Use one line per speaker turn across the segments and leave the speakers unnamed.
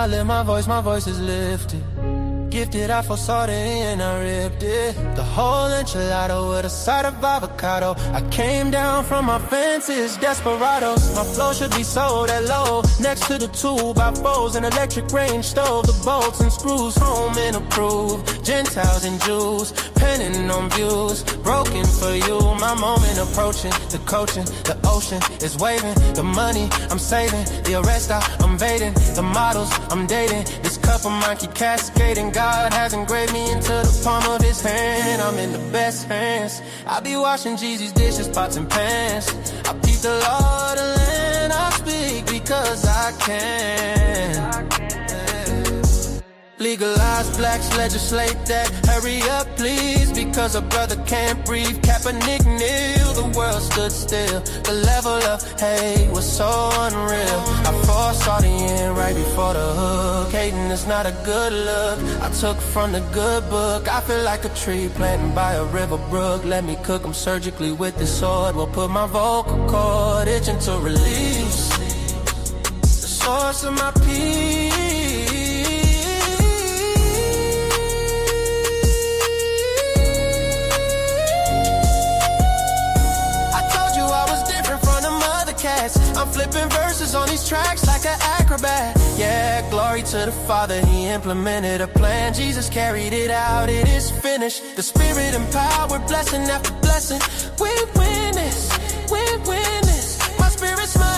I lift my voice is lifted. Gifted, I foresaw the end, I ripped it. The whole enchilada with a side of avocado. I came down from my fences, desperados. My flow should be sold at low. Next to the 2x4s, an electric range stove. The bolts and screws, home and approved. Gentiles and Jews, penning on views. Broken for you, my moment approaching. The coaching, the ocean is waving. The money I'm saving, the arrest I'm evading. The models I'm dating, this cup of mine keep cascading. God has engraved me into the palm of his hand. I'm in the best hands. I be washing Jeezy's dishes, pots and pans. I peep the law of the land. I speak because I can. Legalize blacks, legislate that. Hurry up please, because a brother can't breathe. Kaepernick kneel, the world stood still. The level of hate was so unreal. I foresaw the end right before the hook. Hating is not a good look. I took from the good book. I feel like a tree planted by a river brook. Let me cook them surgically with this sword. Will put my vocal cord itching to release the source of my peace. I'm flipping verses on these tracks like an acrobat. Yeah, glory to the Father, he implemented a plan. Jesus carried it out, it is finished. The Spirit empowered, blessing after blessing. We win this, we win this. My spirit's mine.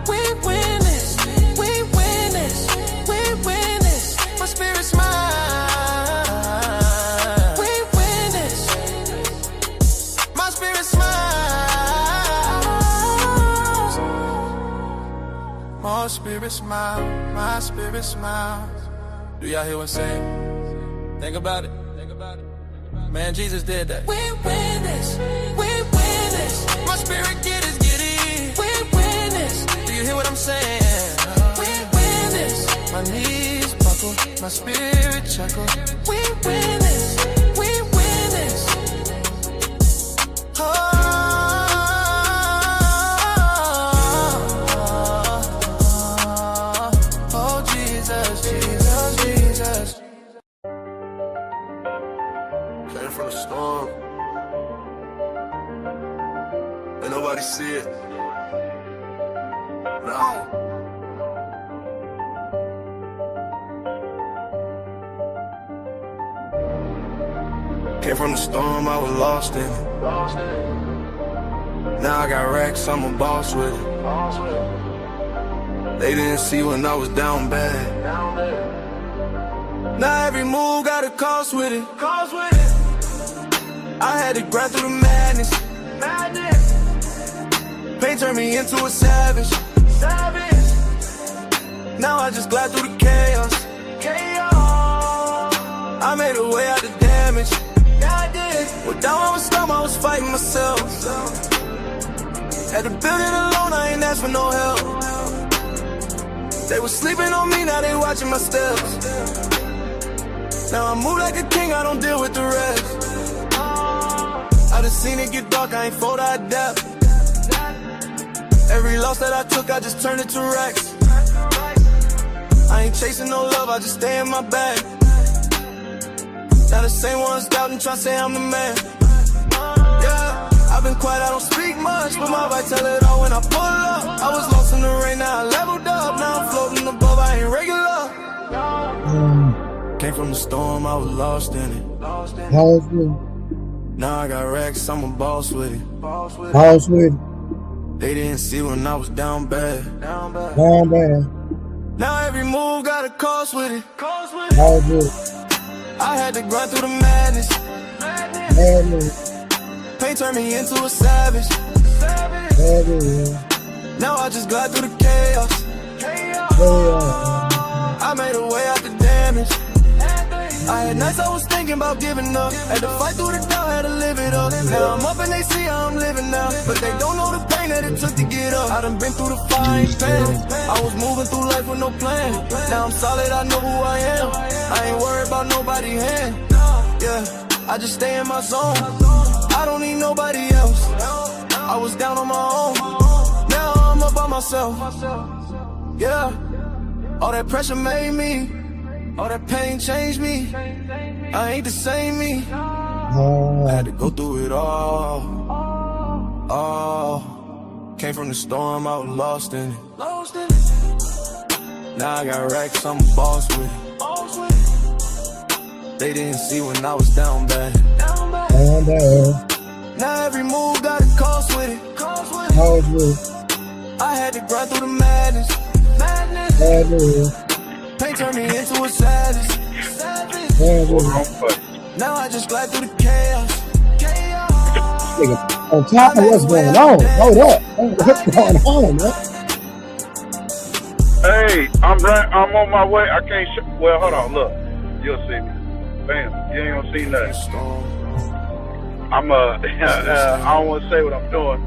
We win this, we win this, we win this. My spirit's mine. My spirit smile, my spirit smiles. Do y'all hear what I'm saying? Think about it, think about it. Man, Jesus did that. We win this, we win this. My spirit get it. We win this. Do you hear what I'm saying? We win this. My knees buckle, my spirit chuckle. We win this, we win this. Oh.
From the storm, and nobody see it. No. Came from the storm, I was lost in it. Now I got racks, I'm a boss with it. They didn't see when I was down bad. Now every move got a cost with it. I had to grind through the madness. Pain turned me into a savage. Now I just glide through the chaos. I made a way out the damage. Well, down I was dumb, I was fighting myself. Had to build it alone, I ain't asked for no help. They was sleeping on me, now they watching my steps. Now I move like a king, I don't deal with the rest. I done seen it get dark, I ain't fold, I adapt. Every loss that I took, I just turned it to racks. I ain't chasing no love, I just stay in my bag. Now the same ones doubting, try to say I'm the man. Yeah, I've been quiet, I don't speak much, but my vibe tell it all when I pull up. I was lost in the rain, now I leveled up. Now I'm floating above, I ain't regular. Came from the storm, I was lost in it. Now I got racks, I'm a boss with it. They didn't see when I was down bad. Now every move got a cost with it. I had to grind through the madness. Pain turned me into a savage. Now I just glide through the chaos. I made a way out the damage. I had nights I was thinking about giving up. Had to fight through the doubt, had to live it up. Now I'm up and they see how I'm living now, but they don't know the pain that it took to get up. I done been through the fire, I ain't panic. I was moving through life with no plan. Now I'm solid, I know who I am. I ain't worried about nobody's hand. Yeah, I just stay in my zone. I don't need nobody else. I was down on my own. Now I'm up on myself. Yeah, all that pressure made me, all that pain changed me. I ain't the same me. I had to go through it all. Came from the storm, I was lost in it. Now I got racks, I'm a boss with it. They didn't see when I was down bad. Now every move got a cost with it. I had to grind through the madness. Pain turned me into a savage. Now I just glide through the chaos.
On top of what's going on. Hold up. What's going on, man?
Hey, I'm on my way. I can't well, hold on, look. You'll see me. Bam. You ain't gonna see nothing. I'm I don't wanna say what I'm doing.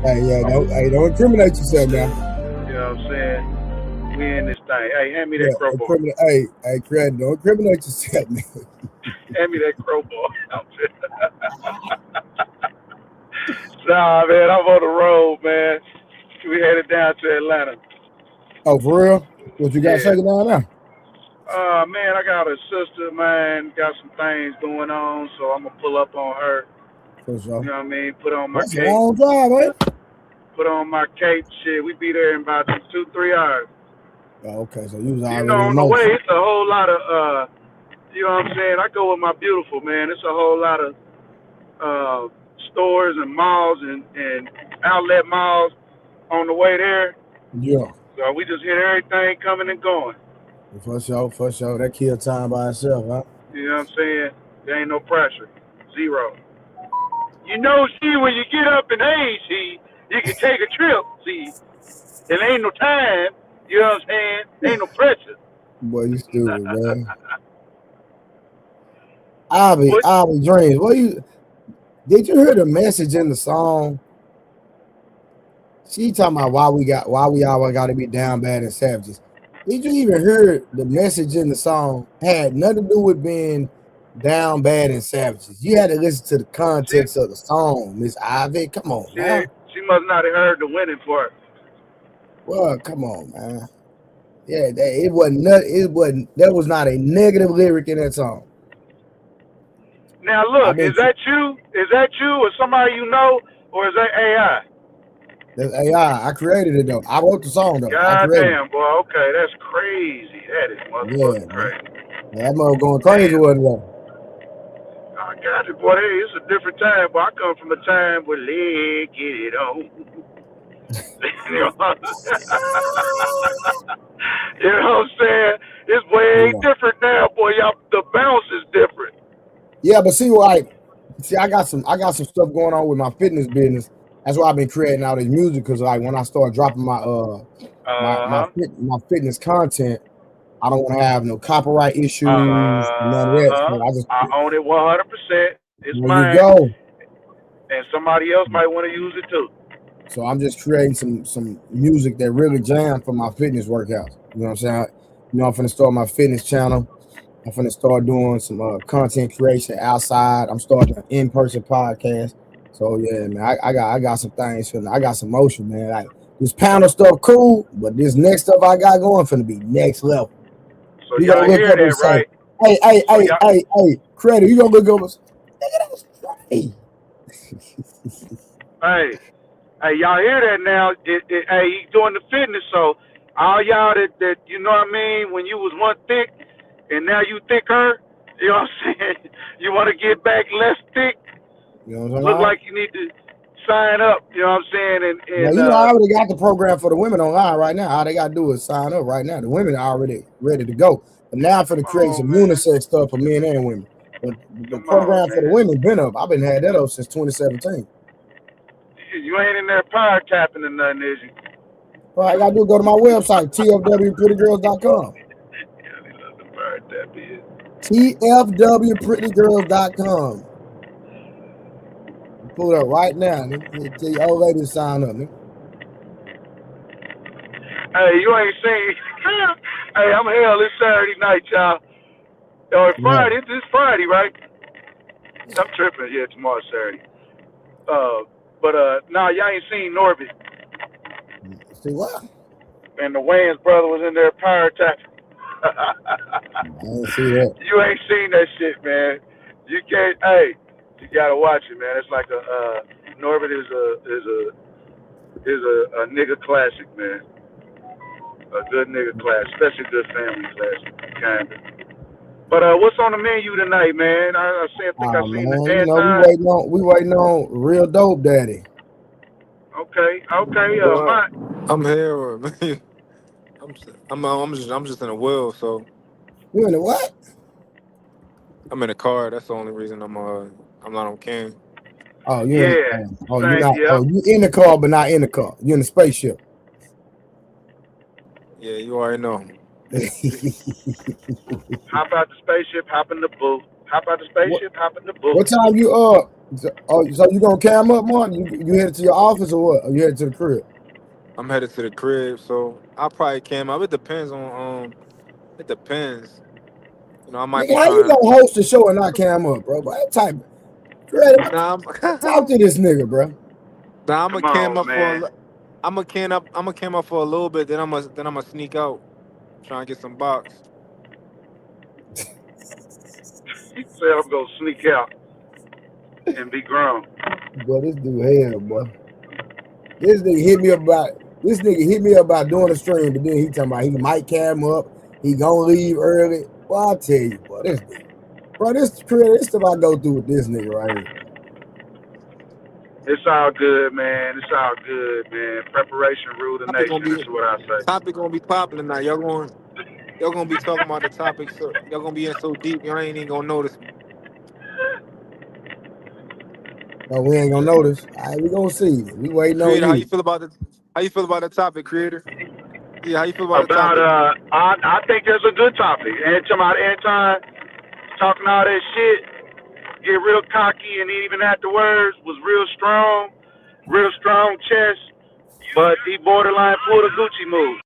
Hey, don't incriminate yourself now.
You know what I'm saying? We in this thing. Hey, hand me that crowbar.
Hey, Craig, don't incriminate yourself, man.
Hand me that crowbar. Nah, man, I'm on the road, man. We headed down to Atlanta.
Oh, for real? What you got shaking down there?
Man, I got a sister, man, got some things going on, so I'm gonna pull up on her.
For sure.
You know what I mean? Put on my
That's
cape.
a long drive, man.
Put on my cape, shit. We be there in about 2-3 hours.
Oh, okay, so you was already
on the way, it's a whole lot of, you know what I'm saying? I go with my beautiful, man. It's a whole lot of stores and malls and outlet malls on the way there.
Yeah.
So we just hit everything coming and going.
For sure. That kill time by itself, huh?
You know what I'm saying? There ain't no pressure. Zero. You know, see, when you get up in age, see, you can take a trip, see. There ain't no time. You know what I'm saying? There ain't no pressure.
Boy, you stupid, man. I'll be dreams. Did you hear the message in the song? She talking about why we all got to be down bad and savages. Did you even hear the message in the song? Had nothing to do with being down bad and savages. You had to listen to the context of the song, Miss Ivy. Come on, man.
She must not have heard the winning part.
Well, come on, man. Yeah, it wasn't. There was not a negative lyric in that song.
Now look, is that you? Is that you or somebody you know, or is that AI?
That's AI. I created it though. I wrote the song though.
God damn, boy. Okay, that's crazy. That is motherfucking crazy.
That mother going crazy with it though.
I got you, boy. Hey, it's a different time, but I come from a time where leg get it on. You know what I'm saying? This way ain't different now, boy. Y'all, the bounce is different.
Yeah, but see, I got some stuff going on with my fitness business. That's why I've been creating all this music, because like when I start dropping my fitness content, I don't want to have no copyright issues, none of that. So
I own it 100%. It's mine.
You go.
And somebody else might want to use it too.
So I'm just creating some music that really jam for my fitness workouts. You know what I'm saying? I'm finna start my fitness channel. I'm finna start doing some content creation outside. I'm starting an in-person podcast. So yeah, man, I got some things. I got some motion, man. Like this panel stuff, cool, but this next stuff I got going finna be next level.
So you gotta hear that, right?
Hey, Credit, you gonna look over? Nigga, that was straight.
Hey, y'all hear that now? Hey, he doing the fitness, so all y'all that you know what I mean, when you was one thick and now you thicker, you know what I'm saying? You want to get back less thick?
You know what I'm
Look like you need to sign up, you know what I'm saying? And
I already got the program for the women online right now. All they got to do is sign up right now. The women are already ready to go. But now for the create some unisex stuff for men and women. But the program for the women been up. I've been had that up since 2017.
You ain't in there power tapping or nothing, is you?
All I got to do is go to my website, tfwprettygirls.com. tfwprettygirls.com. Pull it up right now. Tell your old lady to sign up. Nigga.
Hey, you ain't seen. Hey, I'm hell. It's Saturday night, y'all. Oh, it's Friday. Yeah. It's Friday, right? I'm tripping. Yeah, tomorrow's Saturday. But y'all ain't seen Norbit.
See what?
And the Wayans brother was in there power attacking.
I didn't see that.
You ain't seen that shit, man. You can't. Hey, you gotta watch it, man. It's like Norbit is a nigga classic, man. A good nigga classic, especially good family classic, kinda. But what's on the menu tonight, man? I think I
Oh
seen the
man, you know
Anton.
we waiting on real dope daddy.
Okay.
Well, I'm here, man. I'm just in a wheel, so
You in the what?
I'm in a car. That's the only reason I'm not on cam.
Oh, you in?
Yeah.
You
Same.
not?
Yep.
Oh, you in the car, but not in the car. You in the spaceship.
Yeah, you already know.
Hop out the spaceship, hop in the boat. Hop out the
what?
spaceship, hop in the boat.
What time you so you gonna cam up, Martin? You headed to your office or what? Or you headed to the crib?
I'm headed to the crib, so I'll probably cam up. It depends on It depends. You know, I might
Nigga,
be
how you
trying.
gonna host the show and not cam up, bro? But type creative.
Nah,
Talk to this nigga, bro.
nah, I'm gonna
Come
cam
on,
up for.
man.
I'm gonna cam up for a little bit. Then I'm gonna sneak out, try and get some box.
He said I'm gonna sneak out and be grown.
Boy, this dude hell, boy. This nigga hit me up about doing a stream, but then he talking about he might cam up. He gonna leave early. Well, I tell you, boy, this stuff I go through with this nigga right here.
It's all good, man. It's all good, man. Preparation rule the
Topic gonna
nation.
be
That's what I say.
topic gonna be popping tonight. Y'all gonna be talking about the topic, so y'all gonna be in so deep y'all ain't even gonna notice me.
No, we ain't gonna notice. All right, we gonna see. We waiting on
Creator,
you.
how you feel about the topic, creator? Yeah, how you feel about the
About
topic?
I think that's a good topic. And talking about Anton talking all that shit, get real cocky, and even afterwards was real strong chest, but he borderline pulled a Gucci move.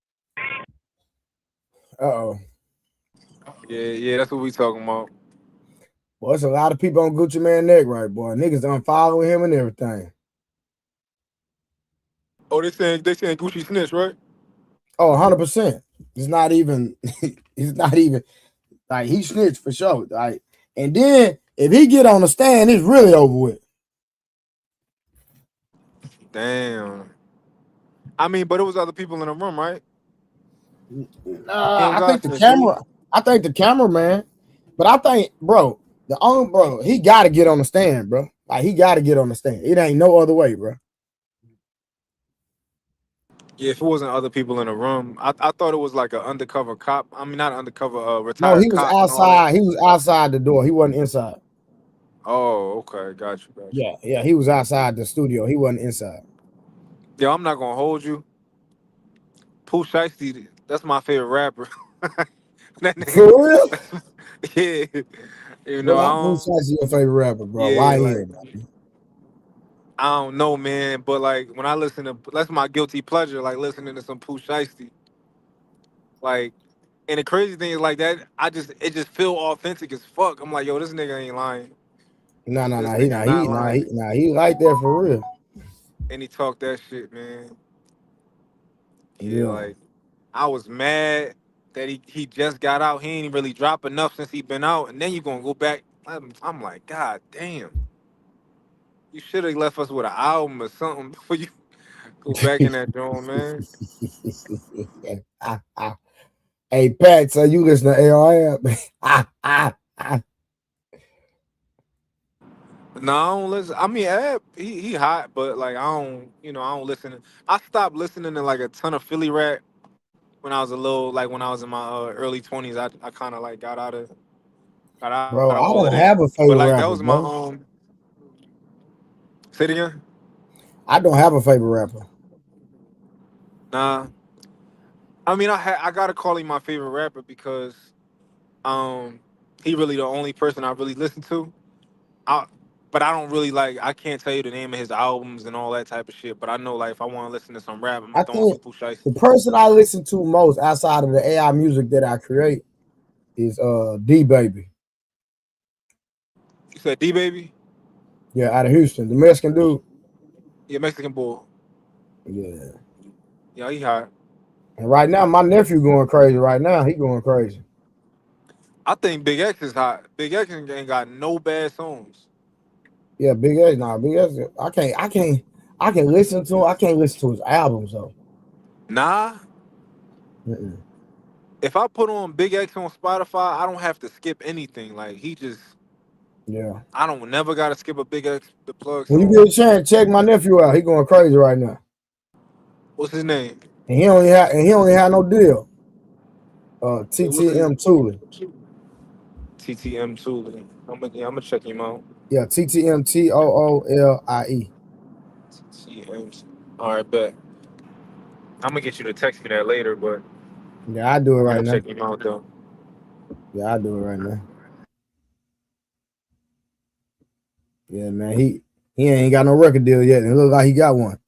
Uh-oh.
Yeah, that's what we talking about.
Well, there's a lot of people on Gucci Man neck, right, boy. Niggas unfollowing him and everything.
Oh, they saying Gucci snitch, right?
Oh, 100%. It's not even like he snitched for sure. Like, and then if he get on the stand, it's really over with.
Damn. I mean, but it was other people in the room, right? He
Nah,
don't
I
got
think the
snitch, do he?
cameraman. But I think, bro, he gotta get on the stand, bro. Like he gotta get on the stand. It ain't no other way, bro.
Yeah, if it wasn't other people in the room, I thought it was like an undercover cop. I mean, not an undercover,
No, he
retired
was
cop and all that.
outside. He was outside the door. He wasn't inside.
Oh, okay, got you.
Yeah, he was outside the studio. He wasn't inside.
Yo, I'm not gonna hold you. Pooh Shiesty, that's my favorite rapper. That nigga,
For real?
yeah. You know,
Well, who's your favorite rapper, bro?
yeah,
Why
like
him?
I don't know, man. But like when I listen to, that's my guilty pleasure. Like listening to some Pooh Shiesty. Like, and the crazy thing is like that. It just feel authentic as fuck. I'm like, yo, this nigga ain't lying.
No,
This
he
nigga not lying.
like that for real.
And he talked that shit, man. Yeah,
Yeah.
like I was mad that he just got out. He ain't really dropped enough since he been out, and then you gonna go back. I'm like, God damn, you should have left us with an album or something before you go back in that joint, man.
Hey, Pat, so you listen to ARM?
No, I don't listen. I mean, Ab, he hot, but like I don't listen. I stopped listening to like a ton of Philly rap when I was when I was in my early 20s. I kind of like got out
Bro,
of
I
all of
don't
that.
have a
But
favorite
like that
rapper,
was my
bro.
Say it again.
I don't have a favorite rapper.
Nah, I mean I gotta call him my favorite rapper because um he really the only person I really listen to. I but I don't really like I can't tell you the name of his albums and all that type of shit. But I know like if I want to listen to some rap, I'm
I
gonna throw on
think
some Pooh
the
Shiesty.
person I listen to most outside of the AI music that I create is D Baby.
You said D baby?
Yeah, out of Houston, the Mexican dude.
Yeah, Mexican boy.
Yeah.
Yeah, he hot.
And right now, my nephew going crazy. Right now, he going crazy.
I think Big X is hot. Big X ain't got no bad songs.
Yeah, Big X. Nah, Big X. I can listen to him. I can't listen to his albums though.
Nah,
Mm-mm.
if I put on Big X on Spotify, I don't have to skip anything. Like he just,
Yeah.
I don't never gotta skip a Big X the plug
When you
song.
get a chance, check my nephew out. He going crazy right now,
What's his name?
and he only had no deal.
What's his
TTM Tooling.
TTM Tooling. I'm gonna check him out.
Yeah, TTM TOOLIE.
TTM. All right, bet. I'm gonna get you to text me that later, but
Yeah, I do it
I
right
gotta
now.
check him out though.
Yeah, I do it right now. Yeah, man. He ain't got no record deal yet. And it look like he got one.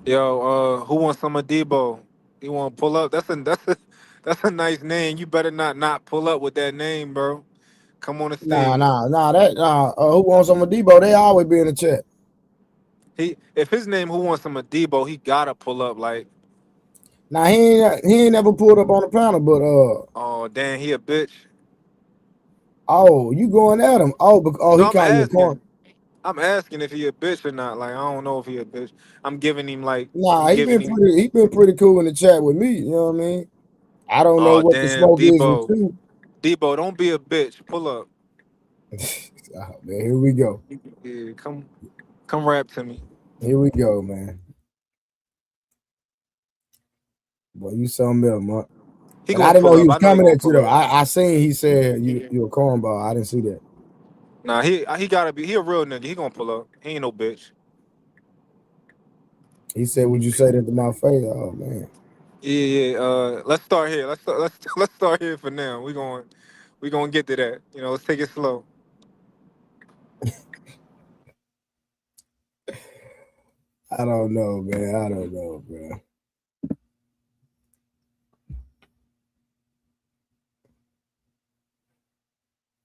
Yo, who wants some of Debo? You want to pull up? That's a nice name. You better not pull up with that name, bro. Come on the
Nah,
stage.
nah, nah. Who wants some of Debo? They always be in the chat.
If his name who wants some of Debo, he gotta pull up. Like,
Now he ain't never pulled up on the panel, but
oh damn, he a bitch.
oh, you going at him?
No,
He called you a corn.
I'm asking if he a bitch or not. Like, I don't know if he a bitch. I'm giving him like,
Nah,
I'm giving him.
he been pretty cool in the chat with me. You know what I mean? I don't know
Oh
what the
damn,
smoke is with
Debo.
you.
Debo, don't be a bitch. Pull up.
Oh, man, here we go.
Yeah, come rap to me.
Here we go, man. Boy, you something else, man.
He
But I
gonna
didn't
pull
know he
up.
was
I know he
coming
gonna
at you
pull
though.
up.
I seen he said you a cornball. I didn't see that.
Nah, he gotta be. He a real nigga. He gonna pull up. He ain't no bitch.
He said, "Would you say that to my face?" Oh man,
Yeah. Let's start here. Let's start here for now. We gonna get to that. You know, let's take it slow.
I don't know, man. I don't know, bro.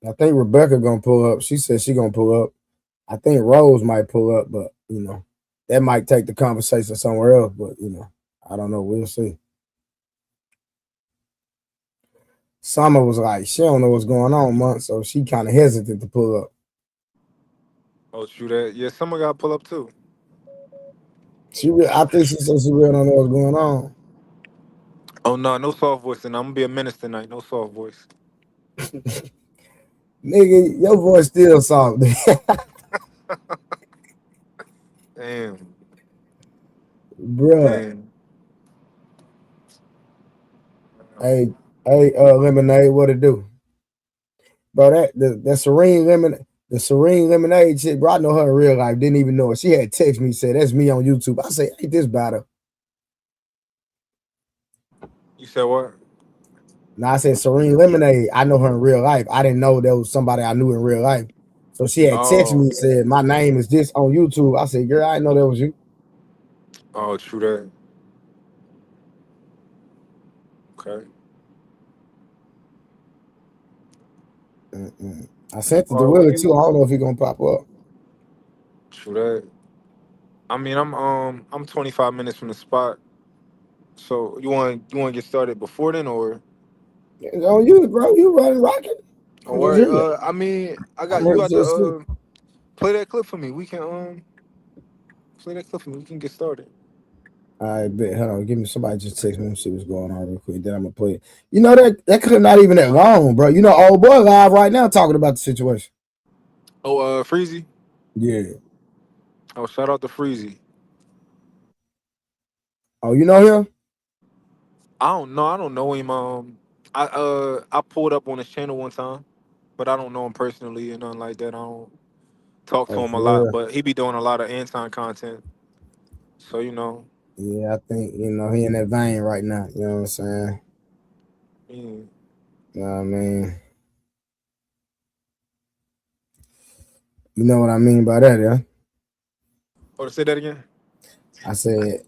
I think Rebecca gonna pull up. She said she gonna pull up. I think Rose might pull up, but that might take the conversation somewhere else. But I don't know. We'll see. Summer was like, she don't know what's going on, man, so she kind of hesitant to pull up.
Oh, shoot that. Yeah, someone gotta pull up too.
I think she said she really don't know what's going on.
Oh no, no soft voice tonight. I'm gonna be a menace tonight. No soft voice.
Nigga, your voice still soft.
Damn.
Bruh.
Damn.
Hey, Lemonade, what it do? Bro, that Serene Lemonade chick, bro, I know her in real life. Didn't even know it. She had text me, said, "That's me on YouTube." I say, "Ain't this about her?"
You said what?
Now I said, "Serene Lemonade, I know her in real life." I didn't know there was somebody I knew in real life. So she had texted me
Oh.
and said, "My name is this on YouTube." I said, "Girl, I didn't know that was you."
Oh, true that. Okay.
Mm-mm. I sent it to
Well,
Willie too. I don't know if he gonna pop up.
true that. I mean, I'm 25 minutes from the spot. So you want to get started before then, or?
It's on you, bro. You running rocket.
Oh,
I'm
all
just
right.
here.
I mean,
I'm
you
here
got
to
to
assist.
play that clip for me. We can play that clip for me. We can get started.
I bet. Hold on. Give me somebody just text me and see what's going on real quick. Then I'm gonna play it. That could not even that long, bro. Old boy live right now talking about the situation.
Oh, Freezy.
Yeah.
Oh, shout out to Freezy.
Oh, you know him?
I don't know. I don't know him. I pulled up on his channel one time, but I don't know him personally and nothing like that. I don't talk to
Oh,
him a
for
lot,
real?
but he be doing a lot of Anton content. So
Yeah, I think he in that vein right now. You know what I'm saying?
yeah.
You know what I mean? You know what I mean by that, yeah?
Oh, to say that again.
I said,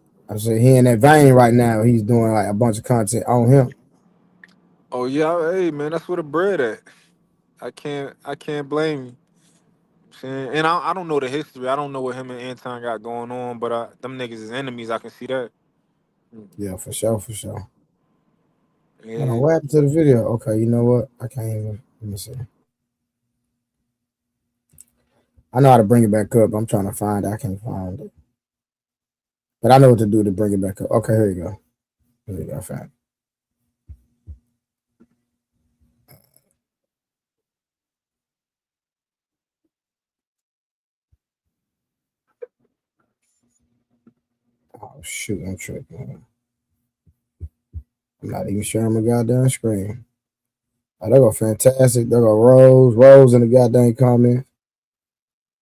he in that vein right now. He's doing like a bunch of content on him.
Oh yeah, hey man, that's where the bread at. I can't blame you. And I don't know the history. I don't know what him and Anton got going on, but them niggas is enemies. I can see that.
Yeah, for sure, for sure. Hold on,
Yeah.
what happened to the video? Okay, you know what? I can't even. Let me see. I know how to bring it back up. I'm trying to find it. I can't find it. But I know what to do to bring it back up. Okay, here you go. Here you go. I found it. Oh, shoot. I'm tripping. I'm not even sharing my goddamn screen. Oh, they go fantastic. They go Rose. Rose in the goddamn comment.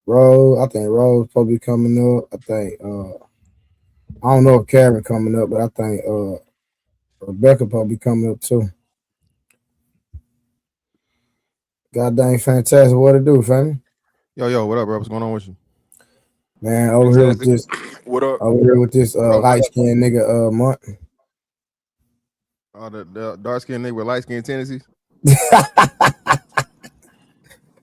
Rose. I think Rose probably coming up. I think, I don't know if Karen coming up, but I think Rebecca probably coming up too. God dang fantastic. What it do, family?
Yo, what up, bro? What's going on with you?
Man, over here with this
What up?
light skinned nigga Month.
Oh, the dark skinned nigga with light skinned tendencies.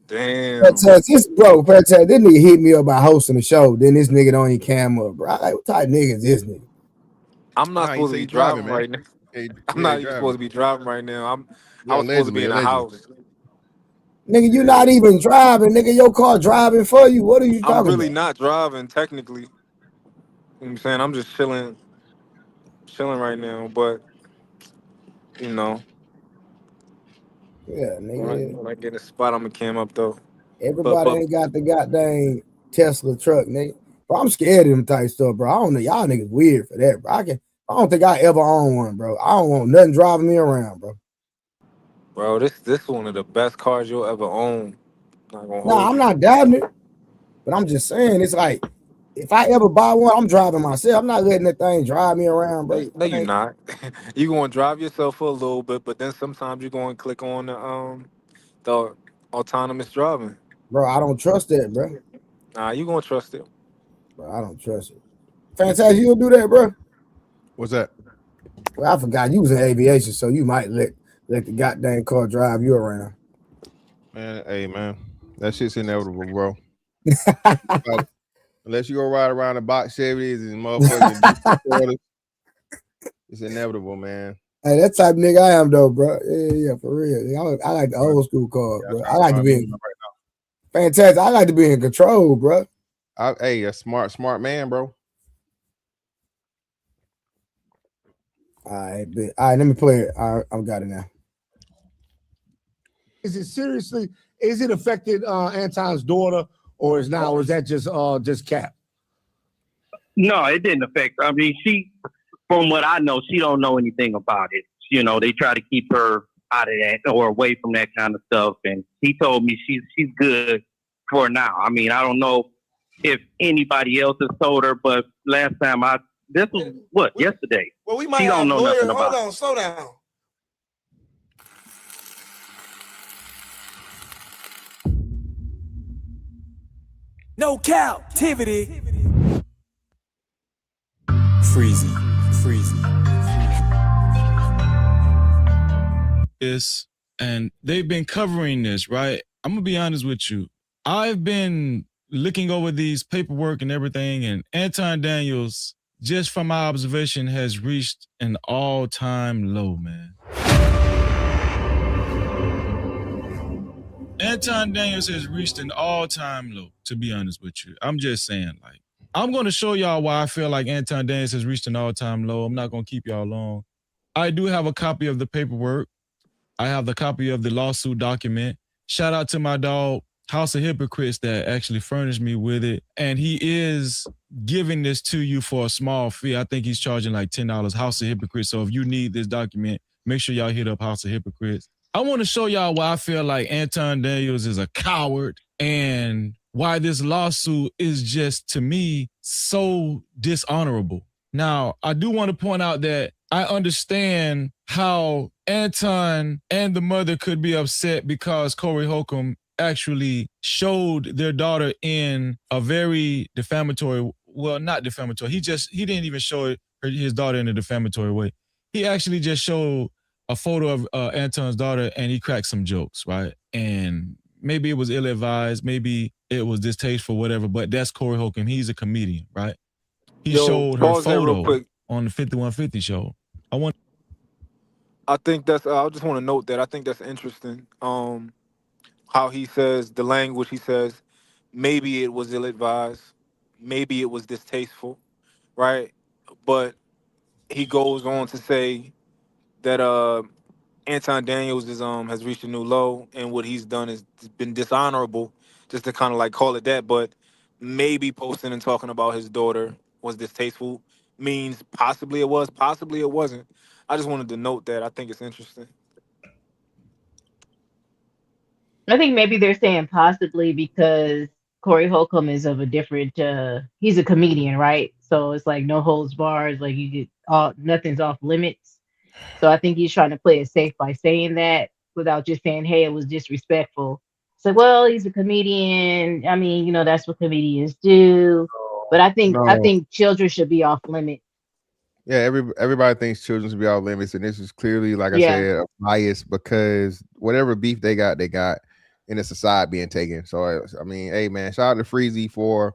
Damn.
Fantastic. This nigga hit me up by hosting the show. Then this nigga don't even cam up, bro. Like, what type of nigga is this nigga?
I'm not supposed to be driving right now. I'm not even supposed to be driving right now. I was supposed to be in the house.
Nigga, you not even driving. Nigga, your car driving for you. What are you talking about?
I'm really not driving, technically. You know what I'm saying? I'm just chilling right now, but, you know.
Yeah, nigga.
When I get in a spot, I'm going to cam up, though.
Everybody ain't got the goddamn Tesla truck, nigga. Bro, I'm scared of them type stuff, bro. I don't know. Y'all niggas weird for that, bro. I don't think I ever own one, bro. I don't want nothing driving me around, bro.
Bro, this is one of the best cars you'll ever own.
I'm not doubting it. But I'm just saying, it's like, if I ever buy one, I'm driving myself. I'm not letting that thing drive me around, bro.
No, you're not. You're going to drive yourself for a little bit, but then sometimes you're going to click on the autonomous driving.
Bro, I don't trust that, bro.
Nah, you going to trust it.
Bro, I don't trust it. Fantastic, you'll do that, bro?
What's that?
Well, I forgot you was in aviation, so you might let the goddamn car drive you around.
Man, hey, man. That shit's inevitable, bro. Unless you go ride around the box Chevys and motherfuckers, it's inevitable, man.
Hey, that type of nigga I am, though, bro. Yeah, for real. I like the old school car, bro. I like to be in fantastic. I like to be in control, bro.
A smart man, bro.
All right, let me play it. I've got it now.
Is it affected Anton's daughter, or is that just cap?
No, it didn't affect her. I mean, from what I know, she don't know anything about it. You know, they try to keep her out of that or away from that kind of stuff. And he told me she's good for now. I mean, I don't know if anybody else has told her, but last time this was yesterday.
Well, we might
she don't know nothing about it.
Hold on, slow down.
No captivity. Freezy.
And they've been covering this, right? I'm gonna be honest with you. I've been looking over these paperwork and everything, and Anton Daniels, just from my observation, has reached an all-time low, man. Anton Daniels has reached an all-time low, to be honest with you. I'm just saying, like, I'm going to show y'all why I feel like Anton Daniels has reached an all-time low. I'm not going to keep y'all long. I do have a copy of the paperwork. I have the copy of the lawsuit document. Shout out to my dog, House of Hypocrites, that actually furnished me with it. And he is giving this to you for a small fee. I think he's charging like $10, House of Hypocrites. So if you need this document, make sure y'all hit up House of Hypocrites. I want to show y'all why I feel like Anton Daniels is a coward and why this lawsuit is just, to me, so dishonorable. Now, I do want to point out that I understand how Anton and the mother could be upset because Corey Holcomb actually showed their daughter in a very defamatory, well, not defamatory. He didn't even show his daughter in a defamatory way. He actually just showed a photo of Anton's daughter and he cracked some jokes, right? And maybe it was ill-advised, maybe it was distasteful, whatever, but that's Corey Holcomb. He's a comedian, right? He showed her
pause that real
photo
quick.
on the 5150 show.
I think that's. I just want to note that I think that's interesting. How he says the language. He says maybe it was ill-advised, maybe it was distasteful, right? But he goes on to say that Anton Daniels is has reached a new low, and what he's done has been dishonorable, just to kind of like call it that. But maybe posting and talking about his daughter was distasteful means possibly it was, possibly it wasn't. I just wanted to note that. I think it's interesting.
I think maybe they're saying possibly because Corey Holcomb is of a different. He's a comedian, right? So it's like no holds bars. Like you get nothing's off limits. So I think he's trying to play it safe by saying that without just saying, "Hey, it was disrespectful." So well, he's a comedian. I mean, that's what comedians do. But I think children should be off limits.
Yeah, everybody thinks children should be off limits, and this is clearly, like I said, a bias because whatever beef they got, and it's a side being taken. So I mean, hey man, shout out to Freezy for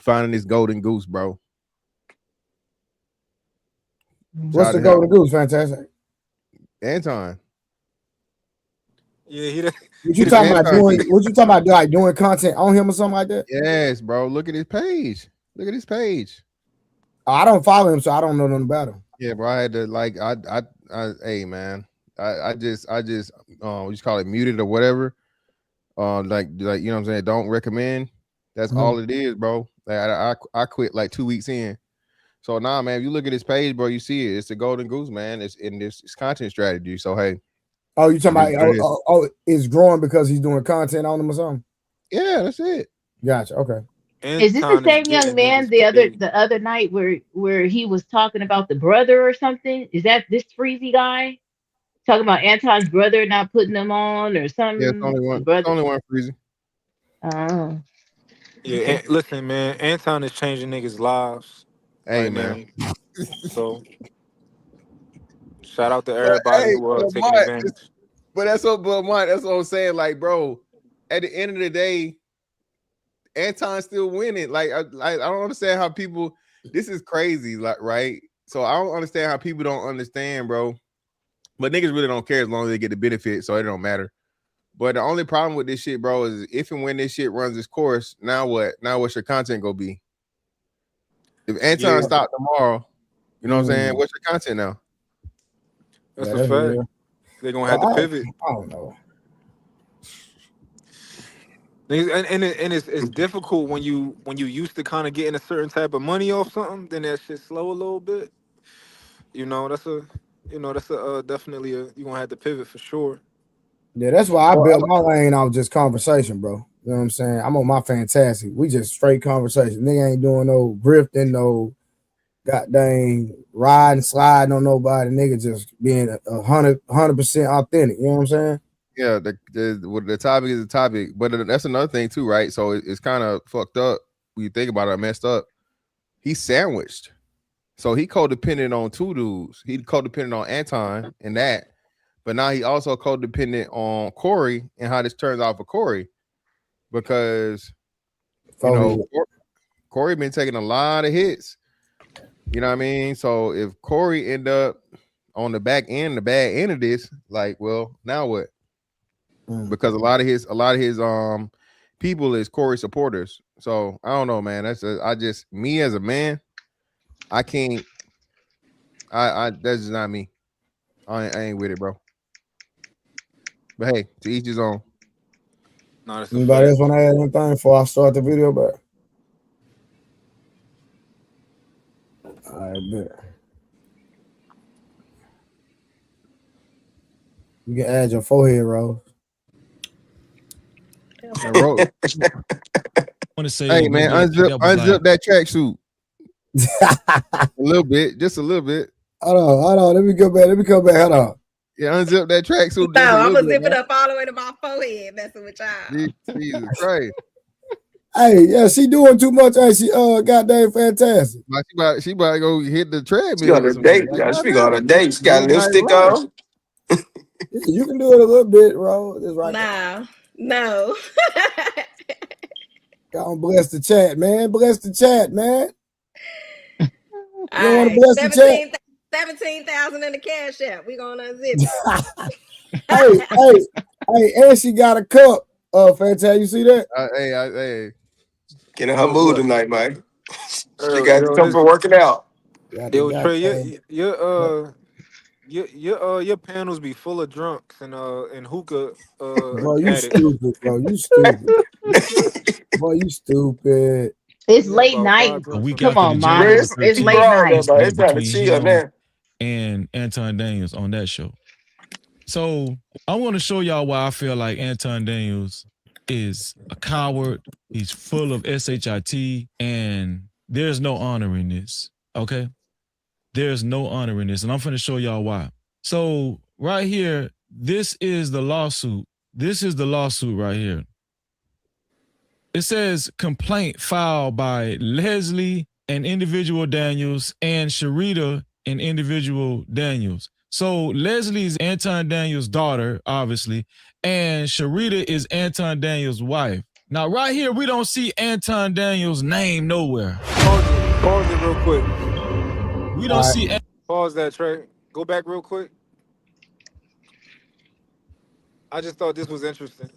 finding this golden goose, bro.
What's the golden goose? Fantastic.
Anton.
Yeah,
What you talking about doing? What you talking about? Like doing content on him or something like that?
Yes, bro. Look at his page. Look at his page.
I don't follow him, so I don't know nothing about him.
Yeah, bro. I had to hey man. I just what you call it, muted or whatever. Like you know what I'm saying? Don't recommend. That's all it is, bro. Like, I quit like 2 weeks in. So nah, man, if you look at his page, bro, you see it. It's the golden goose, man. It's in this content strategy. So hey.
Oh, you talking about it's growing because he's doing content on them or something?
Yeah, that's it.
Gotcha. Okay.
Is this the same young man the other night where he was talking about the brother or something? Is that this Freezy guy talking about Anton's brother not putting them on or something?
Yeah, it's only one Freezy.
Oh.
Yeah, listen, man. Anton is changing niggas' lives.
Hey, man.
So shout out to everybody who are taking advantage.
But that's what I'm saying. Like, bro, at the end of the day, Anton's still winning. Like, I don't understand how people. This is crazy, like, right? So I don't understand how people don't understand, bro. But niggas really don't care as long as they get the benefit, so it don't matter. But the only problem with this shit, bro, is if and when this shit runs its course, now what? Now what's your content gonna be? If Anton stopped tomorrow, you know what I'm saying? What's your content now?
That's a fact. They're gonna have to pivot.
I don't know.
And it's difficult when you used to kind of getting a certain type of money off something, then that shit slow a little bit. That's definitely you're gonna have to pivot for sure.
Yeah, that's why I built my lane off just conversation, bro. You know what I'm saying? I'm on my fantastic. We just straight conversation. Nigga ain't doing no grifting, no goddamn riding, sliding on nobody. Nigga just being 100% authentic. You know what I'm saying?
Yeah, the topic is the topic, but that's another thing too, right? So it's kind of fucked up when you think about it. Messed up. He's sandwiched, so he codependent on two dudes. He codependent on Anton and that, but now he also codependent on Corey and how this turns out for Corey, because Corey been taking a lot of hits. You know what I mean? So if Corey end up on the bad end of this, like, well, now what? Because a lot of his people is Corey supporters. So I don't know, man. Me as a man, I can't. That's just not me. I ain't with it, bro. But hey, to each his own.
Anybody else want to add anything before I start the video back? I bet. You can add your forehead, Rose.
I want to say,
hey man, unzip that tracksuit. A little bit, just a little bit.
Hold on. Let me come back. Hold on.
Yeah, unzip that tracksuit.
No, I'm gonna zip it up all the way to my forehead. Messing with y'all.
Jesus Christ.
Hey, yeah, she doing too much. Hey, she goddamn fantastic.
She about to go hit the treadmill.
She on a date. She got a date. She got lipstick on.
You can do it a little bit, bro. It's right.
Nah. No.
Don't bless the chat, man. Bless the chat, man. You don't want to
All right.
bless the chat?
17,000 in the cash app. We gonna unzip it.
hey, and she got a cup. Fantastic, you see that?
Hey.
Get in her mood tonight, man. She got
Yo,
come for working out.
Yo, Trey, your panels be full of drunks and hookah
Bro, you
addicts.
stupid, bro. You stupid. Boy, you stupid.
It's late night.
We
Come
got to the
on,
January
Monty. It's
13th
late night.
It's trying to
between
chill,
him
man.
and Anton Daniels on that show. So I want to show y'all why I feel like Anton Daniels is a coward. He's full of SHIT, and there's no honor in this. Okay? There's no honor in this, and I'm going to show y'all why. So right here, this is the lawsuit. This is the lawsuit right here. It says complaint filed by Leslie and individual Daniels and Sharita and individual Daniels. So Leslie is Anton Daniels' daughter, obviously, and Sharita is Anton Daniels' wife. Now, right here, we don't see Anton Daniels' name nowhere.
Pause it real quick.
We don't see.
Pause that, Trey. Go back real quick. I just thought this was interesting.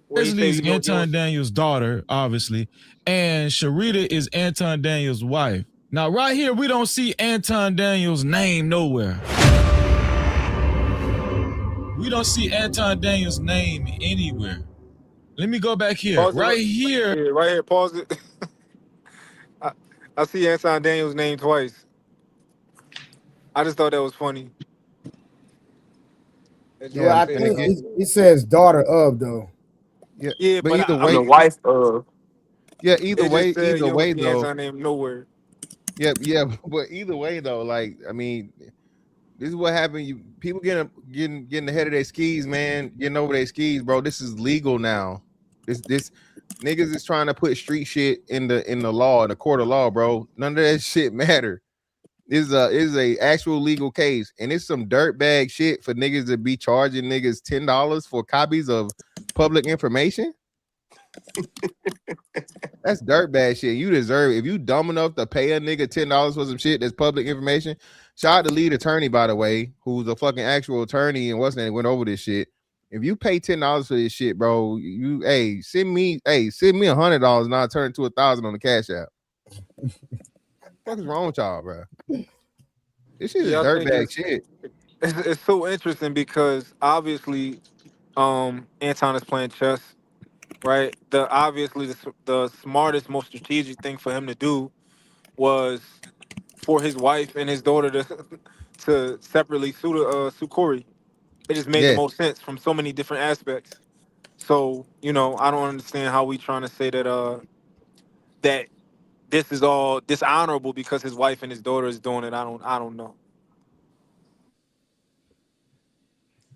Leslie is Anton Daniels' daughter, obviously, and Sharita is Anton Daniels' wife. Now, right here, we don't see Anton Daniels' name nowhere. We don't see Anton Daniels' name anywhere. Let me go back here.
Pause
right
it,
here.
Yeah, right here. Pause it. I see Anton Daniels' name twice. I just thought that was funny.
Well, I think it says daughter of, though.
Yeah, but either way,
the wife of.
Yeah, either way though.
Anton name nowhere.
Yeah, but either way though, like I mean, this is what happened. People getting ahead of their skis, man. Getting over their skis, bro. This is legal now. This niggas is trying to put street shit in the law, in the court of law, bro. None of that shit matter. This is a actual legal case, and it's some dirtbag shit for niggas to be charging niggas $10 for copies of public information. That's dirtbag shit. You deserve it. If you dumb enough to pay a nigga $10 for some shit that's public information, shout out to lead attorney, by the way, who's a fucking actual attorney and went over this shit. If you pay $10 for this shit, bro, send me $100 and I'll turn it to $1,000 on the Cash App. What is wrong with y'all, bro? This shit is dirtbag shit.
It's so interesting because obviously, Anton is playing chess, right? The smartest, most strategic thing for him to do was for his wife and his daughter to separately sue Corey. It just made the most sense from so many different aspects. So I don't understand how we trying to say that that this is all dishonorable because his wife and his daughter is doing it. I don't know.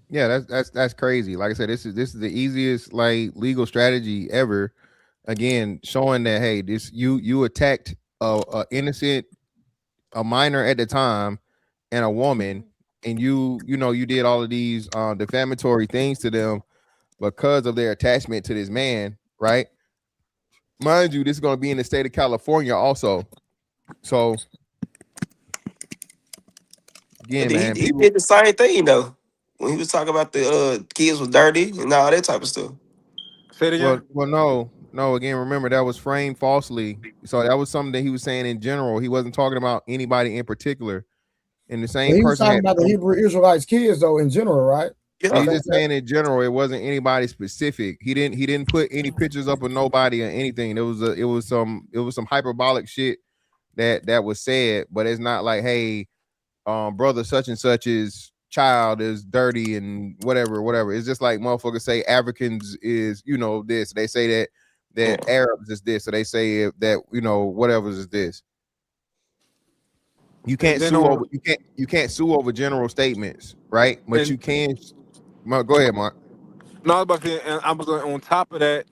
Yeah, that's crazy. Like I said, this is the easiest like legal strategy ever. Again, showing that hey, you attacked a innocent, a minor at the time, and a woman, and you did all of these defamatory things to them because of their attachment to this man, right? Mind you, this is going to be in the state of California also. So again, man,
he did the same thing though when he was talking about the kids was dirty and all that type of stuff.
Say it again.
Well, no. Again, remember that was framed falsely. So that was something that he was saying in general. He wasn't talking about anybody in particular. And the same
He was
person
talking about the Hebrew Israelites kids though in general, right?
Yeah, he's just saying in general. It wasn't anybody specific. He didn't put any pictures up of nobody or anything. It was some hyperbolic shit that was said, but it's not like, hey, brother such and such's child is dirty and whatever. It's just like motherfuckers say Africans is this. They say that Arabs is this, so they say that whatever is this. You can't sue over general statements, right? But you can. Go ahead, Mark.
No, I was about to say, and I was on top of that.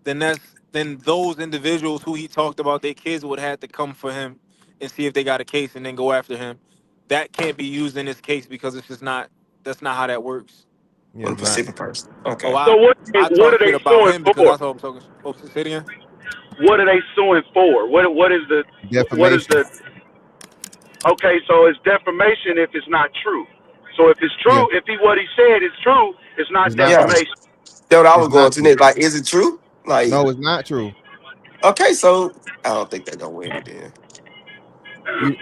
Then those individuals who he talked about, their kids would have to come for him and see if they got a case and then go after him. That can't be used in this case because it's just not. That's not how that works.
Yeah,
On a
it's not.
specific person. Okay.
Oh,
So
I
what
talk
are they
shit about
suing
him because
for?
that's what I'm talking. Oh, say it again.
What are they suing for? What is
Defamation.
the okay? So it's defamation if it's not true. So if it's
Yeah,
true, if what he said is true, it's not
it's not
Yeah.
true.
defamation.
That's what I was
It's
going
not
to
true.
next. Like, is it true? Like,
No, it's not true.
okay, so I don't think they're gonna win it then.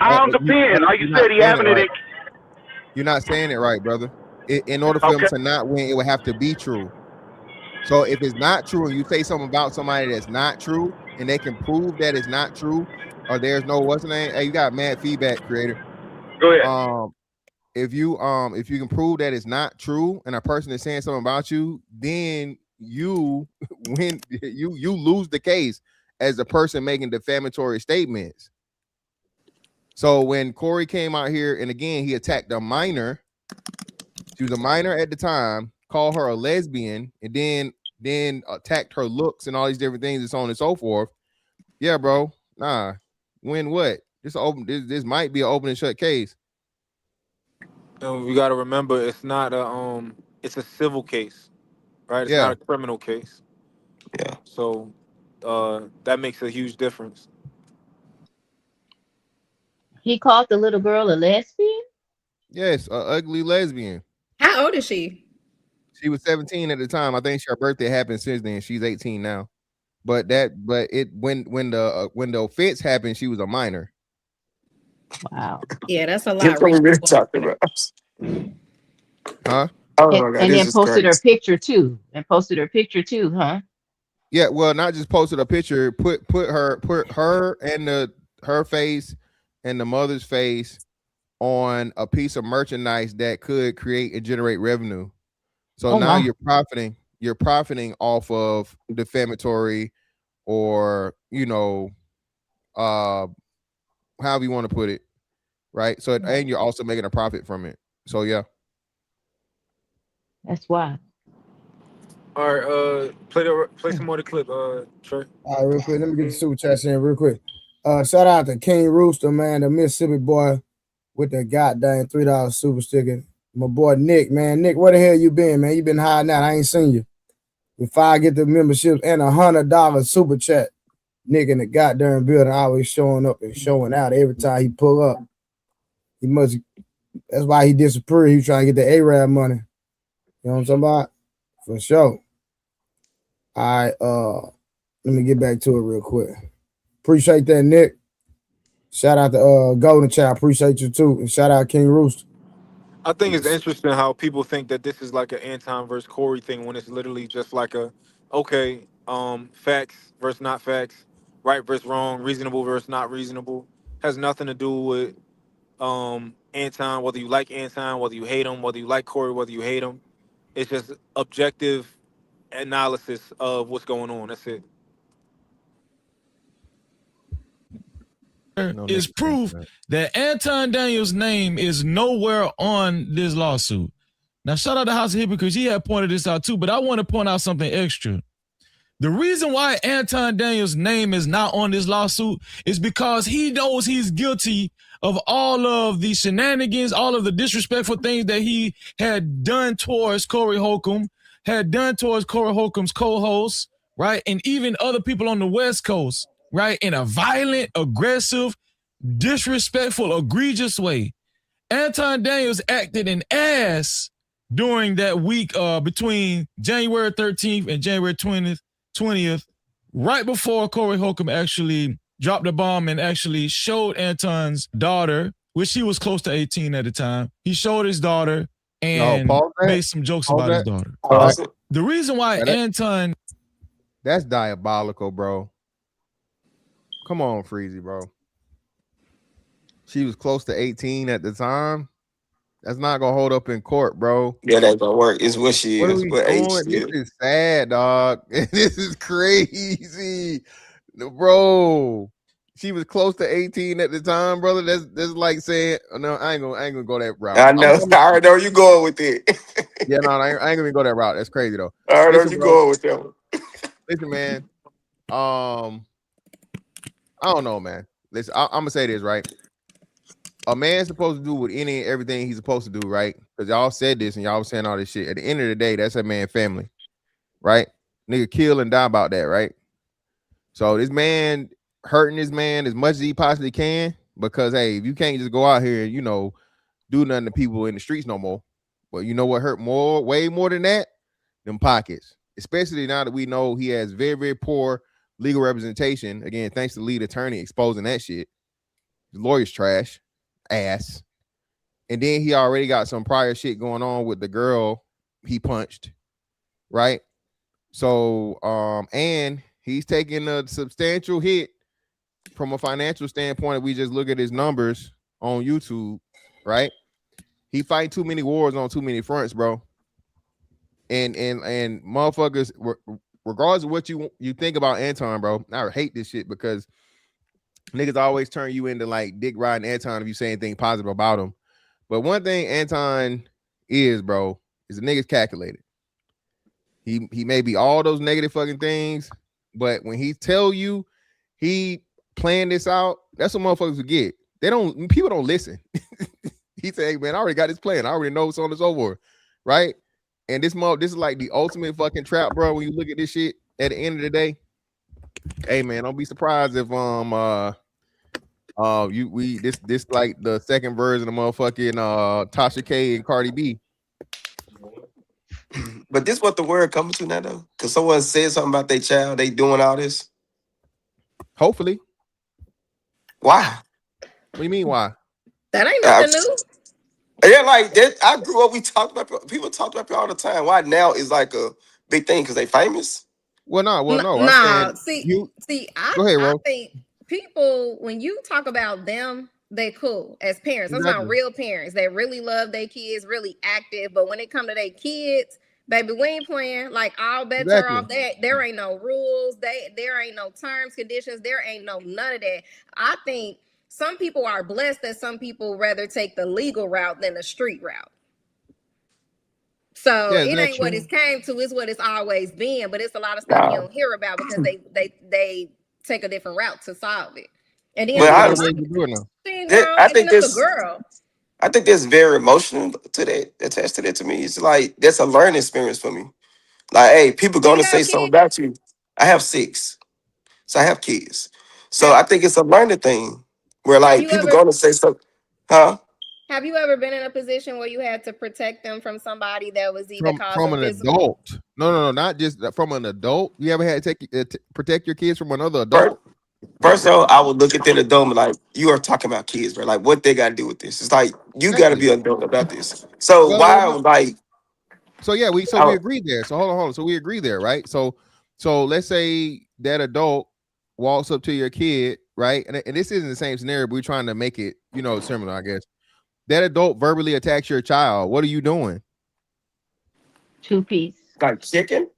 I don't depend. Like you
You're not
said, he
saying it
having it in.
right. You're not saying it right, brother. In order for them
Okay.
to not win, it would have to be true. So if it's not true and you say something about somebody that's not true and they can prove that it's not true, or there's no what's the name? Hey, you got mad feedback, creator.
Go ahead.
If you can prove that it's not true and a person is saying something about you, then you win. You lose the case as the person making defamatory statements. So when Corey came out here and again he attacked a minor, she was a minor at the time, called her a lesbian, and then attacked her looks and all these different things and so on and so forth. Yeah, bro. Nah. Win what? This might be an open and shut case.
And we got to remember, it's not a it's a civil case, right? It's
Yeah.
not a criminal case.
Yeah.
So that makes a huge difference.
He called the little girl a lesbian?
Yes, a ugly lesbian.
How old is she?
She was 17 at the time. I think her birthday happened since then. She's 18 now. But when the offense happened, she was a minor.
Wow.
Yeah, that's a
Here's
lot.
what we really
Reasonable.
talking about.
Huh?
Oh
And,
my god,
and
this
then
is
posted her
crazy.
picture too. And posted her picture too, huh?
Yeah, well, not just posted a picture, put her and her face and the mother's face on a piece of merchandise that could create and generate revenue. So
Oh
now
my.
you're profiting off of defamatory or however you want to put it, right? So and you're also making a profit from it. So yeah.
That's why.
All right, play some more of the clip, Trey.
All right, real quick. Let me get the super chat in real quick. Shout out to King Rooster, man, the Mississippi boy with the goddamn $3 super sticker. My boy Nick, man. Nick, where the hell you been, man? You been hiding out. I ain't seen you. If I get the memberships and $100 super chat, Nick in the goddamn building always showing up and showing out every time he pull up. He must. That's why he disappeared. He was trying to get the Arab money. You know what I'm talking about? For sure. All right. Let me get back to it real quick. Appreciate that, Nick. Shout out to Golden Child. Appreciate you too. And shout out King Rooster.
I think it's interesting how people think that this is like an Anton versus Corey thing when it's literally just like facts versus not facts, right versus wrong, reasonable versus not reasonable. Has nothing to do with Anton, whether you like Anton, whether you hate him, whether you like Corey, whether you hate him. It's just objective analysis of what's going on. That's it.
Is proof that Anton Daniels' name is nowhere on this lawsuit. Now, shout out to House of Hypocrites. He had pointed this out too, but I want to point out something extra. The reason why Anton Daniels' name is not on this lawsuit is because he knows he's guilty of all of the shenanigans, all of the disrespectful things that he had done towards Corey Holcomb, had done towards Corey Holcomb's co-hosts, right? And even other people on the West Coast, right? In a violent, aggressive, disrespectful, egregious way. Anton Daniels acted an ass during that week between January 13th and January 20th, right before Corey Holcomb actually dropped the bomb and actually showed Anton's daughter, which he was close to 18 at the time. He showed his daughter and made some jokes about his daughter. The reason why Anton...
That's diabolical, bro. Come on, Freezy, bro. She was close to 18 at the time. That's not gonna hold up in court, bro.
Yeah, that gonna work. It's what she
What
is.
are we
What age
doing?
she
This
is.
is sad, dog. This is crazy, bro. She was close to 18 at the time, brother. That's like saying, no, I ain't gonna go that route.
I know. I already know you going with it.
Yeah, no, I ain't gonna go that route. That's crazy though.
I already know
Listen,
you
bro.
going with that one.
Listen, man. I don't know, man. Listen, I'm gonna say this, right? a man's supposed to do with any and everything he's supposed to do, right? Because y'all said this and y'all was saying all this shit. At the end of the day, that's a man family, right? Nigga kill and die about that, right? So this man hurting this man as much as he possibly can, because hey, if you can't just go out here and do nothing to people in the streets no more. But you know what hurt more, way more than that? Them pockets. Especially now that we know he has very, very poor legal representation. Again, thanks to the lead attorney exposing that shit. The lawyer's trash. Ass. And then he already got some prior shit going on with the girl he punched, right? So and he's taking a substantial hit from a financial standpoint. If we just look at his numbers on YouTube, right? He fighting too many wars on too many fronts, bro. And motherfuckers, regardless of what you think about Anton, bro, I hate this shit because niggas always turn you into like dick riding Anton if you say anything positive about him. But one thing Anton is, bro, is the nigga's calculated. He may be all those negative fucking things, but when he tell you he planned this out, that's what motherfuckers forget. People don't listen. He said, hey man, I already got this plan. I already know what's on this over, right? And this is like the ultimate fucking trap, bro. When you look at this shit at the end of the day, hey man, don't be surprised if this like the second version of motherfucking Tasha K and Cardi B.
But this what the word coming to now though, because someone said something about their child, they doing all this.
Hopefully.
Why?
What do you mean why?
That ain't nothing new.
Yeah, like that. I grew up. We talked about people talked about it all the time. Why now is like a big thing because they famous.
No.
Nah, see,
go ahead,
I think people, when you talk about them, they cool as parents. I'm talking real parents that really love their kids, really active. But when it come to their kids, baby, we ain't playing. Like all bets are off. There ain't no rules. There ain't no terms, conditions. There ain't no none of that. I think some people are blessed that some people rather take the legal route than the street route. So it ain't what it's came to, it's what it's always been. But it's a lot of stuff you don't hear about because they take a different route to solve it. And then
I think this
girl.
I think there's very emotional to that, attached to that. To me, it's like that's a learning experience for me. Like, hey, people gonna say something about you. I have 6, so I have kids. So I think it's a learning thing where like people gonna say something, huh?
Have you ever been in a position where you had to protect them from somebody that was either
from an adult? No, not just from an adult. You ever had to protect your kids from another adult?
First of all, I would look at that adult and like, you are talking about kids, bro. Like, what they got to do with this? It's like you got to be an adult about this. So like?
So yeah, we agreed there. So hold on. So we agree there, right? So let's say that adult walks up to your kid, right? And this isn't the same scenario, but we're trying to make it, similar, I guess. That adult verbally attacks your child. What are you doing?
2-piece.
Like chicken?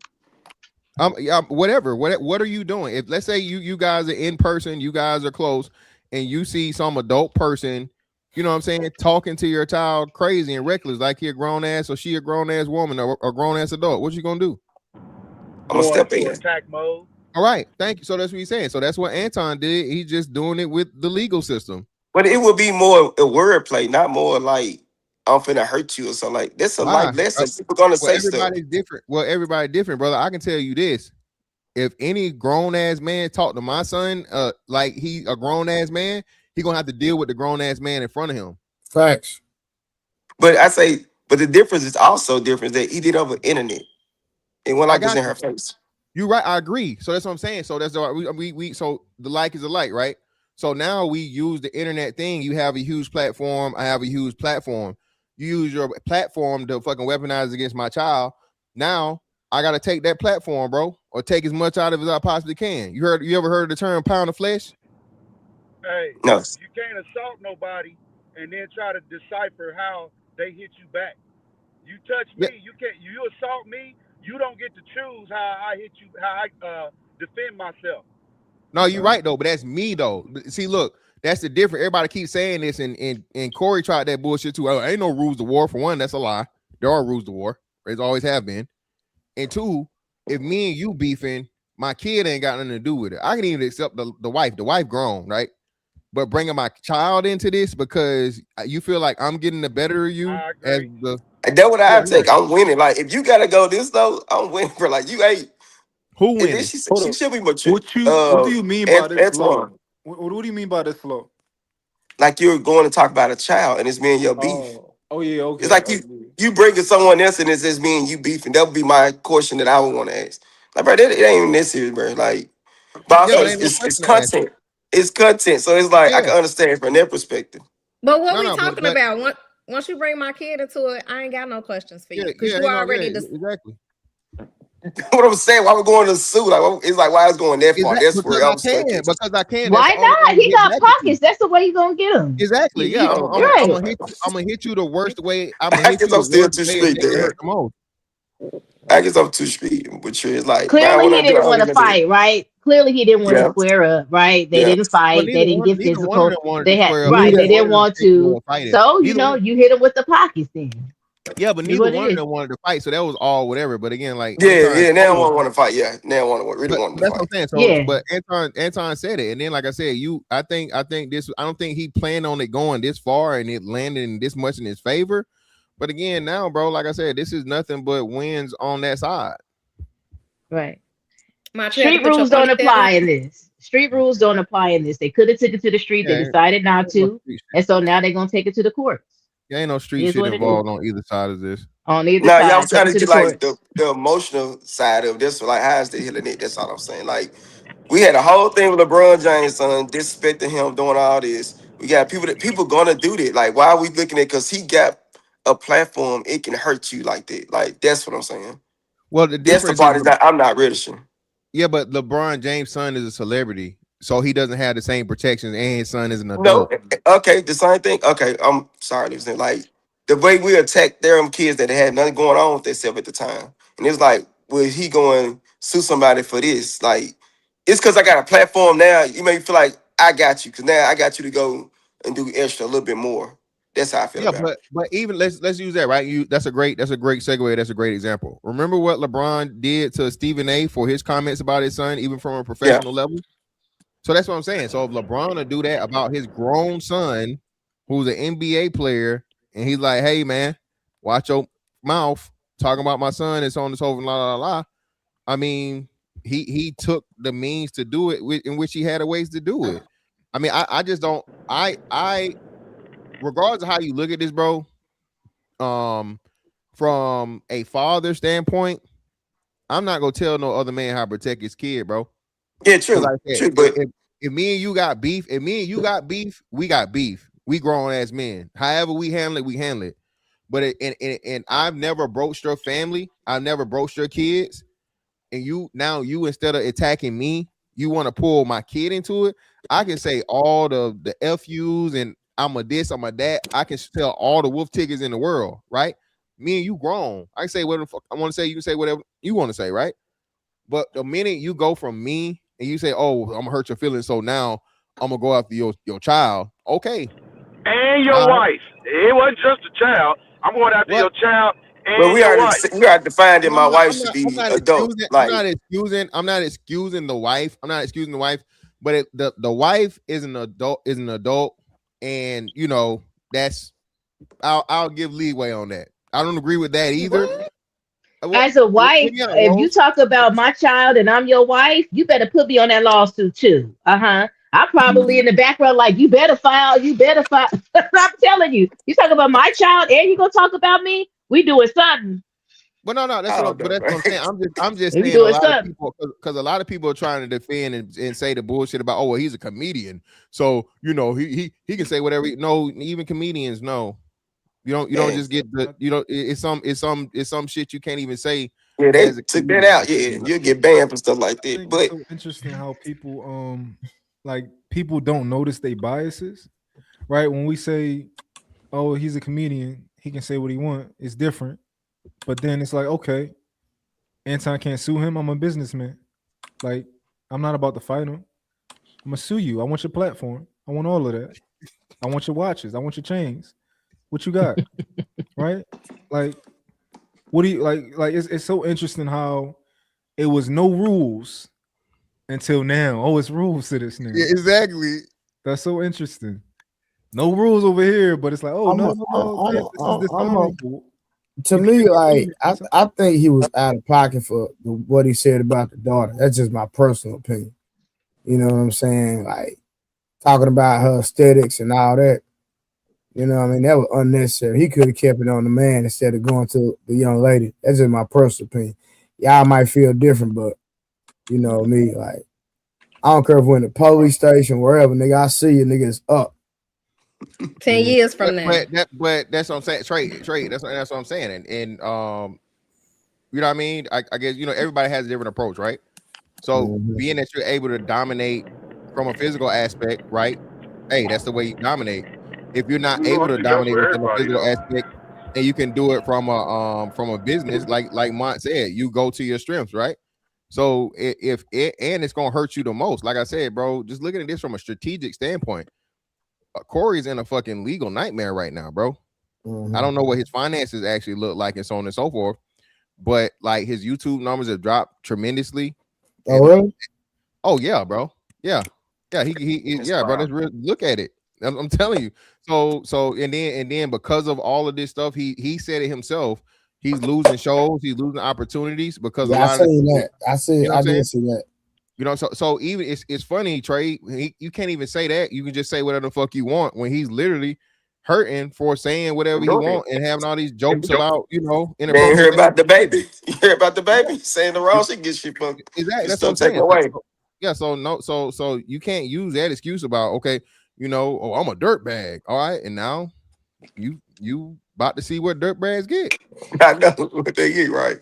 Whatever. What are you doing? If let's say you guys are in person, you guys are close, and you see some adult person, you know what I'm saying, talking to your child crazy and reckless, like he a grown ass or she a grown ass woman or a grown ass adult, what you gonna do?
I'm gonna step in.
Attack mode.
All right, thank you. So that's what he's saying. So that's what Anton did. He's just doing it with the legal system.
But it would be more a wordplay, not more like I'm finna hurt you or something. Like that's a life lesson. People gonna say stuff.
Everybody's different. Well, everybody different, brother. I can tell you this: if any grown ass man talk to my son, like he a grown ass man, he gonna have to deal with the grown ass man in front of him.
Facts.
But I say, but the difference is also different that he did over internet. It went like this in her face.
You're right. I agree. So that's what I'm saying. So that's we so the like is a like, right? So now we use the internet thing. You have a huge platform. I have a huge platform. You use your platform to fucking weaponize against my child. Now I got to take that platform, bro, or take as much out of it as I possibly can. You ever heard of the term pound of flesh?
Hey,
no.
You can't assault nobody and then try to decipher how they hit you back. You touch me, you assault me, you don't get to choose how I hit you, how I defend myself.
No, you're right though, but that's me though. See, look, that's the difference. Everybody keeps saying this, and Corey tried that bullshit too. Oh, ain't no rules to war. For one, that's a lie. There are rules to war. There always have been. And two, if me and you beefing, my kid ain't got nothing to do with it. I can even accept the wife. The wife grown, right? but bringing my child into this because you feel like I'm getting the better of you as the.
And that's what I take. I'm winning. Like if you gotta go this though, I'm winning. For like you ain't.
Who
And then
winning?
she should be mature.
What do you mean by this flow?
Antoine.
What do you mean by this flow?
Like you're going to talk about a child and it's me and your beef.
Oh yeah, okay.
It's like you bringing someone else and it's just me and you beefing. That would be my question that I would want to ask. Like, bro, it ain't even this serious, bro. Like, but also it's content. It's content, so it's like I can understand from their perspective.
But what we talking about? Once you bring my kid into it, I ain't got no questions for you because you already
exactly.
What I'm saying, why we're going to sue? Like, it's like why it's going that far. That's where I'm stuck.
Because I can.
Why not? He got pockets. That's the way you gonna get him.
Exactly. Yeah. I'm gonna hit you the worst way. I guess I'm still too street there.
I guess I'm too street. But it's like
clearly he didn't want to fight, right? Clearly he didn't want to square up, right? They didn't fight. They didn't get physical. They had right. They didn't want to. So you hit him with the pockets then.
Yeah, but neither one of them wanted to fight, so that was all whatever. But again, like
now I want to fight. Yeah, now I want to really want to
fight.
That's
what I'm saying. So, but Anton said it, and then like I said, I think this. I don't think he planned on it going this far and it landing this much in his favor. But again, now, bro, like I said, this is nothing but wins on that side.
Right. Street rules don't apply in this. Street rules don't apply in this. They could have took it to the street. They decided not to, and so now they're gonna take it to the courts.
There ain't no street shit involved on either side of this.
On either side.
Y'all trying to get like the emotional side of this. Like, how's the healing it? That's all I'm saying. Like, we had a whole thing with LeBron James, son, disrespecting him, doing all this. We got people gonna do that. Like, why are we looking at? Because he got a platform, it can hurt you like that. Like, that's what I'm saying.
Well, that's
the part is that I'm not relishing.
Yeah, but LeBron James' son is a celebrity. So he doesn't have the same protections, and his son is an adult.
No, okay, the same thing. Okay, I'm sorry, listen. Like the way we attack them kids that had nothing going on with themselves at the time, and it's like, will he go and sue somebody for this? Like, it's because I got a platform now. You may feel like I got you, because now I got you to go and do extra a little bit more. That's how I feel about it.
But even let's use that, right? That's a great segue. That's a great example. Remember what LeBron did to Stephen A for his comments about his son, even from a professional level. So that's what I'm saying. So if LeBron will do that about his grown son, who's an NBA player, and he's like, "Hey man, watch your mouth talking about my son," and so on and so forth, la la la. I mean, he took the means to do it in which he had ways to do it. I mean, I just don't. I regardless of how you look at this, bro, from a father standpoint, I'm not gonna tell no other man how to protect his kid, bro.
Yeah, true.
True, but if me and you got beef, we got beef. We grown ass men. However we handle it, we handle it. But and I've never broached your family. I've never broached your kids. And you instead of attacking me, you want to pull my kid into it. I can say all the FUs and I'm a this, I'm a that. I can tell all the wolf tickets in the world, right? Me and you grown. I can say whatever the fuck I want to say. You can say whatever you want to say, right? But the minute you go from me and you say, "Oh, I'm gonna hurt your feelings," so now I'm gonna go after your child. Okay.
And your wife. It wasn't just a child. I'm going after your child and
well, we already defined that my wife should be adult.
I'm not excusing the wife. But the wife is an adult, and you know that's I'll give leeway on that. I don't agree with that either.
What? As a wife, if you talk about my child and I'm your wife, you better put me on that lawsuit too. I'm probably in the background like, you better file. I'm telling you, you talk about my child and you gonna talk about me? We doing something.
Well, no, that's what I'm saying. I'm just saying a lot of people, because a lot of people are trying to defend and say the bullshit about, oh, well, he's a comedian, so you know he can say whatever. No, even comedians know. You don't just get it's some shit you can't even say.
Yeah, they took that out. Yeah, you'll get banned for stuff like that. But
it's so interesting how people people don't notice their biases, right? When we say, "Oh, he's a comedian, he can say what he wants," it's different. But then it's like, okay, Anton can't sue him. I'm a businessman. Like, I'm not about to fight him. I'm gonna sue you. I want your platform. I want all of that. I want your watches. I want your chains. What you got? Right? Like, what do you like? It's so interesting how it was no rules until now. Oh, it's rules to this now.
Yeah, exactly.
That's so interesting. No rules over here, but it's like, oh no, this is dishonorable.
To me, like I think he was out of pocket for what he said about the daughter. That's just my personal opinion. You know what I'm saying? Like talking about her aesthetics and all that. You know what I mean? That was unnecessary. He could have kept it on the man instead of going to the young lady. That's just my personal opinion. Y'all might feel different, but you know me, like I don't care if we're in the police station, wherever, nigga, I see you, nigga, it's up.
10 years from now.
But that's what I'm saying. Trade. That's what I'm saying. And you know what I mean? I guess, you know, everybody has a different approach, right? So being that you're able to dominate from a physical aspect, right? Hey, that's the way you dominate. If you're not able to dominate within a physical aspect, and you can do it from a business, like Mont said, you go to your strengths, right? So if it's gonna hurt you the most, like I said, bro, just looking at this from a strategic standpoint. Corey's in a fucking legal nightmare right now, bro. I don't know what his finances actually look like and so on and so forth, but like his YouTube numbers have dropped tremendously.
Oh, really?
Oh yeah, bro. Yeah. He yeah, bro. That's real. Look at it. I'm telling you. So and then because of all of this stuff, he said it himself. He's losing shows. He's losing opportunities because a lot of
that. I did see that.
You know, so even it's funny, Trey. You can't even say that. You can just say whatever the fuck you want when he's literally hurting for saying whatever he want and having all these jokes about, you know.
You hear about the baby? You hear about the baby saying the wrong shit gets shit from.
Exactly. That's what I'm saying. Away. Yeah. So you can't use that excuse about, okay, you know, oh, I'm a dirtbag. All right, and now you about to see what dirtbags get.
I know what they get, right?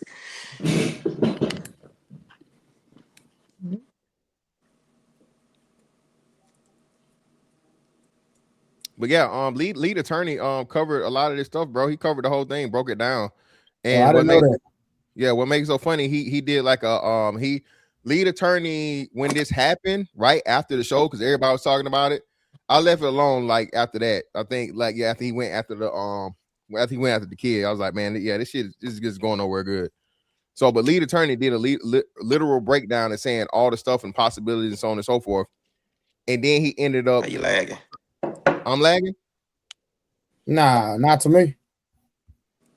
But yeah, lead attorney covered a lot of this stuff, bro. He covered the whole thing, broke it down. And
I didn't know that.
Yeah, what makes it so funny, he did like a lead attorney when this happened, right after the show, because everybody was talking about it. I left it alone like after that. I think like after he went after the kid, I was like, man, yeah, this is just going nowhere good. So, but lead attorney did a literal breakdown and saying all the stuff and possibilities and so on and so forth. And then he ended up.
Are you lagging?
I'm lagging?
Nah, not to me.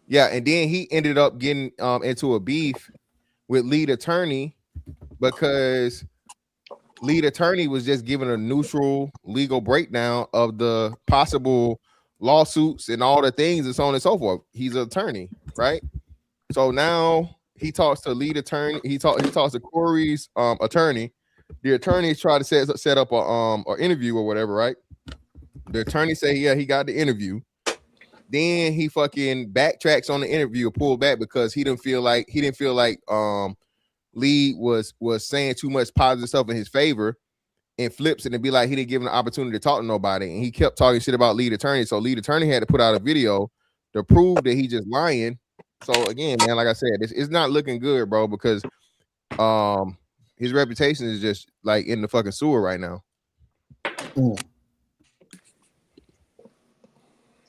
Yeah, and then he ended up getting into a beef with lead attorney because lead attorney was just giving a neutral legal breakdown of the possible lawsuits and all the things and so on and so forth. He's an attorney, right? So now he talks to lead attorney. He talks to Corey's attorney. The attorneys try to set up a interview or whatever, right? The attorney say, yeah, he got the interview. Then he fucking backtracks on the interview or pulled back because he didn't feel like Lee was saying too much positive stuff in his favor, and flips it and be like he didn't give him the opportunity to talk to nobody, and he kept talking shit about lead attorney. So lead attorney had to put out a video to prove that he just lying. So again, man, like I said, it's not looking good, bro, because his reputation is just like in the fucking sewer right now.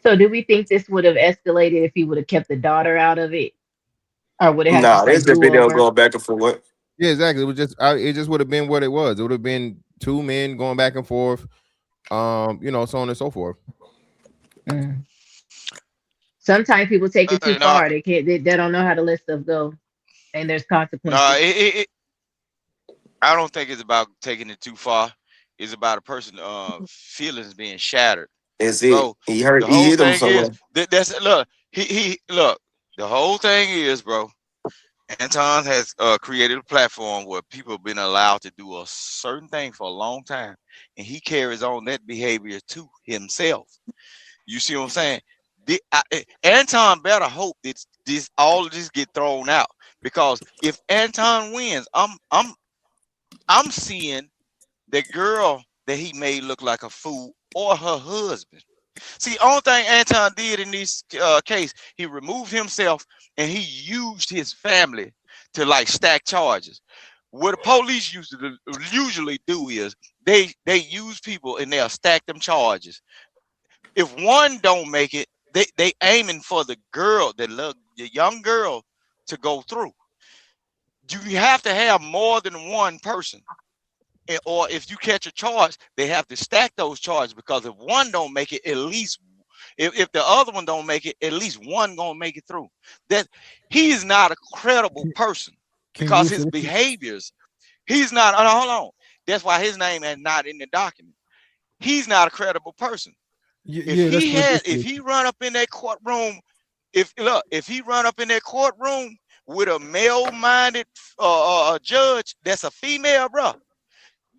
So do we think this would have escalated if he would have kept the daughter out of it? Or would it have
Nah, there's the video going back and forth.
Yeah, exactly. It just would have been what it was. It would have been two men going back and forth, you know, so on and so forth.
Sometimes people take it too far. They don't know how to let stuff go, and there's consequences.
I don't think it's about taking it too far. It's about a person's feelings being shattered.
Is it? Bro, he hurt. He hit him somewhere.
Look. The whole thing is, bro. Anton has created a platform where people have been allowed to do a certain thing for a long time, and he carries on that behavior to himself. You see what I'm saying? Anton better hope that all of this get thrown out, because if Anton wins, I'm seeing the girl that he made look like a fool or her husband. See, only thing Anton did in this case, he removed himself and he used his family to like stack charges. What the police usually do is they use people and they'll stack them charges. If one don't make it, they aiming for the girl, the young girl, to go through. You have to have more than one person or if you catch a charge, they have to stack those charges, because if one don't make it, at least if the other one don't make it, at least one gonna make it through. That he is not a credible person because his behaviors. He's not. Hold on. That's why his name is not in the document. He's not a credible person. If he run up in that courtroom, if he run up in that courtroom with a male-minded judge that's a female, bro,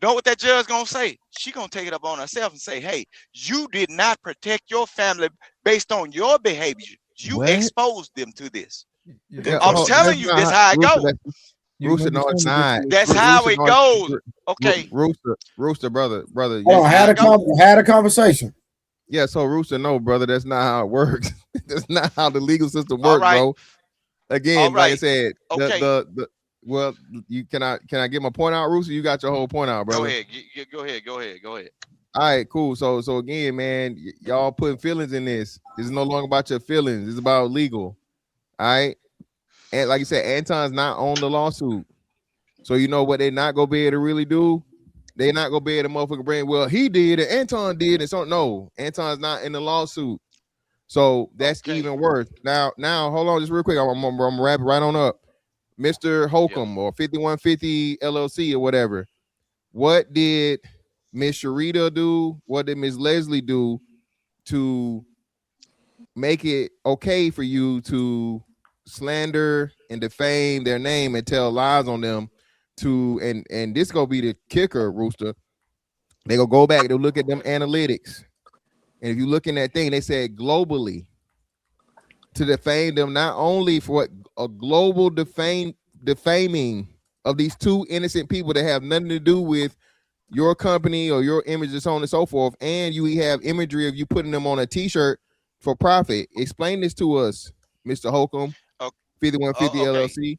know what that judge gonna say? She gonna take it up on herself and say, "Hey, you did not protect your family based on your behavior. You exposed them to this." I'm telling you, that's how it goes.
Rooster, no, it's not.
That's how it goes. Okay,
Rooster, brother.
Oh, had a conversation.
Yeah, so Rooster, no, brother, that's not how it works. That's not how the legal system works, bro. Again, like I said, well, you can I get my point out, Rooster? You got your whole point out, brother.
Go ahead.
All right, cool. So again, man, y'all putting feelings in this. This is no longer about your feelings. It's about legal. All right. And like you said, Anton's not on the lawsuit. So you know what they're not gonna be able to really do? They're not gonna be able to motherfucker bring, well, he did and Anton did, and so no, Anton's not in the lawsuit. So that's even worse. Now, hold on just real quick. I'm gonna wrap it right on up. Mr. Holcomb or 5150 LLC or whatever. What did Miss Sharita do? What did Miss Leslie do to make it okay for you to slander and defame their name and tell lies on them? And this gonna be the kicker, Rooster. They gonna go back, they'll look at them analytics. And if you look in that thing, they said globally to defame them, not only for a global defaming of these two innocent people that have nothing to do with your company or your image and so on and so forth, and you have imagery of you putting them on a t-shirt for profit. Explain this to us, Mr. Holcomb, 5150 LLC.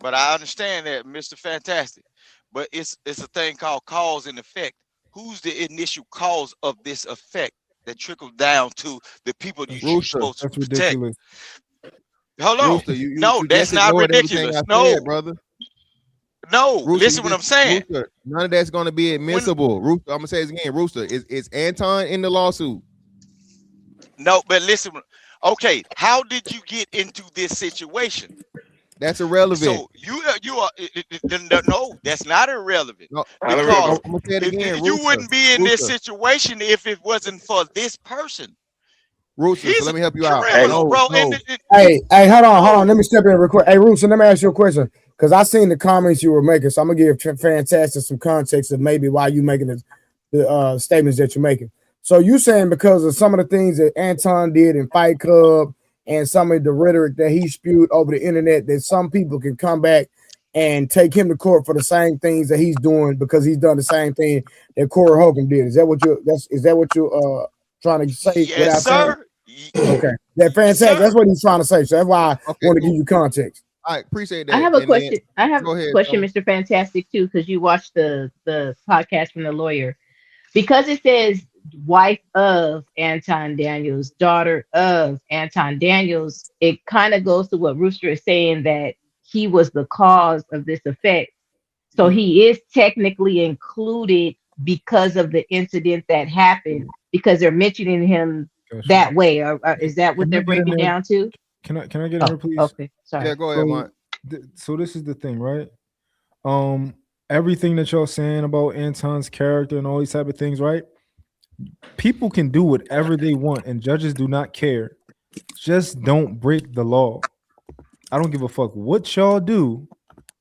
But I understand that, Mr. Fantastic. But it's a thing called cause and effect. Who's the initial cause of this effect that trickles down to the people you're supposed to protect?
Ridiculous.
Hold on.
Rooster,
no, that's not ridiculous. No,
said, brother.
No, Rooster, listen what I'm saying.
Rooster, none of that's going to be admissible. Rooster, I'm going to say this again. Rooster, is Anton in the lawsuit?
No, but listen. Okay, how did you get into this situation?
That's irrelevant.
So you are no, that's not irrelevant.
No,
because
I'm gonna say it again,
you
Rooster,
wouldn't be in this
Rooster.
situation if it wasn't for this person.
Rooster, so let me help you out.
Criminal, bro.
Hey, hold on. Let me step in real quick. Hey, Rooster, let me ask you a question because I seen the comments you were making, so I'm gonna give Fantastic some context of maybe why you making the statements that you're making. So you saying because of some of the things that Anton did in Fight Club and some of the rhetoric that he spewed over the internet, that some people can come back and take him to court for the same things that he's doing because he's done the same thing that Corey Holcomb did. Is that what you're trying to say?
Yes, sir.
Okay, that fantastic. Yes, that's what he's trying to say. So that's why I want to give you context.
I appreciate that.
I have a question. I have
Go
a
ahead,
question,
Tony.
Mr. Fantastic, too, because you watched the podcast from the lawyer. Because it says wife of Anton Daniels, daughter of Anton Daniels, it kind of goes to what Rooster is saying, that he was the cause of this effect. So he is technically included because of the incident that happened, because they're mentioning him that way. Or is that what they're breaking down to?
Can I get in here, please?
Okay, sorry.
Yeah, go ahead, Mark.
So this is the thing, right? Everything that y'all saying about Anton's character and all these type of things, right? People can do whatever they want, and judges do not care. Just don't break the law. I don't give a fuck what y'all do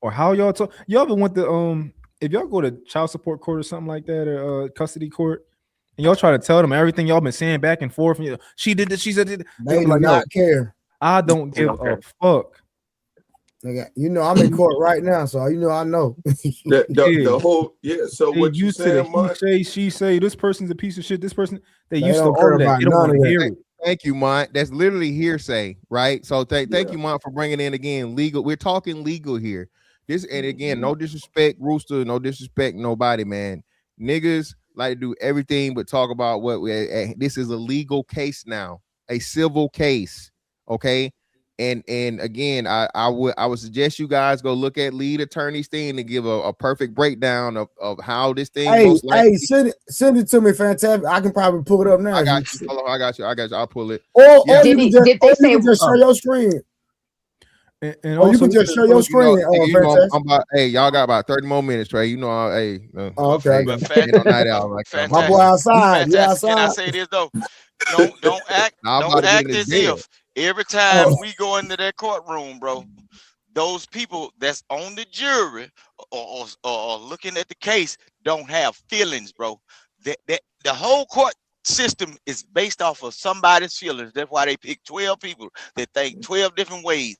or how y'all talk. Y'all ever went to if y'all go to child support court or something like that, or custody court, and y'all try to tell them everything y'all been saying back and forth, and she did this, she said this.
They do not care.
I don't give a fuck.
You know, I'm in court right now, so you know I know.
the whole So
they
what you
used
saying,
to
Mark?
he say, she say, this person's a piece of shit. This person, they
They
used to
don't care
all that.
about
They don't
none
want
of
to
that.
hear it.
Thank you, Mont. That's literally hearsay, right? So thank you, Mont, for bringing in again legal. We're talking legal here. This, and again, no disrespect, Rooster, no disrespect, nobody, man. Niggas like to do everything but talk about this is a legal case now, a civil case. Okay, And again, I would suggest you guys go look at lead attorney's thing to give a perfect breakdown of how this thing most likely.
Send it to me, fantastic. I can probably pull it up now.
I got you. Hold on, I got you. I'll pull it.
Or you can just share your screen.
And
you can just share your screen.
Hey, y'all got about 30 more minutes, Trey. You know,
okay.
Night out, like,
my boy outside. Yeah, outside.
Can I say this though? Don't act as if every time we go into that courtroom, bro, those people that's on the jury or looking at the case don't have feelings, bro. That the whole court system is based off of somebody's feelings. That's why they pick 12 people that think 12 different ways.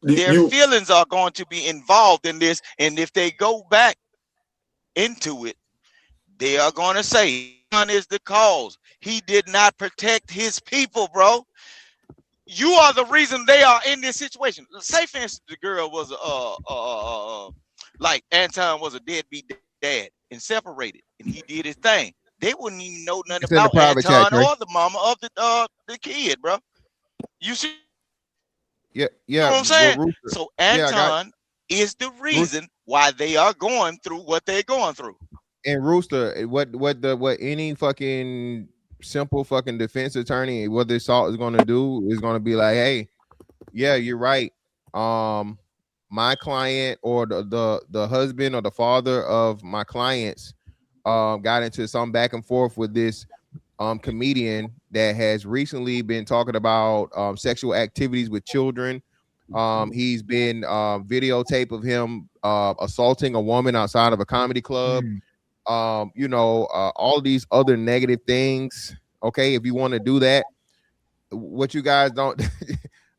Their feelings are going to be involved in this, and if they go back into it, they are going to say Anton is the cause. He did not protect his people, bro. You are the reason they are in this situation. Say, for instance, the girl was like Anton was a deadbeat dad and separated, and he did his thing. They wouldn't even know nothing about Anton or the mama of the kid, bro. You see?
Yeah.
You know what I'm saying? So Anton is the reason why they are going through what they're going through.
And Rooster, what any fucking simple fucking defense attorney, what this salt is going to do is going to be like, hey, yeah, you're right. My client or the husband or the father of my clients got into some back and forth with this comedian that has recently been talking about sexual activities with children. He's been videotape of him assaulting a woman outside of a comedy club. All these other negative things. Okay, if you want to do that, what you guys don't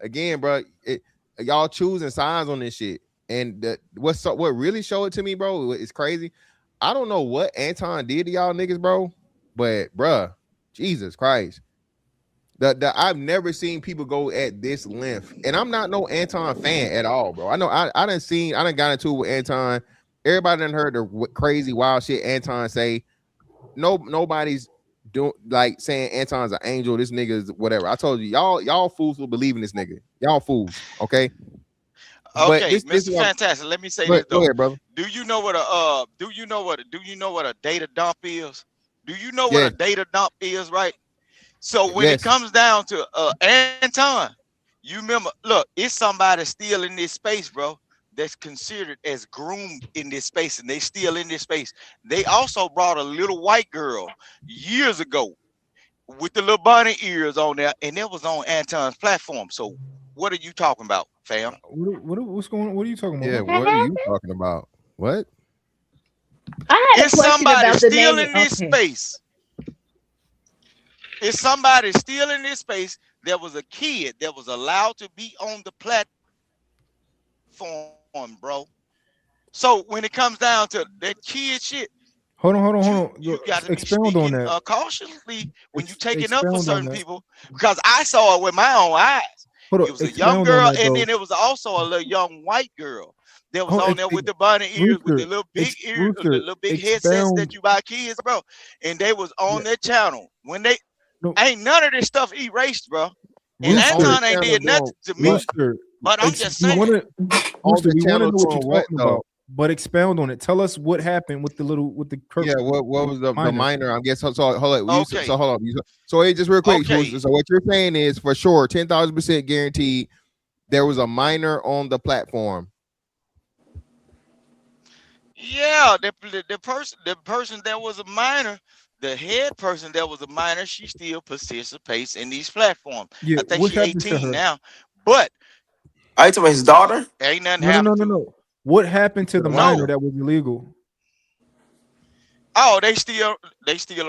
again, bro, y'all choosing sides on this shit. And what really showed it to me, bro, is crazy. I don't know what Anton did to y'all niggas, bro, but bruh, Jesus Christ. I've never seen people go at this length, and I'm not no Anton fan at all, bro. I know I done got into it with Anton. Everybody done heard the crazy wild shit Anton say. Nobody's doing like saying Anton's an angel. This nigga is whatever. I told you, y'all fools will believe in this nigga. Y'all fools, okay?
Okay, Mr. Fantastic. Let me say this though.
Go ahead, brother.
Do you know what a data dump is? Do you know what a data dump is, right? So when it comes down to Anton, you remember, look, it's somebody still in this space, bro, that's considered as groomed in this space, and they still in this space. They also brought a little white girl years ago with the little bunny ears on there, and it was on Anton's platform. So what are you talking about, fam?
What's going on? What are you talking about?
Yeah, what are you talking about? What?
It's somebody still in this space. It's somebody still in this space. There was a kid that was allowed to be on the platform, bro. So when it comes down to that kid shit,
hold on.
You got to
expound on that
cautiously when you take it up for certain people, because I saw it with my own eyes. It was a young girl, and then it was also a little young white girl that was on there with the bunny ears, with the little big ears, the little big headsets that you buy kids, bro. And they was on their channel when they ain't none of this stuff erased, bro. And Anton ain't did nothing to me. But I'm just saying.
We want to know what you're talking about, but expound on it. Tell us what happened with the
what was the minor? I guess. So hold on. So hey, just real quick. Okay. So what you're saying is for sure, 10,000% guaranteed, there was a minor on the platform.
Yeah, the person that was a minor. The head person that was a minor, she still participates in these platforms.
Yeah,
I think she's 18 now. But
I talking about his daughter?
Ain't nothing happened.
No. What happened to the minor that was illegal?
Oh, they still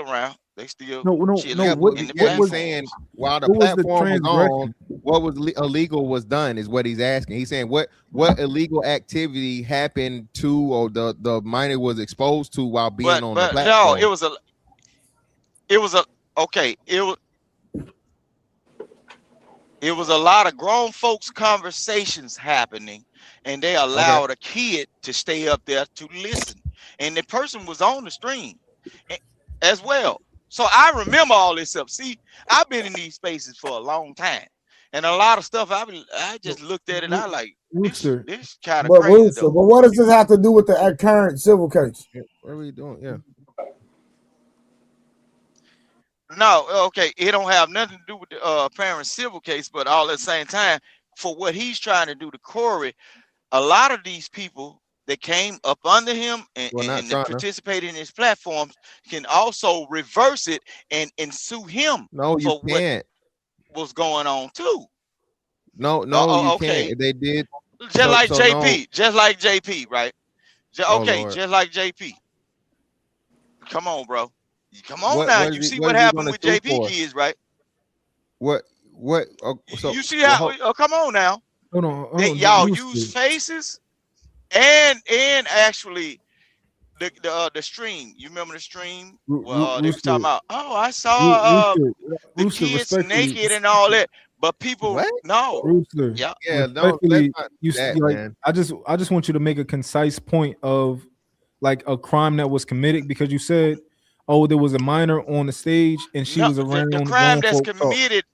around. They still
What he's saying while the platform was on, what was illegal was done is what he's asking. He's saying what illegal activity happened to or the minor was exposed to while being on the platform.
No, it was a lot of grown folks conversations happening, and they allowed a kid to stay up there to listen, and the person was on the stream as well. So I remember all this stuff. See, I've been in these spaces for a long time, And a lot of stuff I just looked at it. I like
Rooster.
This kind of
But
crazy
Rooster,
though.
but what does this have to do with the current civil case?
What are we doing? Yeah.
No, okay, it don't have nothing to do with the parent civil case, but all at the same time, for what he's trying to do to Corey, a lot of these people that came up under him and participated in his platforms can also reverse it and sue him for what was going on too.
No, you can't. They did
just like JP, just like JP, right? Okay, just like JP. Come on, bro. Come on now. You see what happened with JP kids, right?
What? So
you see how? Come on now.
Hold on.
Y'all use faces and actually the stream. You remember the stream? Well, they were talking about. Oh, I saw the kids naked and all that. But people no.
Rooster.
Yeah.
No. I just want you to make a concise point of like a crime that was committed, because you said, oh, there was a minor on the stage and she was around
the crime that's committed.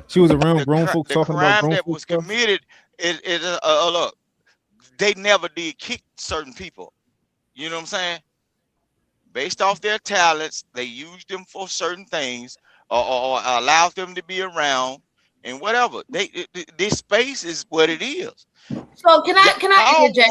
She was around grown folks talking about grown folks. The crime that was
committed is look, they never did kick certain people. You know what I'm saying? Based off their talents, they used them for certain things or allowed them to be around and whatever. This space is what it is.
So can I interject?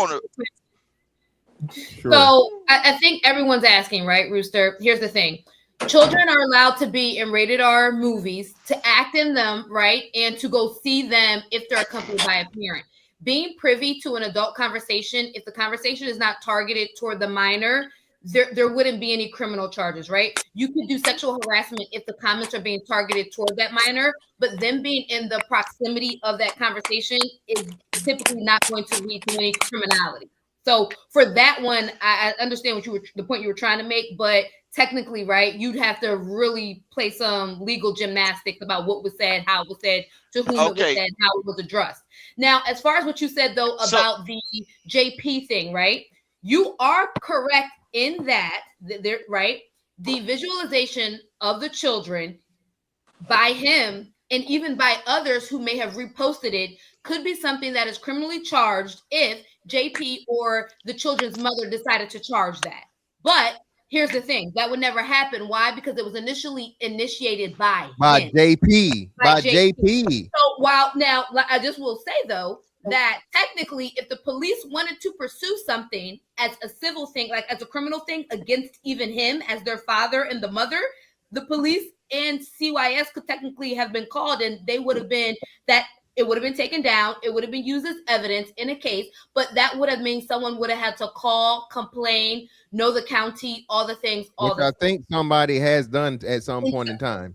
Sure.
So I think everyone's asking, right, Rooster? Here's the thing. Children are allowed to be in rated R movies, to act in them, right? And to go see them if they're accompanied by a parent. Being privy to an adult conversation, if the conversation is not targeted toward the minor, there wouldn't be any criminal charges, right? You could do sexual harassment if the comments are being targeted toward that minor, but them being in the proximity of that conversation is typically not going to lead to any criminality. So for that one, I understand the point you were trying to make, but technically, right, you'd have to really play some legal gymnastics about what was said, how it was said, to whom it was said, how it was addressed. Now, as far as what you said, though, about the JP thing, right, you are correct in that, right, the visualization of the children by him and even by others who may have reposted it could be something that is criminally charged if JP or the children's mother decided to charge that. But here's the thing, that would never happen. Why? Because it was initially initiated by him.
JP. By JP.
So while now, I just will say though, that technically if the police wanted to pursue something as a civil thing, like as a criminal thing against even him as their father and the mother, the police and CYS could technically have been called, and they would have been that. It would have been taken down. It would have been used as evidence in a case, but that would have meant someone would have had to call, complain, know the county, all the things.
Which I think somebody has done at some point in time.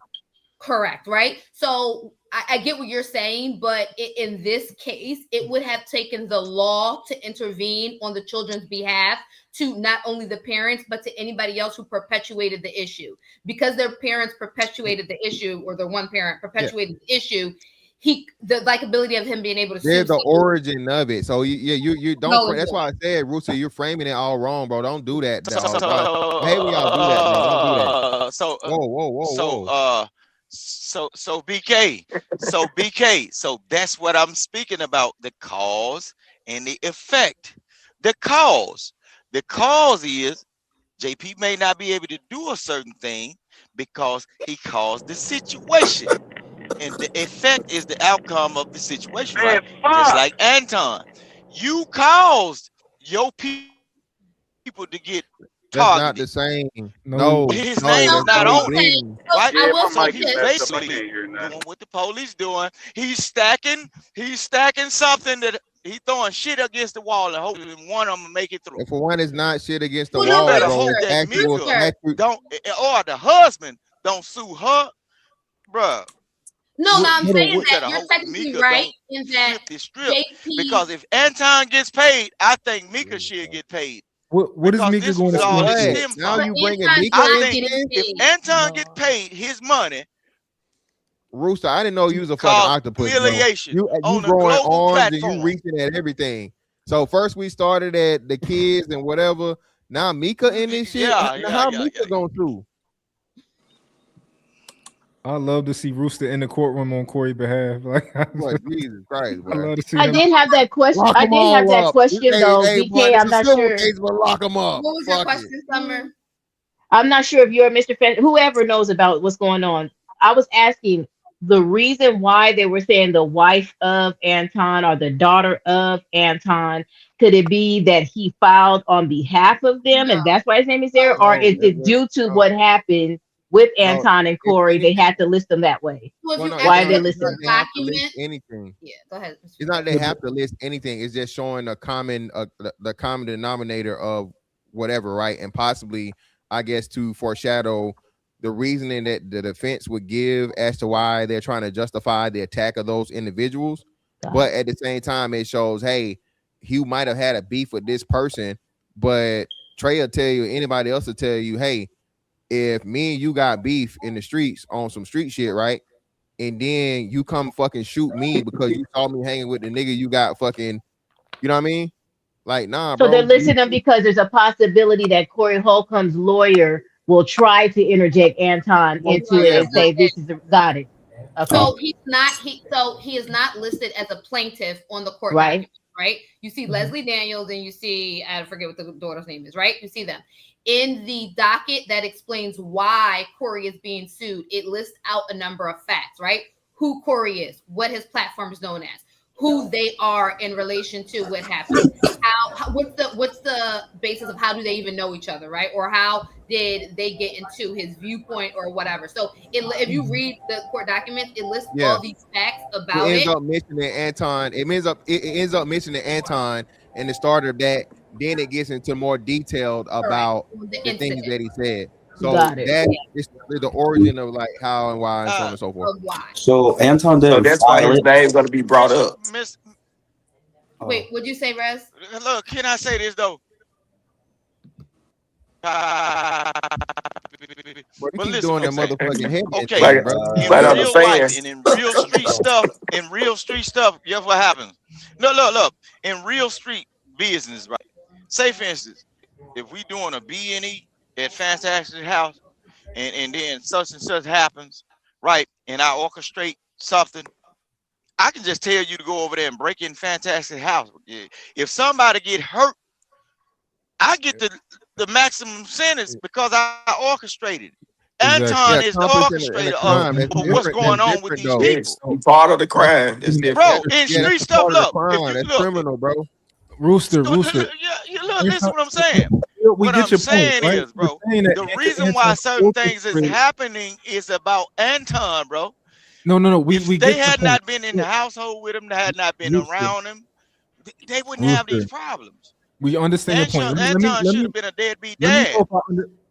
Correct, right? So I get what you're saying, but in this case, it would have taken the law to intervene on the children's behalf to not only the parents, but to anybody else who perpetuated the issue. Because their parents perpetuated the issue, or their one parent perpetuated the issue, the likability of him being able to
there's the origin of it. So you don't. No, that's why I said, Rooster, you're framing it all wrong, bro. Don't do that. Hey, we all do that, man. Don't do that.
So
whoa.
So BK. So that's what I'm speaking about. The cause and the effect. The cause is JP may not be able to do a certain thing because he caused the situation. And the effect is the outcome of the situation, right? Just like Anton, you caused your people to get targeted.
That's not the same. No,
his name is not on it. Right?
I will
So
say
he's
this.
basically doing what the police doing. He's stacking something that he's throwing shit against the wall and hoping one of them make it through.
And for one, it's not shit against the
You
wall,
better
bro.
hope
It's
that
actual
Mika don't, or the husband don't sue her, bruh.
No, I'm saying that you're technically right in that JP,
because if Anton gets paid, I think Mika should get paid.
What is Mika going to
do? Now you bringing Mika in?
If Anton get paid his money,
Rooster, I didn't know you was a fucking octopus.
Humiliation.
You growing arms and you reaching at everything. So first we started at the kids and whatever. Now Mika in this shit. How Mika gonna sue?
I love to see Rooster in the courtroom on Corey's behalf. Like,
Jesus Christ,
I love to see
I
him.
did have that question.
Lock
I
them
did have
all
that
up.
question
Hey,
though,
hey, boy,
BK.
this
I'm
a
not
civil
sure.
case, but lock them up.
What was your
Fuck
question, Summer?
I'm not sure if you're Mr. Whoever knows about what's going on. I was asking the reason why they were saying the wife of Anton or the daughter of Anton. Could it be that he filed on behalf of them and that's why his name is there? Or is it due to what happened with Anton and
If
Corey? They
anything,
had to list them that way.
So if
well,
you
no,
Why
it's
are they
not, it's not
listed?
they have to list anything.
Yeah, go ahead.
It's not they have to list anything. It's just showing a common, the common denominator of whatever, right? And possibly, I guess, to foreshadow the reasoning that the defense would give as to why they're trying to justify the attack of those individuals. But at the same time, it shows, hey, Hugh might have had a beef with this person, but Trey will tell you, anybody else will tell you, hey, if me and you got beef in the streets on some street shit, right? And then you come fucking shoot me because you saw me hanging with the nigga you got fucking, you know what I mean? Like, nah,
So they're
bro.
listing them because there's a possibility that Corey Holcomb's lawyer will try to interject Anton into it
Yeah,
and say, "This is got it." Okay.
So he is not listed as a plaintiff on the court
Right.
document, right? You see Leslie Daniels and you see, I forget what the daughter's name is, right? You see them. In the docket that explains why Corey is being sued, it lists out a number of facts, right? Who Corey is, what his platform is known as, who they are in relation to what happened, what's the basis of how do they even know each other, right? Or how did they get into his viewpoint or whatever. So if you read the court documents, it lists all these facts about
it.
It
Ends up mentioning Anton. It ends up mentioning Anton in the start of that. Then it gets into more detailed about the things that he said. So
Got it.
that is the origin of like how and why and so on and so forth.
So Anton
So
didn't
that's why
file
his
it.
name's gonna be brought up.
Wait, what'd you say, Rez?
Look, can I say this though?
But
But
keep
listen,
doing that motherfucking head.
okay,
Like,
bro.
in
but I'm
real
saying-
life and in real street stuff, guess what happens? Look, in real street business, right? Say for instance, if we doing a B&E at Fantastic House, and then such and such happens, right? And I orchestrate something, I can just tell you to go over there and break in Fantastic House. If somebody get hurt, I get the maximum sentence because I orchestrated.
Exactly.
Anton
Yeah,
is the
accomplice in a
orchestrator
crime. That's
of what's
different.
going
That's
on with
different,
these
though.
people.
It's part of the crime. It's different.
Bro, in
Yeah,
street
that's
stuff,
part of the
look,
crime.
if you
That's
look,
criminal, bro.
Rooster.
look, listen what I'm saying.
We
What
get
I'm
your
saying
point, right?
is, bro,
We're saying that
the reason why
Anton
certain things is
orchestrated-
happening is about Anton, bro.
No.
If
We
they
get your
had
point.
not been in the household with him, they had not been
Rooster.
around him, they wouldn't have these
Rooster.
problems.
We understand your point.
Anton should have been a deadbeat
Let me
dad.
know if I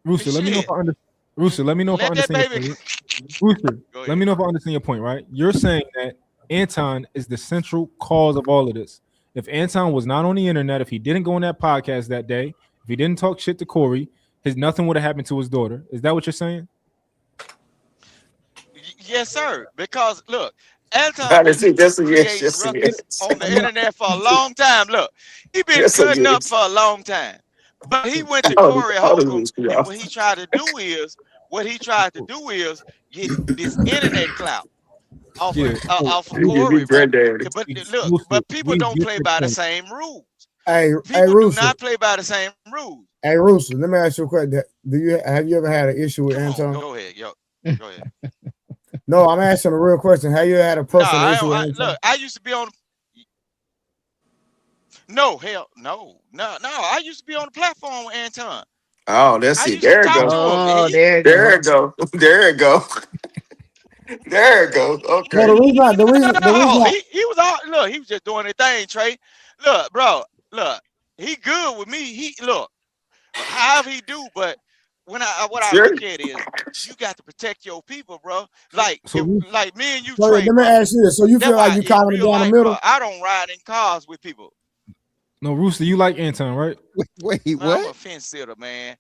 Rooster, let me know if I understand. Rooster, let me know if I
Let that
understand your
baby.
point. Rooster, let me know if I understand your point, right? You're saying that Anton is the central cause of all of this. If Anton was not on the internet, if he didn't go on that podcast that day, if he didn't talk shit to Corey, nothing would have happened to his daughter. Is that what you're saying?
Yes, sir. Because look, Anton
That's
been
it. That's a yes.
creating
Yes, a
ruckus
yes.
on the internet for a long time. Look, he been
Yes, a
cutting up
yes.
for a long time. But he went to
Oh,
Corey
oh,
Holcomb,
this is
and
y'all.
what he tried to do is get this internet clout off of
He
Corey,
big
bro.
granddaddy.
But look, but people
we
don't
get
play
your
by the
point.
same rules.
Hey,
People do
Rooster.
not play by the same rules.
Hey, Rooster. Let me ask you a question. Have you ever had an issue with Anton?
Go ahead, yo. Go ahead.
No, I'm asking a real question. Have you had a personal issue with Anton?
Look, I used to be on. No, hell, no. I used to be on the platform with Anton.
Oh, that's
I
it.
used to
There it
talk
goes.
to him.
Oh,
and he-
there
There it go. There it go. There it goes. Okay.
No, the reason
No, he was all look. He was just doing his thing, Trey. Look, bro. Look, he good with me. He look, however he do, but what I
Sure.
look at is you got to protect your people, bro. Like
So
like me and you,
So
Trey.
let me
bro.
ask you this. So you
That's
feel like
why
you
in
calming it
real
down the
life,
middle?
bro, I don't ride in cars with people.
No, Rooster, you like Anton, right?
Wait,
Man,
what?
I'm a fence sitter, man.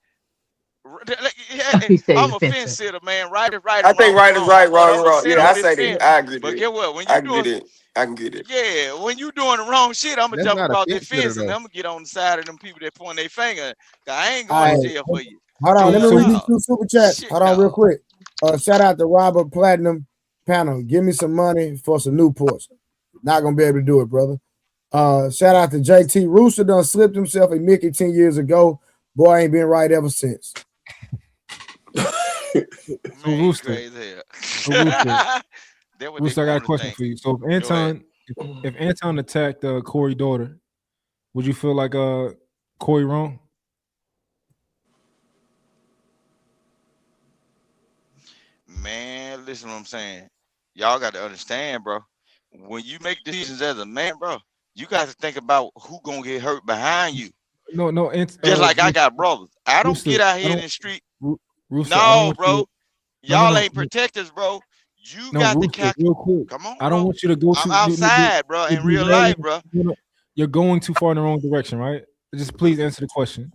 He said
I'm
he's
a
fence
fence
sitter.
sitter, man. Right is right.
I
And
think
wrong
right is right,
But
wrong
I'm
is
a
wrong.
sit
Yeah,
on
I
this
say
fence.
that. I agree
But
to
get
it.
what? When
I
you
can get
doing,
it. I can get it.
yeah, when you doing the wrong shit, I'm gonna
That's
jump
not a
across that
fence sitter,
fence and
though.
I'm gonna get on the side of them people that point their finger. 'Cause I ain't
All
going
right.
to jail for you.
Hold on. Let me
Hell
read these
no.
2 super chats.
Shit
Hold on real
no.
quick. Shout out to Robert Platinum Panel. Give me some money for some Newports. Not gonna be able to do it, brother. Shout out to JT Rooster. Done slipped himself a Mickey 10 years ago. Boy ain't been right ever since.
So
Rooster, Rooster, I got a question for you. So if Anton attacked Corey's daughter, would you feel like Corey wrong?
Man, listen to what I'm saying. Y'all got to understand, bro. When you make decisions as a man, bro, you got to think about who gonna get hurt behind you.
No,
just like I got brothers. I don't
Rooster,
get out here in the street.
Rooster,
No, bro. Y'all ain't
no.
protectors, bro. You
No,
got to
Rooster,
calculate.
real quick.
Come on,
I don't
bro.
want you to go
I'm
too
outside, bro, in real life, bro.
You're going too far in the wrong direction, right? Just please answer the question.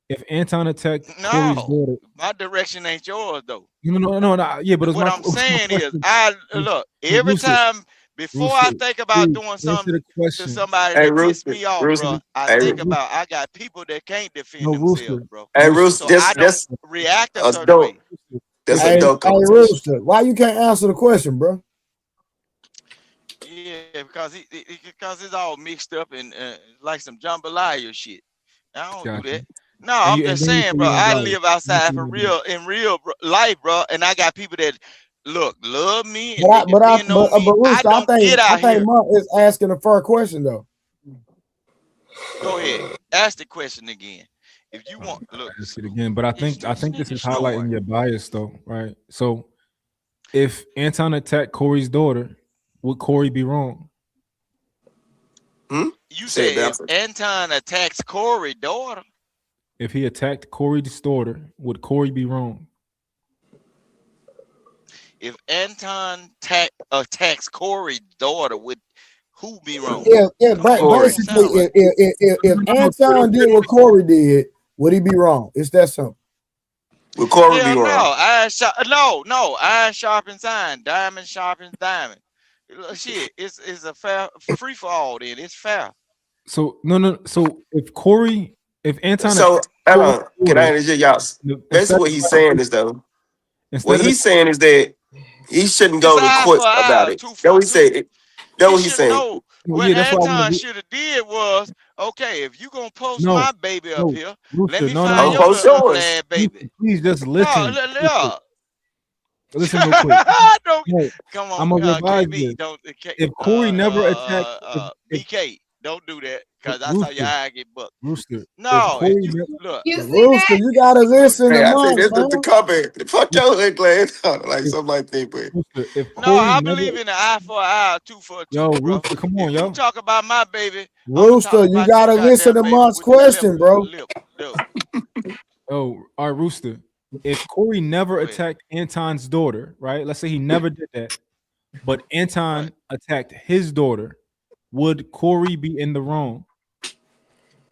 If Anton attacked Corey's daughter,
my direction ain't yours though.
No. Yeah, but
What I'm saying is, I look every time before I think about doing something to somebody that piss me off, bro. I think about I got people that can't defend themselves, bro.
Hey, Rooster,
so I don't react a certain way.
That's
Hey,
a dope
hey,
conversation.
Rooster, why you can't answer the question, bro?
Yeah, because it's all mixed up and like some jambalaya shit. I don't do that. No, I'm just saying, bro. I live outside for real, in real life, bro. And I got people that love me and
But
I
Rooster,
don't get out
I think
here.
Mark is asking a fair question though.
Go ahead, ask the question again. If you want, look.
Ask it again, but I think this is highlighting your bias, though, right? So, if Anton attacked Corey's daughter, would Corey be wrong?
You said if Anton attacks Corey's daughter.
If he attacked Corey's daughter, would Corey be wrong?
If Anton attacks Corey's daughter, would who be wrong?
Yeah. Basically, if Anton did what Corey did, would he be wrong? It's that simple.
Would Corey be wrong?
No. Iron sharpens iron. Diamond sharpens diamond. Shit, it's a fair free for all. Then it's fair.
So no. So if Anton,
can I interject, y'all? Basically, what he's saying is though, what he's saying is that he shouldn't go to court about it. That's what he said. That's what he's saying.
No, what Anton should have did was, okay, if you gonna post my baby up here, let me find your little glad baby.
Please just listen. Listen real quick.
Come on,
I'm gonna revise
KB,
this. If Corey never attacked,
BK, don't do that because I saw your eye get bucked.
Rooster.
No,
look, Rooster, you gotta listen to
I
Mark.
think that's the comment. Fuck your hood glad, like something like that. But
no, I believe in the eye for an eye, tooth for a tooth.
Yo, Rooster, come on, yo.
You talk about my baby.
Rooster, you gotta listen to Mark's question, bro.
Oh, all right, Rooster. If Corey never attacked Anton's daughter, right? Let's say he never did that, but Anton attacked his daughter, would Corey be in the wrong?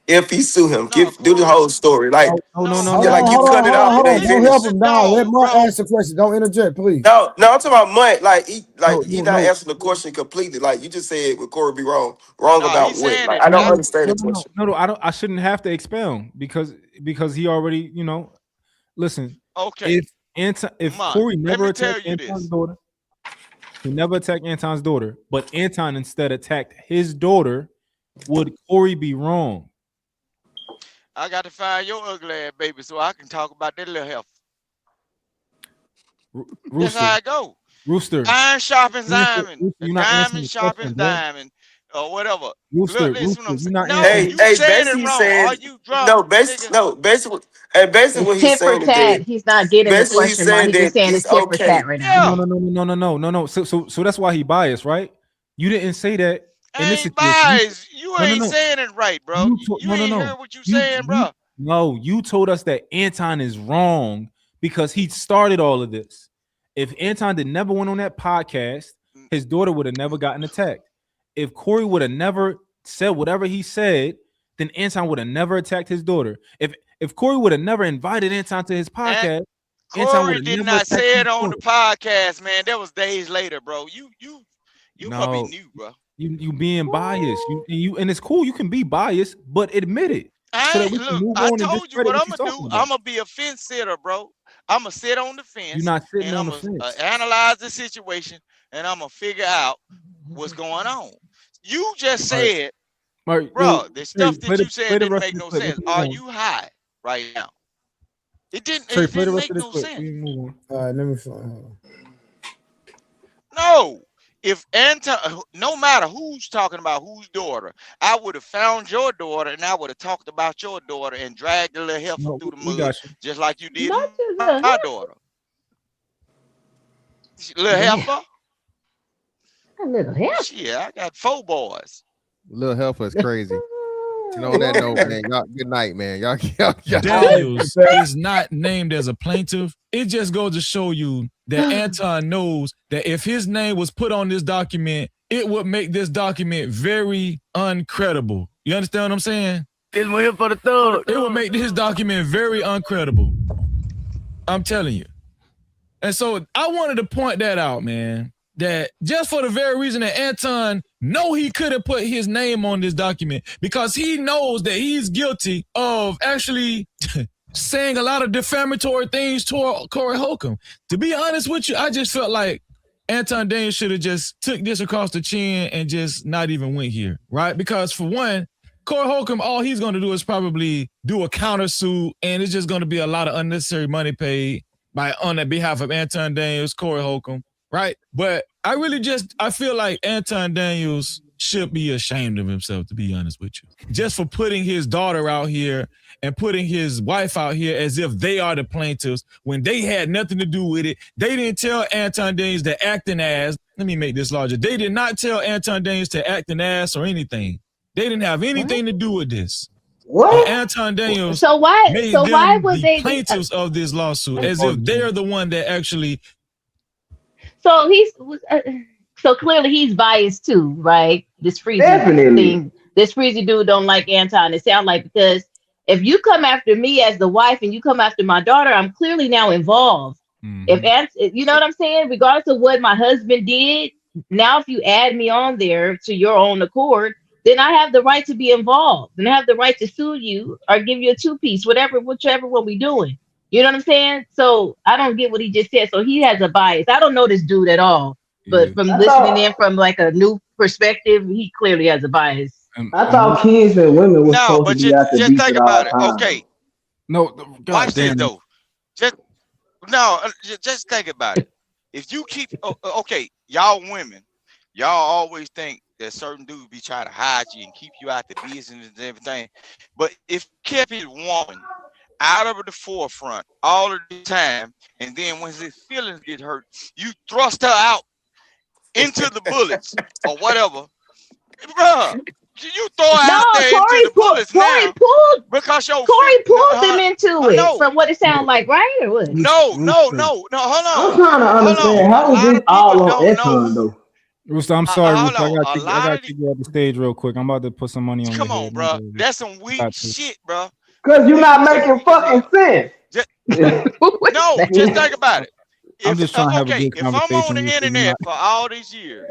If he sue him, do the whole story. Like,
no.
Like you cut it off.
Don't help him down. Let Mark answer the question. Don't interject, please.
No, I'm talking about Mike. Like he not answering the question completely. Like you just said, would Corey be wrong? Wrong about what? Like, I don't understand the question.
No, I shouldn't have to expound because he already, listen.
Okay.
If Corey never attacked Anton's daughter, he never attacked Anton's daughter, but Anton instead attacked his daughter, would Corey be wrong?
I got to find your ugly ass baby so I can talk about that little health. That's how I go.
Rooster.
Iron sharpens diamond. Diamond sharpens diamond. Or whatever.
Rooster,
listen what I'm saying.
No, you saying it wrong. Are you drunk? Basically what he's saying is that
he's not getting the question right. He's just saying it's tit for tat right now.
No. So that's why he biased, right? You didn't say that.
I ain't biased. You ain't saying it right, bro. You ain't heard what you saying, bro.
No, you told us that Anton is wrong because he started all of this. If Anton did never went on that podcast, his daughter would have never gotten attacked. If Corey would have never said whatever he said, then Anton would have never attacked his daughter. If Corey would have never invited Anton to his podcast,
Corey did not say it on the podcast, man. That was days later, bro. You probably knew, bro.
You being biased. You and it's cool. You can be biased, but admit it. so that we can move
I
on and
told you
discredit
what
what
I'm
you're
gonna do.
talking about.
I'm gonna be a fence sitter, bro. I'm gonna sit on the
You're
fence
not sitting
and
on
I'm
the
gonna
fence.
analyze the situation and I'm gonna figure out what's going on. You just
All right.
said,
All right, yo,
bro, the
Trey,
stuff that you
play
said
the
didn't
rest
make
of this
no
clip. Let's
sense.
move
Are
on.
you high right now? It didn't.
Trey,
It
play the
didn't
rest
make
of this
no
clip.
sense.
We can move on.
All right, let me find.
No. If Anton, no matter who's talking about whose daughter, I would have found your daughter and I would have talked about your daughter and dragged the little heifer
No,
through the
we
mud,
got you.
just like you did
Not just
my daughter. Little heifer.
a little heifer.
Shit, I got 4 boys.
Little Helper is crazy. And on that note, man, y'all, good night, man. Y'all
Daniels is not named as a plaintiff. It just goes to show you that Anton knows that if his name was put on this document, it would make this document very uncredible. You understand what I'm saying?
This one here for the thug.
It would make his document very uncredible. I'm telling you. And so I wanted to point that out, man. That just for the very reason that Anton know he could have put his name on this document because he knows that he's guilty of actually saying a lot of defamatory things toward Corey Holcomb. To be honest with you, I just felt like Anton Daniels should have just took this across the chin and just not even went here, right? Because for one, Corey Holcomb, all he's going to do is probably do a countersuit, and it's just going to be a lot of unnecessary money paid on the behalf of Anton Daniels, Corey Holcomb, right? But I feel like Anton Daniels should be ashamed of himself, to be honest with you. Just for putting his daughter out here and putting his wife out here as if they are the plaintiffs when they had nothing to do with it. They didn't tell Anton Daniels to act an ass. Let me make this larger. They did not tell Anton Daniels to act an ass or anything. They didn't have anything to do with this.
What?
And Anton Daniels
why would they
plaintiffs of this lawsuit as if they're the one that actually.
So so clearly he's biased too, right? This freezy thing, this freezy dude don't like Anton. It sounds like because if you come after me as the wife and you come after my daughter, I'm clearly now involved. If you know what I'm saying, regardless of what my husband did, now if you add me on there to your own accord, then I have the right to be involved and I have the right to sue you or give you a 2-piece, whichever one we doing. You know what I'm saying? So I don't get what he just said. So he has a bias. I don't know this dude at all, but from listening in from like a new perspective, he clearly has a bias.
I thought kids and women were supposed to be out there
just think about it. Okay.
No,
watch this though. Just think about it. If you keep okay, y'all women, y'all always think that certain dudes be trying to hide you and keep you out the business and everything. But if you kept his woman out of the forefront all of the time, and then when his feelings get hurt, you thrust her out into the bullets or whatever, bruh. You throw her out there into the bullets now because
Corey pulled them into it from what it sounds like, right? Or what?
No, hold on.
I'm trying to understand how is this all on Anton though?
Rooster, I'm sorry, Rooster. I gotta kick you off the stage real quick. I'm about to put some money on your head.
Come on, bro. That's some weak shit, bro.
Cause you're not making fucking sense.
No, just think about it.
I'm just trying to have a good
if I'm
conversation.
on the internet for all these years,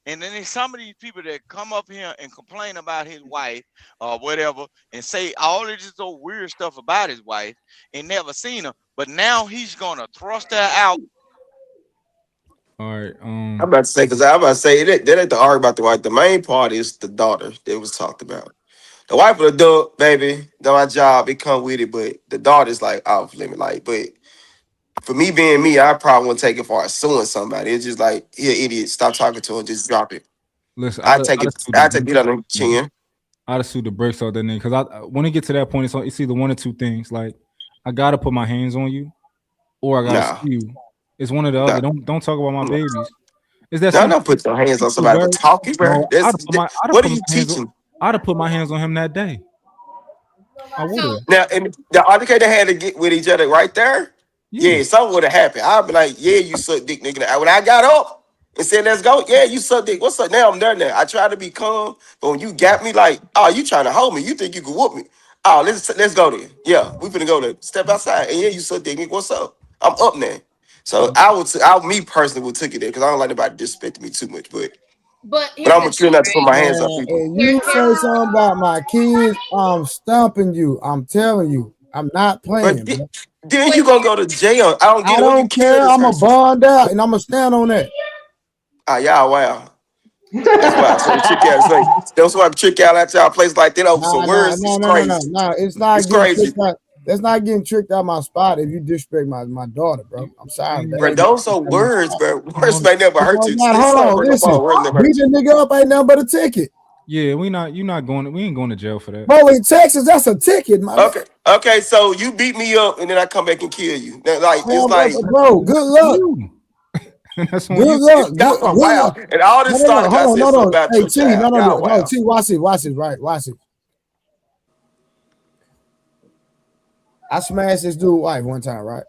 and then there's some of these people that come up here and complain about his wife or whatever, and say all of this old weird stuff about his wife and never seen her, but now he's gonna thrust her out.
All right.
I'm about to say that ain't the argument about the wife. The main part is the daughter that was talked about. The wife of the duck, baby, done my job, it come with it, but the daughter's like off limit. Like, but for me being me, I probably wouldn't take it for suing somebody. It's just like, you're an idiot. Stop talking to her, just drop it.
Listen,
I take it on the chin.
I'd have sued the brakes out that nigga because when it get to that point, it's either one or two things. Like, I gotta put my hands on you, or I gotta sue you. It's one or the other. Don't talk about my babies. Is that
don't put your hands on somebody for talking, bro? What are you teaching?
I'd have put my hands on him that day. I would have.
Now, and the article they had to get with each other right there. Yeah, something would have happened. I'd be like, yeah, you suck dick, nigga. When I got up and said, let's go, yeah, you suck dick. What's up? Now I'm there now. I try to be calm, but when you got me like, oh, you trying to hold me. You think you can whoop me. Oh, let's go then. Yeah, we finna go there. Step outside. And yeah, you suck dick, nigga. What's up? I'm up now. So me personally would took it there because I don't like nobody disrespecting me too much, but
But
I'm mature enough to put my hands on
And
people.
you say something about my kids, I'm stumping you. I'm telling you, I'm not playing, bro.
Then you gonna go to jail. I don't
I
get it. When you
don't
kill
care.
this
I'm a
person.
bond out, and I'm gonna stand on that.
Y'all wow. That's why I try to trick y'all. That's why I trick y'all at y'all place like that over some words. It's crazy.
No. It's not
It's
getting
crazy.
tricked out. That's not getting tricked out my spot if you disrespect my daughter, bro. I'm sorry. That
Bro,
ain't getting
those are
tricked out my
words,
spot.
bro. Words may never hurt
No,
you.
it's not.
It's
Hold
not,
on.
bro.
Listen.
Words never hurt
Beat
you.
the nigga up ain't nothing but a ticket.
Yeah, we ain't going to jail for that.
Bro, in Texas, that's a ticket, my nigga.
Okay. So you beat me up and then I come back and kill you. Now, like it's like,
Bro, good luck.
That's on
Good
you.
luck.
y'all
Good
wow.
luck.
And all this started because I
Hold
said
on,
something about
Hey,
your
T,
child. Y'all wow.
T, watch this, right? Watch it. I smashed this dude's wife one time, right?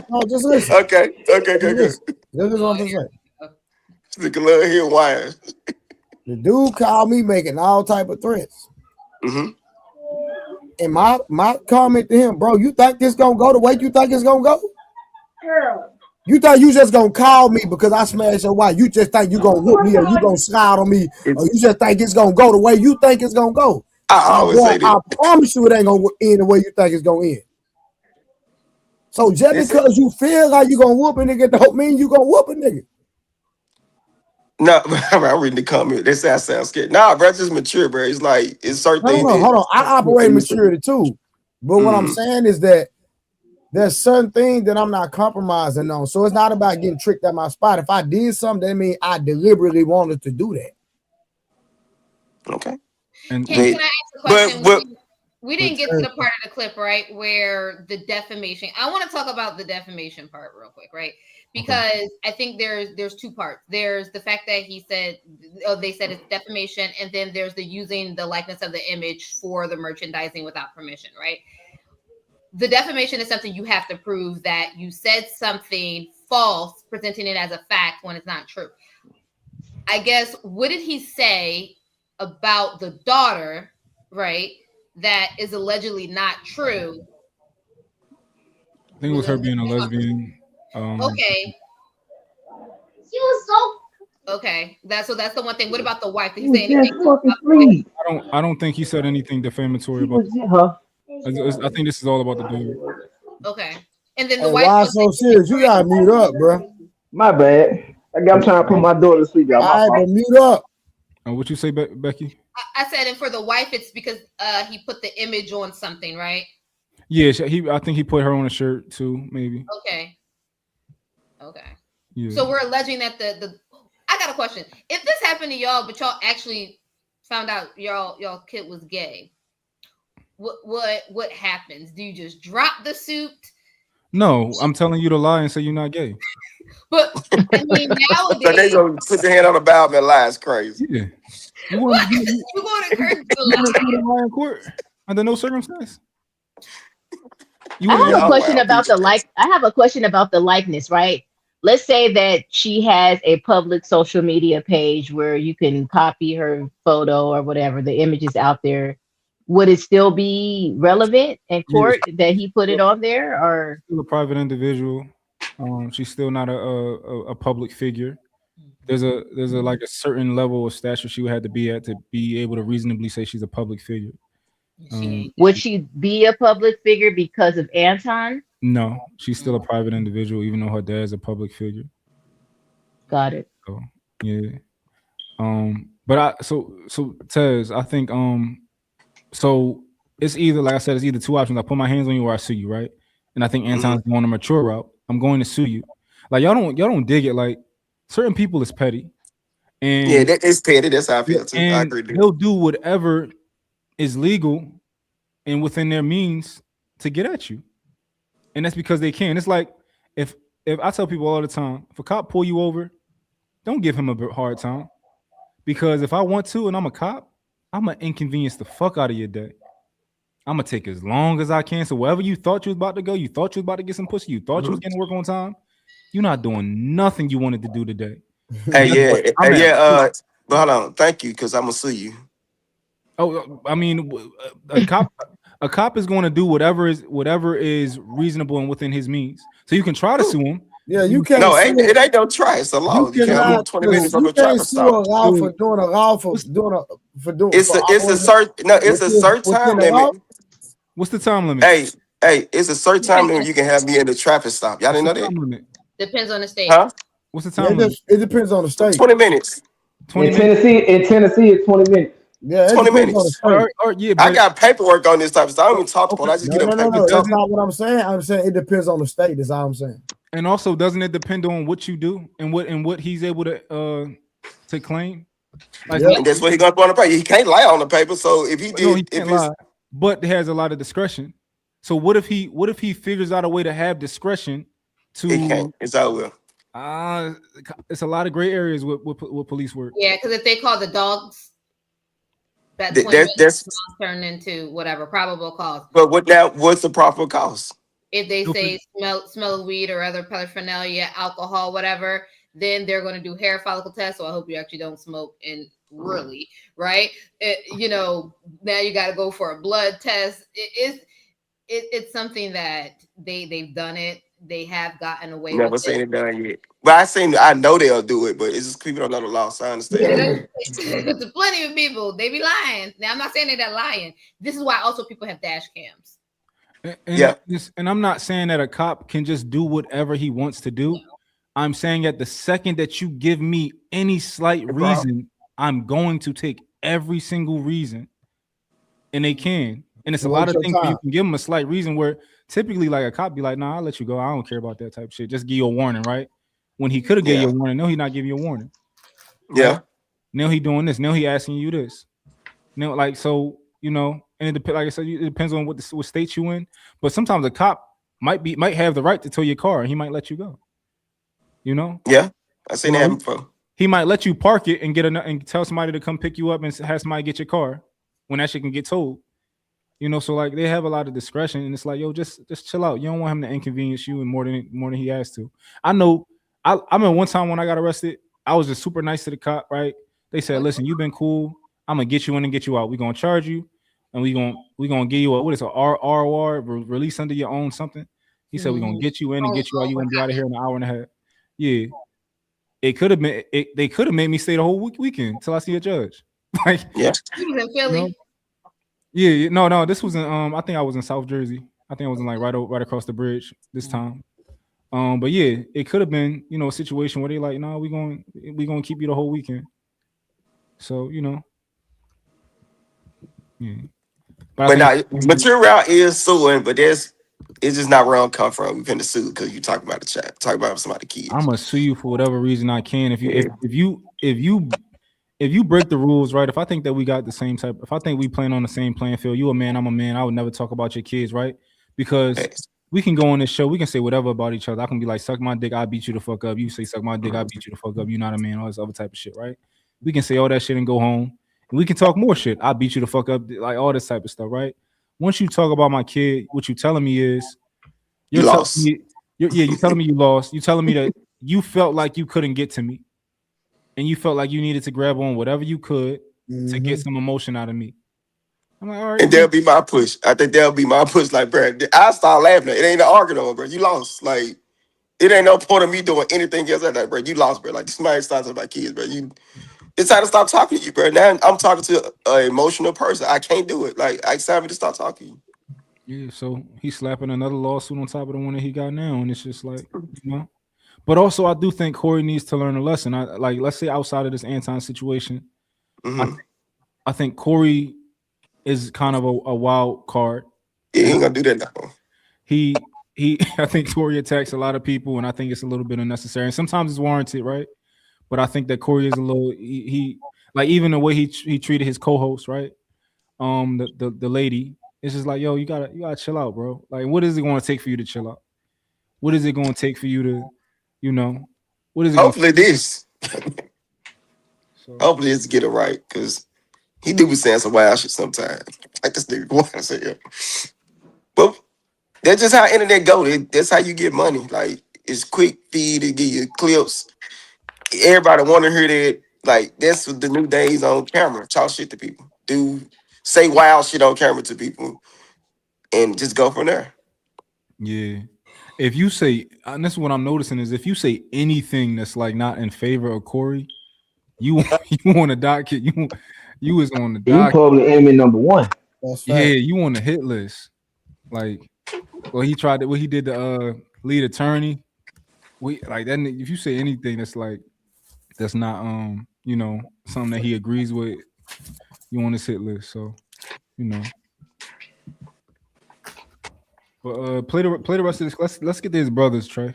No, just listen.
Okay. Good.
This is what I'm gonna say.
Stick a little here wire.
The dude called me making all type of threats.
Mm-hmm.
And my comment to him, bro, you think this gonna go the way you think it's gonna go? You thought you just gonna call me because I smashed your wife. You just think you gonna whoop me or you gonna slide on me, or you just think it's gonna go the way you think it's gonna go.
I always say
I
that.
promise you it ain't gonna end the way you think it's gonna end. So just because you feel like you gonna whoop a nigga don't mean you gonna whoop a nigga.
No, I'm reading the comment. They say I sound scared. Nah, bro, just mature, bro. It's like it's certain things that
Hold on. I operate maturity too. But what I'm saying is that there's certain things that I'm not compromising on. So it's not about getting tricked at my spot. If I did something, that means I deliberately wanted to do that.
Okay.
Can I ask a question? We didn't get to the part of the clip, right, where the defamation. I want to talk about the defamation part real quick, right? Because I think there's two parts. There's the fact that they said it's defamation, and then there's the using the likeness of the image for the merchandising without permission, right? The defamation is something you have to prove that you said something false, presenting it as a fact when it's not true. I guess, what did he say about the daughter, right, that is allegedly not true?
I think it was her being a lesbian.
Okay. She was so okay. That's the one thing. What about the wife? Did he say anything about the wife?
I don't think he said anything defamatory about her. I think this is all about the daughter.
Okay. And then the
Hey,
wife.
why so serious? You gotta mute up, bro.
My bad. I'm trying to put my daughter to sleep. Y'all.
All right, but mute up.
What you say, Becky?
I said, and for the wife, it's because he put the image on something, right?
Yeah, I think he put her on a shirt too, maybe.
Okay.
Yeah.
So we're alleging that the I got a question. If this happened to y'all, but y'all actually found out y'all kid was gay, what happens? Do you just drop the suit?
No, I'm telling you to lie and say you're not gay.
But I mean, nowadays,
so they gonna put their hand on the Bible and lie. It's crazy.
Yeah. You
going to
lie in court under no circumstance.
I have a question about the likeness, right? Let's say that she has a public social media page where you can copy her photo or whatever, the image is out there. Would it still be relevant in court that he put it on there, or
still a private individual? She's still not a public figure. There's a like a certain level of stature she would have to be at to be able to reasonably say she's a public figure.
Would she be a public figure because of Anton?
No, she's still a private individual, even though her dad's a public figure.
Got it.
So yeah. But so Tez, I think so it's either, like I said, it's either two options. I put my hands on you or I sue you, right? And I think Anton's going a mature route. I'm going to sue you. Like y'all don't dig it. Like certain people is petty. And
yeah, that is petty. That's how I feel too. I agree.
They'll do whatever is legal and within their means to get at you. And that's because they can. It's like if I tell people all the time, if a cop pull you over, don't give him a hard time. Because if I want to and I'm a cop, I'm gonna inconvenience the fuck out of your day. I'm gonna take as long as I can. So wherever you thought you was about to go, you thought you was about to get some pussy, you thought you was getting to work on time, you're not doing nothing you wanted to do today.
But hold on. Thank you, because I'm gonna sue you.
Oh, I mean, a cop is going to do whatever is reasonable and within his means. So you can try to sue him,
Yeah, you can't.
No, it ain't no try. It's a law. You can't move 20 minutes from
You
a
can't
traffic
sue
stop.
a law for doing a law for doing for
It's a certain it's a certain
within
time
the law.
limit.
What's the time limit?
Hey, it's a certain time limit you can have me in the traffic stop. Y'all didn't know that?
Limit?
Depends on the state.
Huh?
What's the time limit?
It depends on the state.
20 minutes.
20
in Tennessee, it's 20 minutes.
Yeah, it
20
depends on the
minutes.
state.
Yeah,
I got paperwork on this type of stuff. I don't even talk to people. I just
No,
get a paper.
that's not what I'm saying. I'm saying it depends on the state. That's all I'm saying.
And also, doesn't it depend on what you do and what he's able to claim? Like,
And that's what he's gonna put on the paper. He can't lie on the paper. So if he did,
no, he can't lie. But has a lot of discretion. So what if he figures out a way to have discretion to?
He can't. It's over.
It's a lot of gray areas with police work.
Yeah, because if they call the dogs, that
that's
turned into whatever probable cause.
But what's the proper cause?
If they say smell of weed or other paraphernalia, alcohol, whatever, then they're going to do hair follicle tests. So I hope you actually don't smoke and really, right? Now you got to go for a blood test. It's something that they've done it. They have gotten away
Never
with
seen it done yet. But I know they'll do it, but it's just people don't know the law. So I understand.
There's plenty of people, they be lying. Now I'm not saying they're lying. This is why also people have dash cams.
And I'm not saying that a cop can just do whatever he wants to do. I'm saying at the second that you give me any slight reason, I'm going to take every single reason. And they can. And it's a lot of things where you can give them a slight reason where typically like a cop be like, nah, I'll let you go. I don't care about that type of shit. Just give you a warning, right? When he could have gave you a warning, no, he not giving you a warning.
Yeah.
Right? Now he doing this. Now he asking you this. Now, like, so, and it depends, like I said, it depends on what state you in. But sometimes a cop might have the right to tow your car and he might let you go.
Yeah. I seen that happen before.
He might let you park it and and tell somebody to come pick you up and have somebody get your car when that shit can get towed. So like they have a lot of discretion, and it's like, yo, just chill out. You don't want him to inconvenience you and more than he has to. I know. I remember one time when I got arrested, I was just super nice to the cop. Right? They said, "Listen, you've been cool. I'm gonna get you in and get you out. We're gonna charge you, and we gonna give you what is a ROR release under your own something." He said, "We're gonna get you in and get you out. You gonna be out of here in an hour and a half." Yeah, it could have been. They could have made me stay the whole weekend till I see a judge. Like,
yeah,
he was in Philly.
Yeah, no, this was in I think I was in South Jersey. I think I was in like right across the bridge this time. But yeah, it could have been, a situation where they like, no, we're gonna keep you the whole weekend. So, yeah.
But now material is suing, but it's just not where I'm come from. We finna sue because you talk about the chat, talk about somebody's kids.
I'm gonna sue you for whatever reason I can. If you break the rules, right? If I think that we got the same type, if I think we playing on the same playing field, you a man, I'm a man, I would never talk about your kids, right? Because we can go on this show, we can say whatever about each other. I can be like, suck my dick, I'll beat you the fuck up. You say, suck my dick, I'll beat you the fuck up. You're not a man, all this other type of shit, right? We can say all that shit and go home. And we can talk more shit. I'll beat you the fuck up, like all this type of stuff, right? Once you talk about my kid, what you telling me is
you lost.
You're telling me you lost. You telling me that you felt like you couldn't get to me. And you felt like you needed to grab on whatever you could to get some emotion out of me. I'm like, all right.
And that'll be my push. I think that'll be my push. Like, bro, I start laughing. It ain't an argument, no, bro. You lost. Like, it ain't no point of me doing anything else like that, bro. You lost, bro. Like, somebody starts talking about kids, bro. It's time to stop talking to you, bro. Now I'm talking to an emotional person. I can't do it. Like, it's time to stop talking to you.
Yeah, so he's slapping another lawsuit on top of the one that he got now. And it's just like, But also, I do think Corey needs to learn a lesson. Let's say outside of this Anton situation, I think Corey is kind of a wild card.
Yeah, he ain't gonna do that now.
I think Corey attacks a lot of people, and I think it's a little bit unnecessary. And sometimes it's warranted, right? But I think that Corey is a little he like even the way he treated his co-host, right? The lady, it's just like, yo, you gotta chill out, bro. Like, what is it going to take for you to chill out? What is it going to take for you to what is it?
Hopefully this. Hopefully it's get it right, because he do be saying some wild shit sometimes. Like this nigga going to say it. But that's just how internet go. That's how you get money. Like, it's quick feed, it give you clips. Everybody want to hear that. Like, that's the new days on camera. Talk shit to people. Say wild shit on camera to people and just go from there.
Yeah. if you say, and this is what I'm noticing is if you say anything that's like not in favor of Corey, you on the docket. You was on the
You
docket.
public enemy number one.
Yeah, you on the hit list. Like, well, he tried to. Well, he did the lead attorney. We like that. If you say anything that's like that's not you know, something that he agrees with, you on his hit list. So, you know. But play the rest of this. Let's get to his brothers, Trey.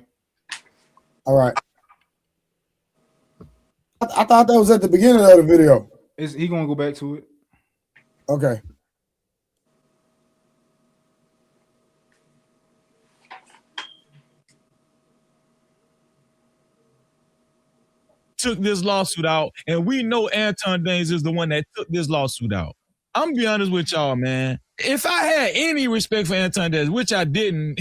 All right. I thought that was at the beginning of the video.
Is he gonna go back to it?
Okay.
Took this lawsuit out, and we know Anton Daniels is the one that took this lawsuit out. I'm gonna be honest with y'all, man. If I had any respect for Anton Daniels, which I didn't,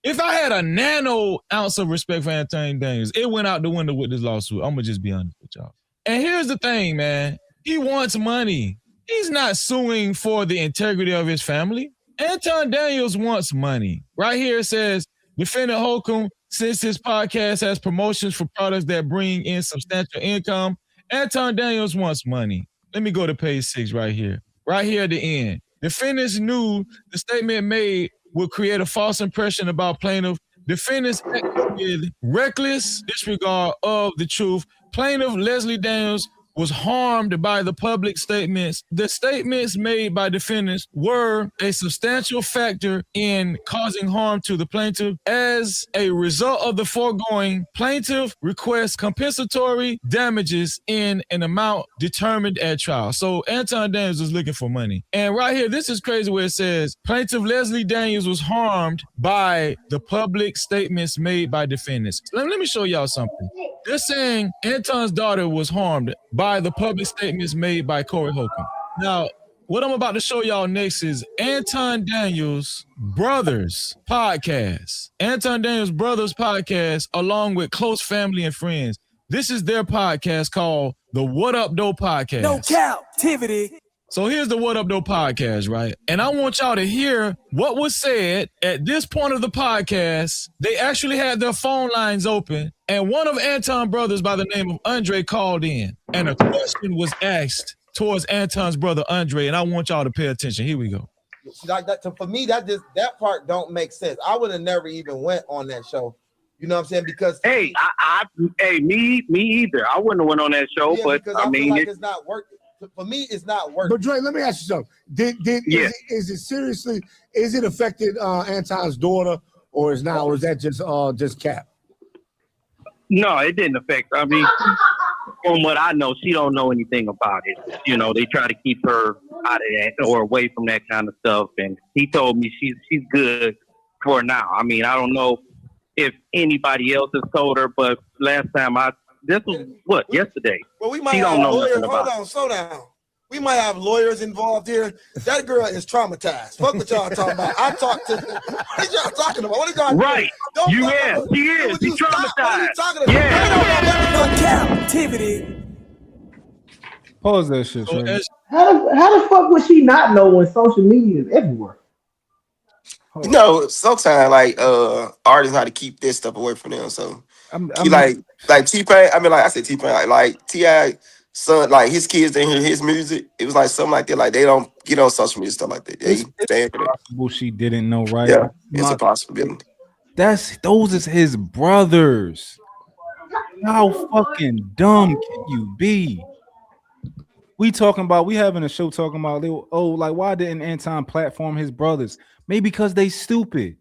if I had a nano ounce of respect for Anton Daniels, it went out the window with this lawsuit. I'm gonna just be honest with y'all. And here's the thing, man. He wants money. He's not suing for the integrity of his family. Anton Daniels wants money. Right here it says, defendant Holcomb, since his podcast has promotions for products that bring in substantial income, Anton Daniels wants money. Let me go to page 6 right here. Right here at the end. Defendants knew the statement made would create a false impression about plaintiff. Defendants acted with reckless disregard of the truth. Plaintiff Leslie Daniels was harmed by the public statements. The statements made by defendants were a substantial factor in causing harm to the plaintiff. As a result of the foregoing, plaintiff requests compensatory damages in an amount determined at trial. So Anton Daniels is looking for money. And right here, this is crazy where it says, plaintiff Leslie Daniels was harmed by the public statements made by defendants. Let me show y'all something. They're saying Anton's daughter was harmed by the public statements made by Corey Holcomb. Now, what I'm about to show y'all next is Anton Daniels' Brothers podcast. Anton Daniels' Brothers podcast, along with close family and friends. This is their podcast called the What Up Though Podcast.
No captivity.
So here's the What Up Though podcast, right? And I want y'all to hear what was said at this point of the podcast. They actually had their phone lines open, and one of Anton's brothers by the name of Andre called in, and a question was asked towards Anton's brother Andre, and I want y'all to pay attention. Here we go.
Like that, for me, that part don't make sense. I would have never even went on that show. You know what I'm saying? Because
me either. I wouldn't have went on that show, but I mean,
like it's not working. For me, it's not working.
But Dre, let me ask you something. Is it seriously? Is it affected Anton's daughter, or is that just cap?
No, it didn't affect. I mean, from what I know, she don't know anything about it. You know, they try to keep her out of that or away from that kind of stuff. And he told me she's good for now. I mean, I don't know if anybody else has told her, but last time this was yesterday.
Well, we might have lawyers. Hold on, slow down. We might have lawyers involved here. That girl is traumatized. Fuck what y'all talking about. I talked to. What y'all talking about? What are y'all
right? She is. She's traumatized.
Captivity.
Pause that shit.
So how the fuck would she not know when social media is everywhere?
You know, sometimes like artists how to keep this stuff away from them. So like T-Pain. I mean, like I said, T-Pain, like T.I. son, like his kids didn't hear his music. It was like something like that. Like they don't get on social media stuff like that. It's
possible she didn't know, right?
Yeah, it's a possibility.
Those is his brothers. How fucking dumb can you be? We having a show talking about like why didn't Anton platform his brothers? Maybe because they stupid.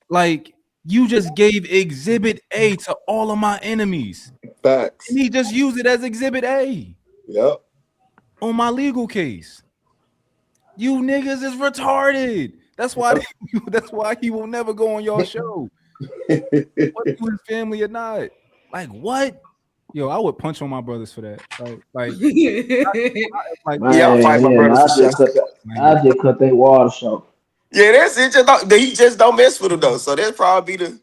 Like you just gave Exhibit A to all of my enemies.
Facts.
And he just used it as Exhibit A.
Yep.
On my legal case. You niggas is retarded. That's why he will never go on your show. Whether you his family or not. Like what? Yo, I would punch on my brothers for that.
I'll fight my brothers.
I just cut that water short.
Yeah, that's it. He just don't mess with him though. So that's probably the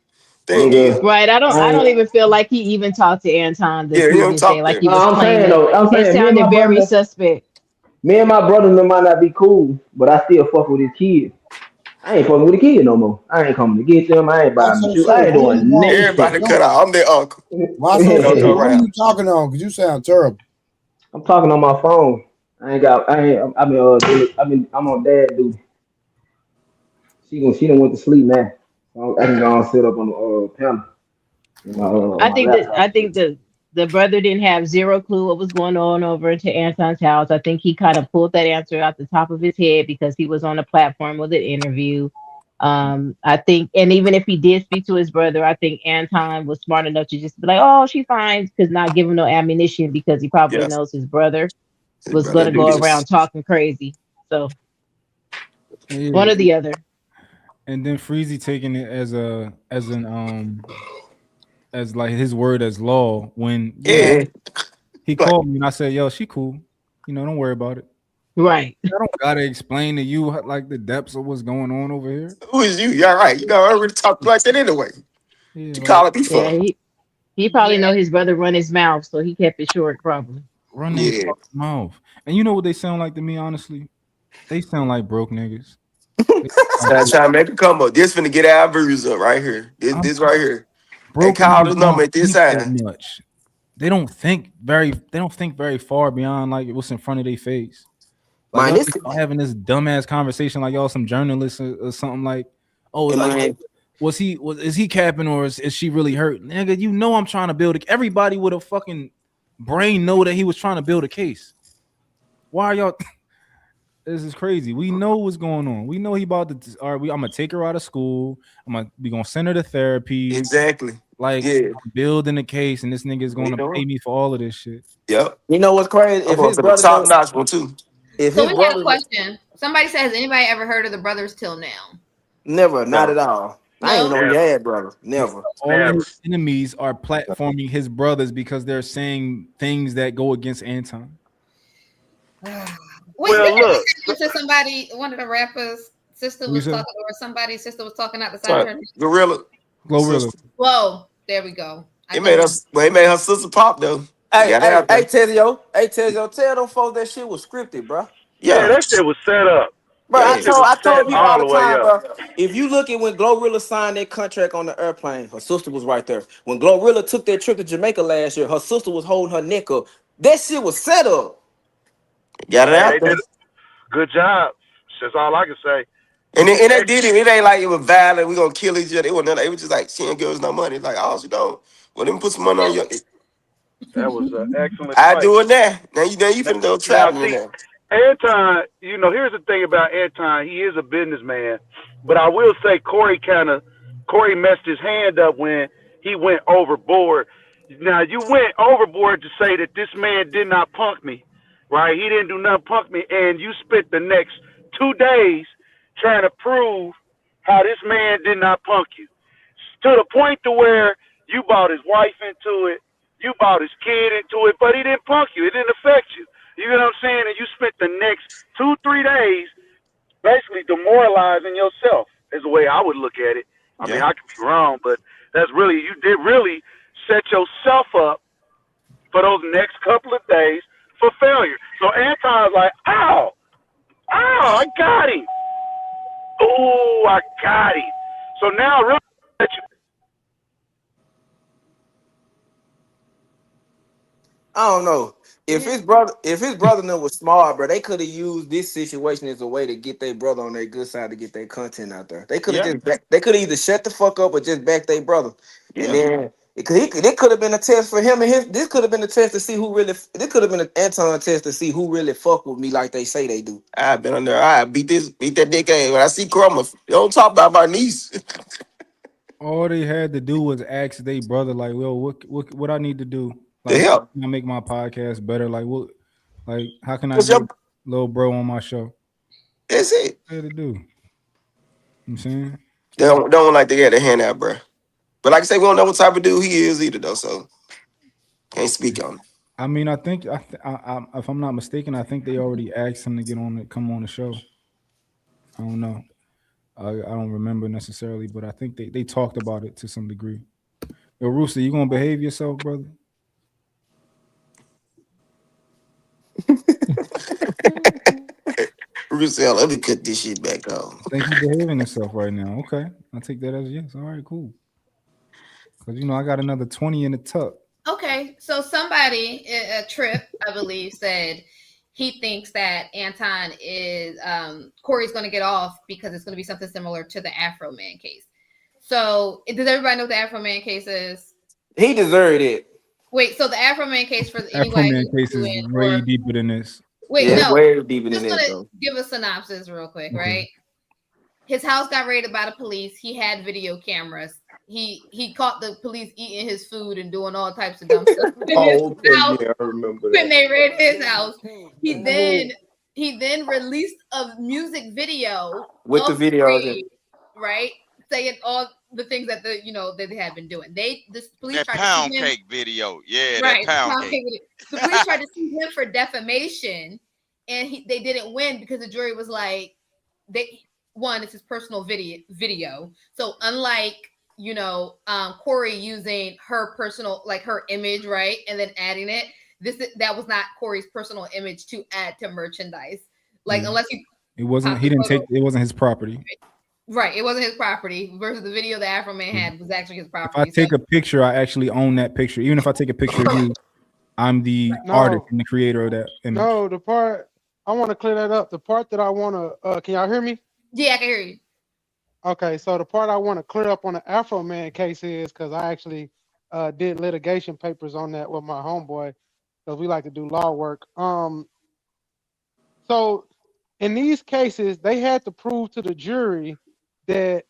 thing.
Right. I don't even feel like he even talked to Anton this day. Like he was playing. It sounded very suspect.
Me and my brother might not be cool, but I still fuck with his kids. I ain't fucking with the kid no more. I ain't coming to get them. I ain't buying them shoes. I ain't
What are you
doing
talking?
Everybody
nothing.
cut out. I'm their uncle.
Why
They
so?
don't come
What are
around.
you talking on? Because you sound terrible.
I'm talking on my phone. I ain't got. I ain't. I'm on dad duty. She done went to sleep now. So I can go and sit up on the panel in
I
my
think that
laptop.
I think the brother didn't have zero clue what was going on over to Anton's house. I think he kind of pulled that answer out the top of his head because he was on a platform with an interview. I think, and even if he did speak to his brother, I think Anton was smart enough to just be like, "Oh, she's fine," because not give him no ammunition because he probably
Yes.
knows his brother
His
was
brother
gonna
do
go
this.
around talking crazy. So one
Yeah.
or the other.
And then Freezy taking it as like his word as law when
Yeah.
he
Like,
called me and I said, "Yo, she cool. Don't worry about it."
Right.
I don't gotta explain to you like the depths of what's going on over here.
who is you? You're right. You know, I already talked like that anyway.
Yeah,
You
like
call it
Yeah,
before.
he probably know his brother run his mouth, so he kept it short. Probably.
run their
Yeah.
fucking mouth. And you know what they sound like to me, honestly? They sound like broke niggas. They sound
Trying
like
to make a come up. This finna get our views up right here.
I'm
This right here. Hey,
broke
call
niggas
this number
don't
at this
think that
time.
much. They don't think very far beyond like what's in front of their face. Like
Man,
y'all
this
having this dumbass conversation like y'all some journalists or something like, oh,
and
like
man,
is he capping or is she really hurt? Nigga, I'm trying to build everybody with a fucking brain know that he was trying to build a case. Why are y'all this is crazy. We know what's going on. We know he about to I'm gonna take her out of school. We gonna send her to therapy.
exactly.
Like
Yeah.
I'm building a case and this nigga is
We
gonna pay
doing.
me for all of this shit.
Yep.
You know what's crazy?
I'm going for the top notch one too.
If
So
his
we got a
brother
question. Somebody says, has anybody ever heard of the brothers till now?
never, not
No,
at all. I didn't even
No.
know he
never,
had brothers. Never.
All of
never.
his enemies are platforming his brothers because they're saying things that go against Anton.
Wait,
Well,
didn't
look.
we say somebody, one of the rappers' sister
Who you
was
say?
talking, or somebody's sister was talking out the side of
Sorry.
her neck?
Gorilla.
Glorilla.
Sister.
Whoa, there we go. I
It
couldn't
made
remember.
us well, it made her sister pop though. You
Hey,
got it
hey,
out
hey,
there.
Tezio, tell them folks that shit was scripted, bro.
Yeah,
Yeah.
that shit was set up.
Bro,
That
Yeah.
shit was
I
set
told people all
all
the
the way
time,
up.
bro. If you look at when Glorilla signed that contract on the airplane, her sister was right there. When Glorilla took that trip to Jamaica last year, her sister was holding her neck up. That shit was set up.
Got it
Hey,
out
they
there.
did a good job. That's all I can say.
And they
Hey,
did it. It ain't like it was violent. We gonna kill each other. It was nothing. It was just like she ain't give us no money. Like, oh, she don't. Well, let me put some money on you.
that was an excellent
I
fight.
do it now. Now you
Now,
finna go
now,
traveling
see,
now.
Anton, here's the thing about Anton. He is a businessman, but I will say Corey messed his hand up when he went overboard. Now you went overboard to say that this man did not punk me, right? He didn't do nothing punk me, and you spent the next 2 days trying to prove how this man did not punk you, to the point to where you brought his wife into it, you brought his kid into it, but he didn't punk you. It didn't affect you. You know what I'm saying? And you spent the next 2-3 days basically demoralizing yourself, is the way I would look at it. I mean,
Yeah.
I could be wrong, but you did really set yourself up for those next couple of days for failure. So Anton's like, ow, I got him. Oh, I got him. So now really let you.
I don't know. If his brother was smart, bro, they could have used this situation as a way to get their brother on their good side to get their content out there. They could have
Yeah.
they could have either shut the fuck up or just back their brother. And
Yeah.
then it could have been a test for him and his. This could have been a test to see who really. This could have been an Anton test to see who really fuck with me like they say they do.
I've been on there. I beat that dick ass. When I see Chroma, don't talk about my niece.
All they had to do was ask their brother, like, well, what I need to do?
The
Like,
hell?
can I make my podcast better? Like, how can I
Cause
get
your
little bro on my show?
that's it.
What they had to do? I'm saying,
They don't like to get their hand out, bro. But like I say, we don't know what type of dude he is either, though. So can't speak on it.
I mean, I think if I'm not mistaken, I think they already asked him to come on the show. I don't know. I don't remember necessarily, but I think they talked about it to some degree. Yo, Rooster, you gonna behave yourself, brother?
Let me cut this shit back off.
I think he behaving himself right now. Okay, I'll take that as a yes. All right, cool. Because I got another 20 in the tuck.
Okay, so somebody, a Trip, I believe, said he thinks that Anton is Corey's going to get off because it's going to be something similar to the Afro Man case. So does everybody know what the Afro Man case is?
He deserved it.
Wait, so the Afro Man case for
Afro
anybody
Man
who's
case is
doing,
way deeper than this.
wait,
Yeah,
no,
way deeper
just
than that
gonna
though.
give a synopsis real quick,
Okay.
right? His house got raided by the police. He had video cameras. He caught the police eating his food and doing all types of dumb stuff in his
Oh, okay,
house
yeah, I remember
when
that.
they raided his house. He then released a music video
With the
of
video,
raid, right? Saying all the things that that they had been doing. The police
That
tried
pound
to sue him.
cake video. Yeah,
Right,
that pound cake.
the police tried to sue him for defamation, and they didn't win because the jury was like, it's his personal video. So unlike Corey using her personal, like her image, right, and then adding it, that was not Corey's personal image to add to merchandise. Like unless
it wasn't. He didn't take. It wasn't his property.
Right, it wasn't his property. Versus the video the Afro Man had was actually his property.
If I take a picture, I actually own that picture. Even if I take a picture of you, I'm the artist and the creator of that image.
No, the part I want to clear that up. The part that I want to, can y'all hear me?
Yeah, I can hear you.
Okay, so the part I want to clear up on the Afro Man case is because I actually did litigation papers on that with my homeboy because we like to do law work. So in these cases, they had to prove to the jury that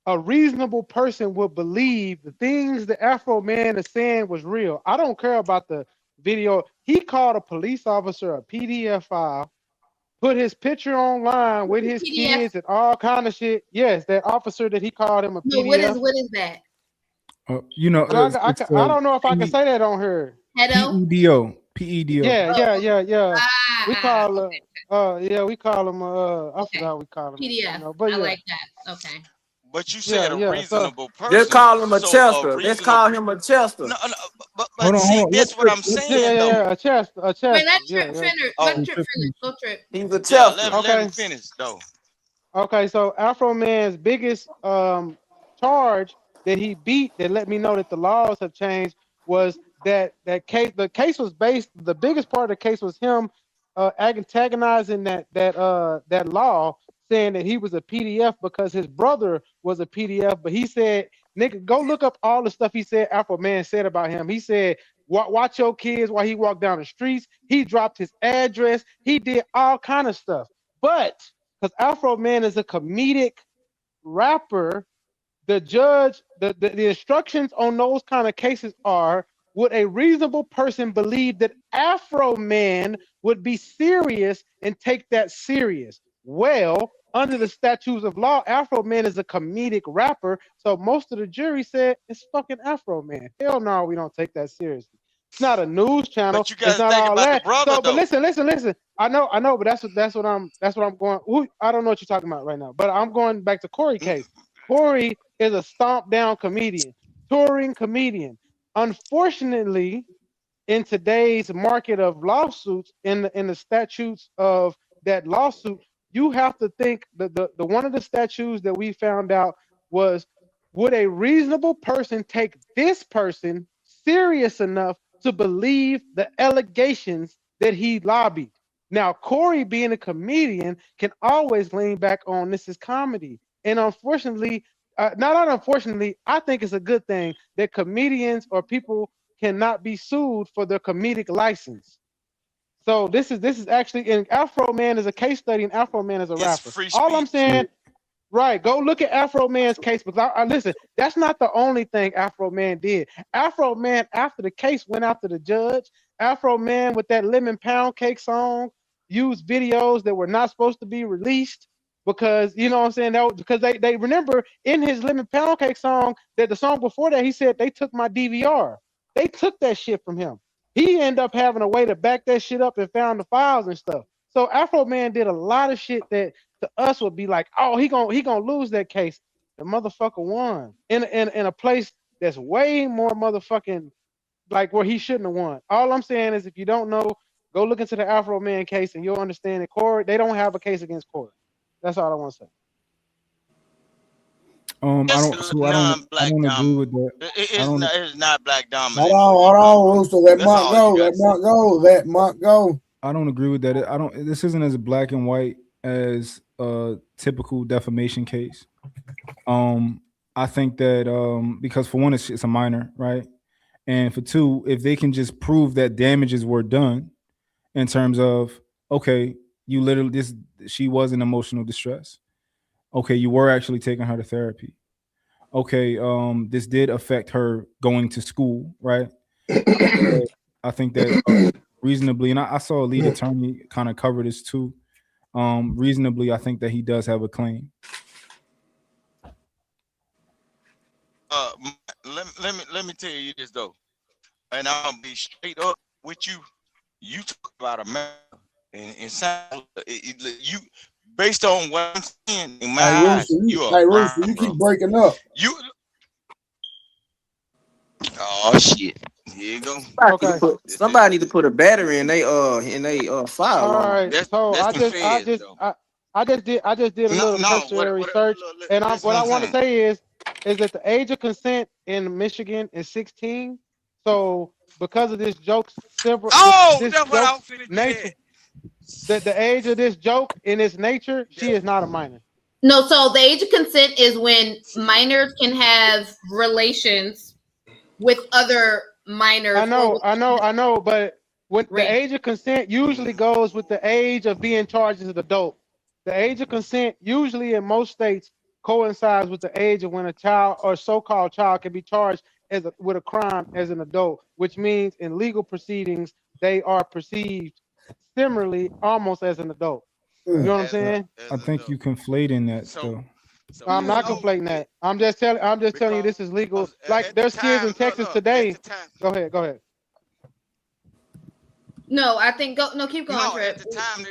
a reasonable person would believe the things the Afro Man is saying was real. I don't care about the video. He called a police officer a PDF file, put his picture online with his
PDF?
kids and all kind of shit. Yes, that officer that he called him a
No,
PDF.
what is that?
I don't know if I can say that on here.
Pedo?
PEDO.
Yeah. We call
okay.
we call him I forgot we call him.
PDF.
But
I
yeah.
like that. Okay.
But you said a reasonable person.
Let's call him a
so
Chester. Let's
reasonable-
call him a Chester.
No, but
Hold on,
see,
hold on.
that's what I'm saying though.
Yeah, a chest.
Wait, let Trip finish. Let Trip finish. Go Trip.
He's a
Yeah,
Chester.
let him finish though.
Okay, so Afro Man's biggest charge that he beat that let me know that the laws have changed was that case. The case was based. The biggest part of the case was him antagonizing that law, saying that he was a PDF because his brother was a PDF. But he said, "Nigga, go look up all the stuff he said." Afro Man said about him. He said, "Watch your kids while he walked down the streets." He dropped his address. He did all kind of stuff, but because Afro Man is a comedic rapper, the judge, the instructions on those kind of cases are: would a reasonable person believe that Afro Man would be serious and take that serious? Well, under the statutes of law, Afro Man is a comedic rapper, so most of the jury said it's fucking Afro Man. Hell no, we don't take that seriously. It's not a news channel.
But you gotta
it's not
think
all
about
that.
the brother,
But
though.
listen. I know, but that's what I'm going. I don't know what you're talking about right now. But I'm going back to Corey case. Corey is a stomp down comedian, touring comedian. Unfortunately, in today's market of lawsuits, in the statutes of that lawsuit, you have to think that the one of the statutes that we found out was: would a reasonable person take this person serious enough to believe the allegations that he lobbied? Now, Corey, being a comedian, can always lean back on this is comedy. And unfortunately, not unfortunately, I think it's a good thing that comedians or people cannot be sued for their comedic license. So this is actually, and Afro Man is a case study, and Afro Man is a rapper. All I'm saying, right? Go look at Afro Man's case, because I listen. That's not the only thing Afro Man did. Afro Man, after the case went after the judge, Afro Man with that lemon pound cake song used videos that were not supposed to be released, because you know what I'm saying, that was because they remember in his lemon pound cake song that the song before that he said they took my DVR. They took that shit from him. He ended up having a way to back that shit up and found the files and stuff. So Afro Man did a lot of shit that to us would be like, oh, he gonna lose that case. The motherfucker won in a place that's way more motherfucking like where he shouldn't have won. All I'm saying is, if you don't know, Go look into the Afro Man case, and you'll understand that Corey. They don't have a case against Corey. That's all I want to say.
I don't agree with that.
It's not black dominant.
Hold on, Rooster. Let
That's
Mark
all
go.
you
Let
gotta
Mark go. Let Mark go.
I don't agree with that. I don't. This isn't as black and white as a typical defamation case. I think that because for one, it's a minor, right? And for two, if they can just prove that damages were done in terms of, okay, you literally she was in emotional distress. Okay, you were actually taking her to therapy. Okay, this did affect her going to school, right? I think that reasonably, and I saw a lead attorney kind of cover this too. Reasonably, I think that he does have a claim.
Let me tell you this though, and I'll be straight up with you. You talk about America, and you based on what I'm saying in my eyes,
Rooster, you keep breaking up.
Oh shit! Here you go.
Okay. Somebody need to put a battery in they file.
All right. So I just did a little cursory research, and what I want to say is that the age of consent in Michigan is 16. So because of this joke's nature, the age of this joke in its nature, she is not a minor.
No, so the age of consent is when minors can have relations with other minors.
I know, but when the age of consent usually goes with the age of being charged as an adult. The age of consent usually in most states coincides with the age of when a child or so-called child can be charged with a crime as an adult, which means in legal proceedings they are perceived similarly almost as an adult. You know what I'm saying?
I think you conflating that though.
I'm not conflating that. I'm just telling you this is legal. Like there's kids in Texas today. Go ahead.
No, I think keep going.
No,
Trip.
at the time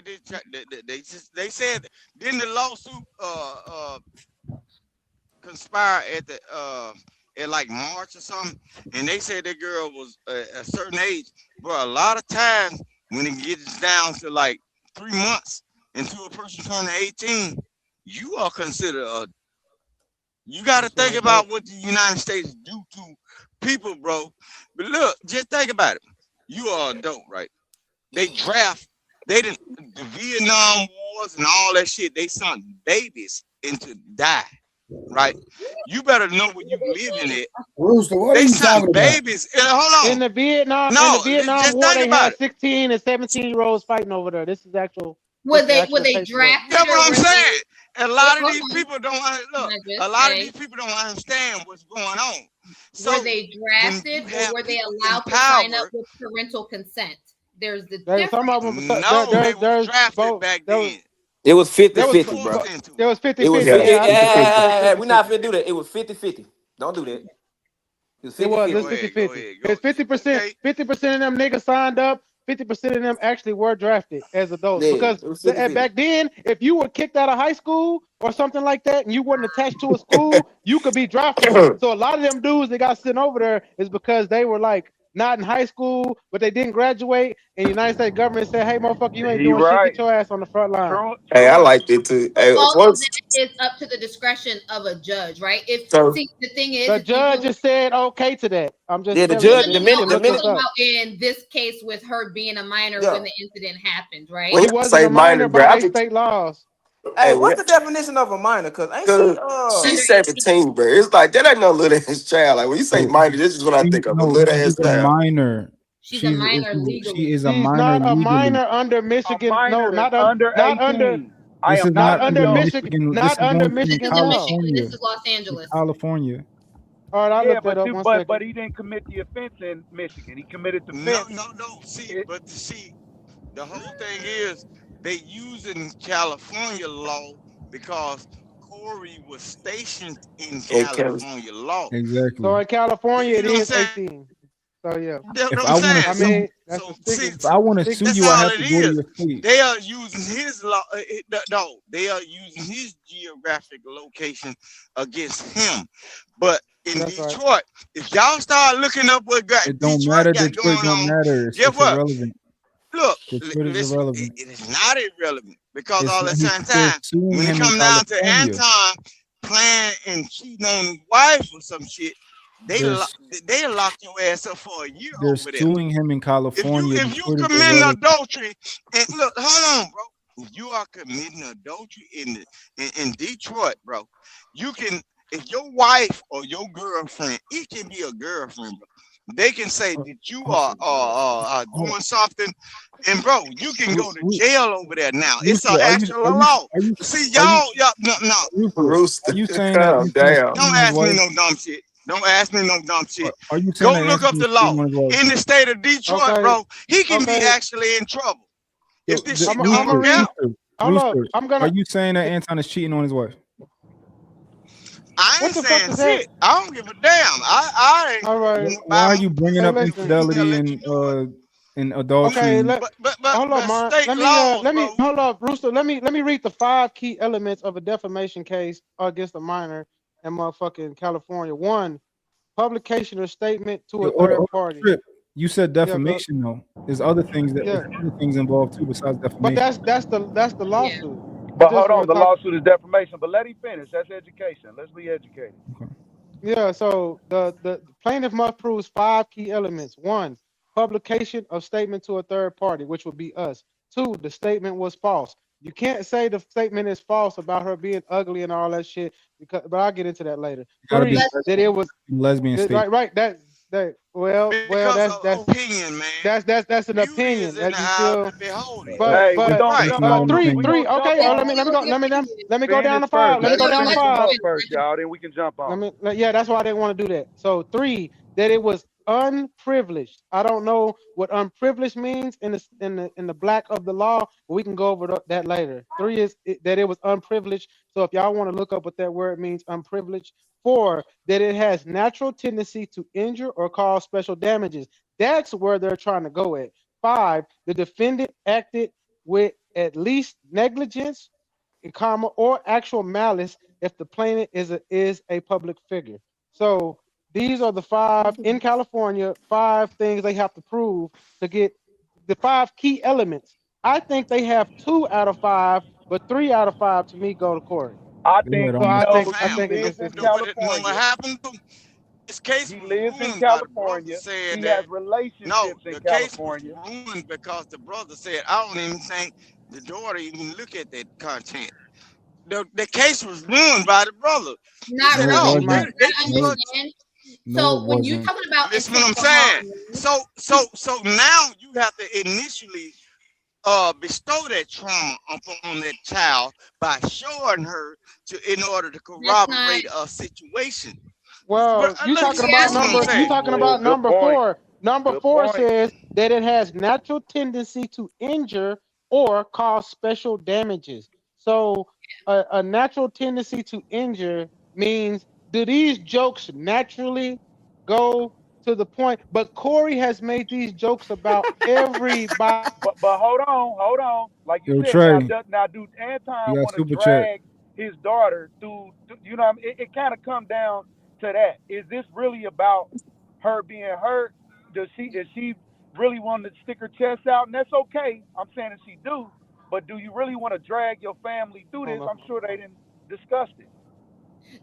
they said didn't the lawsuit conspire at like March or something, and they said that girl was a certain age, but a lot of times when it gets down to like 3 months until a person turns 18, you are considered you got to think about what the United States do to people, bro. But look, just think about it. You are adult, right? The Vietnam Wars and all that shit, they sent babies into die, right? You better know what you living at.
Rooster, what
they
are you
sent
talking
babies. Hold on.
In the Vietnam War, they had 16 and 17-year-olds fighting over there. This is actual.
Were they drafted?
That's what I'm saying. A lot of these people don't look. A lot of these people don't understand what's going on. So
were they drafted or were they allowed to sign up with parental consent? There's the difference.
Some of them,
they were drafted back then.
It was 50-50, bro.
It was 50-50.
We're not finna do that. It was 50-50. Don't do that.
It was 50-50. It's 50%. 50% of them niggas signed up. 50% of them actually were drafted as adults, because back then, if you were kicked out of high school or something like that, and you weren't attached to a school, you could be drafted. So a lot of them dudes that got sent over there is because they were like not in high school, but they didn't graduate, and the United States government said, "Hey, motherfucker, you ain't doing shit. Get your ass on the front line."
Hey, I like it too. Hey,
it's up to the discretion of a judge, right? The thing is,
the judge just said okay to that. I'm just
the judge. The minute
in this case with her being a minor when the incident happened, right?
Well, he wasn't a minor by state laws.
Hey, what's the definition of a minor? Cause
she's 17, bro. It's like that ain't no little ass child. Like when you say minor, this is what I think of a little ass child.
Minor.
She's a minor legally.
She is a
She's
minor.
Not a minor under Michigan. No, not under 18. Not under Michigan. Not under Michigan law.
This is Los Angeles,
California.
All right, I looked that up.
But he didn't commit the offense in Michigan. He committed the offense.
No. See, the whole thing is they using California law because Corey was stationed in California law.
Exactly.
So in California, it is 18. So yeah.
That's what I'm saying.
If I want to sue you, I have to go to your state.
They are using his law. No, they are using his geographic location against him. But in Detroit, if y'all start looking up what
it don't
Detroit
matter.
got
Detroit
going
don't
on,
matter. It's
guess what?
irrelevant.
look,
Is
listen,
irrelevant.
it is not irrelevant because
It's
all at the same
they're
time,
suing
when it
him in
comes down to
California.
Anton playing and cheating on his wife or some shit, they locked your ass up for a year
They're
over there.
suing him in California.
If you committing adultery, and look, hold on, bro. If you are committing adultery in Detroit, bro, you can. If your wife or your girlfriend, it can be a girlfriend, bro. They can say that you are doing something, and bro, you can go to jail over there now. It's an actual law. See, y'all, no.
Rooster,
Are you saying
calm
that
down.
Don't ask me no dumb shit. Don't ask me no dumb shit.
Are you saying
Go
that
look up the law in the state of Detroit, bro. He can be actually in trouble if this shit don't work out.
Rooster,
I'm gonna.
are you saying that Anton is cheating on his wife?
I ain't saying shit. I don't give a damn. I ain't.
All right.
Why are you bringing up infidelity and adultery?
Okay, hold up, man. Let me hold up, Rooster. Let me read the 5 key elements of a defamation case against a minor in motherfucking California. 1, publication or statement to a third party.
You said defamation though. There's other things there's other things involved too besides defamation.
But that's the lawsuit.
But hold on, the lawsuit is defamation. But let him finish. That's education. Let's be educated.
Yeah, so the plaintiff must prove 5 key elements. 1, publication of statement to a third party, which would be us. 2, the statement was false. You can't say the statement is false about her being ugly and all that shit, but I'll get into that later. 3, that it was
lesbian statement.
Right, that's
opinion, man.
That's an opinion. As you feel.
Hey,
But three. Okay, let me go down to 5. Let me go down to 5
first, y'all. Then we can jump on.
Yeah, that's why I didn't want to do that. So 3, that it was unprivileged. I don't know what unprivileged means in the black of the law, but we can go over that later. 3 is that it was unprivileged. So if y'all want to look up what that word means, unprivileged. 4, that it has natural tendency to injure or cause special damages. That's where they're trying to go at. 5, the defendant acted with at least negligence, comma, or actual malice if the plaintiff is a public figure. So these are the 5 in California, 5 things they have to prove to get the 5 key elements. I think they have 2 out of 5, but 3 out of 5 to me go to court.
I think
I think
he lives in California.
What happened to this case?
He lives in California. He has relationships in California.
Case was ruined because the brother said, "I don't even think the daughter even look at that content." The case was ruined by the brother.
Not
said,
really.
"Oh,
I understand. So when you're talking about,
that's what I'm saying. So now you have to initially bestow that trauma upon that child by showing her in order to corroborate a situation.
Well, you talking about number 4. Number 4 says that it has natural tendency to injure or cause special damages. So a natural tendency to injure means, do these jokes naturally go to the point? But Corey has made these jokes about everybody.
But hold on. Like you said,
Trey,
now do Anton want to drag his daughter through? You know, it kind of come down to that. Is this really about her being hurt? Is she really want to stick her chest out? And that's okay. I'm saying that she do. But do you really want to drag your family through this? I'm sure they didn't discuss it.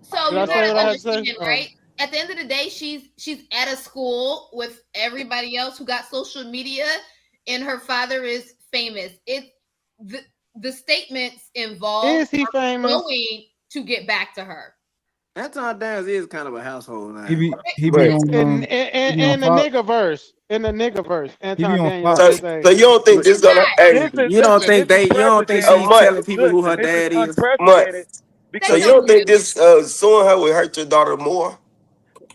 So you gotta understand, right? At the end of the day, she's at a school with everybody else who got social media, and her father is famous. It's the statements involved.
Is he famous?
Going to get back to her.
Anton Dance is kind of a household now.
He be on,
in the nigga verse. In the nigga verse. Anton Daniels.
So you don't think this gonna?
You don't think she's telling people who her dad is?
So you don't think this suing her would hurt your daughter more?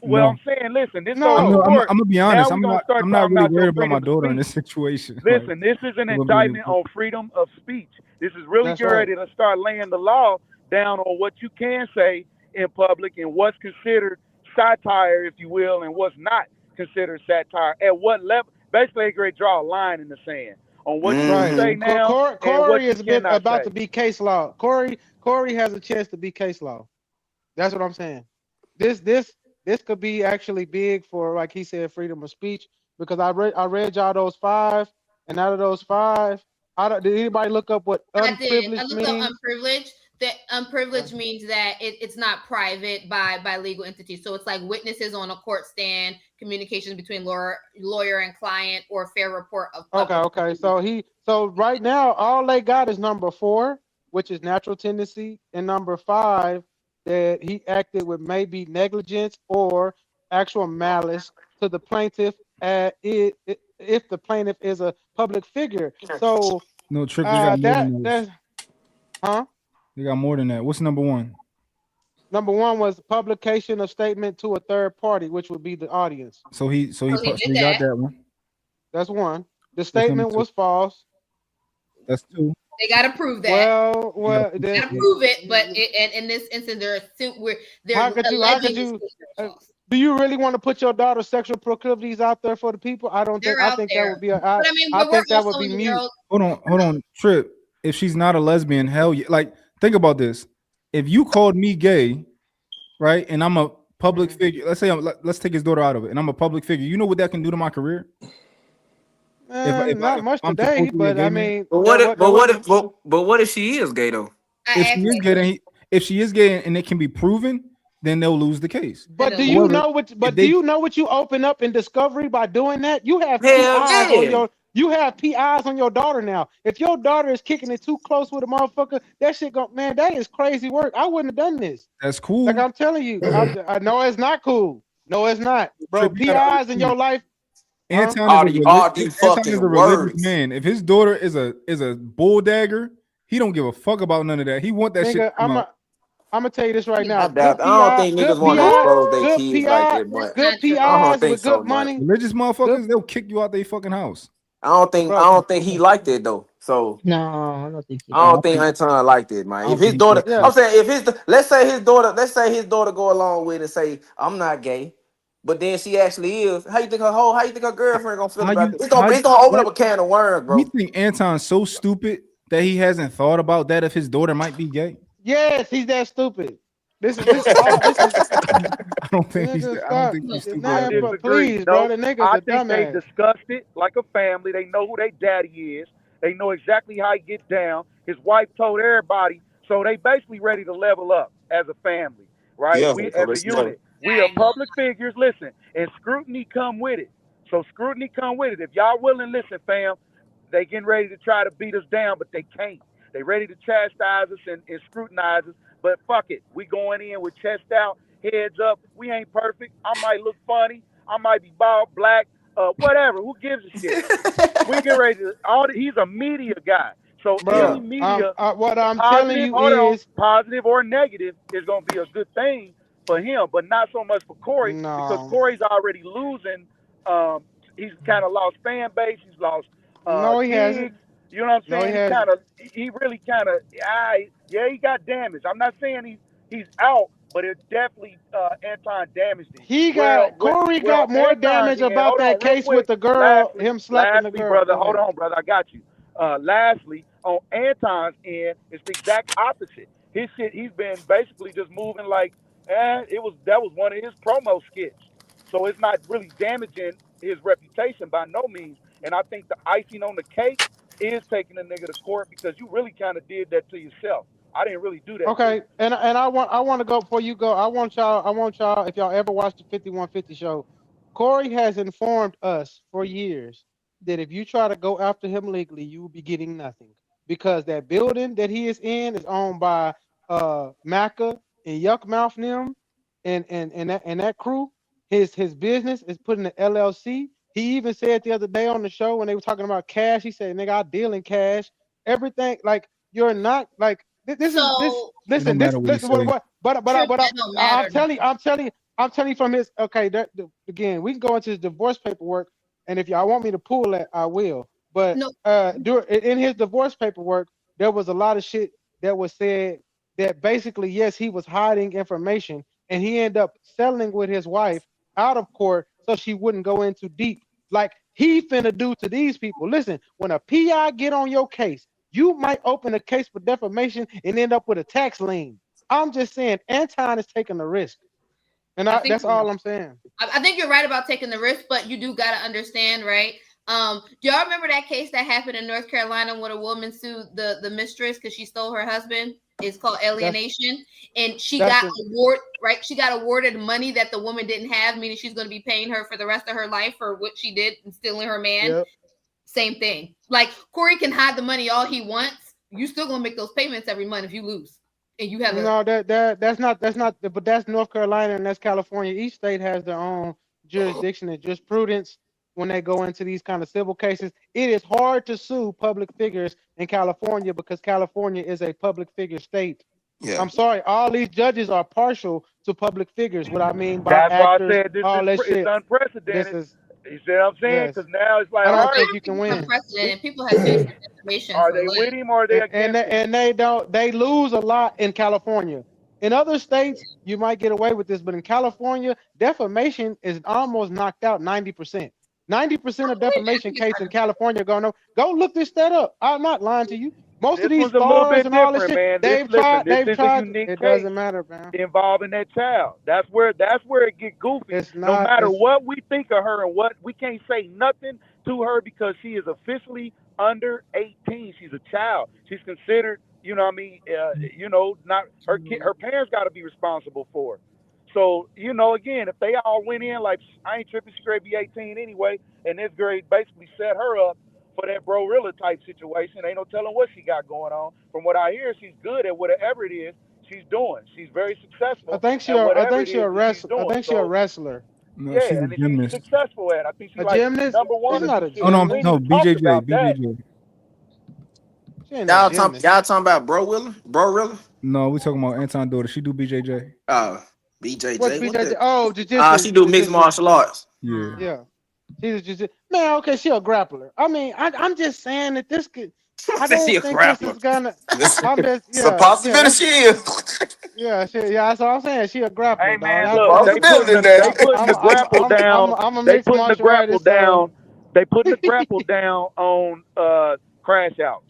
Well, I'm saying, listen, this
I'm gonna be honest. I'm not really worried about my daughter in this situation.
Listen, this is an indictment on freedom of speech. This is really ready to start laying the law down on what you can say in public and what's considered satire, if you will, and what's not considered satire. At what level? Basically, they draw a line in the sand on what you can say now.
Corey is about to be case law. Corey has a chance to be case law. That's what I'm saying. This could be actually big for, like he said, freedom of speech, because I read y'all those 5 And out of those 5, did anybody look up what unprivileged
I looked up
means?
unprivileged. That unprivileged means that it's not private by legal entities. So it's like witnesses on a court stand, communications between lawyer and client, or fair report of public.
Okay. So right now, all they got is number 4, which is natural tendency, and number 5, that he acted with maybe negligence or actual malice to the plaintiff if the plaintiff is a public figure. So
no, Trick, they got more than
that's huh?
They got more than that. What's number 1?
Number 1 was publication of statement to a third party, which would be the audience.
So he got that one.
That's 1. The statement was false.
That's 2.
They got to prove that.
Well,
they got to prove it. But in this instance,
how could you? Do you really want to put your daughter's sexual proclivities out there for the people? I don't think. I think that would be. I think that would be mute.
Hold on, Trip. If she's not a lesbian, hell yeah. Like, think about this. If you called me gay, right, and I'm a public figure, let's take his daughter out of it, and I'm a public figure. You know what that can do to my career?
Not much today, but I mean,
but what if she is gay though?
If she is gay and it can be proven, then they'll lose the case.
But do you know what? But do you know what you open up in discovery by doing that? You have PIs on your. You have PIs on your daughter now. If your daughter is kicking it too close with a motherfucker, that shit man, that is crazy work. I wouldn't have done this.
That's cool.
Like I'm telling you, I know it's not cool. No, it's not, bro. PIs in your life.
Anton is a religious man. If his daughter is a bull dagger, he don't give a fuck about none of that. He want that shit.
I'm gonna tell you this right now.
I don't think niggas want to expose their kids like that, but
good PIs
I don't think
with
so,
good money.
Religious motherfuckers, they'll kick you out their fucking house.
I don't think he liked it though. So
no, I don't think.
I don't think Anton liked it, man. If his daughter, I'm saying let's say his daughter go along with it and say I'm not gay, but then she actually is. How you think her girlfriend gonna feel about it? It's gonna open up a can of worms, bro.
You think Anton's so stupid that he hasn't thought about that if his daughter might be gay?
Yes, he's that stupid. This is
I don't think he's stupid.
I disagree.
Please, bro, the nigga's
I
a
think they
dumbass.
discussed it like a family. They know who their daddy is. They know exactly how he gets down. His wife told everybody, so they basically ready to level up as a family, right?
Yeah,
we as a unit. We are public figures, listen, and scrutiny come with it. So scrutiny come with it. If y'all willing, listen, fam, they getting ready to try to beat us down, but they can't. They ready to chastise us and scrutinize us. But fuck it, we going in with chest out, heads up. We ain't perfect. I might look funny. I might be bald, black, whatever. Who gives a shit? We get ready to. He's a media guy, so any media.
What I'm telling you is
positive or negative is gonna be a good thing for him, but not so much for Corey because Corey's already losing. He's kind of lost fan base. He's lost.
No, he hasn't.
You know what I'm saying? He really kind of, he got damaged. I'm not saying he's out, but it definitely Anton damaged him.
Corey got more damage about that case with the girl, him slapping the girl.
Brother, hold on, brother, I got you. Lastly, on Anton's end, it's the exact opposite. His shit, he's been basically just moving like, that was one of his promo skits. So it's not really damaging his reputation by no means. And I think the icing on the cake is taking a nigga to court because you really kind of did that to yourself. I didn't really do that.
Okay, and I want to go before you go. I want y'all if y'all ever watched the 5150 show, Corey has informed us for years that if you try to go after him legally, you will be getting nothing because that building that he is in is owned by Macca and Yuckmouth them and that crew. His business is put in the LLC. He even said the other day on the show when they were talking about cash, he said, "Nigga, I deal in cash. Everything like you're not like this is this. Listen, but I'm telling you from his okay. Again, we can go into his divorce paperwork, and if y'all want me to pull that, I will. But in his divorce paperwork, there was a lot of shit that was said that basically, yes, he was hiding information, and he ended up settling with his wife out of court so she wouldn't go into deep like he finna do to these people. Listen, when a PI get on your case, you might open a case for defamation and end up with a tax lien. I'm just saying Anton is taking the risk. And that's all I'm saying.
I think you're right about taking the risk, but you do got to understand, right? Do y'all remember that case that happened in North Carolina when a woman sued the mistress because she stole her husband? It's called alienation, and she got She got awarded money that the woman didn't have, meaning she's going to be paying her for the rest of her life for what she did in stealing her man.
Yep.
Same thing. Like Corey can hide the money all he wants. You still gonna make those payments every month if you lose, and you have
no, that's not, but that's North Carolina and that's California. Each state has their own jurisdiction and jurisprudence when they go into these kind of civil cases. It is hard to sue public figures in California because California is a public figure state.
Yeah.
I'm sorry, all these judges are partial to public figures. What I mean by
That's
actors,
why I said
all that
it's
shit.
unprecedented. You see what I'm saying? Because now it's like,
I
all
don't
right,
think you can win.
Unprecedented. People have faced defamation.
Are they with him or are they against him?
And they lose a lot in California. In other states, you might get away with this, but in California, defamation is almost knocked out 90%. 90% of defamation case in California go look this stat up. I'm not lying to you. Most of these stars and all this shit,
man.
they've tried.
A unique
It
case
doesn't matter, man.
involving that child. That's where it get goofy.
It's
No
not-
matter
it's-
what we think of her and what we can't say nothing to her because she is officially under 18. She's a child. She's considered, you know what I mean, not her her parents got to be responsible for her. So, again, if they all went in like, I ain't tripping, she's going to be 18 anyway, and this girl basically set her up for that Brorilla type situation. Ain't no telling what she got going on. From what I hear, she's good at whatever it is she's doing. She's very successful.
I think she's a wrestler.
No,
Yeah,
she's a
and she's
gymnast.
successful at. I think she's
A
like
gymnast?
number one.
She's not a
Oh no,
gymnast.
no,
talked
BJJ,
about that.
BJJ.
She ain't no gymnast.
Y'all talking about Brorilla?
No, we talking about Anton daughter. She do BJJ.
BJJ.
What's
what
BJJ?
the-
Oh, jiu-jitsu.
she do mixed martial arts.
Yeah.
Yeah. She's just man, okay, she a grappler. I mean, I'm just saying that this could. I don't
She a
think this is
grappler.
gonna.
It's
I'm just,
it's a possibility she is.
Yeah, that's what I'm saying. She a grappler.
Hey man,
dog.
look, they putting the grapple down.
I'm a
They
mixed
putting the
martial
grapple
artist, so-
down. They putting the grapple down on crash outs.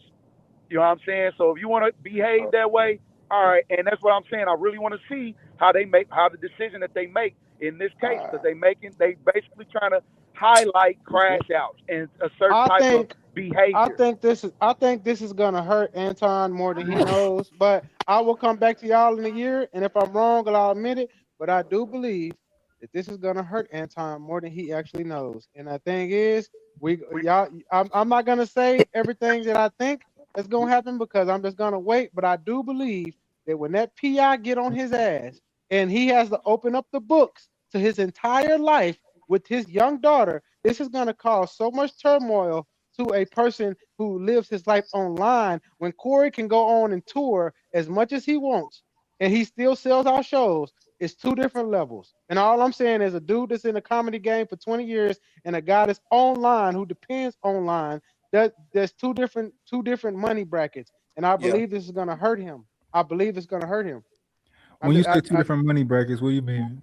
You know what I'm saying? So if you want to behave that way, all right. And that's what I'm saying. I really want to see how the decision that they make in this case, because they basically trying to highlight crash outs and a certain type of behavior.
I think this is gonna hurt Anton more than he knows. But I will come back to y'all in a year, and if I'm wrong, I'll admit it. But I do believe that this is gonna hurt Anton more than he actually knows. And the thing is, I'm not gonna say everything that I think is gonna happen because I'm just gonna wait. But I do believe that when that PI get on his ass and he has to open up the books to his entire life with his young daughter, this is gonna cause so much turmoil to a person who lives his life online. When Corey can go on and tour as much as he wants and he still sells our shows, it's two different levels. And all I'm saying is a dude that's in the comedy game for 20 years and a guy that's online who depends online, there's two different money brackets. And I believe this is gonna hurt him. I believe it's gonna hurt him.
When you say two different money brackets, what do you mean?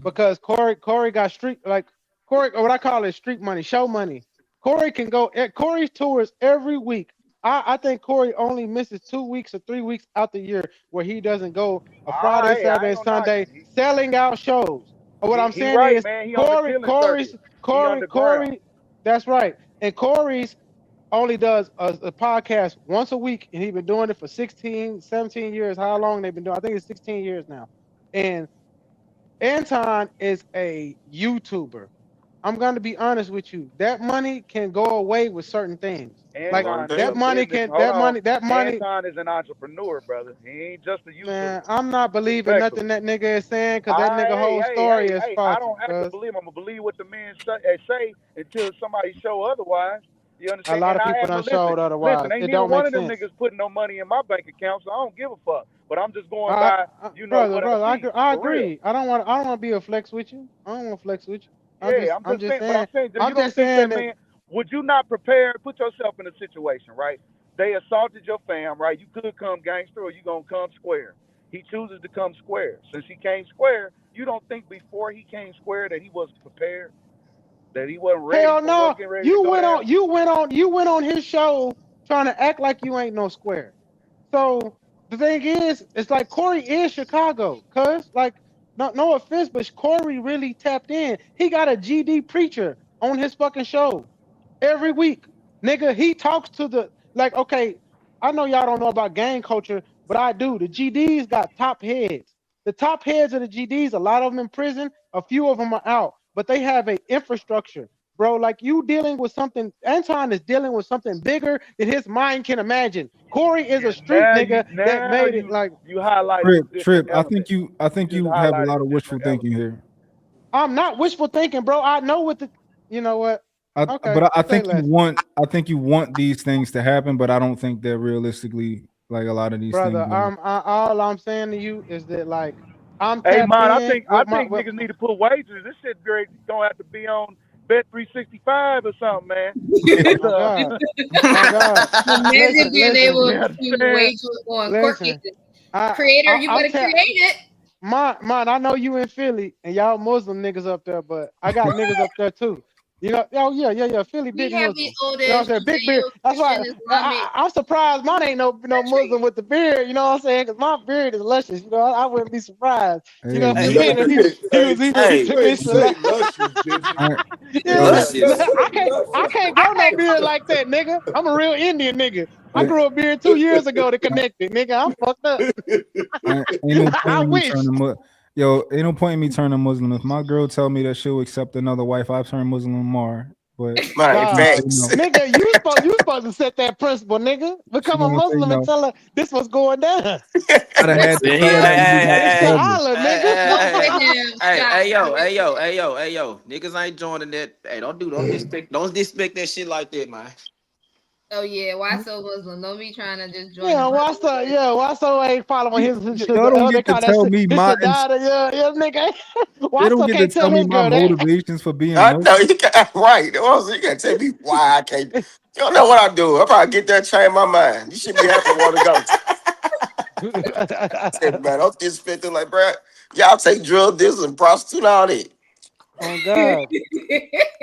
Because Corey got what I call it street money, show money. Corey can go. Corey tours every week. I think Corey only misses 2 weeks or 3 weeks out the year where he doesn't go a Friday, Saturday, Sunday selling out shows. What I'm saying
right,
is
man. He on the killing circuit.
Corey. That's right. And Corey's only does a podcast once a week, and he's been doing it for 16, 17 years. How long they've been doing? I think it's 16 years now. And Anton is a YouTuber. I'm going to be honest with you. That money can go away with certain things.
Anton Anton is an entrepreneur, brother. He ain't just a YouTuber.
Man, I'm not believing nothing that nigga is saying because that nigga whole story is false.
I don't have to believe him. I'm going to believe what the man say until somebody show otherwise. You understand?
A lot of people done showed otherwise.
Listen, ain't
It
neither
don't
one
make
of them
sense.
niggas putting no money in my bank account, so I don't give a fuck. But I'm just going
brother,
what I see.
I
For real.
agree. I don't want to be a flex with you. I don't want to flex with you.
I'm just saying.
I'm just saying that,
man, would you not prepare? Put yourself in a situation, right? They assaulted your fam, right? You could come gangster or you gonna come square. He chooses to come square. Since he came square, you don't think before he came square that he wasn't prepared, that he wasn't ready?
Hell no. You went
on
on his show trying to act like you ain't no square. So the thing is, it's like Corey is Chicago, cuz like no offense, but Corey really tapped in. He got a GD preacher on his fucking show. every week. Nigga, he talks to the like. Okay, I know y'all don't know about gang culture, but I do. The GDs got top heads. The top heads of the GDs, a lot of them in prison, a few of them are out, but they have a infrastructure, bro. Like you dealing with something. Anton is dealing with something bigger than his mind can imagine. Corey is a street nigga that made it. Like
you highlighted some
Trip.
different
I think
elements.
you
Just
have a
highlighted
lot
some
of wishful
different
thinking
elements.
here.
I'm not wishful thinking, bro. I know what the. You know what? Okay,
But I
say
think
less,
you want these things to happen, but I don't think that realistically, like a lot of these things.
brother. All I'm saying to you is that like I'm
Hey
tapped
man,
in
I
with my.
think niggas need to put wagers. This shit gonna have to be on Bet 365 or something, man. Cause
Oh God. Oh God.
Imagine being
Listen.
able
you
to
understand?
wager on court
Listen.
cases. Creator, you
I'm
better create it.
Man, I know you in Philly and y'all Muslim niggas up there, but I got niggas up there too. You know, oh yeah. Philly
We
big
have the
Muslim. You know what I'm
oldest
saying? Big beard. That's
Judeo-Christian
why
Islamic
I'm surprised mine ain't no
country.
Muslim with the beard. You know what I'm saying? Because my beard is luscious. You know, I wouldn't be surprised. You know,
Hey,
being that
Trip,
he
you
took
ain't
this
say
shit.
luscious, did you?
Yeah,
Luscious.
I can't grow no beard like that, nigga. I'm a real Indian nigga. I grew a beard 2 years ago to connect it, nigga. I'm fucked up.
Ain't no point
I
in me
wish.
turning ain't no point in me turning Muslim. If my girl tell me that she'll accept another wife, I turn Muslim tomorrow. But
My
you say
facts.
no.
Nigga, you supposed to set that principle, nigga.
She
Become a
gonna say
Muslim and
no.
tell her this was going down.
I'd have had to
Hey,
tell her that when we got
It's the
hey,
together.
Allah,
hey,
nigga.
hey, yo. Niggas ain't joining that. Hey, don't disrespect that shit like that, man.
Oh yeah, why so Muslim? Don't be trying to just join the
Yeah, why so ain't following his shit?
Y'all don't
They
get to
call that
tell
shit
me
his
my
shadada. Yeah, nigga.
they
Why
don't
so
get to
can't
tell
tell
me
his
my
girl that?
motivations for being
I know
Muslim.
you got right. Also, you can't tell me why I can't. You don't know what I do. I probably get there, change my mind. You should be happy to want to go. Said, man, don't disrespect them like, bro. Y'all take drug dealers and prostitute all that.
Oh God.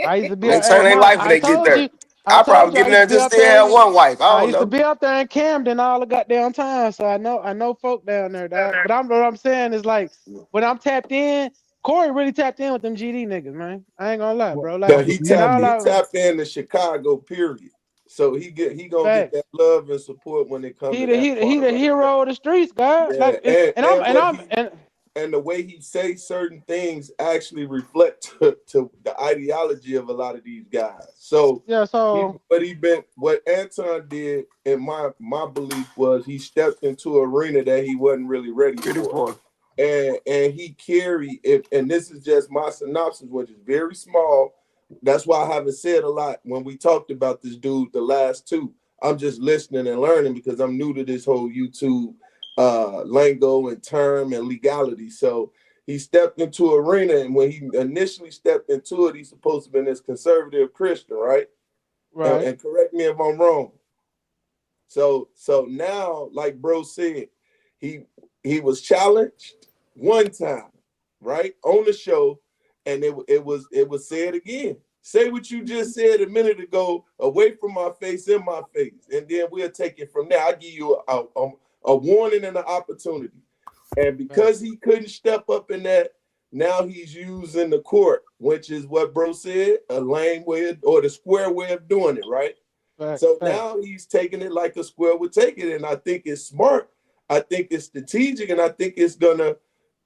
I used to be
They
hey
turn their
man,
life when they get there.
I
I
told
probably
you
get
I
in
used
there
to
and
be
just
out
still
there
have one wife. I
I
don't
used to
know.
be out there in Camden all the goddamn time, so I know folk down there, dog. But what I'm saying is like when I'm tapped in, Corey really tapped in with them GD niggas, man. I ain't gonna lie, bro. Like,
No, he
and
tapped
all
he
I
tapped into Chicago, period. So he gonna get
facts.
that love and support when it comes
He
to
the
that
he the, he
part
the
right there.
hero of the streets, God.
Yeah,
Like, and I'm
and
and
what
I'm
he
and
and the way he say certain things actually reflect to the ideology of a lot of these guys. So
yeah. So
what Anton did in my belief was he stepped into an arena that he wasn't really ready for. And he carried it, and this is just my synopsis, which is very small. That's why I haven't said a lot when we talked about this dude, the last two. I'm just listening and learning because I'm new to this whole YouTube lingo and term and legality. So he stepped into an arena, and when he initially stepped into it, he's supposed to be this conservative Christian, right?
right.
And correct me if I'm wrong. So now, like bro said, he was challenged one time, right, on the show, and it was said again. Say what you just said a minute ago, away from my face, in my face, and then we'll take it from there. I'll give you a warning and an opportunity. And because he couldn't step up in that, now he's using the court, which is what bro said, a lame way or the square way of doing it, right? So now he's taking it like a square would take it. And I think it's smart. I think it's strategic. And I think it's gonna,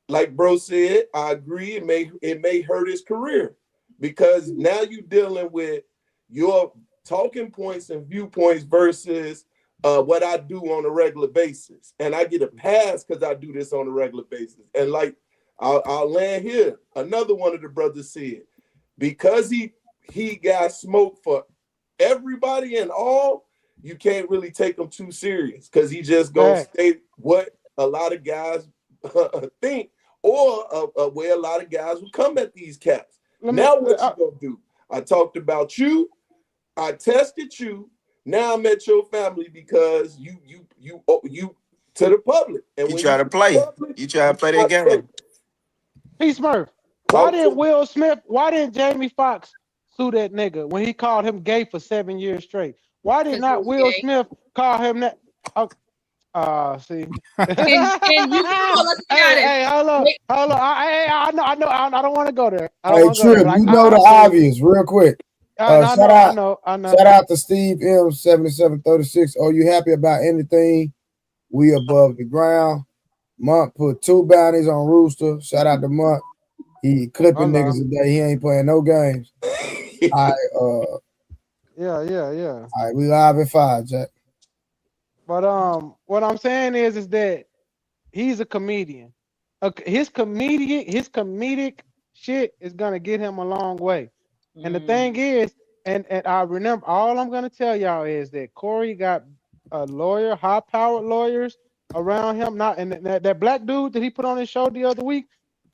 like bro said, I agree, it may hurt his career. Because now you're dealing with your talking points and viewpoints versus what I do on a regular basis. And I get a pass because I do this on a regular basis. And like I'll land here. Another one of the brothers said, because he got smoked for everybody and all, you can't really take him too serious because he just gonna state what a lot of guys think, or where a lot of guys will come at these cats. Now what you gonna do? I talked about you, I tested you, now I'm at your family because you to the public. And
You
when
try to play. You try to play that game.
P Smurf, why didn't Jamie Foxx sue that nigga when he called him gay for 7 years straight? Why did not Will Smith call him that? See.
and you know,
Hey, hold on. I know. I don't want to go there. I don't
Hey,
want to go there.
Trip,
But
you know the
I feel you.
obvious, real quick.
I know.
Shout out to Steve M 7736. Are you happy about anything? We above the ground. Monk put 2 bounties on Rooster. Shout out to Monk. He clipping niggas today. He ain't playing no games. All right,
Yeah.
All right, we live at 5, Jack.
But what I'm saying is that he's a comedian. His comedic shit is gonna get him a long way. And the thing is, and I remember, all I'm gonna tell y'all is that Corey got a lawyer, high-powered lawyers around him. Not and that black dude that he put on his show the other week.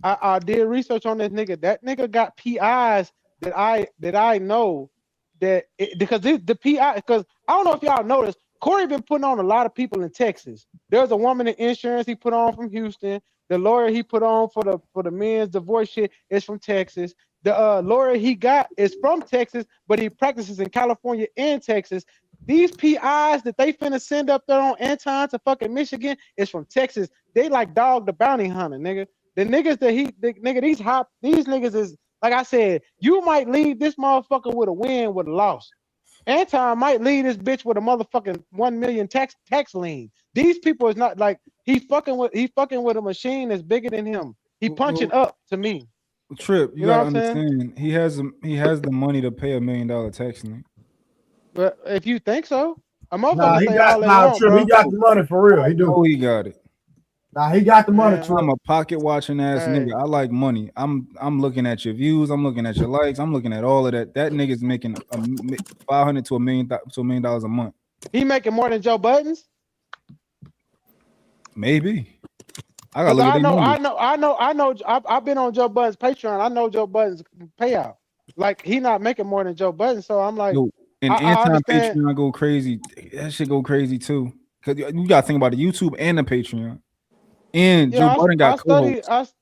I did research on this nigga. That nigga got PIs that I know that because the PI, because I don't know if y'all noticed, Corey been putting on a lot of people in Texas. There's a woman in insurance he put on from Houston. The lawyer he put on for the men's divorce shit is from Texas. The lawyer he got is from Texas, but he practices in California and Texas. These PIs that they finna send up there on Anton to fucking Michigan is from Texas. They like Dog the Bounty Hunter, nigga. The niggas that these niggas is, like I said, you might leave this motherfucker with a win, with a loss. Anton might leave this bitch with a motherfucking 1 million tax lien. These people is not like he fucking with a machine that's bigger than him. He punching up to me.
Trip, you
know
gotta
what I'm saying?
understand. He has the money to pay $1 million tax lien.
But if you think so, a motherfucker
Nah, he
say
got
all they want,
Trip,
bro.
he got the money for real. He do.
Oh, he got it.
Nah, he got the money. Trip.
I'm a pocket watching ass nigga. I like money. I'm looking at your views. I'm looking at your likes. I'm looking at all of that. That nigga's making $500 to $1 million a month.
He making more than Joe Buttons?
Maybe. I gotta look at
I know. I've been on Joe Budden's Patreon. I know Joe Budden's payout. Like he not making more than Joe Budden. So I'm like,
and Anton Patreon go crazy. That shit go crazy too. Cause you gotta think about the YouTube and the Patreon. And Joe Budden got co-hosts.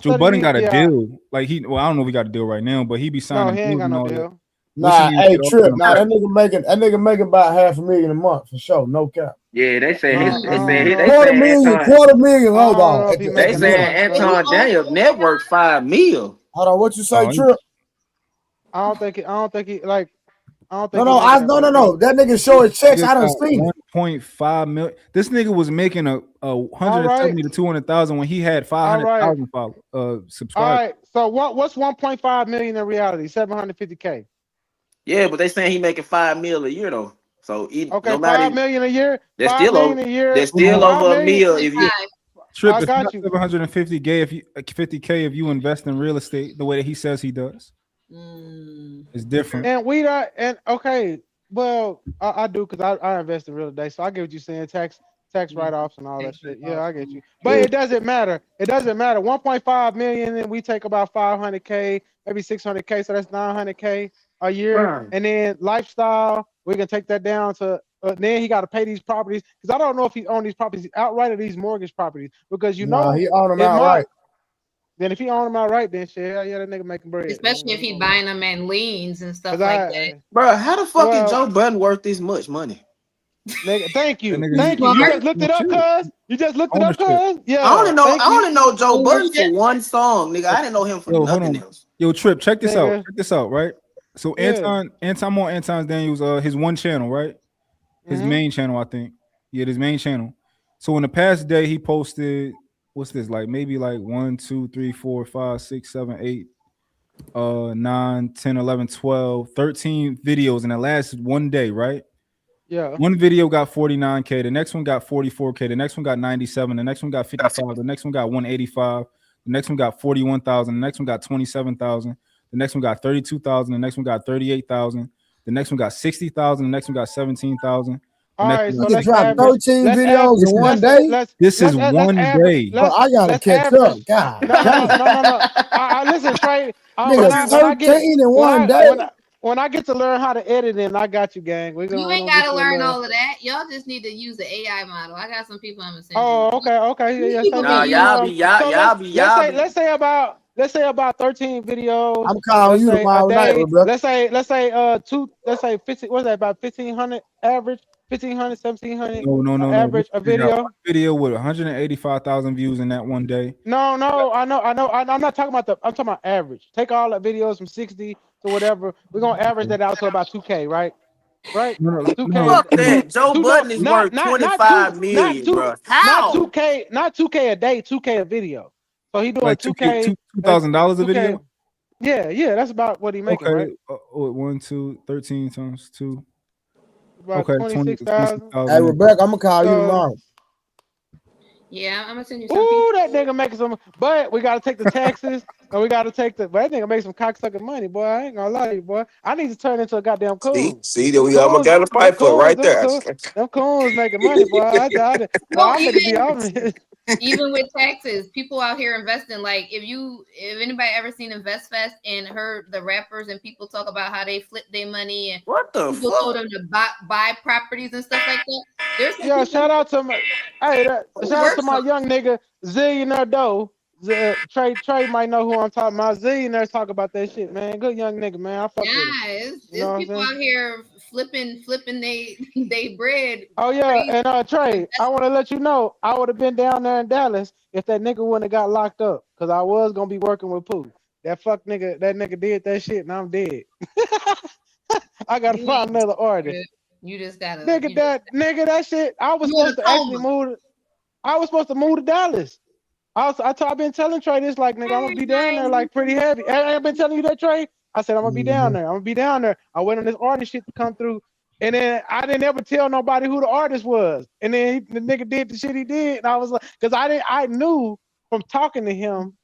Joe Budden got a deal. Like I don't know if he got a deal right now, but he be signing
he ain't got no deal.
Nah, hey Trip. Nah, that nigga making about $500,000 a month for sure. No cap.
Yeah, they say his
quarter million. Hold on.
They saying Anton Daniels network $5 million.
Hold on, what you say, Trip?
I don't think he like. I don't think
no. That nigga showing checks. I done seen it.
1.5 million. This nigga was making a 170 to 200,000 when he had 500,000 subscribers.
All right. So what's 1.5 million in reality? 750K.
Yeah, but they saying he making $5 million a year though. So
okay, $5 million a year.
That's still over. That's still over $1 million if you.
Trip, it's not 750K if you invest in real estate the way that he says he does. It's different.
And okay, well, I do because I invest in real estate, so I get what you're saying. Tax write-offs and all that shit. Yeah, I get you. But it doesn't matter. 1.5 million, and we take about 500K, maybe 600K, so that's 900K a year. Right. And then lifestyle, we can take that down to. Then he got to pay these properties because I don't know if he owned these properties outright or these mortgage properties because he owned them outright. Then if he owned them outright, then shit, yeah, that nigga making bread.
Especially if he buying them in liens and stuff like that.
Bro, how the fuck is Joe Budden worth this much money?
Nigga, thank you. You just looked it up, cuz? You just looked it up, cuz? Yeah.
I only know Joe Budden for one song, nigga. I didn't know him for nothing else.
Yo, Trip, check this out. Check this out, right? So Anton on Anton Daniels, his one channel, right? His main channel, I think. Yeah, his main channel. So in the past day, he posted, what's this? Like maybe like 1, 2, 3, 4, 5, 6, 7, 8, 9, 10, 11, 12, 13 videos in the last one day, right?
Yeah.
One video got 49K, the next one got 44K, the next one got 97, the next one got 55, the next one got 185, the next one got 41,000, the next one got 27,000, the next one got 32,000, the next one got 38,000, the next one got 60,000, the next one got 17,000.
All right, so
let's drop 13 videos in one day.
This is one day.
Bro, I gotta catch up. God.
No. Listen, Trey.
Nigga, 13 in one day.
When I get to learn how to edit, then I got you, gang.
You ain't gotta learn all of that. Y'all just need to use the AI model. I got some people I'm gonna send.
Oh, okay. Yeah.
Nah, y'all be.
Let's say about 13 videos.
I'm calling you tomorrow night, bro.
Let's say 50. What's that? About 1,500 average. 1,500, 1,700.
No.
Average a video.
Video with 185,000 views in that one day.
No. I know. I'm not talking about I'm talking about average. Take all the videos from 60 or whatever. We're gonna average that out to about 2K, right? Right?
No,
2K.
Fuck that. Joe Budden is worth
Not two,
25 million, bro.
not
How?
2K, not 2K a day, 2K a video. So he doing
like 2K,
2K,
$2,000 a
2K.
video.
Yeah, that's about what he making, right?
Okay, 1, 2, 13 times 2.
About
Okay,
26,000.
Hey, Rebecca, I'm gonna call you
So,
tomorrow.
Yeah, I'm gonna send you something.
ooh, that nigga making some, but we gotta take the taxes and we gotta take the. But that nigga make some cocksucking money, boy. I ain't gonna lie to you, boy. I need to turn into a goddamn coon.
See that
Them
we almost
coons,
got a
them
fight for
coons,
right there.
them coons making money, boy. Boy,
Well,
I'm finna be on.
even with taxes, people out here investing. Like if anybody ever seen Invest Fest and heard the rappers and people talk about how they flip their money and
what the
people
fuck?
told them to buy properties and stuff like that. There's some
Yeah,
people
shout out to my, hey,
who
shout out to
works
my
on
young nigga Zillionaire Doe. Trey might know who I'm talking about. Zillionaire talk about that shit, man. Good young nigga, man. I fuck with him.
it's
You know what I'm
people
saying?
out here flipping they bread.
Oh yeah, and Trey, I want to let you know I would have been down there in Dallas if that nigga wouldn't have got locked up, cause I was gonna be working with Pooh. That nigga did that shit, and I'm dead. I gotta find another artist.
You just gotta
Nigga, that shit. I was
You in a
supposed to actually
coma.
move. I was supposed to move to Dallas. I've been telling Trey this, like, nigga, I'm gonna be down there like pretty heavy. I've been telling you that, Trey. I said I'm gonna be down there. I'm gonna be down there. I wait on this artist shit to come through, and then I didn't ever tell nobody who the artist was. And then the nigga did the shit he did, and I was like, because I knew from talking to him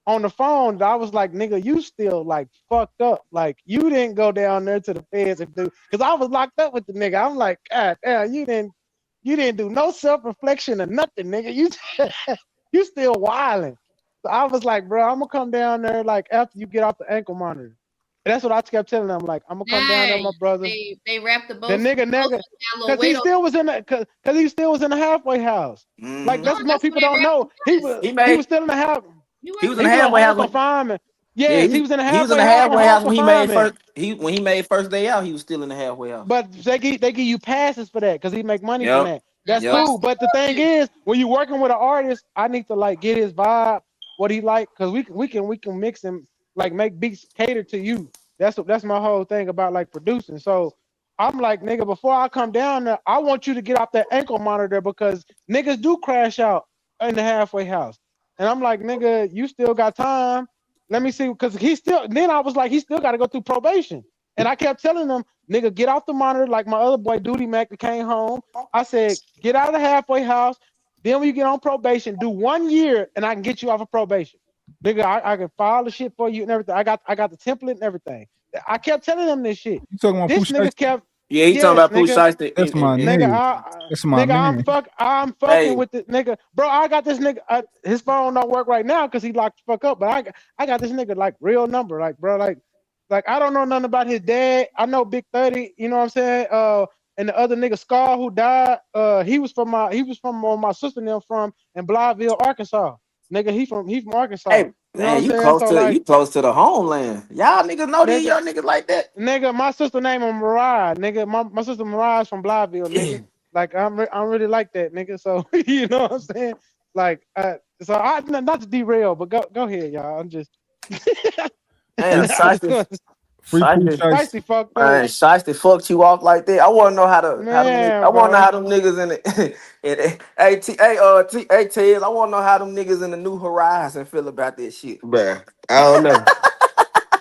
on the phone that I was like, nigga, you still like fucked up. Like you didn't go down there to the feds and do, because I was locked up with the nigga. I'm like, God damn, you didn't do no self-reflection or nothing, nigga. You still wilding. So I was like, bro, I'm gonna come down there like after you get off the ankle monitor. And that's what I kept telling them. Like, I'm gonna come down there with my brother.
They wrapped the boat.
The nigga, because he still was in the, cause he still was in the halfway house. Like that's what people don't know. He was still in the half.
He was in the halfway house when,
confinement.
yeah,
Yes, he was in the
he was in
halfway
the
house on
halfway
home
house when he made
confinement.
when he made first day out, he was still in the halfway house.
But they give you passes for that because he make money from that. That's
Yep.
cool. But the thing is, when you're working with an artist, I need to like get his vibe, what he like, because we can mix him, like make beats cater to you. That's my whole thing about like producing. So I'm like, nigga, before I come down there, I want you to get off that ankle monitor because niggas do crash out in the halfway house. And I'm like, nigga, you still got time. Let me see, because then I was like, he still got to go through probation. And I kept telling them, nigga, get off the monitor like my other boy, Duty Mac, that came home. I said, get out of the halfway house. Then when you get on probation, do 1 year and I can get you off of probation. Nigga, I can file the shit for you and everything. I got the template and everything. I kept telling them this shit.
You talking about
this
Pooh
nigga
Shiesty?
kept.
Yeah, he talking about Pooh Shiesty.
That's my nigga. That's my man.
I'm fucking with the nigga, bro. I got this nigga. His phone don't work right now because he locked the fuck up. But I got this nigga like real number, like bro, like I don't know nothing about his dad. I know Big 30. You know what I'm saying? And the other nigga Scar who died. He was from where my sister and them from in Blytheville, Arkansas. Nigga, he from Arkansas.
Hey,
you know
man,
what I'm
you
saying?
close to the homeland. Y'all niggas know these young niggas like that.
Nigga, my sister name is Mariah. Nigga, my sister Mariah is from Blytheville, nigga. Like I'm really like that, nigga. So you know what I'm saying? Like, so I not to derail, but go ahead, y'all. I'm just.
Man,
Shiesty fucked up.
Shiesty fucked you off like that. I want to know how them niggas in the hey Tez, I want to know how them niggas in the New Horizon feel about this shit.
Bruh, I don't know.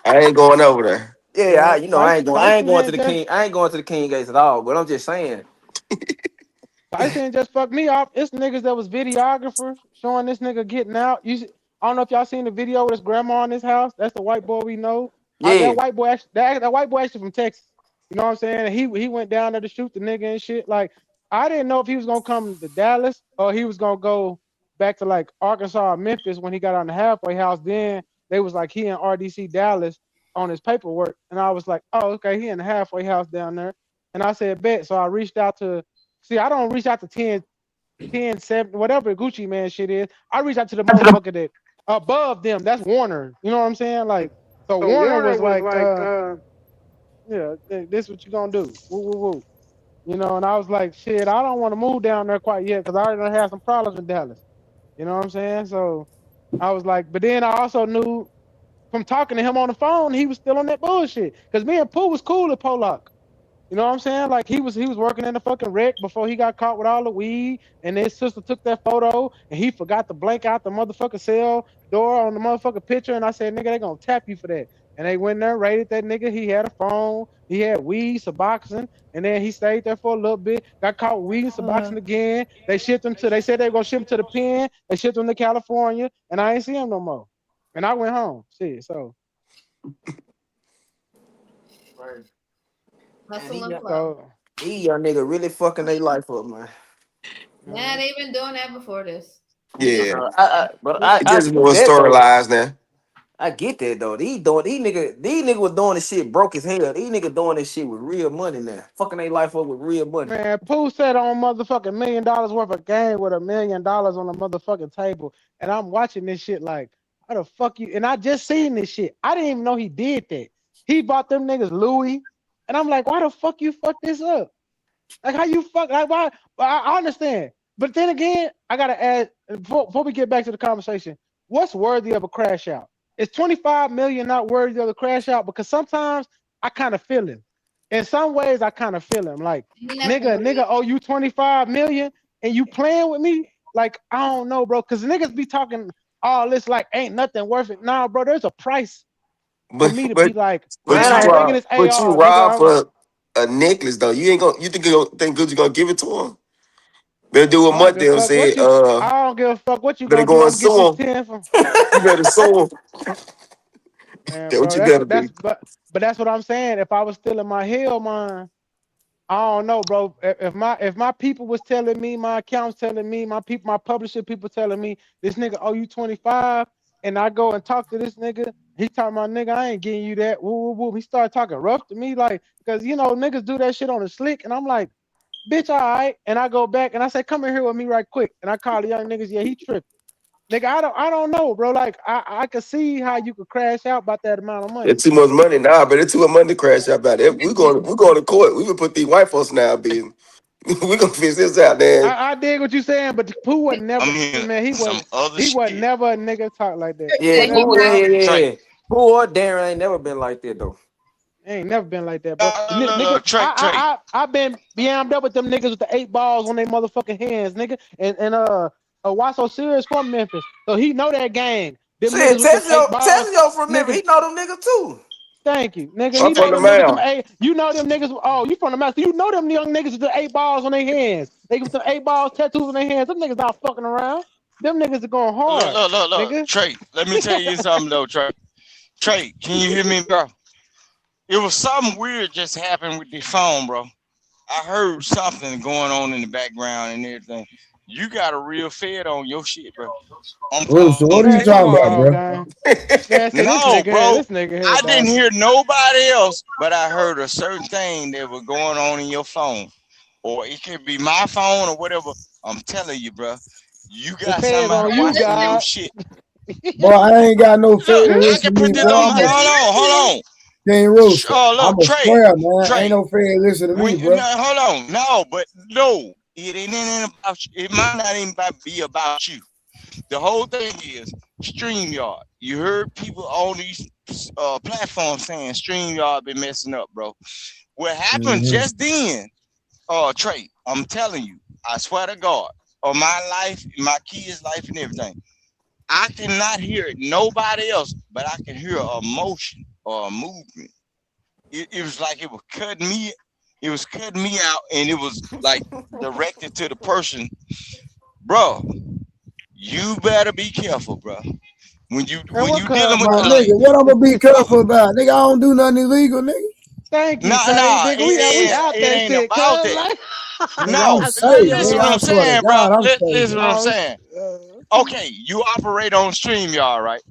I ain't going over there.
Yeah, I ain't going to the king. I ain't going to the King Gates at all. But I'm just saying.
Shiesty just fucked me off. It's niggas that was videographers showing this nigga getting out. I don't know if y'all seen the video with his grandma in his house. That's the white boy we know.
Yeah.
That white boy actually from Texas. You know what I'm saying? He went down there to shoot the nigga and shit. Like, I didn't know if he was gonna come to Dallas or he was gonna go back to like Arkansas or Memphis when he got on the halfway house. Then they was like he in RDC Dallas on his paperwork. And I was like, oh, okay, he in the halfway house down there. And I said, bet. So I reached out to I don't reach out to 10, 7, whatever Gucci Man shit is. I reach out to the motherfucker that above them. That's Warner. You know what I'm saying? Like, so Warner was like, yeah, this what you gonna do. Woo, woo, woo. You know, and I was like, shit, I don't want to move down there quite yet because I already had some problems in Dallas. You know what I'm saying? So I was like, but then I also knew from talking to him on the phone, he was still on that bullshit. Because me and Pooh was cool at Pollock. You know what I'm saying? Like he was working in the fucking wreck before he got caught with all the weed, and his sister took that photo, and he forgot to blank out the motherfucking cell door on the motherfucking picture, and I said, nigga, they gonna tap you for that. And they went there, raided that nigga. He had a phone, he had weed, Suboxone, and then he stayed there for a little bit, got caught with weed and Suboxone again. They said they were gonna ship him to the pen. They shipped him to California, and I ain't see him no more. And I went home. Shit, so.
Hustle and flow.
These young nigga really fucking their life up, man.
Yeah, they've been doing that before this.
Yeah.
But
It just
I
more
get that, though.
storylines now.
I get that though. These niggas was doing this shit broke as hell. These niggas doing this shit with real money now. Fucking their life up with real money.
Man, Pooh said on motherfucking $1 million worth of game with $1 million on the motherfucking table. And I'm watching this shit like, how the fuck you? And I just seen this shit. I didn't even know he did that. He bought them niggas Louis. And I'm like, why the fuck you fuck this up? Like, how you fuck? Like, why? I understand. But then again, I got to add, before we get back to the conversation, what's worthy of a crash out? Is 25 million not worthy of the crash out? Because sometimes I kind of feel him. In some ways, I kind of feel him. Like, nigga, owe you 25 million and you playing with me? Like, I don't know, bro. Because niggas be talking all this like ain't nothing worth it. Nah, bro, there's a price for me to be like,
but you rob for a necklace though. You think good you gonna give it to him? Better do what Mutt them said.
I don't give a fuck what you
better
gonna
go
do.
and sue him. You better sue him.
Man,
That's
bro,
what you better do.
but that's what I'm saying. If I was still in my hell mind, I don't know, bro. If my people was telling me, my accounts telling me, my publisher people telling me this nigga owe you 25, and I go and talk to this nigga, he talking about, nigga, I ain't getting you that. Woo, woo, woo. He started talking rough to me, like, because niggas do that shit on the slick, and I'm like, bitch, all right. And I go back and I say, come in here with me right quick. And I call the young niggas, yeah, he tripping. Nigga, I don't know, bro. Like, I could see how you could crash out about that amount of money.
It's too much money now, but it's too much money to crash out about it. We're going to court. We can put these white folks now being. We're gonna fix this out, man.
I dig what you saying, but Pooh was never, man. He was never a nigga talk like that.
Yeah, yeah. Pooh or Darren ain't never been like that though.
Ain't never been like that, bro. Nigga, I've been yammed up with them niggas with the 8 balls on their motherfucking hands, nigga. And why so serious from Memphis? So he know that gang. Them niggas with them 8 balls.
Tezio from Memphis, he know them niggas too.
Thank you, nigga. He know them niggas. You know them niggas. Oh, you from the mountain. You know them young niggas with the 8 balls on their hands. They got some 8 balls tattoos on their hands. Them niggas not fucking around. Them niggas are going hard.
Look,
nigga.
Trey, let me tell you something though, Trey. Trey, can you hear me, bro? It was something weird just happened with the phone, bro. I heard something going on in the background and everything. You got a real fed on your shit, bro.
Rooster, what are you talking about, bro?
No, bro. I didn't hear nobody else, but I heard a certain thing that was going on in your phone. Or it could be my phone or whatever. I'm telling you, bro. You got somebody watching your shit.
Boy, I ain't got no fed.
Look, I can put this on. Hold on.
King Rooster. I'm a
Trey,
square, man. Ain't no fair listen to me, bro.
Hold on. No. It ain't about you. It might not even be about you. The whole thing is StreamYard. You heard people on these platforms saying StreamYard been messing up, bro. What happened just then, Trey, I'm telling you, I swear to God, on my life, my kids' life and everything, I cannot hear nobody else, but I can hear a motion or a movement. It was like it was cutting me. It was cutting me out, and it was like directed to the person, bro. You better be careful, bro. When you dealing with
nigga, what I'm gonna be careful about, nigga? I don't do nothing illegal, nigga.
Thank you,
nigga.
We out that
ain't
shit,
about that.
No,
listen what I'm saying, bro. Listen what I'm saying. Okay, you operate on StreamYard, right?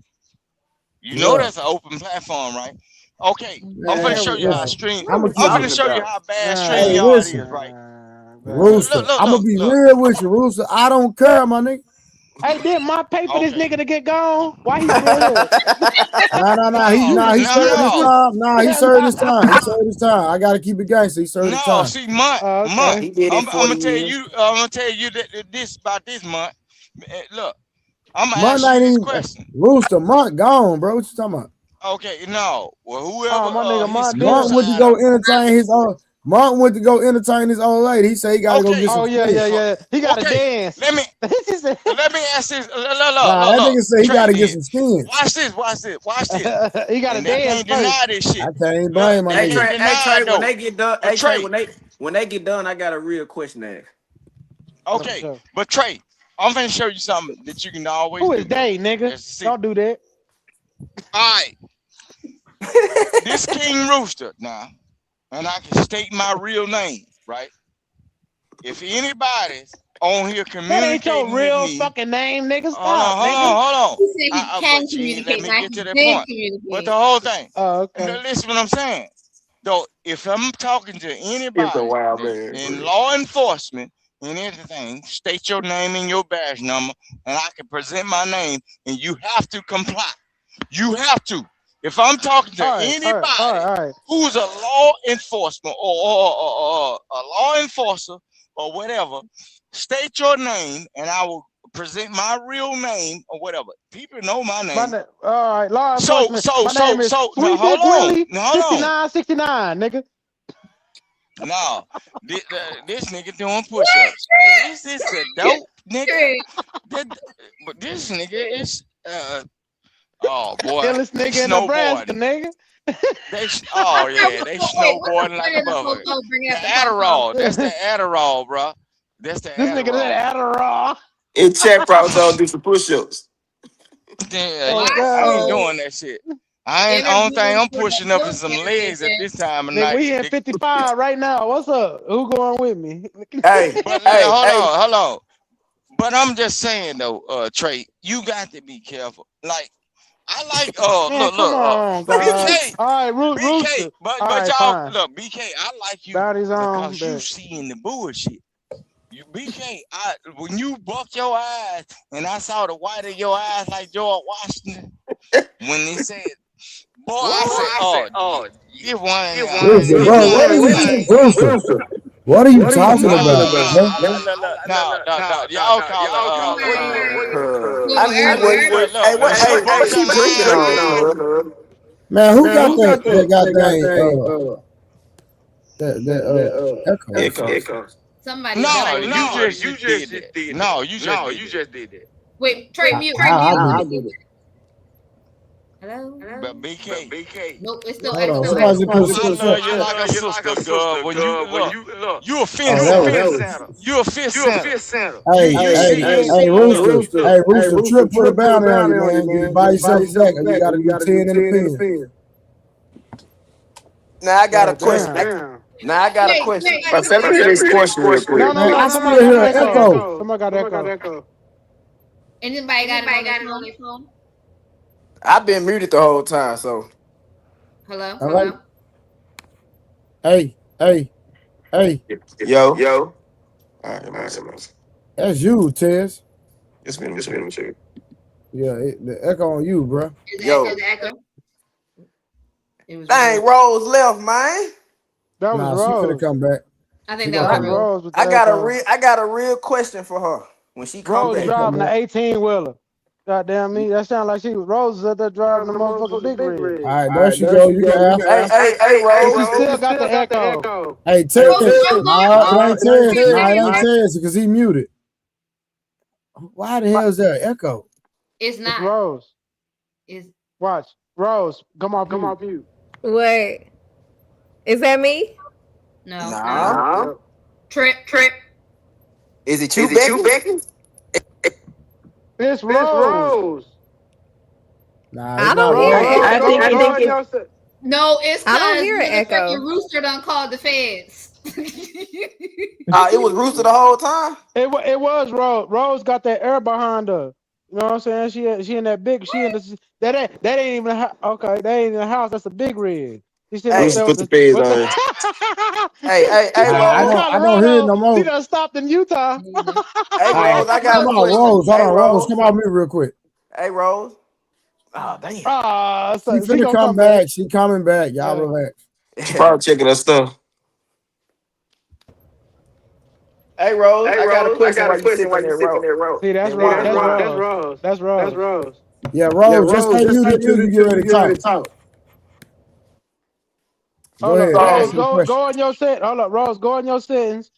You know that's an open platform, right? Okay, I'm gonna show you how I'm gonna show you how bad StreamYard is, right?
Rooster, I'm gonna be real with you, Rooster. I don't care, my nigga.
Hey, did my pay for this nigga to get gone? Why he still here?
He served his time. He served his time. He served his time. I gotta keep it gangster. He served his time.
See, Month. I'm gonna tell you. I'm gonna tell you that this month. Look, I'm gonna ask you this question.
Rooster, Month gone, bro. What you talking about?
Okay, no. Well, whoever
Oh, my nigga
his
Martin
school
did.
Martin went to
signed
go
up.
entertain his own. Martin went to go entertain his old lady. He said he got to go
Okay.
get some
Oh yeah,
skin.
yeah, yeah. He got to
Okay.
dance.
Let me
He said-
ask this. Look,
Nah,
look,
that
look.
nigga said he got
Trey
to get
did.
some skin.
Watch this. Watch this. Watch this.
he got to
And they
dance
can't
first.
deny this shit.
I can't
Look,
blame my
they
Hey
nigga.
can't
Trey, hey
deny
Trey,
it
when
though.
they get done,
But
hey Trey,
Trey,
when they get done, I got a real question to ask.
No, for
okay.
sure.
But Trey, I'm gonna show you something that you can always
Who
do
is
though.
they, nigga?
Let's see.
Don't do that.
All right. This King Rooster now, and I can state my real name, right? If anybody's on here
That ain't your
communicating with
real
me,
fucking name, nigga.
hold
Stop,
on, hold
nigga.
on, hold on.
He said he can
But you ain't let
communicate,
me
not
get
he
to that
did
point. But
communicate.
the whole thing.
Oh, okay.
Listen what I'm saying. Though, if I'm talking to
He's a
anybody
wild
that's
man.
in law enforcement and anything, state your name and your badge number, and I can present my name, and you have to comply. You have to. If I'm talking to anybody who's a law enforcement or a law enforcer or whatever, state your name, and I will present my real name or whatever. People know my name.
All right, law
So,
enforcement. My name is
now
Sweet
hold
Dick
on.
Willie
Now, hold on.
6969, nigga.
No, this nigga doing push-ups. Is this a dope nigga? But this nigga is oh boy,
Illest
they
nigga in Nebraska,
snowboarding.
nigga.
Oh yeah, they snowboarding like a motherfucker. The Adderall, that's the Adderall, bro. That's the
This nigga said
Adderall.
Adderall.
In chat, probably told do some push-ups.
Yeah,
Oh,
I ain't
God.
doing that shit. Only thing I'm pushing up is some legs at this time of
Nigga,
night.
we in 55 right now. What's up? Who going with me?
Hey,
But
hey,
hold on. But I'm just saying though, Trey, you got to be careful. Like I like
Man, come on, guys.
BK,
All right,
BK,
Rooster.
but
All right,
y'all
fine.
look, BK, I like you
Bounty's on.
because you seeing the bullshit. You BK, when you bucked your eyes and I saw the white of your eyes like George Washington, when he said, boy, I said, oh, you one of
Rooster,
them.
bro, what are you Rooster? What are you talking about, bro?
No, y'all call
I need what? Hey, what? Hey, what you drinking on, cuz?
Man, who got that goddamn that echo?
Echo.
Somebody.
No, you just did that. No, you just did that.
Wait, Trey, mute.
I did it.
Hello?
But BK.
Nope, it's still
Hold on,
echoing.
somebody put
I love you like a sister, girl. When you look, you a fence
Oh,
center. You a fence center.
Hey, Rooster, Trip put a bounty on you, man. You buy yourself a back, you gotta do 10 in the pen.
Now I got a question.
Damn.
Now I got a question.
But let me hear this question real quick.
Man, I still
Somebody
hear
got
an echo.
Somebody got echo.
Anybody got it on their phone?
I've been muted the whole time, so.
Hello?
All right. Hey.
Yo. All right,
That's you, Tez.
it's been a check.
Yeah, the echo on you, bro.
Yo.
Dang,
Rose left, man.
That was
She
Rose.
finna come back.
I think that was Rose.
I got a real question for her when she come
Rose
back.
driving the 18-wheeler. Goddamn me. That sound like Rose was out there driving the motherfucking big rig.
All right, there she go. You can ask.
Hey, Rose.
She still got the echo.
Hey, Tez. No, it ain't Tez because he muted. Why the hell is there an echo?
It's not.
It's Rose. Watch. Rose, come off you.
Wait. Is that me?
No.
Nah.
Trip.
Is it you, Becky?
It's Rose.
Nah,
I don't hear it.
No, it's
I don't
because
hear an echo.
Rooster done called the feds.
It was Rooster the whole time?
It was Rose. Rose got that air behind her. You know what I'm saying? She in that big. She in the that ain't even okay. That ain't in the house. That's a big rig. She's sitting up there
Put the feds on.
Hey,
I don't hear it no more.
She done stopped in Utah.
Hey, Rose, I got a question.
Rose, hold on, Rose, come on me real quick.
Hey, Rose. Oh, damn.
She finna come back. She coming back. Y'all relax.
She probably checking her stuff.
Hey, Rose, I got a question while you sitting there, Rose.
See, that's Rose. That's Rose.
Yeah, Rose, just say you until you get ready to talk. Go ahead.
Rose,
Ask your question.
go on your set. Hold up, Rose, go on your settings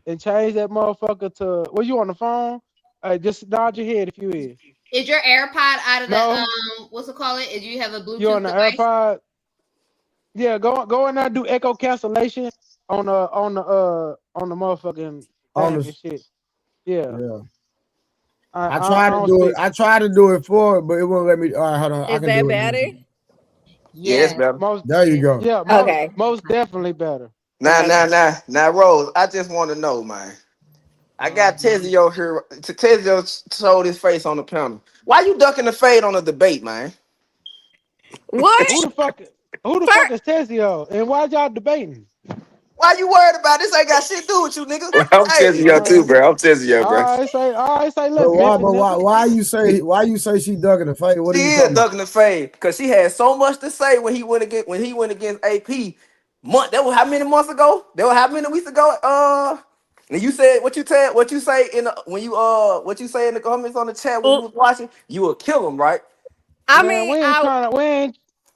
and change that motherfucker to. Were you on the phone? Just nod your head if you is.
Is your AirPod out of
No.
the what's it called? Is you have a Bluetooth
You on the
device?
AirPod? Yeah, go in there, do echo cancellation on the motherfucking
On
thing
the
and shit. Yeah.
I
I
tried to
don't
do it.
speak.
I tried to do it for it, but it won't let me. All right, hold on. I
Is
can
that
do it now.
better?
Yeah, it's better.
There you go.
Yeah,
Okay.
most definitely better.
Now, Rose, I just want to know, man. I got Tezio here. Tezio showed his face on the panel. Why you ducking the fade on the debate, man?
What?
Who the fuck is Tezio? And why y'all debating?
Why you worried about this? Ain't got shit to do with you, nigga.
I'm
Hey,
Tezio too, bro. I'm Tezio, bro.
I say,
But
look, nigga.
why you say she ducking the fight? What
she
are you
is
talking about?
ducking the fade because she had so much to say when he went against AP. That was how many months ago? That was how many weeks ago? And you said what you say in what you say in the comments on the chat when you was watching, you would kill him, right?
I
Man,
mean,
we ain't trying to win.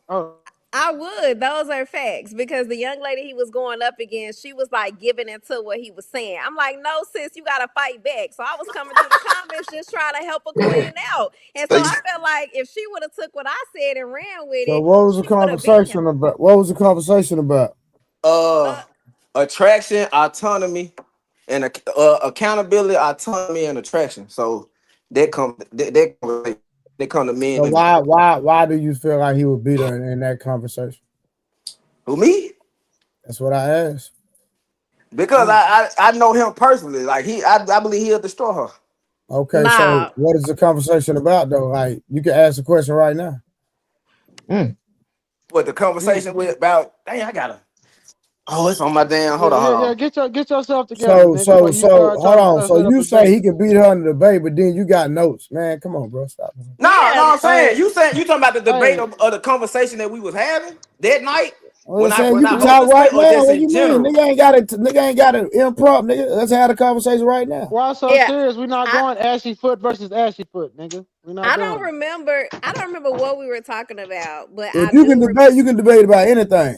Oh.
I would. Those are facts because the young lady he was going up against, she was like giving into what he was saying. I'm like, no, sis, you gotta fight back. So I was coming through the comments just trying to help a queen out. And so
So you,
I felt like if she would have took what I said and ran with
So
it,
what was the
she would have beat him.
conversation about? What was the conversation about?
attraction, autonomy, and accountability, autonomy, and attraction. So they come to men.
So
Women.
why do you feel like he would beat her in that conversation?
Who, me?
That's what I asked.
Because I know him personally. Like I believe he'll destroy her.
Okay, so what is the conversation about though? Like you can ask the question right now.
What the conversation with about? Dang, I gotta. Oh, it's on my damn. Hold
Yeah,
on.
get yourself together, nigga.
So
Before you start
hold
trying
on.
to
So
set up
you
a
say
date.
he can beat her in the debate, but then you got notes, man. Come on, bro, stop.
No, I'm saying
Hey,
you talking about the debate
hey.
of the conversation that we was having that night
I'm
when
saying you
I
can
hosted
talk
the
right
debate or
now.
just
What
in
you mean?
general.
Nigga ain't got to improv, nigga. Let's have the conversation right now.
Why so serious? We're not going ashy foot versus ashy foot, nigga. We're not
I
doing
don't
it.
remember. I don't remember what we were talking about, but
If
I
you
do
can
remember.
debate, you can debate about anything.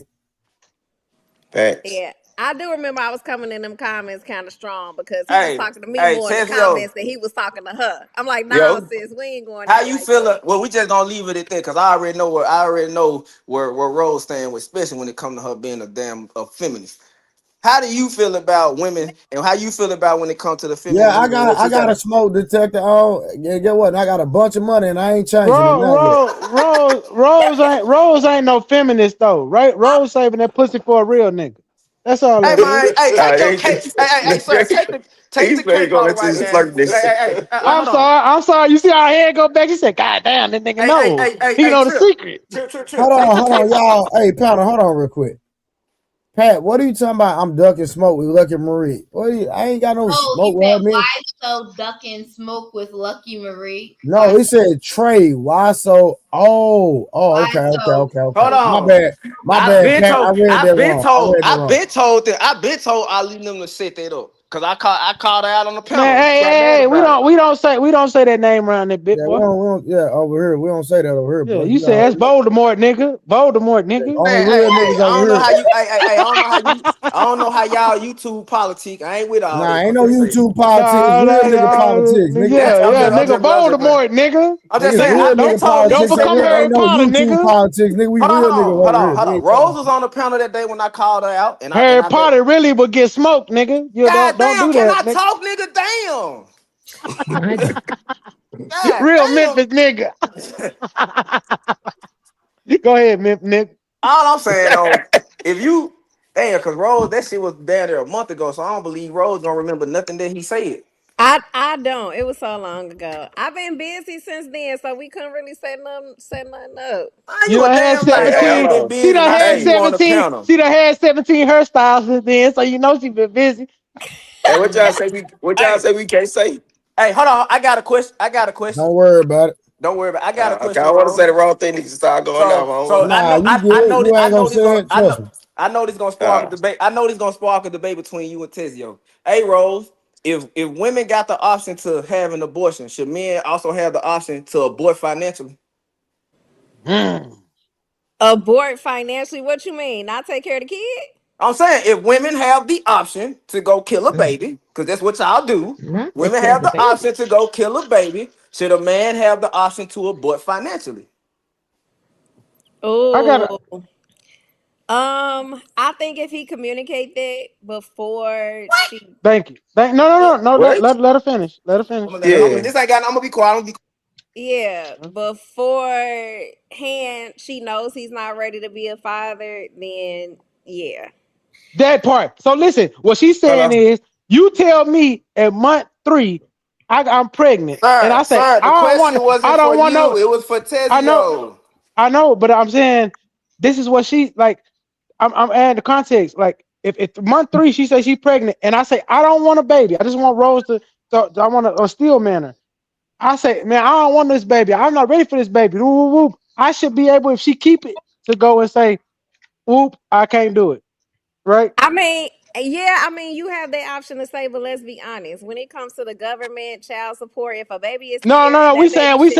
Facts.
Yeah, I do remember I was coming in them comments kind of strong because he was
Hey,
talking to me
hey,
more in the
Tezio.
comments than he was talking to her. I'm like, nah,
Yo,
sis, we ain't going
how
there
you
like that.
feel? Well, we just gonna leave it at that because I already know where Rose stand with, especially when it comes to her being a feminist. How do you feel about women, and how you feel about when it comes to the
Yeah,
feminine women? What
I
you
got
got?
a smoke detector on. Yeah, get what? I got a bunch of money and I ain't changing it now yet.
Rose ain't no feminist though, right? Rose saving that pussy for a real nigga. That's all
Hey
that is.
man, hey, take your cake. Hey, sir, take the cake off right now.
I'm sorry. You see our head go back? He said, "God damn, that nigga knows. He know the secret."
Trip. Take the
Hold
cake
on, y'all. Hey, Powder, hold on real quick. Pat, what are you talking about? I'm ducking smoke with Lucky Marie. I ain't got no
Oh,
smoke
he
with her,
said,
man.
"Why so ducking smoke with Lucky Marie?
No, it said Trey. Why so? Okay.
Hold
My
on.
bad, Pat. I read that wrong.
I've been told I leave them to set that up. Cause I called her out on the panel
Man,
and she got mad
hey,
about it.
we don't say that name around that bit,
Yeah,
boy.
over here we don't say that over here,
Yeah,
bro.
you
You
said
know,
that's Voldemort, nigga. Voldemort, nigga.
only
Man,
real
hey,
niggas
I
over
don't know
here.
how you I don't know how y'all YouTube politic. I ain't with all
Nah,
that.
ain't
I'm
no
just saying.
YouTube politics. Real nigga politics, nigga.
Yeah, nigga, Voldemort, nigga.
I'm just
Niggas
saying,
real
I've been
nigga
told
Don't
leave
politics
become
over
certain
here.
Harry
Ain't no
Potter,
YouTube
nigga.
politics, nigga. We
Hold
real niggas
on,
over here.
hold on. Rose was on the panel that day when I called her out, and
Harry
I let.
Potter really would get smoked, nigga. You
God
don't
damn,
do
can
that,
I
nigga.
talk, nigga? Damn. God
Real
damn.
Memphis nigga. Go ahead, Memphis nigga.
All I'm saying though, if you damn, cause Rose, that shit was down there a month ago, so I don't believe Rose gonna remember nothing that he said.
I don't. It was so long ago. I've been busy since then, so we couldn't really set nothing up.
Man,
You
you a
done had
damn lie. You ain't
17.
been
She
busy, and
done
I
had
see you on the
17.
panel.
She done had 17 hairstyles since then, so you know she been busy.
Hey, what y'all say? What y'all say we can't say?
Hey, hold on. I got a question.
Don't worry about it.
Don't worry about it. I got a
Okay, I
question,
don't want to
Rose.
say the wrong thing. Niggas start going off.
So I
Nah,
know
you good. You
I
ain't gonna
know this
say
gonna
it. Trust me.
I know this gonna spark a debate. I know this gonna spark a debate between you and Tezio. Hey Rose, if women got the option to have an abortion, should men also have the option to abort financially?
Abort financially? What you mean? Not take care of the kid?
I'm saying if women have the option to go kill a baby, because that's what y'all do.
Not take
Women
care of
have
the
the
baby.
option to go kill a baby. Should a man have the option to abort financially?
I got
Oh, I think if he communicate that before she,
thank you. No.
What?
Let her finish. Let her finish.
I'm gonna let her.
Yeah.
This ain't got. I'm gonna be quiet. I'm gonna be
yeah, beforehand, she knows he's not ready to be a father. Then yeah,
That part. So listen, what she's saying
Hello,
is, you tell me at month 3, I'm pregnant, and I
sir.
say
Sir, the question
I
wasn't for
don't want
you.
no.
It was for
I know,
Tezio.
but I'm saying this is what she like. I'm adding the context. Like if month 3 she says she's pregnant, and I say I don't want a baby. I just want Rose to. So I want a steel manner. I say, man, I don't want this baby. I'm not ready for this baby. Whoop, whoop, whoop. I should be able, if she keep it, to go and say, whoop, I can't do it. Right?
I mean, yeah, I mean, you have the option to say, but let's be honest. When it comes to the government, child support, if a baby is
No.
carried,
We
that baby
saying we
should.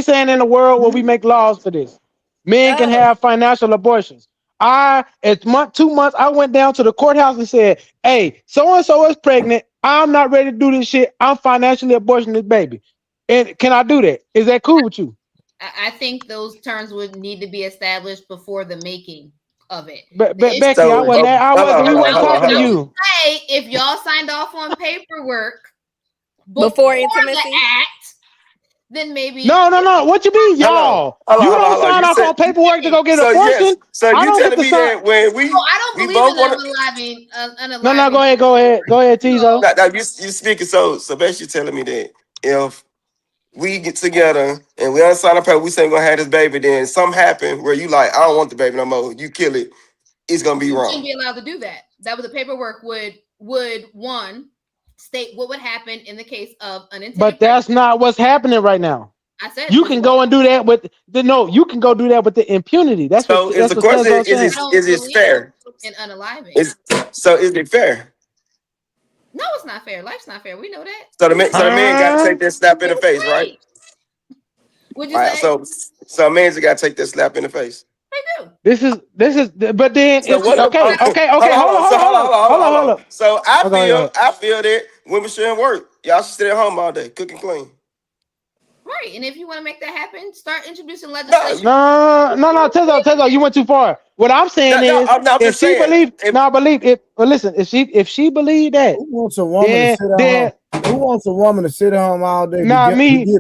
saying in the world where we make laws for this. Men can
Oh,
have financial abortions. At month 2 months, I went down to the courthouse and said, hey, so and so is pregnant. I'm not ready to do this shit. I'm financially aborting this baby. And can I do that? Is that cool with you?
I think those terms would need to be established before the making of it.
Becky, I
So,
wasn't there. I wasn't. We wasn't talking to
I would
you.
say if y'all signed off on paperwork
before
the
intimacy.
act, then maybe
No. What you mean, y'all? You don't
Hold on.
sign
You
off
said
on paperwork to go get an
so.
abortion.
Yes. So
I
you
don't get
telling
to
me
sign.
that when we
I don't
we
believe
both
in
want to.
No.
unaliving.
Go ahead, Tizo.
Now you speaking. So basically telling me that if we get together and we unsign a paper, we say we're gonna have this baby, then something happen where you like, I don't want the baby no more. You kill it. It's gonna be
You
wrong.
shouldn't be allowed to do that. That was the paperwork would one state what would happen in the case of unintended
But
pregnancy.
that's not what's happening right now.
I said
You can go and do that with the no. You can go do that with the impunity. That's what
So is the question
Tezo's saying.
is it fair?
In unaliving.
Is it fair?
No, it's not fair. Life's not fair. We know that.
So the man got to take that slap in the face, right?
Would you
All right.
say?
So a man just got to take that slap in the face.
They do.
This is. But then
So
it's
what?
okay.
Hold on. So I feel that women shouldn't work. Y'all should stay at home all day, cook and clean.
Right. And if you want to make that happen, start introducing legislation.
No. Tezo, you went too far. What I'm saying is,
I'm
if
just
she
saying.
believe, listen, if she believe that,
Who wants a woman to sit at home? Who wants a woman to sit at home all day to get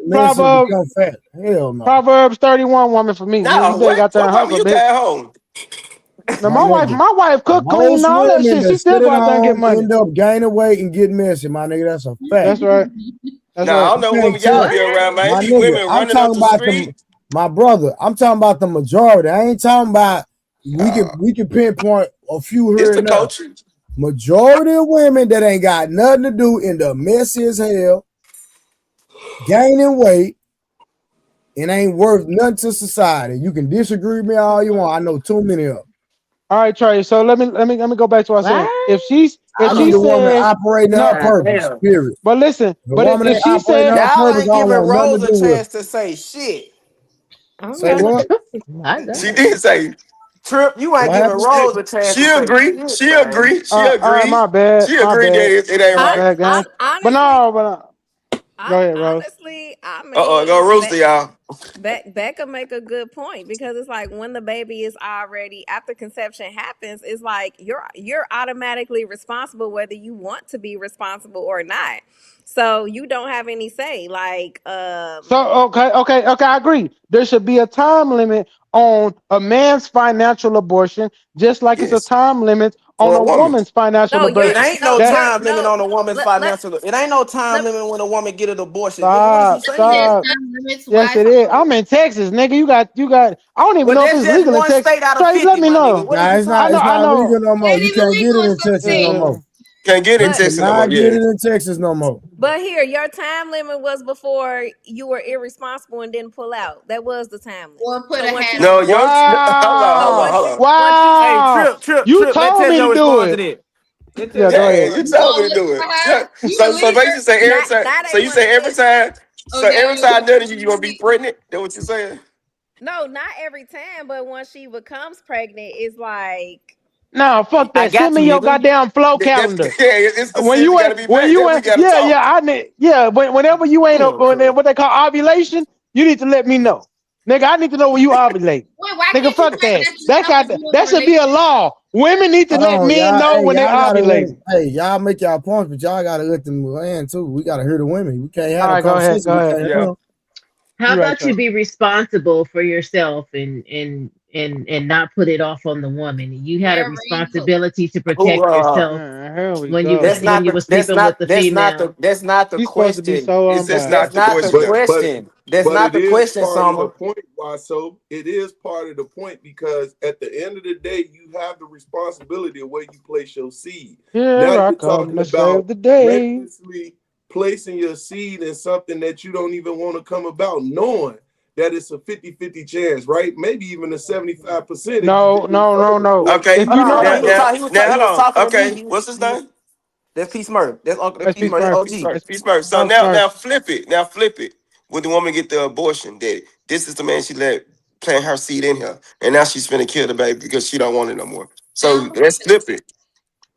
messy and become fat? Hell no.
Proverbs 31 woman for me.
No,
You better got there and hustle,
you
bitch.
got at home?
Now my wife cook, clean, and
Most
all that
women
shit. She
that
still
sit
go
at
out there and get
home
money.
end up gaining weight and getting messy, my nigga. That's a fact.
That's right.
I don't know women y'all be around, man.
My
Be
nigga,
women
I'm
running up
talking
the
about
street.
my brother. I'm talking about the majority. I ain't talking about we can pinpoint a few here
It's the
and there.
culture.
Majority of women that ain't got nothing to do end up messy as hell, gaining weight, and ain't worth nothing to society. You can disagree with me all you want. I know too many of them.
All right, Trey. So let me go back to what I said. If she
the woman
says
operating
no,
her purpose, period.
but listen,
The
but
woman
if
ain't
she
operating
said
her
Y'all
purpose,
ain't
I don't
giving
want nothing
Rose
to
a
do with
chance to say shit.
it. Say what?
She did say.
Trip, you ain't
What
giving
happened?
Rose a chance
She
to say
agreed.
shit,
She
man.
agreed. She
all right,
agreed.
my bad,
She agreed that it ain't
my
right.
bad, guys. But
Honestly,
no, go ahead, Rose.
honestly, I
Go
mean,
Rooster, y'all.
Becca make a good point because it's like when the baby is already after conception happens, it's like you're automatically responsible whether you want to be responsible or not. So you don't have any say. Like,
So okay, I agree. There should be a time limit on a man's financial abortion, just like it's a
Yes.
time limit
For
on
a
a
woman.
woman's financial
no,
It
abortion.
ain't no
you're
time limit
no.
on a woman's
Let
financial. It ain't no time limit when a woman get an abortion. Nigga, what is you saying?
Stop. Yes, it is. I'm in Texas, nigga. You got. I don't even
Well,
know if
that's
it's
just
legal in
one
Texas.
state out of
Trey, let
50,
me
my nigga.
know.
What is you
Nah,
talking
it's
I
not
about?
know.
legal no more. You can't get it in Texas no more.
Can't get it in
but
Texas no more.
Cannot get
Yeah.
it in Texas no more.
but here, your time limit was before you were irresponsible and didn't pull out. That was the time limit.
Or put
So
a
once
hat
you
No,
on.
hold
so
on.
once you once you
Hey,
Wow. You
Trip. Let
told me to
Tezzo
do
respond to
it.
that. Let
Yeah,
Tezzo
go
Yeah,
ahead.
you
respond to that.
told me to do it. Yeah.
You a
So
leader?
basically say every time.
that
So
ain't
you
what
say
it
every
is.
time. So
Okay.
every time none of you gonna be pregnant. That what you saying?
No, not every time, but when she becomes pregnant, it's like
No, fuck
I
that. Send
got you,
me your
nigga.
goddamn flow
That's
calendar.
it's
When
decision
you
got to
ain't,
be
when
made.
you
Then we
ain't,
got to
yeah,
talk.
yeah, yeah. Whenever you ain't
Hell,
what they call ovulation, you need to let me know, nigga. I need to know when you ovulate,
Wait, why
nigga.
can't you
Fuck
take
that.
that to
That got
couples who in a
that should be a
relationship?
law. Women need to let
Hold on,
men
y'all.
know
Hey,
when they
y'all gotta let.
ovulating.
Hey, y'all make y'all points, but y'all gotta let them land too. We gotta hear the women. We can't have
All
no
right, go ahead,
conversation.
go
We
ahead.
can't have
Yeah.
them.
How
You right,
about you
Trey.
be responsible for yourself and not put it off on the woman? You had a
Very cool.
responsibility to
Who?
protect yourself
Here we
when you
go.
was
That's
when
not
you
the.
was sleeping with the female.
That's not the
He's supposed to be
question.
so
It's
unbiased.
not
That's
the
not the
question,
question. That's
but
not
it
the
is
question,
part of the
Summer.
point. Why so? It is part of the point because at the end of the day, you have the responsibility of where you place your seed. Now
Here I
you're
come
talking
to save
about
the day.
recklessly placing your seed in something that you don't even want to come about, knowing that it's a 50-50 chance, right? Maybe even a 75% if you
No,
do it
no, no,
first.
no.
Okay.
If
Hold
you
on,
know
hold
Now,
on.
that,
He
now,
was
now,
he
hold
was
on.
talking to
Okay.
me.
What's his name?
That's P Smurf. That's Uncle.
that's
That's P
Peace
Smurf. That's
Murphy.
OG.
That's
Peace Murphy. So
Peace
now
Murphy.
flip it. Now flip it. When the woman get the abortion, that this is the man she let plant her seed in her, and now she's finna kill the baby because she don't want it no more. So let's flip it,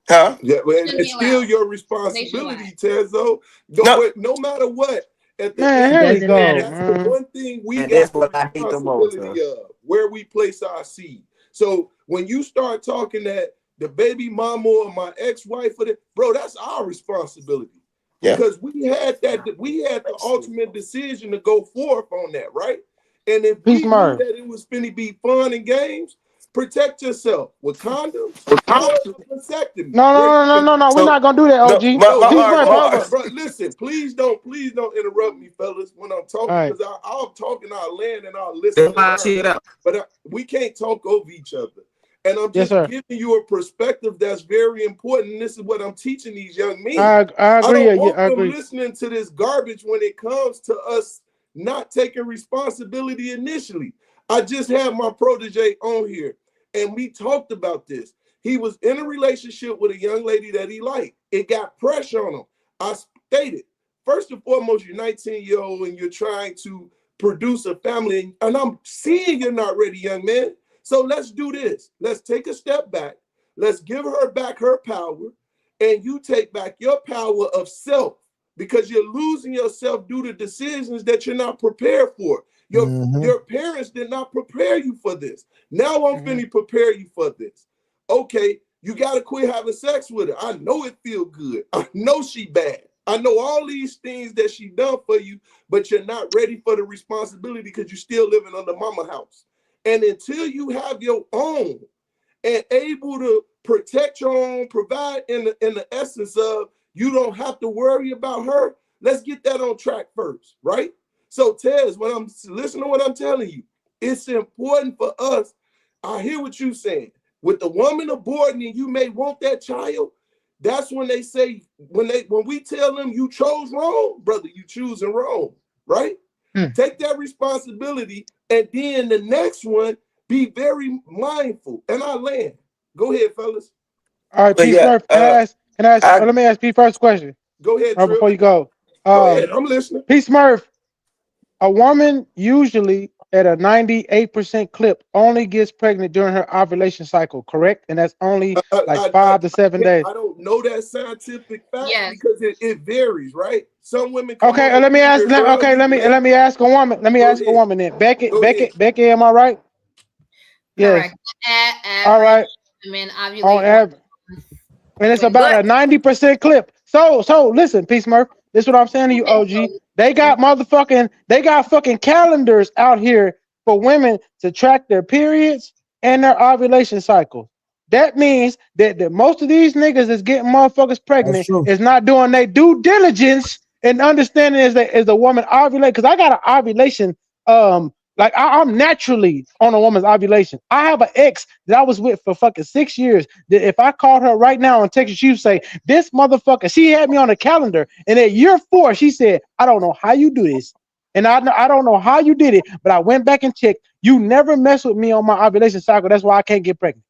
huh?
Yeah, well,
Shouldn't be
it's still
allowed.
your
They should allow.
responsibility, Tezo.
No,
No matter what, at the
Man,
end
It
here
of
we
the
doesn't
day,
go,
matter.
that's the
man.
one thing we
And that's
got the
what I hate the most.
responsibility of, where we place our seed. So when you start talking that the baby mama or my ex-wife, bro, that's our responsibility.
yeah.
Because we had the ultimate decision to go forth on that, right? And if
Peace
we knew
Murphy.
that it was finna be fun and games, protect yourself with condoms or a vasectomy,
No,
where you
no, no, no,
can.
no, no. We're
So
not gonna do that,
no,
OG.
No,
Peace Murphy.
bro, listen, please don't interrupt me, fellas, when I'm
All
talking,
right.
because I'll talk and I'll land and I'll listen
That's
and
why I
learn.
shit out.
But we can't talk over each other. And I'm
Yes,
just
sir.
giving you a perspective that's very important. And this is what I'm teaching these young men.
I
I
agree.
don't
Yeah,
want
I
them
agree.
listening to this garbage when it comes to us not taking responsibility initially. I just had my protege on here and we talked about this. He was in a relationship with a young lady that he liked. It got pressure on him. I stated, first and foremost, you're 19-year-old and you're trying to produce a family. And I'm seeing you're not ready, young man. So let's do this. Let's take a step back. Let's give her back her power. And you take back your power of self because you're losing yourself due to decisions that you're not prepared for. Your parents did not prepare you for this. Now I'm finna prepare you for this. Okay, you gotta quit having sex with her. I know it feel good. I know she bad. I know all these things that she done for you, but you're not ready for the responsibility because you're still living under mama house. And until you have your own and able to protect your own, provide in the essence of you don't have to worry about her. Let's get that on track first, right? So, Tez, when I'm listening to what I'm telling you, it's important for us. I hear what you're saying. With the woman aborting and you may want that child, that's when they say, when we tell them you chose wrong, brother, you choosing wrong, right? Take that responsibility, and then the next one, be very mindful. And I land. Go ahead, fellas.
All right,
But
Peace
yeah,
Murphy. Let me ask Pete first question.
Go ahead,
Right
Trill.
before you go.
Go ahead. I'm listening.
Peace Murphy. A woman usually at a 98% clip only gets pregnant during her ovulation cycle, correct? And that's only like 5 to 7 days.
I don't know that scientific fact
Yes.
because it varies, right? Some women come
Okay,
on the
let me ask.
period early,
Let
late.
me ask a woman. Let me
Go
ask a
ahead.
woman then.
Go ahead.
Becky, am I right? Yes.
Correct.
All
Average
right.
women
On
ovulate
average. And it's about a 90% clip. So listen, Peace Murph. This is what I'm saying to you, OG. They got fucking calendars out here for women to track their periods and their ovulation cycle. That means that most of these niggas that's getting motherfuckers pregnant is not doing their due diligence and understanding is the woman ovulate. Because I got an ovulation, like I'm naturally on a woman's ovulation. I have an ex that I was with for fucking 6 years. That if I called her right now and text her, she would say, "This motherfucker." She had me on the calendar, and at year 4, she said, "I don't know how you do this, and I don't know how you did it, but I went back and checked. You never mess with me on my ovulation cycle. That's why I can't get pregnant."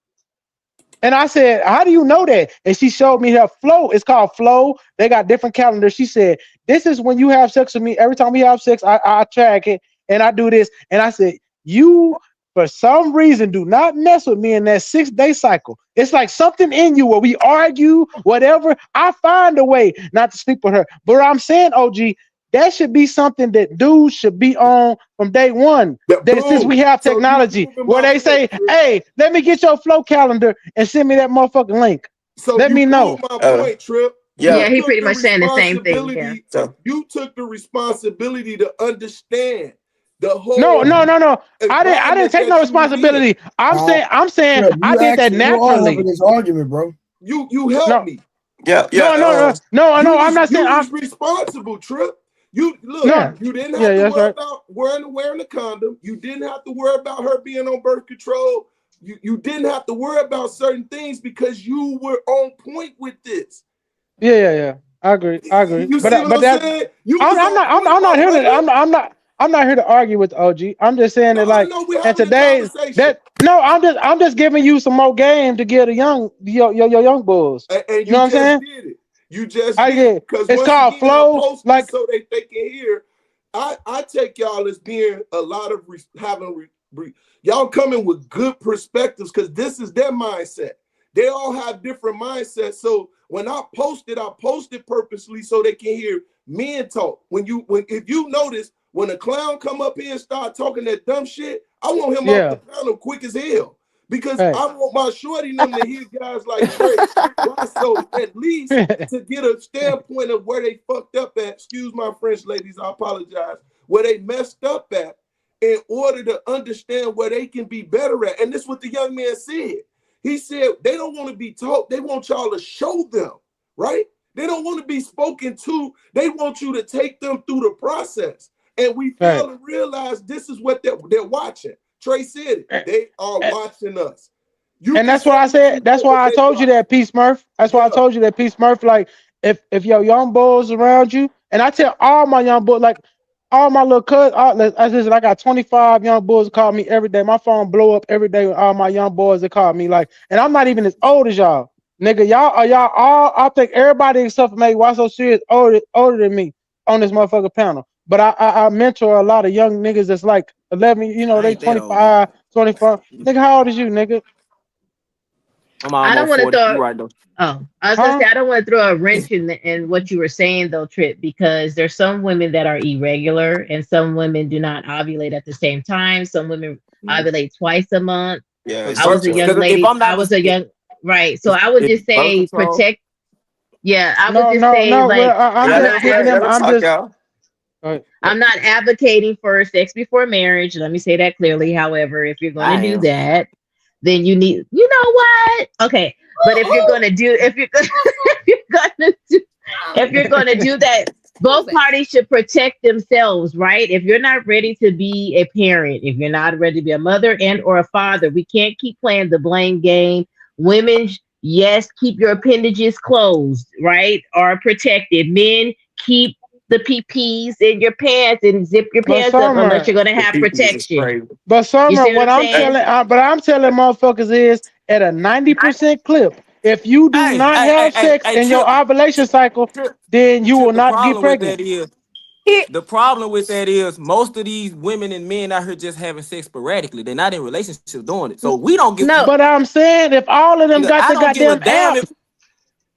And I said, "How do you know that?" And she showed me her flow. It's called Flow. They got different calendars. She said, "This is when you have sex with me. Every time we have sex, I track it and I do this." And I said, you for some reason do not mess with me in that 6-day cycle. It's like something in you where we argue, whatever. I find a way not to sleep with her. But I'm saying, OG, that should be something that dudes should be on from day one. Since we have technology where they say, hey, let me get your flow calendar and send me that motherfucking link.
So
let me know.
My point, Trip.
Yeah, he pretty much saying the same thing. Yeah.
You took the responsibility to understand the whole.
No. I didn't take no responsibility. I'm saying I did that naturally.
This argument, bro.
You helped me.
Yeah.
No. I'm not saying
I'm responsible, Trip. You look. You didn't have to worry about wearing a condom. You didn't have to worry about her being on birth control. You didn't have to worry about certain things because you were on point with this.
Yeah. I agree.
You see what I'm saying?
I'm not here to argue with OG. I'm just saying that, like, and today's that. No, I'm just giving you some more game to give the young young bulls.
And
you know what I'm saying?
Did it. You just
did. It's called flow.
Like, so they can hear. I take y'all as being a lot of y'all coming with good perspectives because this is their mindset. They all have different mindsets. So when I posted purposely so they can hear men talk. If you notice, when a clown come up here and start talking that dumb shit, I want him off the panel quick as hell. Because I want my shorty them to hear guys like Trey. So at least to get a standpoint of where they fucked up at, excuse my French ladies, I apologize, where they messed up at in order to understand where they can be better at. And this is what the young man said. He said they don't want to be taught, they want y'all to show them, right? They don't want to be spoken to, they want you to take them through the process. And we fail to realize this is what they're watching. Trey said it. They are watching us.
And that's why I said, that's why I told you that, Peace Murph. That's why I told you that, Peace Murph. Like, if your young boys around you, and I tell all my young boys, like all my little cousins, I got 25 young boys that call me every day. My phone blow up every day with all my young boys that call me. Like, and I'm not even as old as y'all. Nigga, y'all all, I think everybody except for me, Why So Serious, older than me on this motherfucker panel. But I mentor a lot of young niggas that's like 11, you know, they 25, 25. Nigga, how old is you, nigga?
I don't want to throw.
Right, though. Oh, I was gonna say I don't want to throw a wrench in what you were saying though, Trip, because there's some women that are irregular and some women do not ovulate at the same time. Some women ovulate twice a month.
Yeah,
I was a young lady. Right. So I would just say protect. Yeah, I would just say I'm not advocating for sex before marriage. Let me say that clearly. However, if you're going to do that, then you need, you know what? Okay. But if you're going to do, if you're going to do that, both parties should protect themselves, right? If you're not ready to be a parent, if you're not ready to be a mother and or a father, we can't keep playing the blame game. Women, yes, keep your appendages closed, right? Or protected. Men, keep the PPs in your pants and zip your pants up unless you're gonna have protection.
But Summer, what I'm telling motherfuckers is at a 90% clip, if you do not have sex in your ovulation cycle, then you will not get pregnant.
The problem with that is most of these women and men out here just having sex sporadically. They're not in relationships doing it. So we don't get
But I'm saying if all of them got the goddamn app.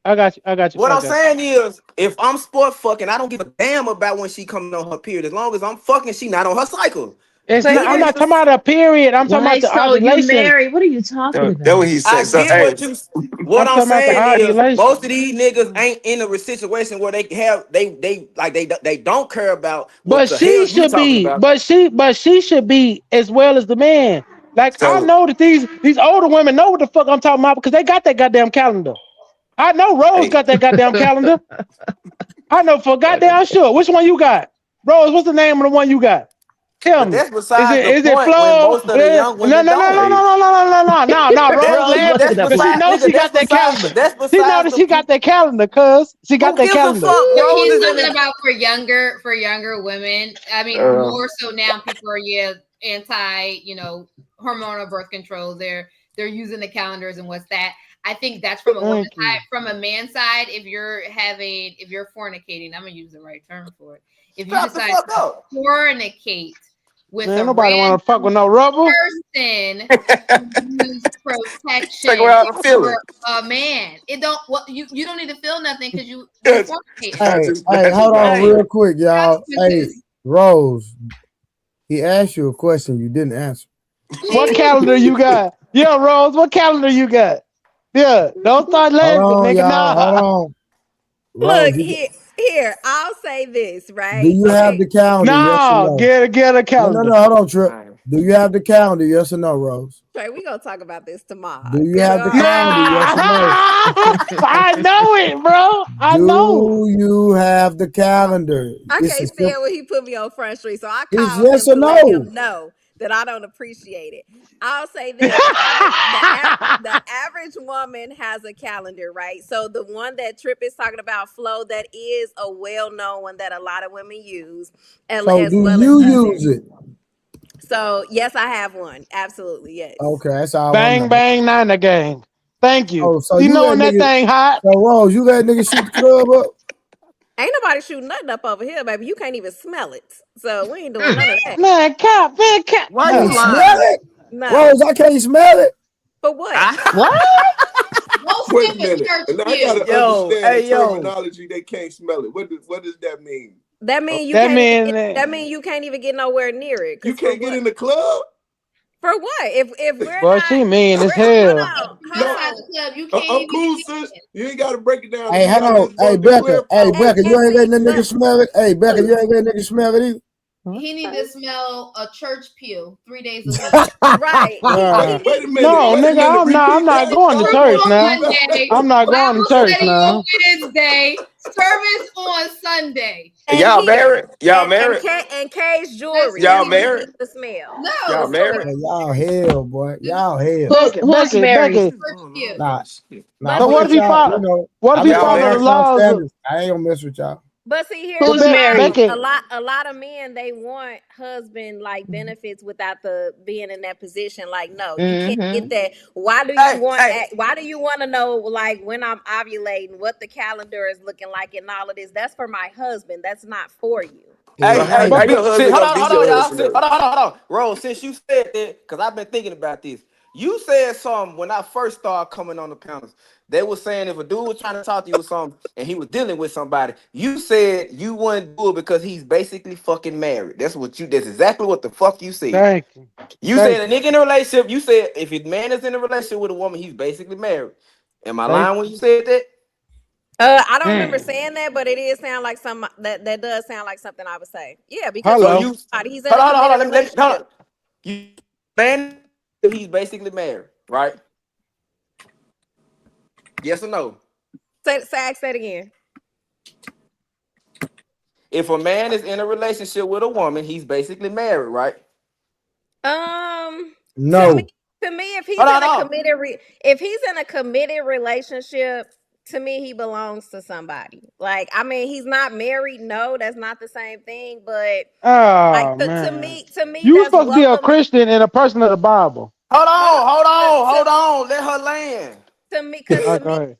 I got you.
What I'm saying is, if I'm sport fucking, I don't give a damn about when she coming on her period. As long as I'm fucking, she not on her cycle.
I'm not talking about a period. I'm talking about the ovulation.
You married? What are you talking about?
That's what he said. What I'm saying is, most of these niggas ain't in a situation where they don't care about.
But she should be. But she should be as well as the man. Like, I know that these older women know what the fuck I'm talking about because they got that goddamn calendar. I know Rose got that goddamn calendar. I know for goddamn sure. Which one you got? Rose, what's the name of the one you got? Tell me.
That's besides the point when most of the young women
No, Rose. She knows she got that calendar. She knows she got that calendar, cuz. She got that calendar.
He's talking about for younger women. I mean, more so now people are anti, hormonal birth control. They're using the calendars and what's that. I think that's from a woman's side. From a man's side, if you're fornicating, I'm gonna use the right term for it. If you decide to fornicate with
Man,
a
nobody want
random
to fuck with no rubber.
person use protection
Take away all the
over
feeling.
a man. It don't. Well, you don't need to feel nothing because you
That's
fornicating.
Hey, hold on
right.
real quick, y'all. Hey,
Consequences.
Rose, he asked you a question you didn't answer.
What calendar you got? Yeah, Rose, what calendar you got? Yeah, don't start
Hold
laughing,
on,
nigga.
y'all. Hold
Nah.
on.
Look,
Rose,
here, I'll say this,
do
right?
you have the calendar? Yes or
No,
no?
get a
No,
calendar.
hold on, Trip. Do you have the calendar? Yes or no, Rose?
Trey, we gonna talk about this tomorrow.
Do you
Cause
have the calendar? Yes or no?
I know it, bro. I know.
Do you have the calendar?
I
It's a
can't stand
simple.
when he put me on Front Street, so I
It's
called
yes
him
or
to let
no.
him know that I don't appreciate it. I'll say this: the average woman has a calendar, right? So the one that Trip is talking about, Flow, that is a well-known one that a lot of women use,
So
as
do
well as
you
others.
use it?
So yes, I have one. Absolutely, yes.
Okay, that's all I want to
Bang,
know.
bang, Niner gang. Thank you.
Oh, so
You
you let
knowing that
niggas.
thing hot?
So Rose, you let niggas shoot the club up?
Ain't nobody shooting nothing up over here, baby. You can't even smell it. So we ain't doing none of that.
Man, cap.
Why
Can't
you
smell
lying?
it,
No.
Rose. I can't smell it.
For what?
What?
Go
Wait a
sniff a
minute.
church
And I
pew.
gotta
Yo,
understand the
hey yo.
terminology. They can't smell it. What does that mean?
That mean you
That
can't even
mean
get, that mean you can't even get nowhere near it.
You
Cause for
can't get
what?
in the club?
For what? If we're
boy,
not,
she mean as
hold
hell.
on,
No,
Outside the club, you can't
I'm
even
cool,
get
sis.
in.
You ain't gotta break it down to
Hey,
me.
hold
I
on.
just
Hey,
wanted to
Becca. Hey,
clarify what
Becca,
you
you ain't letting that
said.
nigga smell it. Hey, Becca, you ain't letting that nigga smell it either.
He need to smell a church pew 3 days a week.
right.
Right.
Wait a minute.
No,
Wait a
nigga,
minute.
I'm
Repeat
not
that.
going to
Hold
Church
church
on.
now.
on Monday,
I'm not going to
Bible
church
study on
now.
Wednesday, service on Sunday.
And
Y'all
he
married? Y'all married?
and Cage
That's
jewelry
Y'all
that he
it.
married?
needs to smell.
Y'all
No,
married?
Man, y'all hell, boy. Y'all hell.
Who's married?
church
Oh, no.
pew.
Nah,
But
I'm
So
gonna
what
let
if he
y'all.
follow? What if he
I'm gonna
Y'all
let
follow
y'all
the
married?
talk
laws of?
standards. I ain't gonna mess with y'all.
But see, here's
Who's
the problem.
married?
A lot of men, they want husband like benefits without the being in that position. Like, no, you can't get
Mm-hmm.
that. Why do you
Hey,
want?
hey,
Why do you want to know like when I'm ovulating, what the calendar is looking like, and all of this? That's for my husband. That's not for you.
hey,
Yeah,
hey,
right.
But
how
pe-
your
Hold
husband gonna
on,
be
hold on,
your
y'all.
husband though?
Hold on. Rose, since you said that, because I've been thinking about this. You said something when I first started coming on the panels. They were saying if a dude was trying to talk to you or something and he was dealing with somebody, you said you wouldn't do it because he's basically fucking married. That's exactly what the fuck you said.
thank you,
You
thank
said a
you,
nigga in a relationship, you said if a man is in a relationship with a woman, he's basically married. Am I
thank
lying when you said that?
I don't remember
you.
saying that, but it is sound like some that does sound like something I would say. Yeah, because
So
he's
Hello.
you
he's in a
hold on,
committed
let me hold
relationship.
on. You man, he's basically married, right? Yes or no?
Say it again.
If a man is in a relationship with a woman, he's basically married, right?
Um, to me,
No.
if he's
Hold
in a
on.
if he's in a committed relationship, to me, he belongs to somebody. Like, I mean, he's not married. No, that's not the same thing. But like
Oh man,
to me,
you
that's
supposed to be a
welcoming.
Christian and a person of the Bible.
Hold on. Let her land.
To me, because
All right, go ahead.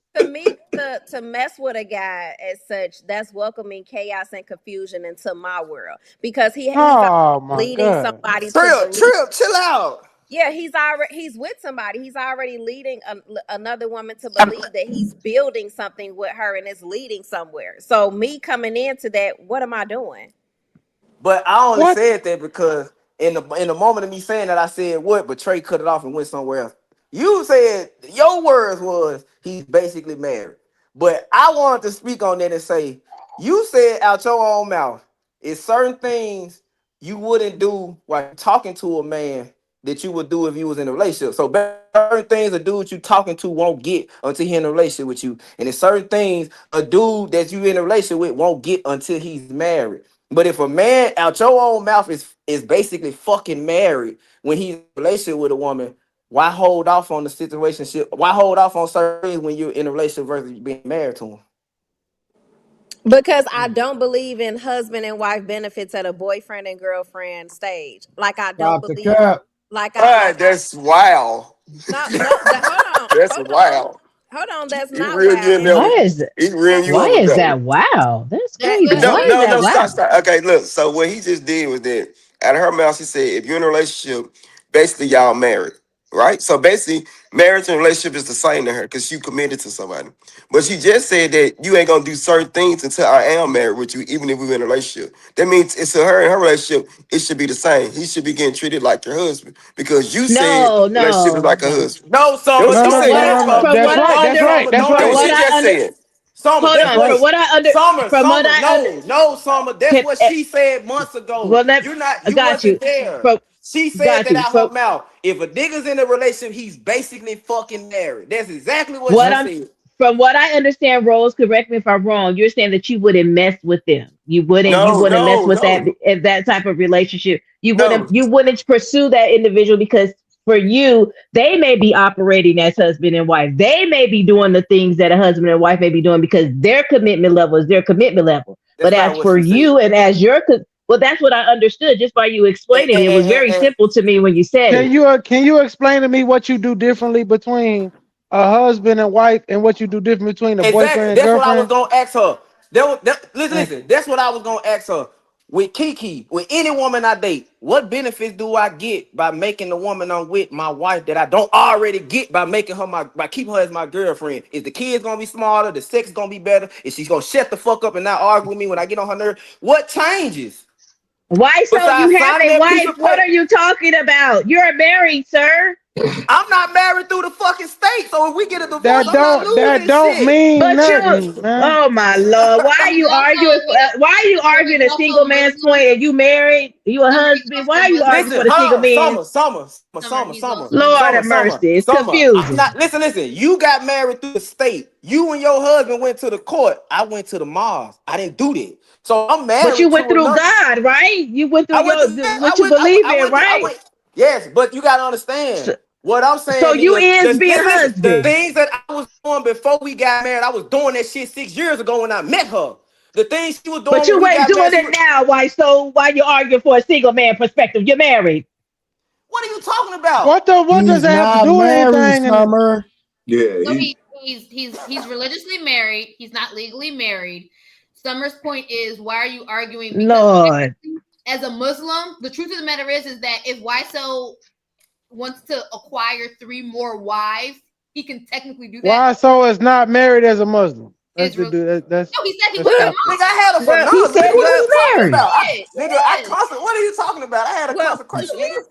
to mess with a guy as such, that's welcoming chaos and confusion into my world because he's already
Oh my
leading
God.
somebody to
Trip,
believe.
chill out.
Yeah, he's with somebody. He's already leading another woman to believe that he's building something with her and is leading somewhere. So me coming into that, what am I doing?
But I only
What?
said that because in the moment of me saying that, I said what, but Trey cut it off and went somewhere else. You said your words was he's basically married. But I wanted to speak on that and say, you said out your own mouth, it's certain things you wouldn't do while talking to a man that you would do if you was in a relationship. So certain things a dude you talking to won't get until he in a relationship with you. And it's certain things a dude that you in a relationship with won't get until he's married. But if a man out your own mouth is basically fucking married when he's in a relationship with a woman, why hold off on the situation? Why hold off on certain things when you're in a relationship versus being married to him?
Because I don't believe in husband and wife benefits at a boyfriend and girlfriend stage. Like I don't
Stop the
believe.
cap.
That's wild. That's wild.
Hold on. That's
He
not
reel
wild.
you in
And
there.
Why is it?
He reel you
Why
in with
is
that
that
one.
wow? That's crazy.
No,
Why
Listen,
is
no,
that
no. Stop,
wow?
stop. Okay, look. So what he just did was that Out of her mouth, she said, if you're in a relationship, basically y'all married, right? So basically, marriage and relationship is the same to her because you committed to somebody. But she just said that you ain't gonna do certain things until I am married with you, even if we're in a relationship. That means it's to her and her relationship, it should be the same. He should be getting treated like your husband because you said
No,
relationship is
no,
like a
no.
husband. No,
From
Summer, don't say
what
that,
I,
Summer.
from
That's
what
right.
I
That's
under,
right. That's
That's
from
right.
what
what
she
I
just
under,
said. Summer,
hold
that's
on.
what
From what I under, from what
Summer,
I under,
no, Summer, that's
can,
what she said months ago.
well, let, I
You
got
wasn't
you.
there.
From
She said
got
that
you.
out
From
her mouth. If a nigga's in a relationship, he's basically fucking married. That's exactly what
what
she
I'm,
said.
from what I understand, Rose, correct me if I'm wrong. You're saying that you wouldn't mess with them. You
No,
wouldn't mess
no,
with
no,
that type of relationship.
no.
You wouldn't pursue that individual because for you, they may be operating as husband and wife. They may be doing the things that a husband and wife may be doing because their commitment level is their commitment level.
That's
But
not
as
what
for
she said.
you and as your, well, that's what I understood just by you
And,
explaining.
and,
It was
and,
very
and,
simple to me when you said it.
Can you explain to me what you do differently between a husband and wife and what you do different between a boyfriend
exactly.
and
That's what I was
girlfriend?
gonna ask her. Listen. That's what I was gonna ask her. With Kiki, with any woman I date, what benefits do I get by making the woman I'm with my wife that I don't already get by making her by keeping her as my girlfriend? Is the kids gonna be smarter? The sex gonna be better? Is she gonna shut the fuck up and not argue with me when I get on her nerve? What changes?
Why so you
Besides
have
signing
a
that piece
wife?
of
What
paper.
are you talking about? You're married, sir.
I'm not married through the fucking state, so if we get a divorce,
That
I'm not
don't
losing shit.
mean
But you,
nothing, man.
oh my lord, why are
He's
you arguing?
also with,
Why are you
so
arguing
he's
a
also
single man's
Muslim.
point? And you married? You a
Summer, he's
husband? Why
also
are you arguing
Muslim.
for
Listen,
the single
hold
man?
on, Summer,
He's also
Lord have
Muslim.
mercy, it's
I'm
confusing.
not. Listen. You got married through the state. You and your husband went to the court. I went to the mosque. I didn't do that. So I'm
But you
married
went
to
through
another.
God, right? You went through
I went
your
to. Yeah,
what you believe in,
I
right?
went. Yes, but you gotta understand.
So,
What I'm
so
saying
you
is,
is being
listen. The
husband.
things that I was doing before we got married, I was doing that shit 6 years ago when I met her. The things she was
But
doing when
you
we
ain't
got
doing
married,
it now. Why you arguing for a single man perspective? You're married.
what are you talking about?
What does
He's
that have to
not
do with
married,
anything? And
Summer.
Yeah,
So he's religiously married. He's not legally married. Summer's point is, why are you arguing? Because
Lord.
as a Muslim, the truth of the matter is that if YSO wants to acquire 3 more wives, he can technically do that.
why so is not married as a Muslim? That's
Israel.
that's
No, he said he
that's
wasn't.
stop.
Nigga, I had a
Well, he
phenomenon.
said
Nigga,
he
what are you
was
talking
married.
about? Nigga, I
Yes.
constant. What are you talking about? I had a
Well,
consecration, nigga.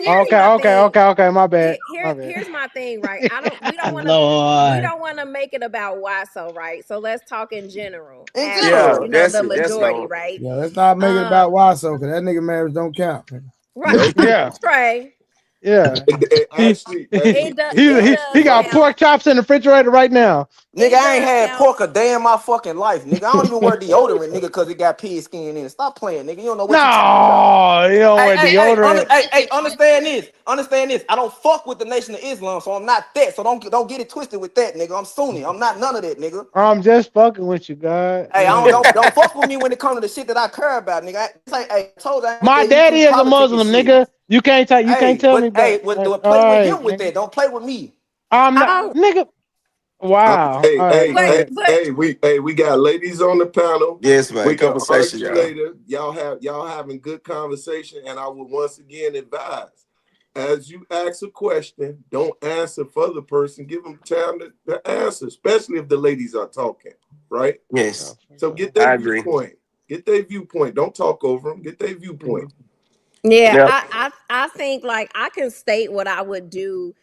here's
Okay,
my
okay,
thing.
okay. My bad. My bad.
Here's my thing, right? We
Lord.
don't want to make it about why so, right? So let's talk in general
In
as
general,
the
that's it. That's
majority,
no.
right?
Yeah, let's not make it about why so, because that nigga marriage don't count.
Right.
Yeah,
Trey.
yeah. He
actually,
he got
Count.
pork chops in the refrigerator right now.
Nigga,
It
I ain't
does
had
count.
pork a day in my fucking life, nigga. I don't even wear deodorant, nigga, because it got pig skin in it. Stop playing, nigga. You don't know what you talking about.
No, you don't wear deodorant.
Understand this. Understand this. I don't fuck with the Nation of Islam, so I'm not that. So don't get it twisted with that, nigga. I'm Sunni. I'm not none of that, nigga.
I'm just fucking with you, God.
Hey, I don't fuck with me when it comes to the shit that I care about, nigga. I told you I ain't
My
that into
daddy
the
is a
politic and
Muslim,
shit.
nigga. You can't tell me that.
Play
All
with
right,
him with
nigga.
that. Don't play with me.
I'm not,
Oh,
nigga. Wow.
hey,
All right,
hey,
go
hey,
ahead.
hey, we got ladies on the panel.
Yes, man.
We can
Conversation,
argue
y'all.
later. Y'all having good conversation, and I would once again advise, as you ask a question, don't answer for the person. Give them time to answer, especially if the ladies are talking, right?
Yes,
So get
I
their
agree.
viewpoint. Get their viewpoint. Don't talk over them. Get their viewpoint.
yeah.
Yep.
I think like I can state what I would do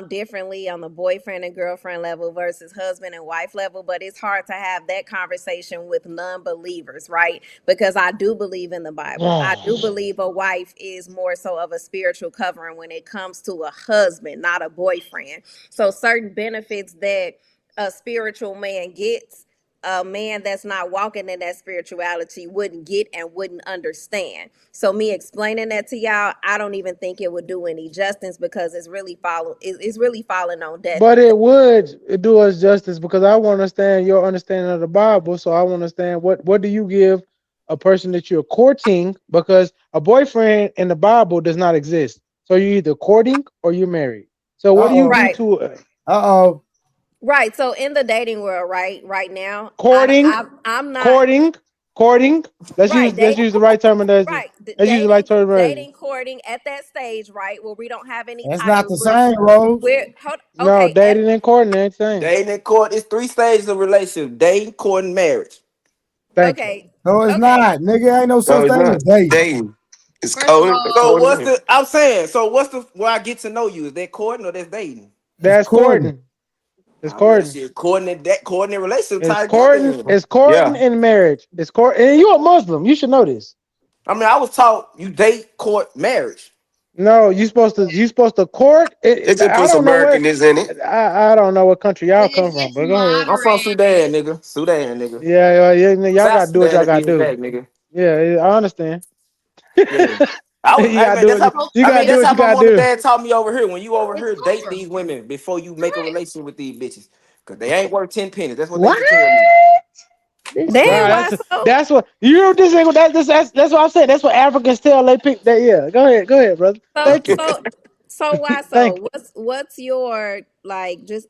differently on the boyfriend and girlfriend level versus husband and wife level, but it's hard to have that conversation with non-believers, right? Because I do believe in the Bible. I do believe a wife is more so of a spiritual covering when it comes to a husband, not a boyfriend. So certain benefits that a spiritual man gets, a man that's not walking in that spirituality wouldn't get and wouldn't understand. So me explaining that to y'all, I don't even think it would do any justice because it's really falling on deaf.
But it would do us justice because I want to understand your understanding of the Bible. So I want to understand what do you give a person that you're courting, because a boyfriend in the Bible does not exist. So you're either courting or you're married. So what do you do
Right.
to
Right. So in the dating world, right now,
courting,
I'm not
courting, Courting. Let's
Right,
use the right terminology.
right.
Let's use the right terminology.
Dating, courting at that stage, right? Where we don't have any
That's not
titles.
the same, Rose.
No,
okay.
dating and courting ain't the same.
Dating and court is 3 stages of relationship: dating, court, and marriage.
Thank
you.
No, it's not, nigga. Ain't no such
it's
thing
not.
as dating.
Dating. It's
First
code.
of
It's
all,
So
code
what's
name.
the? I'm saying. So what's the? Where I get to know you? Is that courting or that's dating?
That's courting. It's
I mean,
courting.
shit, courting relationship
It's
tied
courting.
together.
It's courting and marriage. It's court. And you a Muslim. You should know this.
I mean, I was taught you date, court, marriage.
No, you supposed to court.
It just
I
puts
don't know where.
Americanism in it.
I don't know what country y'all come from, but go ahead.
I'm from Sudan, nigga. Sudan, nigga.
Yeah, y'all
South
gotta do what
Sudan
y'all
to be
gotta do.
exact, nigga.
Yeah, I understand.
Yeah. I was,
You
hey,
gotta
man,
do
that's
it.
how,
You
I
gotta
mean,
do
that's
what
how
you
my
gotta
mom and
do.
dad taught me over here. When you over
It's
here, date
culture.
these women before you make a relation with these bitches. Because they ain't worth 10 pennies. That's what they
What?
used to tell me.
Damn, why
That's what you this ain't that's what I'm saying. That's what Africans tell they pick that. Yeah, go ahead, brother. Thank you.
So why
Thank
so? What's your like? Just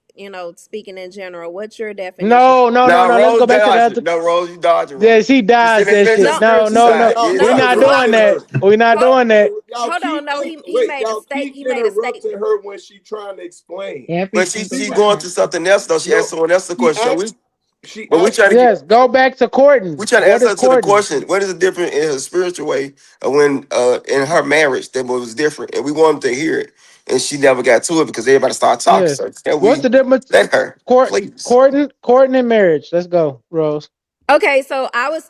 speaking in general, what's your definition?
No. Let's go back to that.
No, Rose, you dodging,
Yeah,
Rose.
she dodged that shit. No. We're not doing that. We're not doing that.
Y'all
Hold
keep
on, no, he
wait,
made a
y'all
state.
keep
He made a
interrupting
statement.
her when she trying to explain.
But she going to something else though. She asked someone else the
She
question.
asked, she
But we
asked
try to get.
Yes, go back to courting.
We trying to
What
answer
is
her to the
courting?
question. What is the difference in her spiritual way of when in her marriage that was different, and we wanted to hear it, and she never got to it because everybody started talking.
Yes.
So can
What's
we
the difference?
let her, please?
Courting and marriage. Let's go, Rose.
Okay, so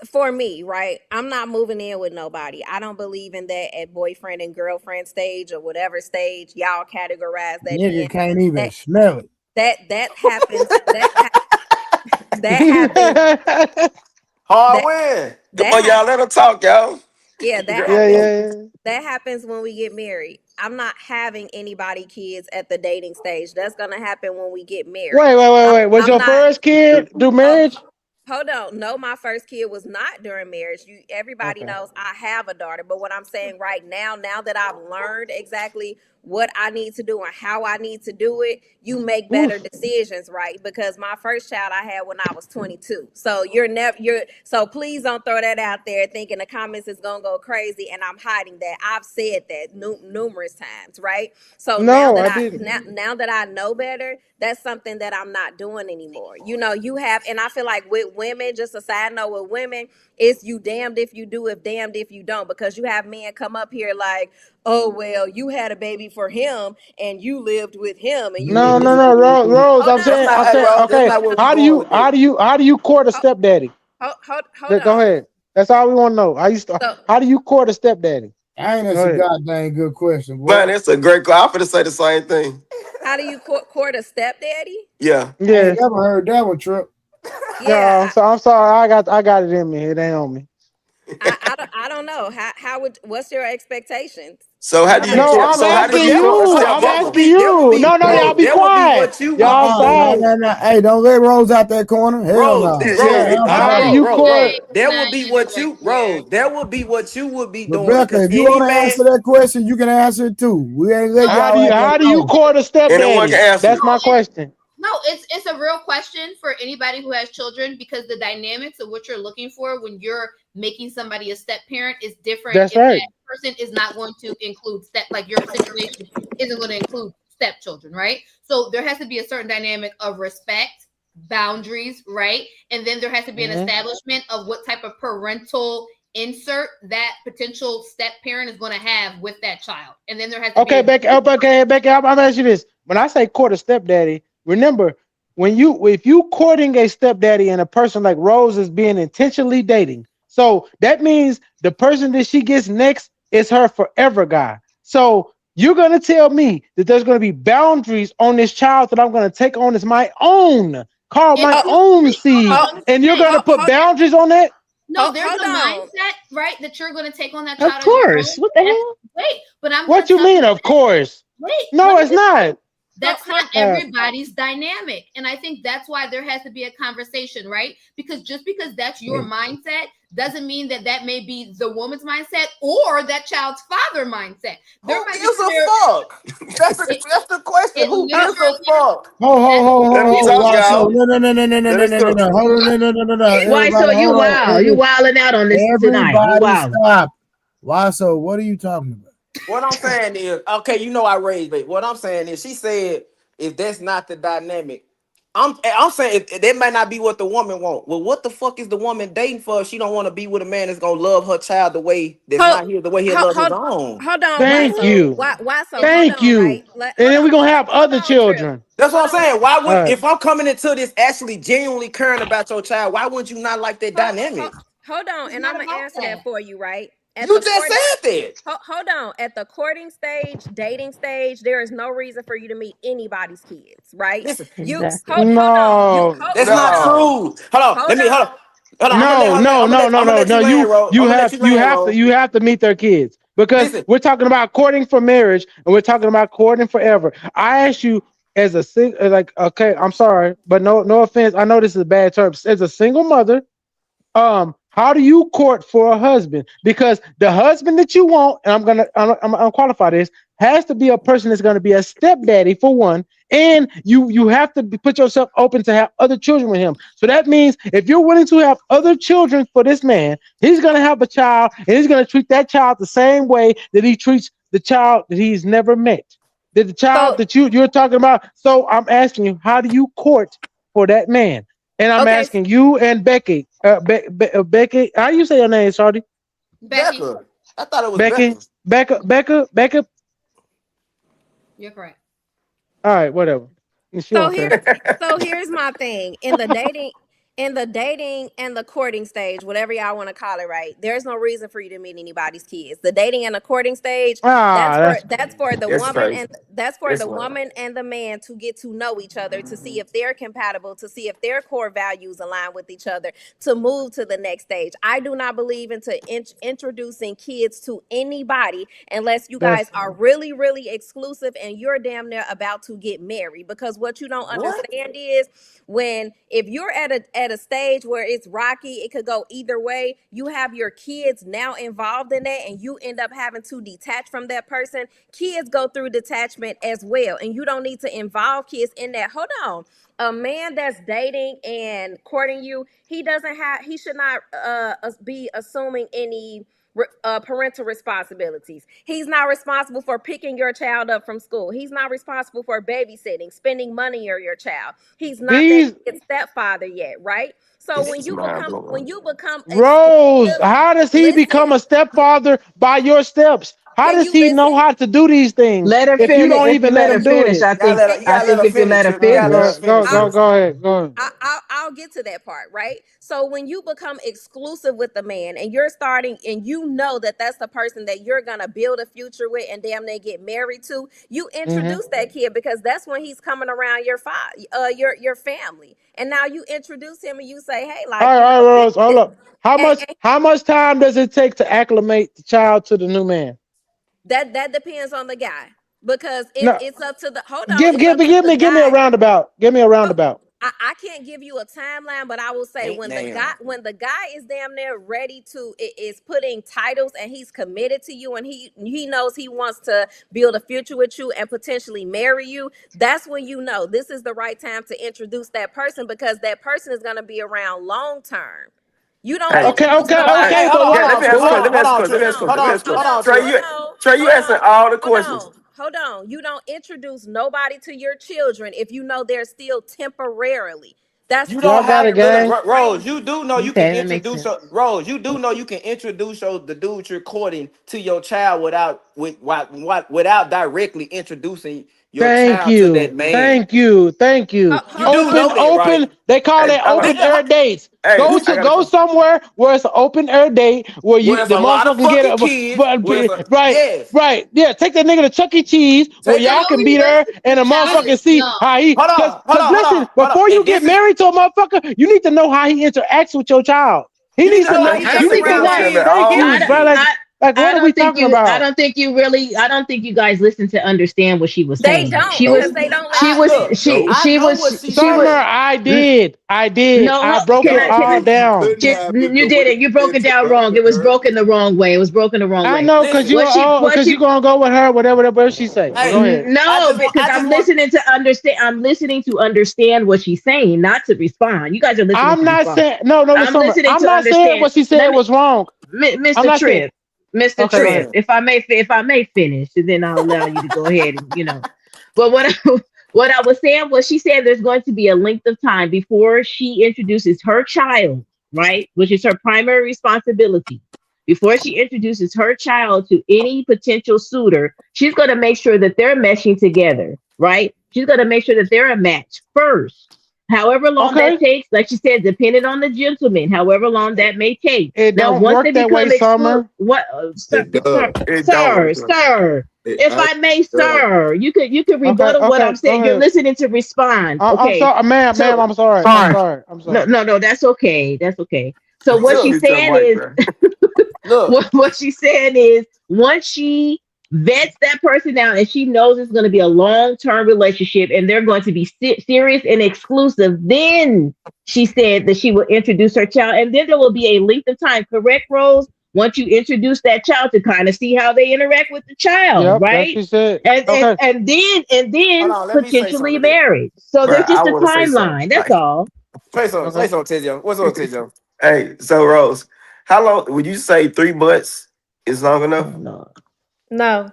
for me, right? I'm not moving in with nobody. I don't believe in that at boyfriend and girlfriend stage or whatever stage y'all categorize that in.
Nigga can't even
That
smell it.
that happens. That happens.
Hard win.
Come on, y'all. Let her talk, y'all.
Yeah, that
Girl,
happens. That happens when we get married. I'm not having anybody kids at the dating stage. That's gonna happen when we get married.
Wait. Was
I'm
your
not.
first kid do marriage?
Hold on. No, my first kid was not during marriage. Everybody
Okay.
knows I have a daughter. But what I'm saying right now that I've learned exactly what I need to do and how I need to do it, you make better decisions, right? Because my first child I had when I was 22. So so please don't throw that out there thinking the comments is gonna go crazy and I'm hiding that. I've said that numerous times, right? So
No, I didn't.
now that I know better, that's something that I'm not doing anymore. You have, and I feel like with women, just a side note with women, it's you damned if you do, if damned if you don't, because you have men come up here like, oh, well, you had a baby for him and you lived with him and you did
No,
this.
Rose.
Hold
I'm
on.
saying,
Rose, that's
okay.
not where we
How do
going
you
with this.
court a stepdaddy?
Hold
Go
on.
ahead. That's all we want to know. How do you court a stepdaddy?
Ain't that's a goddamn good question, boy.
Man, that's a great question. I'm finna say the same thing.
How do you court a stepdaddy?
Yeah.
I ain't never heard that one, Trip.
Yeah. So I'm sorry. I got it in me. It ain't on me.
I don't know. What's your expectations?
So how do you
No,
court?
I'm
So how do
asking
you court a
you. I'm
stepmama?
asking you. No, y'all be
That would be
quiet.
what you would
Y'all
be doing.
silent.
No. Hey, don't let Rose out that corner. Hell no.
How do you court?
That would be what you, Rose. That would be what you would be doing
Rebecca,
because
if you
any
want to
man.
answer that question, you can answer it too. We ain't let y'all out that
How do you
corner.
court a stepdaddy? That's my question.
No, it's a real question for anybody who has children because the dynamics of what you're looking for when you're making somebody a step parent is different.
That's
if
right.
that person is not going to include like your situation isn't going to include stepchildren, right? So there has to be a certain dynamic of respect, boundaries, right? And then there has to be an establishment of what type of parental insert that potential step parent is going to have with that child. And then there has to be
Becky, I'm asking you this. When I say court a stepdaddy, remember if you courting a stepdaddy and a person like Rose is being intentionally dating, so that means the person that she gets next is her forever guy. So you're gonna tell me that there's gonna be boundaries on this child that I'm gonna take on as my own, call my own seed, and you're gonna put boundaries on that?
No, there's a mindset, right, that you're going to take on that
Of
child.
course. What the hell?
Wait, but I'm
What you mean, of course?
Wait.
No, it's not.
That's not everybody's dynamic. And I think that's why there has to be a conversation, right? Because just because that's your mindset doesn't mean that that may be the woman's mindset or that child's father mindset. There
Who gives a fuck? That's the question. Who gives a fuck?
Hold
Let him
on.
talk,
Why so?
y'all.
No. Hold on. No.
Why so
Everybody,
you
hold on.
wild? You wilding out on this tonight. You
Everybody
wild.
stop. Why so? What are you talking about?
What I'm saying is, okay, you know I raised bait. What I'm saying is, she said if that's not the dynamic, I'm saying if that might not be what the woman want. Well, what the fuck is the woman dating for if she don't want to be with a man that's gonna love her child the way the way he loves his own?
Hold on,
Thank you.
why so? Hold
Thank
on,
you.
right?
And then we're gonna have other children.
That's what I'm saying. Why would
All right.
if I'm coming into this actually genuinely caring about your child, why would you not like that dynamic?
Hold on,
It's
and
not
I'm gonna
about
answer that for you, right? At
You
the
just
courting,
said that.
hold on. At the courting stage, dating stage, there is no reason for you to meet anybody's kids, right?
Listen,
You
Exactly.
hold on. You
No.
that's
hold
not
on.
true. Hold on. Let me hold on. Hold on.
No.
I'm gonna let you land, Ro. I'm
You
gonna let you land,
have to
Ro.
meet their kids because
Listen.
we're talking about courting for marriage and we're talking about courting forever. I asked you as a okay, I'm sorry, but no offense. I know this is a bad term. As a single mother, how do you court for a husband? Because the husband that you want, and I'm qualify this, has to be a person that's going to be a stepdaddy for one, and you have to put yourself open to have other children with him. So that means if you're willing to have other children for this man, he's going to have a child, and he's going to treat that child the same way that he treats the child that he's never met. The child that you're talking about. So I'm asking you, how do you court for that man? And I'm asking you and Becky, Becky, how do you say your name, Shorty?
Becca. I thought it was
Becca.
You're correct.
All right, whatever. She
So
don't care.
here's my thing. In the dating and the courting stage, whatever y'all want to call it, right? There's no reason for you to meet anybody's kids. The dating and the courting stage, that's for the
That's
woman
crazy.
and that's for the woman and the man to get to know each other, to see if they're compatible, to see if their core values align with each other, to move to the next stage. I do not believe into introducing kids to anybody unless you guys are really, really exclusive and you're damn near about to get married. Because what you don't understand is if you're at a stage where it's rocky, it could go either way. You have your kids now involved in that, and you end up having to detach from that person. Kids go through detachment as well, and you don't need to involve kids in that. Hold on. A man that's dating and courting you, he should not be assuming any parental responsibilities. He's not responsible for picking your child up from school. He's not responsible for babysitting, spending money on your child. He's not that stepfather yet, right? So when you become
Rose,
exclusive,
how does he become a stepfather by your steps? How does he know how to do these things
Let her
if you
finish.
don't
If you
even let
let her
him do
finish,
it?
I think if you let her finish.
Go ahead.
I'll get to that part, right? So when you become exclusive with the man and you're starting and you know that that's the person that you're going to build a future with and damn near get married to, you introduce that kid because that's when he's coming around your family. And now you introduce him and you say, hey, like,
All right, Rose, hold up. How much time does it take to acclimate the child to the new man?
That depends on the guy because
No.
it's up to the
Give me a roundabout. Give me a roundabout.
I can't give you a timeline, but I will say when the guy is damn near ready to is putting titles and he's committed to you and he knows he wants to build a future with you and potentially marry you, that's when you know this is the right time to introduce that person because that person is going to be around long term. You don't introduce nobody.
Let me ask a question. Trey, you answering all the questions.
Hold on. You don't introduce nobody to your children if you know they're still temporarily. That's
You don't have Rose. You do know you can
Okay, that makes
introduce
sense.
Rose. You do know you can introduce the dude you're courting to your child without directly introducing your child to that man.
Thank you.
You do know that, right?
They call it open air dates. Go somewhere where it's an open air date where
Where's
the
a lot of
motherfucker
fucking kids.
right. Yeah, take that nigga to Chuck E. Cheese where y'all can be there and a motherfucker see how he. Because listen, before you get married to a motherfucker, you need to know how he interacts with your child. He needs to know. You need to watch. Thank you, brother. Like, what are we talking about?
I don't think you guys listened to understand what she was
They
saying.
don't
She was
because they don't
she
listen
was
to it.
she was she
Summer,
was
I did.
no,
I broke
can
it
I can
all
I
down.
you did it. You broke it down wrong. It was broken the wrong way. It was broken the wrong
I
way.
know, because you gonna go with her, whatever she say. But go ahead.
No, because I'm listening to understand. I'm listening to understand what she's saying, not to respond. You guys are listening
I'm
to
not
respond.
saying no,
I'm
Summer.
listening
I'm
to
not saying
understand.
what she said was wrong. I'm
Mr.
not saying.
Tripp, Mr.
Okay, go
Tripp,
ahead.
if I may finish, and then I'll allow you to go ahead and. But what I was saying was, she said there's going to be a length of time before she introduces her child, right, which is her primary responsibility. Before she introduces her child to any potential suitor, she's going to make sure that they're meshing together, right? She's going to make sure that they're a match first. However long that takes, like she said, depending on the gentleman, however long that may take.
It
Now,
don't
once
work
they
that way,
become
Summer.
what,
It does. It don't work that way.
sir, if I may, sir, you could rebuttal what I'm
go
saying. You're
ahead.
listening to respond.
I'm
Okay,
sorry, ma'am,
so
I'm sorry. I'm sorry.
no, that's okay. That's okay. So what
Tell
she's
me something
saying
right
is,
there. Look,
what she's saying is, once she vets that person out and she knows it's going to be a long-term relationship and they're going to be serious and exclusive, then she said that she will introduce her child, and then there will be a length of time. Correct, Rose? Once you introduce that child, to kind of see how they interact with the child,
Yep, that
right?
she said.
And
Okay.
then
hold on, let me say something
potentially
to that.
married. So
Bro,
there's
I
just a
want to say something.
timeline. That's
Like,
all.
say something,
Okay.
say something, Tizio. What's up, Tizio? Hey, so Rose, how long would you say 3 months is long enough?
No.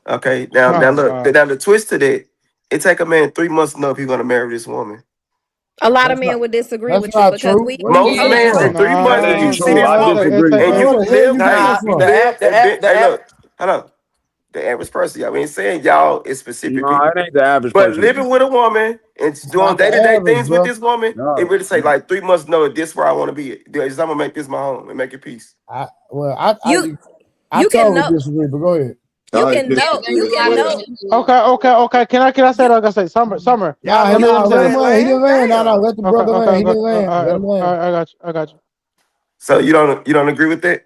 Okay, now
Oh
look,
God.
now the twist to that, it take a man 3 months to know if he's gonna marry this woman.
A lot of
That's not
men would disagree
that's
with you
not
because
true.
we
Where you
Most
get that
men in
from?
3 months
That
that you
ain't
see
true.
this
I
woman,
disagree with
and
Where
you
the
that.
hell you get
nah,
that from?
hey, look, hold on. The average person, y'all, we ain't saying y'all is specific
No,
people,
it ain't the average
but
person.
living with a woman and
It's
doing
not the
day-to-day
average,
things with
bro.
this woman, it
No.
really take like 3 months to know that this is where I want to be. I'm gonna make this my home and make it peace.
you
I
you can
totally
know
disagree, but go ahead.
you
I
can know
disagree
you
as
can
well.
know
Okay. Can I say what I gotta say? Summer.
Nah,
Let me
let
say
him
this.
land. He didn't land. No,
Damn.
let the
Okay,
brother land. He didn't
all
land. Let him land.
right, I got you.
So you don't agree with that?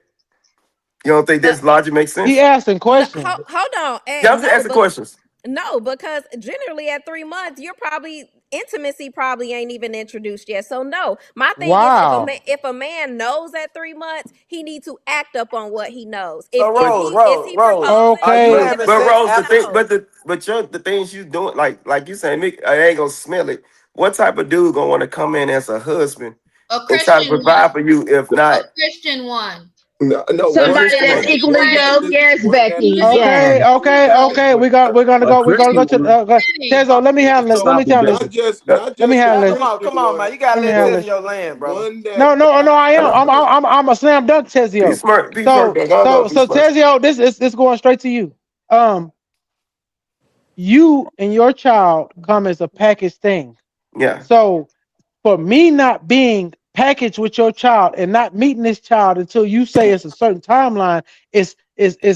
You don't think this logic makes
He
sense?
asking
no,
questions.
hold on.
Yeah, I'm just
No,
asking
but
questions.
no, because generally at 3 months, you're probably intimacy probably ain't even introduced yet. So no, my thing is
Wow.
if a man knows at 3 months, he needs to act up on what he knows.
So
If
Rose,
he is
Rose,
he
Rose,
proposing,
are you
Okay.
if
having
a
but
man
Rose, the thing,
knows,
the things you doing, like you saying, Mick, I ain't gonna smell it. What type of dude gonna want to come in as a husband
A
and try to
Christian
provide
one.
for you if
A
not?
Christian one.
No,
Somebody
one
that's
that
equal as
one that
young.
is
Yes,
one that
Becky.
is
Yes.
Okay.
A
We're gonna go
Christian
to
one.
Tezo, let me handle this.
so
Let me tell this.
not just
Let me
a
handle this.
Christian
Come on,
one,
man, you gotta
Let me
let
but
handle this.
Tezio land, brother.
one that
No, I am.
Hello,
I'm a slam dunk
be
Tezio.
smart, be smart,
So
bro. Go, be smart.
Tezio, this going straight to you. You and your child come as a package thing.
Yeah,
So for me not being packaged with your child and not meeting this child until you say it's a certain timeline is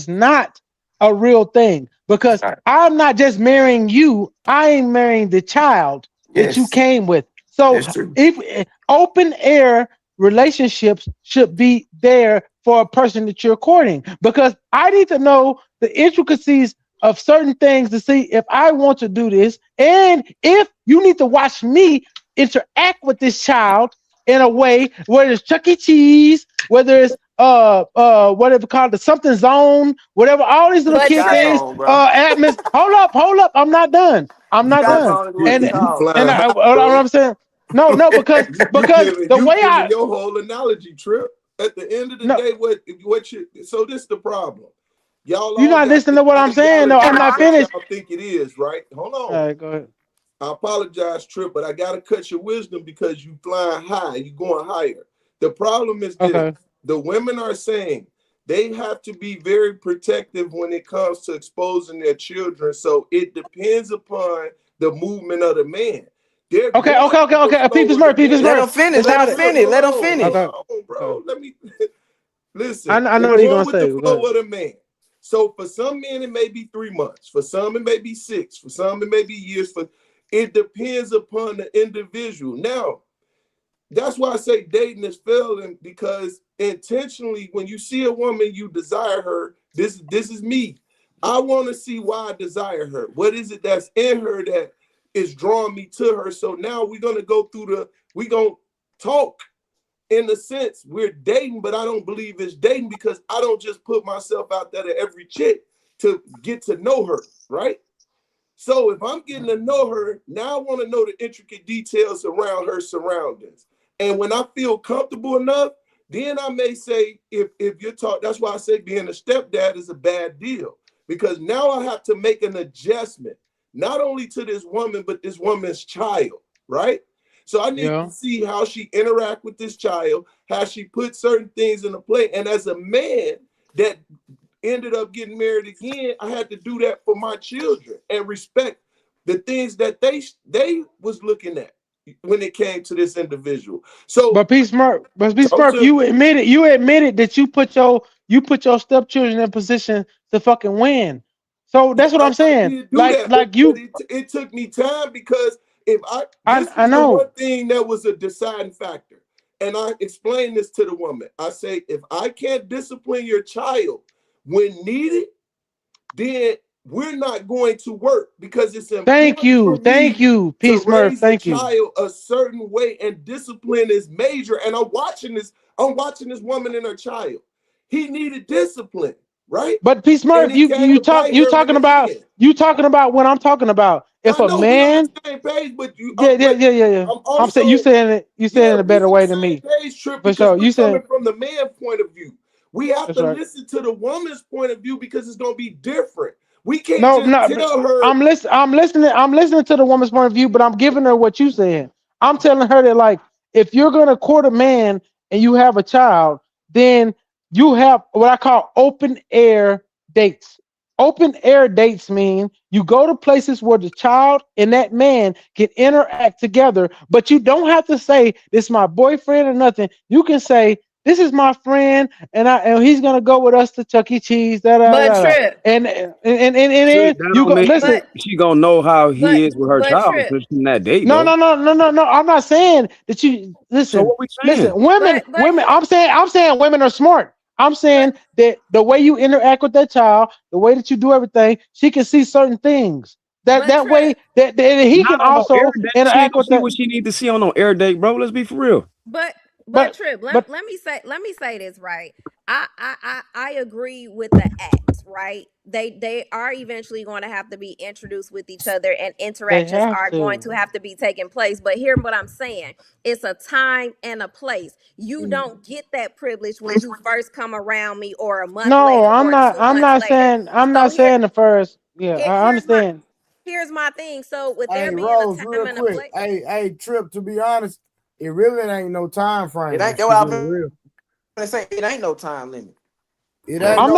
not a real thing, because
all right.
I'm not just marrying you, I am marrying the child that you
Yes,
came with. So
that's true.
if open air relationships should be there for a person that you're courting, because I need to know the intricacies of certain things to see if I want to do this, and if you need to watch me interact with this child in a way, whether it's Chuck E. Cheese, whether it's whatever called the something zone, whatever all these little
but
kid
Got
Trip,
things.
on, bro.
Hold up, I'm not done.
Got
And
on what it's
you
called.
flying high,
what
bro.
I'm saying, no, because the
You
way
giving
I
your whole analogy, Trip. At the end of the
no,
day, what you so this the problem. Y'all
you're
all
not
got
listening
the
to what I'm saying. No,
ideology
I'm
of
not
what
finished.
y'all think it is, right? Hold
All
on.
right, go ahead.
I apologize, Trip, but I gotta cut your wisdom because you flying high, you going higher. The problem is this:
Okay.
the women are saying they have to be very protective when it comes to exposing their children. So it depends upon the movement of the man. They're
Okay.
going with the flow
People's
of the
Merc, People's
man.
Let
Merc.
him finish.
It's
Let
Hold
him
not.
on,
finish.
hold
Let him
on,
finish.
hold
Okay.
on, bro.
Okay.
Let me listen.
I know
They're
what he's
going
gonna
with the
say. Go
flow
ahead.
of the man. So for some men, it may be 3 months. For some, it may be 6. For some, it may be years. For it depends upon the individual. Now, that's why I say dating is failing, because intentionally, when you see a woman, you desire her. This is me. I want to see why I desire her. What is it that's in her that is drawing me to her? So now we're gonna go through we're gonna talk. In the sense, we're dating, but I don't believe it's dating, because I don't just put myself out there to every chick to get to know her, right? So if I'm getting to know her, now I want to know the intricate details around her surroundings. And when I feel comfortable enough, then I may say, if you're talking, that's why I say being a stepdad is a bad deal, because now I have to make an adjustment, not only to this woman, but this woman's child, right? So I need to see how she interact with this child, how she put certain things into play. And as a man that ended up getting married again, I had to do that for my children and respect the things that they was looking at when it came to this individual. So,
but P Smurf, you admitted that you put your stepchildren in a position to fucking win. So that's what I'm saying.
It took me time, because this is the one thing that was a deciding factor. And I explained this to the woman. I say, if I can't discipline your child when needed, then we're not going to work, because it's important.
Thank you, P Smurf. Thank you.
Child a certain way, and discipline is major. And I'm watching this woman and her child. He needed discipline, right?
But P Smurf, you talking about what I'm talking about. If a man, I'm saying you saying it in a better way than me.
For sure, you saying from the man point of view. We have to listen to the woman's point of view, because it's going to be different. We can't tell her.
I'm listening to the woman's point of view, but I'm giving her what you saying. I'm telling her that, like, if you're gonna court a man and you have a child, then you have what I call open air dates. Open air dates mean you go to places where the child and that man can interact together, but you don't have to say this is my boyfriend or nothing. You can say, this is my friend, and he's gonna go with us to Chuck E. Cheese. And you go listen.
She gonna know how he is with her child in that date.
No. I'm not saying that you listen.
So what we saying?
Listen, women. I'm saying women are smart. I'm saying that the way you interact with that child, the way that you do everything, she can see certain things. That way that he can also interact with
what she need to see on air date, bro. Let's be for real.
But Trip, let me say this, right. I agree with the acts, right? They are eventually going to have to be introduced with each other, and interactions are going to have to be taking place. But hear what I'm saying. It's a time and a place. You don't get that privilege when you first come around me, or a month later.
No, I'm not saying the first. Yeah, I understand.
Here's my thing. So with
there being a time and a place. Hey, Trip, to be honest, it really ain't no time frame.
It ain't it ain't no time limit.
I'm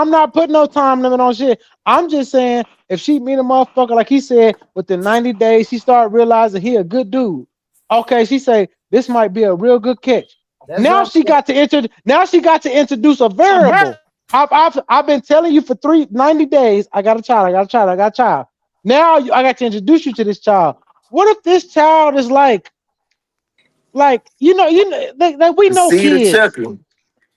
not putting no time limit on shit. I'm just saying, if she meet a motherfucker, like he said, within 90 days, she start realizing he a good dude. Okay, she say this might be a real good catch. Now she got to introduce a variable. I've been telling you for 90 days, I got a child. Now I got to introduce you to this child. What if this child is like we know kids.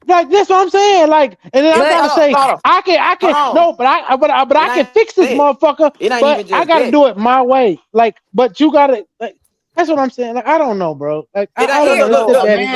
Like that's what I'm saying. Like, and then I gotta say, I can no, but I can fix this motherfucker. But I gotta do it my way. Like, but you gotta. Like, that's what I'm saying. Like, I don't know, bro. Like, I don't know.
Hey,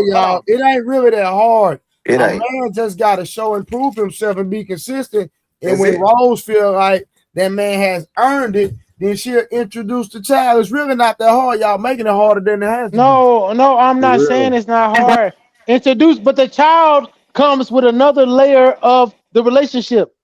y'all, it ain't really that hard. A man just gotta show and prove himself and be consistent. And when Rose feel like that man has earned it, then she'll introduce the child. It's really not that hard. Y'all making it harder than it has to be.
No, I'm not saying it's not hard. Introduce, but the child comes with another layer of the relationship.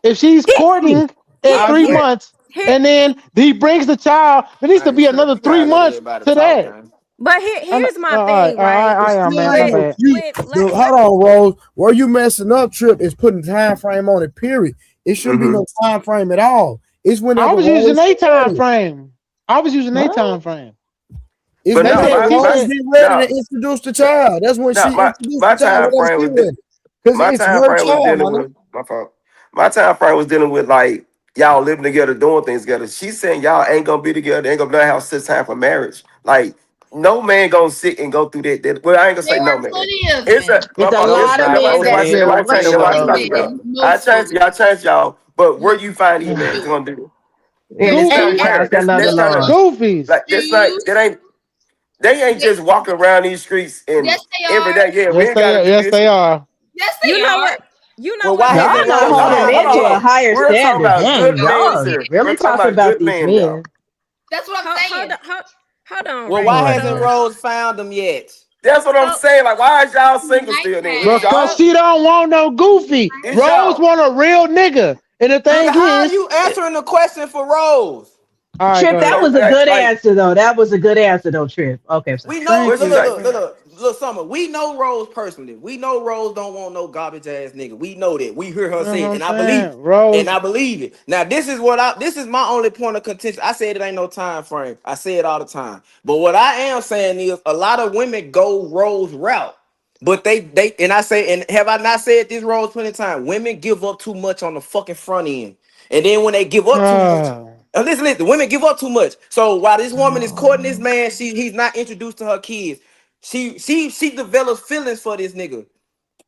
If she's courting in 3 months, and then he brings the child, there needs to be another 3 months to that.
But here's my thing, right?
I am, man.
Hold on, Rose. Where you messing up, Trip, is putting time frame on it, period. It shouldn't be no time frame at all. It's when
I was using a time frame.
It's when Rose be ready to introduce the child. That's when she introduced the child.
My time frame was dealing with like y'all living together, doing things together. She's saying y'all ain't gonna be together, ain't gonna have such time for marriage. Like no man gonna sit and go through that. Well, I ain't gonna say
There
no
are
man.
plenty of
It's
men.
a
It's a
it's
lot of
not.
men that
Watch
feel
change
feel
what I'm
like
talking
that.
about. I
Most
changed
do.
y'all, changed y'all. But where
Most
you find these men
do.
gonna do?
In the
That's not
safe
And
house
rare.
that love the
That's not a
Lord.
Goofies.
like. That's not.
shoes.
That ain't. They ain't
Yes,
just walking around these streets and
yes, they
every
are.
day. Yeah, we
Yes,
ain't gotta
they
do
yes
this.
they are.
Yes,
You
they
know
are.
what? You know
Well,
what
why
Y'all
hasn't
happened
not
Rose
though?
holding
found
men
them
to a
yet?
higher
We're talking
standard.
about good
Dang,
men
y'all
here. We're
really
talking
talking
about
about
good
these
men now.
men.
That's what I'm
Hold
saying.
on, hold on,
Well,
right?
why
Lord
hasn't
So,
Jesus.
Rose found them yet?
That's what I'm
so,
saying. Like, why is y'all
He
single
might
still? Then is it
have.
Because
y'all?
she don't want no goofy.
It's
Rose
y'all.
want a real nigga. And the
Nigga,
thing
how are
is,
you answering the question for Rose?
all right, go
Trip, that
ahead.
So
was a good
like,
answer though. That was a good answer though, Trip. Okay, so
We know,
Thank
what's
look,
you.
look,
like?
look, look, look, look, Summer. We know Rose personally. We know Rose don't want no garbage ass nigga. We know that. We hear her
You know
say
what
it,
I'm
and I believe
saying?
it. And
Rose.
I believe it. Now, this is my only point of contention. I said it ain't no time frame. I say it all the time. But what I am saying is a lot of women go Rose route. But they and I say, and have I not said this Rose plenty of times? Women give up too much on the fucking front end. And then when they give up too much, listen, women give up too much. So while this woman is courting this man, he's not introduced to her kids. She develops feelings for this nigga.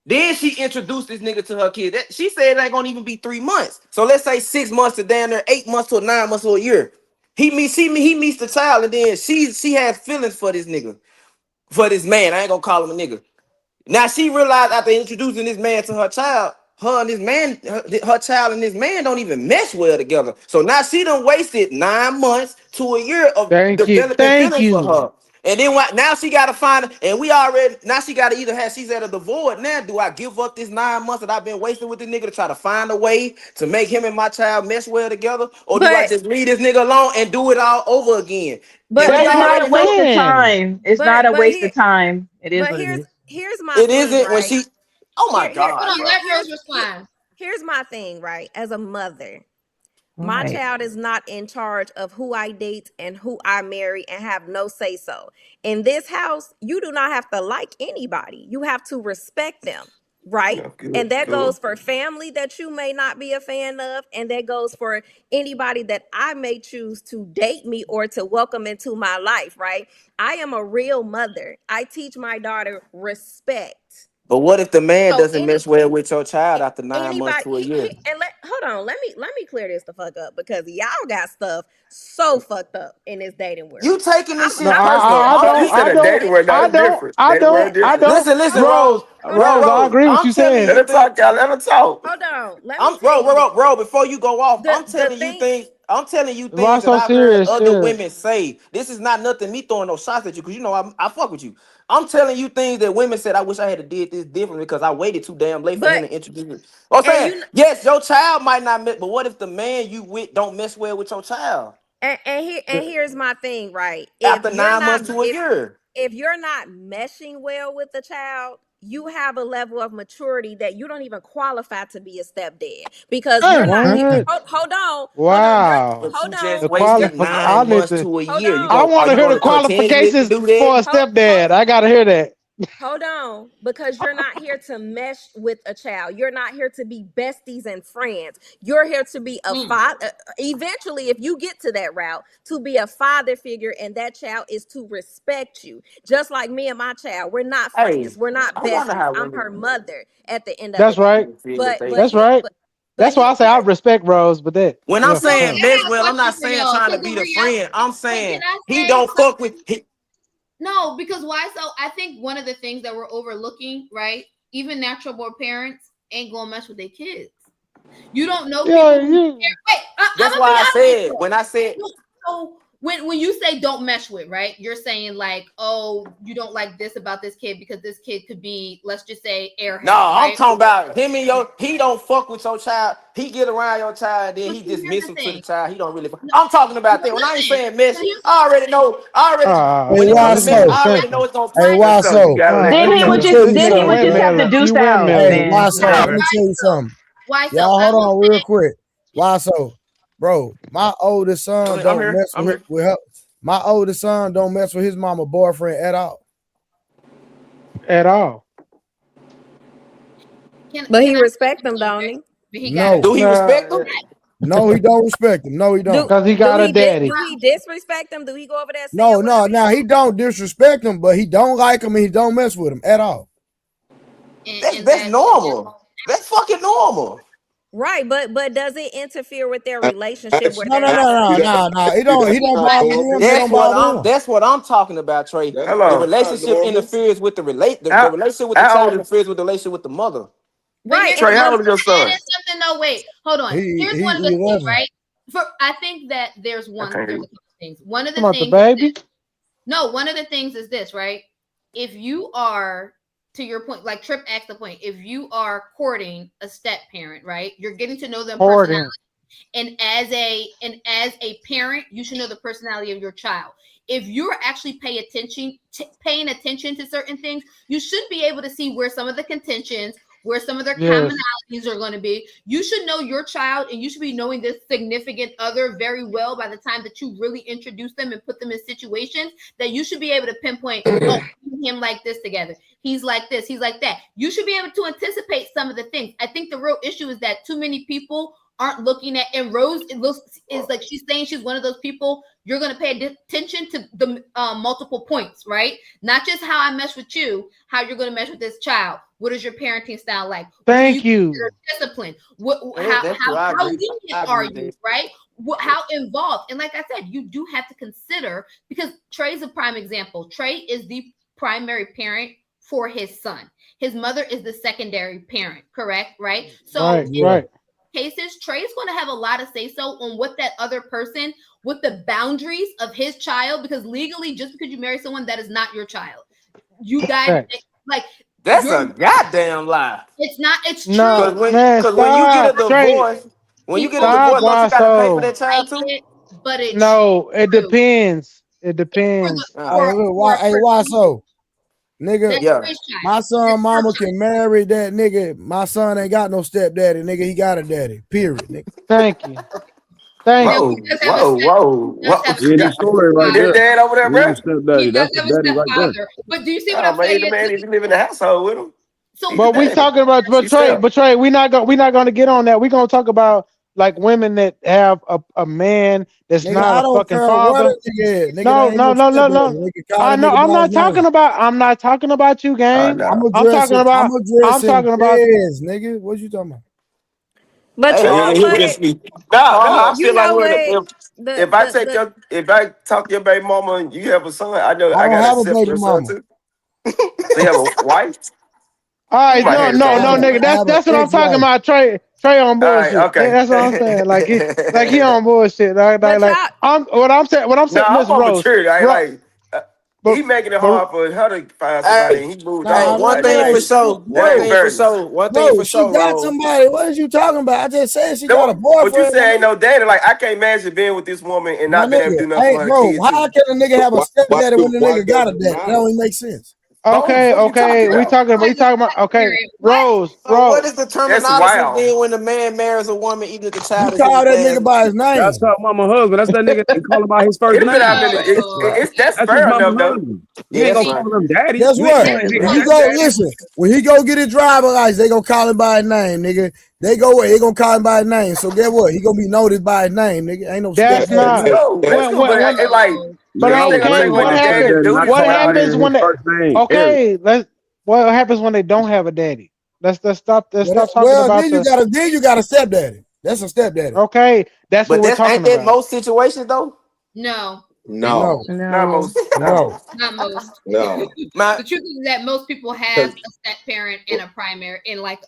Then she introduced this nigga to her kid. She said it ain't gonna even be 3 months. So let's say 6 months to down there, 8 months to 9 months to a year. He meets the child, and then she has feelings for this nigga, for this man. I ain't gonna call him a nigga. Now she realized after introducing this man to her child, her and this man, her child and this man don't even mesh well together. So now she done wasted 9 months to a year of
Thank you.
developing
Thank
feelings for
you.
her. And then what? Now she gotta find, and we already now she gotta either have she's at a divorce. Now, do I give up this 9 months that I've been wasting with this nigga to try to find a way to make him and my child mesh well together, or do I
but
just leave this nigga alone and do it all over again? And
but
we
But it's
but
not
here,
a
already
waste
know
of time. It's not a
but
waste
here,
of time. It is
but
what it is.
here's my
it
thing,
isn't when
right?
she. Oh my
Here,
Hold
god,
on,
bro.
let Rose respond.
here's my thing, right? As a mother,
All
my
right.
child is not in charge of who I date and who I marry and have no say so. In this house, you do not have to like anybody. You have to respect them, right?
Yeah,
And
good,
that
cool.
goes for family that you may not be a fan of, and that goes for anybody that I may choose to date me or to welcome into my life, right? I am a real mother. I teach my daughter respect.
But what if the man
So
doesn't mesh well with your child after 9 months
anybody
to a year?
and hold on, let me clear this the fuck up because y'all got stuff so fucked up in this dating
You
world.
taking
I'm
this
No,
shit
I'm
personal.
I'm
I
I'm
You
don't.
just
said
I
a
don't.
dating word.
I
That's
don't.
different.
I
Dating
don't.
word
I
different.
don't.
listen,
hold
Rose.
hold
Rose, I
on,
agree with
I'm
you
telling
said.
you
Let her
things.
talk, y'all. Let her talk.
hold on. Let me
I'm
tell you
bro. Before you go off,
the thing.
I'm telling you
Why
things that
so
I've heard
serious?
other
Shit.
women say. This is not nothing me throwing no shots at you because you know I fuck with you. I'm telling you things that women said. I wish I had did this differently because I waited too damn late for him
But
to introduce me. I'm
and
saying yes, your child might not, but what if the man you with don't mess well with your child
and here's my thing, right?
after 9 months to a year?
If you're not meshing well with the child, you have a level of maturity that you don't even qualify to be a stepdad because you're not here.
What?
Hold on, you're
Wow.
But you
hold
just
on,
The
wasted
hold
I
nine
need
months
to.
to a
hold
year.
I
on,
Are
want to
you
hear
going
the
to continually
qualifications
do that?
for a
hold
stepdad. I gotta hear that.
hold on, because you're not here to mesh with a child. You're not here to be besties and friends. You're here to be a father. Eventually, if you get to that route, to be a father figure, and that child is to respect you. Just like me and my child, we're not
Hey,
friends. We're not
I wonder
besties.
how
I'm
women
her mother at the end of the
That's
day.
right.
feel if
But
they.
but
That's
here,
right.
but
That's why I say I
here.
respect Rose, but that.
When I'm
Yeah, for
So
saying
sure.
I
mesh
got a
well, I'm
question
not
for
saying
y'all.
trying
So
to
the
be the
reality,
friend. I'm
but
saying
can I
he
say
don't fuck with.
no? Because why? So I think one of the things that we're overlooking, right? Even natural born parents ain't gonna mess with their kids. You don't know
Yeah,
people who
you.
wait. I'm
That's
gonna be
why I
honest.
said when I said
So when you say don't mesh with, right? You're saying like, oh, you don't like this about this kid because this kid could be, let's just say,
no,
airhead,
I'm
right?
talking about him and your. He don't fuck with your child. He get around your child, then
But
he
see, here's
dismiss
the
him to the
thing.
child. He don't really. I'm talking about that. When I ain't
Listen,
saying mesh,
but here's
I already know. I already
Hey,
when it
why
comes to mesh,
Nigga,
so?
I already know
simple.
it's gonna.
Hey,
That's
why
something you
so?
gotta let
Let
Then
them
me
he would
know.
just
tell you
then he
You
would
something.
just have to
windmilling.
deuce
You
out,
Hey,
windmilling.
why
man.
so?
not
Let me
why
tell you
so.
something.
Why so?
Y'all
I
hold
will
on real quick. Why so? Bro, my oldest son
I'm
don't
here.
mess
I'm here.
with her. My oldest son don't mess with his mama boyfriend at all.
At all.
But he
can I say
respect them,
something,
don't
right?
he?
But he got
No.
Do he respect them?
No, he don't respect him. No, he don't.
Because he got a daddy.
Do he disrespect him? Do he go over there?
No, he don't disrespect him, but he don't like him and he don't mess with him at all.
That's normal. That's fucking normal.
Right, but does it interfere with their relationship? Where
No. He don't bother him.
That's what I'm talking about, Trey. The relationship interferes with the relationship with the child interferes with the relationship with the mother.
Right,
Trey, how old is your son?
Something. No, wait, hold on. Here's one of the things, right? I think that there's a couple things. One of the things, one of the things is this, right? If you are, to your point, like Trip asked the point, if you are courting a step parent, right? You're getting to know them personality. And as a parent, you should know the personality of your child. If you're actually paying attention to certain things, you should be able to see where some of the contentions, where some of their commonalities are going to be. You should know your child, and you should be knowing this significant other very well by the time that you really introduce them and put them in situations that you should be able to pinpoint, oh, him like this together. He's like this, he's like that. You should be able to anticipate some of the things. I think the real issue is that too many people aren't looking at, and Rose is like, she's saying she's one of those people, you're going to pay attention to the multiple points, right? Not just how I mesh with you, how you're going to mesh with this child. What is your parenting style like?
Thank you.
Discipline. How lenient are you, right? How involved? And like I said, you do have to consider, because Trey's a prime example. Trey is the primary parent for his son. His mother is the secondary parent, correct? Right? So
right.
Cases, Trey's going to have a lot of say so on what that other person, what the boundaries of his child, because legally, just because you marry someone that is not your child, you guys like
that's a goddamn lie.
It's not. It's true.
Because when you get a divorce, don't you gotta pay for that child too?
But it
depends. It depends.
Why so? Nigga, my son mama can marry that nigga. My son ain't got no stepdaddy, nigga. He got a daddy. Period, nigga.
Thank you.
Whoa.
Yeah, story right there.
Dad over there, bro.
Stepdaddy. That's the daddy right there.
But do you see what I'm saying?
The man, if you live in the household with him.
But we talking about Trey. We're not gonna get on that. We're gonna talk about like women that have a man that's not a fucking father. No. I know. I'm not talking about you, gang. I'm talking about
nigga. What you talking about?
But
I feel like if I talk to your baby mama and you have a son, I know I gotta accept your son too. They have a wife.
All right, no, nigga. That's what I'm talking about. Trey on bullshit.
Right, okay.
That's what I'm saying. Like he on bullshit. What I'm saying.
I'm mature. He making it hard for her to find somebody. And he moved on.
One thing for sure.
She got somebody. What is you talking about? I just said she got a boyfriend.
But you say ain't no daddy. Like I can't imagine being with this woman and not being able to do nothing for her kids.
How can a nigga have a stepdaddy when the nigga got a daddy? That don't even make sense.
Okay. We talking about Rose.
What is the terminology then when the man marries a woman, even if the child is
call that nigga by his name?
That's her mama husband. That's that nigga they call him by his first name.
That's fair enough though.
You ain't gonna call him daddy.
Guess what? When he go get his driver's license, they gonna call him by his name, nigga. They gonna call him by his name. So guess what? He gonna be noticed by his name, nigga. Ain't no.
That's not. But what happens when what happens when they don't have a daddy? Let's stop talking about.
Then you got a stepdaddy. That's a stepdaddy.
Okay, that's what we're talking about.
Ain't that most situations though?
No.
Not most.
Not most.
No.
The truth is that most people have a step parent and a primary and like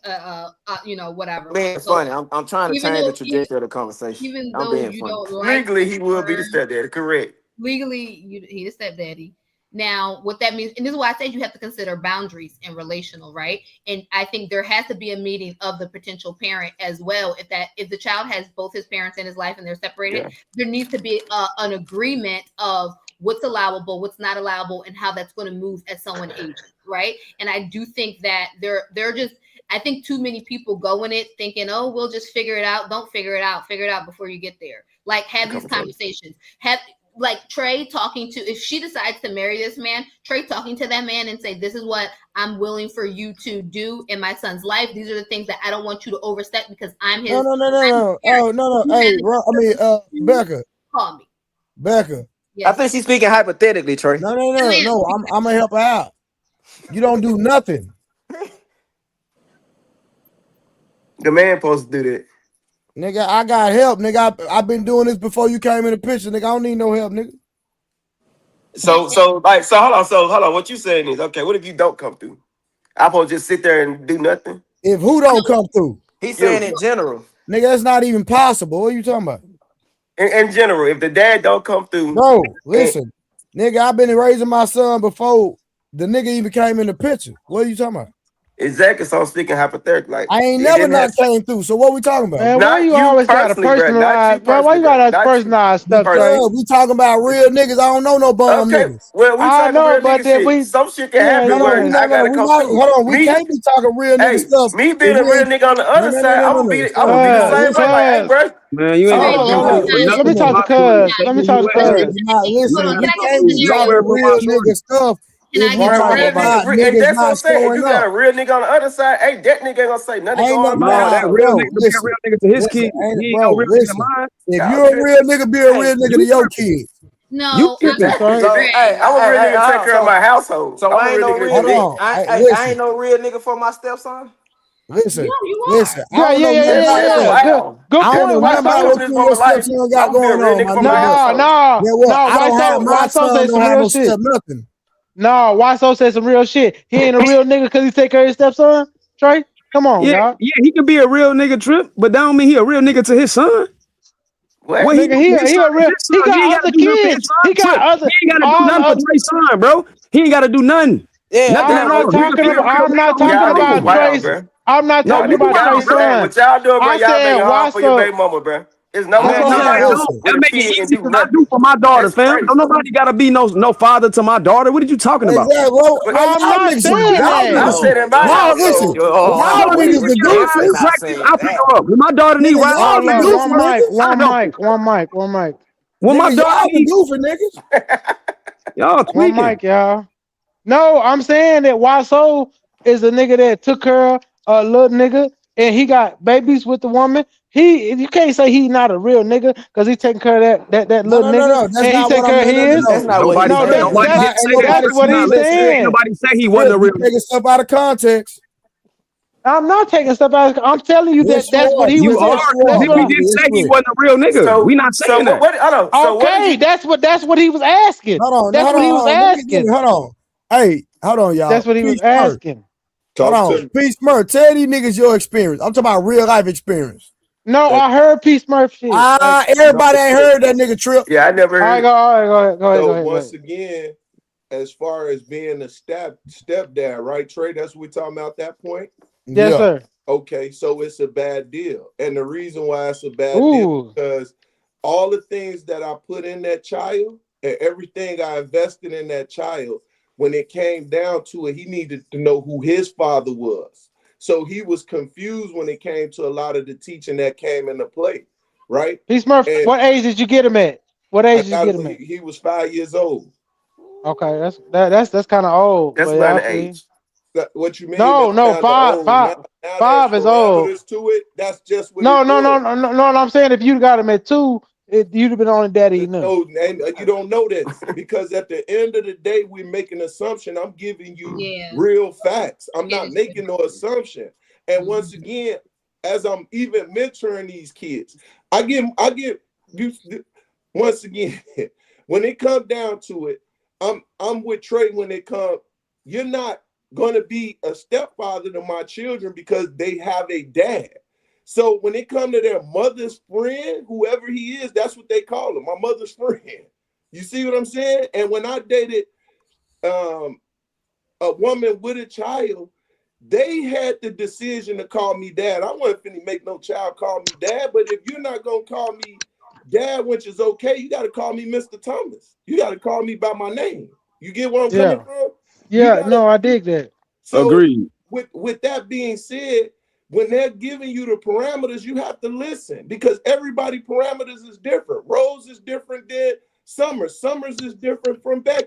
whatever.
Being funny. I'm trying to change the trajectory of the conversation.
Even though you don't like
legally, he will be the stepdaddy. Correct.
Legally, he the stepdaddy. Now, what that means, and this is why I said you have to consider boundaries and relational, right? And I think there has to be a meeting of the potential parent as well. If the child has both his parents in his life and they're separated, there needs to be an agreement of what's allowable, what's not allowable, and how that's going to move as someone ages, right? And I do think that they're just. I think too many people go in it thinking, oh, we'll just figure it out. Don't figure it out. Figure it out before you get there. Like have these conversations. like Trey talking to, if she decides to marry this man, Trey talking to that man and say, this is what I'm willing for you to do in my son's life. These are the things that I don't want you to overstep because I'm his.
No. Oh, no. Hey, Becca.
Call me.
Becca.
I think she's speaking hypothetically, Trey.
No. I'm gonna help her out. You don't do nothing.
The man supposed to do that.
Nigga, I got help, nigga. I've been doing this before you came in the picture, nigga. I don't need no help, nigga.
So hold on. What you saying is, okay, what if you don't come through? I'm supposed to just sit there and do nothing?
If who don't come through?
He's saying in general.
Nigga, that's not even possible. What are you talking about?
In general, if the dad don't come through.
Bro, listen. Nigga, I've been raising my son before the nigga even came in the picture. What are you talking about?
Exactly, so I'm speaking hypothetically. Like,
I ain't never not came through. So what we talking about?
Man, why you always got to personalize? Bro, why you got to personalize stuff, Trey?
We talking about real niggas. I don't know no bum niggas.
Well, we
I
talking
know,
real
but
nigga
then
shit. Some shit can happen where I gotta come through.
Hold on, we can't be talking real nigga stuff.
Me being a real nigga on the other side, I'm gonna be the same way. Like, hey, bro.
Man, you ain't gonna do
Let me talk to Cuz. Let me talk to Cuz.
Listen, we can't be talking real nigga stuff. If
That's what I'm saying. If you got a real nigga on the other side, hey, that nigga ain't gonna say nothing.
That real nigga be a real nigga to his kid. He ain't no real nigga to mine.
If you're a real nigga, be a real nigga to your kids.
No,
I'm a real nigga to take care of my household.
So I ain't no real nigga. I ain't no real nigga for my stepson.
Listen.
Yeah. Good point. Why
stepson got going on?
Why so say some real shit?
Nothing.
No, why so say some real shit? He ain't a real nigga because he take care of his stepson. Trey, come on, dog.
Yeah, he can be a real nigga, Trip, but that don't mean he a real nigga to his son.
What? Nigga, he a real. He got other kids. He got other.
He ain't gotta do nothing for Trey's son, bro. He ain't gotta do nothing.
Yeah,
nothing
I'm not talking about Trey's. I'm not talking about Trey's son.
What y'all doing, bro?
I
Y'all
said,
making
why
hard for your
so?
baby mama, bro. It's no
that make it easy because I do for my daughter, fam. Don't nobody gotta be no father to my daughter. What are you talking about?
I'm not saying that.
I'm saying in my
household. Y'all niggas the doofus.
I pick her up. When my daughter need ride,
One mic.
When my daughter
need goofy niggas.
Y'all tweaking.
One mic, y'all. No, I'm saying that Waso is a nigga that took care of a little nigga and he got babies with the woman. You can't say he's not a real nigga because he taking care of that little nigga.
That's and he
take care of his.
That's not what he's saying.
That's what he's saying.
Nobody say he wasn't a real nigga.
Taking stuff out of context.
I'm not taking stuff out of I'm telling you that's what he was
saying. We didn't say he wasn't a real nigga. We not saying that.
Okay, that's what he was asking. That's what he was asking.
Hold on. Hey, hold on, y'all.
That's what he was asking.
Hold on. Peace Murph. Tell these niggas your experience. I'm talking about real life experience.
No, I heard Peace Murph shit.
Everybody ain't heard that nigga Trip.
Yeah, I never heard.
All right, go ahead.
So once again, as far as being a stepdad, right, Trey? That's what we're talking about at that point?
Yes, sir.
Okay, so it's a bad deal. And the reason why it's a bad deal is because all the things that I put in that child and everything I invested in that child, when it came down to it, he needed to know who his father was. So he was confused when it came to a lot of the teaching that came into play, right?
Peace Murph, what age did you get him at? What age did you get him at?
He was 5 years old.
Okay, that's kind of old.
That's not an age.
What you mean?
No, five is old.
To it, that's just what
no. I'm saying if you got him at 2, you'd have been on daddy.
No, and you don't know that because at the end of the day, we make an assumption. I'm giving you real facts. I'm not making no assumption. And once again, as I'm even mentoring these kids, I get you. Once again, when it comes down to it, I'm with Trey. When it comes, you're not going to be a stepfather to my children because they have a dad. So when it comes to their mother's friend, whoever he is, that's what they call him, my mother's friend. You see what I'm saying? And when I dated a woman with a child, they had the decision to call me dad. I wasn't finna make no child call me dad, but if you're not going to call me dad, which is okay, you got to call me Mr. Thomas. You got to call me by my name. You get where I'm coming from?
Yeah, I dig that.
So
agreed.
With that being said, when they're giving you the parameters, you have to listen because everybody parameters is different. Rose is different than Summers is different from Becca.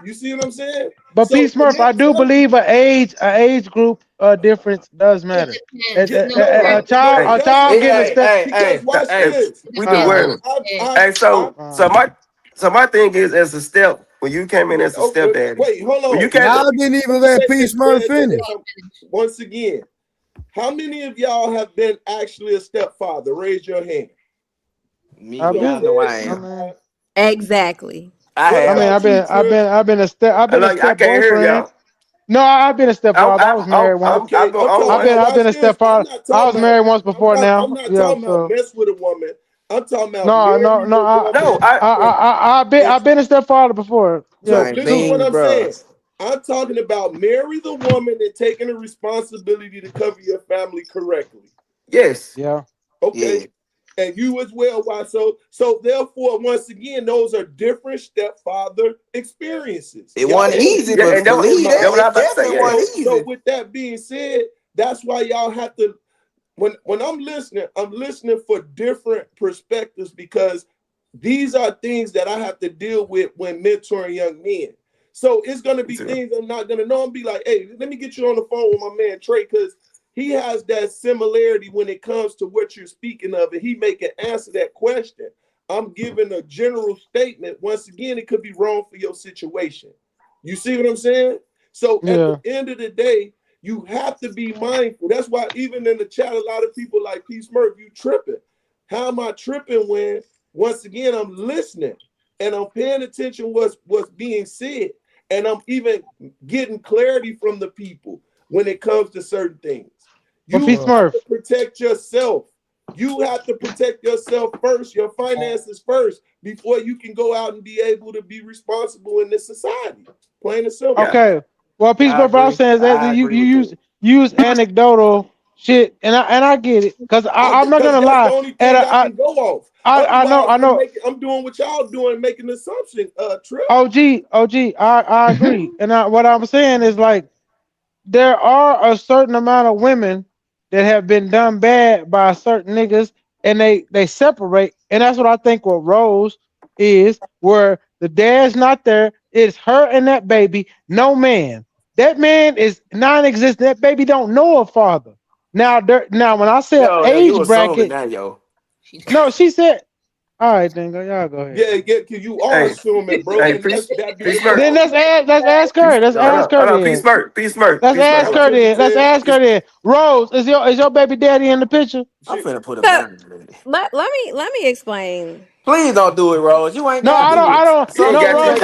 You see what I'm saying?
But P. Smurf, I do believe a age group difference does matter. A child getting a step.
Because watch this.
We do well. Hey, so my thing is, as a step, when you came in as a stepdaddy.
Wait, hold on.
When you came
Y'all didn't even let P. Smurf finish.
Once again, how many of y'all have been actually a stepfather? Raise your hand.
Me, I know I am.
Exactly.
I've been a step boyfriend. No, I've been a stepfather. I was married once. I've been a stepfather. I was married once before now.
I'm not talking about mess with a woman. I'm talking about
I've been a stepfather before.
So this is what I'm saying. I'm talking about marry the woman and taking the responsibility to cover your family correctly.
Yes.
Yeah.
Okay. Yeah. And you as well. Why? So therefore, once again, those are different stepfather experiences.
It wasn't easy, but believe that. It definitely wasn't easy.
So with that being said, that's why y'all have to. When I'm listening for different perspectives, because these are things that I have to deal with when mentoring young men. So it's gonna be things I'm not gonna know. I'm be like, hey, let me get you on the phone with my man Trey, because he has that similarity when it comes to what you're speaking of, and he may can answer that question. I'm giving a general statement. Once again, it could be wrong for your situation. You see what I'm saying? So at the end of the day, you have to be mindful. That's why even in the chat, a lot of people like P. Smurf, you tripping. How am I tripping when, once again, I'm listening and I'm paying attention what's being said, and I'm even getting clarity from the people when it comes to certain things. You have to protect yourself. You have to protect yourself first, your finances first, before you can go out and be able to be responsible in this society. Plain and simple.
Okay. Well, P. Smurf, what I'm saying is that you use anecdotal shit, and I get it, because I'm not gonna lie.
That's the only thing I can go off.
I know.
I'm doing what y'all doing, making assumptions. Trip.
OG, I agree. And what I'm saying is, like, there are a certain amount of women that have been done bad by certain niggas, and they separate. And that's what I think what Rose is, where the dad's not there. It's her and that baby, no man. That man is non-existent. That baby don't know a father. Now when I say age bracket, no, she said, all right, then y'all go ahead.
Yeah, because you are assuming, bro.
Hey,
Then let's ask her. Let's ask her then. Let's ask her then. Let's ask her then. Rose, is your baby daddy in the picture?
I'm finna put a button in it.
Let me explain.
Please don't do it, Rose. You ain't
No,
got
I don't.
So
No, Rose,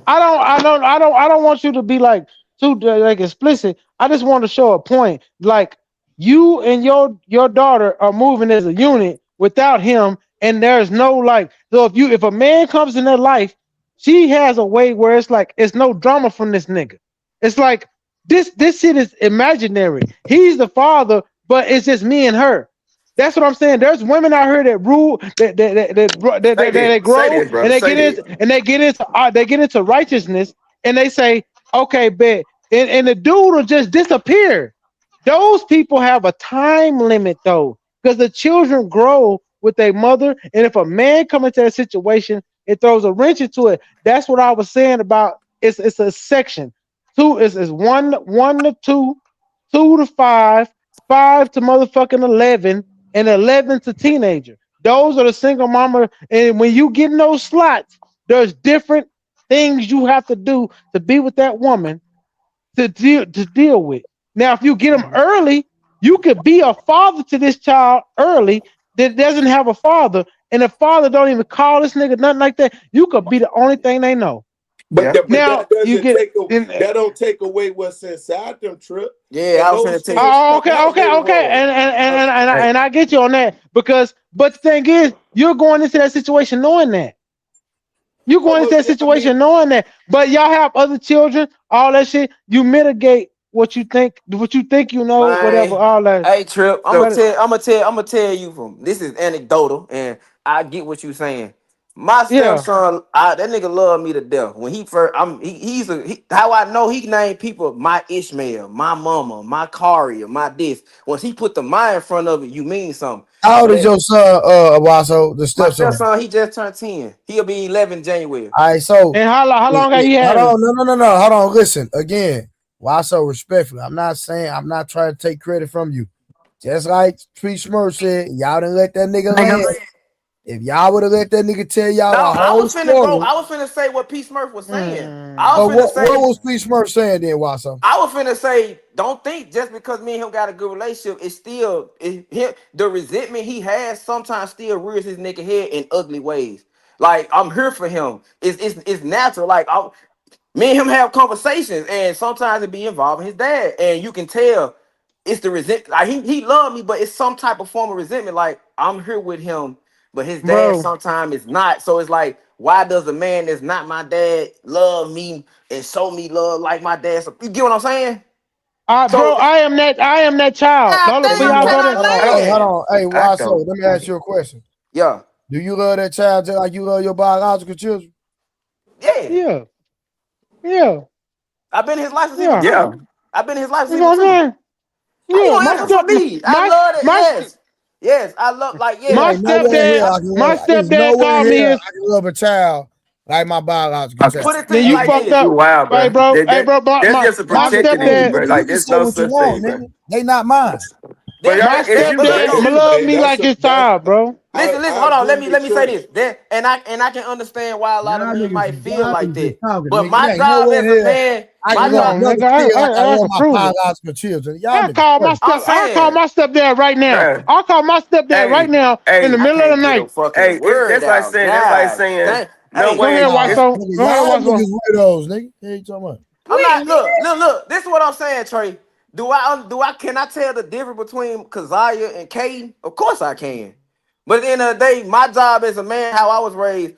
I don't want you to be like too like explicit. I just want to show a point. Like, you and your daughter are moving as a unit without him, and there's no, like, so if a man comes in their life, she has a way where it's like it's no drama from this nigga. It's like this shit is imaginary. He's the father, but it's just me and her. That's what I'm saying. There's women out here that rule, that grow, and they get into righteousness, and they say, okay, bet, and the dude will just disappear. Those people have a time limit though, because the children grow with their mother, and if a man comes into that situation, it throws a wrench into it. That's what I was saying about it's a section. 2 is 1 to 2, 2 to 5, 5 to motherfucking 11, and 11 to teenager. Those are the single mama, and when you get in those slots, there's different things you have to do to be with that woman to deal with. Now, if you get them early, you could be a father to this child early that doesn't have a father, and the father don't even call this nigga nothing like that. You could be the only thing they know.
But that don't take away what's inside them, Trip.
Yeah, I was gonna tell you.
Okay, and I get you on that, because, but the thing is, you're going into that situation knowing that. You're going into that situation knowing that, but y'all have other children, all that shit. You mitigate what you think you know, whatever, all that.
Hey, Trip, I'm gonna tell you from this is anecdotal, and I get what you're saying. My
Yeah.
stepson, that nigga love me to death. When he first, how I know he named people my Ishmael, my mama, my Karia, my this. Once he put the my in front of it, you mean something.
How old is
But
your son, Wasso, the
my
stepson?
stepson, he just turned 10. He'll be 11 January.
All right, so
And how long have you had
hold
him?
on, no. Hold on, listen again. Wasso, respectfully, I'm not trying to take credit from you. Just like Tree Smurf said, y'all didn't let that nigga land. If y'all would have let that nigga tell y'all
No,
the
I
whole
was finna, bro.
story.
I was finna say what P. Smurf was saying.
But what was Tree Smurf saying then, Wasso?
I was finna say, don't think just because me and him got a good relationship, it's still the resentment he has sometimes still rears his nigga head in ugly ways. Like I'm here for him. It's natural. Like me and him have conversations, and sometimes it be involving his dad, and you can tell it's the resentment. Like he loved me, but it's some type of form of resentment. Like I'm here with him, but his dad
Bro.
sometimes is not. So it's like, why does a man that's not my dad love me and show me love like my dad? So, you get what I'm saying?
Bro, I am that child. Don't look for y'all brother.
Hold on. Hey, Wasso, let me ask you a question.
Yeah.
Do you love that child just like you love your biological children?
Yeah.
Yeah.
I've been in his life since he was two. I've been in his life since
You
he was
know what I'm
two.
saying?
How you
Yeah,
gonna answer for me? I love it. Yes, I love
My stepdad called me his.
I can love a child like my biological child.
Put it to
Then
you
you
like
fucked
this.
up.
You wild, bro.
Hey, bro.
That's just a
My
protecting
Hey,
you,
stepdad.
bro.
nigga, you
Like
can
there's
say
no
what you
such
want,
thing, bro.
nigga. They not mine.
But y'all,
My
if you
stepdad
if you
love me like his child, bro.
Listen, hold on. Let me say this. And I can understand why a lot of men might feel like that. But
Nigga.
my
Ain't no
job
way
as
in
a
hell
man,
I
my
can love
job.
another kid like I love my biological children. Y'all
I call my stepdad right now.
Bruh.
I'll call my stepdad right now in the
I
middle of the
can't get a
night.
fucking word
that's like
out.
saying
God,
no
Go
way.
ahead, Wasso.
Nigga,
Go ahead,
y'all
Wasso.
niggas widows, nigga. What you talking about?
I'm not. Look. This is what I'm saying, Trey. Can I tell the difference between Keziah and Caden? Of course I can. But at the end of the day, my job as a man, how I was raised,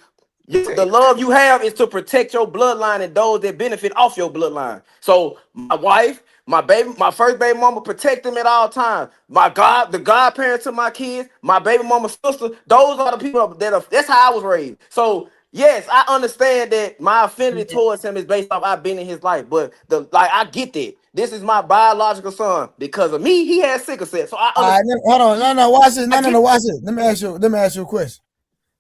the love you have is to protect your bloodline and those that benefit off your bloodline. So my wife, my first baby mama, protect them at all times. The godparents to my kids, my baby mama's sister, those are the people that's how I was raised. So yes, I understand that my affinity towards him is based off I've been in his life, but I get that. This is my biological son. Because of me, he has sickle cell. So I
All right,
understand.
hold on. No, watch this. No, watch this. Let me ask you a question.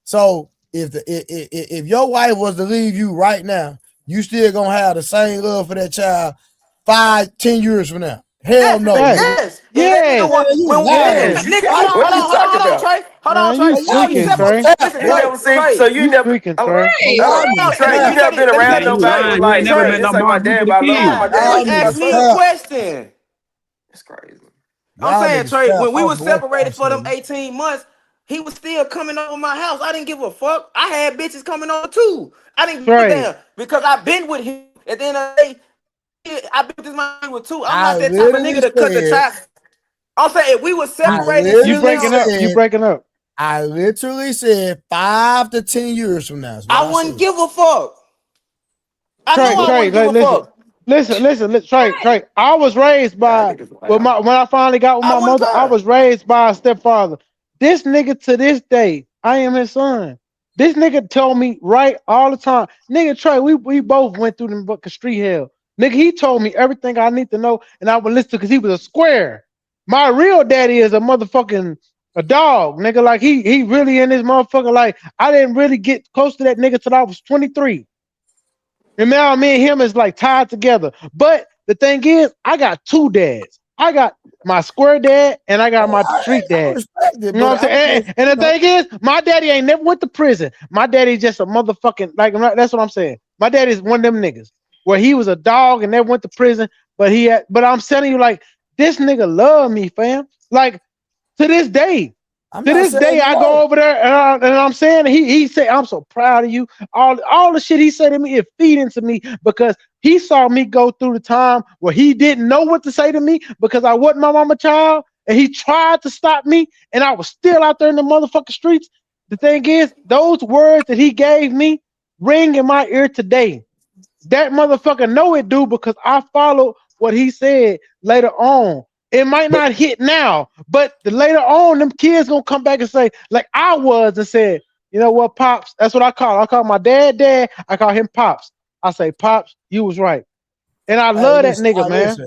So if your wife was to leave you right now, you still gonna have the same love for that child 5-10 years from now? Hell no.
Yes. If that nigga want hold on, Trey. Hold on, Trey.
You tweaking, Trey.
Listen,
You never seen,
Trey.
so you never.
tweaking,
Hold
Trey.
on, Trey, you never been around nobody was like,
You ain't never
yeah,
met
just
no
like my dad, but I love him. My dad
He
like me
asked me a
myself.
question.
It's crazy.
I'm saying, Trey, when we were
off
separated for them 18 months, he was still coming over my house. I didn't give a fuck. I had bitches coming over too. I didn't give a
Trey.
damn because I've been with him. At the end of the day, I been with this man with two. I'm
I
not that type of
literally
nigga to cut the
said-
child. I'm saying if we were separated,
You breaking up. You breaking up.
I literally said 5 to 10 years from now.
I wouldn't give a fuck. I
Trey,
know I wouldn't give a fuck.
Listen, Trey. I was raised by when I finally got with my mother. I was raised by a stepfather. This nigga to this day, I am his son. This nigga told me right all the time, nigga Trey. We both went through them fucking street hell. Nigga, he told me everything I need to know, and I would listen because he was a square. My real daddy is a motherfucking a dog, nigga. Like he really in this motherfucker. Like I didn't really get close to that nigga till I was 23. And now me and him is like tied together. But the thing is, I got two dads. I got my square dad and I got my street dad. You know what I'm saying? And the thing is, my daddy ain't never went to prison. My daddy just a motherfucking that's what I'm saying. My daddy is one of them niggas where he was a dog and never went to prison. But I'm telling you, like, this nigga love me, fam. Like to this day. To this day, I go over there and I'm saying he said, I'm so proud of you. All the shit he said to me is feeding to me because he saw me go through the time where he didn't know what to say to me because I wasn't my mama child and he tried to stop me and I was still out there in the motherfucking streets. The thing is, those words that he gave me ring in my ear today. That motherfucker know it do because I followed what he said later on. It might not hit now, but later on, them kids gonna come back and say, like I was, and said, you know what, Pops? That's what I call. I call my dad. I call him Pops. I say, Pops, you was right. And I love that nigga, man.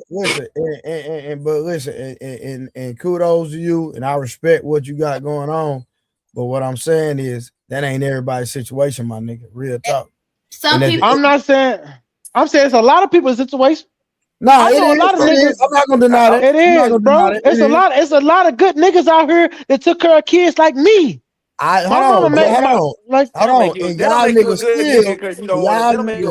And kudos to you, and I respect what you got going on. But what I'm saying is that ain't everybody's situation, my nigga. Real talk.
Some people.
I'm not saying. I'm saying it's a lot of people's situation.
No,
I
it
know a
is.
lot of niggas.
I'm not gonna deny that.
It is, bro. It's a lot. It's a lot of good niggas out here that took care of kids like me.
Hold on. And y'all niggas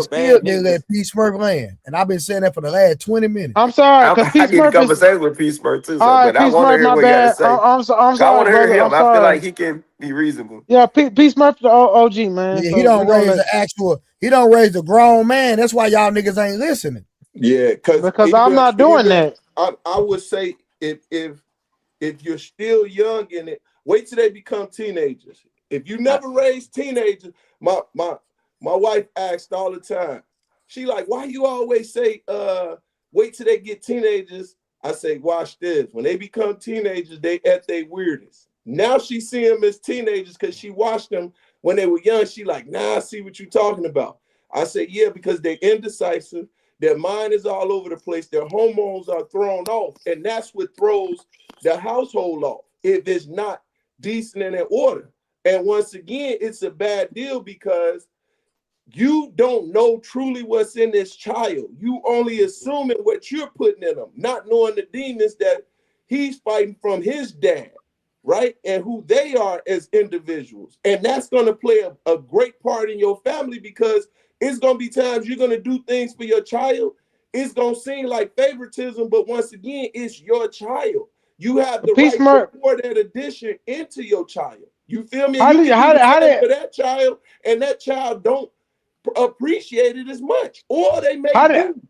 still didn't let P Smurf land. And I've been saying that for the last 20 minutes.
I'm sorry, because P
I need a
Smurf is.
conversation with P Smurf too,
All right,
but I
P
want to
Smurf,
hear
my
what he got to
bad.
say.
I'm
I
sorry,
want to hear
brother.
him.
I'm
I
sorry.
feel like he can be reasonable.
Yeah, P Smurf the OG, man.
Yeah,
So
he don't raise the actual. He don't raise the grown man. That's why y'all niggas ain't listening.
Yeah,
because I'm not doing that.
I would say if you're still young in it, wait till they become teenagers. If you never raised teenagers, my wife asked all the time. She like, why you always say wait till they get teenagers? I say, watch this. When they become teenagers, they at their weirdest. Now she see them as teenagers because she watched them when they were young. She like, nah, I see what you're talking about. I say, yeah, because they're indecisive. Their mind is all over the place. Their hormones are thrown off. And that's what throws the household off if it's not decent and in order. And once again, it's a bad deal because you don't know truly what's in this child. You only assuming what you're putting in them, not knowing the demons that he's fighting from his dad, right? And who they are as individuals. And that's going to play a great part in your family because it's going to be times you're going to do things for your child. It's going to seem like favoritism, but once again, it's your child. You have the right to pour that addition into your child. You feel me? And you can do the same for that child, and that child don't appreciate it as much, or they may do.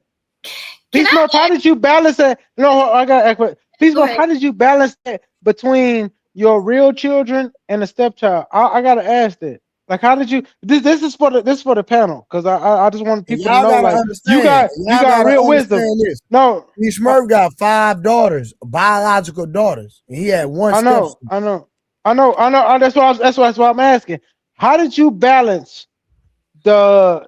P Smurf, how did you balance that? No, I got P Smurf, how did you balance that between your real children and the stepchild? I gotta ask that. Like, how did you? This is for the panel because I just want people to know, like, you got real wisdom.
This.
No,
P Smurf got 5 daughters, biological daughters, and he had one.
I know. That's why I'm asking. How did you balance the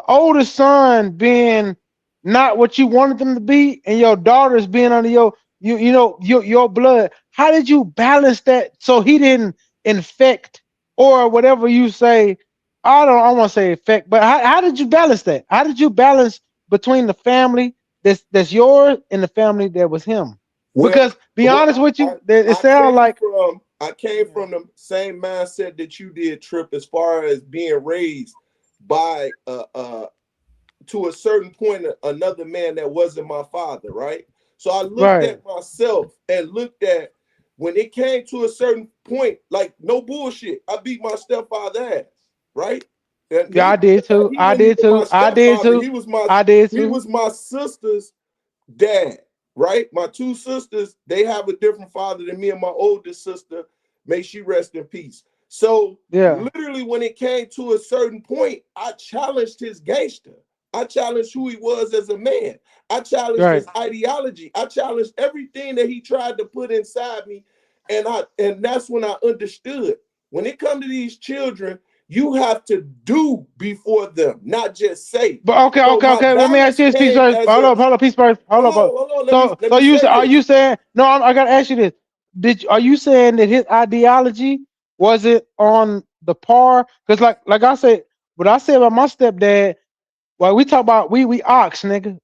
oldest son being not what you wanted them to be, and your daughters being under your blood? How did you balance that so he didn't infect or whatever you say? I want to say infect, but how did you balance that? How did you balance between the family that's yours and the family that was him? Because be honest with you, it sounds like
I came from the same mindset that you did, Trip, as far as being raised by to a certain point another man that wasn't my father, right? So I looked at myself and looked at when it came to a certain point, like no bullshit, I beat my stepfather ass, right?
Yeah, I did too. I did too.
He was my sister's dad, right? My 2 sisters, they have a different father than me, and my oldest sister, may she rest in peace. So literally when it came to a certain point, I challenged his gangster. I challenged who he was as a man. I challenged his ideology. I challenged everything that he tried to put inside me. And that's when I understood. When it comes to these children, you have to do before them, not just say.
But okay. Let me ask you this piece first. Hold up, piece first. Hold up. So are you saying? No, I gotta ask you this. Are you saying that his ideology was it on the par? Because like I said, what I said about my stepdad. Well, we talk about we ox, nigga.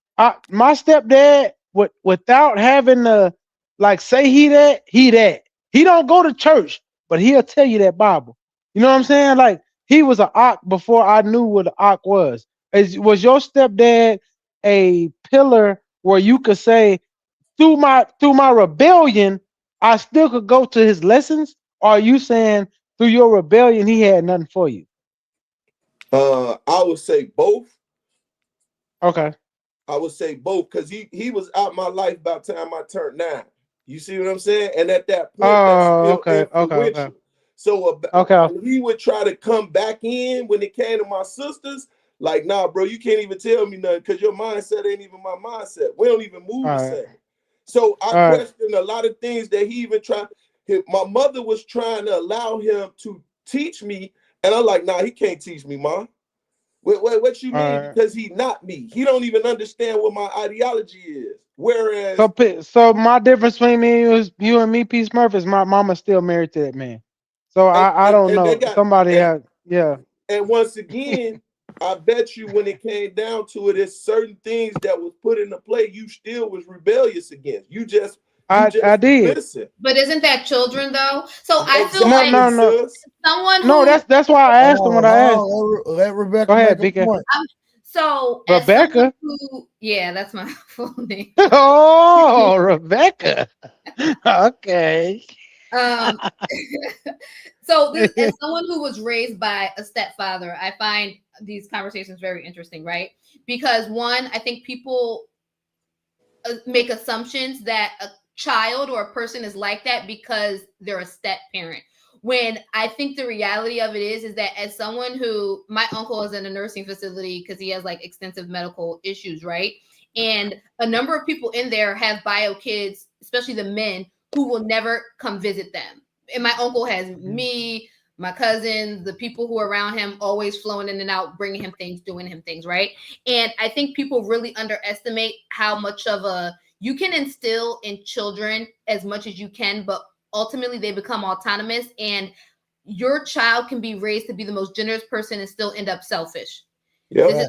My stepdad without having to like say he that. He don't go to church, but he'll tell you that Bible. You know what I'm saying? Like, he was an ox before I knew what an ox was. Was your stepdad a pillar where you could say through my rebellion, I still could go to his lessons? Or are you saying through your rebellion he had nothing for you?
I would say both.
Okay.
I would say both because he was out my life by the time I turned 9. You see what I'm saying? And at that point, that's still influential. So when he would try to come back in when it came to my sisters, like, nah, bro, you can't even tell me nothing because your mindset ain't even my mindset. We don't even move the same. So I questioned a lot of things that he even tried. My mother was trying to allow him to teach me And I'm like, nah, he can't teach me, Ma. What you mean? Because he not me. He don't even understand what my ideology is. Whereas,
so my difference between me and you and me, P. Smurf, is my mama's still married to that man. So I don't know. Somebody had, yeah.
And once again, I bet you when it came down to it, it's certain things that was put into play you still was rebellious against. You just
I did.
Listen.
But isn't that children though? So I feel
Exactly,
like
no.
someone
No,
who
that's why I asked him what I asked.
Let Rebecca
Go ahead,
make a
BK.
point.
so
Rebecca?
as someone who, yeah, that's my full name.
Oh, Rebecca. Okay.
So as someone who was raised by a stepfather, I find these conversations very interesting, right? Because one, I think people make assumptions that a child or a person is like that because they're a step parent. When I think the reality of it is that as someone who, my uncle is in a nursing facility because he has like extensive medical issues, right? And a number of people in there have bio kids, especially the men, who will never come visit them. And my uncle has me, my cousins, the people who are around him, always flowing in and out, bringing him things, doing him things, right? And I think people really underestimate how much of you can instill in children as much as you can, but ultimately they become autonomous, and your child can be raised to be the most generous person and still end up selfish.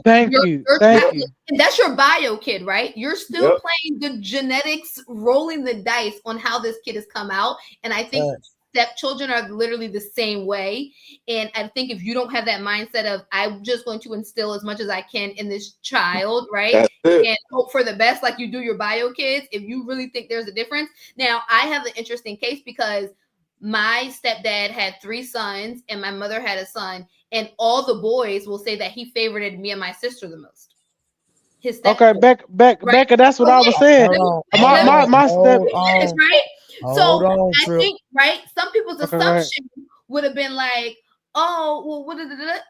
Thank you. Thank you.
And that's your bio kid, right? You're still playing the genetics, rolling the dice on how this kid has come out. And I think stepchildren are literally the same way. And I think if you don't have that mindset of, I'm just going to instill as much as I can in this child, right? And hope for the best, like you do your bio kids, if you really think there's a difference. Now, I have an interesting case because my stepdad had 3 sons and my mother had a son, and all the boys will say that he favorited me and my sister the most.
Okay, Becca, that's what I was saying. My step,
right?
Hold on,
I think, right? Some people's assumption would have been like, oh, well, what is it?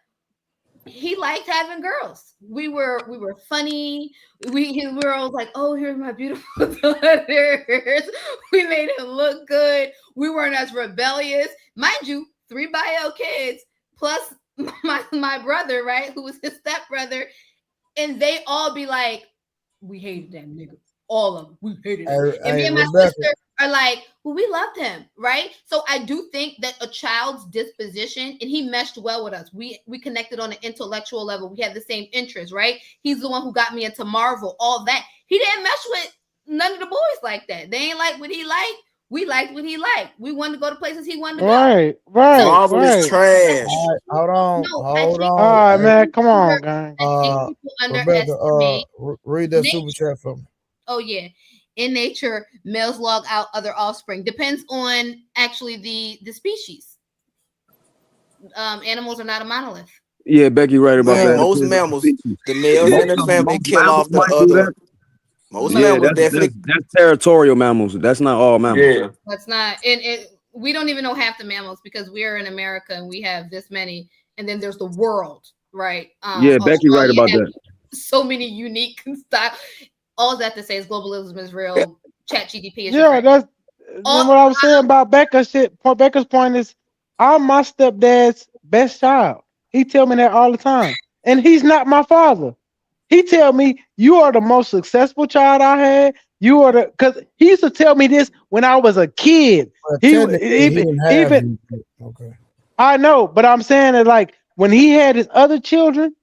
He liked having girls. We were funny. We were all like, oh, here's my beautiful daughters. We made him look good. We weren't as rebellious. Mind you, 3 bio kids plus my brother, right? Who was his stepbrother. And they all be like, we hated that nigga. All of them. We hated him. And me and my sister are like, well, we loved him, right? So I do think that a child's disposition, and he meshed well with us. We connected on an intellectual level. We had the same interests, right? He's the one who got me into Marvel, all that. He didn't mesh with none of the boys like that. They ain't like what he liked. We liked what he liked. We wanted to go to places he wanted to go.
Right.
Marvel is trash.
Hold on.
All right, man. Come on, gang.
Rebecca, read that super chat for me.
Oh, yeah. In nature, males log out other offspring. Depends on actually the species. Animals are not a monolith.
Yeah, Becky right about that.
Most mammals, the males in the family kill off the other. Most mammals definitely.
That's territorial mammals. That's not all mammals.
Yeah.
That's not. And we don't even know half the mammals because we're in America and we have this many. And then there's the world, right?
Yeah, Becky right about that.
So many unique stuff. All that to say is globalism is real. Chat GDP is
that's what I was saying about Becca's shit. Becca's point is, I'm my stepdad's best child. He tell me that all the time, and he's not my father. He tell me, you are the most successful child I had. You are because he used to tell me this when I was a kid. Even
okay.
I know, but I'm saying that like when he had his other children,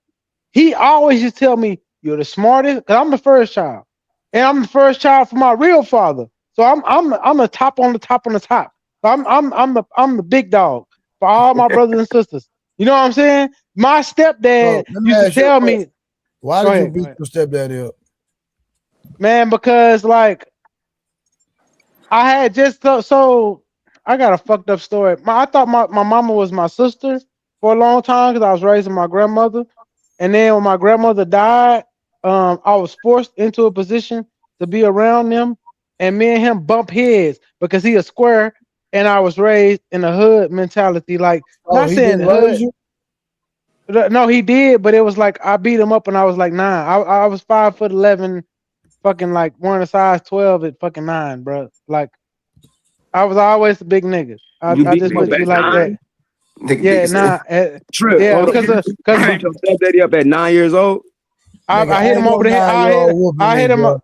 he always just tell me, you're the smartest, because I'm the first child. And I'm the first child for my real father. So I'm the top on the top on the top. So I'm the big dog for all my brothers and sisters. You know what I'm saying? My stepdad used to tell me.
Why did you beat your stepdad up?
Man, because like I had just so I got a fucked up story. I thought my mama was my sister for a long time because I was raising my grandmother. And then when my grandmother died, I was forced into a position to be around them. And me and him bump heads because he a square and I was raised in a hood mentality. Like, not saying hood. No, he did, but it was like I beat him up when I was like 9. I was 5'11", fucking like wearing a size 12 at fucking 9, bro. Like I was always the big nigga. I just wouldn't be like that.
Nigga
Yeah,
big
nah,
Trip.
yeah,
Hold on. You beat your stepdaddy up at 9 years old?
Nigga,
I hit
ain't
him
no
over the head.
9-year-old whooping
I
me,
hit him.
bro.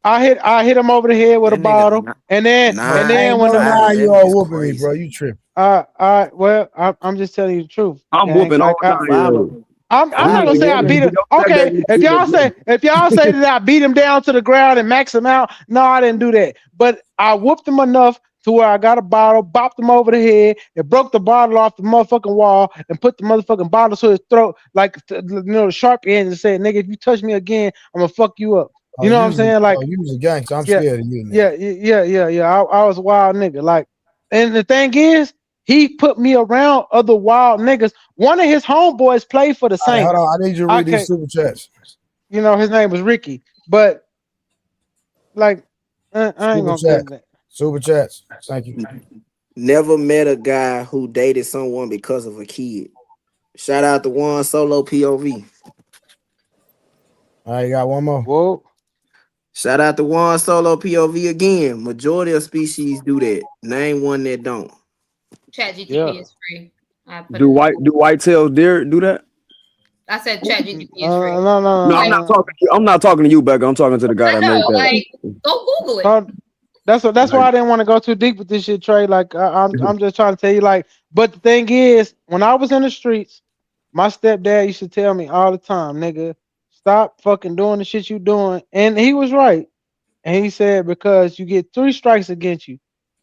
I hit him over the head with a
That nigga
bottle, and then
Bro, ain't
when
no
the
9-year-old whooping me, bro. You tripping.
well, I'm just telling you the truth.
I'm
Gang.
whooping all
Like
9 years old.
I'm not gonna say I beat him. Okay, if y'all say that I beat him down to the ground and max him out, no, I didn't do that. But I whooped him enough to where I got a bottle, bopped him over the head, and broke the bottle off the motherfucking wall, and put the motherfucking bottle to his throat, like the sharp end, and said, "Nigga, if you touch me again, I'm gonna fuck you up." You know what I'm saying? Like,
you was a gangster. I'm
yeah,
scared of you, nigga.
yeah. I was a wild nigga. Like, and the thing is, he put me around other wild niggas. One of his homeboys played for the
All right,
Saints.
hold on. I need you to read these super chats.
You know, his name was Ricky. But like, I ain't
Super
gonna get
chat.
into that.
Super chats. Thank you.
Never met a guy who dated someone because of a kid. Shout out to Juan Solo POV.
All right, you got one more.
Whoa.
Shout out to Juan Solo POV again. Majority of species do that. Name one that don't.
ChatGPT is free. I put
Do
it in.
whitetail deer do that?
I said ChatGPT is free.
No.
No, I'm not talking to you. I'm not talking to you, Becca. I'm talking to the guy
I
that
know,
made that.
like, go Google it.
That's why I didn't want to go too deep with this shit, Trey. Like, I'm just trying to tell you, like, but the thing is, when I was in the streets, my stepdad used to tell me all the time, nigga, stop fucking doing the shit you doing. And he was right. And he said, because you get 3 strikes against you.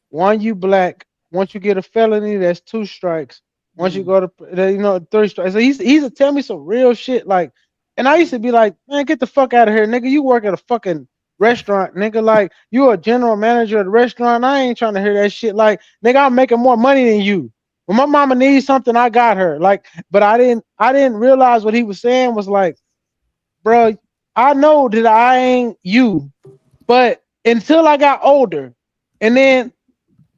One, you black. Once you get a felony, that's 2 strikes. Once you go to 3 strikes. So he used to tell me some real shit. Like, and I used to be like, man, get the fuck out of here, nigga. You work at a fucking restaurant, nigga. Like, you a general manager at a restaurant. I ain't trying to hear that shit. Like, nigga, I'm making more money than you. When my mama needs something, I got her. Like, but I didn't realize what he was saying was like, bro, I know that I ain't you, but until I got older, and then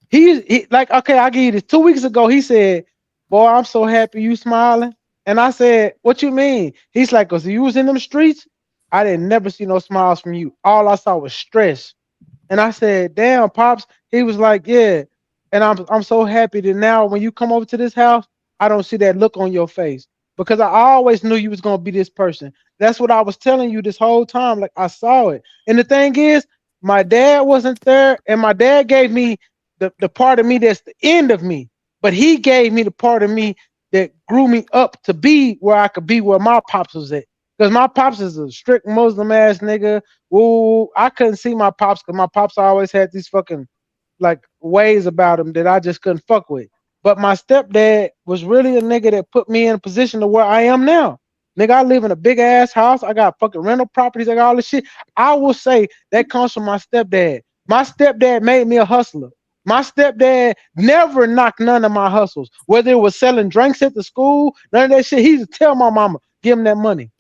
he like, okay, I'll give you this. 2 weeks ago, he said, boy, I'm so happy you smiling. And I said, what you mean? He's like, because you was in them streets, I didn't never see no smiles from you. All I saw was stress. And I said, damn, Pops. He was like, yeah. And I'm so happy that now when you come over to this house, I don't see that look on your face. Because I always knew you was gonna be this person. That's what I was telling you this whole time. Like, I saw it. And the thing is, my dad wasn't there, and my dad gave me the part of me that's the end of me. But he gave me the part of me that grew me up to be where I could be where my pops was at. Because my pops is a strict Muslim ass nigga. Ooh, I couldn't see my pops because my pops always had these fucking like ways about him that I just couldn't fuck with. But my stepdad was really a nigga that put me in a position to where I am now. Nigga, I live in a big ass house. I got fucking rental properties. I got all this shit. I will say that comes from my stepdad. My stepdad made me a hustler. My stepdad never knocked none of my hustles. Whether it was selling drinks at the school, none of that shit. He used to tell my mama, give him that money.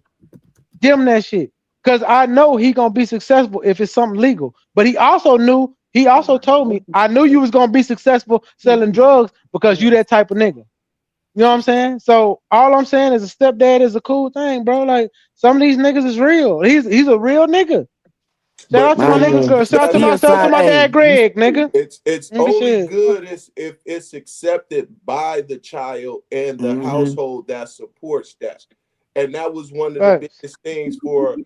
Give him that shit. Because I know he gonna be successful if it's something legal. But he also told me, I knew you was gonna be successful selling drugs because you that type of nigga. You know what I'm saying? So all I'm saying is a stepdad is a cool thing, bro. Like, some of these niggas is real. He's a real nnigga. Shout out to my nigga girl. Shout out to my dad, Greg, nigga.
It's
Nigga,
only
shit.
good if it's accepted by the child and the household that supports that. And that was one of the biggest things for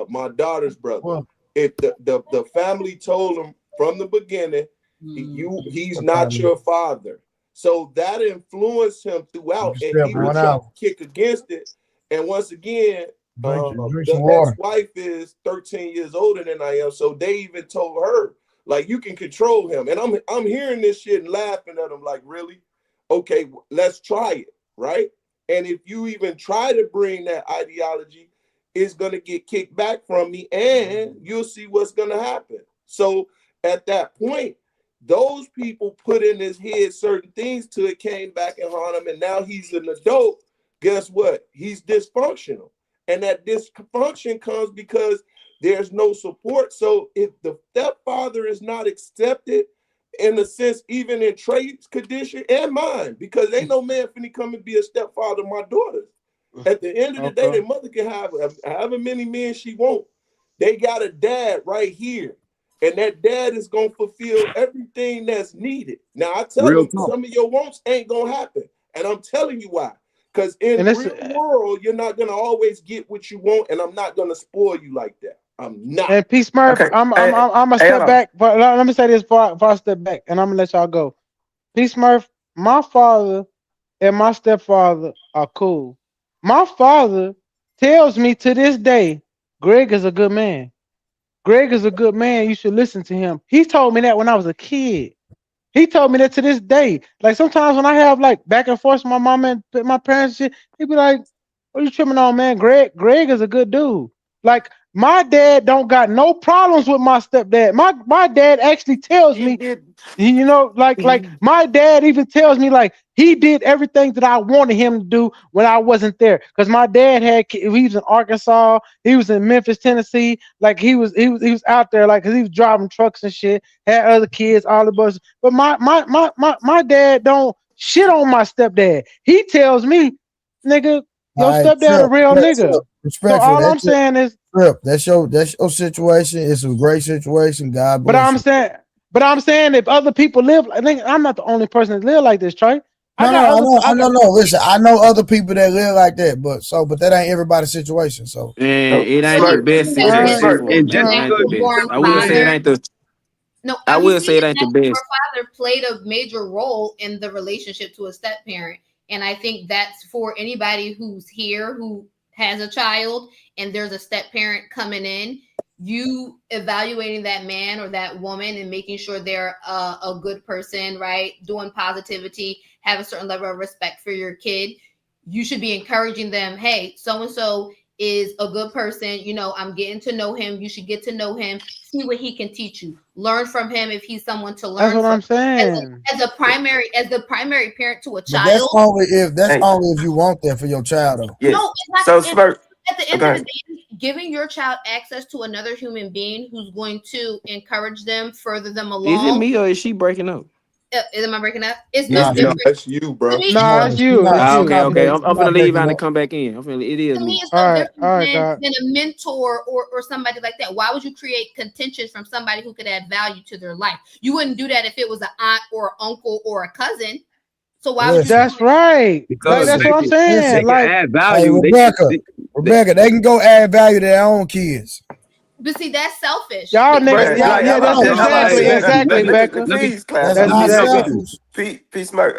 my daughter's brother. If the family told him from the beginning, he's not your father. So that influenced him throughout, and he would try to kick against it. And once again, the ex-wife is 13 years older than I am, so they even told her, like, you can control him. And I'm hearing this shit and laughing at him, like, really? Okay, let's try it, right? And if you even try to bring that ideology, it's gonna get kicked back from me, and you'll see what's gonna happen. So at that point, those people put in his head certain things till it came back and haunt him, and now he's an adult. Guess what? He's dysfunctional. And that dysfunction comes because there's no support. So if the stepfather is not accepted, in a sense, even in Trey's condition and mine, because ain't no man finna come and be a stepfather of my daughters. At the end of the day, their mother can have however many men she wants. They got a dad right here. And that dad is going to fulfill everything that's needed. Now, I tell them, some of your wants ain't going to happen. And I'm telling you why. Because in the real world, you're not gonna always get what you want, and I'm not gonna spoil you like that. I'm not.
And P Smurf, I'm gonna step back, but let me say this before I step back, and I'm gonna let y'all go. P Smurf, my father and my stepfather are cool. My father tells me to this day, Greg is a good man. Greg is a good man. You should listen to him. He told me that when I was a kid. He told me that to this day. Like sometimes when I have like back and forth with my mom and my parents, shit, he be like, "What are you tripping on, man? Greg is a good dude." Like my dad don't got no problems with my stepdad. My dad actually tells me, you know, like my dad even tells me like he did everything that I wanted him to do when I wasn't there. Because my dad he was in Arkansas, he was in Memphis, Tennessee. Like he was out there, like, cause he was driving trucks and shit, had other kids, all the buses. But my dad don't shit on my stepdad. He tells me, nigga, your stepdad a real nigga. So all I'm saying is,
that's your situation. It's a great situation. God
but
bless you.
I'm saying if other people live, I think I'm not the only person that live like this, Trey.
No. Listen, I know other people that live like that, but that ain't everybody's situation. So
it ain't the best situation. It ain't the best. I will say it ain't the.
No,
I will say it ain't the best.
Your father played a major role in the relationship to a step parent, and I think that's for anybody who's here who has a child and there's a step parent coming in. You evaluating that man or that woman and making sure they're a good person, right? Doing positivity, have a certain level of respect for your kid. You should be encouraging them. Hey, so and so is a good person. You know, I'm getting to know him. You should get to know him. See what he can teach you. Learn from him if he's someone to learn.
That's what
from.
I'm saying.
As the primary parent to a
but
child.
that's only if you want that for your child, though.
Yes. No,
So
at the end of the day, giving your child access to another human being who's going to encourage them, further them along.
Is it me or is she breaking up?
Am I breaking up? It's
no
no different.
That's you, bro.
No, it's you.
Okay. I'm gonna leave out and come back in. It is
To me,
me.
it's no different than a mentor or somebody like that. Why would you create contention from somebody who could add value to their life? You wouldn't do that if it was an aunt or uncle or a cousin. So why would you?
That's right.
Because
that's what I'm saying.
They
Like,
can add value.
Rebecca, they can go add value to their own kids.
But see, that's selfish.
Y'all niggas, that's exactly, Becca.
That's not selfish. Peace, Mark.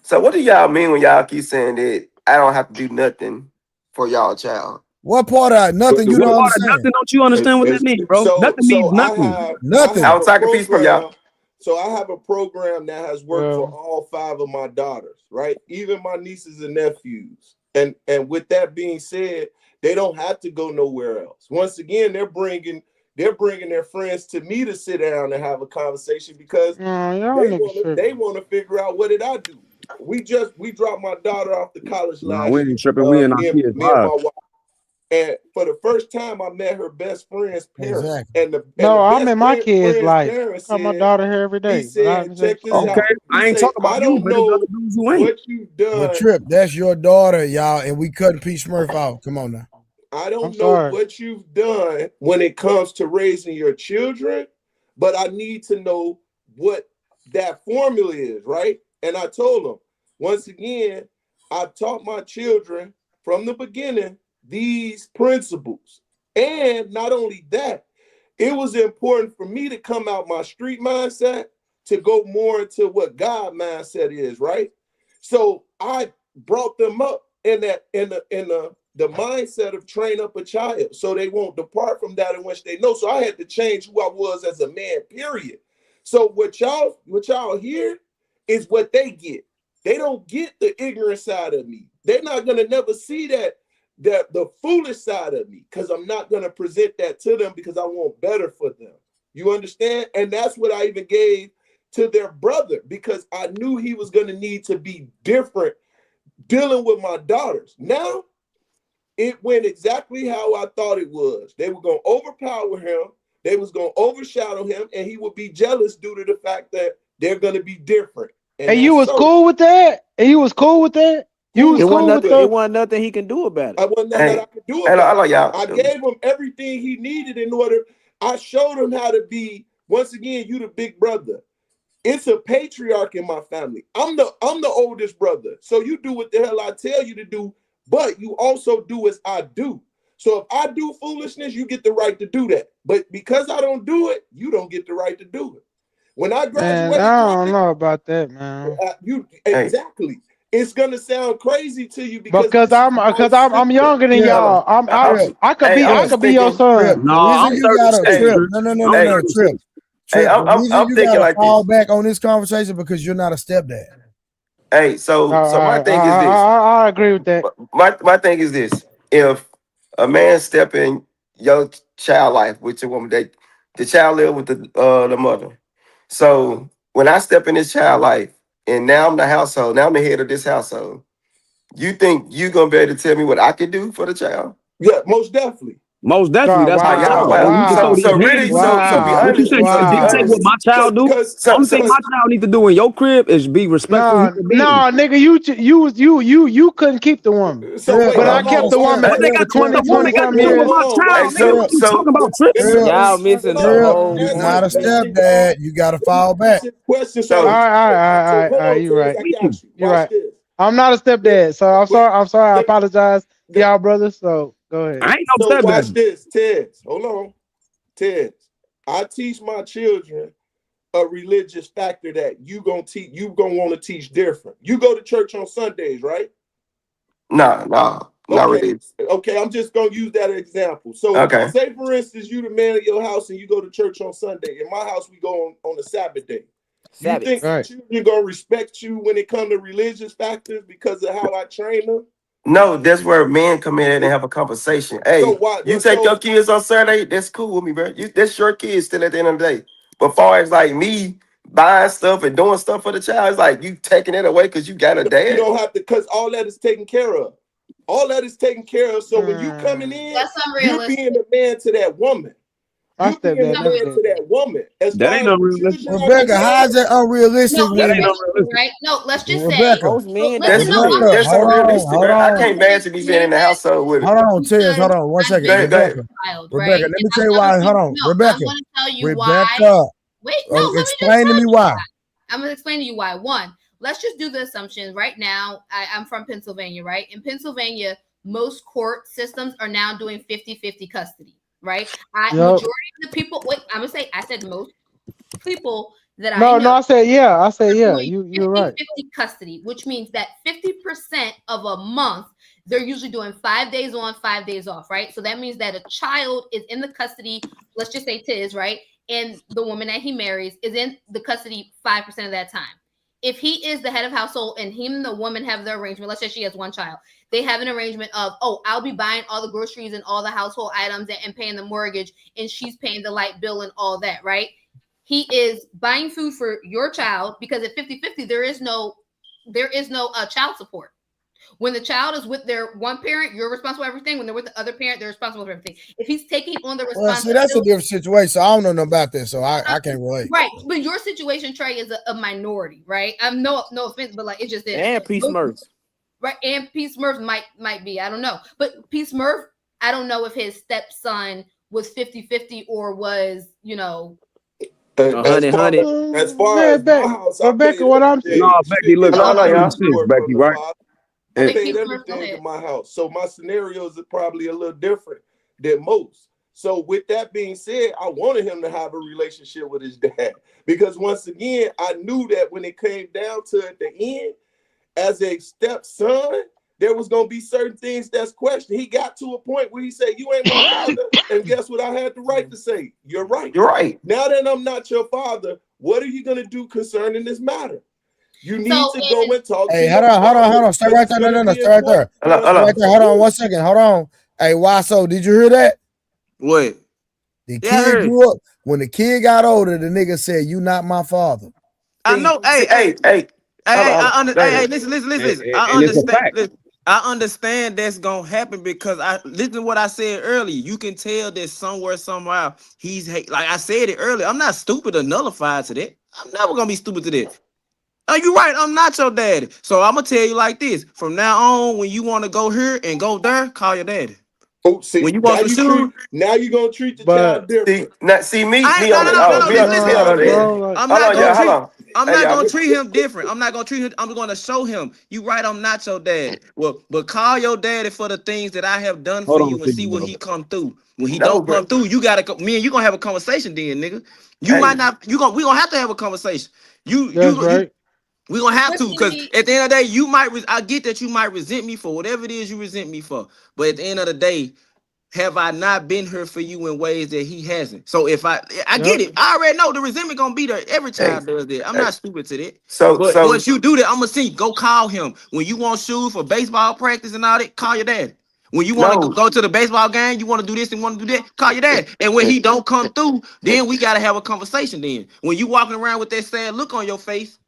So what do y'all mean when y'all keep saying that I don't have to do nothing for y'all child?
What part of nothing you don't understand?
Nothing don't you understand what that means, bro? Nothing means nothing.
Nothing.
I was talking peace from y'all.
So I have a program that has worked for all 5 of my daughters, right? Even my nieces and nephews. And with that being said, they don't have to go nowhere else. Once again, they're bringing their friends to me to sit down and have a conversation because they want to figure out, what did I do? We dropped my daughter off to college last
we
year.
ain't tripping. We in our kids'
me and my
lives.
wife. And for the first time, I met her best friend's parents.
Exactly.
I'm in my kids' life. I my daughter here every day.
He said, check this out.
I ain't talking about you, but there's other dudes who ain't.
What you've done.
But Trip, that's your daughter, y'all, and we cutting P Smurf out. Come on now.
I don't know what you've done when it comes to raising your children, but I need to know what that formula is, right? And I told them, once again, I taught my children from the beginning these principles. And not only that, it was important for me to come out my street mindset to go more into what God mindset is, right? So I brought them up in the mindset of train up a child so they won't depart from that in which they know. So I had to change who I was as a man, period. So what y'all hear is what they get. They don't get the ignorant side of me. They're not gonna never see the foolish side of me, because I'm not gonna present that to them because I want better for them. You understand? And that's what I even gave to their brother, because I knew he was gonna need to be different dealing with my daughters. Now it went exactly how I thought it was. They were gonna overpower him, they was gonna overshadow him, and he would be jealous due to the fact that they're gonna be different.
And you was cool with that? And you was cool with that? You was cool with that?
It wasn't nothing he can do about it.
I wasn't nothing that I could do about it. I gave him everything he needed in order. I showed him how to be, once again, you the big brother. it's a patriarch in my family. I'm the oldest brother. So you do what the hell I tell you to do, but you also do as I do. So if I do foolishness, you get the right to do that. But because I don't do it, you don't get the right to do it. When I graduated,
Man, I don't know about that, man.
Exactly. It's gonna sound crazy to you because
I'm younger than y'all. I could be your son.
The reason you gotta Trip. No, Trip. The reason you gotta fall back on this conversation because you're not a stepdad.
Hey, so my thing is this.
I agree with that.
My thing is this: if a man step in your child life with your woman, the child live with the mother. So when I step in this child life, and now I'm the household, now I'm the head of this household. You think you gonna be able to tell me what I can do for the child?
Yeah, most definitely.
Most definitely, that's my child.
So be
What you say? Dictate what my child do. Only thing my child need to do in your crib is be respectful.
No, nigga, you couldn't keep the woman. But I kept the woman for 20 some years.
Y'all missing the whole
You're not a stepdad. You gotta fall back.
Question.
All right, you're right. You're right. I'm not a stepdad, so I'm sorry. I apologize, y'all brothers. So go ahead.
I ain't no
So
stepdad.
watch this, Tez. Hold on, Tez. I teach my children a religious factor that you gonna want to teach different. You go to church on Sundays, right?
No, not really.
Okay, I'm just gonna use that example. So say for instance, you the man of your house and you go to church on Sunday. In my house, we go on a Sabbath day. You think children gonna respect you when it comes to religious factors because of how I train them?
No, that's where men come in and have a conversation. Hey, you take your kids on Saturday, that's cool with me, bro. That's your kids still at the end of the day. But far as like me buying stuff and doing stuff for the child, it's like you taking it away because you got a dad.
You don't have to, because all that is taken care of. All that is taken care of. So when you coming in, you're being a man to that woman. You're being a man to that woman.
That ain't unrealistic.
Rebecca, how is that unrealistic?
Right? No, let's just
Rebecca,
say.
That's unrealistic. I can't imagine me being in the household with it.
Hold on, Tez. Hold on, 1 second. Rebecca, let me tell you why. Hold on, Rebecca.
I want to tell you
Rebecca,
why. Wait, no,
explain to me why.
I'm gonna explain to you why. One, let's just do the assumption right now. I'm from Pennsylvania, right? In Pennsylvania, most court systems are now doing 50-50 custody, right? Majority of the people, I said most people that I know.
No, I said yeah. You're right.
50 custody, which means that 50% of a month, they're usually doing 5 days on, 5 days off, right? So that means that a child is in the custody, let's just say Tiz, right? And the woman that he marries is in the custody 5% of that time. If he is the head of household and him and the woman have the arrangement, let's say she has one child, they have an arrangement of, I'll be buying all the groceries and all the household items and paying the mortgage, and she's paying the light bill and all that, right? He is buying food for your child because at 50-50, there is no child support. When the child is with their one parent, you're responsible for everything. When they're with the other parent, they're responsible for everything. If he's taking on the responsibility,
that's a different situation. So I don't know nothing about that, so I can't relate.
Right, but your situation, Trey, is a minority, right? I'm no offense, but like it just is.
And Peace Murph,
right? And Peace Murph might be, I don't know, but Peace Murph, I don't know if his stepson was 50-50 or was,
As far as my house,
Rebecca, what I'm saying.
No, Becky, look, Becky, right?
I paid everything in my house. So my scenarios are probably a little different than most. So with that being said, I wanted him to have a relationship with his dad. Because once again, I knew that when it came down to at the end, as a stepson, there was going to be certain things that's questioned. He got to a point where he said, you ain't my father. And guess what I had the right to say? You're right.
You're right.
Now that I'm not your father, what are you going to do concerning this matter? You need to go and talk to
hold on. Stay right there. No, stay right there. Hold on 1 second. Hold on. Hey, why so? Did you hear that?
What?
The kid grew up. When the kid got older, the nigga said, you not my father.
I know. Hey, listen. I understand. I understand that's gonna happen because listen to what I said earlier. You can tell that somehow he's like I said it earlier. I'm not stupid or nullified to that. I'm never gonna be stupid to that. Are you right? I'm not your daddy. So I'm gonna tell you like this: from now on, when you want to go here and go there, call your daddy.
Oh, see,
when you want to shoot,
now you're gonna treat the child different.
See me on it.
I'm not. I'm not gonna treat him different. I'm not gonna treat him. I'm gonna show him. You right? I'm not your dad. Well, but call your daddy for the things that I have done for
Hold on,
you and see what
CEO.
he come through. When he don't come through, you gotta. Me and you gonna have a conversation then, nigga. You might not. We gonna have to have a conversation.
That's right.
We gonna have to, because at the end of the day, you might. I get that you might resent me for whatever it is you resent me for, but at the end of the day, have I not been here for you in ways that he hasn't? So if I get it, I already know the resentment gonna be there. Every child does that. I'm not stupid to that. But once you do that, I'm gonna see. Go call him when you want shoes for baseball practice and all that. Call your dad. When you want to go to the baseball game, you want to do this and want to do that. Call your dad. And when he don't come through, then we gotta have a conversation. Then when you walking around with that sad look on your face,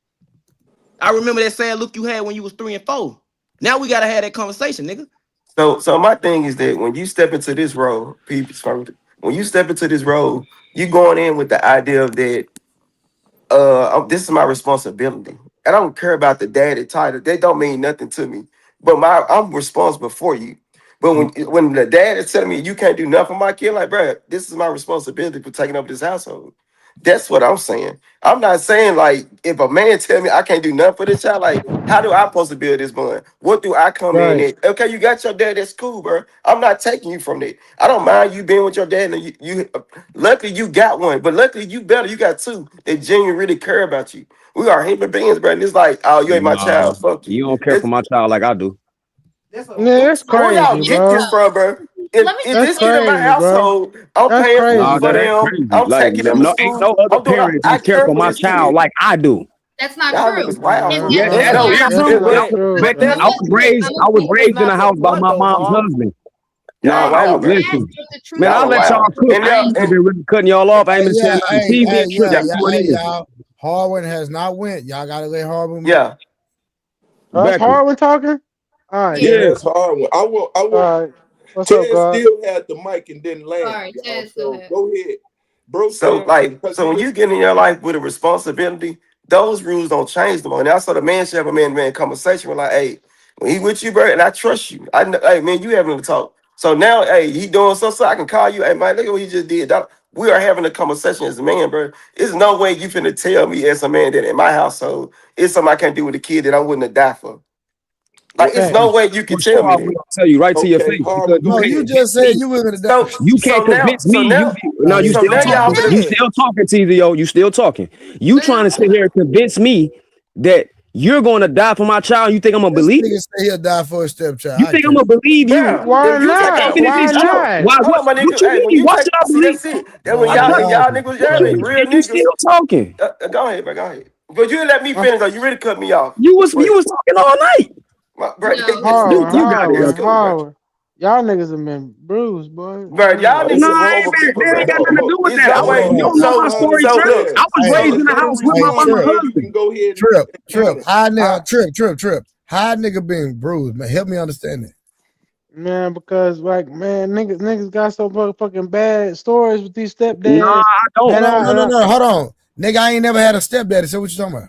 I remember that sad look you had when you was 3 and 4. Now we gotta have that conversation, nigga.
So my thing is that when you step into this role, when you step into this role, you going in with the idea of that this is my responsibility. I don't care about the daddy title. They don't mean nothing to me. But I'm responsible for you. But when the dad is telling me you can't do nothing for my kid, like, bro, this is my responsibility for taking up this household. That's what I'm saying. I'm not saying like if a man tell me I can't do nothing for this child, like how do I supposed to build this bond? What do I come in at? Okay, you got your dad, that's cool, bro. I'm not taking you from that. I don't mind you being with your dad, and you luckily you got one, but luckily you better, you got two that genuinely really care about you. We are human beings, bro. And it's like, oh, you ain't my child. Fuck you.
You don't care for my child like I do.
That's
Where y'all
crazy,
get
bro.
this from, bro? If this is in my
crazy,
household,
bro.
I'm
That's
paying
crazy,
for
That's
them.
crazy.
I'm
Like
taking them to
ain't no
school.
other parent
I
that care
care
for
for
my
this
child
kid.
like I do.
That's not
Y'all
true.
niggas wild, bro.
Yeah,
Yes,
no,
yes,
it's
yes.
true.
That's true.
But
that's
I was raised. I was raised in a house by my mom's husband. No,
y'all
I was
wild, bro.
listen.
The truth.
Man, I'll
Y'all
let y'all
wild.
cook.
And
I ain't been really cutting y'all off. I ain't been saying nothing. TV and trip. That's what it is.
y'all. Harwin has not went. Y'all gotta let Harwin.
Yeah.
That's Harwin talking. All right.
Yeah, that's hard. I will.
All right. What's
Ted
up, God?
still had the mic and didn't land.
Sorry, Ted,
So
go ahead.
go ahead, bro.
So when you get in your life with a responsibility, those rules don't change no more. And also the man should have a man conversation with like, hey, when he with you, bro, and I trust you. I know, hey man, you having to talk. So now, hey, he doing so I can call you. Hey man, look at what he just did. We are having a conversation as a man, bro. There's no way you finna tell me as a man that in my household it's something I can't do with a kid that I wouldn't have died for. Like, it's no way you can
For
tell
sure,
me
I
that.
will tell you right to your face because
No, you just said you were gonna die.
you can't convince me. You still talking. You still talking, TZO. You still talking. You trying to sit here and convince me that you're going to die for my child. You think I'm gonna believe
Nigga
it?
say he'll die for a stepchild.
You think I'm gonna believe you?
Why not?
Even if
Why
it's true.
not?
Why?
Hold on, my nigga.
What you
Hey, when
mean?
you
Why
take,
should I
see,
believe?
that's it. That when
I
y'all
trust
niggas,
you.
real
And you
niggas.
still talking.
Go ahead, bro. Go ahead. But you didn't let me finish. Though. You really cut me off.
You was talking all night.
Bro,
You got it.
it's cool, bro.
Y'all niggas have been bruised, boy.
Bro, y'all niggas
No,
is
I
horrible
ain't been,
people,
that
bro.
ain't got nothing to do with
It's
that.
no way.
You don't know my story,
So
Trip.
look.
I was raised in a house with my mama husband.
Go ahead.
Trip. How nigga? Trip. How nigga being bruised? Man, help me understand that.
Man, because like niggas got so fucking bad stories with these stepdads.
Nah, I don't.
No. Hold on, nigga. I ain't never had a stepdaddy. So what you talking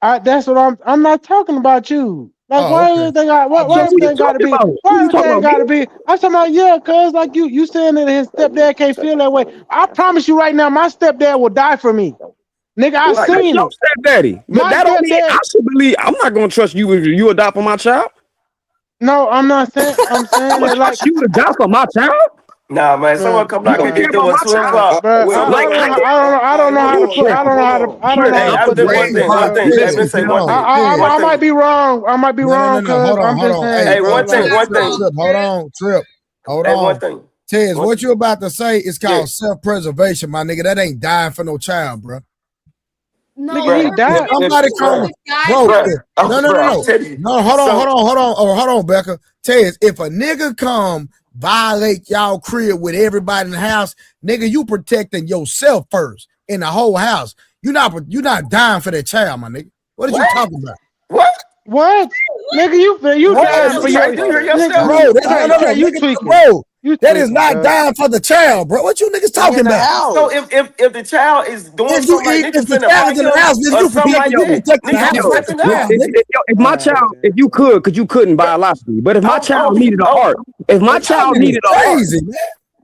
about?
That's what I'm not talking about you. Like, why everything got why everything got to be? Why everything got to be? I'm talking about cuz like you saying that his stepdad can't feel that way. I promise you right now, my stepdad will die for me, nigga. I
Like,
seen
no
it.
stepdaddy, but
My
that don't mean
stepdad.
I should believe. I'm not gonna trust you if you adopt for my child.
No, I'm not saying. I'm saying
I'm gonna
that like.
trust you to adopt for my child.
Nah, man. Someone come
You
knock
don't
at this
care about
door
my
at 2
child,
o'clock.
Bro,
so like
I don't know how to put. I don't know how to. I don't know how to
Hey,
put
just
that
one
in
thing.
there,
One
bro.
thing. Hey, let's say one thing.
I might be wrong. I might be wrong,
No.
cuz
Hold
I'm just
on.
saying.
Hey,
one thing.
Trip. Hold on, Trip. Hold
Hey,
on.
one thing.
Tez, what you about to say is called self-preservation, my nigga. That ain't dying for no child, bro.
No,
nigga, he died.
Somebody come, bro. No, hold on, Becca. Tez, if a nigga come violate y'all crib with everybody in the house, nigga, you protecting yourself first in the whole house. You not dying for that child, my nigga. What are you talking about?
What? Nigga, you dying for your nigga,
bro? No,
you
nigga,
tweaking.
bro.
You
That is
tweaking,
not
cuz.
dying for the child, bro. What you niggas talking about?
So if the child is doing something like
If
niggas
the
finna
child
fight
is in the
him
house, nigga,
or
you
something like that,
protecting the
nigga, you
house.
protecting the house.
If my child, if you could, because you couldn't biologically, but if my child needed a heart, if my child needed a heart,
crazy, man.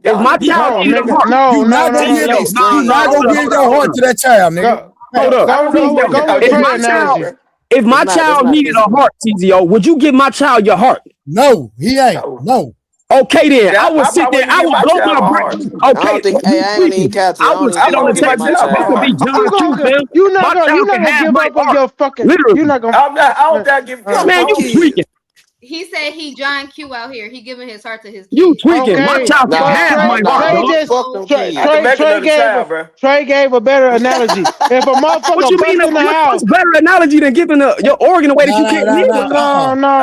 if my child
No,
needed a
nigga,
heart,
no.
You not gonna give your heart to that child, nigga.
Hold up.
Go with Trey analogy.
If my child needed a heart, TZO, would you give my child your heart?
No, he ain't. No.
Okay, then I would sit there. I would blow my brain. Okay,
I ain't even count you.
I would sit on the table. This would be John Q, man.
You're not
My child can
gonna
have
give
my
up on
heart.
your fucking.
Literally,
You're not gonna.
I don't think give
man, you tweaking.
He said he John Q out here. He giving his heart to his kids.
You tweaking. My
Okay,
child can have my
Trey
heart.
just Trey gave a better analogy. If a motherfucker
What you mean?
bust in the house,
What's better analogy than giving your organ away that you can't live?
No.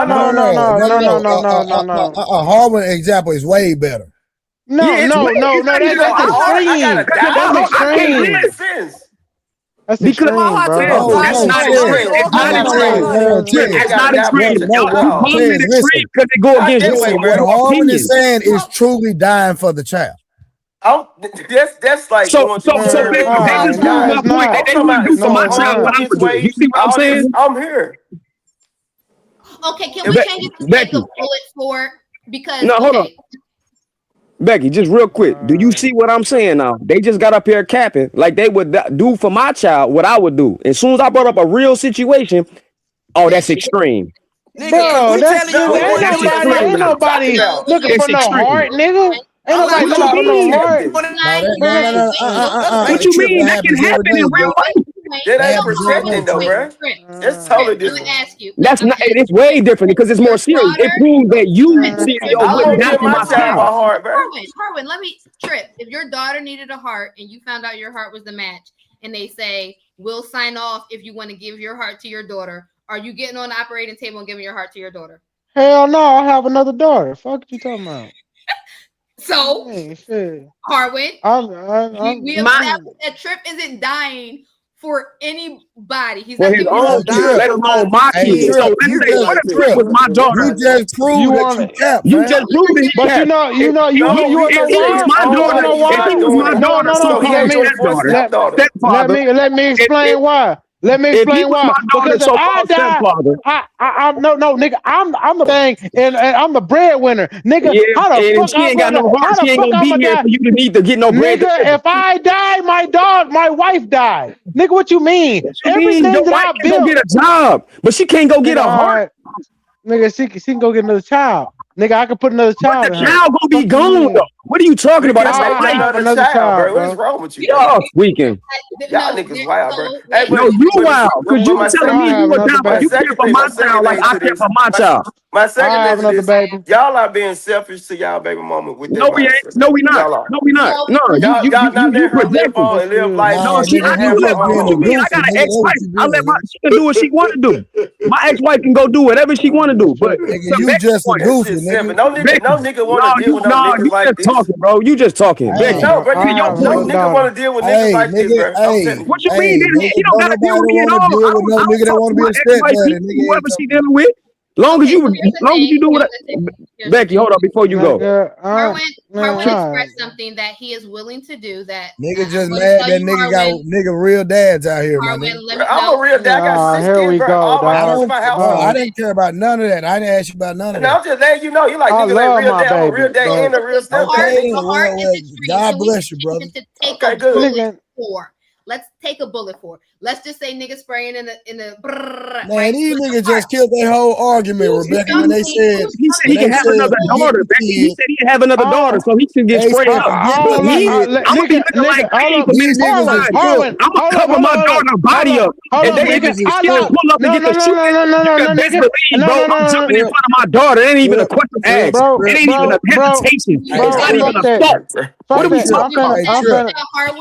A Harvard example is way better.
No, that's extreme. That's extreme. That's
Because
extreme, bro.
that's not extreme. It's not extreme. It's not extreme. You call it extreme because it go against
what
your
Harvard
opinion.
is saying is truly dying for the child.
That's like
so they just proved my point. They wouldn't do for my child what I would do. You see what I'm saying?
I'm here.
Okay, can we change it to take a bullet for because
no, hold on. Becky, just real quick. Do you see what I'm saying now? They just got up here capping like they would do for my child what I would do. As soon as I brought up a real situation, oh, that's extreme.
Bro, ain't nobody looking for no heart, nigga. Ain't nobody looking for no heart.
What you mean? That can happen in real life.
That ain't protecting though, bro. It's totally different.
That's not. It's way different because it's more serious. It proves that you see wouldn't die for my child.
Harwin, let me trip. If your daughter needed a heart and you found out your heart was the match, and they say we'll sign off if you want to give your heart to your daughter, are you getting on the operating table and giving your heart to your daughter?
Hell no, I have another daughter. Fuck you talking about?
So, Harwin, we established that Trip isn't dying for anybody. He's not
his own
dying.
let alone my kids. So let's say what if Trip was my daughter?
You just proved
you just proved it.
But you know
if it was my daughter, if it was my daughter, so-called stepfather.
Let me explain why. Let me explain why. Because if I die, I'm no, nigga. I'm the thing, and I'm the breadwinner, nigga.
Yeah,
how the fuck
she ain't got no heart.
How
She
the
ain't
fuck
gonna be here for you to need to get no bread.
Nigga, if I die, my wife died. Nigga, what you mean? Everything
your
that
wife
I
can go
built.
get a job, but she can't go get a heart.
Nigga, she can go get another child. Nigga, I can put another child in her.
The child gonna be gone though. What are you talking about? That's
I
like
have another child, bro.
What is wrong with you?
Y'all tweaking.
Y'all niggas wild, bro.
Hey, no, you wild because you telling me you would die, but you care for my child like I care for my child.
My second thing is this, y'all are being selfish to y'all baby mama with that.
No, we ain't. No, we not. No, we not. No,
y'all not letting her live
projecting.
on and live life.
No, she I do live on. What you mean? I got an ex-wife. I let she can do what she want to do. My ex-wife can go do whatever she want to do. But
you just a goofy, nigga.
No nigga want to deal with no niggas like this.
Talking, bro. You just talking.
No, bro. No nigga want to deal with niggas like this, bro.
What you mean? He don't got to deal with me at all. I don't talk to my ex-wife. Whoever she dealing with. Long as you do what Becky, hold on before you go.
Harwin expressed something that he is willing to do. That
nigga just mad that nigga got real dads out here, man.
I'm a real dad. I got 6
here we
kids,
go,
I didn't care about none of that. I didn't ask you about none of that.
I'm just letting you know. You like niggas like real dad, a real dad, and a real step.
Okay, well, God bless you, brother.
Okay, good. Let's take a bullet for. Let's just say niggas spraying in the.
Man, these niggas just killed their whole argument, Rebecca, when they said
he can have another daughter. He said he can have another daughter, so he can get sprayed up. I'm gonna be looking like I'm gonna cover my daughter's body up, and they still pull up and get the shit. You can best believe, bro. I'm jumping in front of my daughter. It ain't even a question asked. It ain't even a hesitation. It's not even a thought. What are we talking about?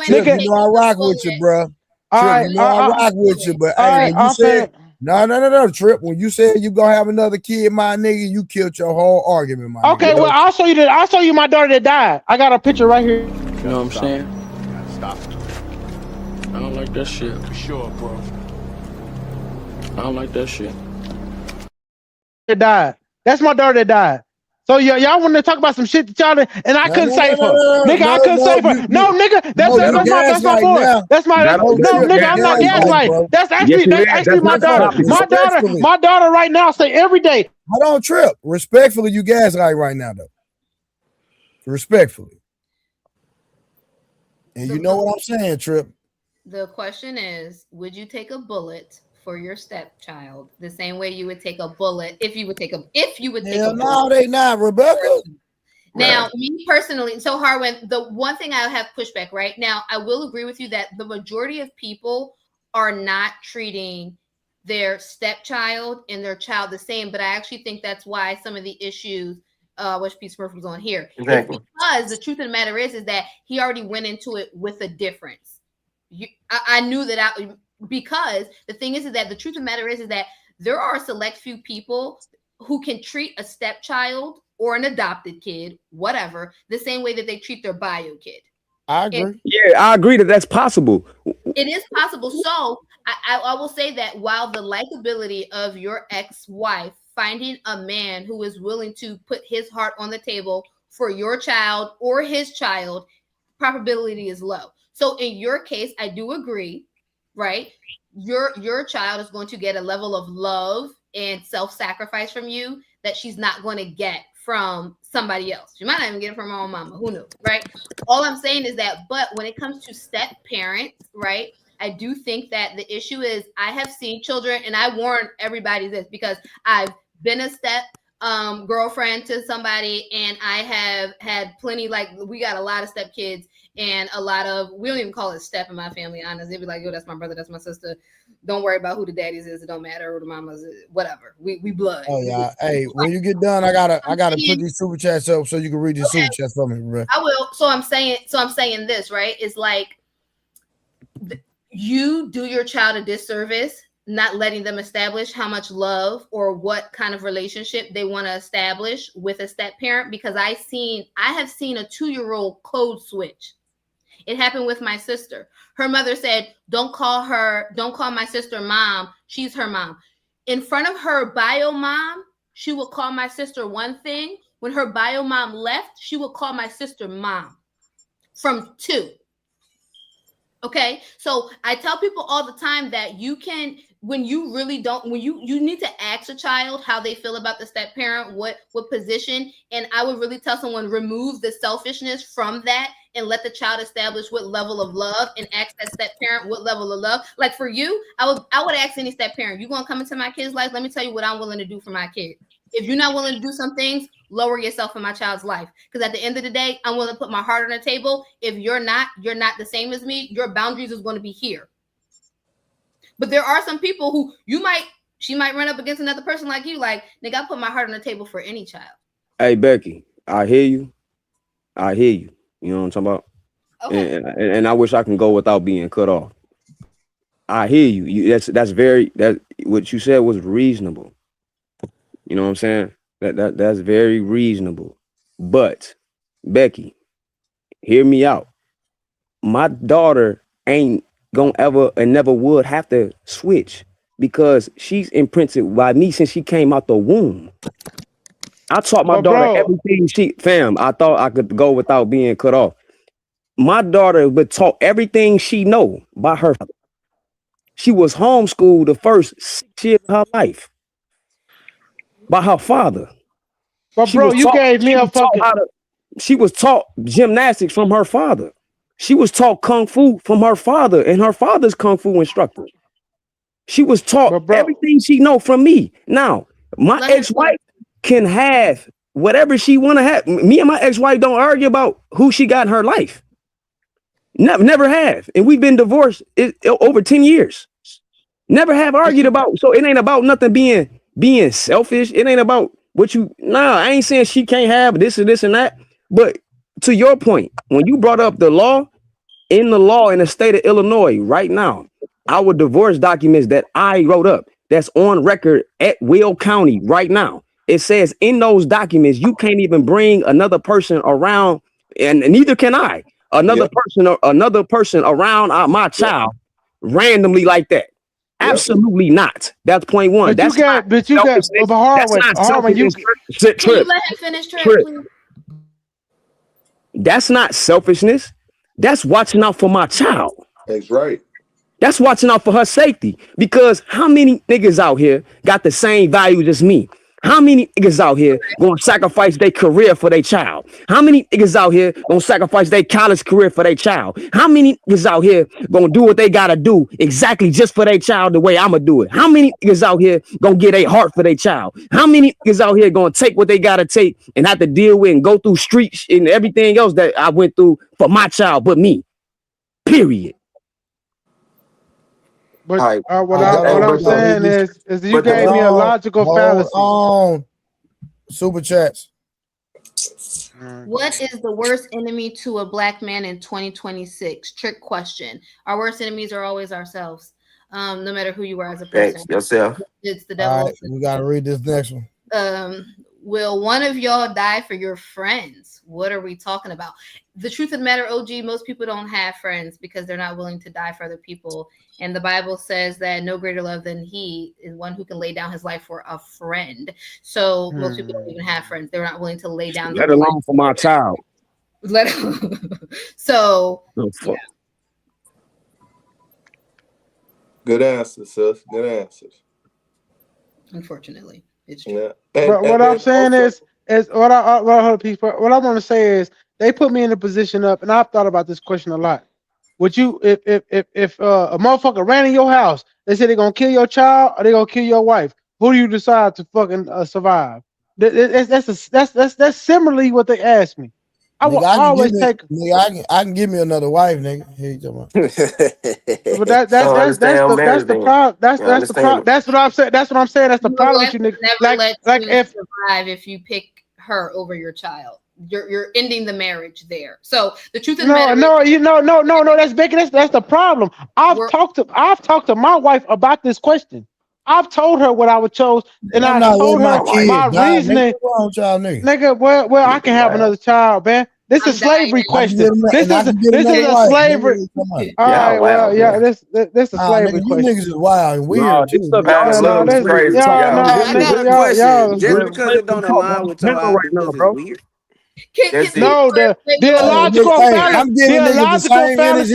Nigga, you know I rock with you, bro. I rock with you, but hey, when you said no, Trip. When you said you gonna have another kid, my nigga, you killed your whole argument, my nigga.
Okay, well, I'll show you that. I'll show you my daughter that died. I got a picture right here.
You know what I'm saying? Stop. I don't like that shit. For sure, bro. I don't like that shit.
That died. That's my daughter that died. So y'all want to talk about some shit that y'all and I couldn't save her, nigga. I couldn't save her. No, nigga, that's my boy. That's my nigga. I'm not gaslighting. That's actually my daughter. My daughter right now say every day.
I don't Trip. Respectfully, you gaslight right now though. Respectfully, and you know what I'm saying, Trip.
The question is, would you take a bullet for your stepchild the same way you would take a bullet if you would take a
Hell
bullet?
no, they not, Rebecca.
Now, me personally, so Harwin, the one thing I have pushback right now, I will agree with you that the majority of people are not treating their stepchild and their child the same, but I actually think that's why some of the issues which Pete Smurf was on here.
Exactly.
It's because the truth of the matter is that he already went into it with a difference. I knew that because the thing is that the truth of the matter is that there are a select few people who can treat a stepchild or an adopted kid, whatever, the same way that they treat their bio kid.
I agree. Yeah, I agree that that's possible.
It is possible. So I will say that while the likability of your ex-wife finding a man who is willing to put his heart on the table for your child or his child, probability is low. So in your case, I do agree, right? Your child is going to get a level of love and self-sacrifice from you that she's not going to get from somebody else. She might not even get it from her own mama. Who knows, right? All I'm saying is that, but when it comes to step parents, right? I do think that the issue is I have seen children, and I warn everybody this because I've been a step girlfriend to somebody, and I have had plenty, like we got a lot of step kids and a lot of, we don't even call it step in my family, honestly. They'd be like, yo, that's my brother, that's my sister. Don't worry about who the daddies is. It don't matter, or the mamas, whatever. We blood.
Oh yeah. Hey, when you get done, I gotta put these super chats up so you can read these super chats for me, bro.
I will. So I'm saying this, right? It's like you do your child a disservice not letting them establish how much love or what kind of relationship they want to establish with a step parent, because I have seen a 2-year-old code switch. It happened with my sister. Her mother said, don't call my sister mom. She's her mom. In front of her bio mom, she would call my sister one thing. When her bio mom left, she would call my sister mom from 2. Okay. So I tell people all the time that you can, when you really don't, when you need to ask a child how they feel about the step parent, what position. And I would really tell someone, remove the selfishness from that and let the child establish what level of love, and ask that step parent what level of love. Like for you, I would ask any step parent, you going to come into my kid's life? Let me tell you what I'm willing to do for my kid. If you're not willing to do some things, lower yourself in my child's life. Because at the end of the day, I'm willing to put my heart on the table. If you're not the same as me. Your boundaries is going to be here. But there are some people who she might run up against another person like you. Like, nigga, I put my heart on the table for any child.
Hey, Becky, I hear you. You know what I'm talking about? Okay. And I wish I can go without being cut off. I hear you. That what you said was reasonable. You know what I'm saying? That's very reasonable. But Becky, hear me out. My daughter ain't gonna ever and never would have to switch because she's imprinted by me since she came out the womb. I taught my daughter everything I thought I could go without being cut off. My daughter was taught everything she know by her. She was homeschooled the first 6 years of her life by her father.
But you gave me a fucking.
She was taught gymnastics from her father. She was taught kung fu from her father and her father's kung fu instructor. She was taught everything she know from me. Now, my ex-wife can have whatever she want to have. Me and my ex-wife don't argue about who she got in her life. Never have. And we've been divorced over 10 years. Never have argued about. So it ain't about nothing being selfish. It ain't about what you. Nah, I ain't saying she can't have this and this and that. But to your point, when you brought up the law in the state of Illinois right now, our divorce documents that I wrote up, that's on record at Will County right now. It says in those documents, you can't even bring another person around, and neither can I. Another person around my child randomly like that. Absolutely not. That's point one.
But Harwin, you
can you let him finish, Trip, please?
That's not selfishness. That's watching out for my child.
That's right.
That's watching out for her safety. Because how many niggas out here got the same values as me? How many niggas out here gonna sacrifice their career for their child? How many niggas out here gonna sacrifice their college career for their child? How many niggas out here gonna do what they gotta do exactly just for their child the way I'ma do it? How many niggas out here gonna get a heart for their child? How many niggas out here gonna take what they gotta take and have to deal with and go through streets and everything else that I went through for my child but me? Period.
But what I'm saying is you gave me a logical fallacy.
Super chats.
What is the worst enemy to a black man in 2026? Trick question. Our worst enemies are always ourselves. No matter who you are as a person.
Yourself.
It's the devil.
Right, we gotta read this next one.
Will one of y'all die for your friends? What are we talking about? The truth of the matter, OG, most people don't have friends because they're not willing to die for other people. And the Bible says that no greater love than he is one who can lay down his life for a friend. So most people don't even have friends. They're not willing to lay down.
Let alone for my child.
So.
Oh, fuck.
Good answers, sis. Good answers.
Unfortunately, it's true.
Yeah.
What I'm saying is what I want to say is they put me in a position up, and I've thought about this question a lot. Would you, if a motherfucker ran in your house, they said they're gonna kill your child or they gonna kill your wife? Who do you decide to fucking survive? That's similarly what they asked me. I will always take.
Nigga, I can give me another wife, nigga. Here you go.
But that's the problem. That's what I'm saying. That's what I'm saying. That's the problem with you, nigga.
Never let you survive if you pick her over your child. You're ending the marriage there. So the truth of the matter
no, that's Becky. That's the problem. I've talked to my wife about this question. I've told her what I would chose, and I told her my reasoning. Nigga, well, I can have another child, man. This is slavery question. This is a slavery. All right, well, yeah, this is slavery question.
You niggas is wild and weird.
Just because it don't align with your ideas is weird.
The illogical fallacy.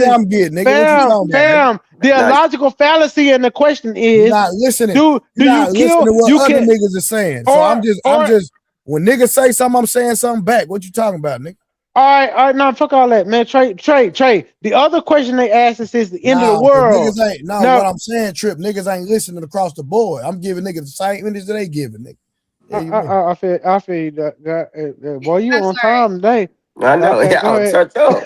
I'm getting, nigga.
Fam, the illogical fallacy in the question is
not listening.
Do you kill
what other niggas are saying? So I'm just when niggas say something, I'm saying something back. What you talking about, nigga?
All right, no, fuck all that, man. Trey. The other question they asked us is the end of the world.
What I'm saying, Trip, niggas ain't listening across the board. I'm giving niggas the same energy they giving, nigga.
I feel you. That boy, you on time today.
I know.
Okay,
shut up.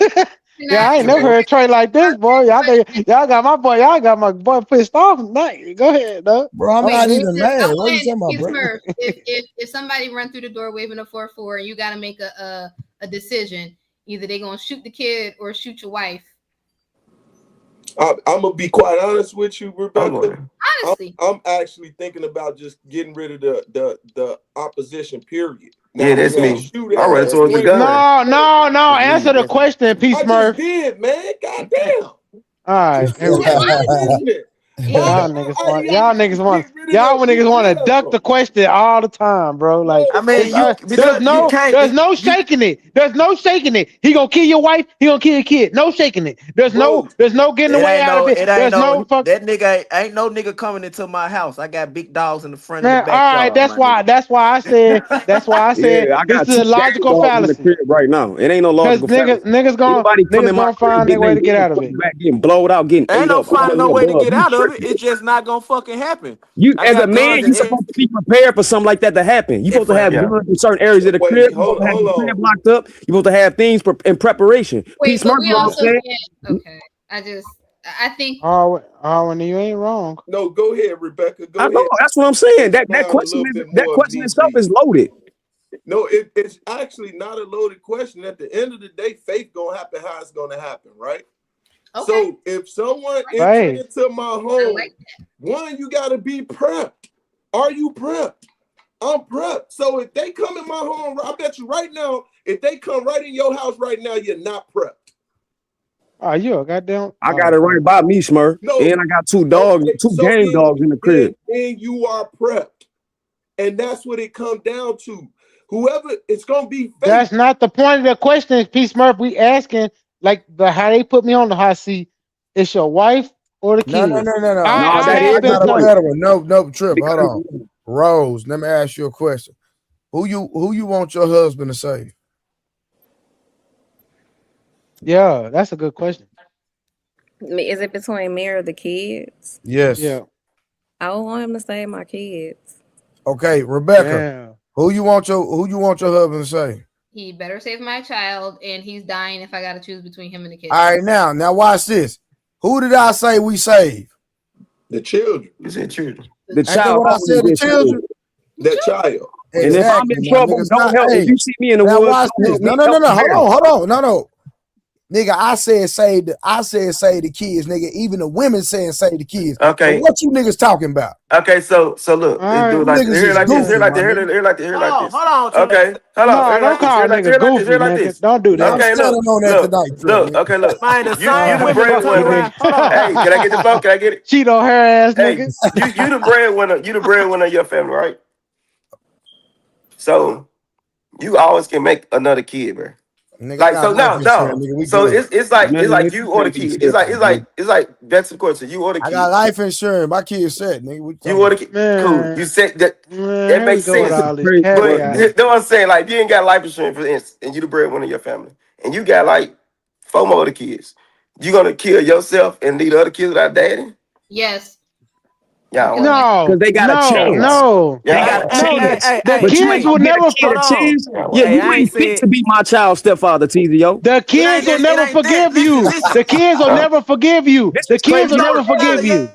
Yeah, I ain't never heard Trey like this, boy. Y'all got my boy pissed off tonight. Go ahead, though.
Bro, I'm not even mad. What are you talking about, bro?
If somebody run through the door waving a 4-4 and you got to make a decision, either they gonna shoot the kid or shoot your wife.
I'm gonna be quite honest with you, Rebecca.
Honestly,
I'm actually thinking about just getting rid of the opposition. Period.
Now, yeah, that's me. I run towards the gun.
No. Answer the question, P. Smurf.
I just did, man. Goddamn.
All right. Y'all niggas want to duck the question all the time, bro. Like,
I mean,
there's no shaking it. There's no shaking it. He gonna kill your wife. He gonna kill your kid. No shaking it. There's no getting away out of it. There's no fuck.
That nigga ain't no nigga coming into my house. I got big dogs in the front of the backyard.
All right, that's why I said
I got
this is a logical fallacy
right now. It ain't no logical fallacy.
Niggas gonna find their way to get out of it.
Getting blowed out, getting
ain't no finding no way to get out of it. It's just not gonna fucking happen.
You as a man, you supposed to be prepared for something like that to happen. You supposed to have guns in certain areas of the crib. You supposed to have the crib locked up. You supposed to have things in preparation.
Wait, but we also okay. I think.
Oh, and you ain't wrong.
No, go ahead, Rebecca. Go ahead.
I know. That's what I'm saying. That question itself is loaded.
No, it's actually not a loaded question. At the end of the day, faith gonna happen how it's gonna happen, right? Okay. So if someone enters into my home, one, you gotta be prepped. Are you prepped? I'm prepped. So if they come in my home, I bet you right now, if they come right in your house right now, you're not prepped.
Oh, you a goddamn.
I got it right by me, Smurf. No, and I got two dogs, two game dogs in the crib.
And you are prepped. And that's what it comes down to. Whoever, it's gonna be faith.
That's not the point of the question, P. Smurf. We asking like how they put me on the hot seat. It's your wife or the kid?
No. That is not a better one. No, Trip. Hold on. Rose, let me ask you a question. Who you want your husband to save?
Yeah, that's a good question.
Is it between me or the kids?
Yes.
Yeah.
I don't want him to save my kids.
Okay, Rebecca.
Damn.
Who you want your husband to save?
He better save my child, and he's dying if I got to choose between him and the kids.
All right, now watch this. Who did I say we save?
The children.
You said children.
The child.
What I said, the children.
The child.
And if I'm in trouble, don't help. If you see me in the woods,
watch this. No. Hold on. No. Nigga, I said save the kids, nigga. Even the women saying save the kids.
Okay.
So what you niggas talking about?
Okay, so look, let's do it like this. Here like this.
Hold on.
Okay, hold on.
No, don't call nigga goofy, nigga. Don't do that.
Okay, look. Okay, look.
Man, the
You
same
the
women
breadwinner. Hey, can I get the phone? Can I get it?
Cheat on her ass,
Hey,
nigga.
you the breadwinner. You the breadwinner of your family, right? So you always can make another kid, bro.
Nigga,
Like so no. So it's like you or the kid. It's like that's the question. You or the kid.
I got life insurance. My kid said, nigga.
You or the kid. Cool. You said that. That makes sense. But you know what I'm saying? Like you ain't got life insurance, for instance, and you the breadwinner of your family, and you got like 4 more other kids. You gonna kill yourself and leave the other kids without daddy?
Yes.
Yeah.
No,
because they got a chance.
No,
they got a chance.
The
But you
kids
ain't
will
gonna
never
get a chance. Yeah, you ain't fit to be my child's stepfather, TZO.
The kids will never forgive you. The kids will never forgive you. The kids will never forgive you.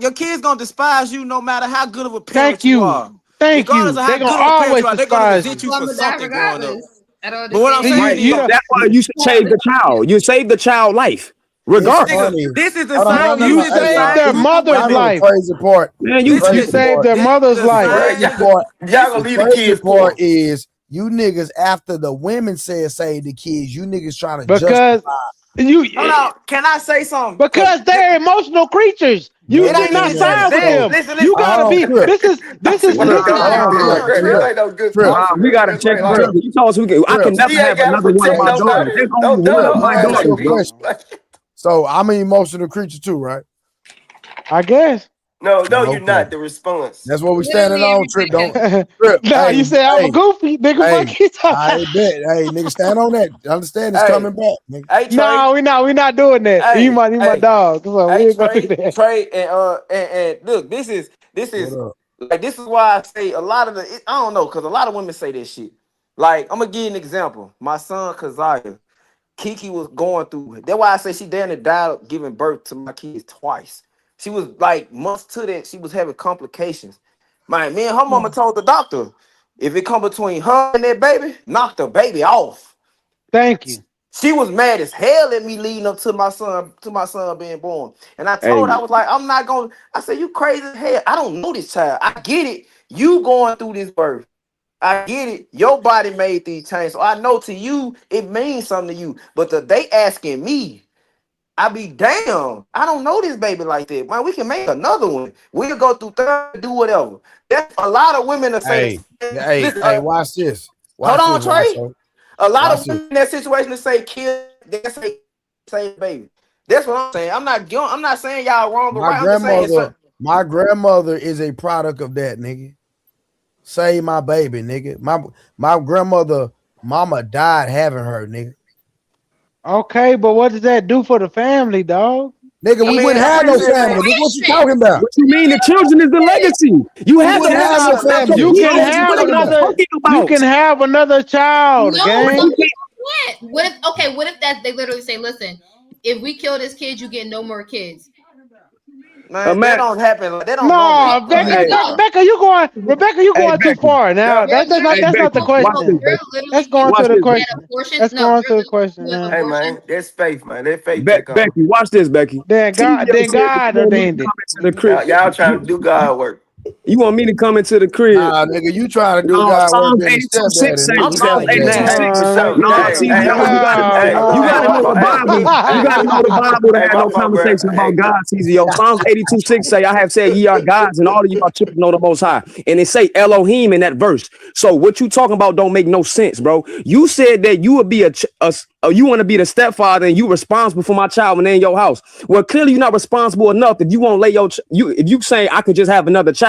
Your kids gonna despise you no matter how good of a parent
Thank you.
are.
Thank you.
Regardless of how
They're
good
gonna
of a parent
always
you are, they're gonna
despise
resent
you.
you for something growing up.
I don't
But what I'm saying
understand.
is,
That's why you should save the child. You save the child life. Regardless.
This is the
Hold on,
same.
You saved their mother's life.
Crazy part.
Man,
You saved their mother's life.
Y'all gonna leave the kids
part is you niggas after the women said save the kids. You niggas trying to
because
justify.
Hold on. Can I say something?
Because they're emotional creatures. You did not side with them. You gotta be. This is.
We gotta check. You told us I can never have another one of my daughters. There's only one of my daughters.
So I'm an emotional creature too, right?
I guess.
No, you're not. The response.
That's what we standing on. Trip, don't. Trip.
No, you said I'm a goofy nigga.
I bet. Hey, nigga, stand on that. Understand it's coming back, nigga.
No, we not doing that.
Hey,
you my dog. So we ain't gonna do that.
Trey, and look, this is like this is why I say a lot of I don't know, because a lot of women say this shit. Like, I'm gonna give you an example. My son Keziah, Kiki was going through it. That's why I say she damn near died giving birth to my kids twice. She was like months to that, she was having complications. Me and her mama told the doctor, if it come between her and that baby, knock the baby off.
Thank you.
She was mad as hell at me leading up to my son being born. And I told her, I was like, I'm not gonna. I said, you crazy as hell. I don't know this child. I get it. You going through this birth. I get it. Your body made these changes. So I know to you, it means something to you. But they asking me, I be damn. I don't know this baby like that. Man, we can make another one. We'll go through third, do whatever. That's a lot of women that say.
Hey, watch this.
Hold on, Trey. A lot of women in that situation that say kill, they say baby. That's what I'm saying. I'm not saying y'all wrong, but right.
My grandmother is a product of that, nigga. Save my baby, nigga. My grandmother, mama died having her, nigga.
Okay, but what does that do for the family, dog?
Nigga, we wouldn't have no family. What you talking about?
What you mean? The children is the legacy. You have to have
no family.
You can have another child.
No, what if that they literally say, listen, if we kill this kid, you get no more kids.
Man, that don't happen. They don't.
No, Rebecca, you going too far now. That's not the question. Let's go on to the question. Let's go on to the question.
Hey man, that's faith, man. That faith.
Becky, watch this, Becky.
Then God ordained it.
Y'all trying to do God work.
You want me to come into the crib?
Nah, nigga, you trying to do God
Psalms
work.
82:6 say. Psalms 82:6. You gotta know the Bible. You gotta know the Bible to have no conversation about God, TZO. Psalms 82:6 say, I have said ye are gods, and all of you are children of the Most High. And it say Elohim in that verse. So what you talking about don't make no sense, bro. You said that you would be you want to be the stepfather and you responsible for my child when they're in your house. Well, clearly you're not responsible enough if you won't lay if you say I could just have another child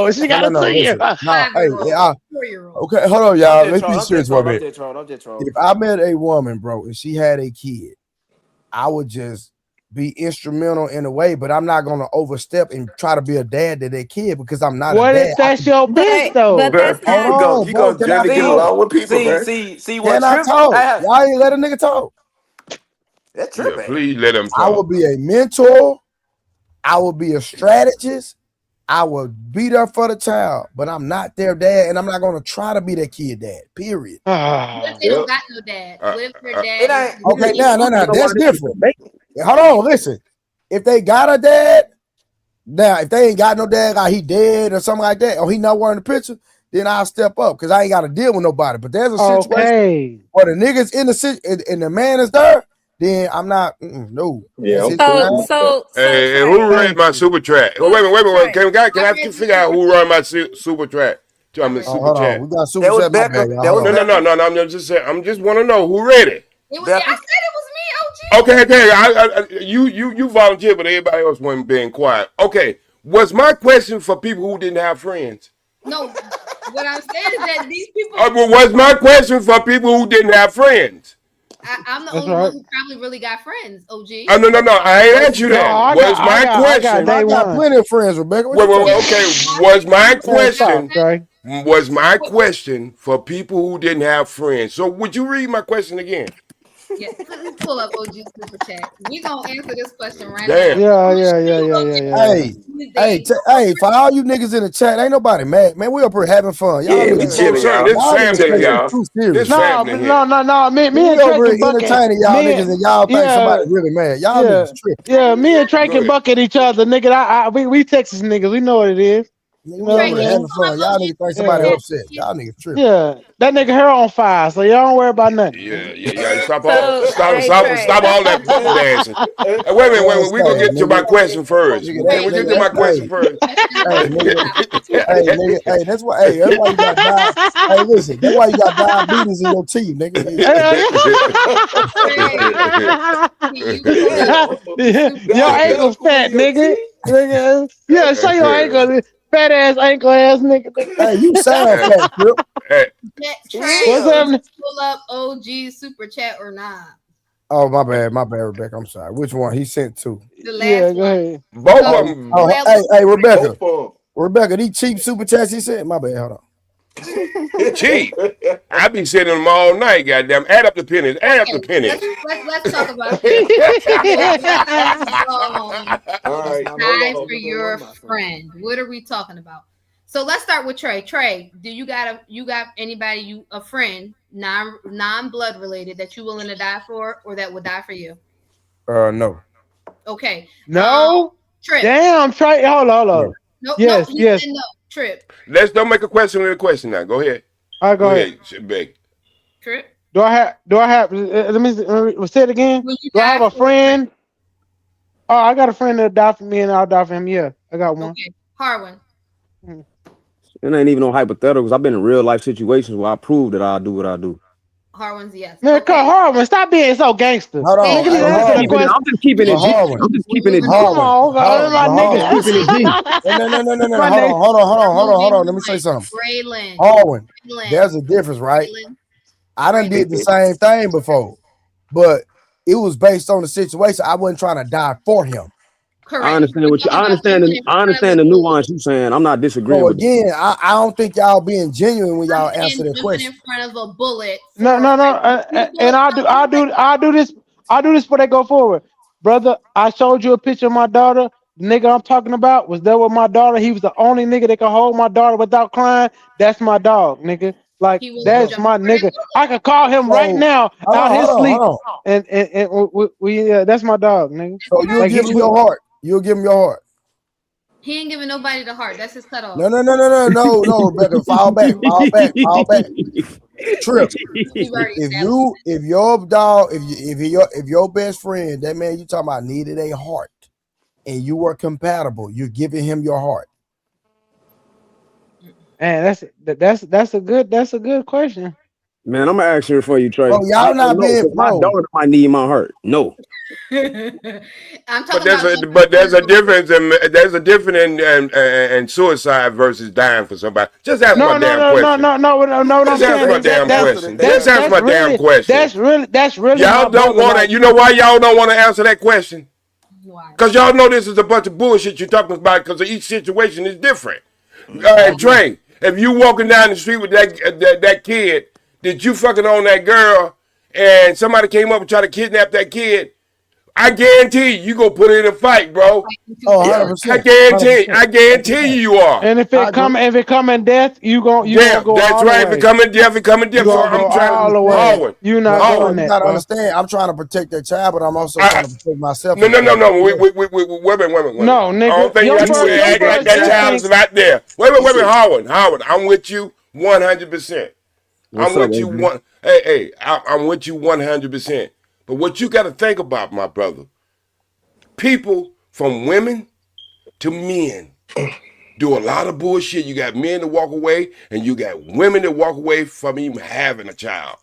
5-year-old. She got a 2-year.
Nah, hey,
4-year-old.
okay, hold on, y'all. Let's be
I'm
serious
just
for a
trolling.
minute. If I met a woman, bro, and she had a kid, I would just be instrumental in a way, but I'm not gonna overstep and try to be a dad to their kid because I'm not
What
a
if
dad.
that's your bitch though?
Hold on,
You
bro.
gonna
Can I
generally get
talk?
along with people, man.
See what
Can I
Trip?
talk? Y'all ain't let a nigga talk.
That
Yeah,
Trip.
please let him
I will
talk.
be a mentor. I will be a strategist. I will be there for the child, but I'm not their dad, and I'm not gonna try to be their kid dad. Period.
What if they don't got no dad? What if their dad is
Okay, now, that's different. Hold on, listen. If they got a dad, now if they ain't got no dad, like he dead or something like that, or he not wearing the picture, then I'll step up because I ain't got to deal with nobody. But there's a situation where the niggas in the and the man is there, then I'm not. No,
Yeah,
that's his child.
Hey, who read my super chat? Wait a minute. Can I figure out who run my super chat? Super
Hold on,
chat.
we got super chat. My bad, y'all.
No. I'm just saying. I'm just want to know who read it.
I said it was me, OG.
Okay. You volunteered, but everybody else wasn't being quiet. Okay. Was my question for people who didn't have friends?
No, what I'm saying is that these people.
Was my question for people who didn't have friends?
I'm the only one who probably really got friends, OG.
No. I ain't asked you that.
I got plenty of friends, Rebecca. What you talking about?
Okay. Was my question?
Stop, Trey.
Was my question for people who didn't have friends? So would you read my question again?
Yeah, please pull up OG super chat. We gonna answer this question right
Damn.
now.
Hey, for all you niggas in the chat, ain't nobody mad, man. We up here having fun. Y'all
Yeah, we
niggas,
chilling, y'all.
This family, y'all.
too serious.
No. Me and
we
Trey
over
can
here
bucket.
entertaining y'all niggas, and y'all think somebody really mad. Y'all niggas tripping.
Yeah, me and Trey can bucket each other, nigga. We Texas niggas. We know what it is.
Nigga, we over here having fun. Y'all niggas think somebody upset. Y'all niggas tripping.
Yeah, that nigga hair on fire, so y'all don't worry about nothing.
Yeah. Stop all that dancing. Wait a minute. We gonna get to my question first. Can we get to my question first?
Hey, that's why you got diabetes. Hey, listen, that's why you got diabetes in your teeth, nigga.
Your ankle's fat, nigga. Yeah, show your ankle. Fat ass ankle ass nigga.
Hey, you sound fat, Crip.
What's happening? Pull up OG super chat or not?
Oh, my bad, Rebecca. I'm sorry. Which one? He sent two.
The last
go ahead.
Both of them.
Oh, hey, Rebecca. Rebecca, these cheap super chats he said. My bad, hold on.
Cheap. I be sitting them all night, goddamn. Add up the pennies.
Let's talk about this. Guys for your friend. What are we talking about? So let's start with Trey. Trey, do you got anybody a friend non-blood related that you willing to die for or that would die for you?
No.
Okay.
No.
Trip.
Damn, Trey. Hold on.
No.
Yes.
No. Trip.
Let's don't make a question with a question now. Go ahead.
All right, go ahead.
Beck.
Trip.
Do I have? Let me say it again. Do I have a friend? Oh, I got a friend that died for me, and I'll die for him. Yeah, I got one.
Okay, Harwin.
It ain't even no hypotheticals. I've been in real life situations where I prove that I'll do what I do.
Harwin's yes.
Man, Harwin, stop being so gangster.
Hold on.
I'm just keeping it G. I'm just keeping it G.
Come on, my nigga.
Keeping it G.
No. Hold on. Let me say something. Harwin, there's a difference, right? I done did the same thing before, but it was based on the situation. I wasn't trying to die for him.
Correct.
I understand what you. I understand the nuance you saying. I'm not disagreeing with
again, I don't think y'all being genuine when y'all answer that question.
In front of a bullet.
No. And I'll do this before they go forward, brother. I showed you a picture of my daughter. The nigga I'm talking about was there with my daughter. He was the only nigga that could hold my daughter without crying. That's my dog, nigga. Like that's my nigga. I could call him right now out his sleep, and we that's my dog, nigga.
So you'll give him your heart. You'll give him your heart.
He ain't giving nobody the heart. That's his cutoff.
No, Rebecca. Fall back. Trip. If your dog, if your best friend, that man you talking about needed a heart, and you were compatible, you're giving him your heart.
Man, that's a good question.
Man, I'm answering for you, Trey.
Oh, y'all not being
my daughter might need my heart. No.
I'm talking
there's a difference in suicide versus dying for somebody. Just ask my damn question.
No.
Just ask my damn question. Just ask my damn question.
That's really.
Y'all don't want to. You know why y'all don't want to answer that question?
Why?
Because y'all know this is a bunch of bullshit you're talking about because each situation is different. Trey, if you walking down the street with that kid, did you fucking on that girl and somebody came up and tried to kidnap that kid, I guarantee you gonna put in a fight, bro.
Oh, 100%.
I guarantee you are.
And if it come in death, you gonna go
that's
all
right.
the way.
Becoming deaf.
You
So
gonna go
I'm trying
all
to
the way.
Howard.
You not doing
You
that,
gotta
bro.
understand. I'm trying to protect that child, but I'm also trying to protect myself.
No. Wait a minute.
No, nigga.
I don't think you act like that child is out there. Wait a minute, Howard. I'm with you 100%. I'm with you one. Hey, I'm with you 100%. But what you got to think about, my brother, people from women to men do a lot of bullshit. You got men that walk away, and you got women that walk away from even having a child.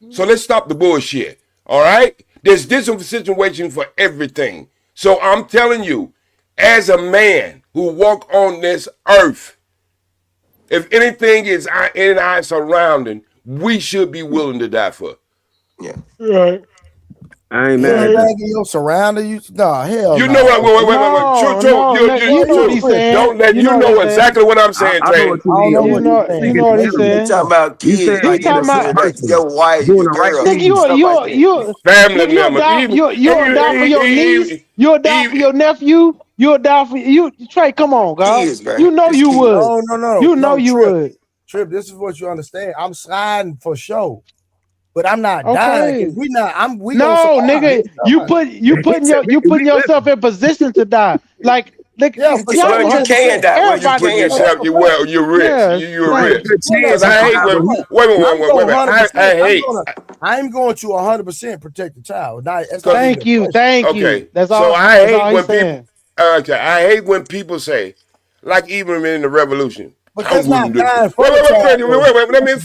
So let's stop the bullshit. All right? There's different situation for everything. So I'm telling you, as a man who walk on this earth, if anything is in our surrounding, we should be willing to die for.
Yeah.
Right.
I ain't mad at that.
Your surrounding you? No, hell
You
no.
know what? Wait.
You know what he's saying.
Don't let you know exactly what I'm saying,
I know
Trey.
what
You know what he's saying.
Talking about
You
kids,
saying
like
talking about
your wife,
doing
your
the right
girl,
thing.
Nigga,
family
you'll
members.
die for your niece. You'll die for your nephew. You'll die for you. Trey, come on, God.
kids, bro.
You know
It's
you
kids.
would.
No.
You know you
Trip.
would.
Trip, this is what you understand. I'm sliding for sure, but I'm not dying
Okay.
because we not. We
No,
gonna
nigga, you putting yourself in position to die. Like,
yeah, for sure.
Well, you can die. Well, you
Put
can die.
yourself. You're rich.
Yeah,
You're
like,
rich.
Good
Because
chance.
I hate when. Wait. I hate.
I'm going to 100% protect the child.
Thank you.
Okay.
That's
So
all.
I
That's
hate
all
when
he's saying.
people. Okay. I hate when people say, like even in the revolution.
But that's not dying for
Wait.
the child.
Let me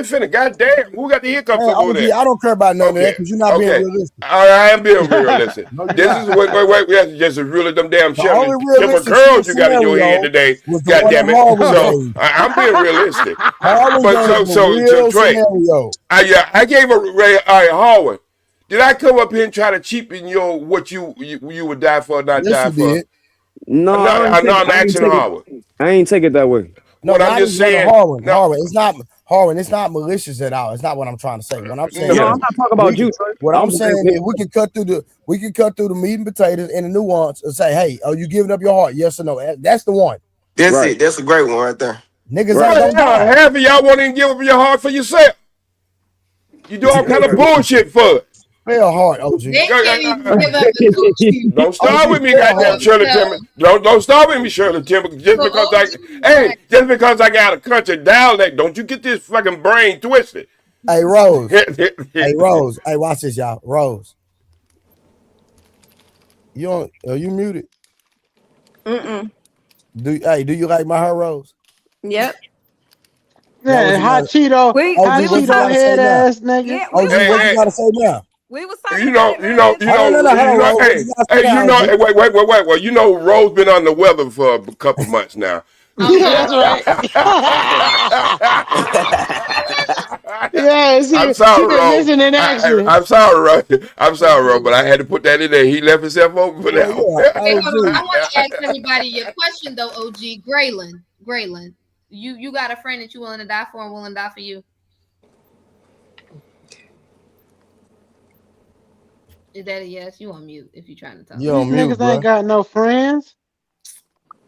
finish. God damn. Who got the hiccups
Man,
over there?
I don't care about none of that because you're not being realistic.
I am being realistic.
No,
This is wait. We have to just really them damn
only
shivering
realistic
curls you got in your
scenario
head today.
was the
God
one
damn
that
it.
Harlan
So
gave.
I'm being realistic.
Harlan
But
gave the
so
real
Trey,
scenario.
I gave a Ray Howard. Did I come up here and try to cheapen your what you would die for or not
Yes,
die
you
for?
did.
No,
I'm asking Howard.
I ain't take it that way.
No,
What I'm just saying.
Harlan. It's not Harlan. It's not malicious at all. It's not what I'm trying to say. What I'm saying.
No, I'm not talking about you. Trey.
What I'm saying is we can cut through the meat and potatoes and the nuance and say, hey, are you giving up your heart? Yes or no? That's the one.
That's it. That's a great one right there.
Niggas ain't gonna die.
Half of y'all won't even give up your heart for yourself. You do all kind of bullshit for it.
Spell hard, OG.
They can't even give up the coochie.
Don't start with me, goddamn Shirley Timber. Don't start with me, Shirley Timber. Just because I got a country dialect, don't you get this fucking brain twisted.
Hey, Rose. Hey, watch this, y'all. Rose. Are you muted?
Mm-mm.
Do you like my hair, Rose?
Yep.
Yeah, hot Cheeto head ass nigga.
Yeah,
what you gotta say now?
We was talking
Wait. Well, you know, Rose been on the weather for a couple months now.
That's right. Yeah,
I'm sorry, Rose.
missing in action.
I'm sorry, Rose, but I had to put that in there. He left himself open for that.
Hey, I want to ask everybody your question though, OG. Graylin, you got a friend that you willing to die for and willing to die for you? Is that a yes? You on mute if you're trying to talk.
You on mute,
niggas ain't got no friends.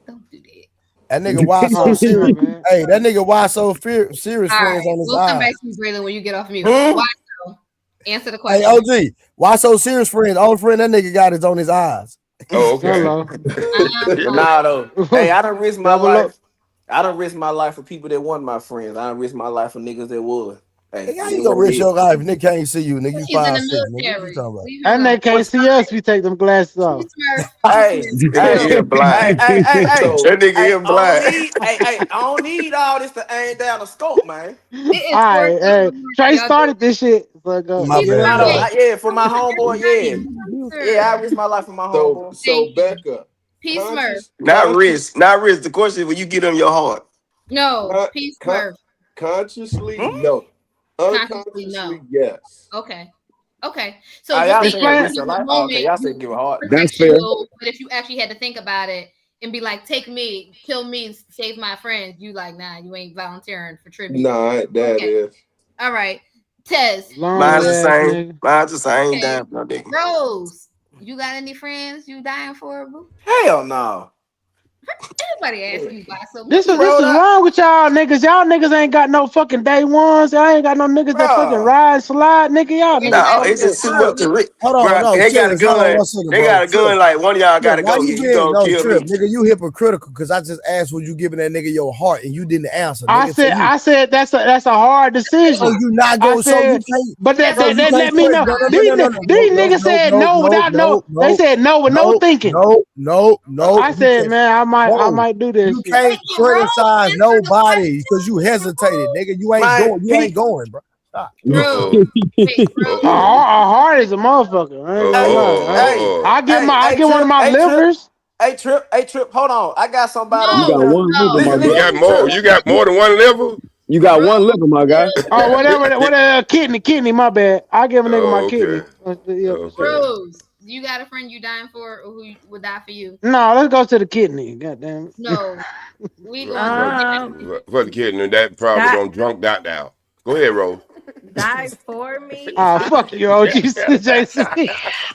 Don't do that.
That nigga why so serious? Hey, that nigga why so serious? Friends on his
we'll come
eyes.
back to you, Graylin, when you get off mute. Why so? Answer the question.
Hey, OG, why so serious? Friends? Only friend that nigga got is on his eyes.
Oh, okay.
Hello.
Nah, though. Hey, I done risked my life. I done risked my life for people that weren't my friends. I done risked my life for niggas that would. Hey,
how you gonna risk your life? Nigga can't see you. Nigga, you 5'6". Nigga, you talking about?
And they can't see us. We take them glasses off.
Hey,
That blind. That nigga is blind.
I don't need all this to aim down the scope, man.
All right, hey, Trey started this shit.
My bad.
Yeah, for my homeboy, yeah, I risked my life for my homeboy.
So Becca,
Peace Smurf.
Not risk. The question is when you get them your heart.
No, Peace Smurf.
Consciously, no. Unconsciously,
no.
yes.
Okay. Okay, so you're saying
okay, y'all saying give a heart.
That's fair.
But if you actually had to think about it and be like, take me, kill me, save my friends, you like, nah, you ain't volunteering for tribute.
Nah, that is.
All right, Tez.
Mine's the same. Mine's the same. Damn, no dick.
Rose, you got any friends you dying for, boo?
Hell no.
Anybody ask you about something?
This is wrong with y'all niggas. Y'all niggas ain't got no fucking day ones. Y'all ain't got no niggas that fucking ride, slide, nigga. Y'all niggas.
No, it's just too much to read.
Hold on, no,
they got a gun. They got a gun. Like one of y'all got to go.
Why you
You
being
go kill
Trip,
me.
nigga? You hypocritical because I just asked, would you giving that nigga your heart and you didn't answer. Nigga,
I said that's a hard decision.
So you not going? So you can't.
But that let me know. These niggas said no without no. They said no with no thinking.
No.
I said, man, I might do this.
You can't criticize nobody because you hesitated, nigga. You ain't going, bro. Stop.
A heart is a motherfucker. I get one of my livers.
Hey Trip, hold on. I got somebody.
You got one liver, my
You got more. You got more than one liver.
You got one liver, my guy.
Oh, whatever. Kidney. My bad. I give a nigga my kidney.
Rose, you got a friend you dying for, or who would die for you?
No, let's go to the kidney. Goddamn it.
No, we going
for the kid, and that probably don't drunk that now. Go ahead, Rose.
Die for me.
Fuck you, OG JC.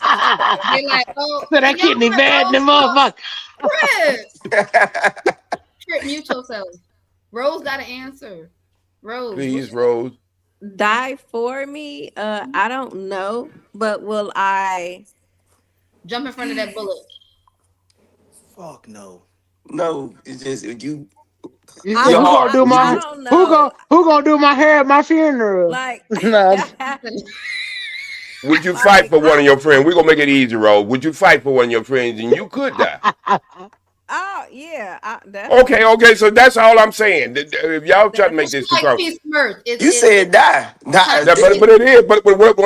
like,
so that kidney bad, the motherfucker.
Trip, mute yourself. Rose got an answer. Rose,
please, Rose.
Die for me. I don't know, but will I
jump in front of that bullet?
Fuck no.
No, it's just you.
Who gonna do my hair at my funeral?
Like,
would you fight for one of your friends? We're gonna make it easy, Rose. Would you fight for one of your friends and you could die?
Oh yeah.
Okay. So that's all I'm saying. If y'all try to make this too complicated,
you said die.
But it is. But what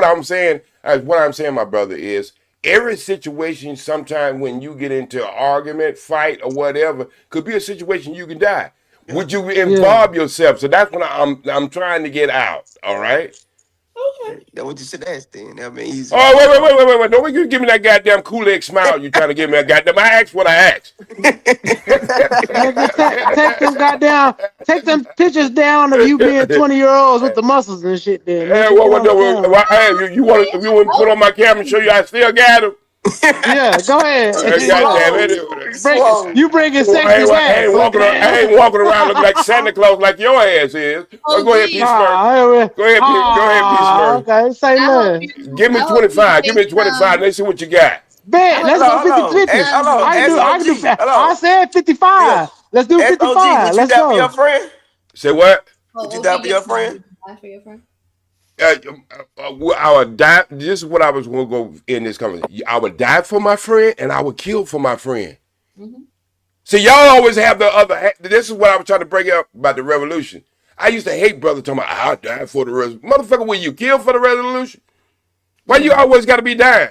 I'm saying, what I'm saying, my brother, is every situation. Sometimes when you get into an argument, fight, or whatever, could be a situation you can die. Would you involve yourself? So that's what I'm trying to get out. All right.
Okay. That's what you should ask then. That mean easy.
Oh, wait. Don't you give me that goddamn Kool-Aid smile you trying to give me. I asked what I asked.
Take them pictures down of you being 20-year-olds with the muscles and shit then.
Hey, you want to put on my camera and show you I still got them?
Yeah, go ahead. You bringing sexy back.
I ain't walking around looking like Santa Claus like your ass is. Go ahead, Peace Smurf. Go ahead, Peace Smurf.
Okay, say less.
Give me 25. Give me 25. Let's see what you got.
Bet. Let's go 50-50. I said 55. Let's do 55. Let's go.
Your friend?
Say what?
Would you die for your friend?
I would die. This is what I was going to go in this conversation. I would die for my friend, and I would kill for my friend. Mm-hmm. See, y'all always have the other. This is what I was trying to bring up about the revolution. I used to hate brothers talking about I'll die for the revolution. Motherfucker, will you kill for the revolution? Why you always got to be dying?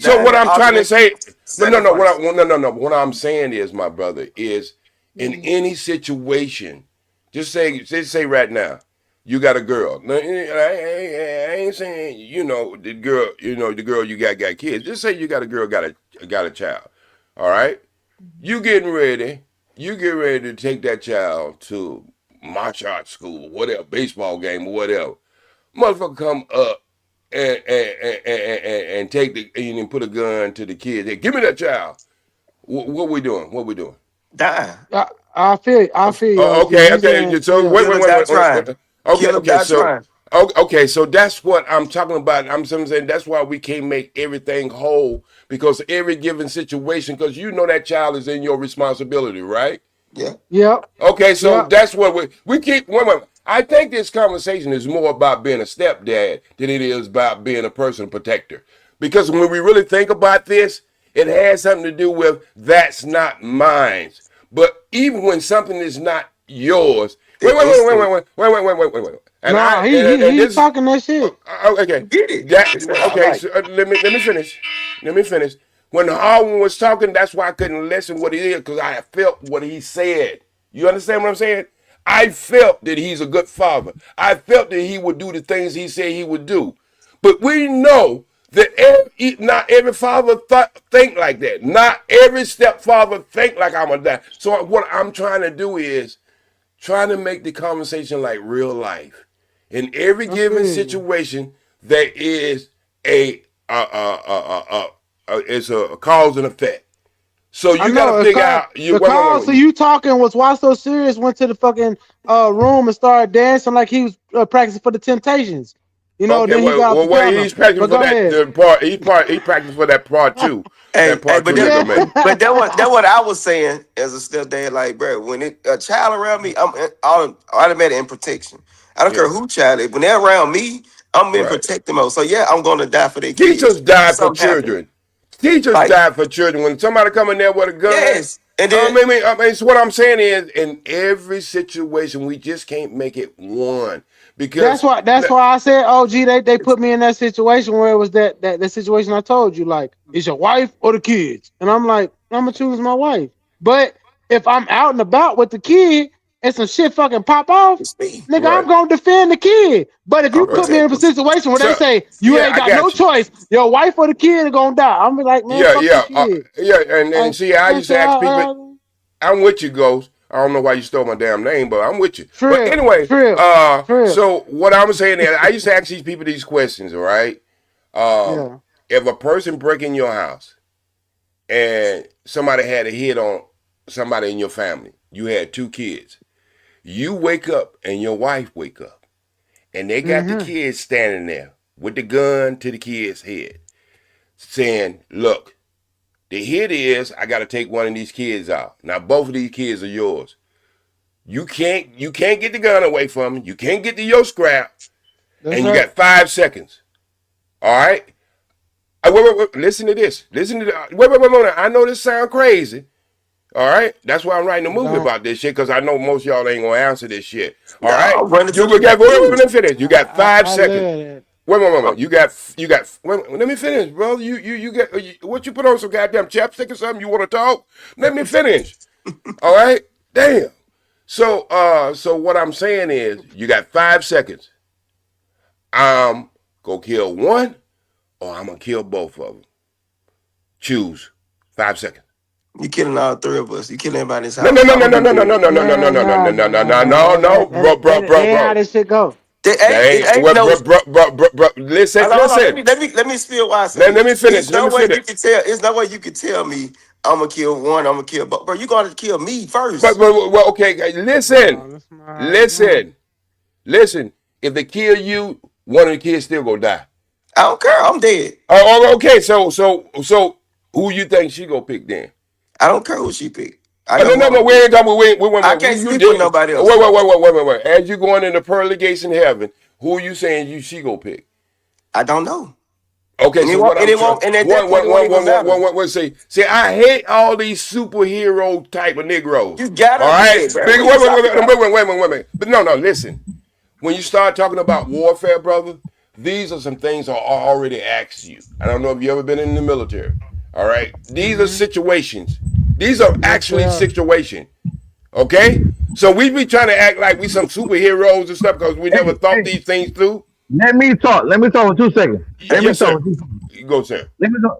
So what I'm trying to say, no. What I'm saying is, my brother, is in any situation, just say right now. You got a girl. I ain't saying the girl you got kids. Just say you got a girl, got a child. All right, you getting ready to take that child to martial arts school, whatever, baseball game or whatever. Motherfucker come up and take and put a gun to the kid. Hey, give me that child. What we doing?
Die.
I feel you.
Okay. So wait. Okay, so that's what I'm talking about. I'm saying that's why we can't make everything whole, because every given situation, because that child is in your responsibility, right?
Yeah.
Yep.
Okay, so that's what we keep. Wait. I think this conversation is more about being a stepdad than it is about being a personal protector. Because when we really think about this, it has something to do with that's not mine. But even when something is not yours, wait.
And he's talking that shit.
Okay.
Get it.
Okay. So let me finish. When Harwin was talking, that's why I couldn't listen what he did, because I felt what he said. You understand what I'm saying? I felt that he's a good father. I felt that he would do the things he said he would do. But we know that not every father think like that. Not every stepfather think like I'm a dad. So what I'm trying to do is trying to make the conversation like real life. In every given situation, there is it's a cause and effect. So you got to figure out.
So you talking was why so serious? Went to the fucking room and started dancing like he was practicing for the Temptations. You know, then he got off the piano.
He's practicing for that part. He practicing for that part too.
But that's what I was saying as a stepdad. Like, bro, when a child around me, I'm automatic in protection. I don't care who child is. When they're around me, I'm in protective mode. So yeah, I'm gonna die for their kids.
Teachers die for children. Teachers die for children. When somebody come in there with a gun.
Yes. And then,
I mean, so what I'm saying is, in every situation, we just can't make it one. Because
that's why I said, oh, gee, they put me in that situation where it was that situation I told you, like, it's your wife or the kids. And I'm like, I'm gonna choose my wife. But if I'm out and about with the kid and some shit fucking pop off, nigga, I'm gonna defend the kid. But if you put me in a situation where they say you ain't got no choice, your wife or the kid are gonna die, I'm be like, man, fuck the kid.
And see, I used to ask people, I'm with you, Ghost. I don't know why you stole my damn name, but I'm with you. But anyway, so what I'm saying is, I used to ask these people these questions, all right? If a person break in your house and somebody had a hit on somebody in your family, you had 2 kids, you wake up and your wife wake up, and they got the kids standing there with the gun to the kid's head, saying, look, the hit is I got to take one of these kids out. Now both of these kids are yours. You can't get the gun away from them. You can't get to your scrap. You got 5 seconds. All right. Wait. Listen to this. Wait. I know this sounds crazy. All right. That's why I'm writing a movie about this shit, because I know most of y'all ain't gonna answer this shit. All right. Let me finish. You got 5 seconds. Wait. You got. Wait, let me finish, bro. You got what you put on some goddamn chapstick or something? You want to talk? Let me finish. All right. Damn. So what I'm saying is, you got 5 seconds. I'm gonna kill one, or I'm gonna kill both of them. Choose. 5 seconds.
You killing all 3 of us. You killing everybody in this house.
No, bro.
How this shit go?
Listen.
Let me spill why I said.
Let me finish.
There's no way you can tell me I'm gonna kill one. I'm gonna kill both. Bro, you gotta kill me first.
But okay. Listen. If they kill you, one of the kids still gonna die.
I don't care. I'm dead.
Oh, okay. So who you think she gonna pick then?
I don't care who she pick.
No. We ain't talking.
I can't speak for nobody else.
Wait. As you going into pearly gates in heaven, who are you saying she gonna pick?
I don't know.
Okay, see, I hate all these superhero type of Negroes.
You gotta.
All right. Wait. But no. Listen. When you start talking about warfare, brother, these are some things I already asked you. I don't know if you ever been in the military. All right. These are situations. These are actually situations. Okay? So we be trying to act like we some superheroes and stuff because we never thought these things through.
Let me talk for 2 seconds.
Yes, sir. Go, sir.
Let me talk.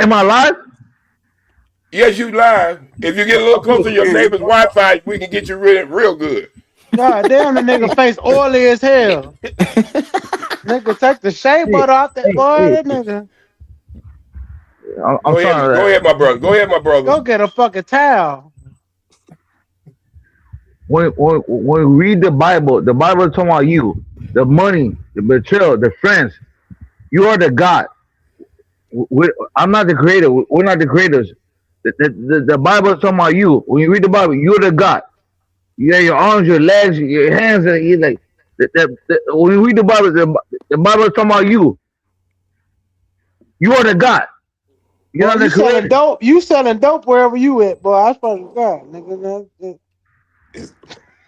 Am I live?
Yes, you live. If you get a little closer to your neighbor's Wi-Fi, we can get you real good.
God damn, the nigga face oily as hell. Nigga, take the shea butter off that boy. That nigga.
Go ahead, my brother.
Go get a fucking towel.
When we read the Bible is talking about you, the money, the betrayal, the friends. You are the God. I'm not the creator. We're not the creators. The Bible is talking about you. When you read the Bible, you're the God. You have your arms, your legs, your hands, and you like. When you read the Bible is talking about you. You are the God.
You're not the creator. Selling dope. You selling dope wherever you at, boy. I fucking God, nigga.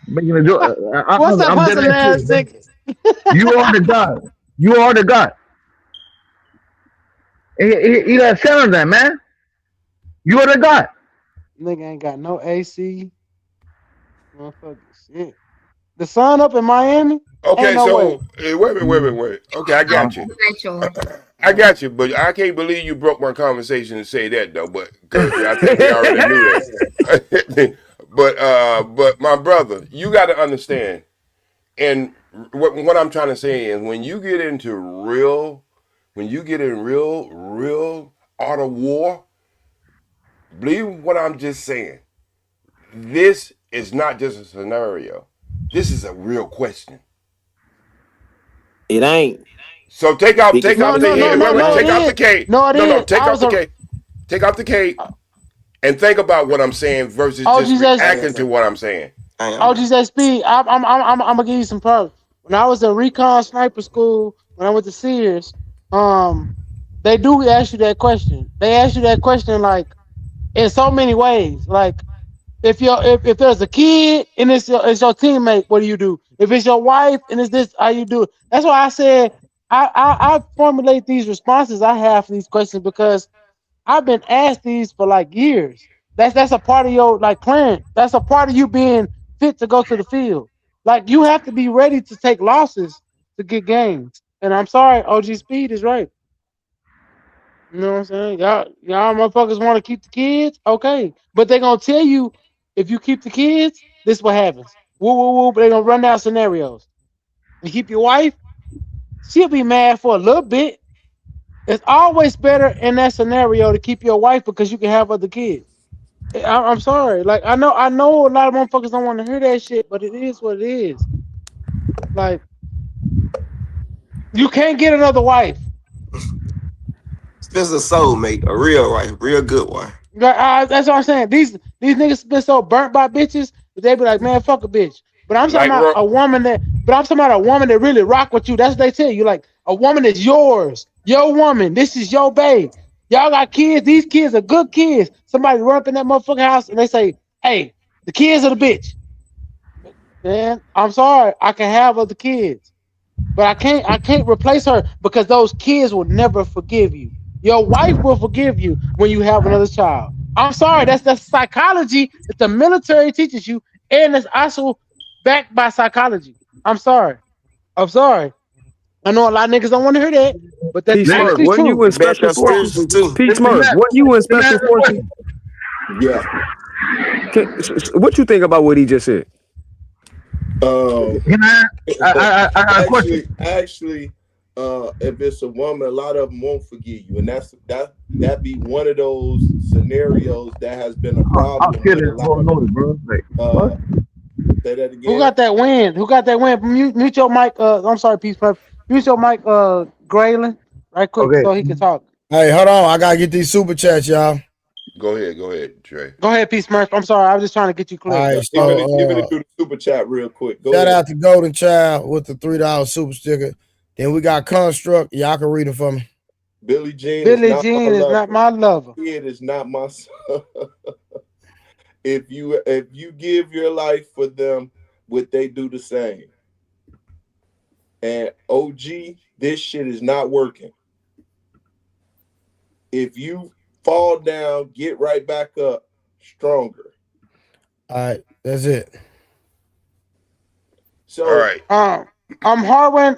Making a joke.
What's that hustle ass nigga?
You are the God. You are the God. You got to sound that, man. You are the God.
Nigga ain't got no AC. Motherfucker, shit. The sun up in Miami? Ain't
Okay,
no way.
so wait. Okay, I got you. I got you, but I can't believe you broke my conversation and say that though. But because I think we already knew that. but my brother, you got to understand. And what I'm trying to say is, when you get in real art of war, believe what I'm just saying. This is not just a scenario. This is a real question.
It ain't.
So take out the K.
No,
Take out the
it
K.
is. No, it is.
Take out the K. Take out the K. And think about what I'm saying versus just reacting to what I'm saying.
OG's speed. I'm gonna give you some props. When I was in recon sniper school, when I went to Sears, they do ask you that question. They ask you that question like in so many ways. Like if there's a kid and it's your teammate, what do you do? If it's your wife and it's this, how you do it? That's why I said I formulate these responses I have for these questions because I've been asked these for like years. That's a part of your like plan. That's a part of you being fit to go to the field. Like you have to be ready to take losses to get gains. And I'm sorry, OG Speed is right. You know what I'm saying? Y'all motherfuckers want to keep the kids, okay? But they gonna tell you if you keep the kids, this is what happens. Woo woo woo. But they gonna run down scenarios. You keep your wife, she'll be mad for a little bit. It's always better in that scenario to keep your wife because you can have other kids. I'm sorry. Like I know a lot of motherfuckers don't want to hear that shit, but it is what it is. Like you can't get another wife.
It's a soulmate, a real wife, real good one.
That's what I'm saying. These niggas been so burnt by bitches that they be like, man, fuck a bitch. But I'm talking about a woman that. But I'm talking about a woman that really rock with you. That's what they tell you. Like a woman is yours, your woman. This is your babe. Y'all got kids. These kids are good kids. Somebody run up in that motherfucking house and they say, hey, the kids are the bitch. Man, I'm sorry. I can have other kids, but I can't replace her because those kids will never forgive you. Your wife will forgive you when you have another child. I'm sorry. That's psychology that the military teaches you, and it's also backed by psychology. I'm sorry. I know a lot of niggas don't want to hear that, but that's actually
When
true.
you in special forces, Pete Smurf, when you in special forces,
yeah.
What you think about what he just said?
Actually, if it's a woman, a lot of them won't forgive you, and that be one of those scenarios that has been a problem. Say that again.
Who got that win? Mute your mic. I'm sorry, Peace Smurf. Mute your mic, Graylin, right quick, so he can talk.
Hey, hold on. I gotta get these super chats, y'all.
Go ahead, Trey.
Go ahead, Peace Smurf. I'm sorry, I was just trying to get you clear.
All right, so
give it through the super chat real quick.
Shout out to Golden Child with the $3 super sticker. Then we got Construct. Y'all can read it for me.
Billie Jean
is not my lover.
It is not my son. If you give your life for them, would they do the same? And OG, this shit is not working. If you fall down, get right back up stronger.
All right, that's it.
So
all right.
Harwin,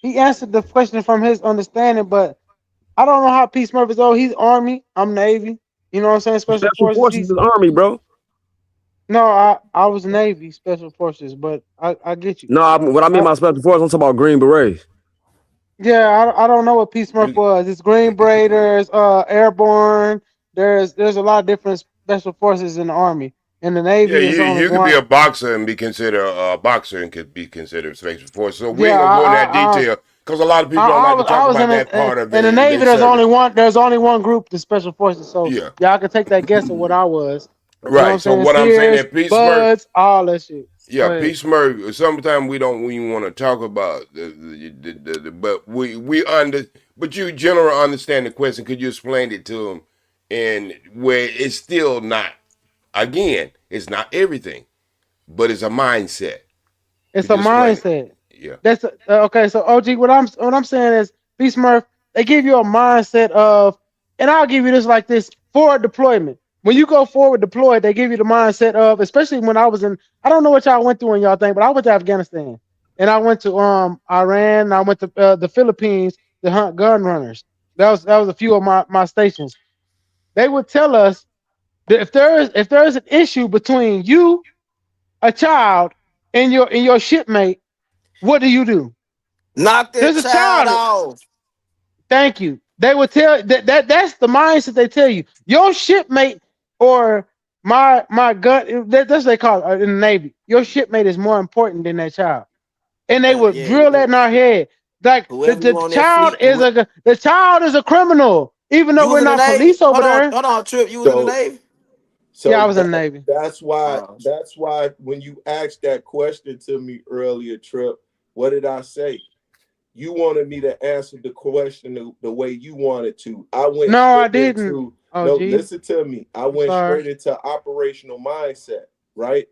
he answered the question from his understanding, but I don't know how Peace Smurf is. He's Army, I'm Navy. You know what I'm saying? Special Forces
is Army, bro.
No, I was Navy Special Forces, but I get you.
No, what I mean by Special Forces, I'm talking about Green Berets.
Yeah, I don't know what Peace Smurf was. It's Green Beret, there's Airborne, there's a lot of different special forces in the Army. In the Navy,
you could be a boxer and be considered a boxer and could be considered special forces. So we ain't gonna go in that detail because a lot of people don't like to talk about that part of it.
In the Navy, there's only one group, the special forces. So y'all can take that guess of what I was.
Right. So what I'm saying that Peace Smurf,
all that shit.
Yeah, Peace Smurf. Sometimes we don't even want to talk about but but you generally understand the question. Could you explain it to them? And where it's still not. Again, it's not everything, but it's a mindset.
It's a mindset.
Yeah.
That's okay. So OG, what I'm saying is, Peace Smurf, they give you a mindset of, and I'll give you this like this: forward deployment. when you go forward deployed, they give you the mindset of, especially when I was in, I don't know what y'all went through in y'all thing, but I went to Afghanistan and I went to Iran, and I went to the Philippines to hunt gun runners. That was a few of my stations. They would tell us that if there is an issue between you, a child, and your shipmate, what do?
Knock that
There's a
child
child.
off.
Thank you. They would tell that's the mindset they tell you. Your shipmate or my gun, that's what they call it in the Navy. Your shipmate is more important than that child. And they would
Yeah,
drill that in our head. Like
whoever
the
you on that
child
fleet,
is a criminal, even though
you
we're
was in the
not
Navy.
police over there.
Hold on, Trip. You was in the Navy.
Yeah, I
So
was in the Navy.
that's why when you asked that question to me earlier, Trip, what did I say? You wanted me to answer the question the way you wanted to. I went
No, I
straight
didn't.
into
Gee.
listen to me. I went straight into operational mindset, right?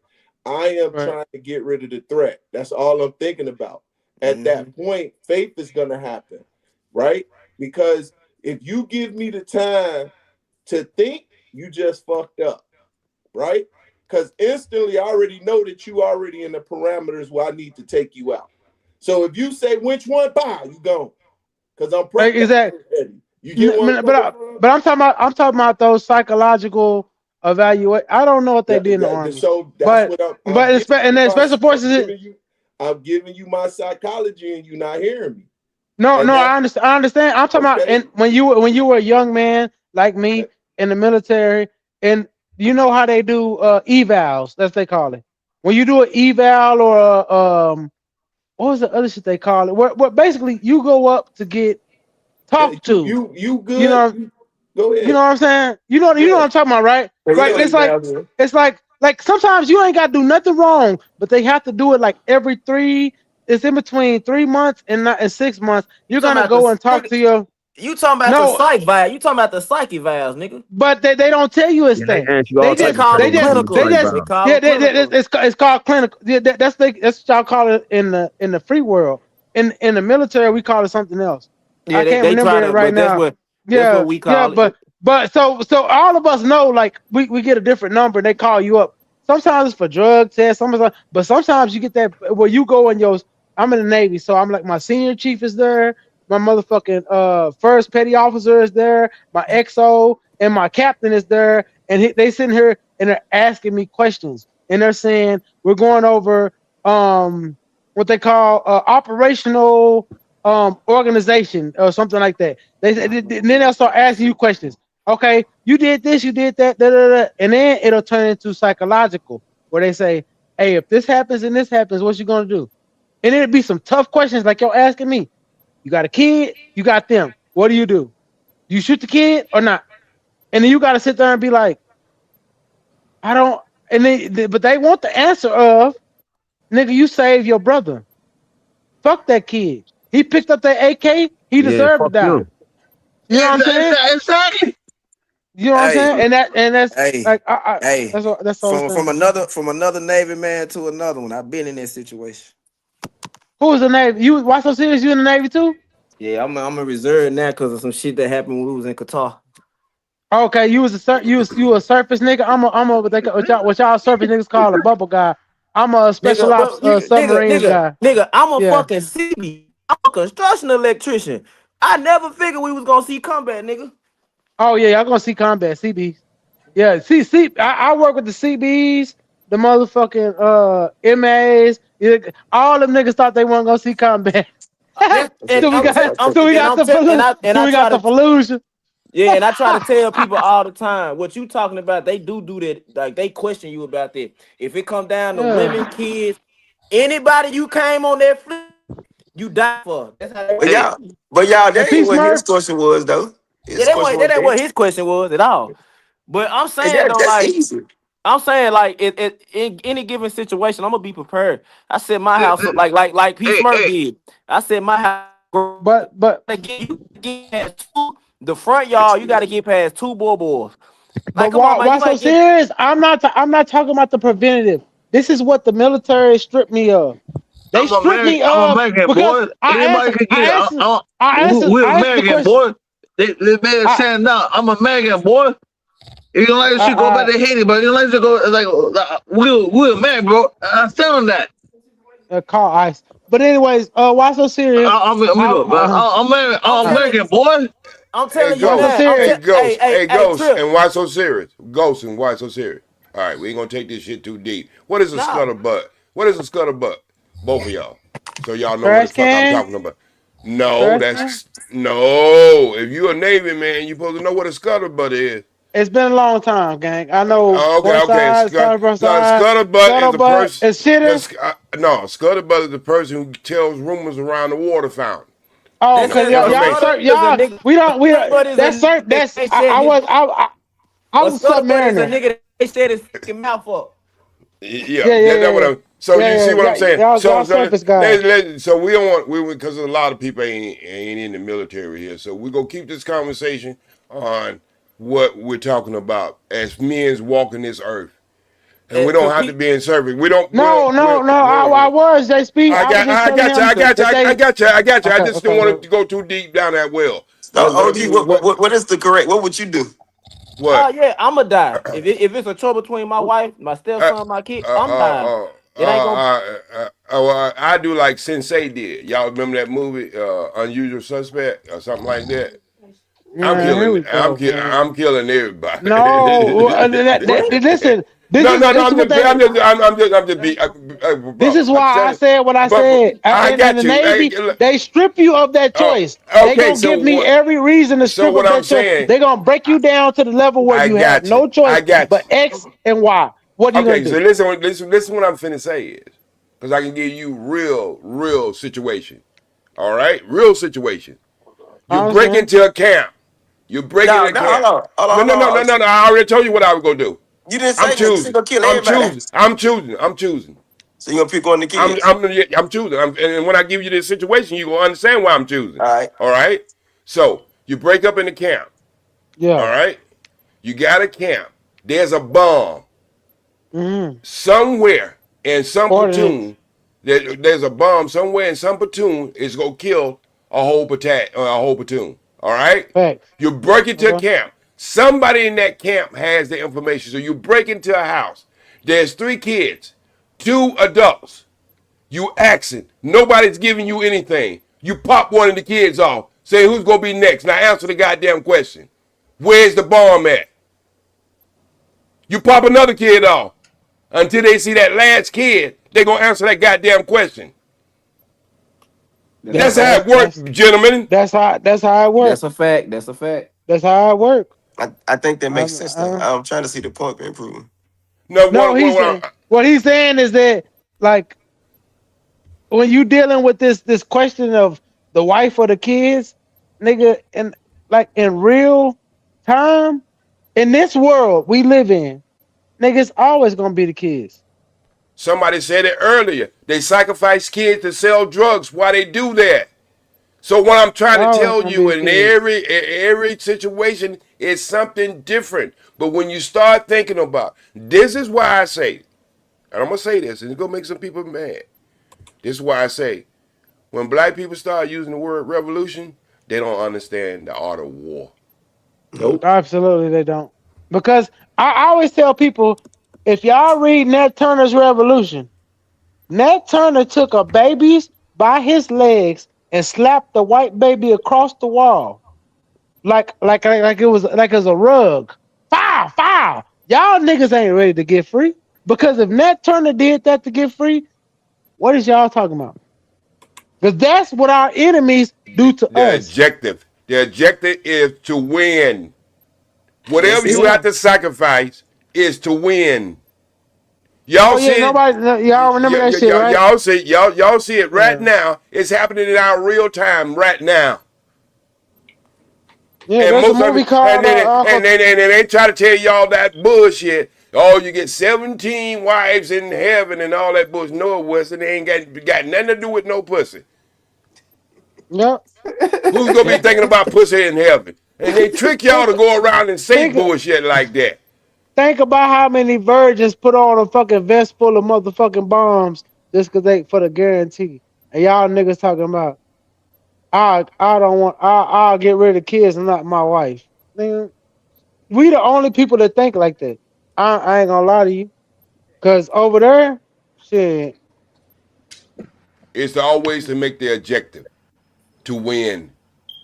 I am trying to get rid of the threat. That's all I'm thinking about. At that point, faith is gonna happen, right? Because if you give me the time to think, you just fucked up, right? Because instantly I already know that you already in the parameters where I need to take you out. So if you say which one, you gone. Because I'm prepped.
Exactly.
You get what
but I'm talking about those psychological evaluate. I don't know what they did in the Army.
So that's what
then special forces.
I'm giving you my psychology, and you're not hearing me.
No, I understand. I'm talking about, and when you were a young man like me in the military, and you know how they do evals, that's what they call it. When you do an eval or what was the other shit they call it? What basically you go up to get talked to.
You good?
You know,
go ahead.
You know what I'm saying? You know what I'm talking about, right? Right. It's like sometimes you ain't got to do nothing wrong, but they have to do it like every 3. It's in between 3 months and 6 months. You're gonna go and talk to your.
You talking about the psych vibe? You talking about the psyche valves, nigga?
But they don't tell you it's that.
They call them clinical.
It's called clinical. Yeah, that's what y'all call it in the free world. In the military, we call it something else.
Yeah,
I can't remember it right now.
That's what we call
it. But so all of us know, like we get a different number and they call you up. Sometimes it's for drug tests, but sometimes you get that where you go in your. I'm in the Navy, so I'm like my senior chief is there, my motherfucking first petty officer is there, my XO and my captain is there, and they sitting here and they're asking me questions, and they're saying we're going over what they call operational organization or something like that. And then they'll start asking you questions. Okay, you did this, you did that, and then it'll turn into psychological, where they say, "Hey, if this happens and this happens, what you gonna do?" And it'll be some tough questions like you're asking me. You got a kid, you got them. What do? Do you shoot the kid or not? And then you got to sit there and be like, I don't. And but they want the answer of, nigga, you saved your brother. Fuck that kid. He picked up that AK. He deserved to die. You know what I'm saying?
Exactly.
You know what I'm saying? And that's like that's all.
From another Navy man to another one. I've been in that situation.
Who was the Navy? Why so serious? You in the Navy too?
Yeah, I'm a reserve now because of some shit that happened when we was in Qatar.
Okay, you was a surface nigga. I'm a what y'all surface niggas call a bubble guy. I'm a special ops submarine guy.
Nigga, I'm a fucking CB. I'm a construction electrician. I never figured we was gonna see combat, nigga.
Oh yeah, y'all gonna see combat CBs. Yeah, I work with the CBs, the motherfucking MAs. All them niggas thought they weren't gonna see combat. So we got the Fallujah.
Yeah, and I try to tell people all the time, what you talking about, they do that. Like, they question you about that. If it come down to women, kids, anybody you came on that flip, you die for. That's how they
but y'all, that ain't what his question was, though.
That ain't what his question was at all. But I'm saying, though, like,
easy.
I'm saying, like, in any given situation, I'm gonna be prepared. I said my house up like P. Smurf did. I said my house.
But
you get past the front yard, you got to get past 2 boys.
Like, but why so serious? I'm not talking about the preventative. This is what the military stripped me of. They stripped me of because I asked
We're American, boy. This man saying, "No, I'm American, boy. You don't like to go back to Haiti, but you don't like to go like we're man, bro. I stand on that.
Call ice. But anyways, why so serious?
I'm American, boy.
I'm
Hey,
telling you
Ghost.
now.
Hey, Ghost. Hey, Ghost.
Trip.
And why so serious? Ghost, and why so serious? All right, we ain't gonna take this shit too deep. What is a scuttlebutt? What is a scuttlebutt? Both of y'all. So y'all know what the fuck I'm talking about. No, no. If you a Navy man, you supposed to know what a scuttlebutt is.
It's been a long time, gang. I know.
Okay. Scuttlebutt is a person.
Is shitter?
No, scuttlebutt is the person who tells rumors around the water fountain.
Oh, because y'all, we don't. That's certain. That's I was a submariner.
A nigga they said his fucking mouth up.
Yeah. What I'm. So you see what I'm saying?
Y'all surface guys.
So we don't want because a lot of people ain't in the military here. So we're gonna keep this conversation on what we're talking about as men's walking this earth. And we don't have to be in service. We don't.
No. I was JP.
I got you. I just don't want to go too deep down that well.
What is the correct? What would you do?
What?
Oh yeah, I'ma die. If it's a trouble between my wife, my stepson, my kid, I'm dying. It ain't gonna.
I do like Sensei did. Y'all remember that movie, Unusual Suspect, or something like that? I'm killing everybody.
No, listen. This is why I said what I said. In the Navy, they strip you of that choice. They gonna give me every reason to strip of that choice. They gonna break you down to the level where you have no choice but X and Y. What are you gonna do?
So listen what I'm finna say is, because I can give you real situation. All right, real situation. You break into a camp. You break into a camp. No. I already told you what I was gonna do.
You didn't say that. You gonna kill everybody.
I'm choosing.
So you gonna pick on the kids?
I'm choosing. And when I give you this situation, you gonna understand why I'm choosing. All right. So you break up in the camp.
Yeah.
All right. You got a camp. There's a bomb somewhere in some platoon. There's a bomb somewhere in some platoon. It's gonna kill a whole platoon. All right.
Thanks.
You break into a camp. Somebody in that camp has the information. So you break into a house. There's 3 kids, 2 adults. You asking. Nobody's giving you anything. You pop one of the kids off. Say who's gonna be next. Now answer the goddamn question. Where's the bomb at? You pop another kid off. Until they see that last kid, they're gonna answer that goddamn question. That's how it works, gentlemen.
That's how it works.
That's a fact.
That's how it works.
I think that makes sense though. I'm trying to see the point being proven.
What he's saying is that, like, when you dealing with this question of the wife or the kids, nigga, and like in real time, in this world we live in, nigga, it's always gonna be the kids.
Somebody said it earlier. They sacrifice kids to sell drugs. Why they do that? So what I'm trying to tell you, in every situation is something different. But when you start thinking about, this is why I say, and I'm gonna say this, and it's gonna make some people mad. This is why I say, when black people start using the word revolution, they don't understand the art of war.
Nope. Absolutely, they don't. Because I always tell people, if y'all read Nat Turner's Revolution, Nat Turner took a baby by his legs and slapped the white baby across the wall, like it was a rug. Foul. Y'all niggas ain't ready to get free. Because if Nat Turner did that to get free, what is y'all talking about? Because that's what our enemies do to us.
The objective is to win. Whatever you have to sacrifice is to win. Y'all see
y'all remember that shit, right?
Y'all see it right now. It's happening in our real time right now.
Yeah, and there's a movie called
and they try to tell y'all that bullshit. Oh, you get 17 wives in heaven and all that bullshit. No, Weston, they ain't got nothing to do with no pussy.
Yep.
Who's gonna be thinking about pussy in heaven? And they trick y'all to go around and say bullshit like that.
Think about how many virgins put on a fucking vest full of motherfucking bombs just cause they for the guarantee. And y'all niggas talking about, I'll get rid of kids and not my wife. Nigga, We the only people that think like that. I ain't gonna lie to you, cause over there, shit,
It's always to make the objective to win.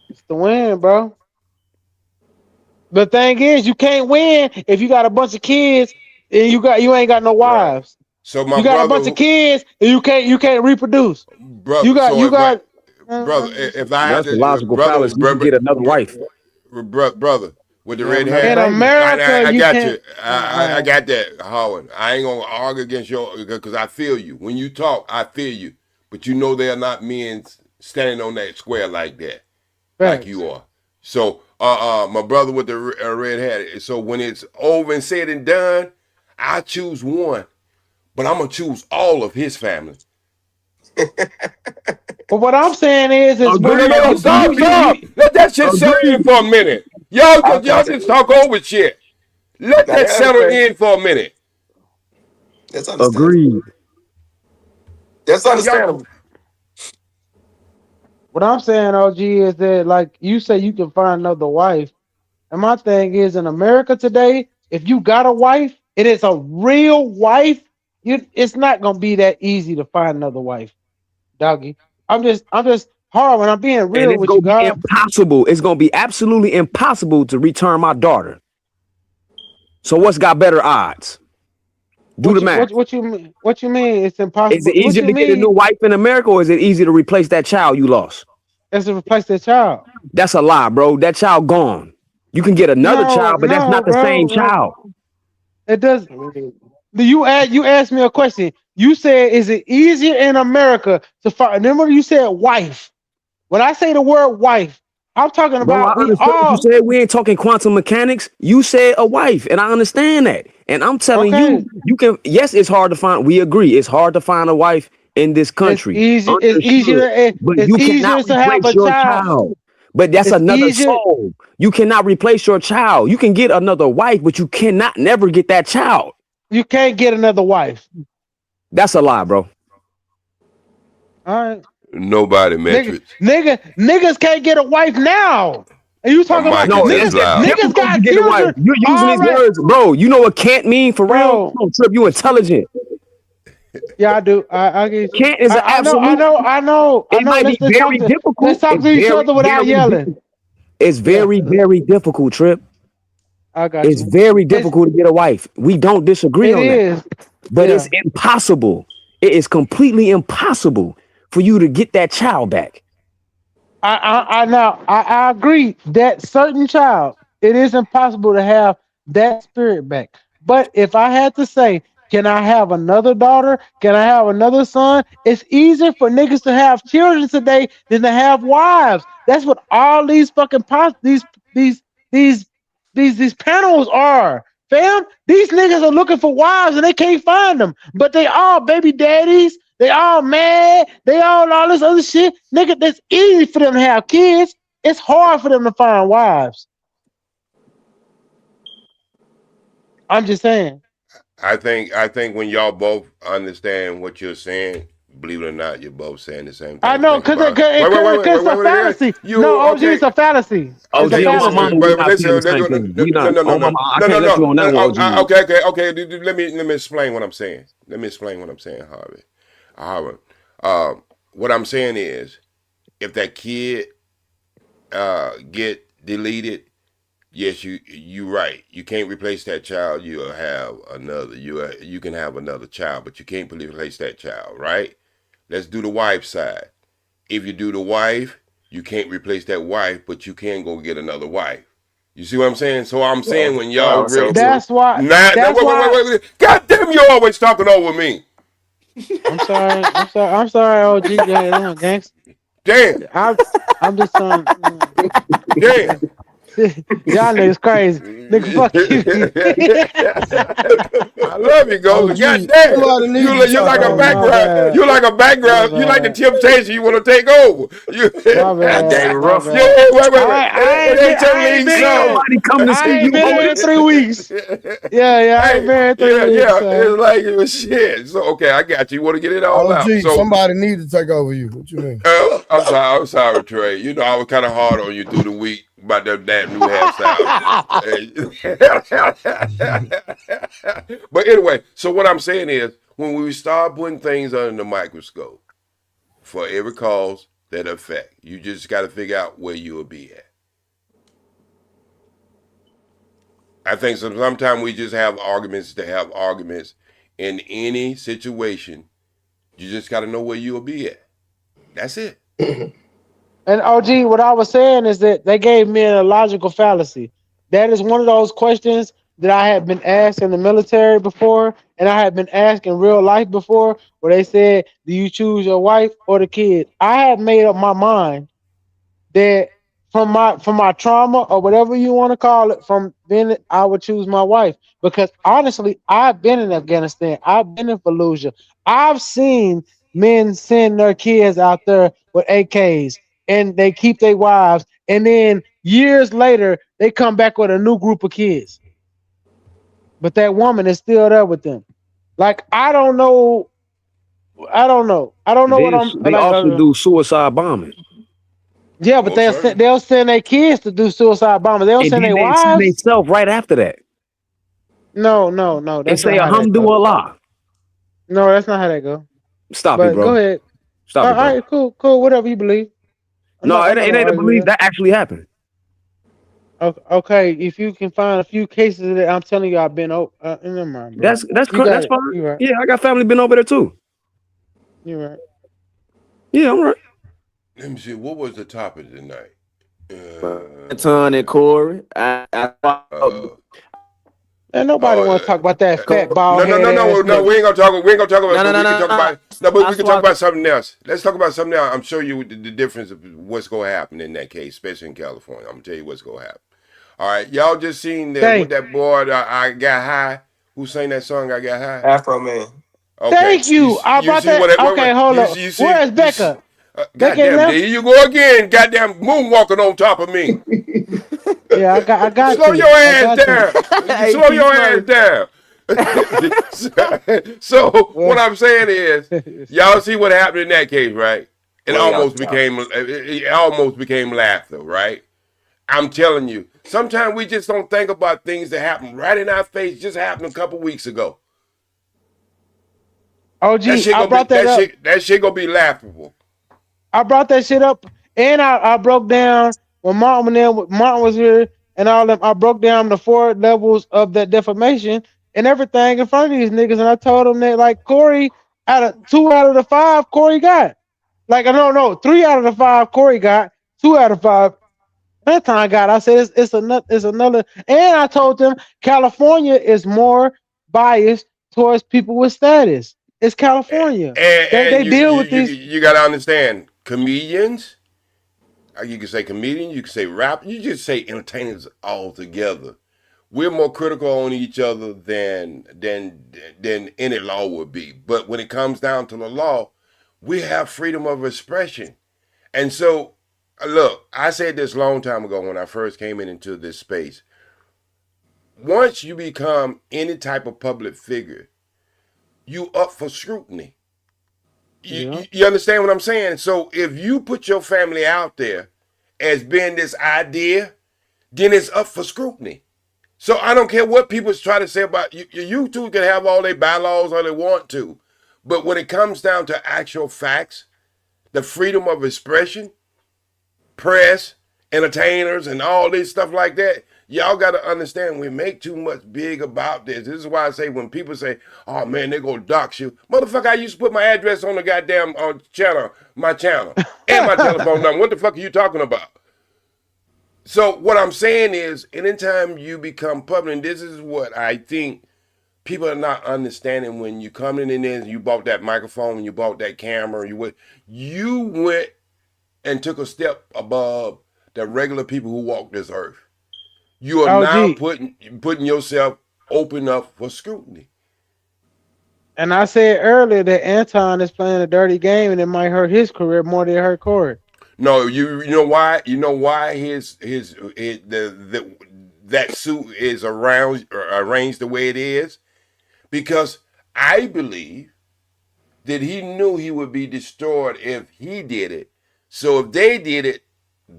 it's the win, bro. The thing is, you can't win if you got a bunch of kids and you ain't got no
Right.
wives.
So my
You got a
brother,
bunch of kids and you can't reproduce. You
brother.
got
So
you
if my
got.
brother, if I had
That's the
to,
logical fallacy. You can get another wife.
brother with the
You have
red
another
In
hat,
baby.
America,
I
you
got you.
can't.
I got that, Howard. I ain't gonna argue against your because I feel you. When you talk, I feel you. But you know there are not men standing on that square like that, like
Facts.
you are. So, my brother with the red hat. So when it's over and said and done, I choose one, but I'm gonna choose all of his family.
But what I'm saying is
No,
when
no,
you
stop. Let that shit settle
Agreed.
in for a minute. Y'all
Okay.
just talk over shit. Let
Now
that
that's
settle
understandable.
in for a minute.
That's understandable.
Agreed.
That's
Y'all,
understandable.
what I'm saying, OG, is that like you say you can find another wife. And my thing is in America today, if you got a wife, it is a real wife, it's not gonna be that easy to find another wife, doggy. I'm just hard when I'm being
And
real
it's
with you,
gonna be
God.
impossible. It's gonna be absolutely impossible to return my daughter. So what's got better odds? Do the math.
What you mean? What you mean? It's
Is
impossible.
it
What
easier
you
to get a new
mean?
wife in America, or is it easier to replace that child you lost?
Is to replace that child?
That's a lie, bro. That child gone. You can get another
No,
child, but that's
no,
not the
bro.
same
No.
child.
It does. You asked me a question. You said, "Is it easier in America to find?" Remember, you said wife. When I say the word wife, I'm talking
Bro, I
about we
understood what you
all
said. We ain't talking quantum mechanics. You said a wife, and I understand that. And I'm telling you,
okay.
you can, yes, it's hard to find. We agree. It's hard to find a wife in this
It's
country.
easy. It's
Understood.
easier.
But
It's
you cannot
easier to have
replace
a
your
child.
child. But that's
It's
another
easier.
soul. You cannot replace your child. You can get another wife, but you cannot never get that child.
You can't get another wife.
That's a lie, bro.
All right,
nobody metrics.
niggas can't get a wife now. And you
My
talking about
mic
No,
is
it's
too
niggas?
it's
loud.
Niggas
difficult to
got
get a wife.
children
You're using these
already,
words, bro. You know what can't mean for real?
bro.
No, Trip, you intelligent.
Yeah, I do. I get you.
Can't is an
I know. I
absolute.
know. I know. I
It
know.
might be very
Let's
difficult.
talk
It's
to each
very,
other without
very
yelling.
difficult. It's
Yeah,
very, very difficult, Trip.
I got
It's
you.
very difficult to get a wife. We don't disagree
It
on that.
is.
But it's
Yeah.
impossible. It is completely impossible for you to get that child back.
I agree that certain child, it is impossible to have that spirit back. But if I had to say, can I have another daughter? Can I have another son? It's easier for niggas to have children today than to have wives. That's what all these fucking these these panels are. Fam, these niggas are looking for wives and they can't find them. But they all baby daddies. They all mad. They all this other shit. Nigga, that's easy for them to have kids. It's hard for them to find wives. I'm just saying.
I think when y'all both understand what you're saying, believe it or not, you're both saying the same
I
thing.
know,
Think
because
about it.
it's a fallacy. No,
You
OG,
okay?
it's a fallacy. It's
OG,
a
Okay,
on my
listen,
mama,
fallacy.
we
but
not saying
listen,
the same
no,
thing. We
no,
not.
no, no,
On my
no,
mama, I
no,
can't
no,
let you on that one,
no.
OG.
Okay. Let me explain what I'm saying. Let me explain what I'm saying, Harvey. Harvey, what I'm saying is, if that kid get deleted, yes, you right. You can't replace that child. You'll have another. You can have another child, but you can't replace that child, right? Let's do the wife side. If you do the wife, you can't replace that wife, but you can go get another wife. You see what I'm saying? So I'm saying when
I
y'all
would say
real,
too.
That's why.
nah,
That's why.
wait. God damn, you always talking over me.
I'm sorry. I'm sorry. I'm sorry, OG. Yeah, gangster.
Damn,
I'm just trying.
damn.
Y'all niggas crazy. Nigga, fuck you.
I love you, Ghost,
Oh,
but
gee,
goddamn,
somebody need to
you
talk
like a
Oh,
over
my
you.
background.
bad.
You like a
My
background. You like the
bad.
temptation. You want to take over. You,
My
God
bad.
damn it,
My
rough.
yeah,
bad.
wait. It ain't your
I ain't
lead
been
Ain't
here.
song.
nobody coming to see
I
you,
ain't been here in
Otis.
3 weeks. Yeah, I ain't
Hey,
been here in 3 weeks.
it's like it was shit. So okay, I got you. You want to get it all
Oh,
out.
gee,
So
somebody need to take over you. What you mean?
I'm sorry, Trey. You know I was kind of hard on you through the week, about that new hairstyle. But anyway, so what I'm saying is, when we start putting things under the microscope, for every cause that affect, you just got to figure out where you'll be at. I think sometimes we just have arguments to have arguments. In any situation, you just got to know where you'll be at. That's it.
And OG, what I was saying is that they gave me a logical fallacy. That is one of those questions that I have been asked in the military before, and I have been asked in real life before, where they said, "Do you choose your wife or the kid?" I have made up my mind that from my trauma or whatever you want to call it, from then I would choose my wife, because honestly, I've been in Afghanistan, I've been in Fallujah, I've seen men send their kids out there with AKs and they keep their wives, and then years later they come back with a new group of kids, but that woman is still there with them. Like I don't know what I'm
They
like.
also do suicide bombing.
Yeah, but they'll send their kids to do suicide bombing. They don't
And
send
then
their
they send
wives.
themselves right after that.
No,
And
that's
say
not how that goes.
alhamdulillah.
No, that's not how that goes.
Stop it,
But
bro.
go ahead.
Stop it, bro.
All right, cool. Whatever you believe. I'm
No,
not
it
gonna
ain't a
argue
belief.
that.
That actually happened.
Okay, if you can find a few cases that I'm telling you I've been over, never mind, bro.
That's
You got
that's
it.
fine.
You right.
Yeah, I got family been over there too.
You right.
Yeah, I'm right.
Let me see. What was the topic tonight?
Anton and Corey.
And nobody want to talk about that fat bald
No.
head ass nigga.
We ain't gonna talk. We ain't gonna talk about.
No,
But we can talk about. No, but we can talk
swallowed.
about something else. Let's talk about something else. I'm show you the difference of what's gonna happen in that case, especially in California. I'm gonna tell you what's gonna happen. All right, y'all just seen with that boy. I got high. Who sang that song? I got high.
Afro Man.
Okay.
Thank you. I
You
brought
see
that.
what?
Okay, hold up.
You see?
Where's Becca? Becca
Goddamn,
left?
there you go again. Goddamn, moonwalking on top of me.
Yeah, I got
Slow
you.
your ass down. Slow your ass down. So what I'm saying is, y'all see what happened in that case, right? It almost became laughter, right? I'm telling you, sometimes we just don't think about things that happen right in our face. Just happened a couple weeks ago.
OG,
that shit gonna be laughable.
I brought that shit up, and I broke down when Martin was here and all them. I broke down the 4 levels of that defamation and everything in front of these niggas, and I told them that like Corey, out of 2 out of the 5, Corey got. Like no, 3 out of the 5 Corey got. 2 out of 5 that time got. I said it's another, and I told them California is more biased towards people with status. It's California. They deal with these.
You gotta understand, comedians. You can say comedian, you can say rap, you just say entertainers altogether. We're more critical on each other than any law would be. But when it comes down to the law, we have freedom of expression. And so, look, I said this a long time ago when I first came into this space. Once you become any type of public figure, you up for scrutiny. You understand what I'm saying? So if you put your family out there as being this idea, then it's up for scrutiny. So I don't care what people try to say about you. You two can have all their bylaws all they want to. But when it comes down to actual facts, the freedom of expression, press, entertainers, and all this stuff like that, y'all got to understand we make too much big about this. This is why I say when people say, oh man, they're going to dox you. Motherfucker, I used to put my address on the goddamn channel, and my telephone number. What the fuck are you talking about? So what I'm saying is, anytime you become public, and this is what I think people are not understanding when you come in there and you bought that microphone and you bought that camera, you went and took a step above the regular people who walk this earth. You are now putting yourself open up for scrutiny.
And I said earlier that Anton is playing a dirty game and it might hurt his career more than it hurt Corey.
No, you know why? You know why that suit is arranged the way it is? Because I believe that he knew he would be destroyed if he did it. So if they did it,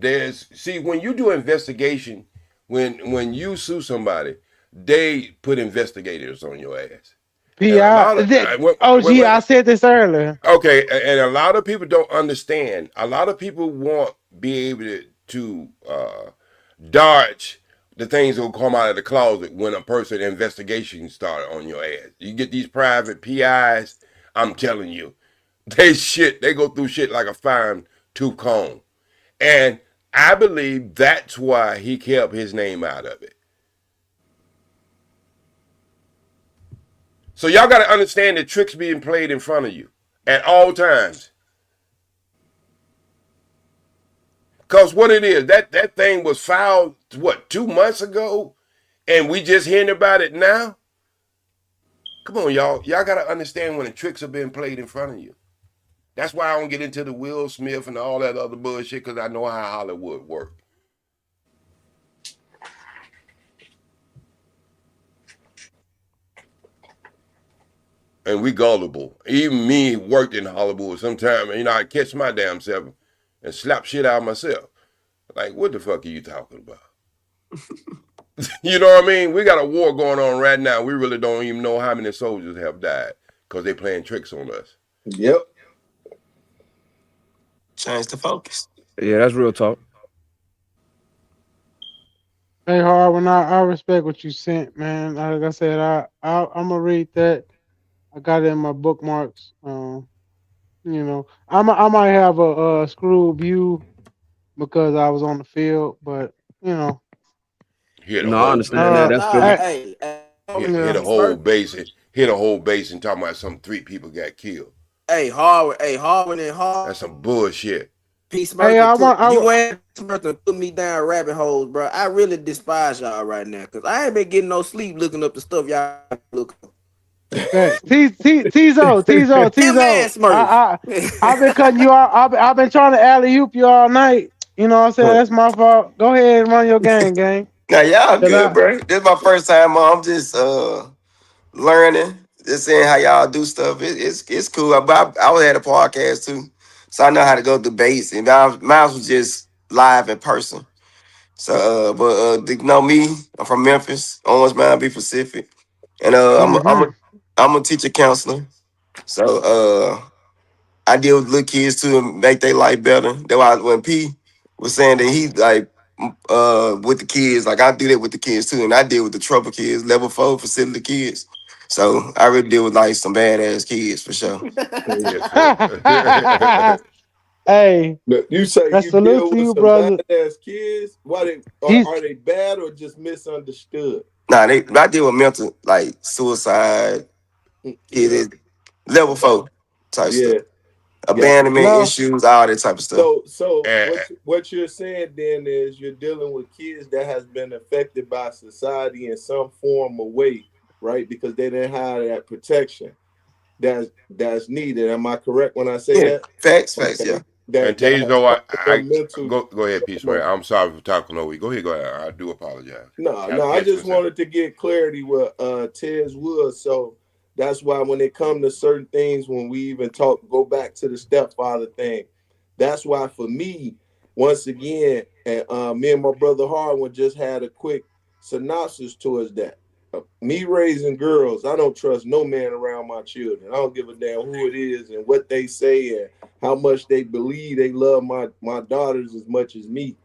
see, when you do investigation, when you sue somebody, they put investigators on your ass. And a
PI.
lot of
I said this earlier.
Okay, and a lot of people don't understand. A lot of people want be able to dodge the things that will come out of the closet when a person investigation start on your ass. You get these private PIs, I'm telling you, they go through shit like a fine tooth comb. And I believe that's why he kept his name out of it. So y'all got to understand that tricks being played in front of you at all times. Because what it is, that thing was filed, 2 months ago? And we just hearing about it now? Come on, y'all. Y'all got to understand when the tricks are being played in front of you. That's why I don't get into the Will Smith and all that other bullshit, because I know how Hollywood works. And we gullible. Even me worked in Hollywood sometime, I catch my damn self and slap shit out of myself. Like, what the fuck are you talking about? You know what I mean? We got a war going on right now. We really don't even know how many soldiers have died because they playing tricks on us.
Yep.
Change the focus.
Yeah, that's real talk.
Hey, Harwin, I respect what you sent, man. Like I said, I'm gonna read that. I got it in my bookmarks. I might have a screw view because I was on the field, but
Hit a
No, I
whole
understand that. That's good.
hit a whole base and talking about some 3 people got killed.
Hey, Harwin and Harwin.
That's some bullshit.
Peace Merton put me down rabbit holes, bro. I really despise y'all right now because I ain't been getting no sleep looking up the stuff y'all look up.
Tizo. I've been cutting you out. I've been trying to alley-oop you all night. You know what I'm saying? That's my fault. Go ahead and run your gang.
Now y'all good, bro. This is my first time. I'm just learning, just seeing how y'all do stuff. It's cool. But I had a podcast too, so I know how to go debates. And mine was just live in person. So, you know me, I'm from Memphis, Orange Mound, be Pacific, and I'm a teacher counselor. So, I deal with little kids too and make their life better. That's why when P was saying that he like with the kids, like I do that with the kids too, and I deal with the trouble kids, level 4 facility kids. So I really deal with like some badass kids for sure.
Hey,
you say you deal with some badass kids? Why are they bad or just misunderstood?
Nah, I deal with mental like suicide, level 4 type stuff. Abandonment issues, all that type of stuff.
So what you're saying then is you're dealing with kids that has been affected by society in some form or way, right? Because they didn't have that protection that's needed. Am I correct when I say that?
Facts, yeah.
And Tazo, go ahead, Peace Man. I'm sorry for talking over you. Go ahead. I do apologize.
No, I just wanted to get clarity with Tez Woods. So that's why when it comes to certain things, when we even go back to the stepfather thing, that's why for me, once again, and me and my brother Harwin just had a quick synopsis towards that. Me raising girls, I don't trust no man around my children. I don't give a damn who it is and what they say and how much they believe they love my daughters as much as me.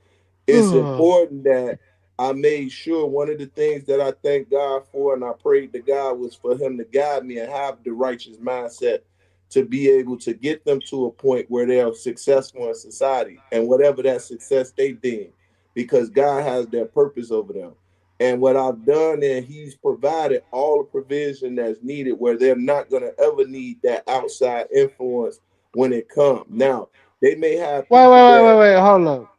It's important that I made sure one of the things that I thank God for and I prayed to God was for him to guide me and have the righteous mindset to be able to get them to a point where they are successful in society and whatever that success they deem, because God has their purpose over them. And what I've done is he's provided all the provision that's needed where they're not going to ever need that outside influence when it comes. Now, they may have...
Wait, hold up.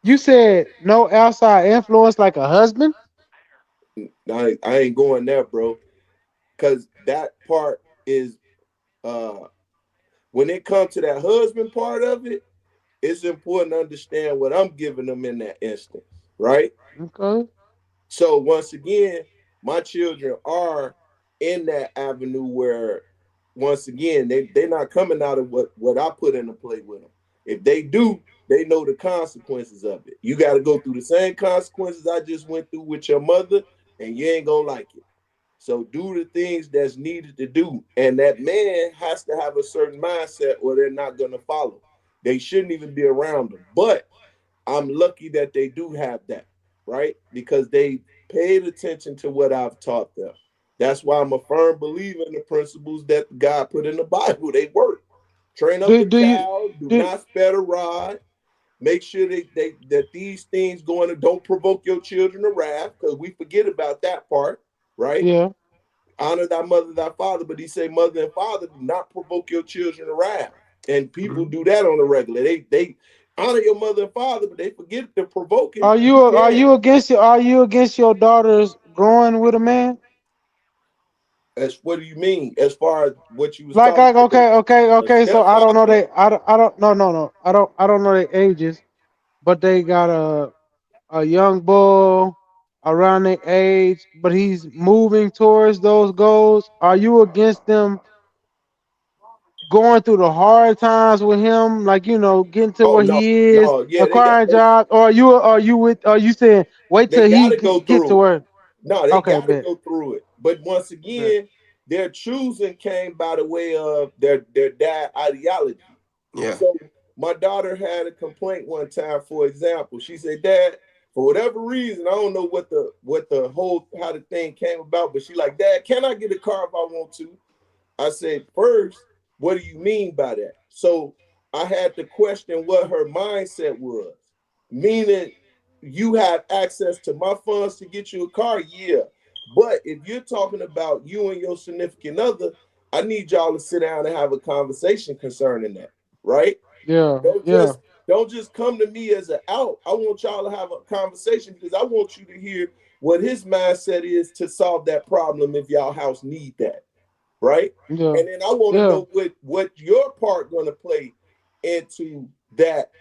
You said no outside influence like a husband?
I ain't going there, bro. Because that part is... when it comes to that husband part of it, it's important to understand what I'm giving them in that instance, right?
Okay.
So once again, my children are in that avenue where, once again, they're not coming out of what I put into play with them. If they do, they know the consequences of it. You got to go through the same consequences I just went through with your mother, and you ain't gonna like it. So do the things that's needed to do. And that man has to have a certain mindset or they're not gonna follow. They shouldn't even be around them. But I'm lucky that they do have that, right? Because they paid attention to what I've taught them. That's why I'm a firm believer in the principles that God put in the Bible. They work. Train up a child, do not spare the rod. Make sure that these things going to don't provoke your children to wrath, because we forget about that part, right?
Yeah.
Honor thy mother, thy father, but he say mother and father do not provoke your children to wrath. And people do that on the regular. They honor your mother and father, but they forget to provoke it.
Are you against your daughters growing with a man?
As what do you mean? As far as what you was
Like,
talking about,
okay. So I don't know
stepfather?
I don't no. I don't know their ages, but they got a young bull around their age, but he's moving towards those goals. Are you against them going through the hard times with him, like, getting to
Oh
where
no,
he is,
no, yeah,
acquiring jobs, or are you saying wait
they
till he
got to go
get to
through it.
where?
No, they
Okay,
got to
bet.
go through it. But once
Bet.
again, their choosing came by the way of their dad ideology.
Yeah.
So my daughter had a complaint one time, for example. She said, Dad, for whatever reason, I don't know what the whole how the thing came about, but she like, Dad, can I get a car if I want to? I said, first, what do you mean by that? So I had to question what her mindset was. Meaning, you have access to my funds to get you a car, yeah. But if you're talking about you and your significant other, I need y'all to sit down and have a conversation concerning that, right?
Yeah,
Don't
yeah,
just come to me as an out. I want y'all to have a conversation because I want you to hear what his mindset is to solve that problem if y'all house need that, right?
yeah,
And then I want to
yeah.
know what your part going to play into that,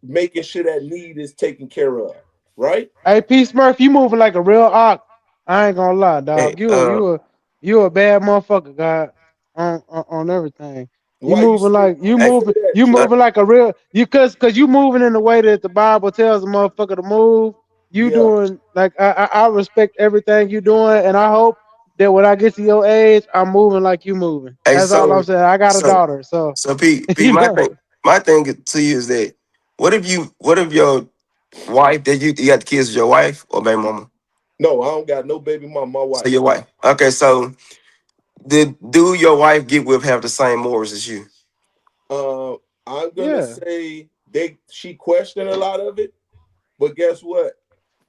making sure that need is taken care of, right?
Hey, P Smurf, you moving like a real ox. I ain't gonna lie,
Hey,
dog. You a bad motherfucker, God, on everything. You
Why
moving like
hey,
that,
you
Chief?
moving like a real cause you moving in the way that the Bible tells a motherfucker to move. You
Yeah.
doing like I respect everything you doing, and I hope that when I get to your age, I'm moving like you moving.
hey,
That's all I'm saying. I got a
so,
daughter, so
so Pete,
you know.
my thing to you is that what if your wife that you got the kids with your wife or baby mama?
No, I don't got no baby mama, my
So
wife.
your wife. Okay, so do your wife get with have the same morals as you?
Uh, I'm gonna
Yeah.
say she questioned a lot of it, but guess what?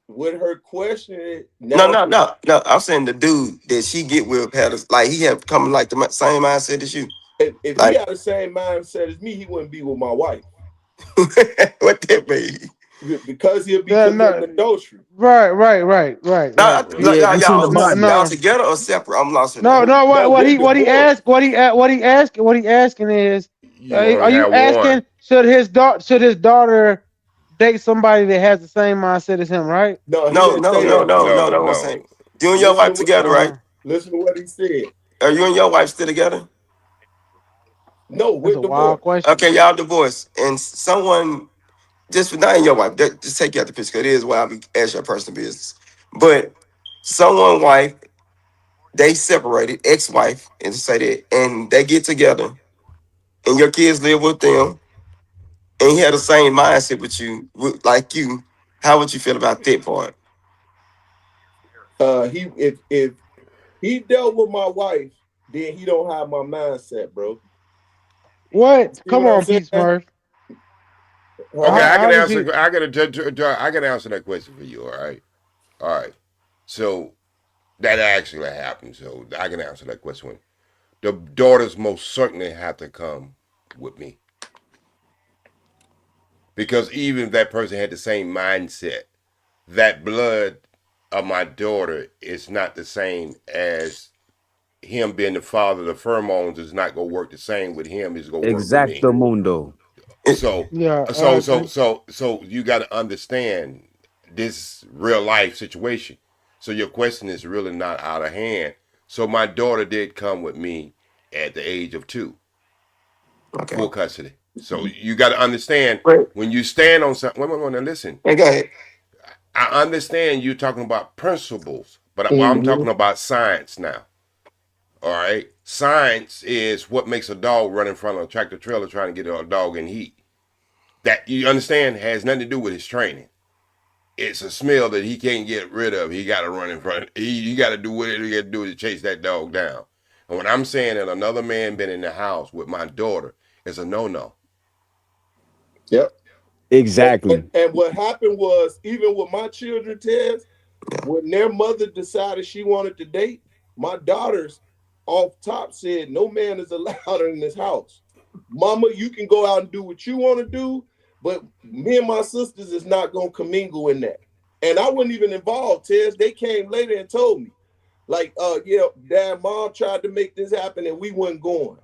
With her questioning it
No,
now,
no, no, no. I'm saying the dude that she get with had like he have come like the same mindset as you.
if he
Like
had the same mindset as me, he wouldn't be with my wife
what that mean?
because he'll be
Yeah,
committing
no,
adultery.
No,
right.
y'all
No,
together or separate? I'm lost in
no,
that.
no.
No,
What
we're
he
divorced.
asked, what he asking is,
You
are
only
you
have one.
asking should his daughter date somebody that has the same mindset as him, right?
No, he
No,
didn't
no,
say
no,
that.
No,
no, no,
no,
no. I'm saying
no.
you and your
Listen
wife
to what
together, right?
listen to what he said.
Are you and your wife still together?
No,
That's
we're
a wild
divorced.
question.
Okay, y'all divorced, and someone just not in your wife. Just take you out the picture. 'Cause it is why I be as your personal business. But someone wife they separated, ex-wife, and say that, and they get together, and your kids live with them, and he had the same mindset with you, like you. How would you feel about that part?
He if he dealt with my wife, then he don't have my mindset, bro. You
What?
see
Come
what I'm
on,
saying?
Pete Smurf.
Okay,
Huh?
I can
How does
answer.
he?
I can answer that question for you. All right. So that actually happened. So I can answer that question. The daughters most certainly have to come with me because even if that person had the same mindset, that blood of my daughter is not the same as him being the father. The pheromones is not gonna work the same with him as gonna work with me.
Exacto mundo.
So
Yeah, I agree.
so you got to understand this real life situation. So your question is really not out of hand. So my daughter did come with me at the age of 2,
Okay.
full custody. So you got to understand when you stand on something. Wait, now listen.
Hey, go ahead.
I understand you talking about principles, but I'm
Mm-hmm.
talking about science now. All right, science is what makes a dog run in front of a tractor trailer trying to get a dog in heat. That you understand has nothing to do with his training. It's a smell that he can't get rid of. He got to run in front. You got to do whatever you got to do to chase that dog down. And when I'm saying that another man been in the house with my daughter, it's a no-no.
Yep.
Exactly.
And what happened was, even with my children, Tez, when their mother decided she wanted to date, my daughters off top said, no man is allowed in this house. Mama, you can go out and do what you want to do, but me and my sisters is not going to commingle in that. And I wasn't even involved, Tez. They came later and told me, like, yeah, Dad, Mom tried to make this happen and we weren't going.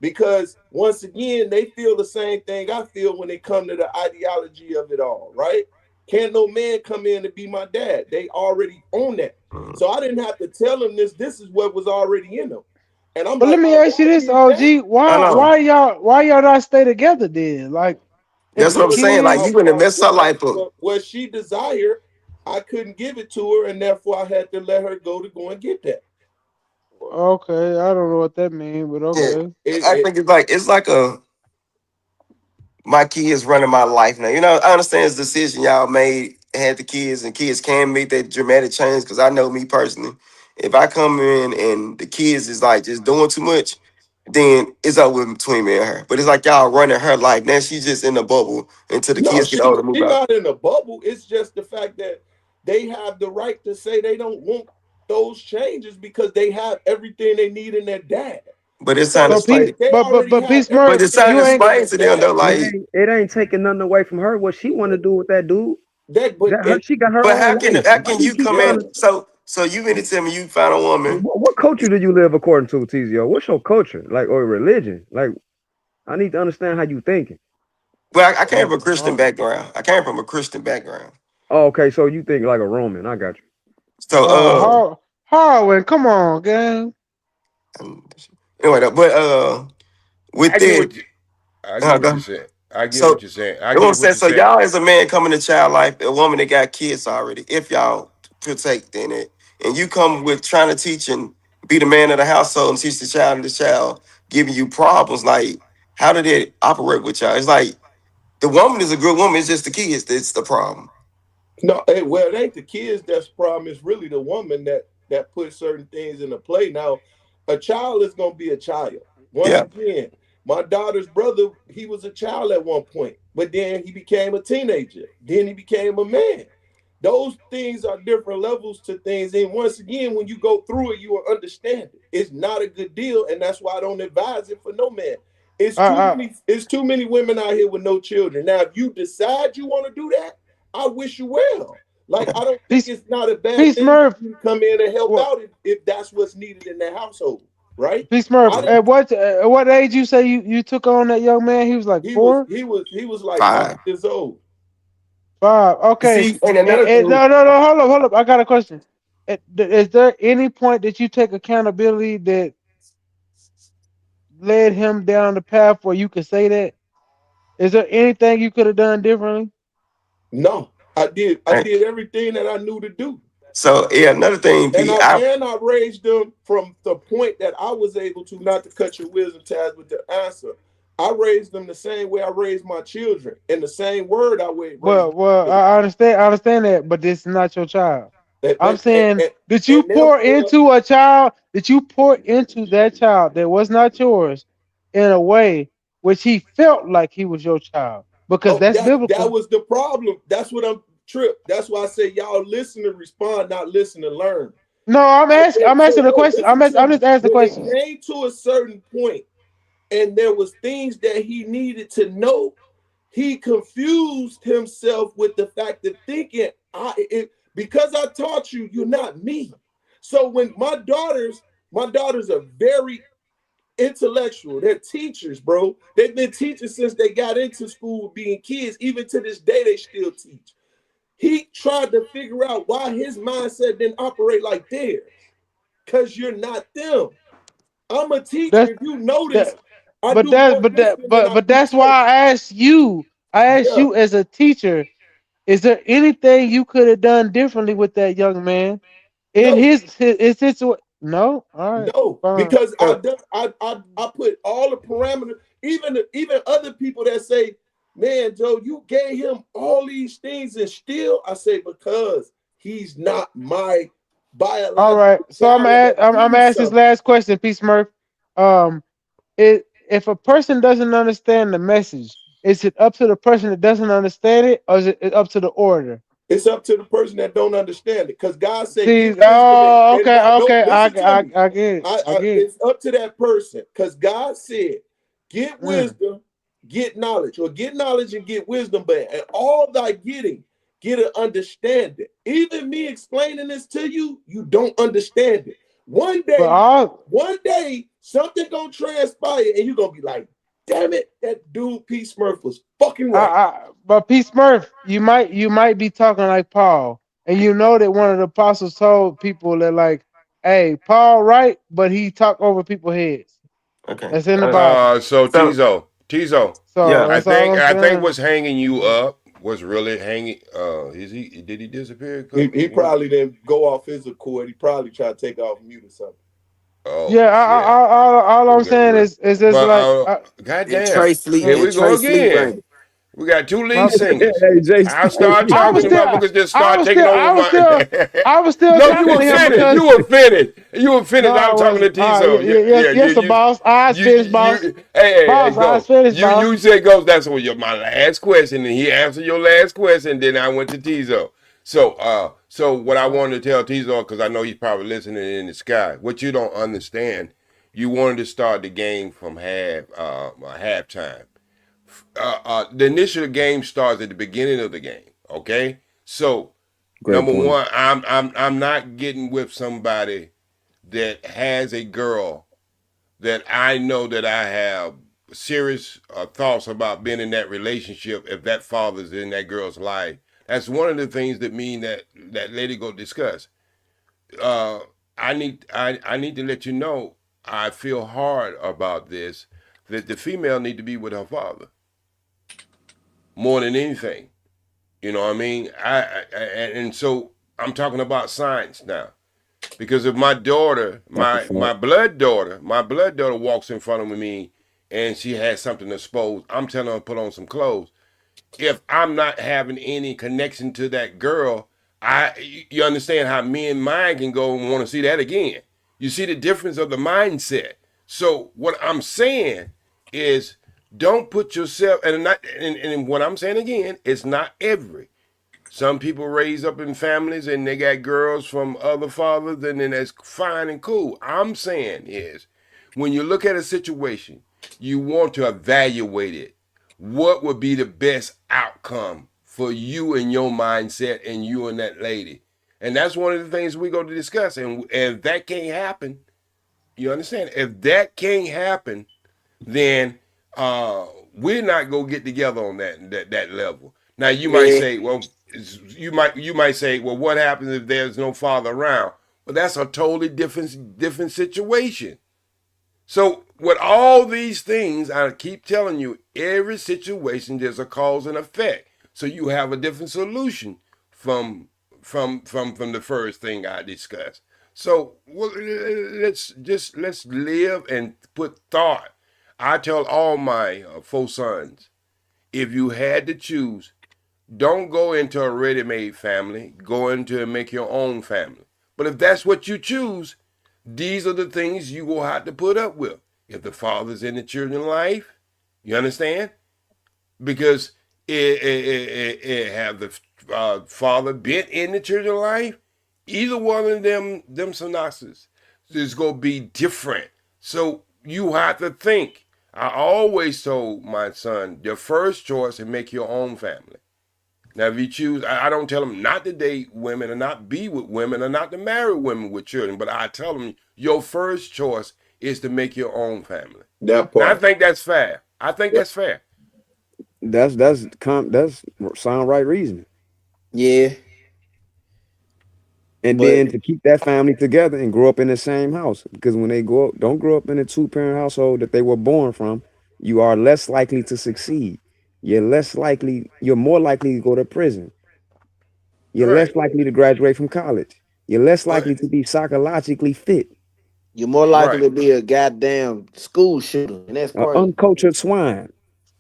Because once again, they feel the same thing I feel when they come to the ideology of it all, right? Can't no man come in to be my dad. They already own that. So I didn't have to tell them this. This is what was already in them. And I'm
but
like,
let me ask you this, OG. Why y'all not stay together then? Like,
that's what I'm saying. Like, you gonna mess her life up.
What she desired, I couldn't give it to her, and therefore I had to let her go and get that.
Okay, I don't know what that means, but okay.
Yeah. I think it's like my kids running my life now. You know, I understand it's a decision y'all made, had the kids, and kids can make that dramatic change. Because I know me personally, if I come in and the kids is like just doing too much, then it's over between me and her. But it's like y'all running her life. Now she's just in the bubble until the kids get older, move
she's
out.
not in a bubble. It's just the fact that they have the right to say they don't want those changes because they have everything they need in their dad.
But it's time to explain.
But Peace
But it's time to explain to them though, like.
It ain't taking nothing away from her. What she want to do with that dude? She got her
But
own
how
life.
can you come in? So you mean to tell me you found a woman?
What culture do you live according to, TZO? What's your culture, like, or religion? Like, I need to understand how you thinking.
Well, I came from a Christian background.
Oh, okay, so you think like a Roman? I got you.
So,
Harwin, come on, gang.
Anyway, but with
I get
that,
what you, I get what you're saying. I get
so
what you're saying. I
you know what
get
I'm
what
saying.
you're
So
saying.
y'all, as a man coming to child life, a woman that got kids already, if y'all partake in it, and you come with trying to teach and be the man of the household and teach the child, and the child giving you problems, like how did it operate with y'all? It's like the woman is a good woman. It's just the kids that's the problem.
No, well, it ain't the kids that's the problem. It's really the woman that puts certain things into play. Now, a child is gonna be a child. Once again, my daughter's brother, he was a child at one point, but then he became a teenager. Then he became a man. Those things are different levels to things. And once again, when you go through it, you will understand it. It's not a good deal, and that's why I don't advise it for no man. It's too many women out here with no children. Now, if you decide you want to do that, I wish you well. Like, I don't think it's not a bad thing to come in and help out if that's what's needed in that household, right?
Peace Murphy. At what age you say you took on that young man? He was like 4?
He was like 5 years old.
5. Okay.
See, and another thing,
no, hold up. I got a question. Is there any point that you take accountability that led him down the path where you could say that? Is there anything you could have done differently?
No, I did everything that I knew to do.
So yeah, another thing,
and I raised them from the point that I was able to, not to cut your wisdom, Taz, with the answer. I raised them the same way I raised my children, in the same word I raised.
Well, I understand that, but this is not your child. I'm saying, did you pour into a child? Did you pour into that child that was not yours in a way which he felt like he was your child? Because that's biblical.
That was the problem. That's what I'm tripped. That's why I say y'all listen to respond, not listen to learn.
No, I'm asking the question. I'm just asking the question.
When it came to a certain point, and there was things that he needed to know, he confused himself with the fact of thinking, because I taught you, you're not me. So when my daughters are very intellectual. They're teachers, bro. They've been teaching since they got into school being kids. Even to this day, they still teach. He tried to figure out why his mindset didn't operate like theirs. Because you're not them. I'm a teacher. If you notice,
But that's why I asked you. I asked you as a teacher, is there anything you could have done differently with that young man in his situation? No, all right,
No,
fine.
because I put all the parameters, even other people that say, man, Joe, you gave him all these things and still, I say, because he's not my biological
All right, so
child.
I'm ask this last question, Peace Murph. If a person doesn't understand the message, is it up to the person that doesn't understand it, or is it up to the orator?
It's up to the person that don't understand it, because God said,
See,
"Get wisdom."
okay, I get it.
It's up to that person, because God said, "Get wisdom, get knowledge," or "Get knowledge and get wisdom." But and all thy getting, get an understanding. Even me explaining this to you, you don't understand it. One day, something gonna transpire, and you're gonna be like, "Damn it, that dude P. Smurf was fucking right."
But Peace Murph, you might be talking like Paul, and you know that one of the apostles told people that like, "Hey, Paul right, but he talked over people's heads."
Okay.
That's in the Bible.
So Tizo,
So
I
that's all I'm
think
saying.
what's hanging you up, what's really hanging. Did he disappear?
He probably didn't go off his accord. He probably tried to take off mute or something.
Oh,
yeah, all I'm saying is just like,
goddamn, here we go again. We got two lead singers. I'll start talking. The motherfuckers just start taking over my.
I was still
No,
talking
you were
to him
finished.
because
You were finished. You were finished.
No,
I'm talking to Tizo.
yes, sir, boss. Eyes finished, boss.
Hey,
Eyes
go.
finished, boss.
You said goes. That's what my last question, and he answered your last question. Then I went to Tizo. So what I wanted to tell Tizo, because I know he's probably listening in the sky. What you don't understand, you wanted to start the game from halftime. The initial game starts at the beginning of the game. Okay, so number one, I'm not getting with somebody that has a girl that I know that I have serious thoughts about being in that relationship. If that father's in that girl's life, that's one of the things that me and that lady go discuss. I need to let you know I feel hard about this. That the female need to be with her father more than anything. You know what I mean? And so I'm talking about science now. Because if my daughter, my blood daughter walks in front of me and she has something exposed, I'm telling her to put on some clothes. If I'm not having any connection to that girl, you understand how me and mine can go and want to see that again. You see the difference of the mindset. So what I'm saying is don't put yourself, and what I'm saying again, it's not every. Some people raise up in families and they got girls from other fathers, and then that's fine and cool. I'm saying is when you look at a situation, you want to evaluate it. What would be the best outcome for you and your mindset and you and that lady? And that's one of the things we're going to discuss. And if that can't happen, you understand? If that can't happen, then we're not going to get together on that level. Now you might say, well, you might say, well, what happens if there's no father around? Well, that's a totally different situation. So with all these things, I keep telling you, every situation there's a cause and effect. So you have a different solution from the first thing I discussed. So let's live and put thought. I tell all my 4 sons, if you had to choose, don't go into a ready-made family. Go into and make your own family. But if that's what you choose, these are the things you will have to put up with. If the father's in the children's life, you understand? Because it have the father been in the children's life, either one of them synopsis is going to be different. So you have to think. I always told my son, your first choice is make your own family. Now, if you choose, I don't tell them not to date women or not be with women or not to marry women with children, but I tell them your first choice is to make your own family.
That part.
Now, I think that's fair. That's fair.
That's sound right reasoning.
Yeah.
And then to keep that family together and grow up in the same house, because when they don't grow up in a 2-parent household that they were born from, you are less likely to succeed. You're more likely to go to prison. You're less
Right.
likely to graduate from college. You're less
But
likely to be psychologically fit.
You're more likely
right,
to be a goddamn school shooter, and that's crazy.
Uncultured swine.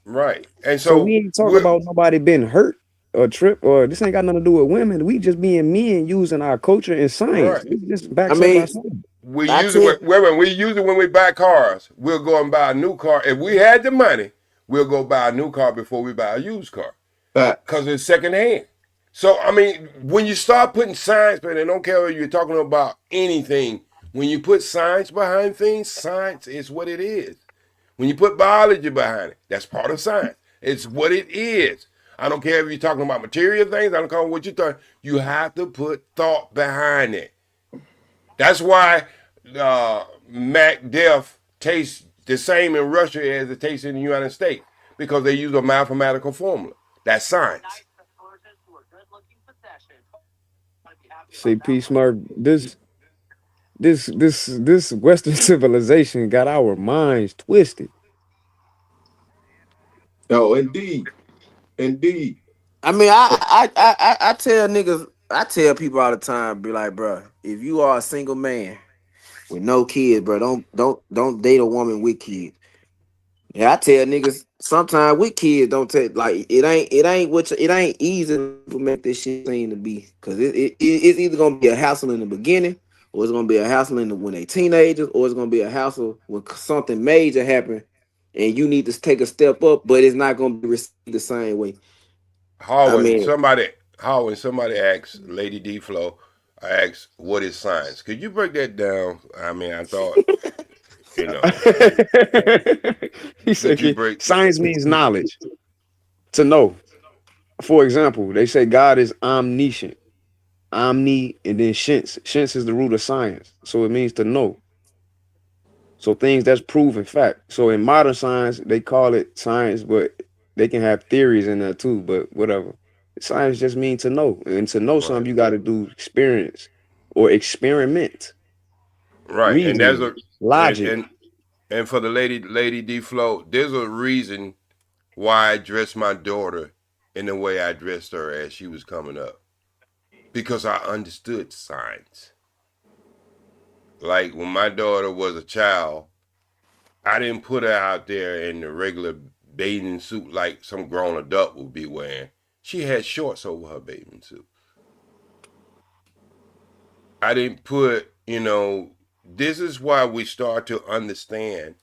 right. And
So we
so
ain't talk about nobody being hurt or tripped, or this ain't got nothing to do with women. We just being men using our culture and science.
right.
It just
I
backs up our
mean,
science.
We
I
use it
tell
when we use it when we buy cars. We'll go and buy a new car. If we had the money, we'll go buy a new car before we buy a used car. Because it's secondhand. So I mean, when you start putting science, but I don't care if you're talking about anything, when you put science behind things, science is what it is. When you put biology behind it, that's part of science. It's what it is. I don't care if you're talking about material things. I don't care what you thought. You have to put thought behind it. That's why Mac Def tastes the same in Russia as it tastes in the United States, because they use a mathematical formula. That's science.
Say, P Smart, this Western civilization got our minds twisted.
Oh, indeed. Indeed.
I mean, I tell niggas, I tell people all the time, be like, bro, if you are a single man with no kids, bro, don't date a woman with kids. Yeah, I tell niggas sometimes with kids don't take like it ain't easy to make this shit seem to be, because it's either gonna be a hassle in the beginning, or it's gonna be a hassle when they teenagers, or it's gonna be a hassle when something major happen and you need to take a step up, but it's not gonna be received the same way.
How
I
when
mean,
somebody asks Lady D Flow, asks what is science? Could you break that down? I mean, I thought, you know,
He
could you
said,
break?
science means knowledge, to know. For example, they say God is omniscient, omni, and then shins. Shins is the root of science, so it means to know. So things that's proven fact. So in modern science, they call it science, but they can have theories in there too. But whatever, science just means to know, and to know
Right,
something, you got to do experience or experiment,
right, and there's
reasoning,
a and
logic.
and and for the Lady D Flow, there's a reason why I dressed my daughter in the way I dressed her as she was coming up, because I understood science. Like when my daughter was a child, I didn't put her out there in the regular bathing suit like some grown adult would be wearing. She had shorts over her bathing suit. I didn't put, this is why we start to understand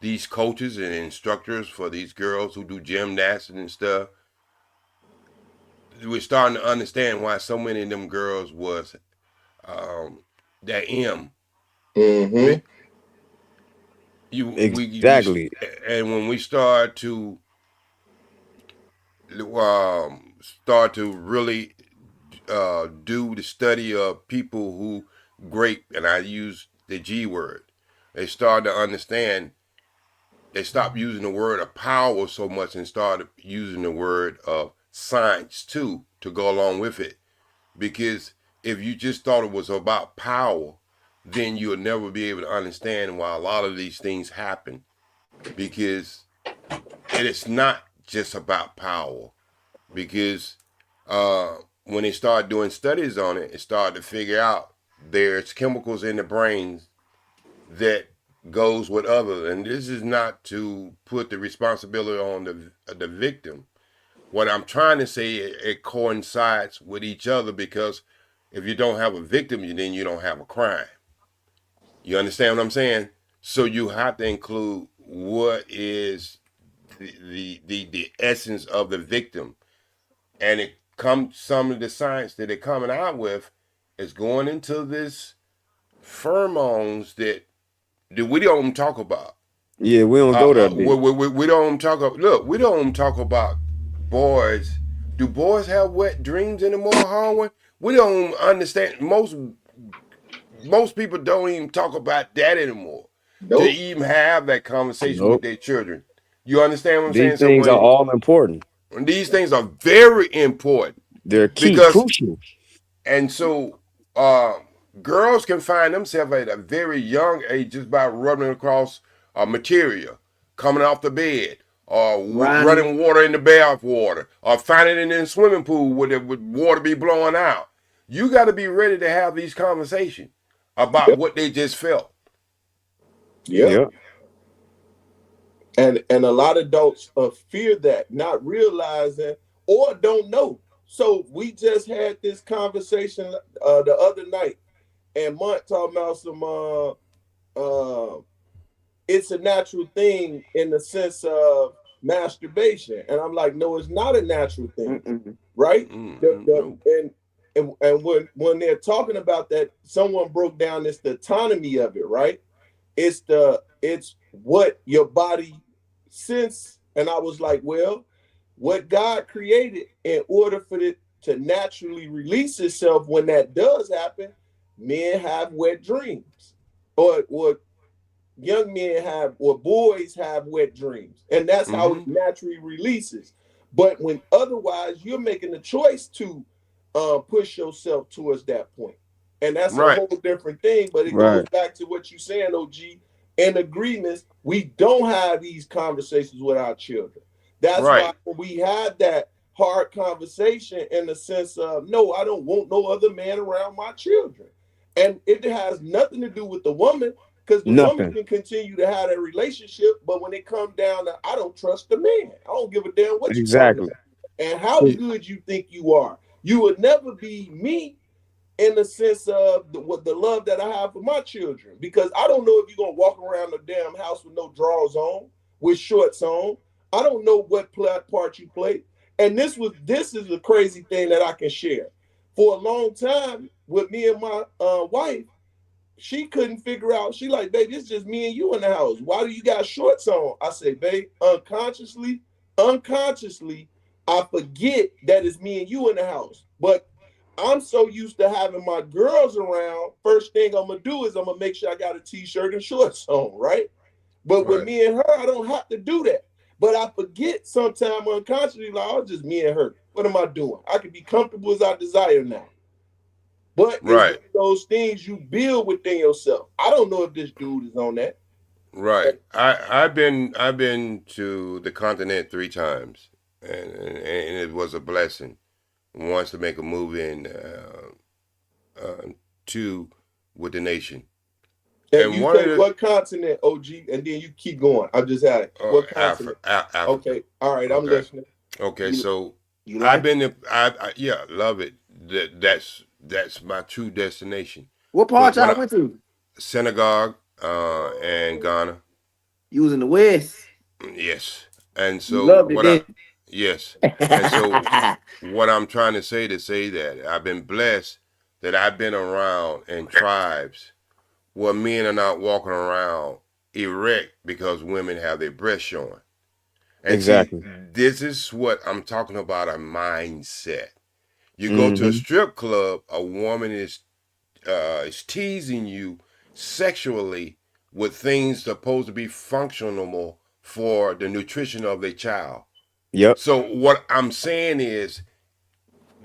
these coaches and instructors for these girls who do gymnastics and stuff. We're starting to understand why so many of them girls was that M.
Mm-hmm.
We
Exactly.
and when we start to really do the study of people who great, and I use the G word, they start to understand. They stopped using the word of power so much and started using the word of science too to go along with it. Because if you just thought it was about power, then you'll never be able to understand why a lot of these things happen. Because it is not just about power. Because when they start doing studies on it, it started to figure out there's chemicals in the brains that goes with others. And this is not to put the responsibility on the victim. What I'm trying to say, it coincides with each other, because if you don't have a victim, then you don't have a crime. You understand what I'm saying? So you have to include what is the essence of the victim, and it comes, some of the science that they're coming out with is going into this pheromones that we don't talk about.
Yeah, we don't go there, big.
We don't talk about. Look, we don't talk about boys. Do boys have wet dreams anymore, Harwin? We don't understand. Most people don't even talk about that anymore. To
Nope.
even have that conversation with
Nope.
their children. You understand what I'm
These
saying? So
things are all important.
when these things are very important,
They're key,
because
crucial.
and so uh, girls can find themselves at a very young age just by running across material. coming off the bed, or running water in the bath water, or finding it in the swimming pool with water be blowing out. You got to be ready to have these conversations about what they just felt.
Yeah. And a lot of adults fear that, not realizing or don't know. So we just had this conversation the other night, and Mont talking about some it's a natural thing in the sense of masturbation, and I'm like, no, it's not a natural thing, right? And when they're talking about that, someone broke down this the autonomy of it, right? It's what your body sense, and I was like, well, what God created in order for it to naturally release itself, when that does happen, men have wet dreams, or young men have, or boys have wet dreams, and that's how it naturally releases. But when otherwise, you're making the choice to push yourself towards that point, and that's a whole different thing. But it goes back to what you're saying, OG. In agreements, we don't have these conversations with our children. That's why when we had that hard conversation, in the sense of, no, I don't want no other man around my children, and it has nothing to do with the woman. Because the woman can continue to have that relationship, but when it comes down to, I don't trust the man. I don't give a damn what you talking about and how good you think you are. You would never be me, in the sense of the love that I have for my children. Because I don't know if you're gonna walk around the damn house with no drawers on, with shorts on. I don't know what part you play. And this is a crazy thing that I can share. For a long time with me and my wife, she couldn't figure out. She like, baby, it's just me and you in the house. Why do you got shorts on? I say, babe, unconsciously, I forget that it's me and you in the house. But I'm so used to having my girls around. First thing I'm gonna do is I'm gonna make sure I got a t-shirt and shorts on, right? But with me and her, I don't have to do that. But I forget sometimes unconsciously, like, oh, it's just me and her. What am I doing? I can be comfortable as I desire now. But it's those things you build within yourself. I don't know if this dude is on that.
Right. I've been to the continent 3 times, and it was a blessing. Once to make a move in, 2 with the nation.
And you say what continent, OG, and then you keep going. I just had it. What continent?
Africa.
Okay. All right. I'm listening.
Okay. So I've been to, yeah, love it. That's my true destination.
What part y'all went to?
Senegal and Ghana.
You was in the West.
Yes. And so
you loved it,
yes. And so what I'm trying to say that I've been blessed that I've been around in tribes where men are not walking around erect because women have their breasts showing. And see, this is what I'm talking about, a mindset. You go to a strip club, a woman is teasing you sexually with things supposed to be functional for the nutrition of their child.
Yep.
So what I'm saying is,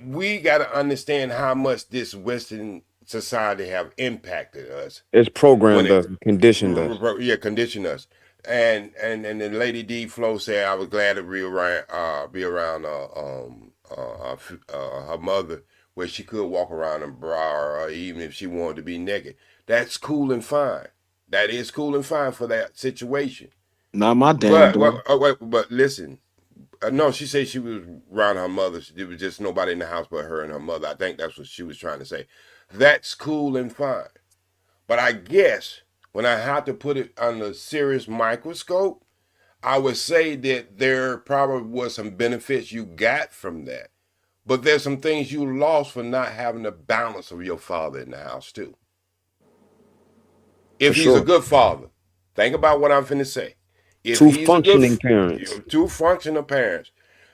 we got to understand how much this Western society have impacted us.
It's programmed us, conditioned us.
Yeah, conditioned us. And then Lady D Flo said, I was glad to be around her mother, where she could walk around in bra, or even if she wanted to be naked. That's cool and fine. That is cool and fine for that situation.
Not my damn door.
But listen. No, she said she was around her mother. There was just nobody in the house but her and her mother. I think that's what she was trying to say. That's cool and fine. But I guess when I have to put it under a serious microscope, I would say that there probably was some benefits you got from that. But there's some things you lost for not having the balance of your father in the house too. If he's a good father, think about what I'm finna say. If
Two functioning parents.
2 functional parents.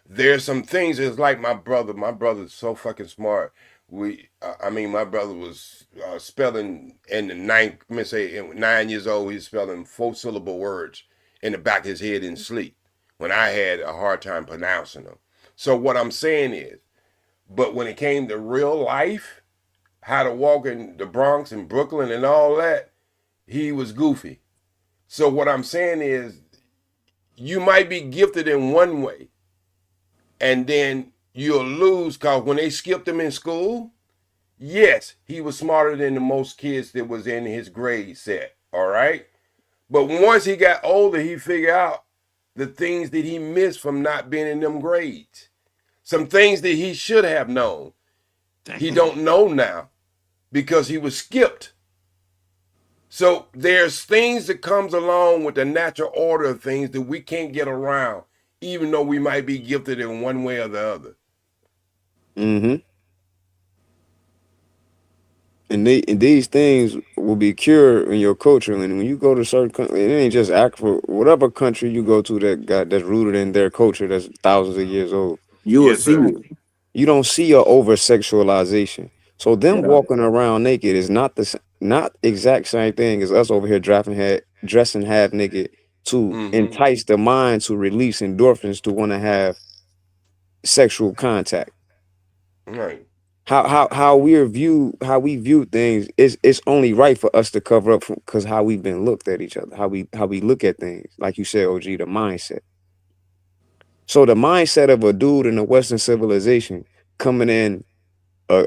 There's some things. It's like my brother. My brother's so fucking smart. My brother was spelling in the 9 years old. He's spelling 4-syllable words in the back of his head in sleep, when I had a hard time pronouncing them. So what I'm saying is, but when it came to real life, how to walk in the Bronx and Brooklyn and all that, he was goofy. So what I'm saying is, you might be gifted in one way, and then you'll lose because when they skipped him in school, yes, he was smarter than the most kids that was in his grade set, all right? But once he got older, he figured out the things that he missed from not being in them grades. Some things that he should have known. He don't know now because he was skipped. So there's things that comes along with the natural order of things that we can't get around, even though we might be gifted in one way or the other.
Mm-hmm. And these things will be cured in your culture. And when you go to certain countries, it ain't just Africa. Whatever country you go to that's rooted in their culture, that's thousands of years old,
you will see it.
You don't see a over sexualization. So them walking around naked is not exact same thing as us over here dressing half naked to entice the mind to release endorphins to want to have sexual contact.
Right.
How we view things is it's only right for us to cover up because how we've been looked at each other, how we look at things. Like you said, OG, the mindset. So the mindset of a dude in a Western civilization coming in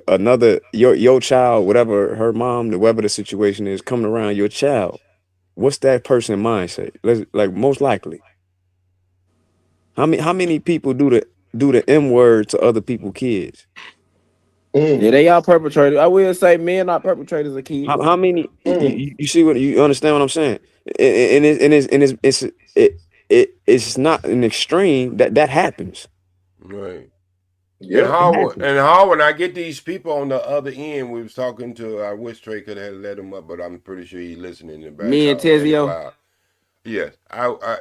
another your child, whatever her mom, whatever the situation is, coming around your child. What's that person mindset? Like most likely. How many people do the M word to other people's kids?
Yeah, they are perpetrators. I will say men are perpetrators of kids.
How many? You see what you understand what I'm saying? It's not an extreme that happens.
Right.
Yeah.
And Howard, I get these people on the other end. We was talking to. I wish Trey could have let him up, but I'm pretty sure he's listening in the background.
Me and Tezio.
Yes, I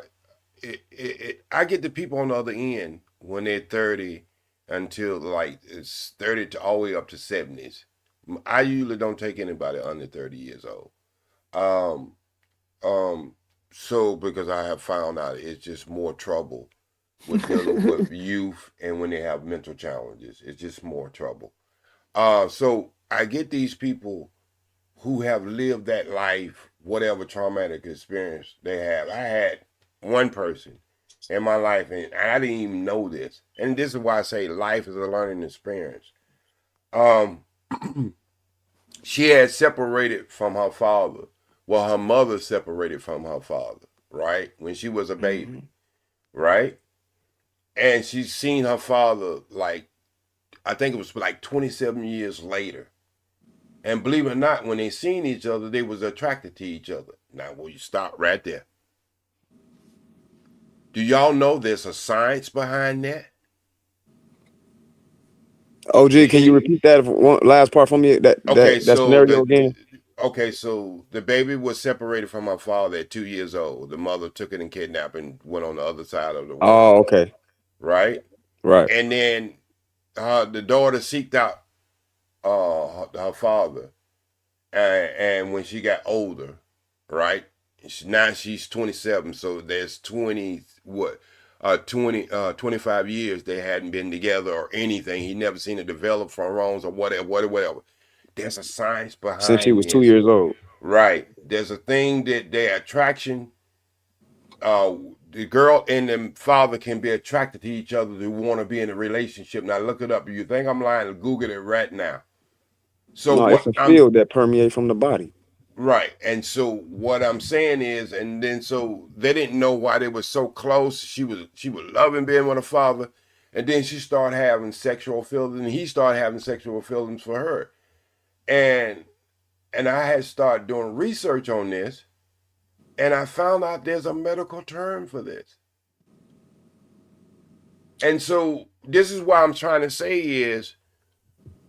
get the people on the other end when they're 30 until like it's 30 to all the way up to 70s. I usually don't take anybody under 30 years old. So because I have found out it's just more trouble with dealing with youth and when they have mental challenges. It's just more trouble. So I get these people who have lived that life, whatever traumatic experience they have. I had one person in my life, and I didn't even know this. And this is why I say life is a learning experience. She had separated from her father. Well, her mother separated from her father, right? When she was a baby, right? And she's seen her father like, I think it was like 27 years later. And believe it or not, when they seen each other, they was attracted to each other. Now, will you stop right there? Do y'all know there's a science behind that?
OG, can you repeat that last part for me? That scenario again?
Okay, so the baby was separated from her father at 2 years old. The mother took it and kidnapped and went on the other side of the world.
Oh, okay.
Right?
Right.
And then the daughter seeked out her father. And when she got older, right? Now she's 27, so there's 25 years they hadn't been together or anything. He never seen her develop from wrongs or whatever. There's a science behind
since he was
this.
2 years old.
Right. There's a thing that their attraction, the girl and the father can be attracted to each other to want to be in a relationship. Now look it up. If you think I'm lying, Google it right now. So
no, it's a field that permeates from the body.
Right. And so what I'm saying is, and then so they didn't know why they were so close. She was loving being with her father. And then she started having sexual feelings, and he started having sexual feelings for her. And I had started doing research on this, and I found out there's a medical term for this. And so this is what I'm trying to say is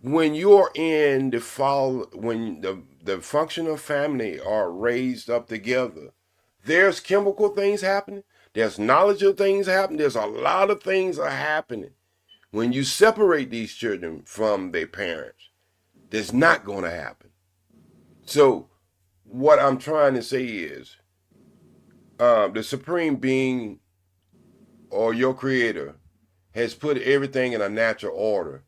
when you're in the fall, when the functional family are raised up together, there's chemical things happening. There's knowledge of things happening. There's a lot of things are happening. When you separate these children from their parents, that's not going to happen. So what I'm trying to say is the supreme being or your creator has put everything in a natural order,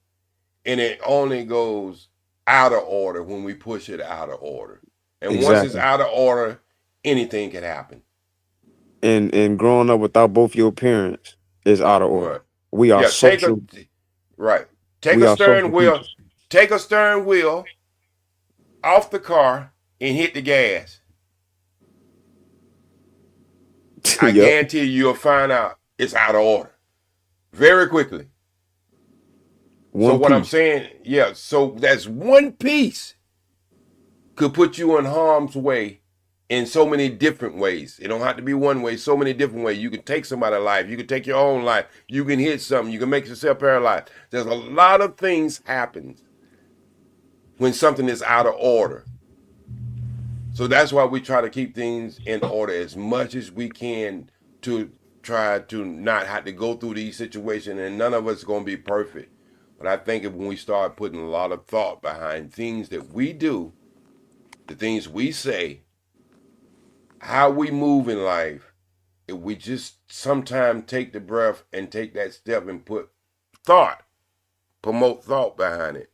and it only goes out of order when we push it out of order. And once it's out of order, anything can happen.
and growing up without both your parents is out of order.
Right.
We are
Yeah,
social.
Take
We
a
are social
steering wheel.
creatures.
Take a steering wheel off the car and hit the gas. I
Yep.
guarantee you'll find out it's out of order very quickly. So
One
what I'm
piece.
saying, yeah, so that's one piece could put you in harm's way in so many different ways. It don't have to be one way, so many different ways. You can take somebody's life, you can take your own life, you can hit something, you can make yourself paralyzed. There's a lot of things happen when something is out of order. So that's why we try to keep things in order as much as we can to try to not have to go through these situations, and none of us are going to be perfect. But I think if when we start putting a lot of thought behind things that we do, the things we say, how we move in life, if we just sometimes take the breath and take that step and put thought, promote thought behind it,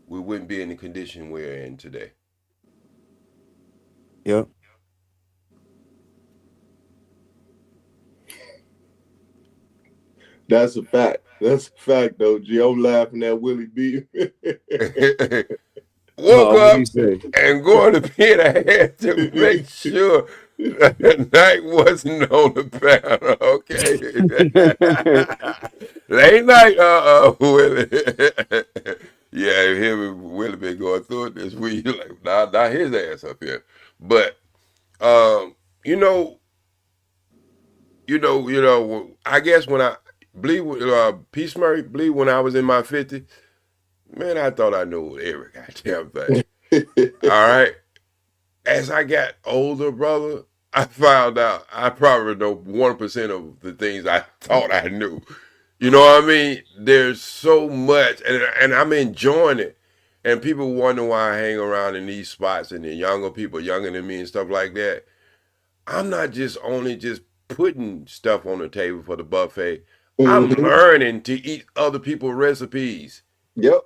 we wouldn't be in the condition we're in today.
Yep.
That's a fact. That's a fact, though. G, I'm laughing at Willie B.
Woke up and going to bed. I had to make sure the night wasn't on the panel. Okay. Late night, Willie. Yeah, him and Willie been going through it this week. Like, not his ass up here. But you know, I guess when I believe Peace Murray, believe when I was in my 50s, man, I thought I knew every goddamn thing. All right. As I got older, brother, I found out I probably know 1% of the things I thought I knew. You know what I mean? There's so much, and I'm enjoying it. And people wonder why I hang around in these spots and the younger people, younger than me and stuff like that. I'm not just only just putting stuff on the table for the buffet. I'm learning to eat other people's recipes.
Yep.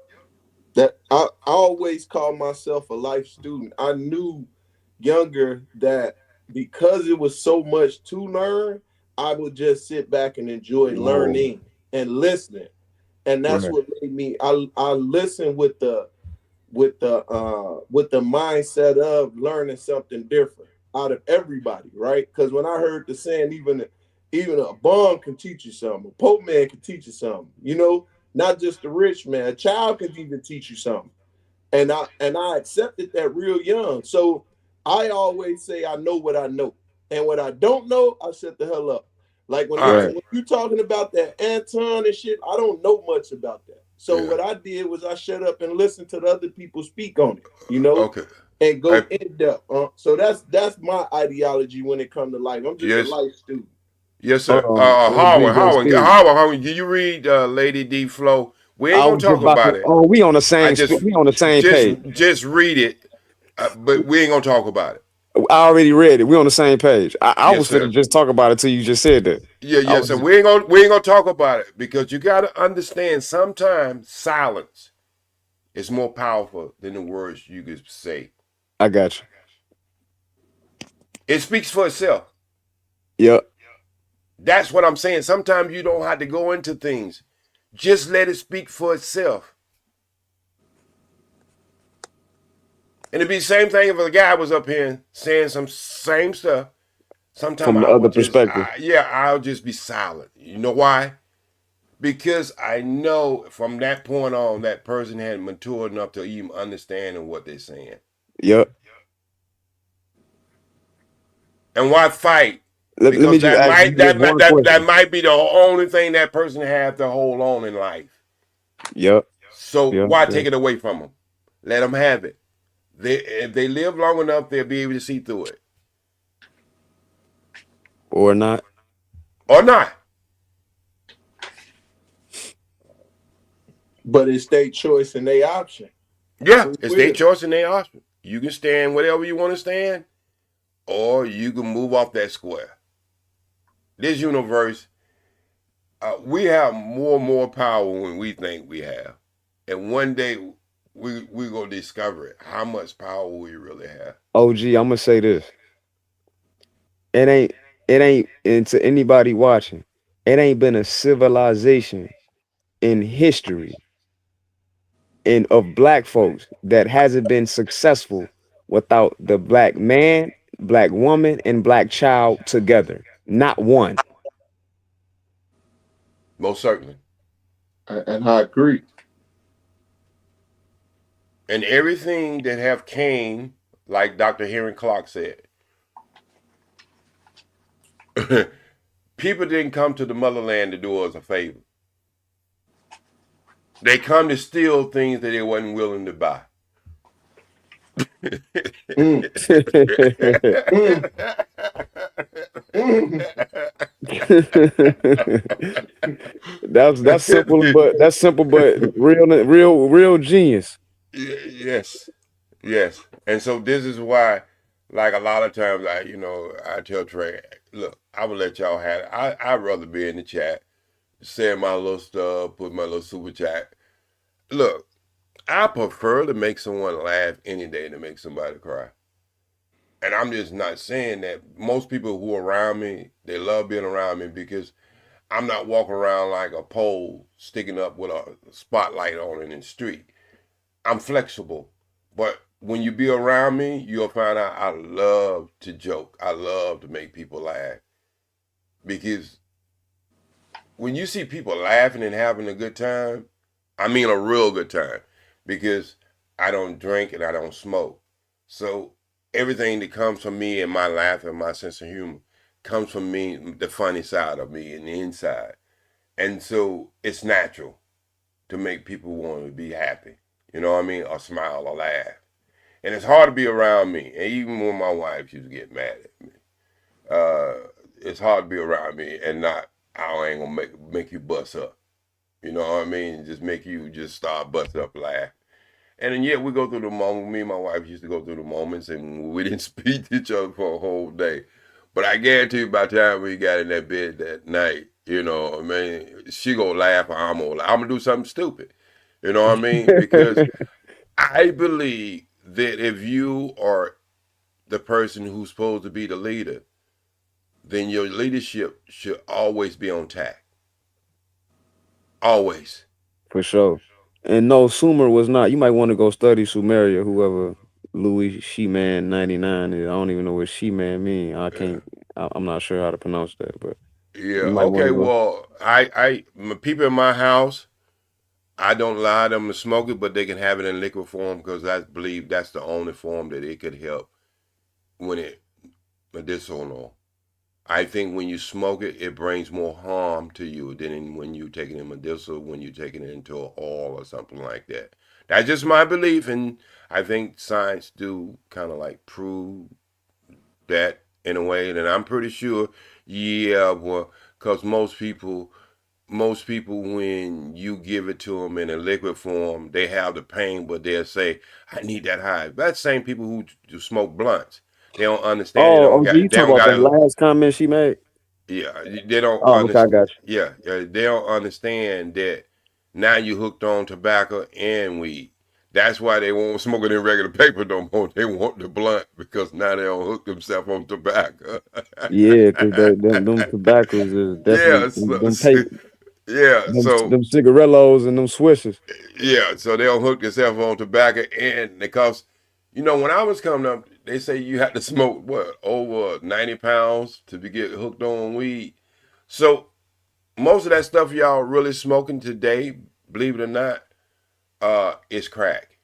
That I always call myself a life student. I knew younger that because it was so much to learn, I would just sit back and enjoy learning and listening. And that's what made me I listen with the mindset of learning something different out of everybody, right? Because when I heard the saying, even a bum can teach you something, a poor man can teach you something, not just a rich man, a child can even teach you something. And I accepted that real young. So I always say I know what I know. And what I don't know, I shut the hell up. Like when you're talking about that Anton and shit, I don't know much about that. So what I did was I shut up and listened to the other people speak on it, and go in depth. So that's my ideology when it comes to life. I'm just a life student.
Yes, sir. Howard, do you read Lady D Flow? We ain't gonna talk about it.
Oh, we on the same. We on the same page.
Just read it, but we ain't gonna talk about it.
I already read it. We on the same page. I
Yes,
was
sir.
finna just talk about it till you just said that.
Yeah. So we ain't gonna talk about it because you gotta understand. Sometimes silence is more powerful than the words you can say.
I got you.
It speaks for itself.
Yep.
That's what I'm saying. Sometimes you don't have to go into things. Just let it speak for itself. And it'd be the same thing if a guy was up here saying some same stuff. Sometimes
from the other perspective.
I'll just be silent. You know why? Because I know from that point on, that person hadn't matured enough to even understand what they're saying.
Yep.
And why fight?
Let me just
that might be the only thing that person has to hold on in life.
Yep.
So why take it away from them? Let them have it. If they live long enough, they'll be able to see through it.
Or not.
Or not.
But it's their choice and their option.
Yeah, it's their choice and their option. You can stand whatever you want to stand, or you can move off that square. This universe, we have more power than we think we have. And one day, we're going to discover it, how much power we really have.
OG, I'm going to say this. It it ain't, and to anybody watching, it ain't been a civilization in history and of black folks that hasn't been successful without the black man, black woman, and black child together. Not one.
Most certainly.
And I agree.
And everything that have came, like Dr. Henry Clark said, people didn't come to the motherland to do us a favor. They come to steal things that they wasn't willing to buy.
That's simple but real genius.
Yes. Yes. And so this is why, like a lot of times I tell Trey, look, I would let y'all have it. I'd rather be in the chat, saying my little stuff, put my little super chat. Look, I prefer to make someone laugh any day than make somebody cry. And I'm just not saying that. Most people who are around me, they love being around me because I'm not walking around like a pole sticking up with a spotlight on it in the street. I'm flexible. But when you be around me, you'll find out I love to joke. I love to make people laugh. Because when you see people laughing and having a good time, I mean a real good time. Because I don't drink and I don't smoke. So everything that comes from me and my laugh and my sense of humor comes from me, the funny side of me and the inside. And so it's natural to make people want to be happy. You know what I mean? Or smile or laugh. And it's hard to be around me. And even when my wife used to get mad at me, it's hard to be around me and not, I ain't gonna make you bust up. You know what I mean? Just make you just start busting up laugh. And then yet we go through the moment. Me and my wife used to go through the moments and we didn't speak to each other for a whole day. But I guarantee you by the time we got in that bed that night, you know what I mean, she gonna laugh or I'm gonna laugh. I'm gonna do something stupid. You know what I mean? Because I believe that if you are the person who's supposed to be the leader, then your leadership should always be on tack. Always.
For sure. And no, Sumer was not. You might want to go study Sumeria, whoever Louis She-Man 99 is. I don't even know what She-Man mean. I'm not sure how to pronounce that, but
yeah.
you might want
Okay.
to go.
Well, people in my house, I don't allow them to smoke it, but they can have it in liquid form because I believe that's the only form that it could help when it medicinal. I think when you smoke it, it brings more harm to you than when you taking it medicinal, when you taking it into an oil or something like that. That's just my belief, and I think science do kind of like prove that in a way. And I'm pretty sure, yeah, well, because most people, when you give it to them in a liquid form, they have the pain, but they'll say, "I need that high." That's the same people who smoke blunts. They don't understand.
Oh, OG, you talking about that last comment she made?
Yeah, they don't
Oh, okay, I
understand.
got
you. Yeah, they don't understand that now you hooked on tobacco and weed. That's why they won't smoke it in regular paper no more. They want the blunt because now they don't hook themselves on tobacco.
Yeah, because them tobaccos is definitely
Yeah,
them paper,
yeah. So
them cigarillos and them swishers.
yeah, so they don't hook themselves on tobacco, and because when I was coming up, they say you had to smoke over 90 pounds to get hooked on weed. So most of that stuff y'all really smoking today, believe it or not, is crack.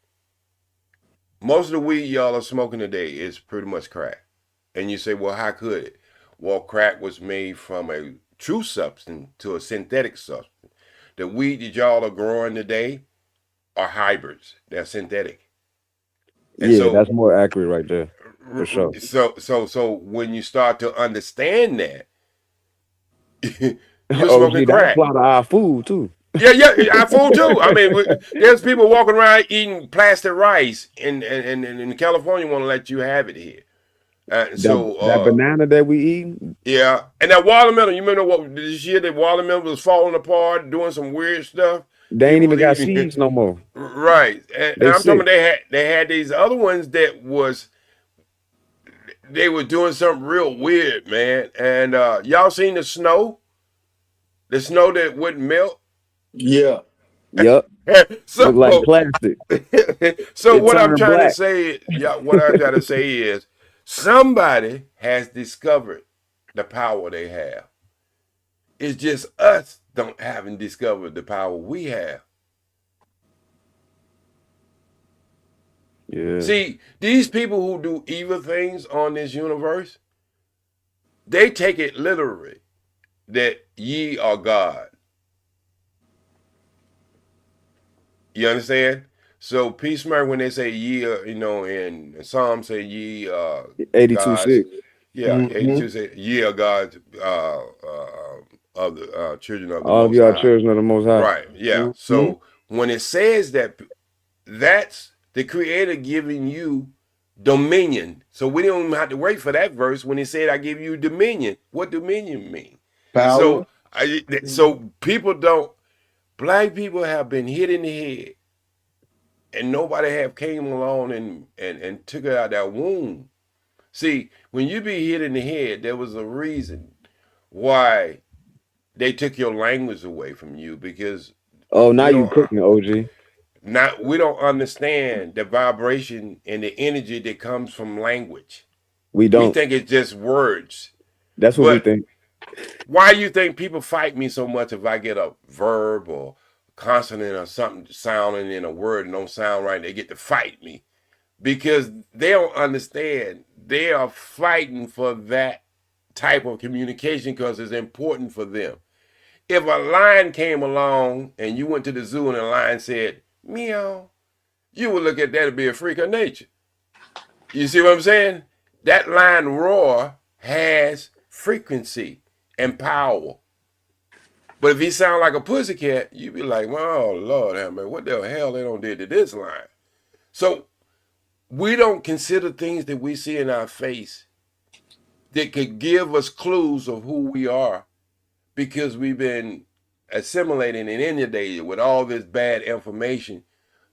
Most of the weed y'all are smoking today is pretty much crack. And you say, well, how could it? Well, crack was made from a true substance to a synthetic substance. The weed that y'all are growing today are hybrids. They're synthetic. And
Yeah, that's more accurate right there, for sure.
So when you start to understand that, you're
Oh,
smoking
gee, that
crack.
apply to our food too.
Yeah, our food too. I mean, there's people walking around eating plastic rice, and in California want to let you have it here.
That banana that we eat.
Yeah, and that watermelon. You remember what this year? That watermelon was falling apart, doing some weird stuff.
They ain't
People
even got
eating
seeds no more.
Right, and
They
I'm talking
sick.
about they had these other ones that was they were doing something real weird, man. And y'all seen the snow? The snow that wouldn't melt?
Yeah.
Yep.
So,
Look like plastic.
so
It
what I'm
turned
trying to
black.
say, what I'm trying to say is, somebody has discovered the power they have. It's just us haven't discovered the power we have.
Yeah.
See, these people who do evil things on this universe, they take it literally that ye are God. You understand? So peacemaker, when they say ye, in Psalm say ye
82:6.
gods. Yeah, 82 say ye are gods of the children of the
All of
Most
y'all
High.
children of the Most High.
Right. Yeah. So when it says that, that's the Creator giving you dominion. So we don't even have to wait for that verse when it said, "I give you dominion." What dominion mean?
Power.
So people don't. Black people have been hit in the head, and nobody have came along and took it out that wound. See, when you be hit in the head, there was a reason why they took your language away from you, because
Oh, now
we
you
don't
cooking, OG.
we don't understand the vibration and the energy that comes from language.
We
We
don't.
think it's just words.
That's what we
But
think.
why you think people fight me so much if I get a verb or consonant or something sounding in a word and don't sound right? They get to fight me because they don't understand. They are fighting for that type of communication because it's important for them. If a lion came along and you went to the zoo and a lion said, meow, you would look at that and be a freak of nature. You see what I'm saying? That lion roar has frequency and power. But if he sound like a pussycat, you be like, well, oh Lord, man, what the hell they don't did to this lion? So we don't consider things that we see in our face that could give us clues of who we are, because we've been assimilating and inundated with all this bad information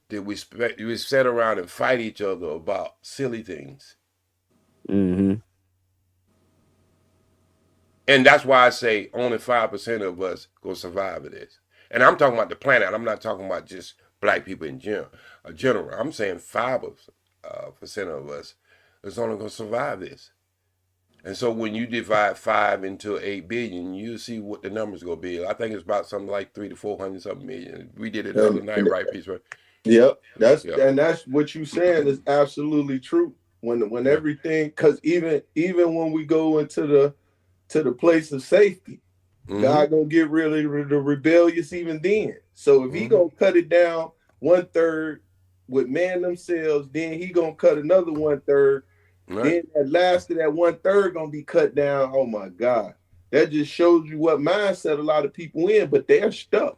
that we sit around and fight each other about silly things.
Mm-hmm.
And that's why I say only 5% of us go survive this. And I'm talking about the planet. I'm not talking about just black people in general. I'm saying 5% of us is only going to survive this. And so when you divide 5 into 8 billion, you see what the numbers going to be. I think it's about something like 300 to 400 something million. We did it the other night, right, Peace? Right?
Yep. That's what you saying is absolutely true. When everything, because even when we go into the place of safety, God gonna get really rebellious even then. So if he gonna cut it down 1/3 with man themselves, then he gonna cut another 1/3. Then that last of that 1/3 gonna be cut down. Oh my God. That just shows you what mindset a lot of people in, but they're stuck.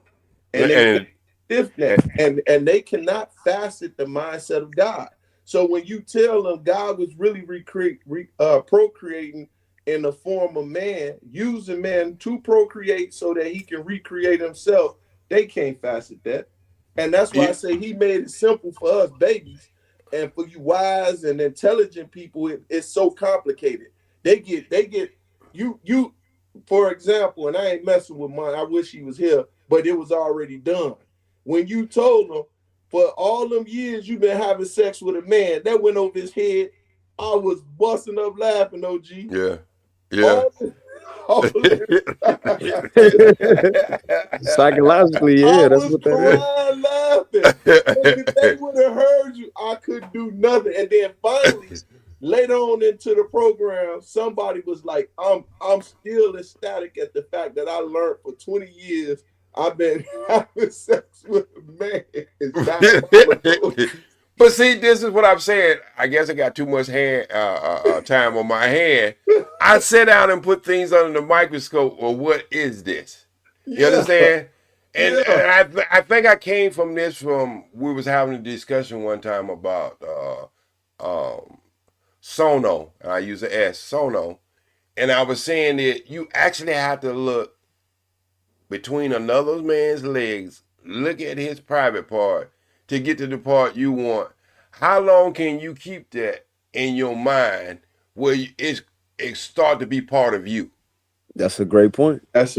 And they stiff neck. And they cannot facet the mindset of God. So when you tell them God was really procreating in the form of man, using man to procreate so that he can recreate himself, they can't facet that. And that's why I say he made it simple for us babies. And for you wise and intelligent people, it's so complicated. They get you, for example, and I ain't messing with mine. I wish he was here, but it was already done. When you told him for all them years you've been having sex with a man, that went over his head. I was busting up laughing, OG.
Yeah. Yeah.
Psychologically, yeah, that's what that is.
I was crying laughing. If they would have heard you, I couldn't do nothing. And then finally, later on into the program, somebody was like, I'm still ecstatic at the fact that I learned for 20 years I've been having sex with a man.
But see, this is what I'm saying. I guess I got too much time on my hand. I sit down and put things under the microscope. Well, what is this? You understand? And I think I came from this we was having a discussion one time about sono. And I use the S, sono. And I was saying that you actually have to look between another man's legs, look at his private part to get to the part you want. How long can you keep that in your mind where it start to be part of you.
That's a great point.
That's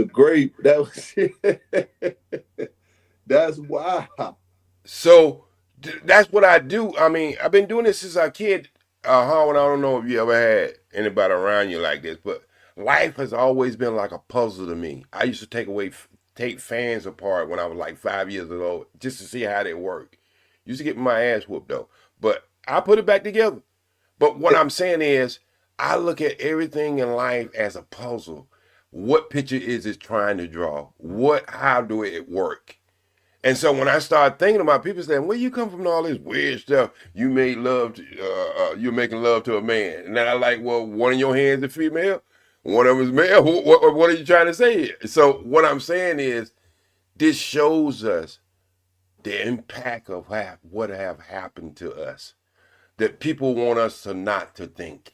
why.
So that's what I do. I mean, I've been doing this since I kid. Howard, I don't know if you ever had anybody around you like this, but life has always been like a puzzle to me. I used to take fans apart when I was like 5 years old just to see how they work. Used to get my ass whooped though, but I put it back together. But what I'm saying is, I look at everything in life as a puzzle. What picture is it trying to draw? How do it work? And so when I start thinking about people saying, "Where you come from? All this weird stuff? You made love. You're making love to a man." And then I like, well, one of your hands is female, one of them is male. What are you trying to say here? So what I'm saying is, this shows us the impact of what have happened to us, that people want us to not to think.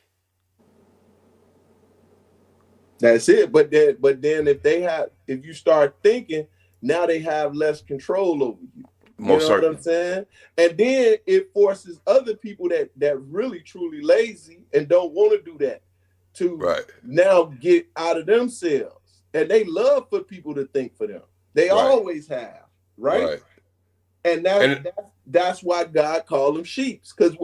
That's it. But then if you start thinking, now they have less control over you. You know what I'm saying? And then it forces other people that really truly lazy and don't want to do that to now get out of themselves. And they love for people to think for them. They always have, right? And that's why God called them sheeps, because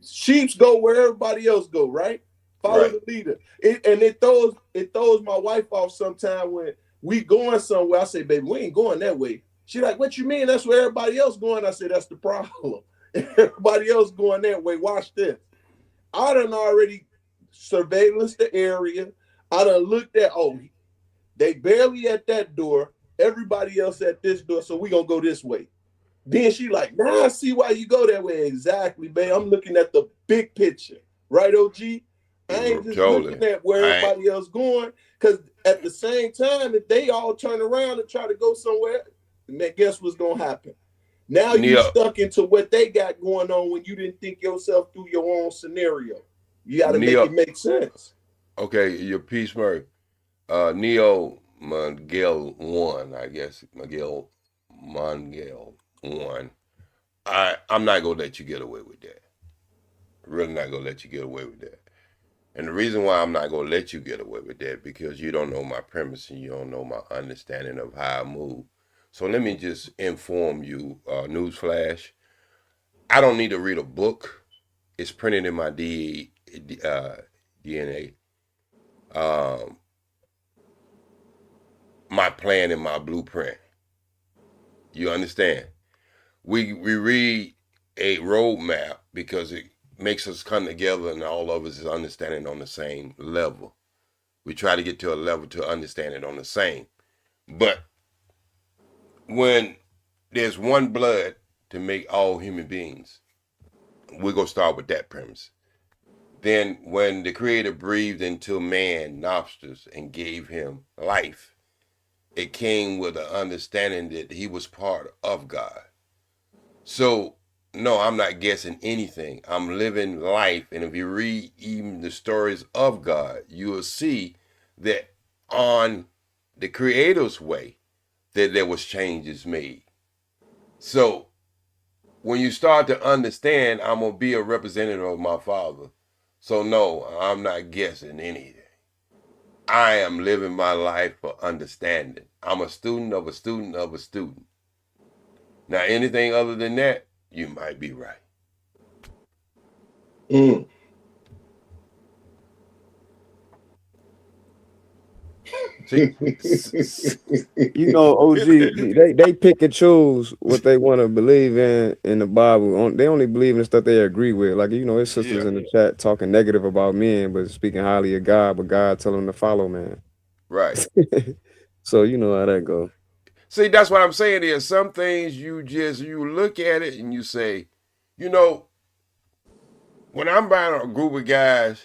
sheeps go where everybody else go, right? Follow the leader. It throws my wife off sometime when we going somewhere. I say, baby, we ain't going that way. She like, what you mean? That's where everybody else going. I say, that's the problem. Everybody else going that way. Watch this. I done already surveillance the area. I done looked at, they barely at that door. Everybody else at this door. So we gonna go this way. Then she like, I see why you go that way. Exactly, babe. I'm looking at the big picture. Right, OG? I ain't just looking at where everybody else going. Because at the same time, if they all turn around and try to go somewhere, then guess what's going to happen? Now you're stuck into what they got going on when you didn't think yourself through your own scenario. You got to make it make sense.
Okay, your piece, Murray. Neo Miguel 1, I guess. Miguel 1. I'm not going to let you get away with that. Really not going to let you get away with that. And the reason why I'm not going to let you get away with that, because you don't know my premise and you don't know my understanding of how I move. So let me just inform you, newsflash. I don't need to read a book. It's printed in my DNA. My plan and my blueprint. You understand? We read a roadmap because it makes us come together and all of us is understanding on the same level. We try to get to a level to understand it on the same. But when there's one blood to make all human beings, we're going to start with that premise. Then when the Creator breathed into man nostrils and gave him life, it came with an understanding that he was part of God. So no, I'm not guessing anything. I'm living life. And if you read even the stories of God, you will see that on the Creator's way, that there was changes made. So when you start to understand, I'm going to be a representative of my Father. So no, I'm not guessing anything. I am living my life for understanding. I'm a student of a student of a student. Now, anything other than that, you might be right.
You know, OG, they pick and choose what they want to believe in the Bible. They only believe in stuff they agree with. Like, you know, his sisters in the chat talking negative about men, but speaking highly of God, but God telling them to follow man.
Right.
So you know how that goes.
See, that's what I'm saying is some things you look at it and you say, you know, when I'm buying a group of guys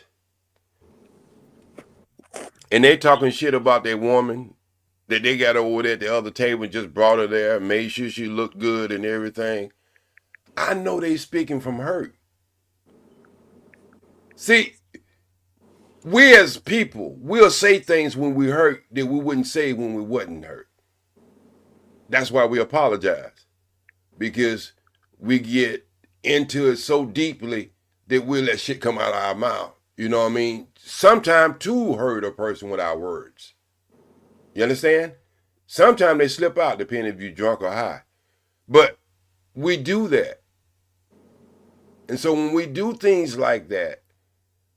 and they talking shit about their woman that they got over there at the other table and just brought her there, made sure she looked good and everything, I know they speaking from hurt. See, we as people, we'll say things when we hurt that we wouldn't say when we wasn't hurt. That's why we apologize, because we get into it so deeply that we'll let shit come out of our mouth. You know what I mean? Sometimes to hurt a person with our words. You understand? Sometimes they slip out, depending if you're drunk or high. But we do that. And so when we do things like that,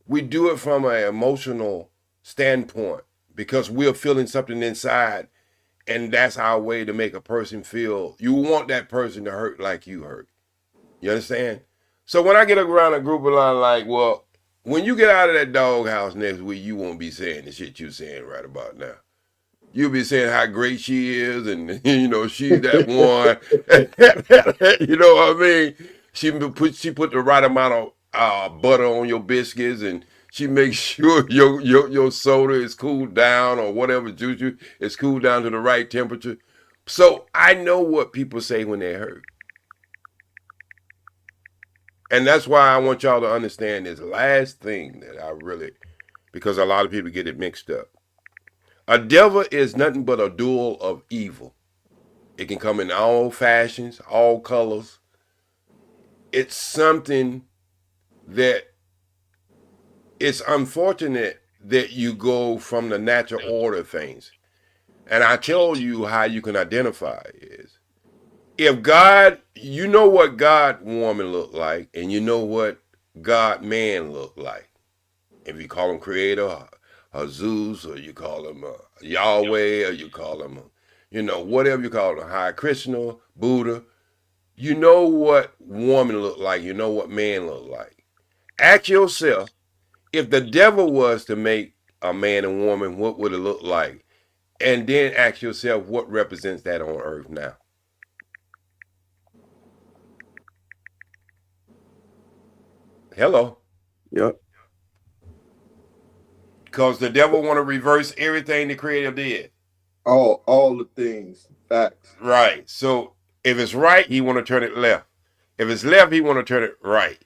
we do it from an emotional standpoint because we're feeling something inside, and that's our way to make a person feel. You want that person to hurt like you hurt. You understand? So when I get around a group of like, well, when you get out of that doghouse next week, you won't be saying the shit you're saying right about now. You'll be saying how great she is, and she's that one. You know what I mean? She put the right amount of butter on your biscuits, and she makes sure your soda is cooled down, or whatever juice is cooled down to the right temperature. So I know what people say when they're hurt. And that's why I want y'all to understand this last thing that I really, because a lot of people get it mixed up. A devil is nothing but a duel of evil. It can come in all fashions, all colors. It's something that it's unfortunate that you go from the natural order of things. And I tell you how you can identify is if God, you know what God woman look like, and you know what God man look like. If you call him creator, or Zeus, or you call him Yahweh, or you call him, whatever you call him, Hare Krishna, Buddha, you know what woman look like, you know what man look like. Ask yourself, if the devil was to make a man and woman, what would it look like? And then ask yourself, what represents that on earth now? Hello.
Yep.
Because the devil want to reverse everything the creator did.
All the things. Facts.
Right. So if it's right, he want to turn it left. If it's left, he want to turn it right.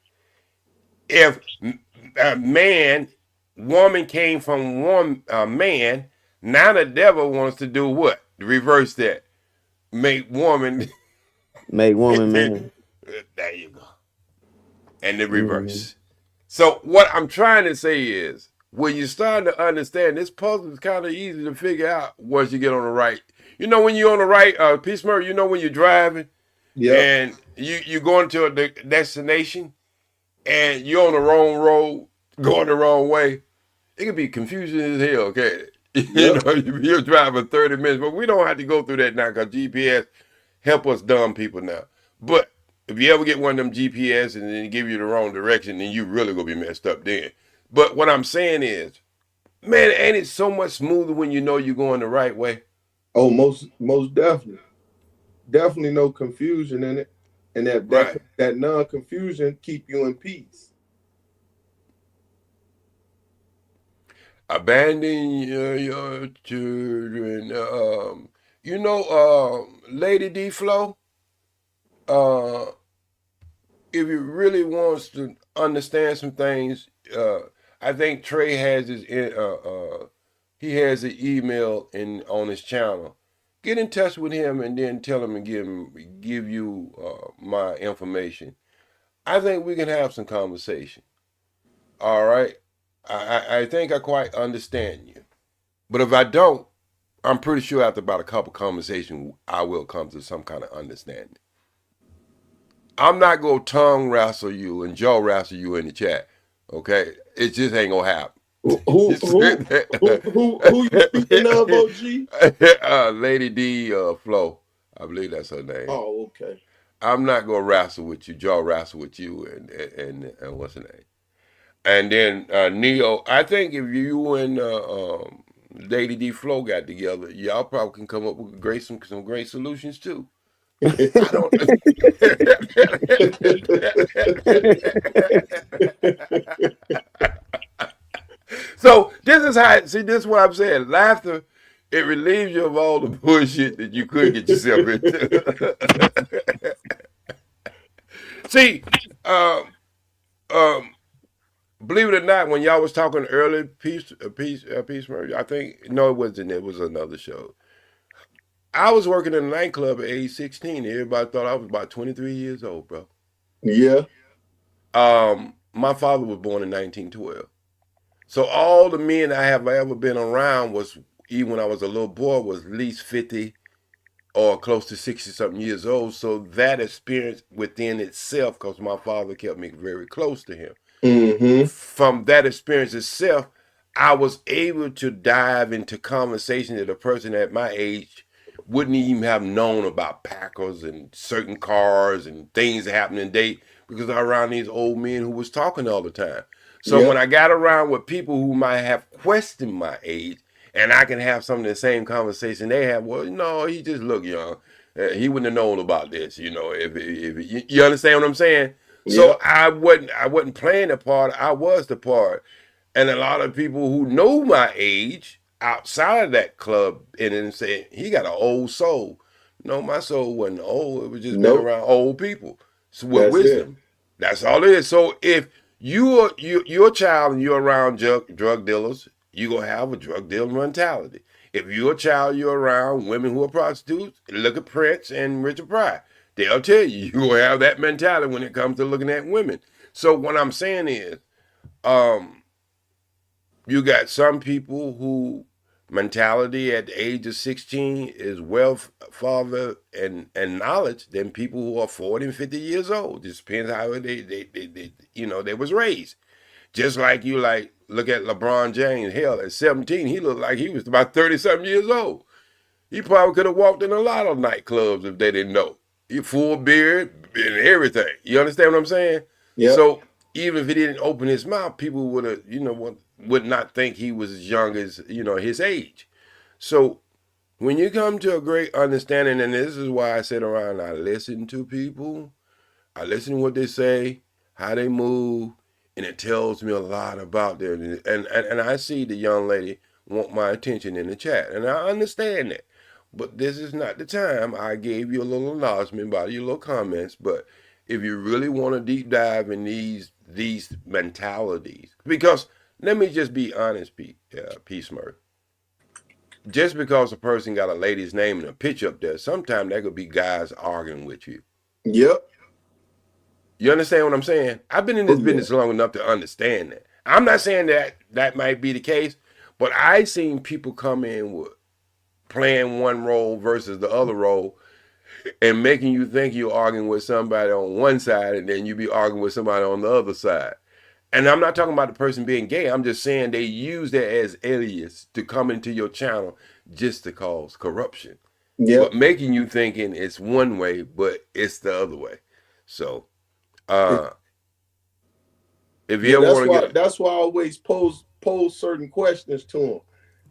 If woman came from one man, now the devil wants to do what? Reverse that. Make woman
man.
There you go. And the reverse. So what I'm trying to say is, when you start to understand, this puzzle is kind of easy to figure out once you get on the right. When you're on the right, Peace Murray, when you're driving, and you going to a destination, and you're on the wrong road, going the wrong way, it can be confusing as hell, okay? You're driving 30 minutes, but we don't have to go through that now because GPS help us dumb people now. But if you ever get one of them GPS and then give you the wrong direction, then you really gonna be messed up then. But what I'm saying is, man, ain't it so much smoother when you know you're going the right way?
Oh, most definitely. Definitely no confusion in it. And that non-confusion keep you in peace.
Abandon your children. Lady D Flow, if you really wants to understand some things, I think Trey has he has an email on his channel. Get in touch with him and then tell him and give you my information. I think we can have some conversation. All right. I think I quite understand you. But if I don't, I'm pretty sure after about a couple conversations, I will come to some kind of understanding. I'm not going to tongue wrestle you and jaw wrestle you in the chat. Okay? It just ain't going to happen.
Who you speaking of, OG?
Lady D Flo. I believe that's her name.
Oh, okay.
I'm not going to wrestle with you, jaw wrestle with you, and what's her name? And then Neo, I think if you and Lady D Flo got together, y'all probably can come up with some great solutions too. I don't. So this is what I'm saying. Laughter, it relieves you of all the bullshit that you could get yourself into. See, believe it or not, when y'all was talking earlier, Peace Murray, I think, no, it wasn't. It was another show. I was working in a nightclub at age 16. Everybody thought I was about 23 years old, bro.
Yeah.
My father was born in 1912. So all the men I have ever been around was, even when I was a little boy, was at least 50 or close to 60 something years old. So that experience within itself, because my father kept me very close to him.
Mm-hmm.
From that experience itself, I was able to dive into conversation that a person at my age wouldn't even have known about Packers and certain cars and things that happened in day, because I was around these old men who was talking all the time. So when I got around with people who might have questioned my age, and I can have some of the same conversation they have, well, no, he just looked young. He wouldn't have known about this, if you understand what I'm saying? So I wasn't playing the part. I was the part. And a lot of people who know my age outside of that club and then say he got an old soul. No, my soul wasn't old. It was just been around old people. So with wisdom. That's all it is. So if you're a child and you're around drug dealers, you're gonna have a drug dealer mentality. If you're a child, you're around women who are prostitutes, look at Prince and Richard Pryor. They'll tell you you're gonna have that mentality when it comes to looking at women. So what I'm saying is, you got some people who mentality at the age of 16 is wealth, father, and knowledge than people who are 40 and 50 years old. Just depends how they was raised. Just like you look at LeBron James. Hell, at 17, he looked like he was about 30-something years old. He probably could have walked in a lot of nightclubs if they didn't know. He full beard and everything. You understand what I'm saying?
Yeah.
So even if he didn't open his mouth, people would have, would not think he was as young as, his age. So when you come to a great understanding, and this is why I sit around and I listen to people, I listen to what they say, how they move, and it tells me a lot about them. And I see the young lady want my attention in the chat, and I understand that. But this is not the time. I gave you a little acknowledgement about your little comments, but if you really want to deep dive in these mentalities, because let me just be honest, Peace Murray. Just because a person got a lady's name and a picture up there, sometimes that could be guys arguing with you.
Yep.
You understand what I'm saying? I've been in this business long enough to understand that. I'm not saying that might be the case, but I seen people come in with playing one role versus the other role and making you think you're arguing with somebody on one side and then you be arguing with somebody on the other side. And I'm not talking about the person being gay. I'm just saying they use that as alias to come into your channel just to cause corruption. But making you thinking it's one way, but it's the other way. So if you ever want to get,
that's why I always pose certain questions to them,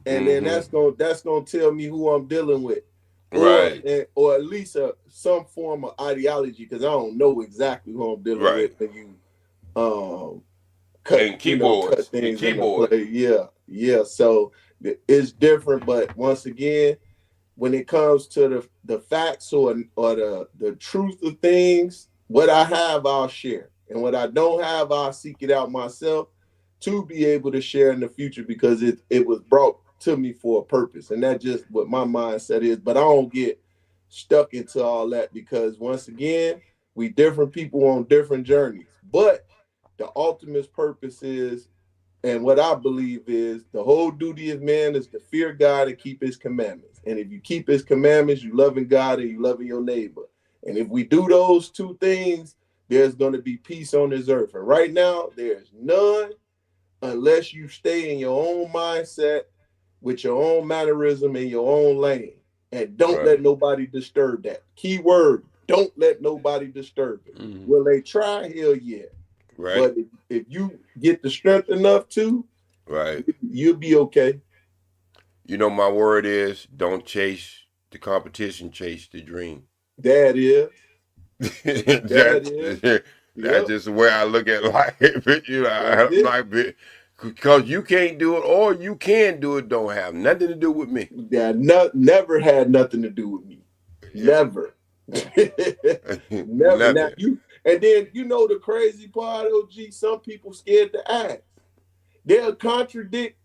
and then that's gonna tell me who I'm dealing with, or at least some form of ideology, because I don't know exactly who I'm dealing with when you cut things into play. Yeah. So it's different, but once again, when it comes to the facts or the truth of things, what I have, I'll share. And what I don't have, I'll seek it out myself to be able to share in the future, because it was brought to me for a purpose. And that's just what my mindset is. But I don't get stuck into all that, because once again, we different people on different journeys. But the ultimate purpose is, and what I believe is, the whole duty of man is to fear God and keep his commandments. And if you keep his commandments, you loving God and you loving your neighbor. And if we do those two things, there's going to be peace on this earth. And right now, there's none, unless you stay in your own mindset with your own mannerism in your own lane. And don't let nobody disturb that. Key word, don't let nobody disturb it. Will they try? Hell yeah. But if you get the strength enough to, you'll be okay.
You know, my word is, don't chase the competition, chase the dream.
That is.
That's just the way I look at life. Because you can't do it, or you can do it, don't have nothing to do with me.
That never had nothing to do with me. Never. Never. Now, and then the crazy part, OG, some people scared to ask. They'll contradict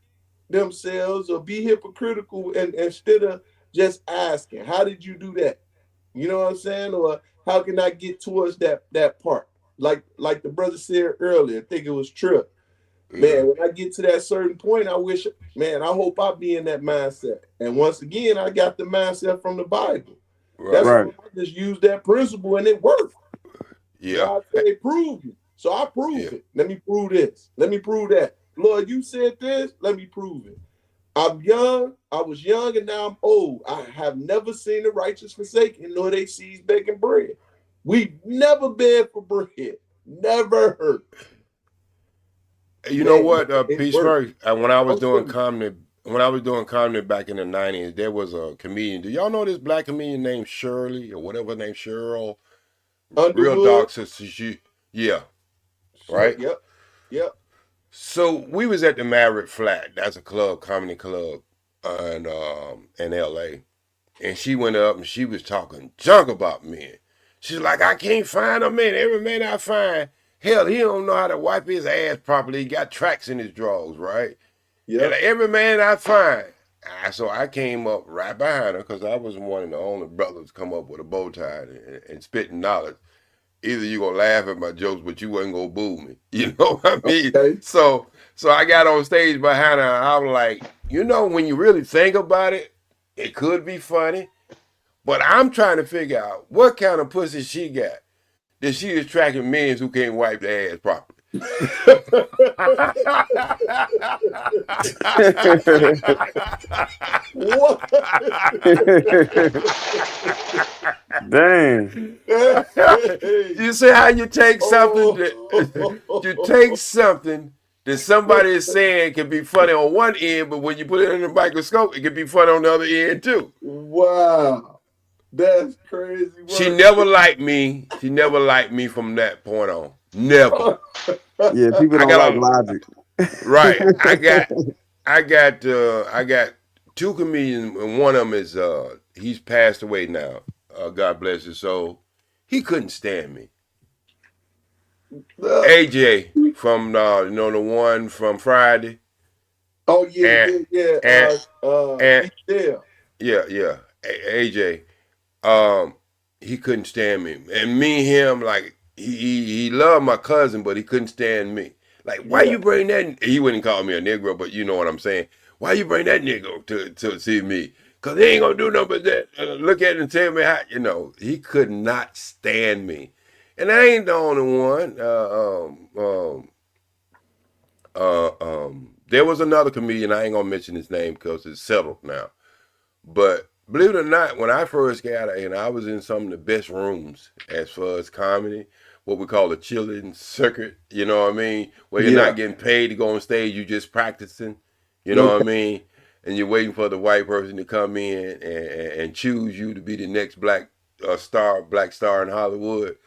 themselves or be hypocritical, and instead of just asking, how did you do that? You know what I'm saying? Or how can I get towards that part? Like the brother said earlier, I think it was Trip. Man, when I get to that certain point, I hope I be in that mindset. And once again, I got the mindset from the Bible. That's why I just use that principle and it worked.
Yeah.
God said, prove me. So I prove it. Let me prove this. Let me prove that. Lord, you said this. Let me prove it. I'm young. I was young and now I'm old. I have never seen the righteous forsaken, nor they seeds begging bread. We've never begged for bread. Never heard.
You know what, Peace First, when I was doing comedy back in the 90s, there was a comedian. Do y'all know this black comedian named Shirley or whatever her name, Cheryl?
Underwood.
Real dark sister. Yeah. Right?
Yep.
So we was at the Marriott Flat. That's a club, comedy club in LA. And she went up and she was talking junk about men. She's like, I can't find a man. Every man I find, hell, he don't know how to wipe his ass properly. He got tracks in his drawers, right? Yeah. And every man I find. So I came up right behind her because I was one of the only brothers come up with a bow tie and spitting knowledge. Either you gonna laugh at my jokes, but you wasn't gonna boo me. You know what I mean? Okay. So I got on stage behind her and I was like, when you really think about it, it could be funny. But I'm trying to figure out what kind of pussy she got that she is tracking men who can't wipe their ass properly.
What?
Dang.
You see how you take something that somebody is saying can be funny on one end, but when you put it in the microscope, it can be funny on the other end too.
Wow. That's crazy work.
She never liked me. She never liked me from that point on. Never.
Yeah, people don't like logic.
Right. I got two comedians, and one of them is he's passed away now. God bless his soul. He couldn't stand me. AJ from the one from Friday.
Oh yeah.
Yeah. AJ. He couldn't stand me. And me and him, like, he loved my cousin, but he couldn't stand me. Like, why you bring that? He wouldn't call me a Negro, but you know what I'm saying. Why you bring that Negro to see me? Because he ain't going to do nothing but that. Look at it and tell me how, he could not stand me. And I ain't the only one. There was another comedian, I ain't going to mention his name because it's settled now. But believe it or not, when I first got in, I was in some of the best rooms as far as comedy, what we call a chilling circuit, you know what I mean? Where you're not getting paid to go on stage, you're just practicing, you know what I mean? And you're waiting for the white person to come in and choose you to be the next black star in Hollywood.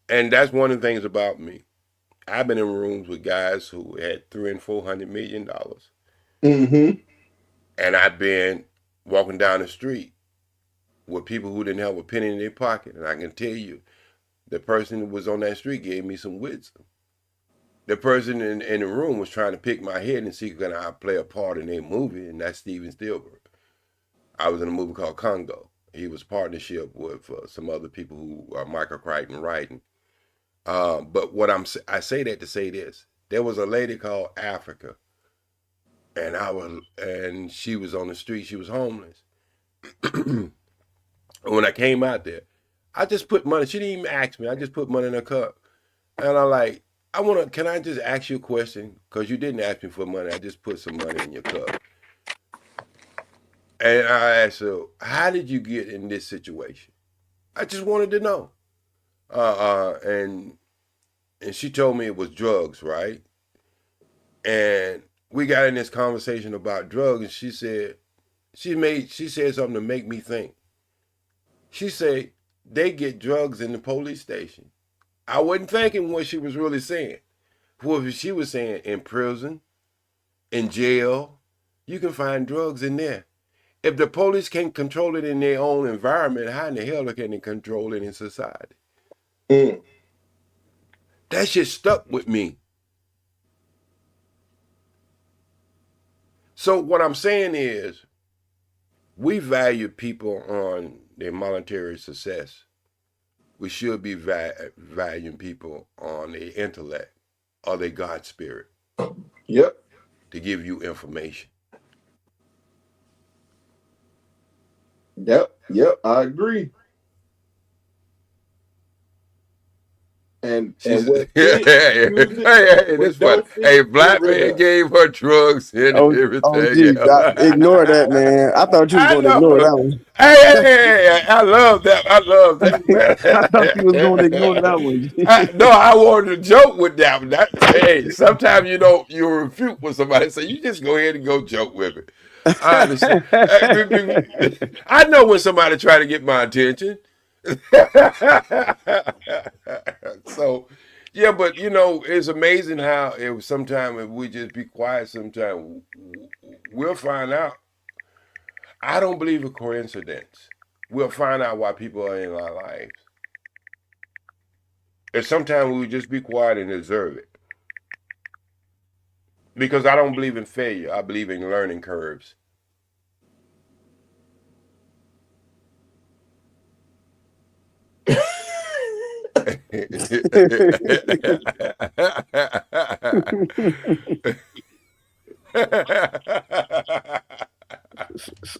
And that's one of the things about me. I've been in rooms with guys who had $300 and $400 million.
Mm-hmm.
And I've been walking down the street with people who didn't have a penny in their pocket. And I can tell you, the person who was on that street gave me some wisdom. The person in the room was trying to pick my head and see can I play a part in their movie, and that's Steven Spielberg. I was in a movie called Congo. He was partnership with some other people who are Michael Crichton writing. But I say that to say this. There was a lady called Africa, and she was on the street. She was homeless. When I came out there, I just put money. She didn't even ask me. I just put money in her cup. And I'm like, can I just ask you a question? Because you didn't ask me for money. I just put some money in your cup. And I asked her, how did you get in this situation? I just wanted to know. And she told me it was drugs, right? And we got in this conversation about drugs, and she said something to make me think. She said, they get drugs in the police station. I wasn't thinking what she was really saying. What she was saying, in prison, in jail, you can find drugs in there. If the police can't control it in their own environment, how in the hell can they control it in society?
Mm.
That shit stuck with me. So what I'm saying is, we value people on their monetary success. We should be valuing people on their intellect or their God spirit.
Yep.
To give you information.
Yep. I agree. And what
This one. Hey, black man gave her drugs and everything.
Ignore that, man. I thought you was
I
going to ignore
know.
that one.
Hey, I love that. I love that, man.
I thought you was going to ignore that one.
No, I wanted to joke with that one. Hey, sometimes you refute with somebody, so you just go ahead and go joke with it. I understand. I know when somebody try to get my attention. So, yeah, but it's amazing how sometimes if we just be quiet, sometimes we'll find out. I don't believe a coincidence. We'll find out why people are in our lives. And sometimes we'll just be quiet and observe it. Because I don't believe in failure. I believe in learning curves.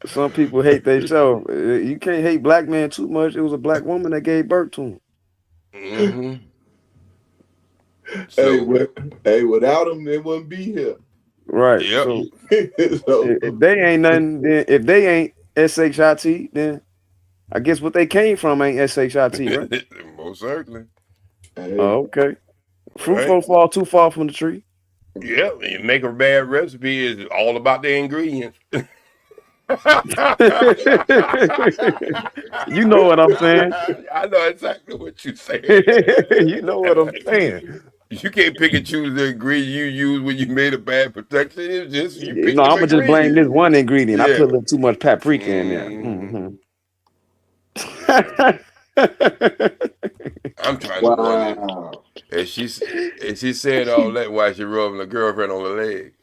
Some people hate their show. You can't hate black man too much. It was a black woman that gave birth to him.
Mm-hmm.
Hey, without him, they wouldn't be here.
Right.
Yep.
So if they ain't nothing, then if they ain't SHIT, then I guess what they came from ain't SHIT, right?
Most certainly.
Oh, okay. Fruit don't fall too far from the tree.
Yeah, you make a bad recipe is all about the ingredients.
You know what I'm saying.
I know exactly what you're saying.
You know what I'm saying.
You can't pick and choose the ingredient you use when you made a bad production. It's just you pick
I'm gonna just blame this one ingredient. I put a little too much paprika in there.
I'm trying to wonder. And she said all that while she rubbing her girlfriend on the leg.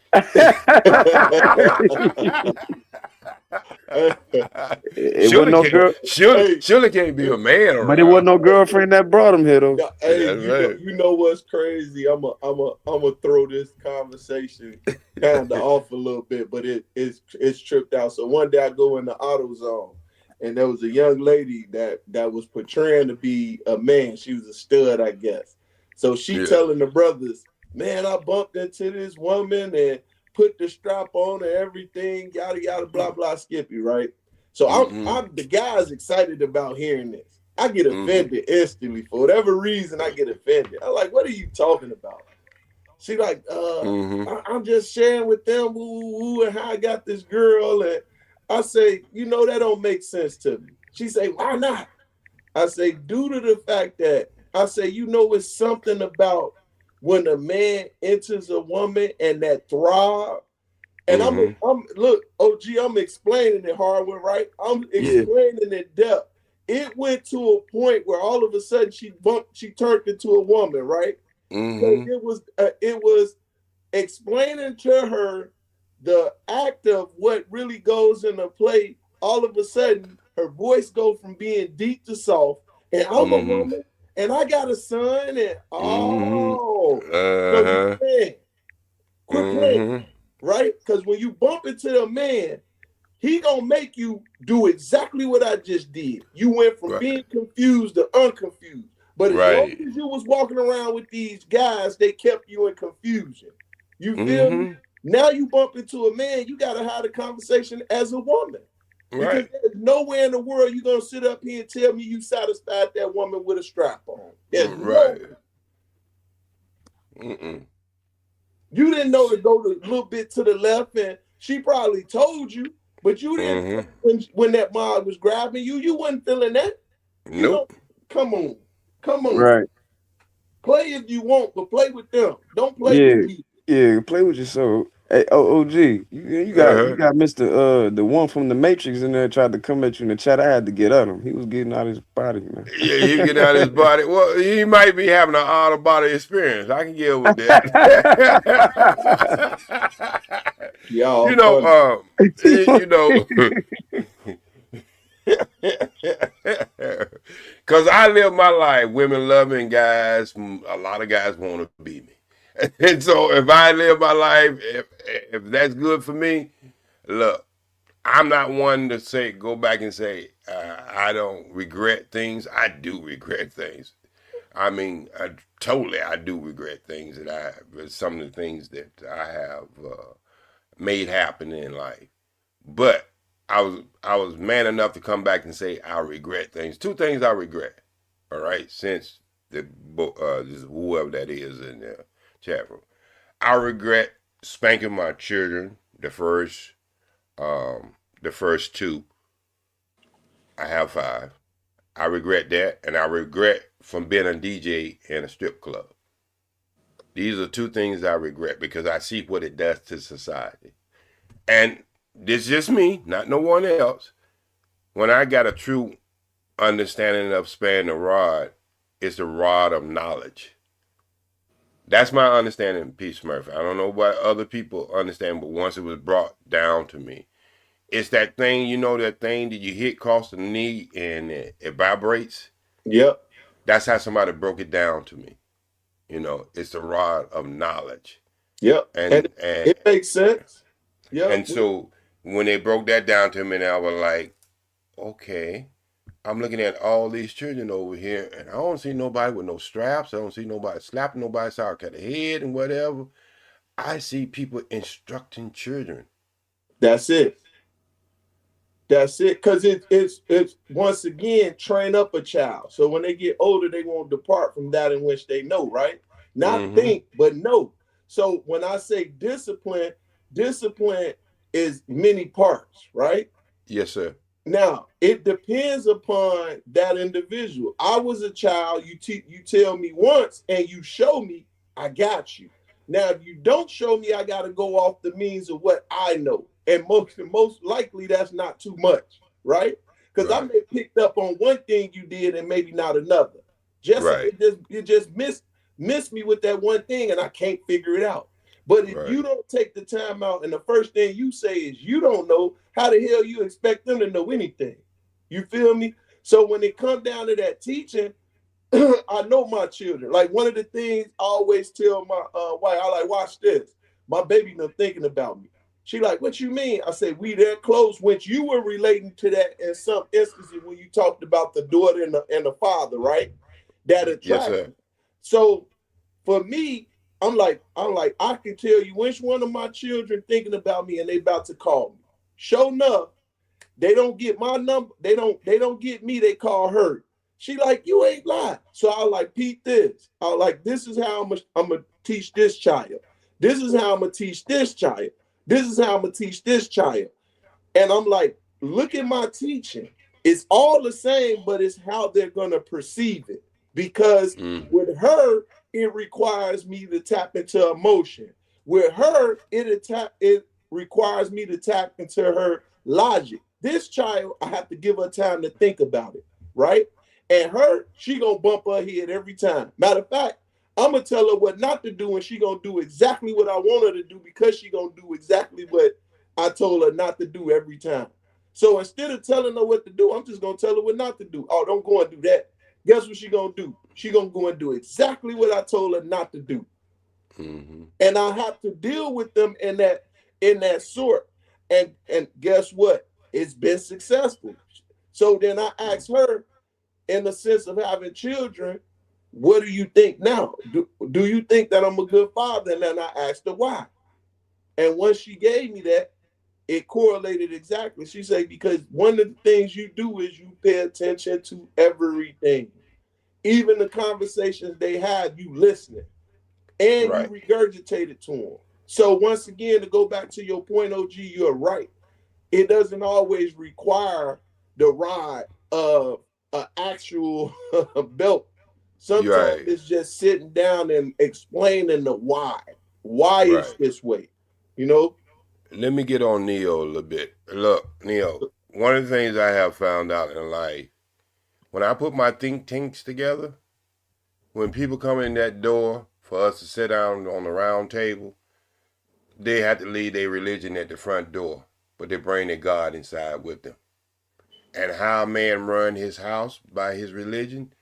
Surely can't be a man around.
But it wasn't no girlfriend that brought him here though.
Hey, you know what's crazy? I'm a throw this conversation kind of off a little bit, but it's tripped out. So one day I go in the AutoZone, and there was a young lady that was portraying to be a man. She was a stud, I guess. So she telling the brothers, man, I bumped into this woman and put the strap on and everything, yada yada, blah blah, Skippy, right? So I'm the guy's excited about hearing this. I get offended instantly for whatever reason. I get offended. I'm like, what are you talking about? She like, I'm just sharing with them who and how I got this girl, and I say, that don't make sense to me. She say, why not? I say, due to the fact that I say, it's something about when a man enters a woman and that throb. And I'm look, OG, I'm explaining it hard, right? I'm explaining it depth. It went to a point where all of a sudden she turned into a woman, right? So it was explaining to her the act of what really goes into play. All of a sudden, her voice go from being deep to soft, and I'm a woman, and I got a son, and so you quit playing, right? Because when you bump into a man, he gonna make you do exactly what I just did. You went from being confused to unconfused. But as long as you was walking around with these guys, they kept you in confusion. You feel me? Now you bump into a man, you gotta have the conversation as a woman. Because there's nowhere in the world you're gonna sit up here and tell me you satisfied that woman with a strap on. There's no way. You didn't know to go a little bit to the left, and she probably told you, but you didn't when that mob was grabbing you, you wasn't feeling that.
Nope.
Come on.
Right.
Play if you want, but play with them. Don't play with me.
Yeah, play with yourself. Hey, OG, you got Mr. The one from the Matrix in there tried to come at you in the chat. I had to get at him. He was getting out his body, man.
Yeah, he was getting out his body. Well, he might be having an out of body experience. I can get with that. Because I live my life, women loving guys. A lot of guys want to be me. And so if I live my life, if that's good for me, look, I'm not one to say, go back and say, I don't regret things. I do regret things. I mean, I do regret things some of the things that I have made happen in life. But I was man enough to come back and say I regret things. Two things I regret. All right, since whoever that is in the chat room, I regret spanking my children. The first two. I have 5. I regret that, and I regret from being a DJ in a strip club. These are 2 things I regret because I see what it does to society. And this is just me, not no one else. When I got a true understanding of spanning the rod, it's the rod of knowledge. That's my understanding, Peace Murphy. I don't know what other people understand, but once it was brought down to me, it's that thing, that thing that you hit across the knee and it vibrates.
Yep.
That's how somebody broke it down to me. It's the rod of knowledge.
Yep. And it makes sense. Yeah.
And so when they broke that down to me, and I was like, okay, I'm looking at all these children over here, and I don't see nobody with no straps. I don't see nobody slapping nobody side of the head and whatever. I see people instructing children.
That's it. That's it. Because it's once again, train up a child. So when they get older, they won't depart from that in which they know, right? Not think, but know. So when I say discipline is many parts, right?
Yes, sir.
Now, it depends upon that individual. I was a child, you tell me once and you show me, I got you. Now, if you don't show me, I got to go off the means of what I know. And most likely that's not too much, right? Because I may picked up on one thing you did and maybe not another. It just missed me with that one thing and I can't figure it out. But if you don't take the time out and the first thing you say is you don't know, how the hell you expect them to know anything? You feel me? So when it comes down to that teaching, I know my children. Like one of the things I always tell my wife, I like, watch this. My baby been thinking about me. She like, what you mean? I say, we that close, which you were relating to that in some instances when you talked about the daughter and the father, right? That attraction.
Yes, sir.
So for me, I'm like, I can tell you which one of my children thinking about me and they about to call me. Sure enough, they don't get my number. They don't get me. They call her. She like, you ain't lying. So I like, Pete, this. I like, this is how I'm gonna teach this child. This is how I'm gonna teach this child. This is how I'm gonna teach this child. And I'm like, look at my teaching. It's all the same, but it's how they're gonna perceive it. Because with her, it requires me to tap into emotion. With her, it requires me to tap into her logic. This child, I have to give her time to think about it, right? And her, she gonna bump her head every time. Matter of fact, I'm gonna tell her what not to do, and she gonna do exactly what I want her to do because she gonna do exactly what I told her not to do every time. So instead of telling her what to do, I'm just gonna tell her what not to do. Oh, don't go and do that. Guess what she gonna do? She gonna go and do exactly what I told her not to do. And I have to deal with them in that sort. And guess what? It's been successful. So then I asked her, in the sense of having children, what do you think now? Do you think that I'm a good father? And then I asked her why. And once she gave me that, it correlated exactly. She said, because one of the things you do is you pay attention to everything. Even the conversations they have, you listening. And you regurgitate it to them. So once again, to go back to your point, OG, you're right. It doesn't always require the ride of an actual belt. Sometimes it's just sitting down and explaining the why. Why is this way?
Let me get on Neo a little bit. Look, Neo, one of the things I have found out in life, when I put my think tanks together, when people come in that door for us to sit down on the round table, they have to leave their religion at the front door, but they bring their God inside with them. And how a man run his house by his religion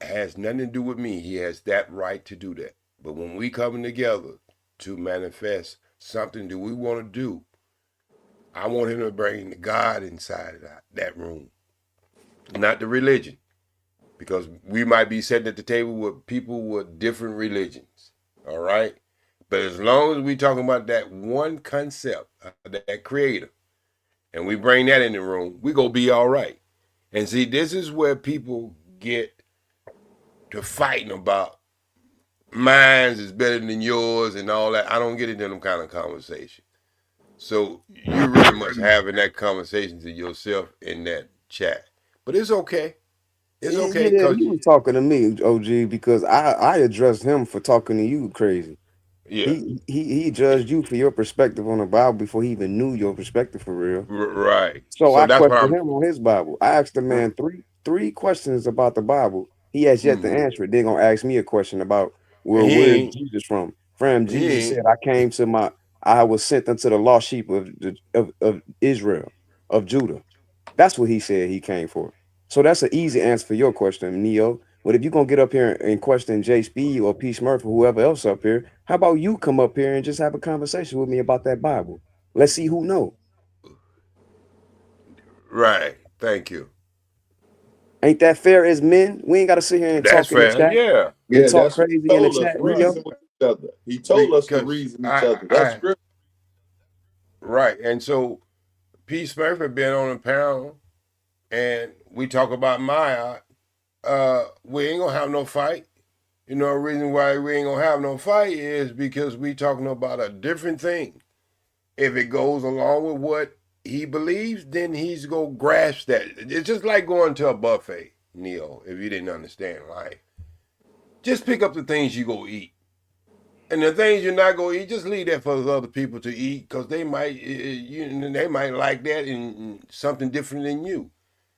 has nothing to do with me. He has that right to do that. But when we coming together to manifest something that we want to do, I want him to bring the God inside of that room, not the religion. Because we might be sitting at the table with people with different religions. All right? But as long as we talking about that one concept, that creator, and we bring that in the room, we gonna be all right. And see, this is where people get to fighting about mine is better than yours and all that. I don't get into them kind of conversation. So you really much having that conversation to yourself in that chat. But it's okay. It's okay
Yeah,
because
he was talking to me, OG, because I addressed him for talking to you crazy.
yeah,
He judged you for your perspective on the Bible before he even knew your perspective for real.
right.
So
So
I
that's what
questioned
I'm.
him on his Bible. I asked the man three questions about the Bible. He has yet to answer it. They're gonna ask me a question about, well,
He
where's
ain't.
Jesus from? From
He
Jesus
ain't.
said, I was sent unto the lost sheep of Israel, of Judah. That's what he said he came for. So that's an easy answer for your question, Neo. But if you're gonna get up here and question Jay Speed or P Smurf or whoever else up here, how about you come up here and just have a conversation with me about that Bible? Let's see who know.
Right. Thank you.
Ain't that fair as men? We ain't got to sit here and
That's
talk in the
fair.
chat
Yeah.
and
Yeah,
talk
that's what he
crazy in the
told us
chat,
to
Neo.
reason with each other. He told us to
Because
reason each other. That's scripture.
right. And so P Smurf had been on a panel and we talk about Maya. We ain't gonna have no fight. You know, the reason why we ain't gonna have no fight is because we talking about a different thing. If it goes along with what he believes, then he's gonna grasp that. It's just like going to a buffet, Neil, if you didn't understand life. Just pick up the things you go eat. And the things you're not gonna eat, just leave that for other people to eat, because they might they might like that and something different than you.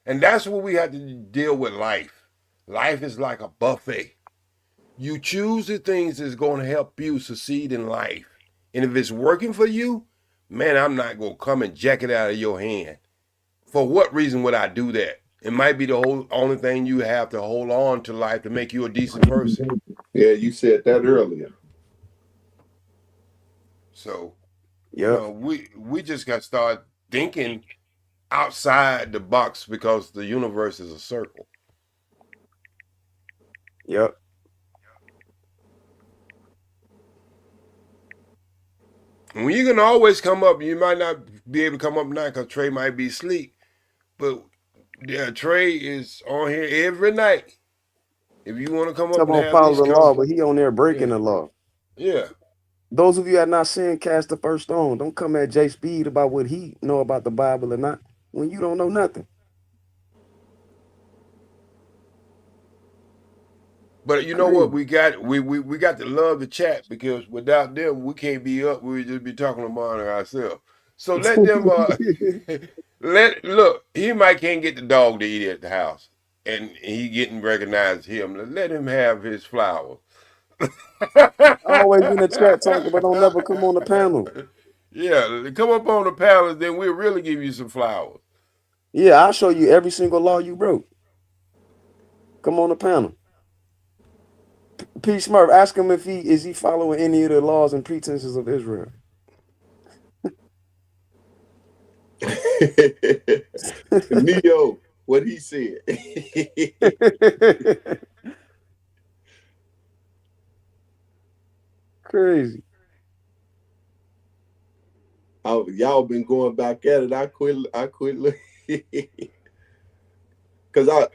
And that's what we have to deal with life. Life is like a buffet. You choose the things that's going to help you succeed in life. And if it's working for you, man, I'm not going to come and jack it out of your hand. For what reason would I do that? It might be the only thing you have to hold on to life to make you a decent person.
Yeah, you said that earlier.
So,
yep.
We just got to start thinking outside the box because the universe is a circle.
Yep.
When you can always come up, you might not be able to come up now because Trey might be asleep. But yeah, Trey is on here every night. If you want to come up
Talking
and
about
have
follow
these
the law,
conversations,
but he on there breaking
yeah,
the law.
yeah.
Those of you that not sin, cast the first stone. Don't come at Jay Speed about what he know about the Bible or not when you don't know nothing.
But you know what? We got to love the chat, because without them, we can't be up. We would just be talking about it ourselves. So let them look. He might can't get the dog to eat at the house, and he getting recognized him. Let him have his flowers.
Always in the chat talking, but don't never come on the panel.
Yeah, come up on the panel, then we'll really give you some flowers.
Yeah, I'll show you every single law you broke. Come on the panel. P. Smurf, ask him if is he following any of the laws and pretenses of Israel.
Neo, what he said.
Crazy.
Y'all been going back at it. I quit because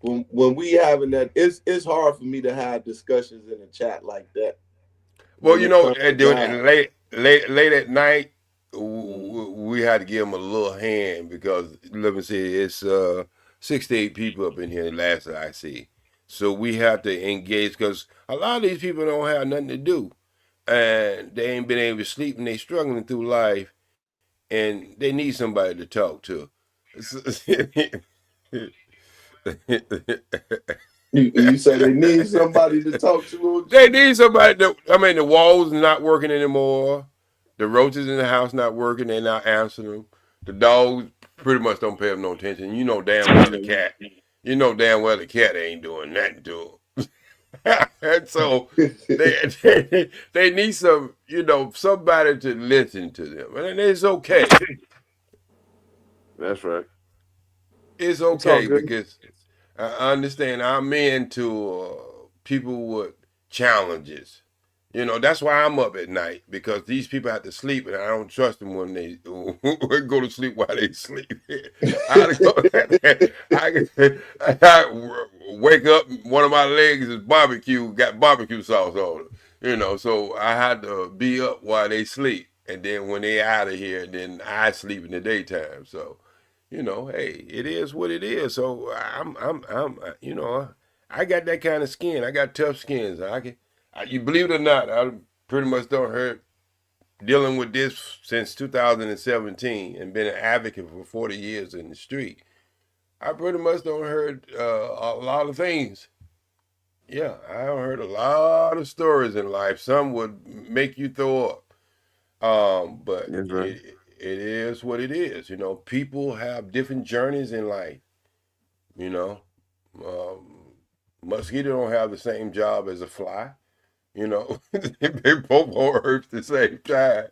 when we having that, it's hard for me to have discussions in the chat like that.
Well, late at night, we had to give him a little hand, because let me see, it's 6 to 8 people up in here last that I see. So we have to engage, because a lot of these people don't have nothing to do, and they ain't been able to sleep, and they struggling through life, and they need somebody to talk to.
You say they need somebody to talk to?
They need somebody the walls not working anymore. The roaches in the house not working. They're not answering them. The dogs pretty much don't pay them no attention. You know damn well the cat. You know damn well the cat ain't doing nothing to them. And so they need some, somebody to listen to them, and it's okay.
That's right.
It's
It's all
okay
good.
because I understand I'm into people with challenges. That's why I'm up at night, because these people have to sleep, and I don't trust them when they go to sleep while they sleep. I wake up, one of my legs is got barbecue sauce on it. So I had to be up while they sleep, and then when they out of here, then I sleep in the daytime. So, hey, it is what it is. So I got that kind of skin. I got tough skins. You believe it or not, I pretty much don't hurt dealing with this since 2017 and been an advocate for 40 years in the street. I pretty much don't heard a lot of things. Yeah, I heard a lot of stories in life. Some would make you throw up. But
That's right.
it is what it is. People have different journeys in life. You know, mosquito don't have the same job as a fly. They both on Earth at the same time.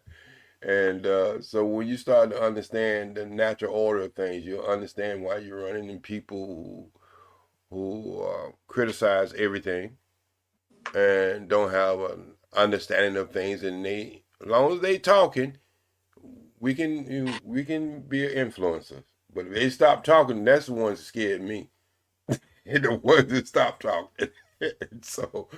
And so when you start to understand the natural order of things, you'll understand why you're running into people who criticize everything and don't have an understanding of things. And as long as they talking, we can be an influencer. But if they stop talking, that's the ones that scared me. The ones that stop talking. So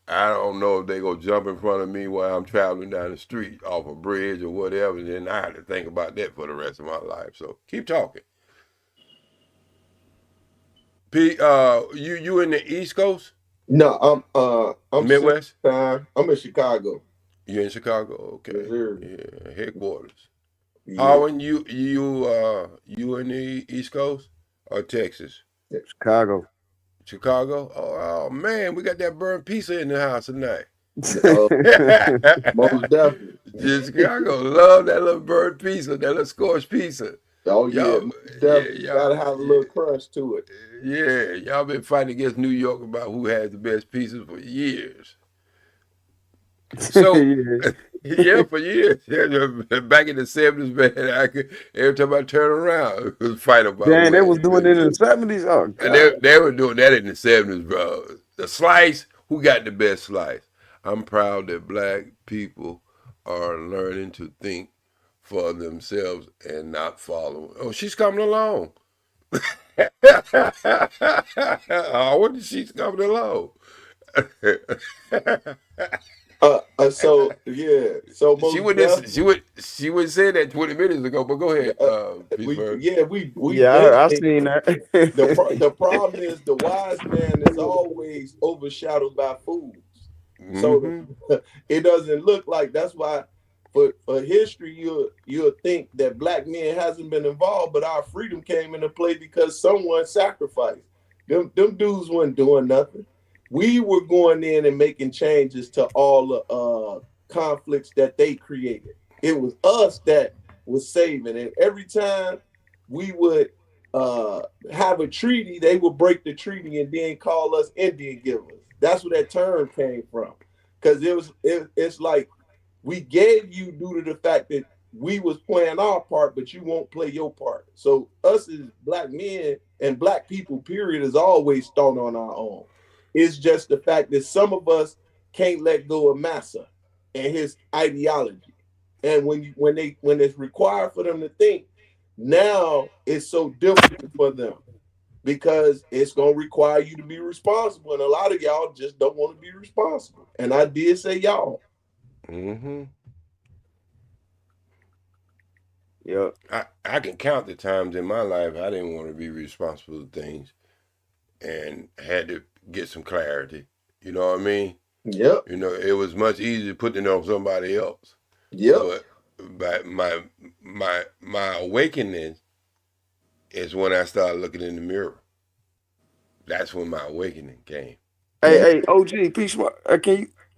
I don't know if they go jump in front of me while I'm traveling down the street off a bridge or whatever. Then I have to think about that for the rest of my life. So keep talking. Pete, you in the East Coast?
No, I'm
Midwest.
I'm in Chicago.
You in Chicago? Okay.
Missouri.
Yeah, headquarters.
Yeah.
Harlan, you in the East Coast or Texas?
Chicago.
Chicago? Oh man, we got that burnt pizza in the house tonight.
Most definitely.
Chicago love that little burnt pizza, that little scorched pizza.
Oh yeah, definitely.
y'all
Gotta have a little crunch to it.
Yeah, y'all been fighting against New York about who has the best pizzas for years. So yeah, for years. Back in the 70s, man, every time I turn around, it was a fight about
Dang, they was doing it in the 70s. Oh God.
And they were doing that in the 70s, bro. The slice, who got the best slice? I'm proud that black people are learning to think for themselves and not follow. Oh, she's coming along. Oh, when she's coming along.
So yeah, so
she would say that 20 minutes ago, but go ahead,
I seen that.
The problem is the wise man is always overshadowed by fools. So it doesn't look like. That's why for history you'll think that black men hasn't been involved, but our freedom came into play because someone sacrificed. Them dudes weren't doing nothing. We were going in and making changes to all the conflicts that they created. It was us that was saving. And every time we would have a treaty, they would break the treaty and then call us Indian givers. That's where that term came from. Because it's like we gave you due to the fact that we was playing our part, but you won't play your part. So us as black men and black people, period, is always thought on our own. It's just the fact that some of us can't let go of Massa and his ideology. And when it's required for them to think, now it's so difficult for them because it's going to require you to be responsible. And a lot of y'all just don't want to be responsible. And I did say y'all.
Mm-hmm.
Yeah.
I can count the times in my life I didn't want to be responsible for things and had to get some clarity. You know what I mean?
Yep.
It was much easier putting it on somebody else.
Yep.
But my awakening is when I started looking in the mirror. That's when my awakening came.
Hey, OG, peace.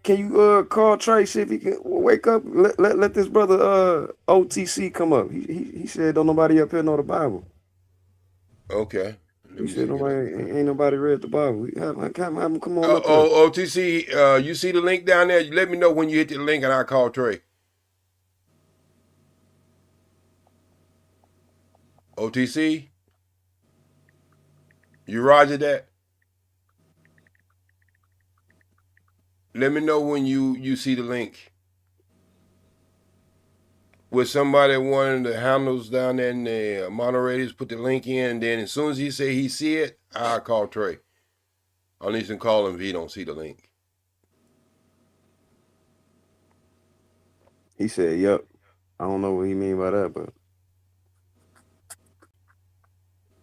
Can you call Trey, see if he can wake up? Let this brother OTC come up. He said don't nobody up here know the Bible.
Okay.
You said ain't nobody read the Bible. Have them come on up here.
OTC, you see the link down there? You let me know when you hit the link and I'll call Trey. OTC, you roger that? Let me know when you see the link. With somebody, one of the handles down there in the moderators, put the link in, and then as soon as he say he see it, I'll call Trey. I'll need to call him if he don't see the link.
He said, "Yep." I don't know what he mean by that, but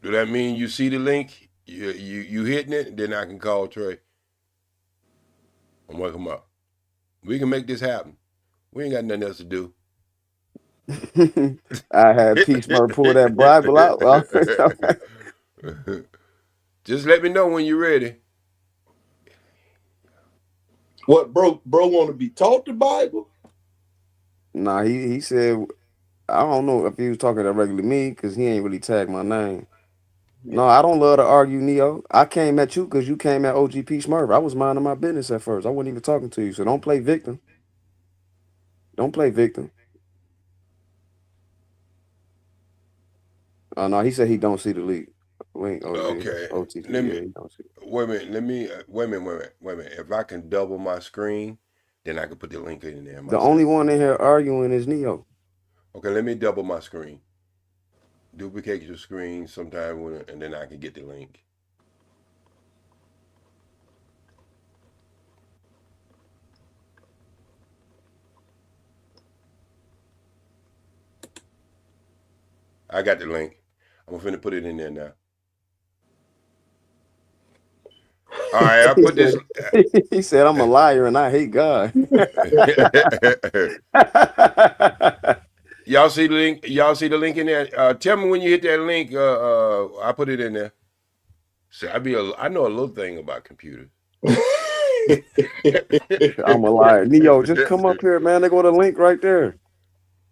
do that mean you see the link? You hitting it? Then I can call Trey. I'm wake him up. We can make this happen. We ain't got nothing else to do.
I had Peach Murray pull that Bible out.
Just let me know when you're ready.
What, bro want to be taught the Bible?
Nah, he said, I don't know if he was talking directly to me because he ain't really tagged my name. No, I don't love to argue, Neo. I came at you because you came at OG Peach Murray. I was minding my business at first. I wasn't even talking to you, so don't play victim. Don't play victim. Oh no, he said he don't see the leak. Wait,
okay.
OTC,
Let me,
he don't see it.
wait a minute. Wait a minute. If I can double my screen, then I can put the link in there.
The only one in here arguing is Neo.
Okay, let me double my screen. Duplicate your screen sometime, and then I can get the link. I got the link. I'm finna put it in there now. All right, I put this.
He said, "I'm a liar and I hate God."
Y'all see the link? Y'all see the link in there? Tell me when you hit that link. I put it in there. See, I know a little thing about computers.
I'm a liar. Neo, just come up here, man. They go to the link right there.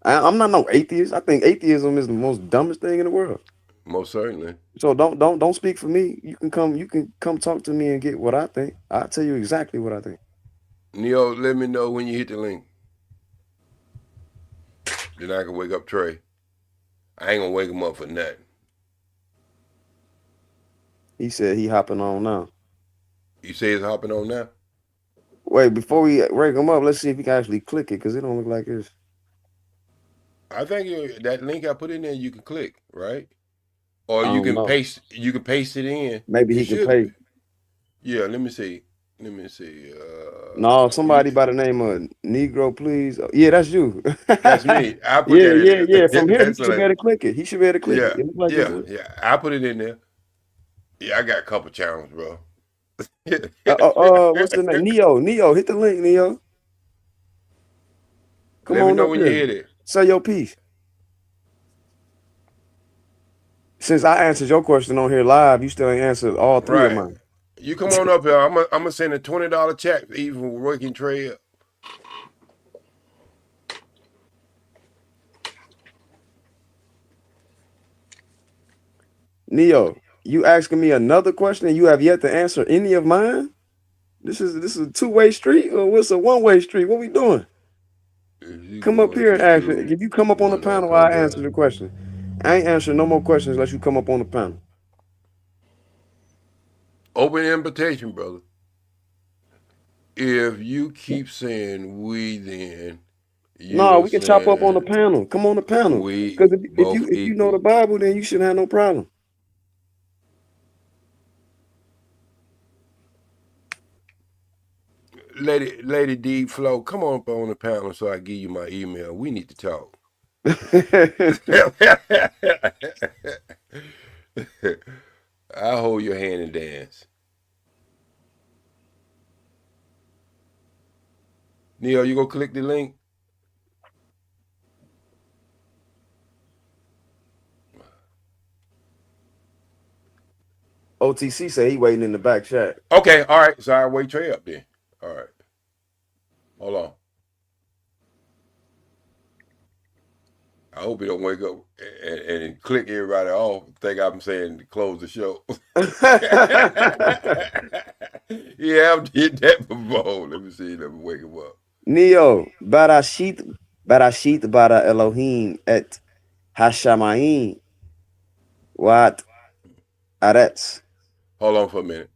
I'm not no atheist. I think atheism is the most dumbest thing in the world.
Most certainly.
So don't speak for me. You can come talk to me and get what I think. I'll tell you exactly what I think.
Neo, let me know when you hit the link. Then I can wake up Trey. I ain't gonna wake him up for nothing.
He said he hopping on now.
You say he's hopping on now?
Wait, before we wake him up, let's see if he can actually click it, because it don't look like this.
I think that link I put in there, you can click, right? Or you can paste. You can paste it in.
Maybe he can paste.
Yeah, let me see.
No, somebody by the name of Negro, please. Yeah, that's you.
That's me. I put that in there.
Yeah. From here, he should be able to click it. He should be able to click it.
Yeah. I put it in there. Yeah, I got a couple channels, bro.
What's the name? Neo, hit the link, Neo. Come
Let
on
me know
up
when
here.
you hit it.
Say your piece. Since I answered your question on here live, you still ain't answered all three of mine.
You come on up here. I'm gonna send a $20 check even for working trade.
Neo, you asking me another question and you have yet to answer any of mine? This is a two-way street or what's a one-way street? What we doing? Come up here and ask it. If you come up on the panel, I'll answer the question. I ain't answering no more questions unless you come up on the panel.
Open invitation, brother. If you keep saying we, then
no, we can chop up on the panel. Come on the panel. Because if you know the Bible, then you shouldn't have no problem.
Lady D Flo, come on up on the panel so I give you my email. We need to talk. I'll hold your hand and dance. Neo, you go click the link?
OTC say he waiting in the back chat.
Okay, all right. So I'll wait Trey up then. All right. Hold on. I hope he don't wake up and click everybody off. Think I'm saying to close the show. Yeah, I've did that before. Let me see. Let me wake him up.
Neo, Barashit bara Elohim et Hashamayim. What? Aretz.
Hold on for a minute.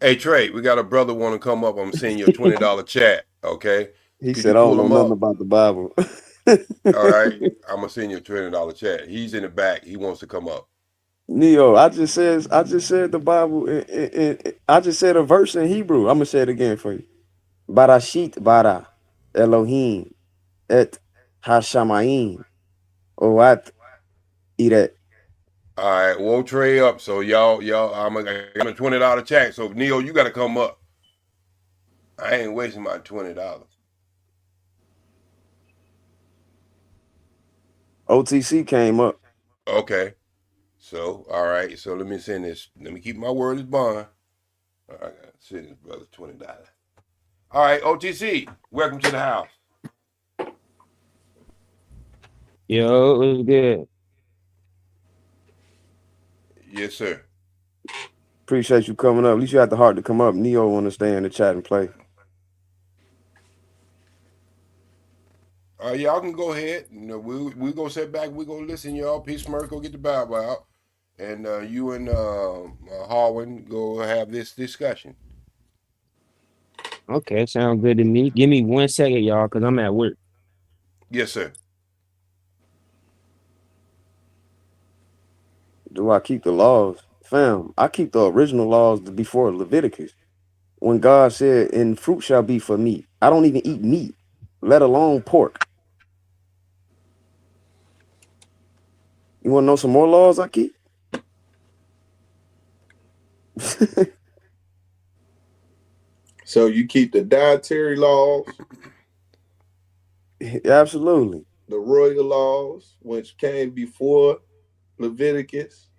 Hey Trey, we got a brother want to come up. I'm sending you a $20 chat. Okay.
He said, "I don't know nothing about the Bible."
All right, I'm gonna send you a $20 chat. He's in the back. He wants to come up.
Neo, I just said the Bible. I just said a verse in Hebrew. I'm gonna say it again for you. Barashit bara Elohim et Hashamayim. What? Iret.
All right, we'll trade up. So y'all, I got a $20 check. So Neo, you got to come up. I ain't wasting my $20.
OTC came up.
Okay. So all right. So let me send this. Let me keep my word as bond. All right, I send this brother $20. All right, OTC, welcome to the house.
Yo, it was good.
Yes, sir.
Appreciate you coming up. At least you had the heart to come up. Neo want to stay in the chat and play.
Y'all can go ahead. You know, we gonna sit back. We gonna listen, y'all. Peace, Merc. Go get the Bible out, and you and Harwin go have this discussion.
Okay, sounds good to me. Give me 1 second, y'all, because I'm at work.
Yes, sir.
Do I keep the laws? Fam, I keep the original laws before Leviticus. When God said, "And fruit shall be for meat," I don't even eat meat, let alone pork. You want to know some more laws I keep?
So you keep the dietary laws?
Absolutely.
The royal laws, which came before Leviticus?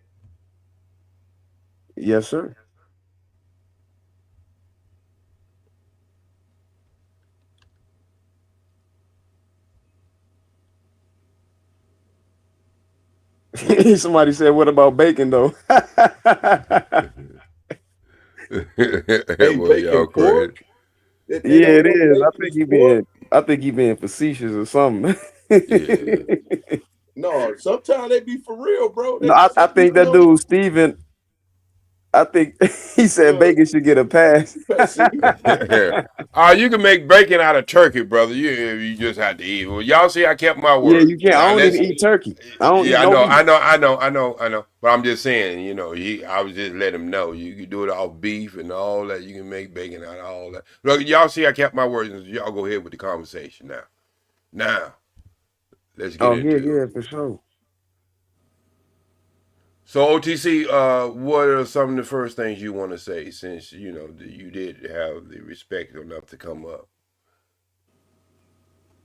Yes, sir. Somebody said, "What about bacon, though?"
Hey,
well, y'all
pork?
Yeah, it is. I think he being facetious or something.
Yeah.
No, sometimes they be for real, bro.
No, I think that dude Steven, I think he said bacon should get a pass.
You can make bacon out of turkey, brother. You just have to eat. Well, y'all see, I kept my word.
Yeah, you can't. I don't even eat turkey. I don't eat
I
no
know. But I'm just saying, you know, I was just letting him know you can do it off beef and all that. You can make bacon out of all that. Look, y'all see, I kept my word. Y'all go ahead with the conversation now. Now, let's get into it.
Yeah, for sure.
So OTC, what are some of the first things you want to say, since you know you did have the respect enough to come up?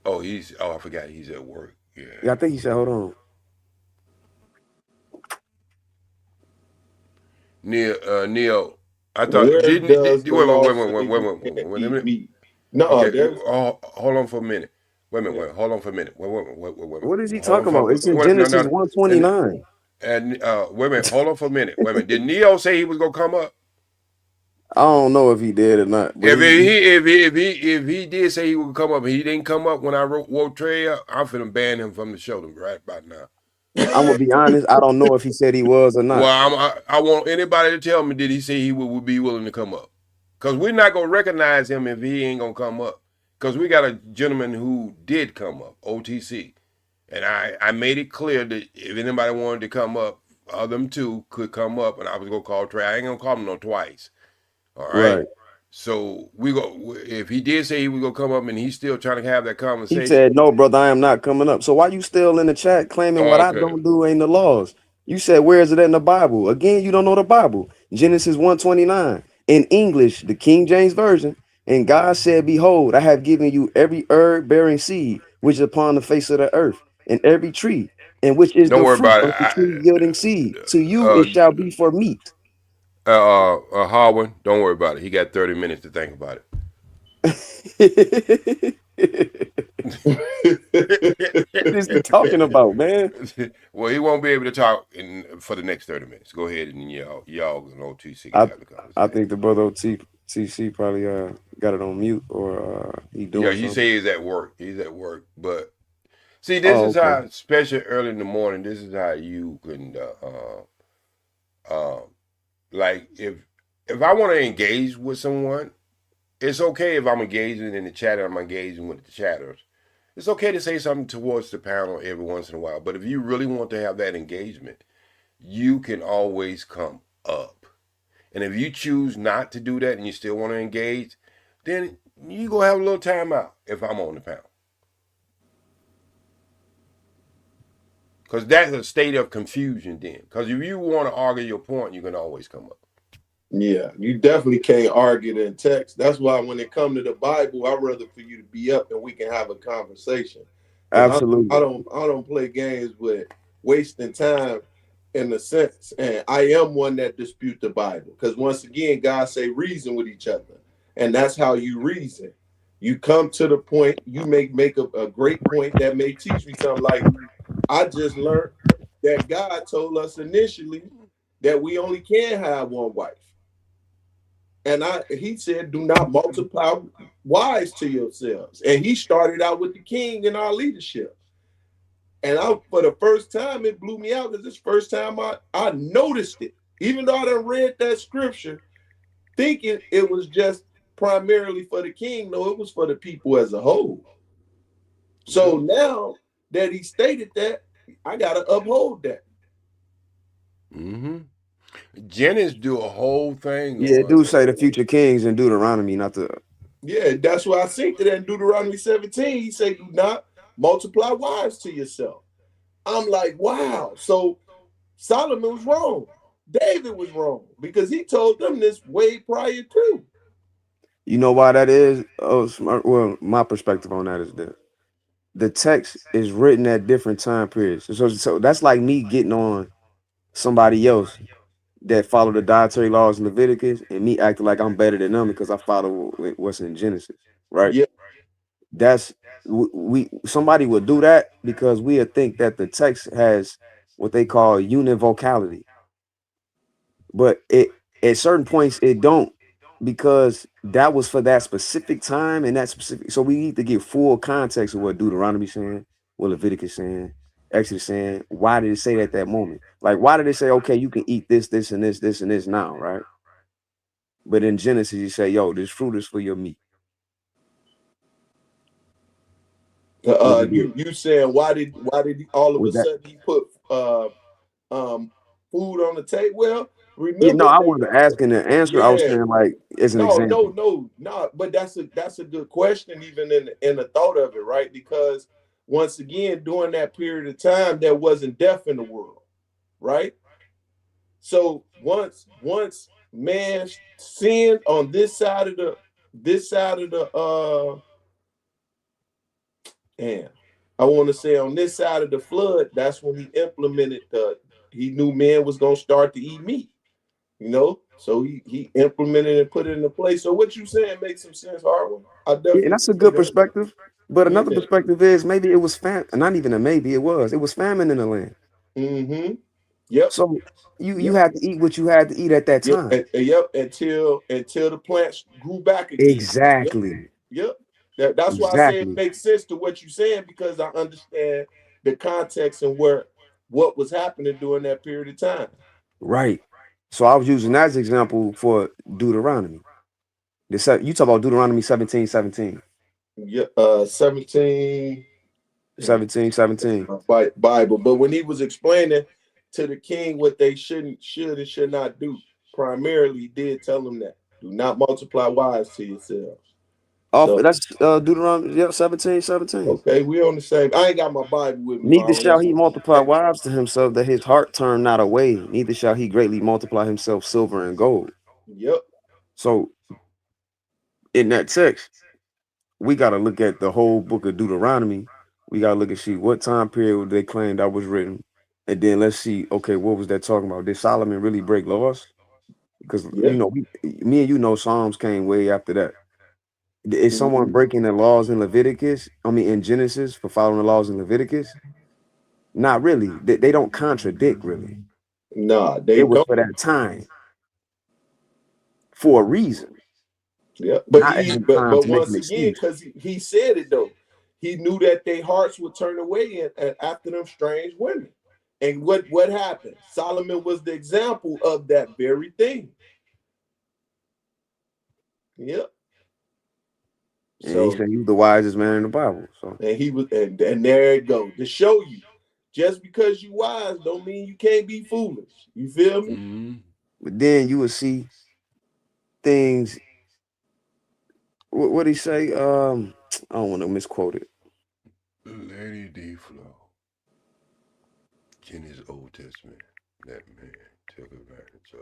Oh, I forgot he's at work.
Yeah, I think he said, hold on.
Neo, I thought
Where
wait.
No,
okay, hold on for a minute. Wait. Hold on for a minute. Wait.
What is he talking about? It's in Genesis 129.
And wait a minute. Hold on for a minute. Wait a minute. Did Neo say he was gonna come up?
I don't know if he did or not.
If he did say he would come up, and he didn't come up when I woke Trey up, I'm finna ban him from the show right about now.
I'm gonna be honest. I don't know if he said he was or not.
Well, I want anybody to tell me, did he say he would be willing to come up? Because we're not gonna recognize him if he ain't gonna come up. Because we got a gentleman who did come up, OTC, and I made it clear that if anybody wanted to come up, them two could come up, and I was gonna call Trey. I ain't gonna call him no twice. All right. So if he did say he was gonna come up and he's still trying to have that conversation.
He said, "No, brother, I am not coming up." So why you still in the chat claiming what I don't do ain't the laws? You said, where is it in the Bible? Again, you don't know the Bible. Genesis 129. In English, the King James Version. And God said, "Behold, I have given you every herb bearing seed, which is upon the face of the earth, and every tree and which is
Don't
the
worry
fruit
about
of the tree yielding seed. To you it
it.
shall be for meat.
Harwin, don't worry about it. He got 30 minutes to think about it.
What is he talking about, man?
Well, he won't be able to talk for the next 30 minutes. Go ahead and y'all and OTC can have the conversation.
I think the brother OTC probably got it on mute or he doing
Yeah, he
something.
says he's at work. He's at work, but see, this is how, especially early in the morning, this is how you can, like, if I want to engage with someone, it's okay if I'm engaging in the chat and I'm engaging with the chatters. It's okay to say something towards the panel every once in a while, but if you really want to have that engagement, you can always come up. And if you choose not to do that and you still want to engage, then you go have a little time out if I'm on the panel. Because that's a state of confusion then. Because if you want to argue your point, you can always come up.
Yeah, you definitely can't argue in text. That's why when it comes to the Bible, I'd rather for you to be up and we can have a conversation.
Absolutely.
I don't play games with wasting time in a sense. And I am one that dispute the Bible. Because once again, God say reason with each other. And that's how you reason. You come to the point, you make a great point that may teach me something. Like, I just learned that God told us initially that we only can have one wife. And he said, do not multiply wives to yourselves. And he started out with the king in our leadership. And for the first time, it blew me out because this first time I noticed it. Even though I done read that scripture, thinking it was just primarily for the king. No, it was for the people as a whole. So now that he stated that, I got to uphold that.
Mm-hmm. Jennings do a whole thing.
Yeah, it do say the future kings in Deuteronomy, not the.
Yeah, that's why I think that in Deuteronomy 17, he say, do not multiply wives to yourself. I'm like, wow. So Solomon was wrong. David was wrong because he told them this way prior to.
You know why that is? Well, my perspective on that is that the text is written at different time periods. So that's like me getting on somebody else that follow the dietary laws in Leviticus and me acting like I'm better than them because I follow what's in Genesis, right?
Yeah.
That's somebody would do that because we would think that the text has what they call univocality, but at certain points it don't, because that was for that specific time and that specific. So we need to get full context of what Deuteronomy saying, what Leviticus saying, Exodus saying. Why did it say that at that moment? Like, why did it say, okay, you can eat this, this, and this, this, and this now, right? But in Genesis, you say, yo, this fruit is for your meat.
You saying why did all of a sudden he put food on the table? Well, remember.
Yeah, no, I wasn't asking the answer.
Yeah.
I was saying, like, as an example.
No. But that's a good question, even in the thought of it, right? Because once again, during that period of time, there wasn't death in the world, right? So once man sinned on this side of the and I want to say on this side of the flood, that's when he implemented he knew man was gonna start to eat meat, you know. So he implemented and put it into place. So what you saying makes some sense, Harwin. I definitely.
And that's a good perspective. But another perspective is maybe it was famine. Not even a maybe, it was famine in the land.
Mm-hmm. Yep.
So you had to eat what you had to eat at that time.
Yep. Until the plants grew back again.
Exactly.
Yep. That's why I say it makes sense to what you're saying, because I understand the context and what was happening during that period of time.
Right. So I was using that as an example for Deuteronomy. You talk about Deuteronomy 17:17.
Yeah, 17. Bible. But when he was explaining to the king what they should and should not do, primarily he did tell them that do not multiply wives to yourselves.
That's Deuteronomy 17:17.
Okay, we on the same. I ain't got my Bible with me.
Neither shall he multiply wives to himself, that his heart turn not away. Neither shall he greatly multiply himself silver and gold.
Yep.
So in that text, we got to look at the whole book of Deuteronomy We gotta look and see what time period they claim that was written, and then let's see. Okay, what was that talking about? Did Solomon really break laws? Because
Yeah.
me and you know, Psalms came way after that. Is someone breaking the laws in Leviticus? I mean, in Genesis for following the laws in Leviticus? Not really. They don't contradict really.
Nah, they
It was
don't.
for that time, for a reason.
Yeah,
Not as a time
but
to make an
once again,
excuse.
because he said it though, he knew that their hearts would turn away and after them strange women. And what happened? Solomon was the example of that very thing. Yep.
And he said he was the wisest man in the Bible. So
and he was and there it goes to show you, just because you wise don't mean you can't be foolish. You feel me?
But then you would see things. What he say? I don't want to misquote it.
Lady D Flow. In his Old Testament, that man took advantage of.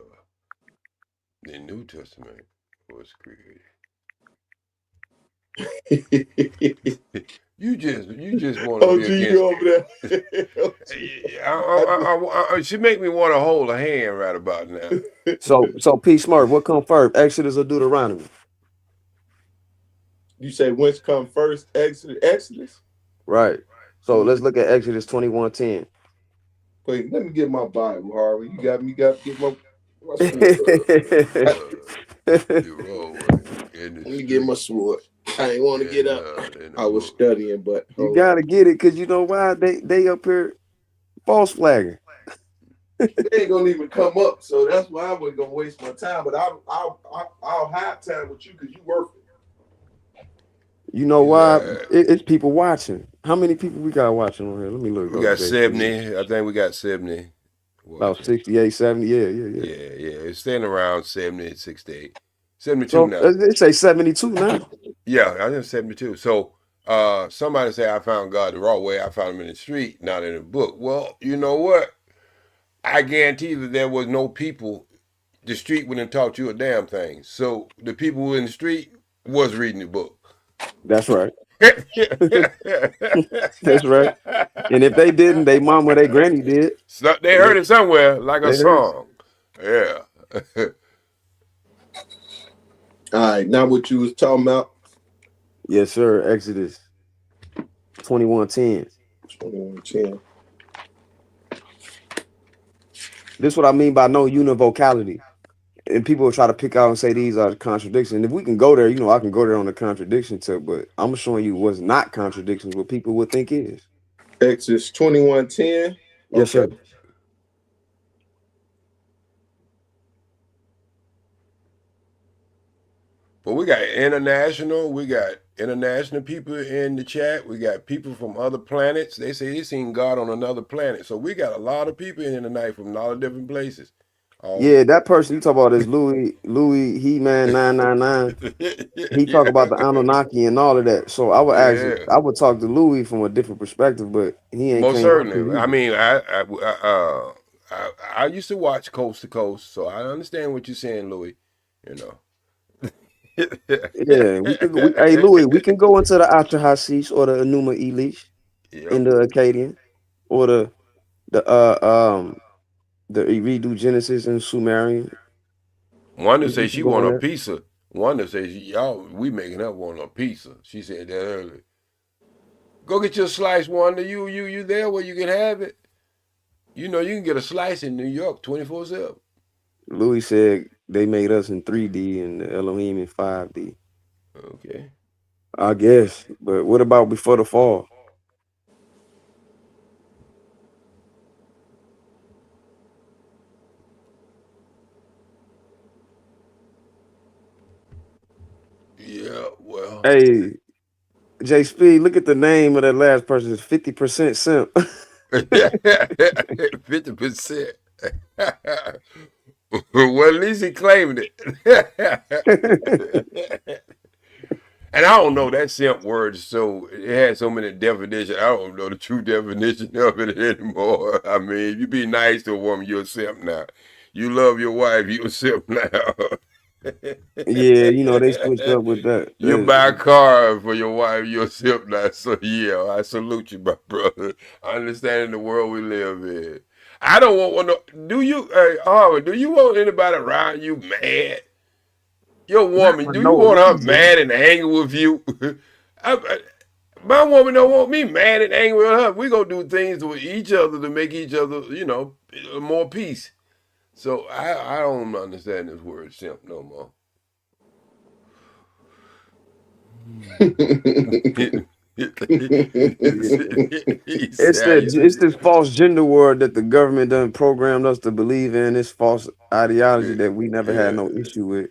The New Testament was created. you just want to be against. Over there. She make me want to hold a hand right about now.
So P Smart, what come first, Exodus or Deuteronomy?
You say which come first, Exodus?
Right. So let's look at Exodus 21:10.
Wait, let me get my Bible, Harvey. You got me. Got to get my sword. Let me get my sword. I ain't want to get up. I was studying, but
you gotta get it because you know why they up here false flagging.
They ain't gonna even come up, so that's why I wasn't gonna waste my time. But I'll have time with you because you worth it.
You know why? It's people watching. How many people we got watching on here? Let me look.
We got 70. I think we got 70.
About 68, 70. Yeah.
Yeah. It's staying around 70, 68. 72
so,
now.
They say 72 now.
Yeah, I think 72. So somebody say I found God the wrong way. I found him in the street, not in the book. Well, you know what? I guarantee that there was no people. The street wouldn't taught you a damn thing. So the people who were in the street was reading the book.
That's right. That's right. And if they didn't, they mama, they granny did.
So they heard it somewhere, like a song. Yeah.
All right, now what you was talking about?
Yes, sir. Exodus 21:10.
21:10.
This is what I mean by no univocality. And people will try to pick out and say these are contradictions. If we can go there, I can go there on the contradiction tip, but I'm showing you what's not contradictions, what people would think is.
Exodus 21:10.
Yes, sir.
But we got international people in the chat. We got people from other planets. They say they seen God on another planet. So we got a lot of people in tonight from a lot of different places.
Yeah, that person you talk about is Louis He-Man 999. He talk about the Anunnaki and all of that. So I would I would talk to Louis from a different perspective, but he ain't.
Most certainly. I mean, I used to watch Coast to Coast, so I understand what you're saying, Louis.
Yeah, hey Louis, we can go into the Atrahasis or the Enuma Elish in the Akkadian, or the redo Genesis and Sumerian.
One that says she want a pizza. One that says y'all we making up want a pizza. She said that earlier. Go get your slice, Wanda. You there where you can have it. You can get a slice in New York 24/7.
Louis said they made us in 3D and the Elohim in 5D.
Okay.
I guess. But what about before the fall?
Yeah, well.
Hey, J Speed, look at the name of that last person. It's 50% simp.
50%. Well, at least he claimed it. And I don't know that simp word, so it had so many definitions. I don't know the true definition of it anymore. I mean, if you be nice to a woman, you're a simp now. You love your wife, you're a simp now.
Yeah, you know they switched up with that.
You buy a car for your wife, yourself now. So yeah, I salute you, my brother. I understand in the world we live in. I don't want no. Do you, Harvard? Do you want anybody around you mad? Your woman, do you
no
want her
reason.
mad and angry with you? My woman don't want me mad and angry with her. We gonna do things with each other to make each other, more peace. So I don't understand this word simp no more.
It's this false gender word that the government done programmed us to believe in. This false ideology that we never had no issue with.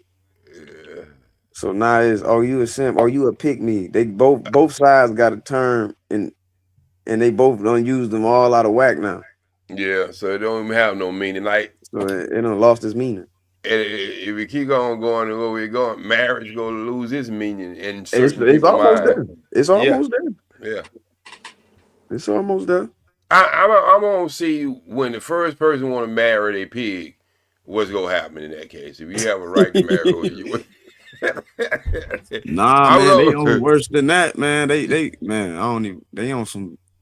So now it's, oh, you a simp, or you a pick me. They both sides got a term, and they both don't use them all out of whack now.
Yeah, so it don't even have no meaning. Like,
so it done lost its meaning.
If we keep on going the way we're going, marriage gonna lose its meaning in
It's
certain people's
almost
mind.
there. It's almost there.
Yeah.
It's almost there.
I'm gonna see when the first person want to marry a pig, what's gonna happen in that case. If you have a right to marry, you.
Nah, man, they on worse than that, man. Man, I don't even. They on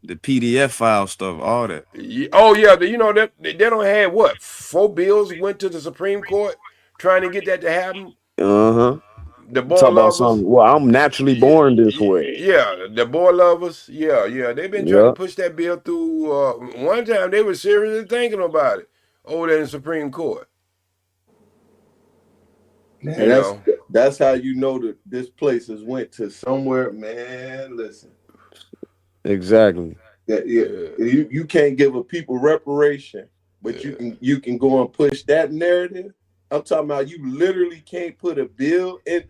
the PDF file stuff, all that.
Oh yeah, you know that they don't have what 4 bills went to the Supreme Court trying to get that to happen. The boy
Talk about
lovers.
something. Well, I'm naturally born this way.
Yeah, the boy lovers. Yeah. They've been trying to push that bill through. One time they were seriously thinking about it over there in the Supreme Court.
And that's how you know that this place has went to somewhere. Man, listen.
Exactly.
Yeah. You can't give a people reparation, but you can go and push that narrative. I'm talking about you literally can't put a bill in.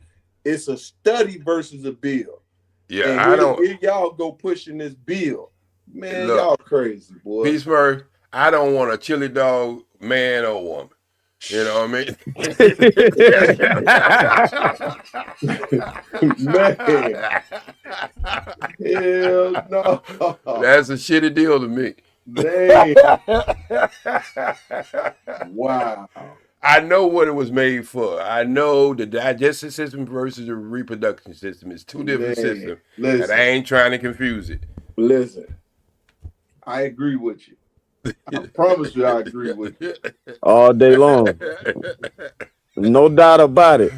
It's a study versus a bill.
Yeah,
and
I don't.
Here y'all go pushing this bill, man.
Look,
y'all crazy, boy.
Peace, Murph. I don't want a chili dog, man or woman. You know what I mean?
Man. Hell no.
That's a shitty deal to me.
Man. Wow.
I know what it was made for. I know the digestive system versus the reproduction system. It's two different systems. And I ain't trying to confuse it.
Listen, I agree with you. I promise you I agree with you.
All day long. No doubt about it.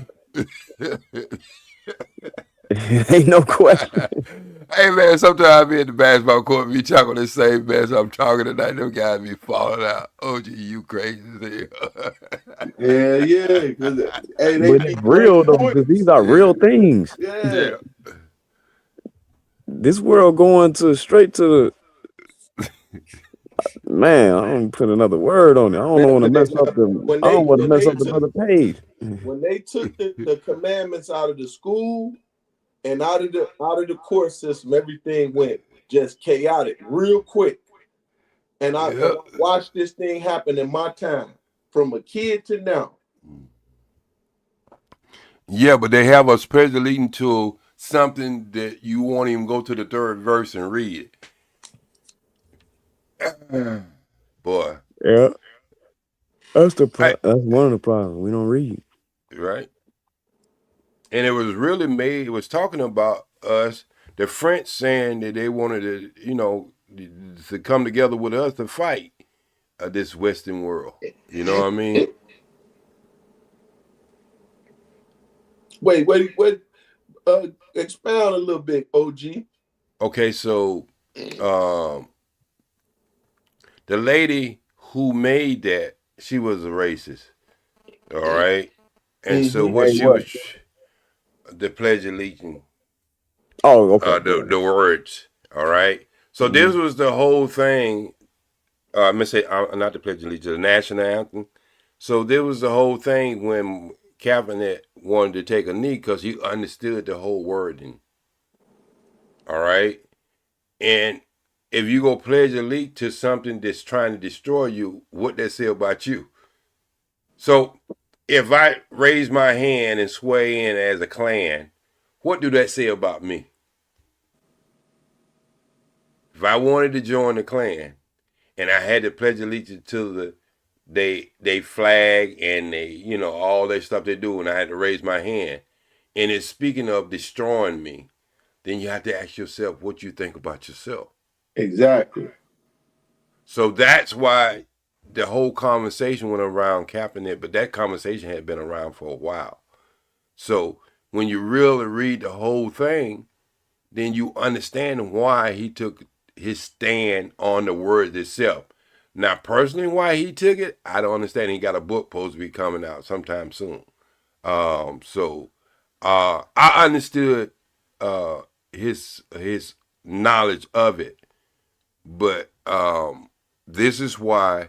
Ain't no question.
Hey man, sometimes I be at the basketball court and be talking the same mess I'm talking tonight. Them guys be falling out. Oh, gee, you crazy as hell.
Yeah.
But it's real though, because these are real things.
Yeah.
This world going straight to the man. I don't put another word on it. I don't want to mess up the. I don't want to mess up the other page.
When they took the commandments out of the school and out of the court system, everything went just chaotic real quick. And I watched this thing happen in my time, from a kid to now.
Yeah, but they have us special leading to something that you won't even go to the third verse and read it. Boy.
Yeah. That's one of the problems. We don't read.
Right. And it was really made, it was talking about us, the French saying that they wanted to, to come together with us to fight this Western world. You know what I mean?
Wait, expound a little bit, OG.
Okay, so the lady who made that, she was a racist. All right. And so what she was, the Pledge of Allegiance.
Oh, okay.
The words. All right. So this was the whole thing. I'm gonna say not the Pledge of Allegiance, the national anthem. So there was the whole thing when Kaepernick wanted to take a knee because he understood the whole wording. All right. And if you go pledge allegiance to something that's trying to destroy you, what that say about you? So if I raise my hand and sway in as a Klan, what do that say about me? If I wanted to join the Klan and I had to pledge allegiance to they flag and they, you know, all that stuff they do, and I had to raise my hand. And it's speaking of destroying me, then you have to ask yourself what you think about yourself.
Exactly.
So that's why the whole conversation went around Kaepernick, but that conversation had been around for a while. So when you really read the whole thing, then you understand why he took his stand on the word itself. Now, personally, why he took it, I don't understand. He got a book supposed to be coming out sometime soon. I understood his knowledge of it, but this is why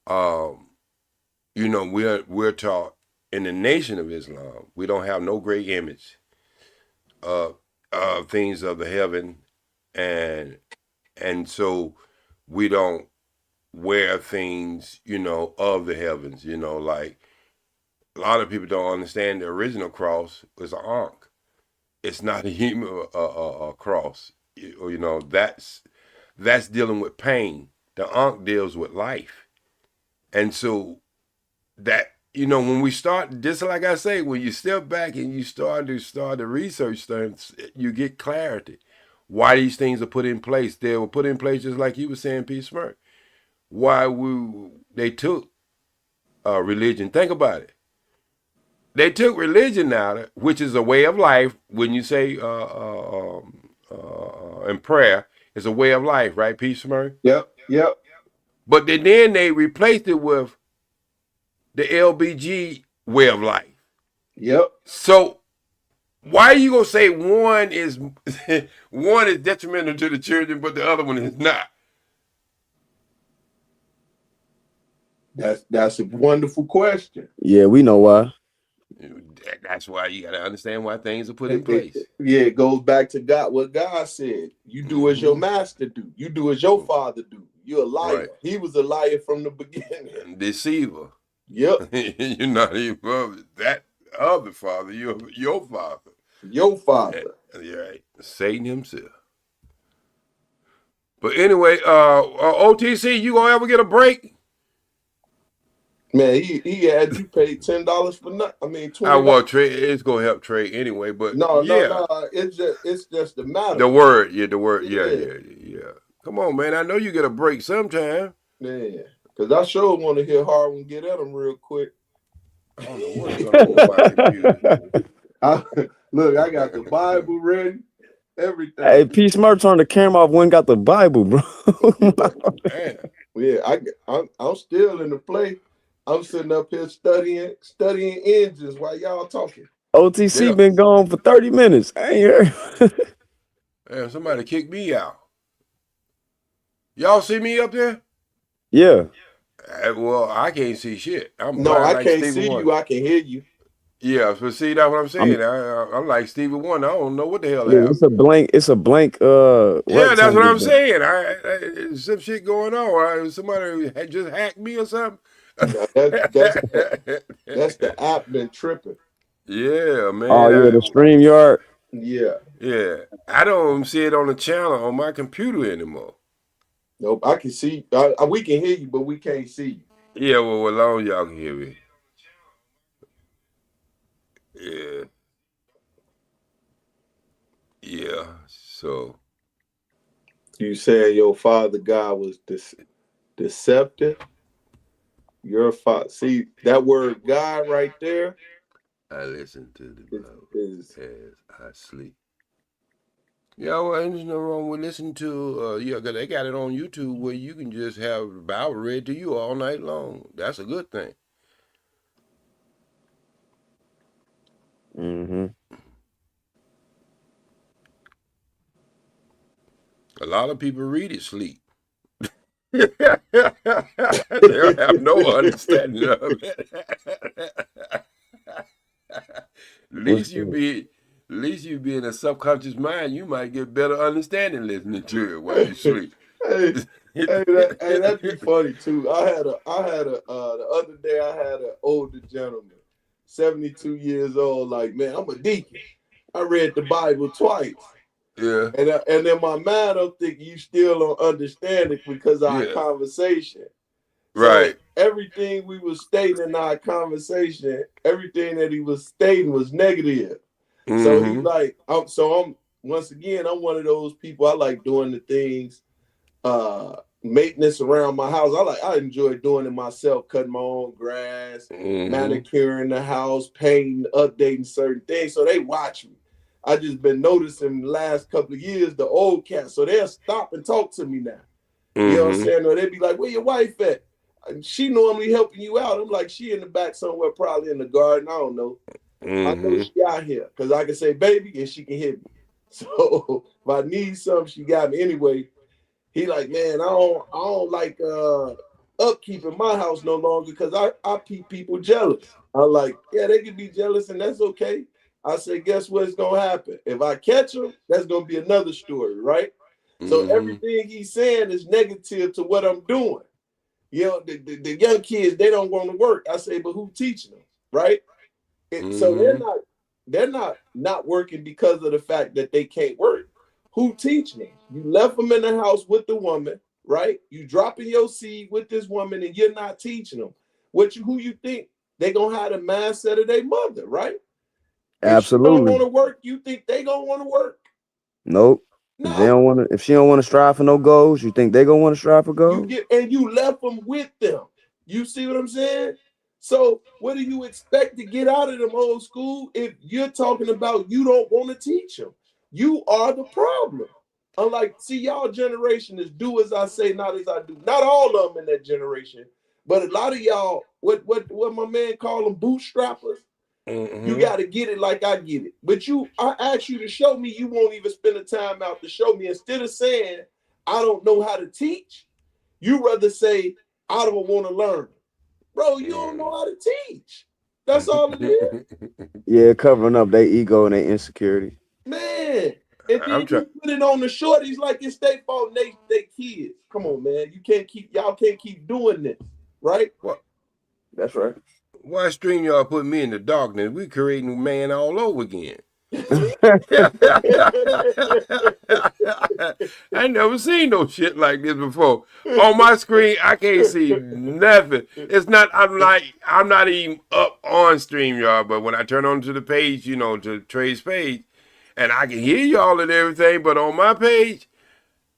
you know, we're taught in the Nation of Islam, we don't have no great image of things of the heaven, and so we don't wear things, you know, of the heavens. You know, like a lot of people don't understand the original cross was an ankh. It's not a human a cross. You know, that's dealing with pain. The ankh deals with life, and so that, you know, when we start, just like I say, when you step back and you start to research things, you get clarity. Why these things are put in place? They were put in place just like you were saying, P. Smurf. Why they took religion? Think about it. They took religion out, which is a way of life. When you say in prayer, it's a way of life, right, P. Smurf?
Yep.
But then they replaced it with the LBG way of life.
Yep.
So why are you gonna say one is one is detrimental to the children, but the other one is not?
That's a wonderful question.
Yeah, we know why.
That's why you gotta understand why things are put in place.
It goes back to God. What God said: "You do as your master do. You do as your father do." You're a liar. Right. He was a liar from the beginning.
Deceiver.
Yep.
You're not even that other father. You're your father.
Your father.
Yeah, right. Satan himself. But anyway, OTC, you gonna ever get a break?
Man, he had you paid $10 for nothing. I mean, $20.
I want trade. It's gonna help trade anyway. But
no. It's just the matter.
The word. Yeah. Come on, man. I know you get a break sometime.
Yeah, because I sure want to hear Harwin get at him real quick.
I don't know what's going on with my computer.
Look, I got the Bible ready. Everything.
Hey, P. Smurf turned the camera off when got the Bible, bro.
Yeah, I'm still in the play. I'm sitting up here studying engines while y'all talking.
OTC been gone for 30 minutes. I ain't heard.
Man, somebody kicked me out. Y'all see me up there?
Yeah.
Well, I can't see shit.
I can't see you. I can hear you.
Yeah, but see, that's what I'm saying. I'm like Stevie Wonder. I don't know what the hell happened.
It's a blank.
Yeah, that's what I'm saying. There's some shit going on. Somebody had just hacked me or something.
That's the app been tripping.
Yeah, man.
Oh yeah, the StreamYard.
Yeah.
I don't see it on the channel on my computer anymore.
Nope, I can see. We can hear you, but we can't see you.
Yeah, well, as long as y'all can hear me. Yeah. So
you saying your father God was deceptive? Your father, see that word God right there.
I listen to the Bible as I sleep. Yeah, well, there's no wrong with listening to. They got it on YouTube where you can just have the Bible read to you all night long. That's a good thing.
Mm-hmm.
A lot of people read it sleep. They don't have no understanding of it. At least you be in a subconscious mind, you might get better understanding listening to it while you sleep.
That'd be funny too. The other day I had an older gentleman, 72 years old, like, man, I'm a deacon. I read the Bible twice.
Yeah.
And in my mind, I'm thinking you still don't understand it because of our conversation.
Right.
Everything we was stating in our conversation, everything that he was stating was negative. So he like, I'm once again, I'm one of those people. I like doing the things, maintenance around my house. I enjoy doing it myself, cutting my own grass, manicuring the house, painting, updating certain things. So they watch me. I just been noticing the last couple of years, the old cats. So they'll stop and talk to me now. You know what I'm saying? Or they'd be like, where your wife at? And she normally helping you out. I'm like, she in the back somewhere, probably in the garden. I don't know. I know she out here because I can say baby and she can hit me. So if I need something, she got me. Anyway, he like, man, I don't like upkeep in my house no longer because I keep people jealous. I'm like, yeah, they can be jealous and that's okay. I say, guess what's gonna happen? If I catch them, that's gonna be another story, right? So everything he's saying is negative to what I'm doing. You know, the young kids, they don't want to work. I say, but who teaching them, right? So they're not working because of the fact that they can't work. Who teaching them? You left them in the house with the woman, right? You dropping your seed with this woman and you're not teaching them. Who you think they gonna have the mindset of their mother, right?
Absolutely.
If she don't want to work, you think they gonna want to work?
Nope. No. If they don't want to, if she don't want to strive for no goals, you think they gonna want to strive for goals?
You left them with them. You see what I'm saying? So what do you expect to get out of them old school if you're talking about you don't want to teach them? You are the problem. Unlike, see, y'all generation is do as I say, not as I do. Not all of them in that generation, but a lot of y'all, what my man call them, bootstrappers. You got to get it like I get it. But I ask you to show me, you won't even spend the time out to show me. Instead of saying, I don't know how to teach, you rather say, I don't want to learn. Bro, you don't know how to teach. That's all it is.
Yeah, covering up their ego and their insecurity.
Man, and then you put it on the shorties like it's their fault and they kids. Come on, man. Y'all can't keep doing this, right?
What?
That's right.
Why stream y'all put me in the darkness? We creating man all over again. I never seen no shit like this before. On my screen, I can't see nothing. It's not. I'm not even up on StreamYard, but when I turn onto the page, to Trey's page, and I can hear y'all and everything, but on my page,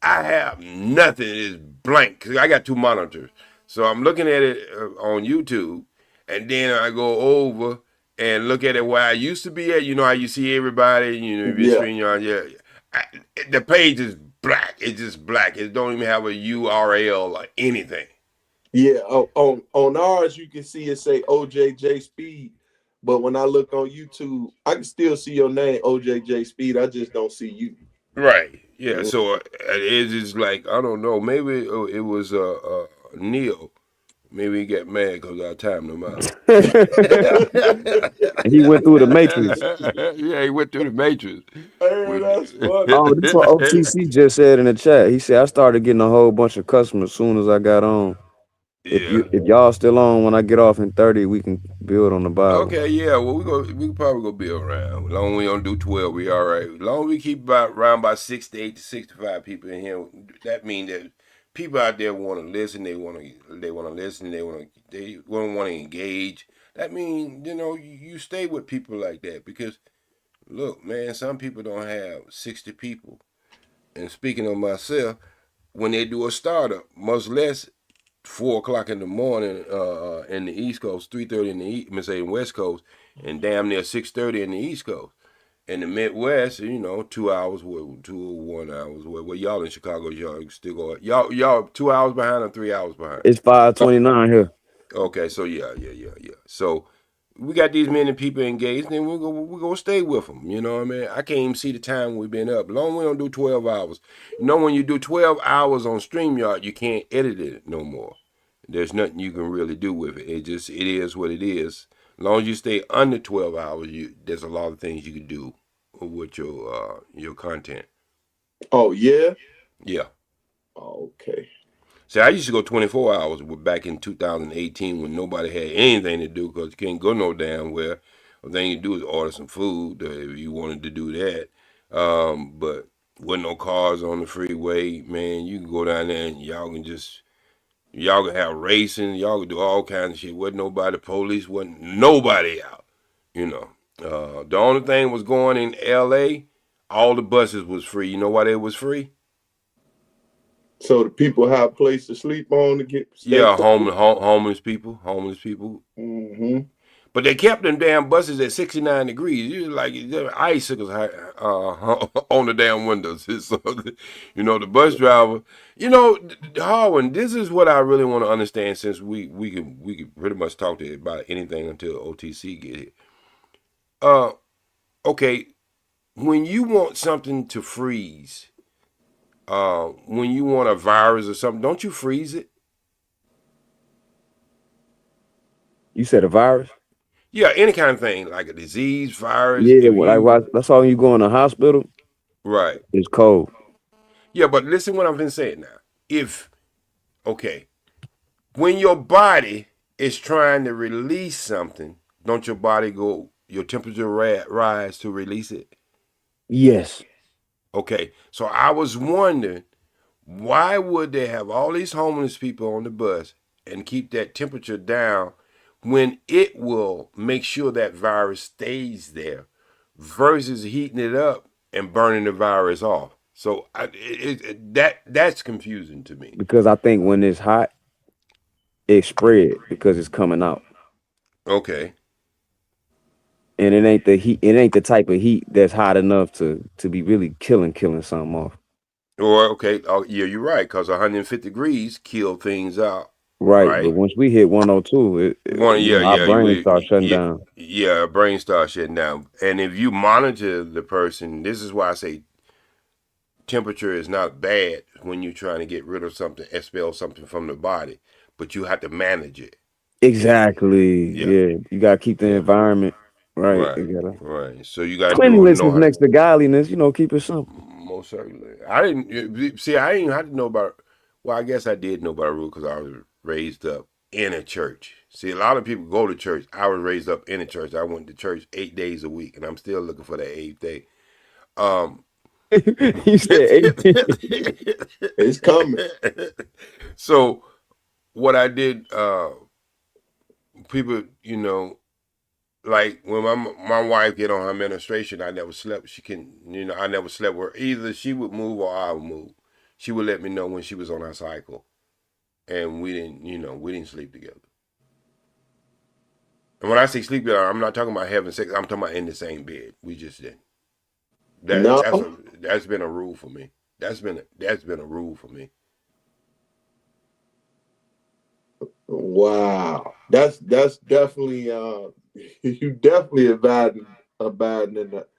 I have nothing. It's blank because I got two monitors, so I'm looking at it on YouTube, and then I go over and look at it where I used to be at. You know how you see everybody, StreamYard, the page is black. It's just black. It don't even have a URL or anything.
Yeah, on ours you can see it say OJJ Speed, but when I look on YouTube, I can still see your name, OJJ Speed. I just don't see you.
Right. Yeah. So it's just like, I don't know. Maybe it was Neil. Maybe he got mad because I timed him out.
He went through the matrix.
Yeah, he went through the matrix.
Hey, that's funny.
Oh, this is what OTC just said in the chat. He said, I started getting a whole bunch of customers as soon as I got on. If y'all still on when I get off in 30, we can build on the Bible.
Okay, yeah. Well, we probably go build around. As long as we don't do 12, we all right. As long as we keep around by 68 to 65 people in here, that means that people out there want to listen. They want to listen. They want to engage. That means you stay with people like that because look, man, some people don't have 60 people. And speaking of myself, when they do a startup, much less 4:00 in the morning in the East Coast, 3:30 in the West Coast, and damn near 6:30 in the East Coast. In the Midwest, 2 hours, 1 hours. Well, y'all in Chicago, y'all still go. Y'all 2 hours behind or 3 hours behind?
It's 5:29 here.
Okay, so yeah. So we got these many people engaged, and we're gonna stay with them. You know what I mean? I can't even see the time we've been up. Long as we don't do 12 hours. When you do 12 hours on StreamYard, you can't edit it no more. There's nothing you can really do with it. It is what it is. As long as you stay under 12 hours, there's a lot of things you can do with your content.
Oh yeah?
Yeah.
Okay.
See, I used to go 24 hours back in 2018 when nobody had anything to do because you can't go no damn where. The thing you do is order some food if you wanted to do that. But with no cars on the freeway, man, you can go down there and y'all can just Y'all could have racing. Y'all could do all kinds of shit. Wasn't nobody, police wasn't nobody out. You know, the only thing was going in L.A. All the buses was free. You know why they was free?
So the people have a place to sleep on to get stay.
Yeah, homeless people.
Mm-hmm.
But they kept them damn buses at 69 degrees. You like icicles on the damn windows. So, you know, the bus driver. You know, Harwin, this is what I really want to understand. Since we could pretty much talk to you about anything until OTC get here. Okay, when you want something to freeze, when you want a virus or something, don't you freeze it?
You said a virus?
Yeah, any kind of thing, like a disease, virus.
Yeah,
If you
that's all you go in the hospital.
Right.
It's cold.
Yeah, but listen what I've been saying now. When your body is trying to release something, don't your temperature rise to release it?
Yes.
Okay, so I was wondering, why would they have all these homeless people on the bus and keep that temperature down when it will make sure that virus stays there versus heating it up and burning the virus off? So that's confusing to me.
Because I think when it's hot, it spread because it's coming out.
Okay.
And it ain't the heat. It ain't the type of heat that's hot enough to be really killing something off.
Or okay, yeah, you're right, because 150 degrees kill things out.
Right, but once we hit 102, our brain starts shutting down.
Yeah, our brain starts shutting down. And if you monitor the person, this is why I say temperature is not bad when you're trying to get rid of something, expel something from the body, but you have to manage it.
Exactly. Yeah. You gotta keep the environment right.
Right. So you gotta
cleanliness is next to godliness. You know, keep it simple.
Most certainly. I didn't see. I didn't have to know about. Well, I guess I did know about a rule because I was raised up in a church. See, a lot of people go to church. I was raised up in a church. I went to church 8 days a week, and I'm still looking for that 8th day.
You said
it's coming.
So, what I did, people, you know, like when my wife get on her menstruation, I never slept. I never slept with her. Either she would move or I would move. She would let me know when she was on her cycle, and we didn't sleep together. And when I say sleep together, I'm not talking about having sex. I'm talking about in the same bed. We just didn't. That's been a rule for me. That's been a rule for me.
Wow, that's definitely you definitely abiding in that.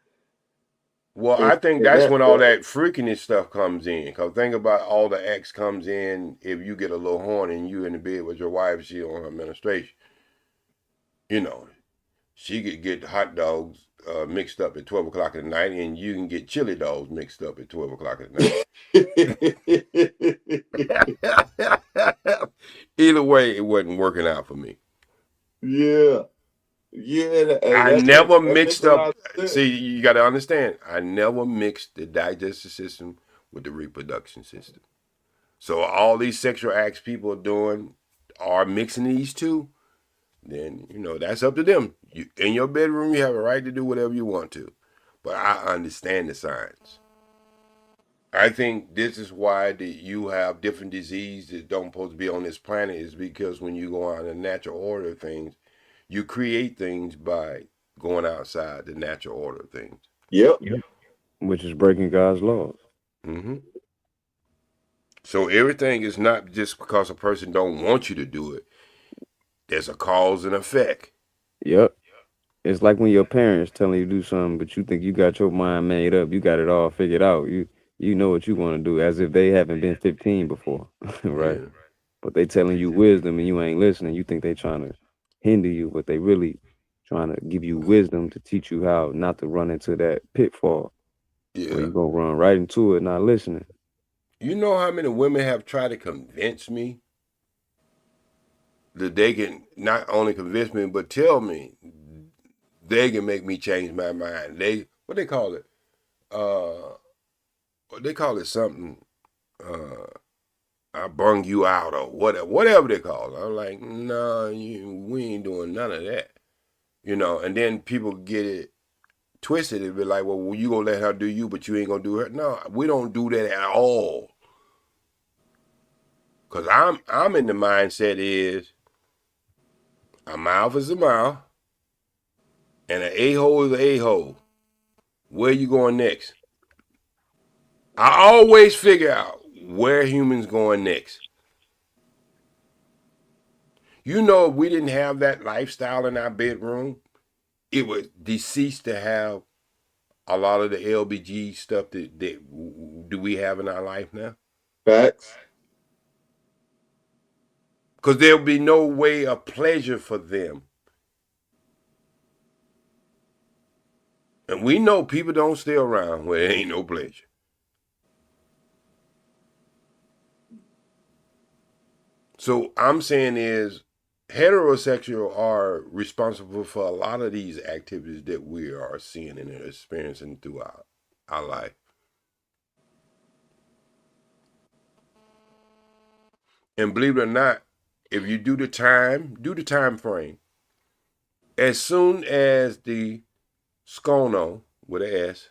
Well, I think that's when all that freakiness stuff comes in. Because think about all the X comes in if you get a little horny and you in the bed with your wife, she on her menstruation. You know, she could get hot dogs mixed up at 12 o'clock at night, and you can get chili dogs mixed up at 12 o'clock at night. Either way, it wasn't working out for me.
Yeah.
I never mixed up. See, you got to understand. I never mixed the digestive system with the reproduction system. So all these sexual acts people are doing are mixing these two. Then that's up to them. In your bedroom, you have a right to do whatever you want to. But I understand the science. I think this is why you have different diseases that don't supposed to be on this planet, is because when you go on the natural order of things, you create things by going outside the natural order of things.
Yep.
Which is breaking God's laws.
Mm-hmm. So everything is not just because a person don't want you to do it. There's a cause and effect.
Yep. It's like when your parents telling you to do something, but you think you got your mind made up. You got it all figured out. You know what you want to do, as if they haven't been 15 before, right? Yeah. But they telling you wisdom and you ain't listening. You think they trying to hinder you, but they really trying to give you wisdom to teach you how not to run into that pitfall. Yeah. Where you gonna run right into it, not listening.
You know how many women have tried to convince me that they can not only convince me, but tell me they can make me change my mind. What they call it? They call it something. I brung you out or whatever they call it. I'm like, no, we ain't doing none of that. You know, and then people get it twisted and be like, well, you gonna let her do you, but you ain't gonna do her. No, we don't do that at all. Cause I'm in the mindset is a mouth is a mouth and an a-hole is an a-hole. Where you going next? I always figure out where humans going next. You know, if we didn't have that lifestyle in our bedroom, it would cease to have a lot of the LBG stuff that do we have in our life now.
Facts.
Because there'll be no way of pleasure for them. And we know people don't stay around where there ain't no pleasure. So I'm saying is heterosexual are responsible for a lot of these activities that we are seeing and experiencing throughout our life. And believe it or not, if you do the time frame, as soon as the scono with an S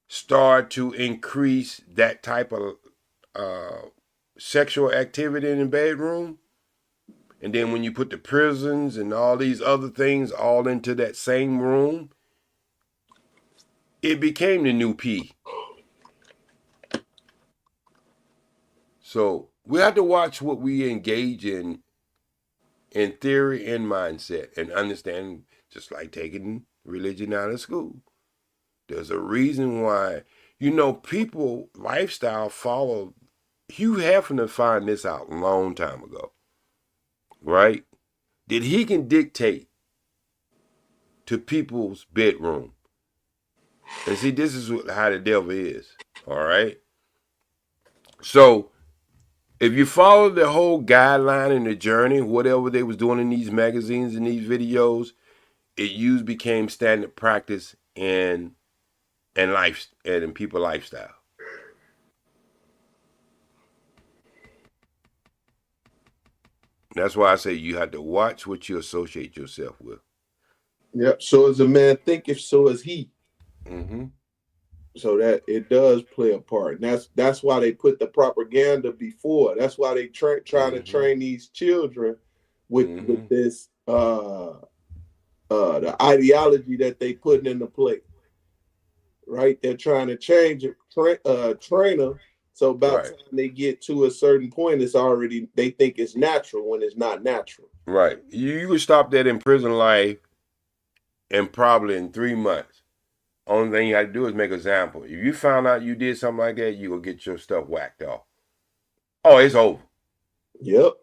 start to increase that type of sexual activity in the bedroom, and then when you put the prisons and all these other things all into that same room, it became the new P. So we have to watch what we engage in theory and mindset, and understand, just like taking religion out of school. There's a reason why, people lifestyle follow. Hugh Hefner found this out a long time ago, right? That he can dictate to people's bedroom. And see, this is how the devil is, all right? So if you follow the whole guideline and the journey, whatever they was doing in these magazines and these videos, it became standard practice in life and in people lifestyle. That's why I say you have to watch what you associate yourself with.
Yep. So as a man thinketh, so is he.
Mm-hmm.
So that it does play a part. And that's why they put the propaganda before. That's why they trying to train these children with this the ideology that they putting into play. Right? They're trying to change it, train them. So about time they get to a certain point, they think it's natural when it's not natural.
Right. You could stop that in prison life and probably in 3 months. Only thing you have to do is make an example. If you found out you did something like that, you will get your stuff whacked off. Oh, it's over.
Yep.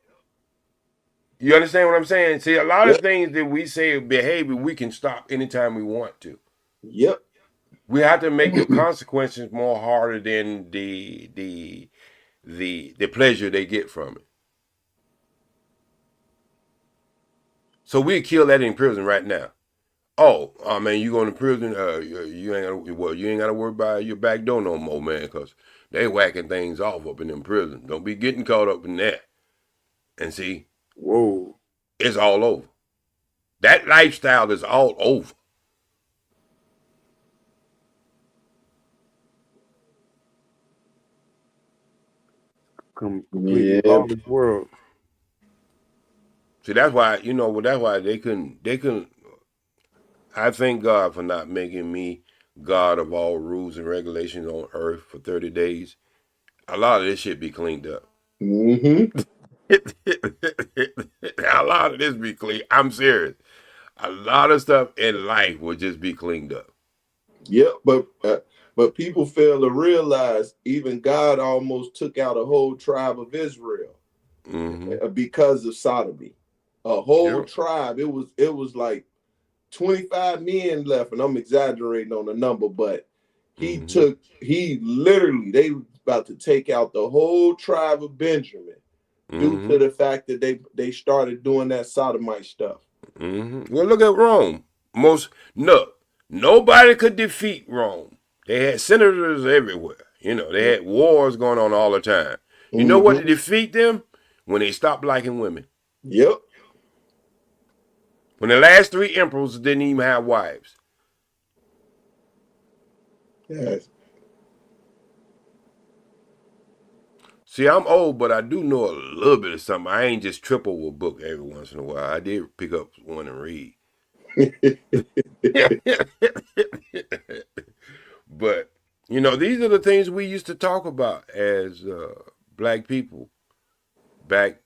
You understand what I'm saying? See, a lot of things that we say behavior, we can stop anytime we want to.
Yep.
We have to make the consequences more harder than the pleasure they get from it. So we kill that in prison right now. Oh man, you going to prison? You ain't got to worry about your back door no more, man, because they whacking things off up in them prisons. Don't be getting caught up in that. And see,
whoa,
it's all over. That lifestyle is all over.
Completely lawless world.
See, that's why that's why they couldn't. I thank God for not making me God of all rules and regulations on earth for 30 days. A lot of this shit be cleaned up.
Mm-hmm.
A lot of this be clean. I'm serious. A lot of stuff in life will just be cleaned up.
Yep, but people fail to realize even God almost took out a whole tribe of Israel because of sodomy. A whole tribe. It was like 25 men left, and I'm exaggerating on the number, but they about to take out the whole tribe of Benjamin due to the fact that they started doing that sodomite stuff.
Well, look at Rome. Nobody could defeat Rome. They had senators everywhere. They had wars going on all the time. You know what to defeat them? When they stop liking women.
Yep.
When the last 3 emperors didn't even have wives.
Yes.
See, I'm old, but I do know a little bit of something. I ain't just trip over a book every once in a while. I did pick up one and read. But, you know, these are the things we used to talk about as black people back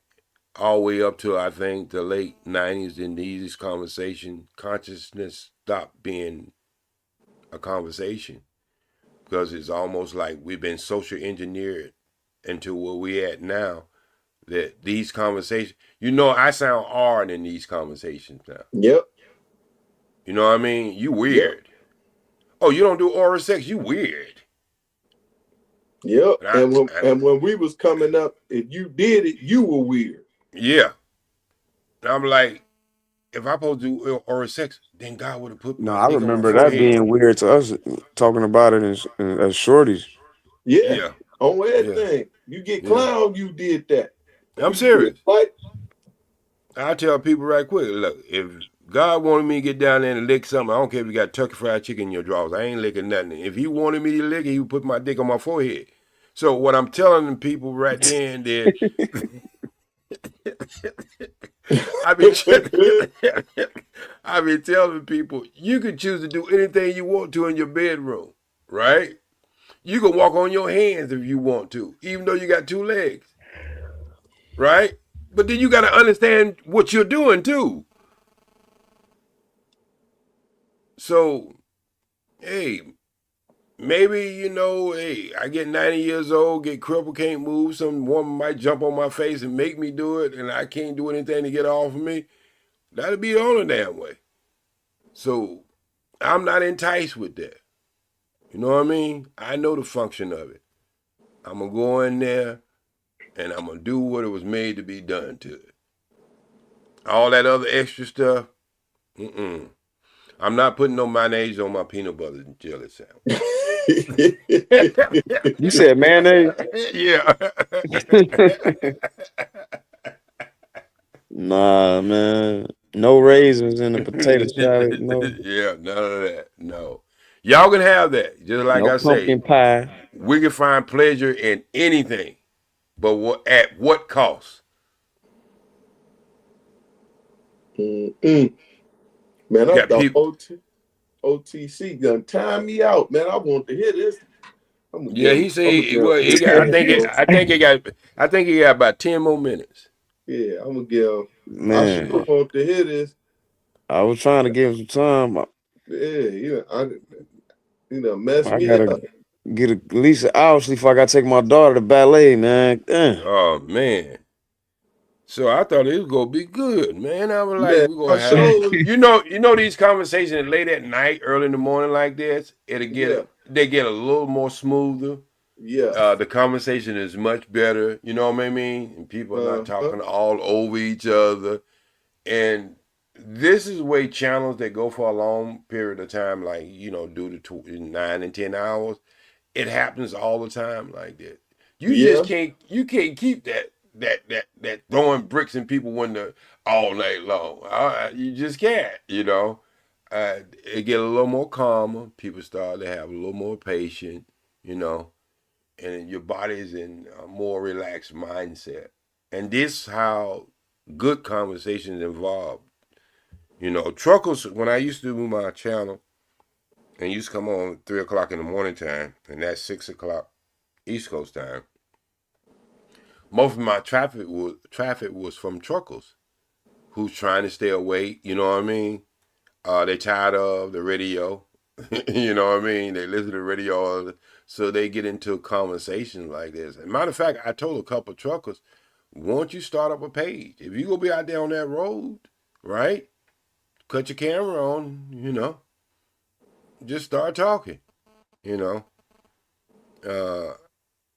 all the way up to, I think, the late 90s. In these conversations, consciousness stopped being a conversation because it's almost like we've been social engineered into where we at now, that these conversations, you know, I sound hard in these conversations now.
Yep.
You know what I mean? You weird. Yep. Oh, you don't do oral sex? You weird.
Yep. And when we was coming up, if you did it, you were weird.
Yeah. And I'm like, if I supposed to do oral sex, then God would have put my
I
dick
remember
on my
that being weird to us, talking about it as shorties.
Yeah. On everything. You get clown, you did that.
I'm serious. What? I tell people right quick, look, if God wanted me to get down there and lick something, I don't care if you got turkey fried chicken in your drawers. I ain't licking nothing. If he wanted me to lick it, he would put my dick on my forehead. So what I'm telling them people right then that I be telling people, you can choose to do anything you want to in your bedroom, right? You can walk on your hands if you want to, even though you got 2 legs, right? But then you got to understand what you're doing too. So, hey, maybe, you know, hey, I get 90 years old, get crippled, can't move. Some woman might jump on my face and make me do it, and I can't do anything to get off of me. That'll be the only damn way. So, I'm not enticed with that. You know what I mean? I know the function of it. I'm going to go in there, and I'm going to do what it was made to be done to it. All that other extra stuff, I'm not putting no mayonnaise on my peanut butter and jelly sandwich.
You said mayonnaise?
Yeah.
Nah, man. No raisins in the potato salad. No.
Yeah, none of that. No. Y'all can have that. Just like
no
I
pumpkin
say,
pie.
We can find pleasure in anything, but at what cost?
Man, I thought OTC gonna time me out, man. I want to hear this.
Yeah, he said. Well, he got. I think he got about 10 more minutes.
Yeah, I'm gonna give.
Man,
I sure want to hear this.
I was trying to give him some time.
Mess
I
me
gotta
up.
get at least an hour sleep before I gotta take my daughter to ballet, man.
Oh man. So I thought it was gonna be good, man. I was like, we're gonna have you know these conversations late at night, early in the morning like this, they get a little more smoother.
Yeah.
The conversation is much better, you know what I mean? And people are not talking all over each other. And this is way channels that go for a long period of time, like, you know, do the 9 and 10 hours. It happens all the time like that. You just can't keep that throwing bricks in people all night long. You just can't, you know. It get a little more calmer. People start to have a little more patience, you know, and your body's in a more relaxed mindset. And this how good conversations involve. You know, truckers, when I used to do my channel, and used to come on 3 o'clock in the morning time, and that's 6 o'clock East Coast time. Most of my traffic was from truckers who's trying to stay awake. You know what I mean? They tired of the radio. You know what I mean? They listen to the radio, so they get into a conversation like this. And matter of fact, I told a couple of truckers, won't you start up a page? If you gonna be out there on that road, right? Cut your camera on, you know. Just start talking, you know.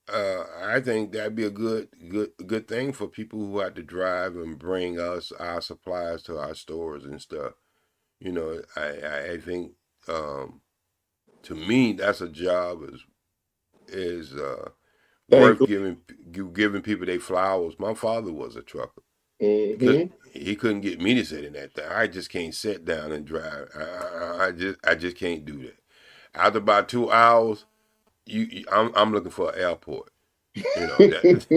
I think that'd be a good thing for people who have to drive and bring us our supplies to our stores and stuff. You know, I think to me that's a job is worth giving people their flowers. My father was a trucker. He couldn't get me to sit in that thing. I just can't sit down and drive. I just can't do that. After about 2 hours, I'm looking for an airport. You know that.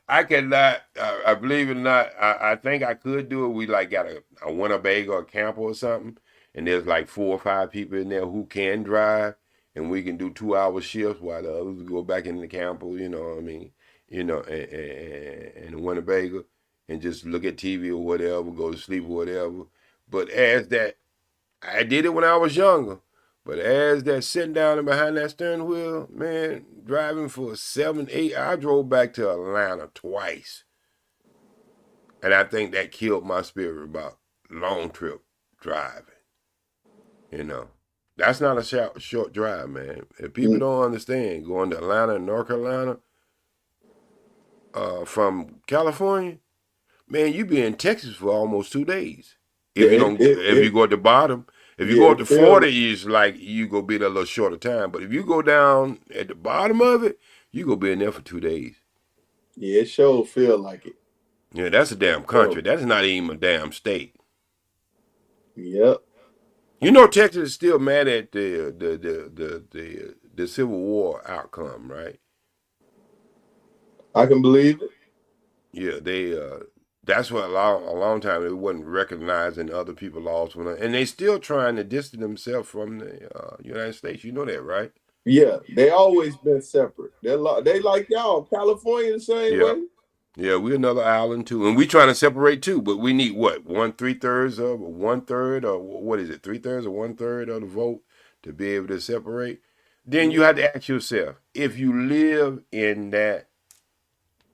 I cannot. I believe it or not. I think I could do it. We like got a Winnebago or camper or something, and there's like 4 or 5 people in there who can drive, and we can do 2-hour shifts while the others go back in the camper. You know what I mean? You know, and the Winnebago, and just look at TV or whatever, go to sleep or whatever. But as that, I did it when I was younger. But as that sitting down and behind that steering wheel, man, driving for 7, 8, I drove back to Atlanta twice. And I think that killed my spirit about long trip driving. You know, that's not a short drive, man. If people don't understand, going to Atlanta and North Carolina from California, man, you be in Texas for almost 2 days. If you go at the bottom. If you go up to 40, it's like you go be there a little shorter time. But if you go down at the bottom of it, you go be in there for 2 days.
Yeah, it sure feel like it.
Yeah, that's a damn country. That's not even a damn state.
Yep.
You know, Texas is still mad at the Civil War outcome, right?
I can believe it.
Yeah, they that's what a long time it wasn't recognizing other people's laws, and they still trying to distance themselves from the United States. You know that, right?
Yeah, they always been separate. They like y'all, California the same way.
Yeah, we're another island too, and we trying to separate too. But we need what 1/3 of 1/3, or what is it, 3/3 or 1/3 of the vote to be able to separate. Then you have to ask yourself, if you live in that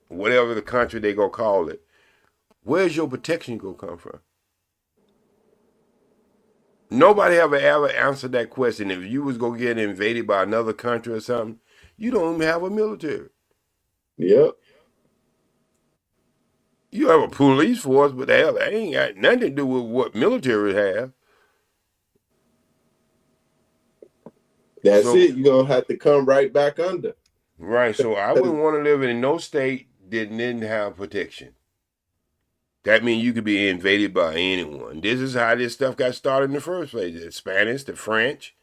whatever the country they gonna call it, where's your protection gonna come from? Nobody ever answered that question. If you was gonna get invaded by another country or something, you don't even have a military.
Yep.
You have a police force, but hell, that ain't got nothing to do with what military have.
That's it. You're gonna have to come right back under.
Right. So I wouldn't want to live in no state that didn't have protection. That means you could be invaded by anyone. This is how this stuff got started in the first place. The Spanish, the French,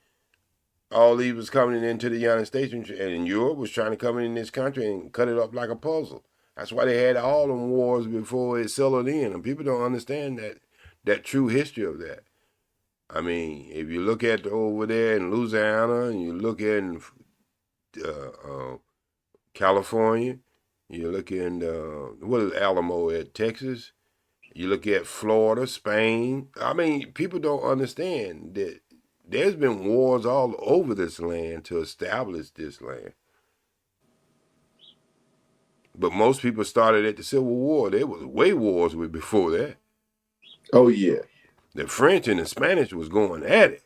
all these was coming into the United States, and Europe was trying to come in this country and cut it up like a puzzle. That's why they had all them wars before it settled in, and people don't understand that true history of that. I mean, if you look at over there in Louisiana, and you look in California, you look in what is Alamo at Texas. You look at Florida, Spain. I mean, people don't understand that there's been wars all over this land to establish this land. But most people started at the Civil War. There was way wars before that.
Oh, yeah.
The French and the Spanish was going at it.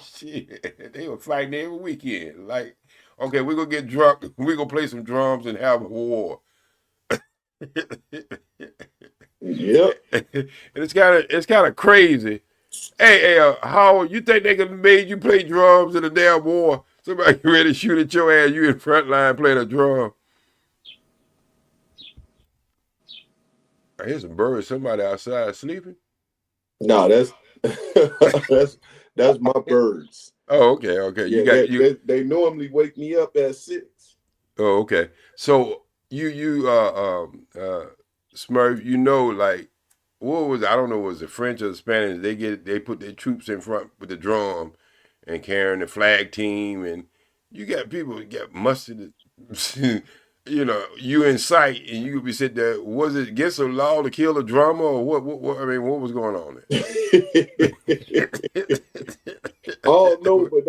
Shit, they were fighting every weekend. Like, okay, we're going to get drunk. We're going to play some drums and have a war.
Yep.
It's kind of crazy. Hey, Howard, you think they could have made you play drums in a damn war? Somebody ready to shoot at your ass, you in front line playing a drum. I hear some birds. Somebody outside sleeping.
No, that's that's my birds.
Oh, okay.
Yeah, they normally wake me up at 6.
Oh, okay. So you Smurf, you know, like what was I don't know, was it French or the Spanish? They put their troops in front with the drum and carrying the flag team, and you got people that get mustered. You know, you in sight, and you could be sitting there. Was it against the law to kill a drummer, or what? I mean, what was going on there?
Oh no, but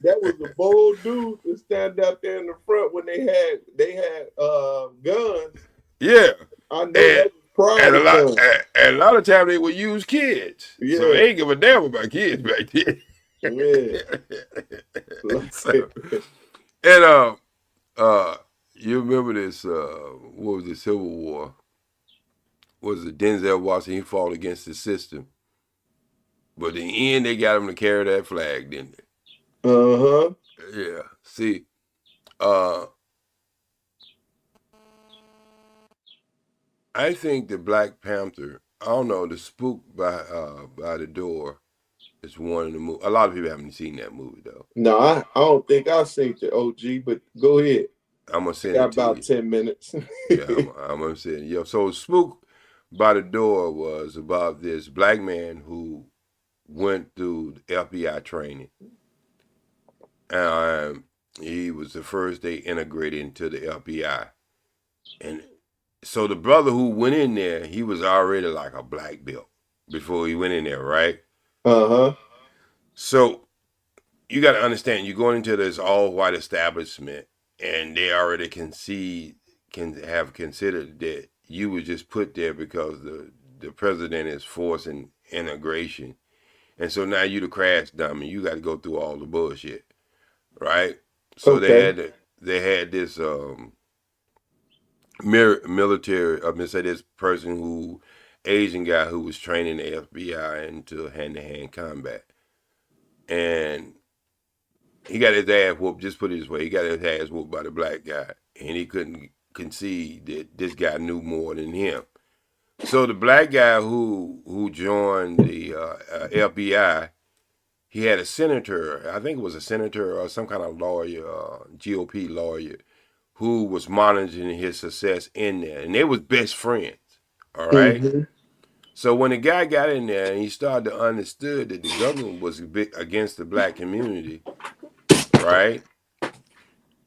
that was a bold dude to stand out there in the front when they had guns.
Yeah,
I know that was pride.
And a lot of times they would use kids. Yeah. So they ain't give a damn about kids back then.
Yeah.
You remember this, what was the Civil War? Was it Denzel Washington? He fought against the system. But in the end, they got him to carry that flag, didn't they?
Uh-huh.
Yeah. See, I think the Black Panther, I don't know, the Spook by the Door is one of the movies. A lot of people haven't seen that movie though.
No, I don't think I've seen the OG, but go ahead.
I'm gonna send
Got
it to
about
you.
10 minutes.
Yeah, I'm gonna send it. Yo, so Spook by the Door was about this black man who went through FBI training. He was the first they integrated into the FBI. And so the brother who went in there, he was already like a black belt before he went in there, right?
Uh-huh.
So you got to understand, you're going into this all white establishment, and they already can have considered that you were just put there because the president is forcing integration, and so now you the crash dummy. You got to go through all the bullshit, right? So
Okay.
they had this military. I'm gonna say this person who Asian guy who was training the FBI into hand-to-hand combat, and he got his ass whooped. Just put it this way: he got his ass whooped by the black guy, and he couldn't concede that this guy knew more than him. So the black guy who joined the FBI, he had a senator. I think it was a senator or some kind of lawyer, GOP lawyer, who was monitoring his success in there, and they was best friends. All right.
Mm-hmm.
So when the guy got in there and he started to understood that the government was against the black community, right?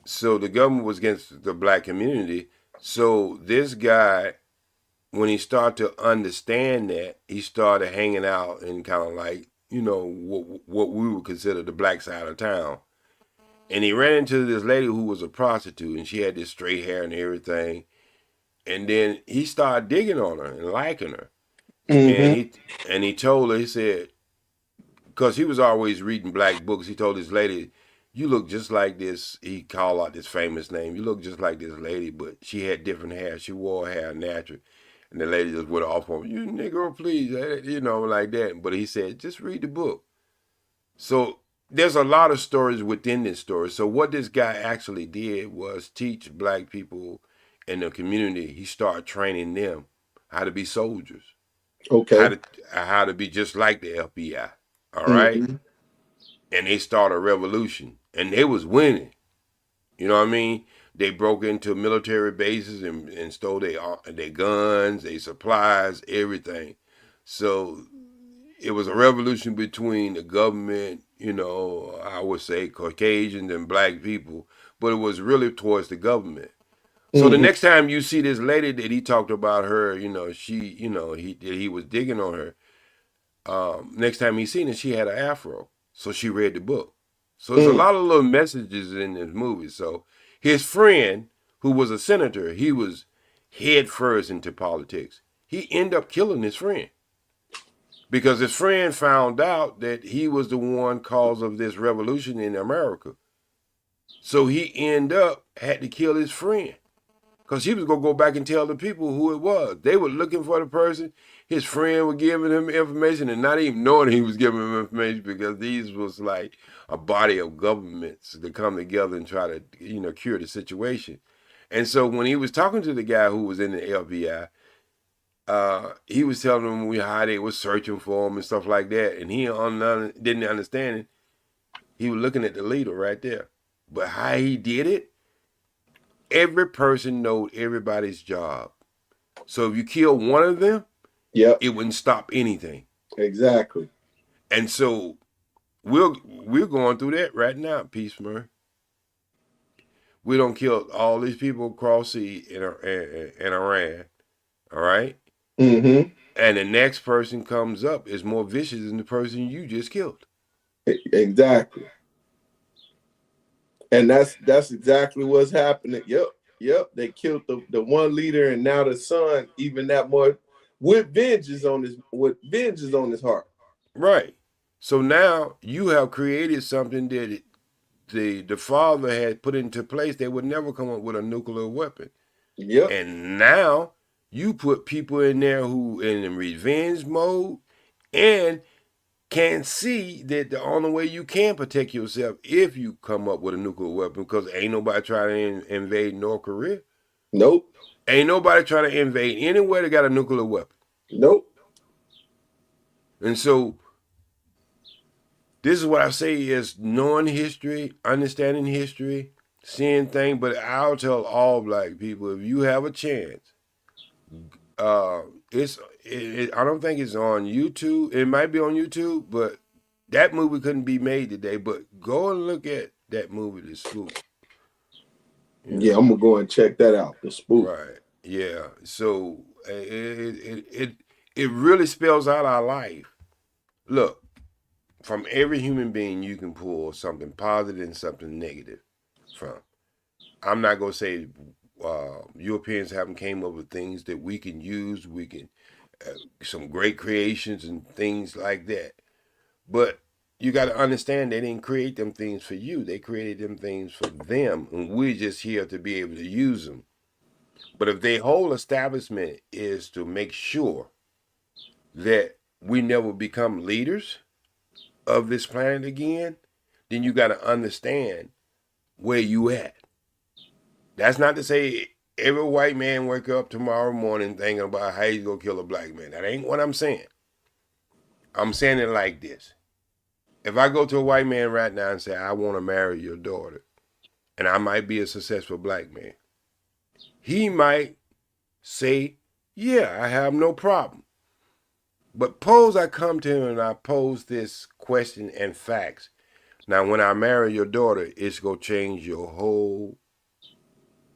So the government was against the black community. So this guy, when he started to understand that, he started hanging out in kind of like, what we would consider the black side of town. And he ran into this lady who was a prostitute, and she had this straight hair and everything. And then he started digging on her and liking her.
Mm-hmm.
And he told her, he said, because he was always reading black books, he told this lady, "You look just like this." He called out this famous name. "You look just like this lady, but she had different hair. She wore hair natural." And the lady just went off on, "You Negro, please," like that. But he said, "Just read the book." So there's a lot of stories within this story. So what this guy actually did was teach black people in the community. He started training them how to be soldiers,
Okay.
how to be just like the FBI. All right.
Mm-hmm.
And they started a revolution, and they was winning. You know what I mean? They broke into military bases and stole their guns, their supplies, everything. So it was a revolution between the government, I would say Caucasians and black people, but it was really towards the government. So the
Mm-hmm.
next time you see this lady that he talked about her, he was digging on her. Next time he seen it, she had an afro. So she read the book. So there's a lot of little messages in this movie. So his friend, who was a senator, he was head first into politics. He ended up killing his friend because his friend found out that he was the one cause of this revolution in America. So he ended up had to kill his friend. Because he was going to go back and tell the people who it was. They were looking for the person. His friend was giving him information and not even knowing he was giving him information because these was like a body of governments to come together and try to, cure the situation. And so when he was talking to the guy who was in the FBI, he was telling him how they was searching for him and stuff like that. And he didn't understand it. He was looking at the leader right there. But how he did it, every person knows everybody's job. So if you kill one of them, it wouldn't stop anything.
Exactly.
And so we're going through that right now, Peace Murray. We don't kill all these people across sea in Iran, all right?
Mm-hmm.
And the next person comes up is more vicious than the person you just killed.
Exactly. And that's exactly what's happening. Yep. They killed the one leader, and now the son, even that more with vengeance on his heart.
Right. So now you have created something that the father had put into place. They would never come up with a nuclear weapon.
Yep.
And now you put people in there who in revenge mode and can't see that the only way you can protect yourself if you come up with a nuclear weapon, because ain't nobody trying to invade North Korea.
Nope.
Ain't nobody trying to invade anywhere that got a nuclear weapon.
Nope.
And so this is what I say is knowing history, understanding history, seeing things. But I'll tell all black people, if you have a chance, I don't think it's on YouTube. It might be on YouTube, but that movie couldn't be made today. But go and look at that movie, The Spook.
Yeah, I'm gonna go and check that out. The Spook.
Right. Yeah. So it really spells out our life. Look, from every human being, you can pull something positive and something negative from. I'm not gonna say Europeans haven't came up with things that we can use. We can some great creations and things like that. But you got to understand they didn't create them things for you. They created them things for them, and we're just here to be able to use them. But if their whole establishment is to make sure that we never become leaders of this planet again, then you got to understand where you at. That's not to say every white man wake up tomorrow morning thinking about how he's going to kill a black man. That ain't what I'm saying. I'm saying it like this. If I go to a white man right now and say, I want to marry your daughter, and I might be a successful black man, he might say, yeah, I have no problem. But suppose I come to him and I pose this question and facts. Now, when I marry your daughter, it's going to change your whole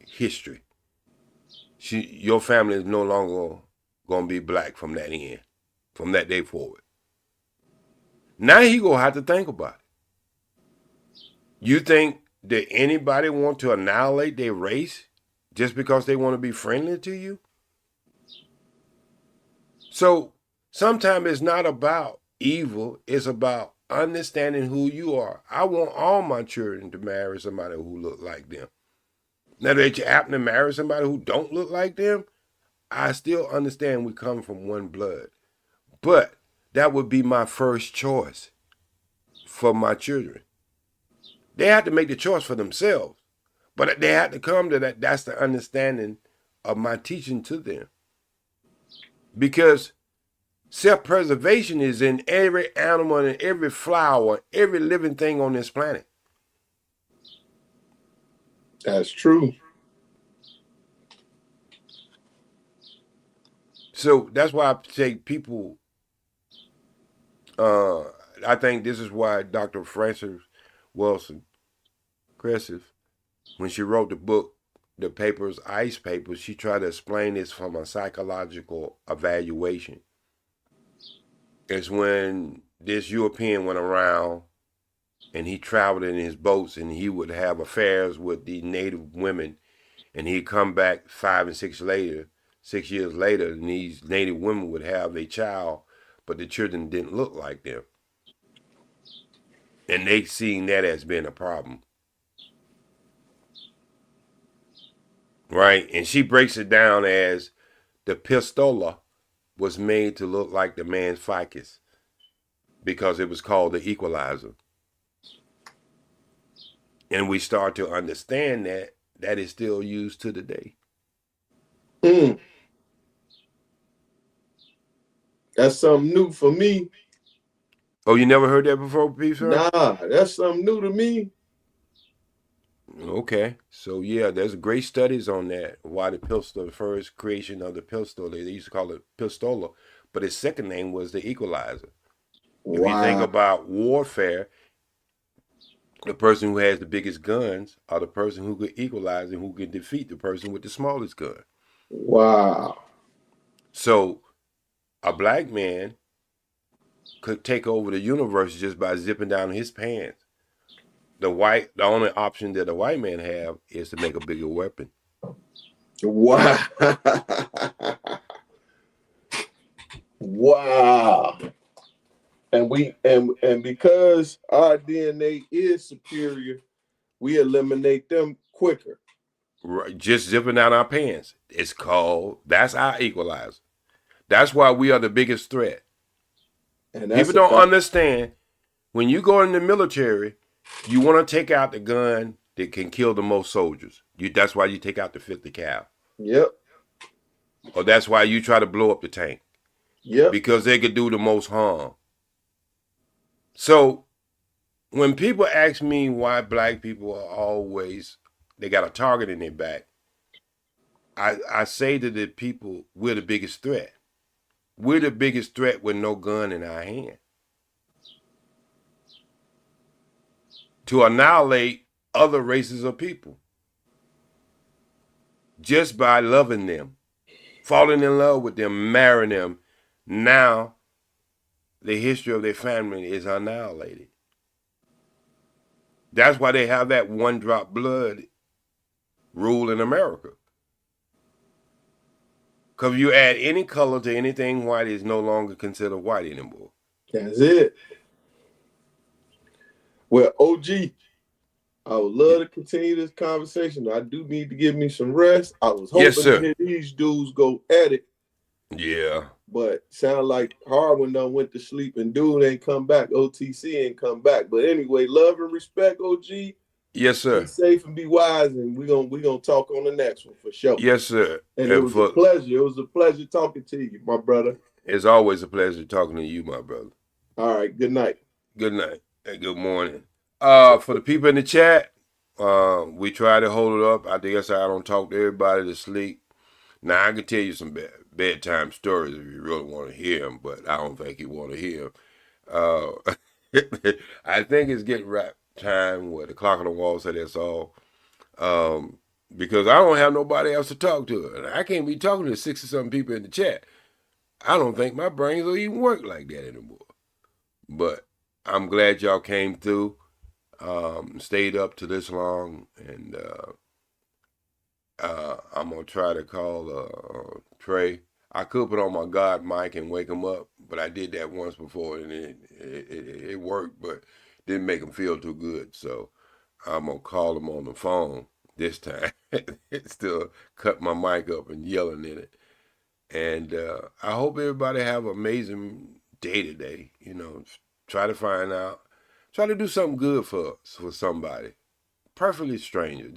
history. Your family is no longer going to be black from that end, from that day forward. Now he going to have to think about it. You think that anybody want to annihilate their race just because they want to be friendly to you? So sometimes it's not about evil. It's about understanding who you are. I want all my children to marry somebody who look like them. Now that you happen to marry somebody who don't look like them, I still understand we come from one blood. But that would be my first choice for my children. They have to make the choice for themselves. But they have to come to that. That's the understanding of my teaching to them. Because self-preservation is in every animal and every flower, every living thing on this planet.
That's true.
So that's why I say people, I think this is why Dr. Frances Wilson Cressiff, when she wrote the book, The Papers, Ice Papers, she tried to explain this from a psychological evaluation. It's when this European went around and he traveled in his boats and he would have affairs with the native women, and he'd come back 5 and 6 years later, and these native women would have a child, but the children didn't look like them. And they seen that as being a problem. Right? And she breaks it down as the pistola was made to look like the man's ficus because it was called the equalizer. And we start to understand that is still used to today.
That's something new for me.
Oh, you never heard that before, Peace?
Nah, that's something new to me.
Okay, so yeah, there's great studies on that. Why the pistol, the first creation of the pistol, they used to call it pistola, but its second name was the equalizer. Wow. If you think about warfare, the person who has the biggest guns are the person who could equalize and who can defeat the person with the smallest gun.
Wow.
So a black man could take over the universe just by zipping down his pants. The only option that a white man have is to make a bigger weapon.
Wow. Wow. And because our DNA is superior, we eliminate them quicker.
Right, just zipping down our pants. That's our equalizer. That's why we are the biggest threat.
And
People don't understand. When you go in the military, you want to take out the gun that can kill the most soldiers. That's why you take out the 50 cal.
Yep.
Or that's why you try to blow up the tank.
Yep.
Because they could do the most harm. So when people ask me why black people are always, they got a target in their back, I say to the people, we're the biggest threat. We're the biggest threat with no gun in our hand. To annihilate other races of people. Just by loving them. Falling in love with them, marrying them. Now, the history of their family is annihilated. That's why they have that one drop blood rule in America. Because you add any color to anything white, is no longer considered white anymore.
That's it. Well, OG, I would love to continue this conversation. I do need to give me some rest. I was hoping to hear these dudes go at it.
Yeah.
But sound like Harwin done went to sleep and dude ain't come back. OTC ain't come back. But anyway, love and respect, OG.
Yes, sir.
Be safe and be wise, and we gonna talk on the next one for sure.
Yes, sir.
And it was a pleasure. It was a pleasure talking to you, my brother.
It's always a pleasure talking to you, my brother.
All right. Good night.
Good night and good morning. For the people in the chat, we try to hold it up. I guess I don't talk to everybody to sleep. Now, I can tell you some bedtime stories if you really want to hear them, but I don't think you want to hear them. I think it's getting right time where the clock on the wall said that's all. Because I don't have nobody else to talk to. And I can't be talking to 60-something people in the chat. I don't think my brains will even work like that anymore. But I'm glad y'all came through, stayed up to this long, and I'm going to try to call Trey. I could put on my God mic and wake him up, but I did that once before, and it worked, but didn't make him feel too good. So I'm going to call him on the phone this time. Still cut my mic up and yelling in it. And I hope everybody have an amazing day today. You know, try to find out. Try to do something good for somebody. Perfectly stranger.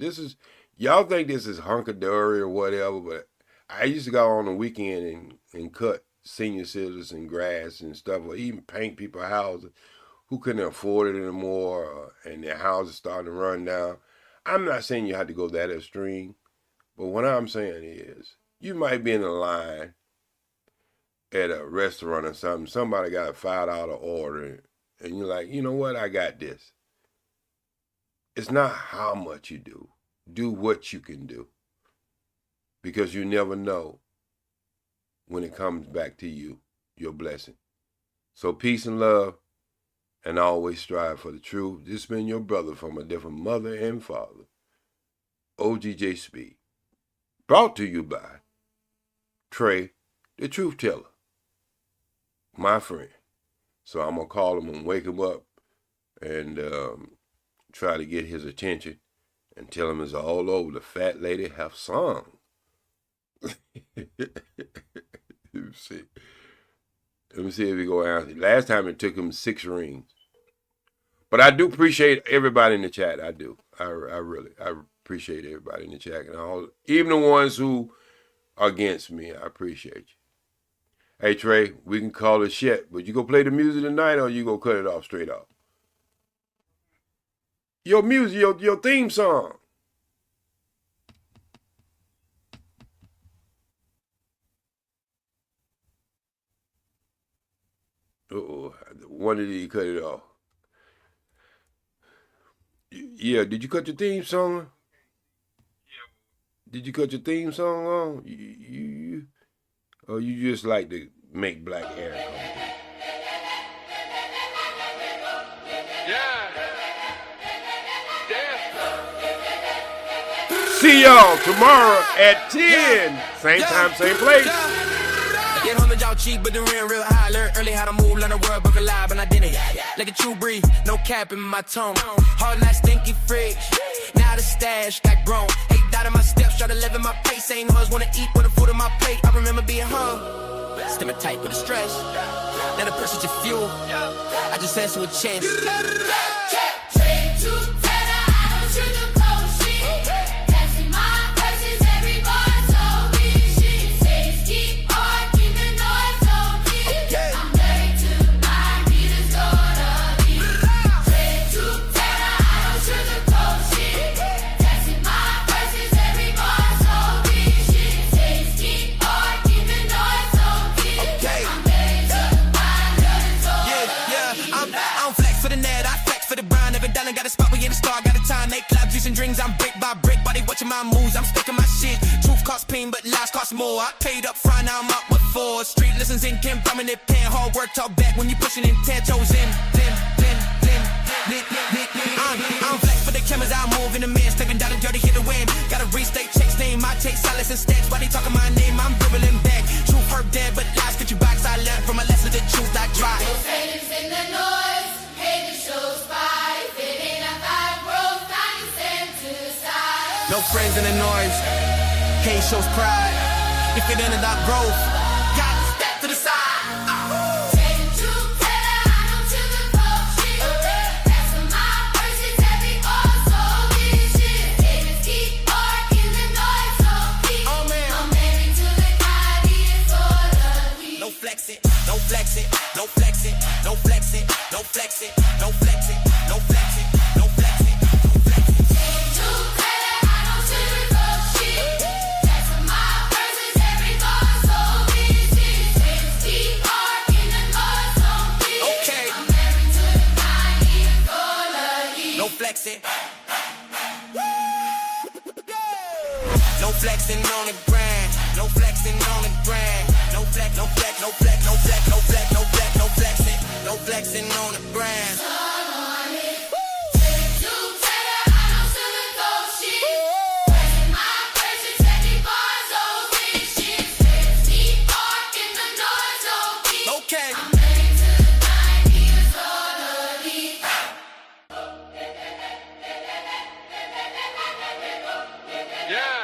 Y'all think this is hunky-dory or whatever, but I used to go on the weekend and cut senior citizen grass and stuff, or even paint people's houses who couldn't afford it anymore, and their houses starting to run down. I'm not saying you have to go that extreme, but what I'm saying is, you might be in a line at a restaurant or something. Somebody got a $5 order, and you're like, you know what? I got this. It's not how much you do. Do what you can do. Because you never know when it comes back to you, your blessing. So peace and love, and always strive for the truth. This has been your brother from a different mother and father, OGJ Speed. Brought to you by Trey, the truth teller, my friend. So I'm going to call him and wake him up and try to get his attention and tell him it's all over. The fat lady have sung. Let me see if he go answer. Last time it took him 6 rings. But I do appreciate everybody in the chat. I do. I appreciate everybody in the chat. And even the ones who are against me, I appreciate you. Hey, Trey, we can call it shit, but you go play the music tonight or you go cut it off straight off? Your music, your theme song. Uh-oh, when did he cut it off? Yeah, did you cut your theme song? Did you cut your theme song on? Or you just like to make black hair come through? See y'all tomorrow at 10. Same time, same place.
Get home and y'all cheap, but the real high. Learn early how to move, learn the world, book alive, and I did it. Like a true breed, no cap in my tone. Hard night, stinky fridge. Now the stash got grown. $8 in my steps, try to live in my pace. Ain't hoes wanna eat with the food on my plate. I remember being hung, stimming tight with the stress. Let the pressure just fuel. I just answer with chance.
Trade to Tana, I don't shoot the cold shit. Passing my verses, every bar told me shit. Says keep on, keep the noise on me. I'm married to my readers, gonna be. Trade to Tana, I don't shoot the cold shit. Passing my verses, every bar told me shit. Says keep on, keep the noise on me. I'm married to my readers, gonna be.
I don't flex for the net, I flex for the brand. Never done, got a spot, we in the star, got a time. They club, juice and drinks, I'm brick by brick. Body watching my moves, I'm sticking my shit. Truth costs pain, but lies cost more. I paid up front, now I'm up with four. Street listens in, Kim, prominent pen. Hard work, talk back when you pushing in 10 toes in. I don't flex for the cameras, I move in the man. Stepping down the dirty, hit the win. Gotta restate, checks, name, I take silence and stats. Why they talking my name, I'm dribbling back. Truth hurt dead, but lies get you box. I learned from a lesson, the truth I try.
Those haters in the noise, hate the show's by. If it ain't a five growth, I can stand to the side.
No friends in the noise, hate shows pride. If it ended up growth, got to step to the side.
Trade to Tana, I don't shoot the cold shit. Passing my verses, every bar told me shit. Haters keep barking, the noise on me. I'm married to the guy, he is orderly.
No flex it, no flex it, no flex it, no flex it, no flex it, no flex it, no flex it, no flex it, no flex it.
To Tana, I don't shoot the cold shit. Passing my verses, every bar told me shit. Haters keep barking, the noise on me.
Okay.
I'm married to the guy, he is orderly.
No flex it. No flexing on the grind, no flexing on the grind, no flex, no flex, no flex, no flex, no flex, no flex, no flexing, no flexing on the grind. Okay.
Yeah.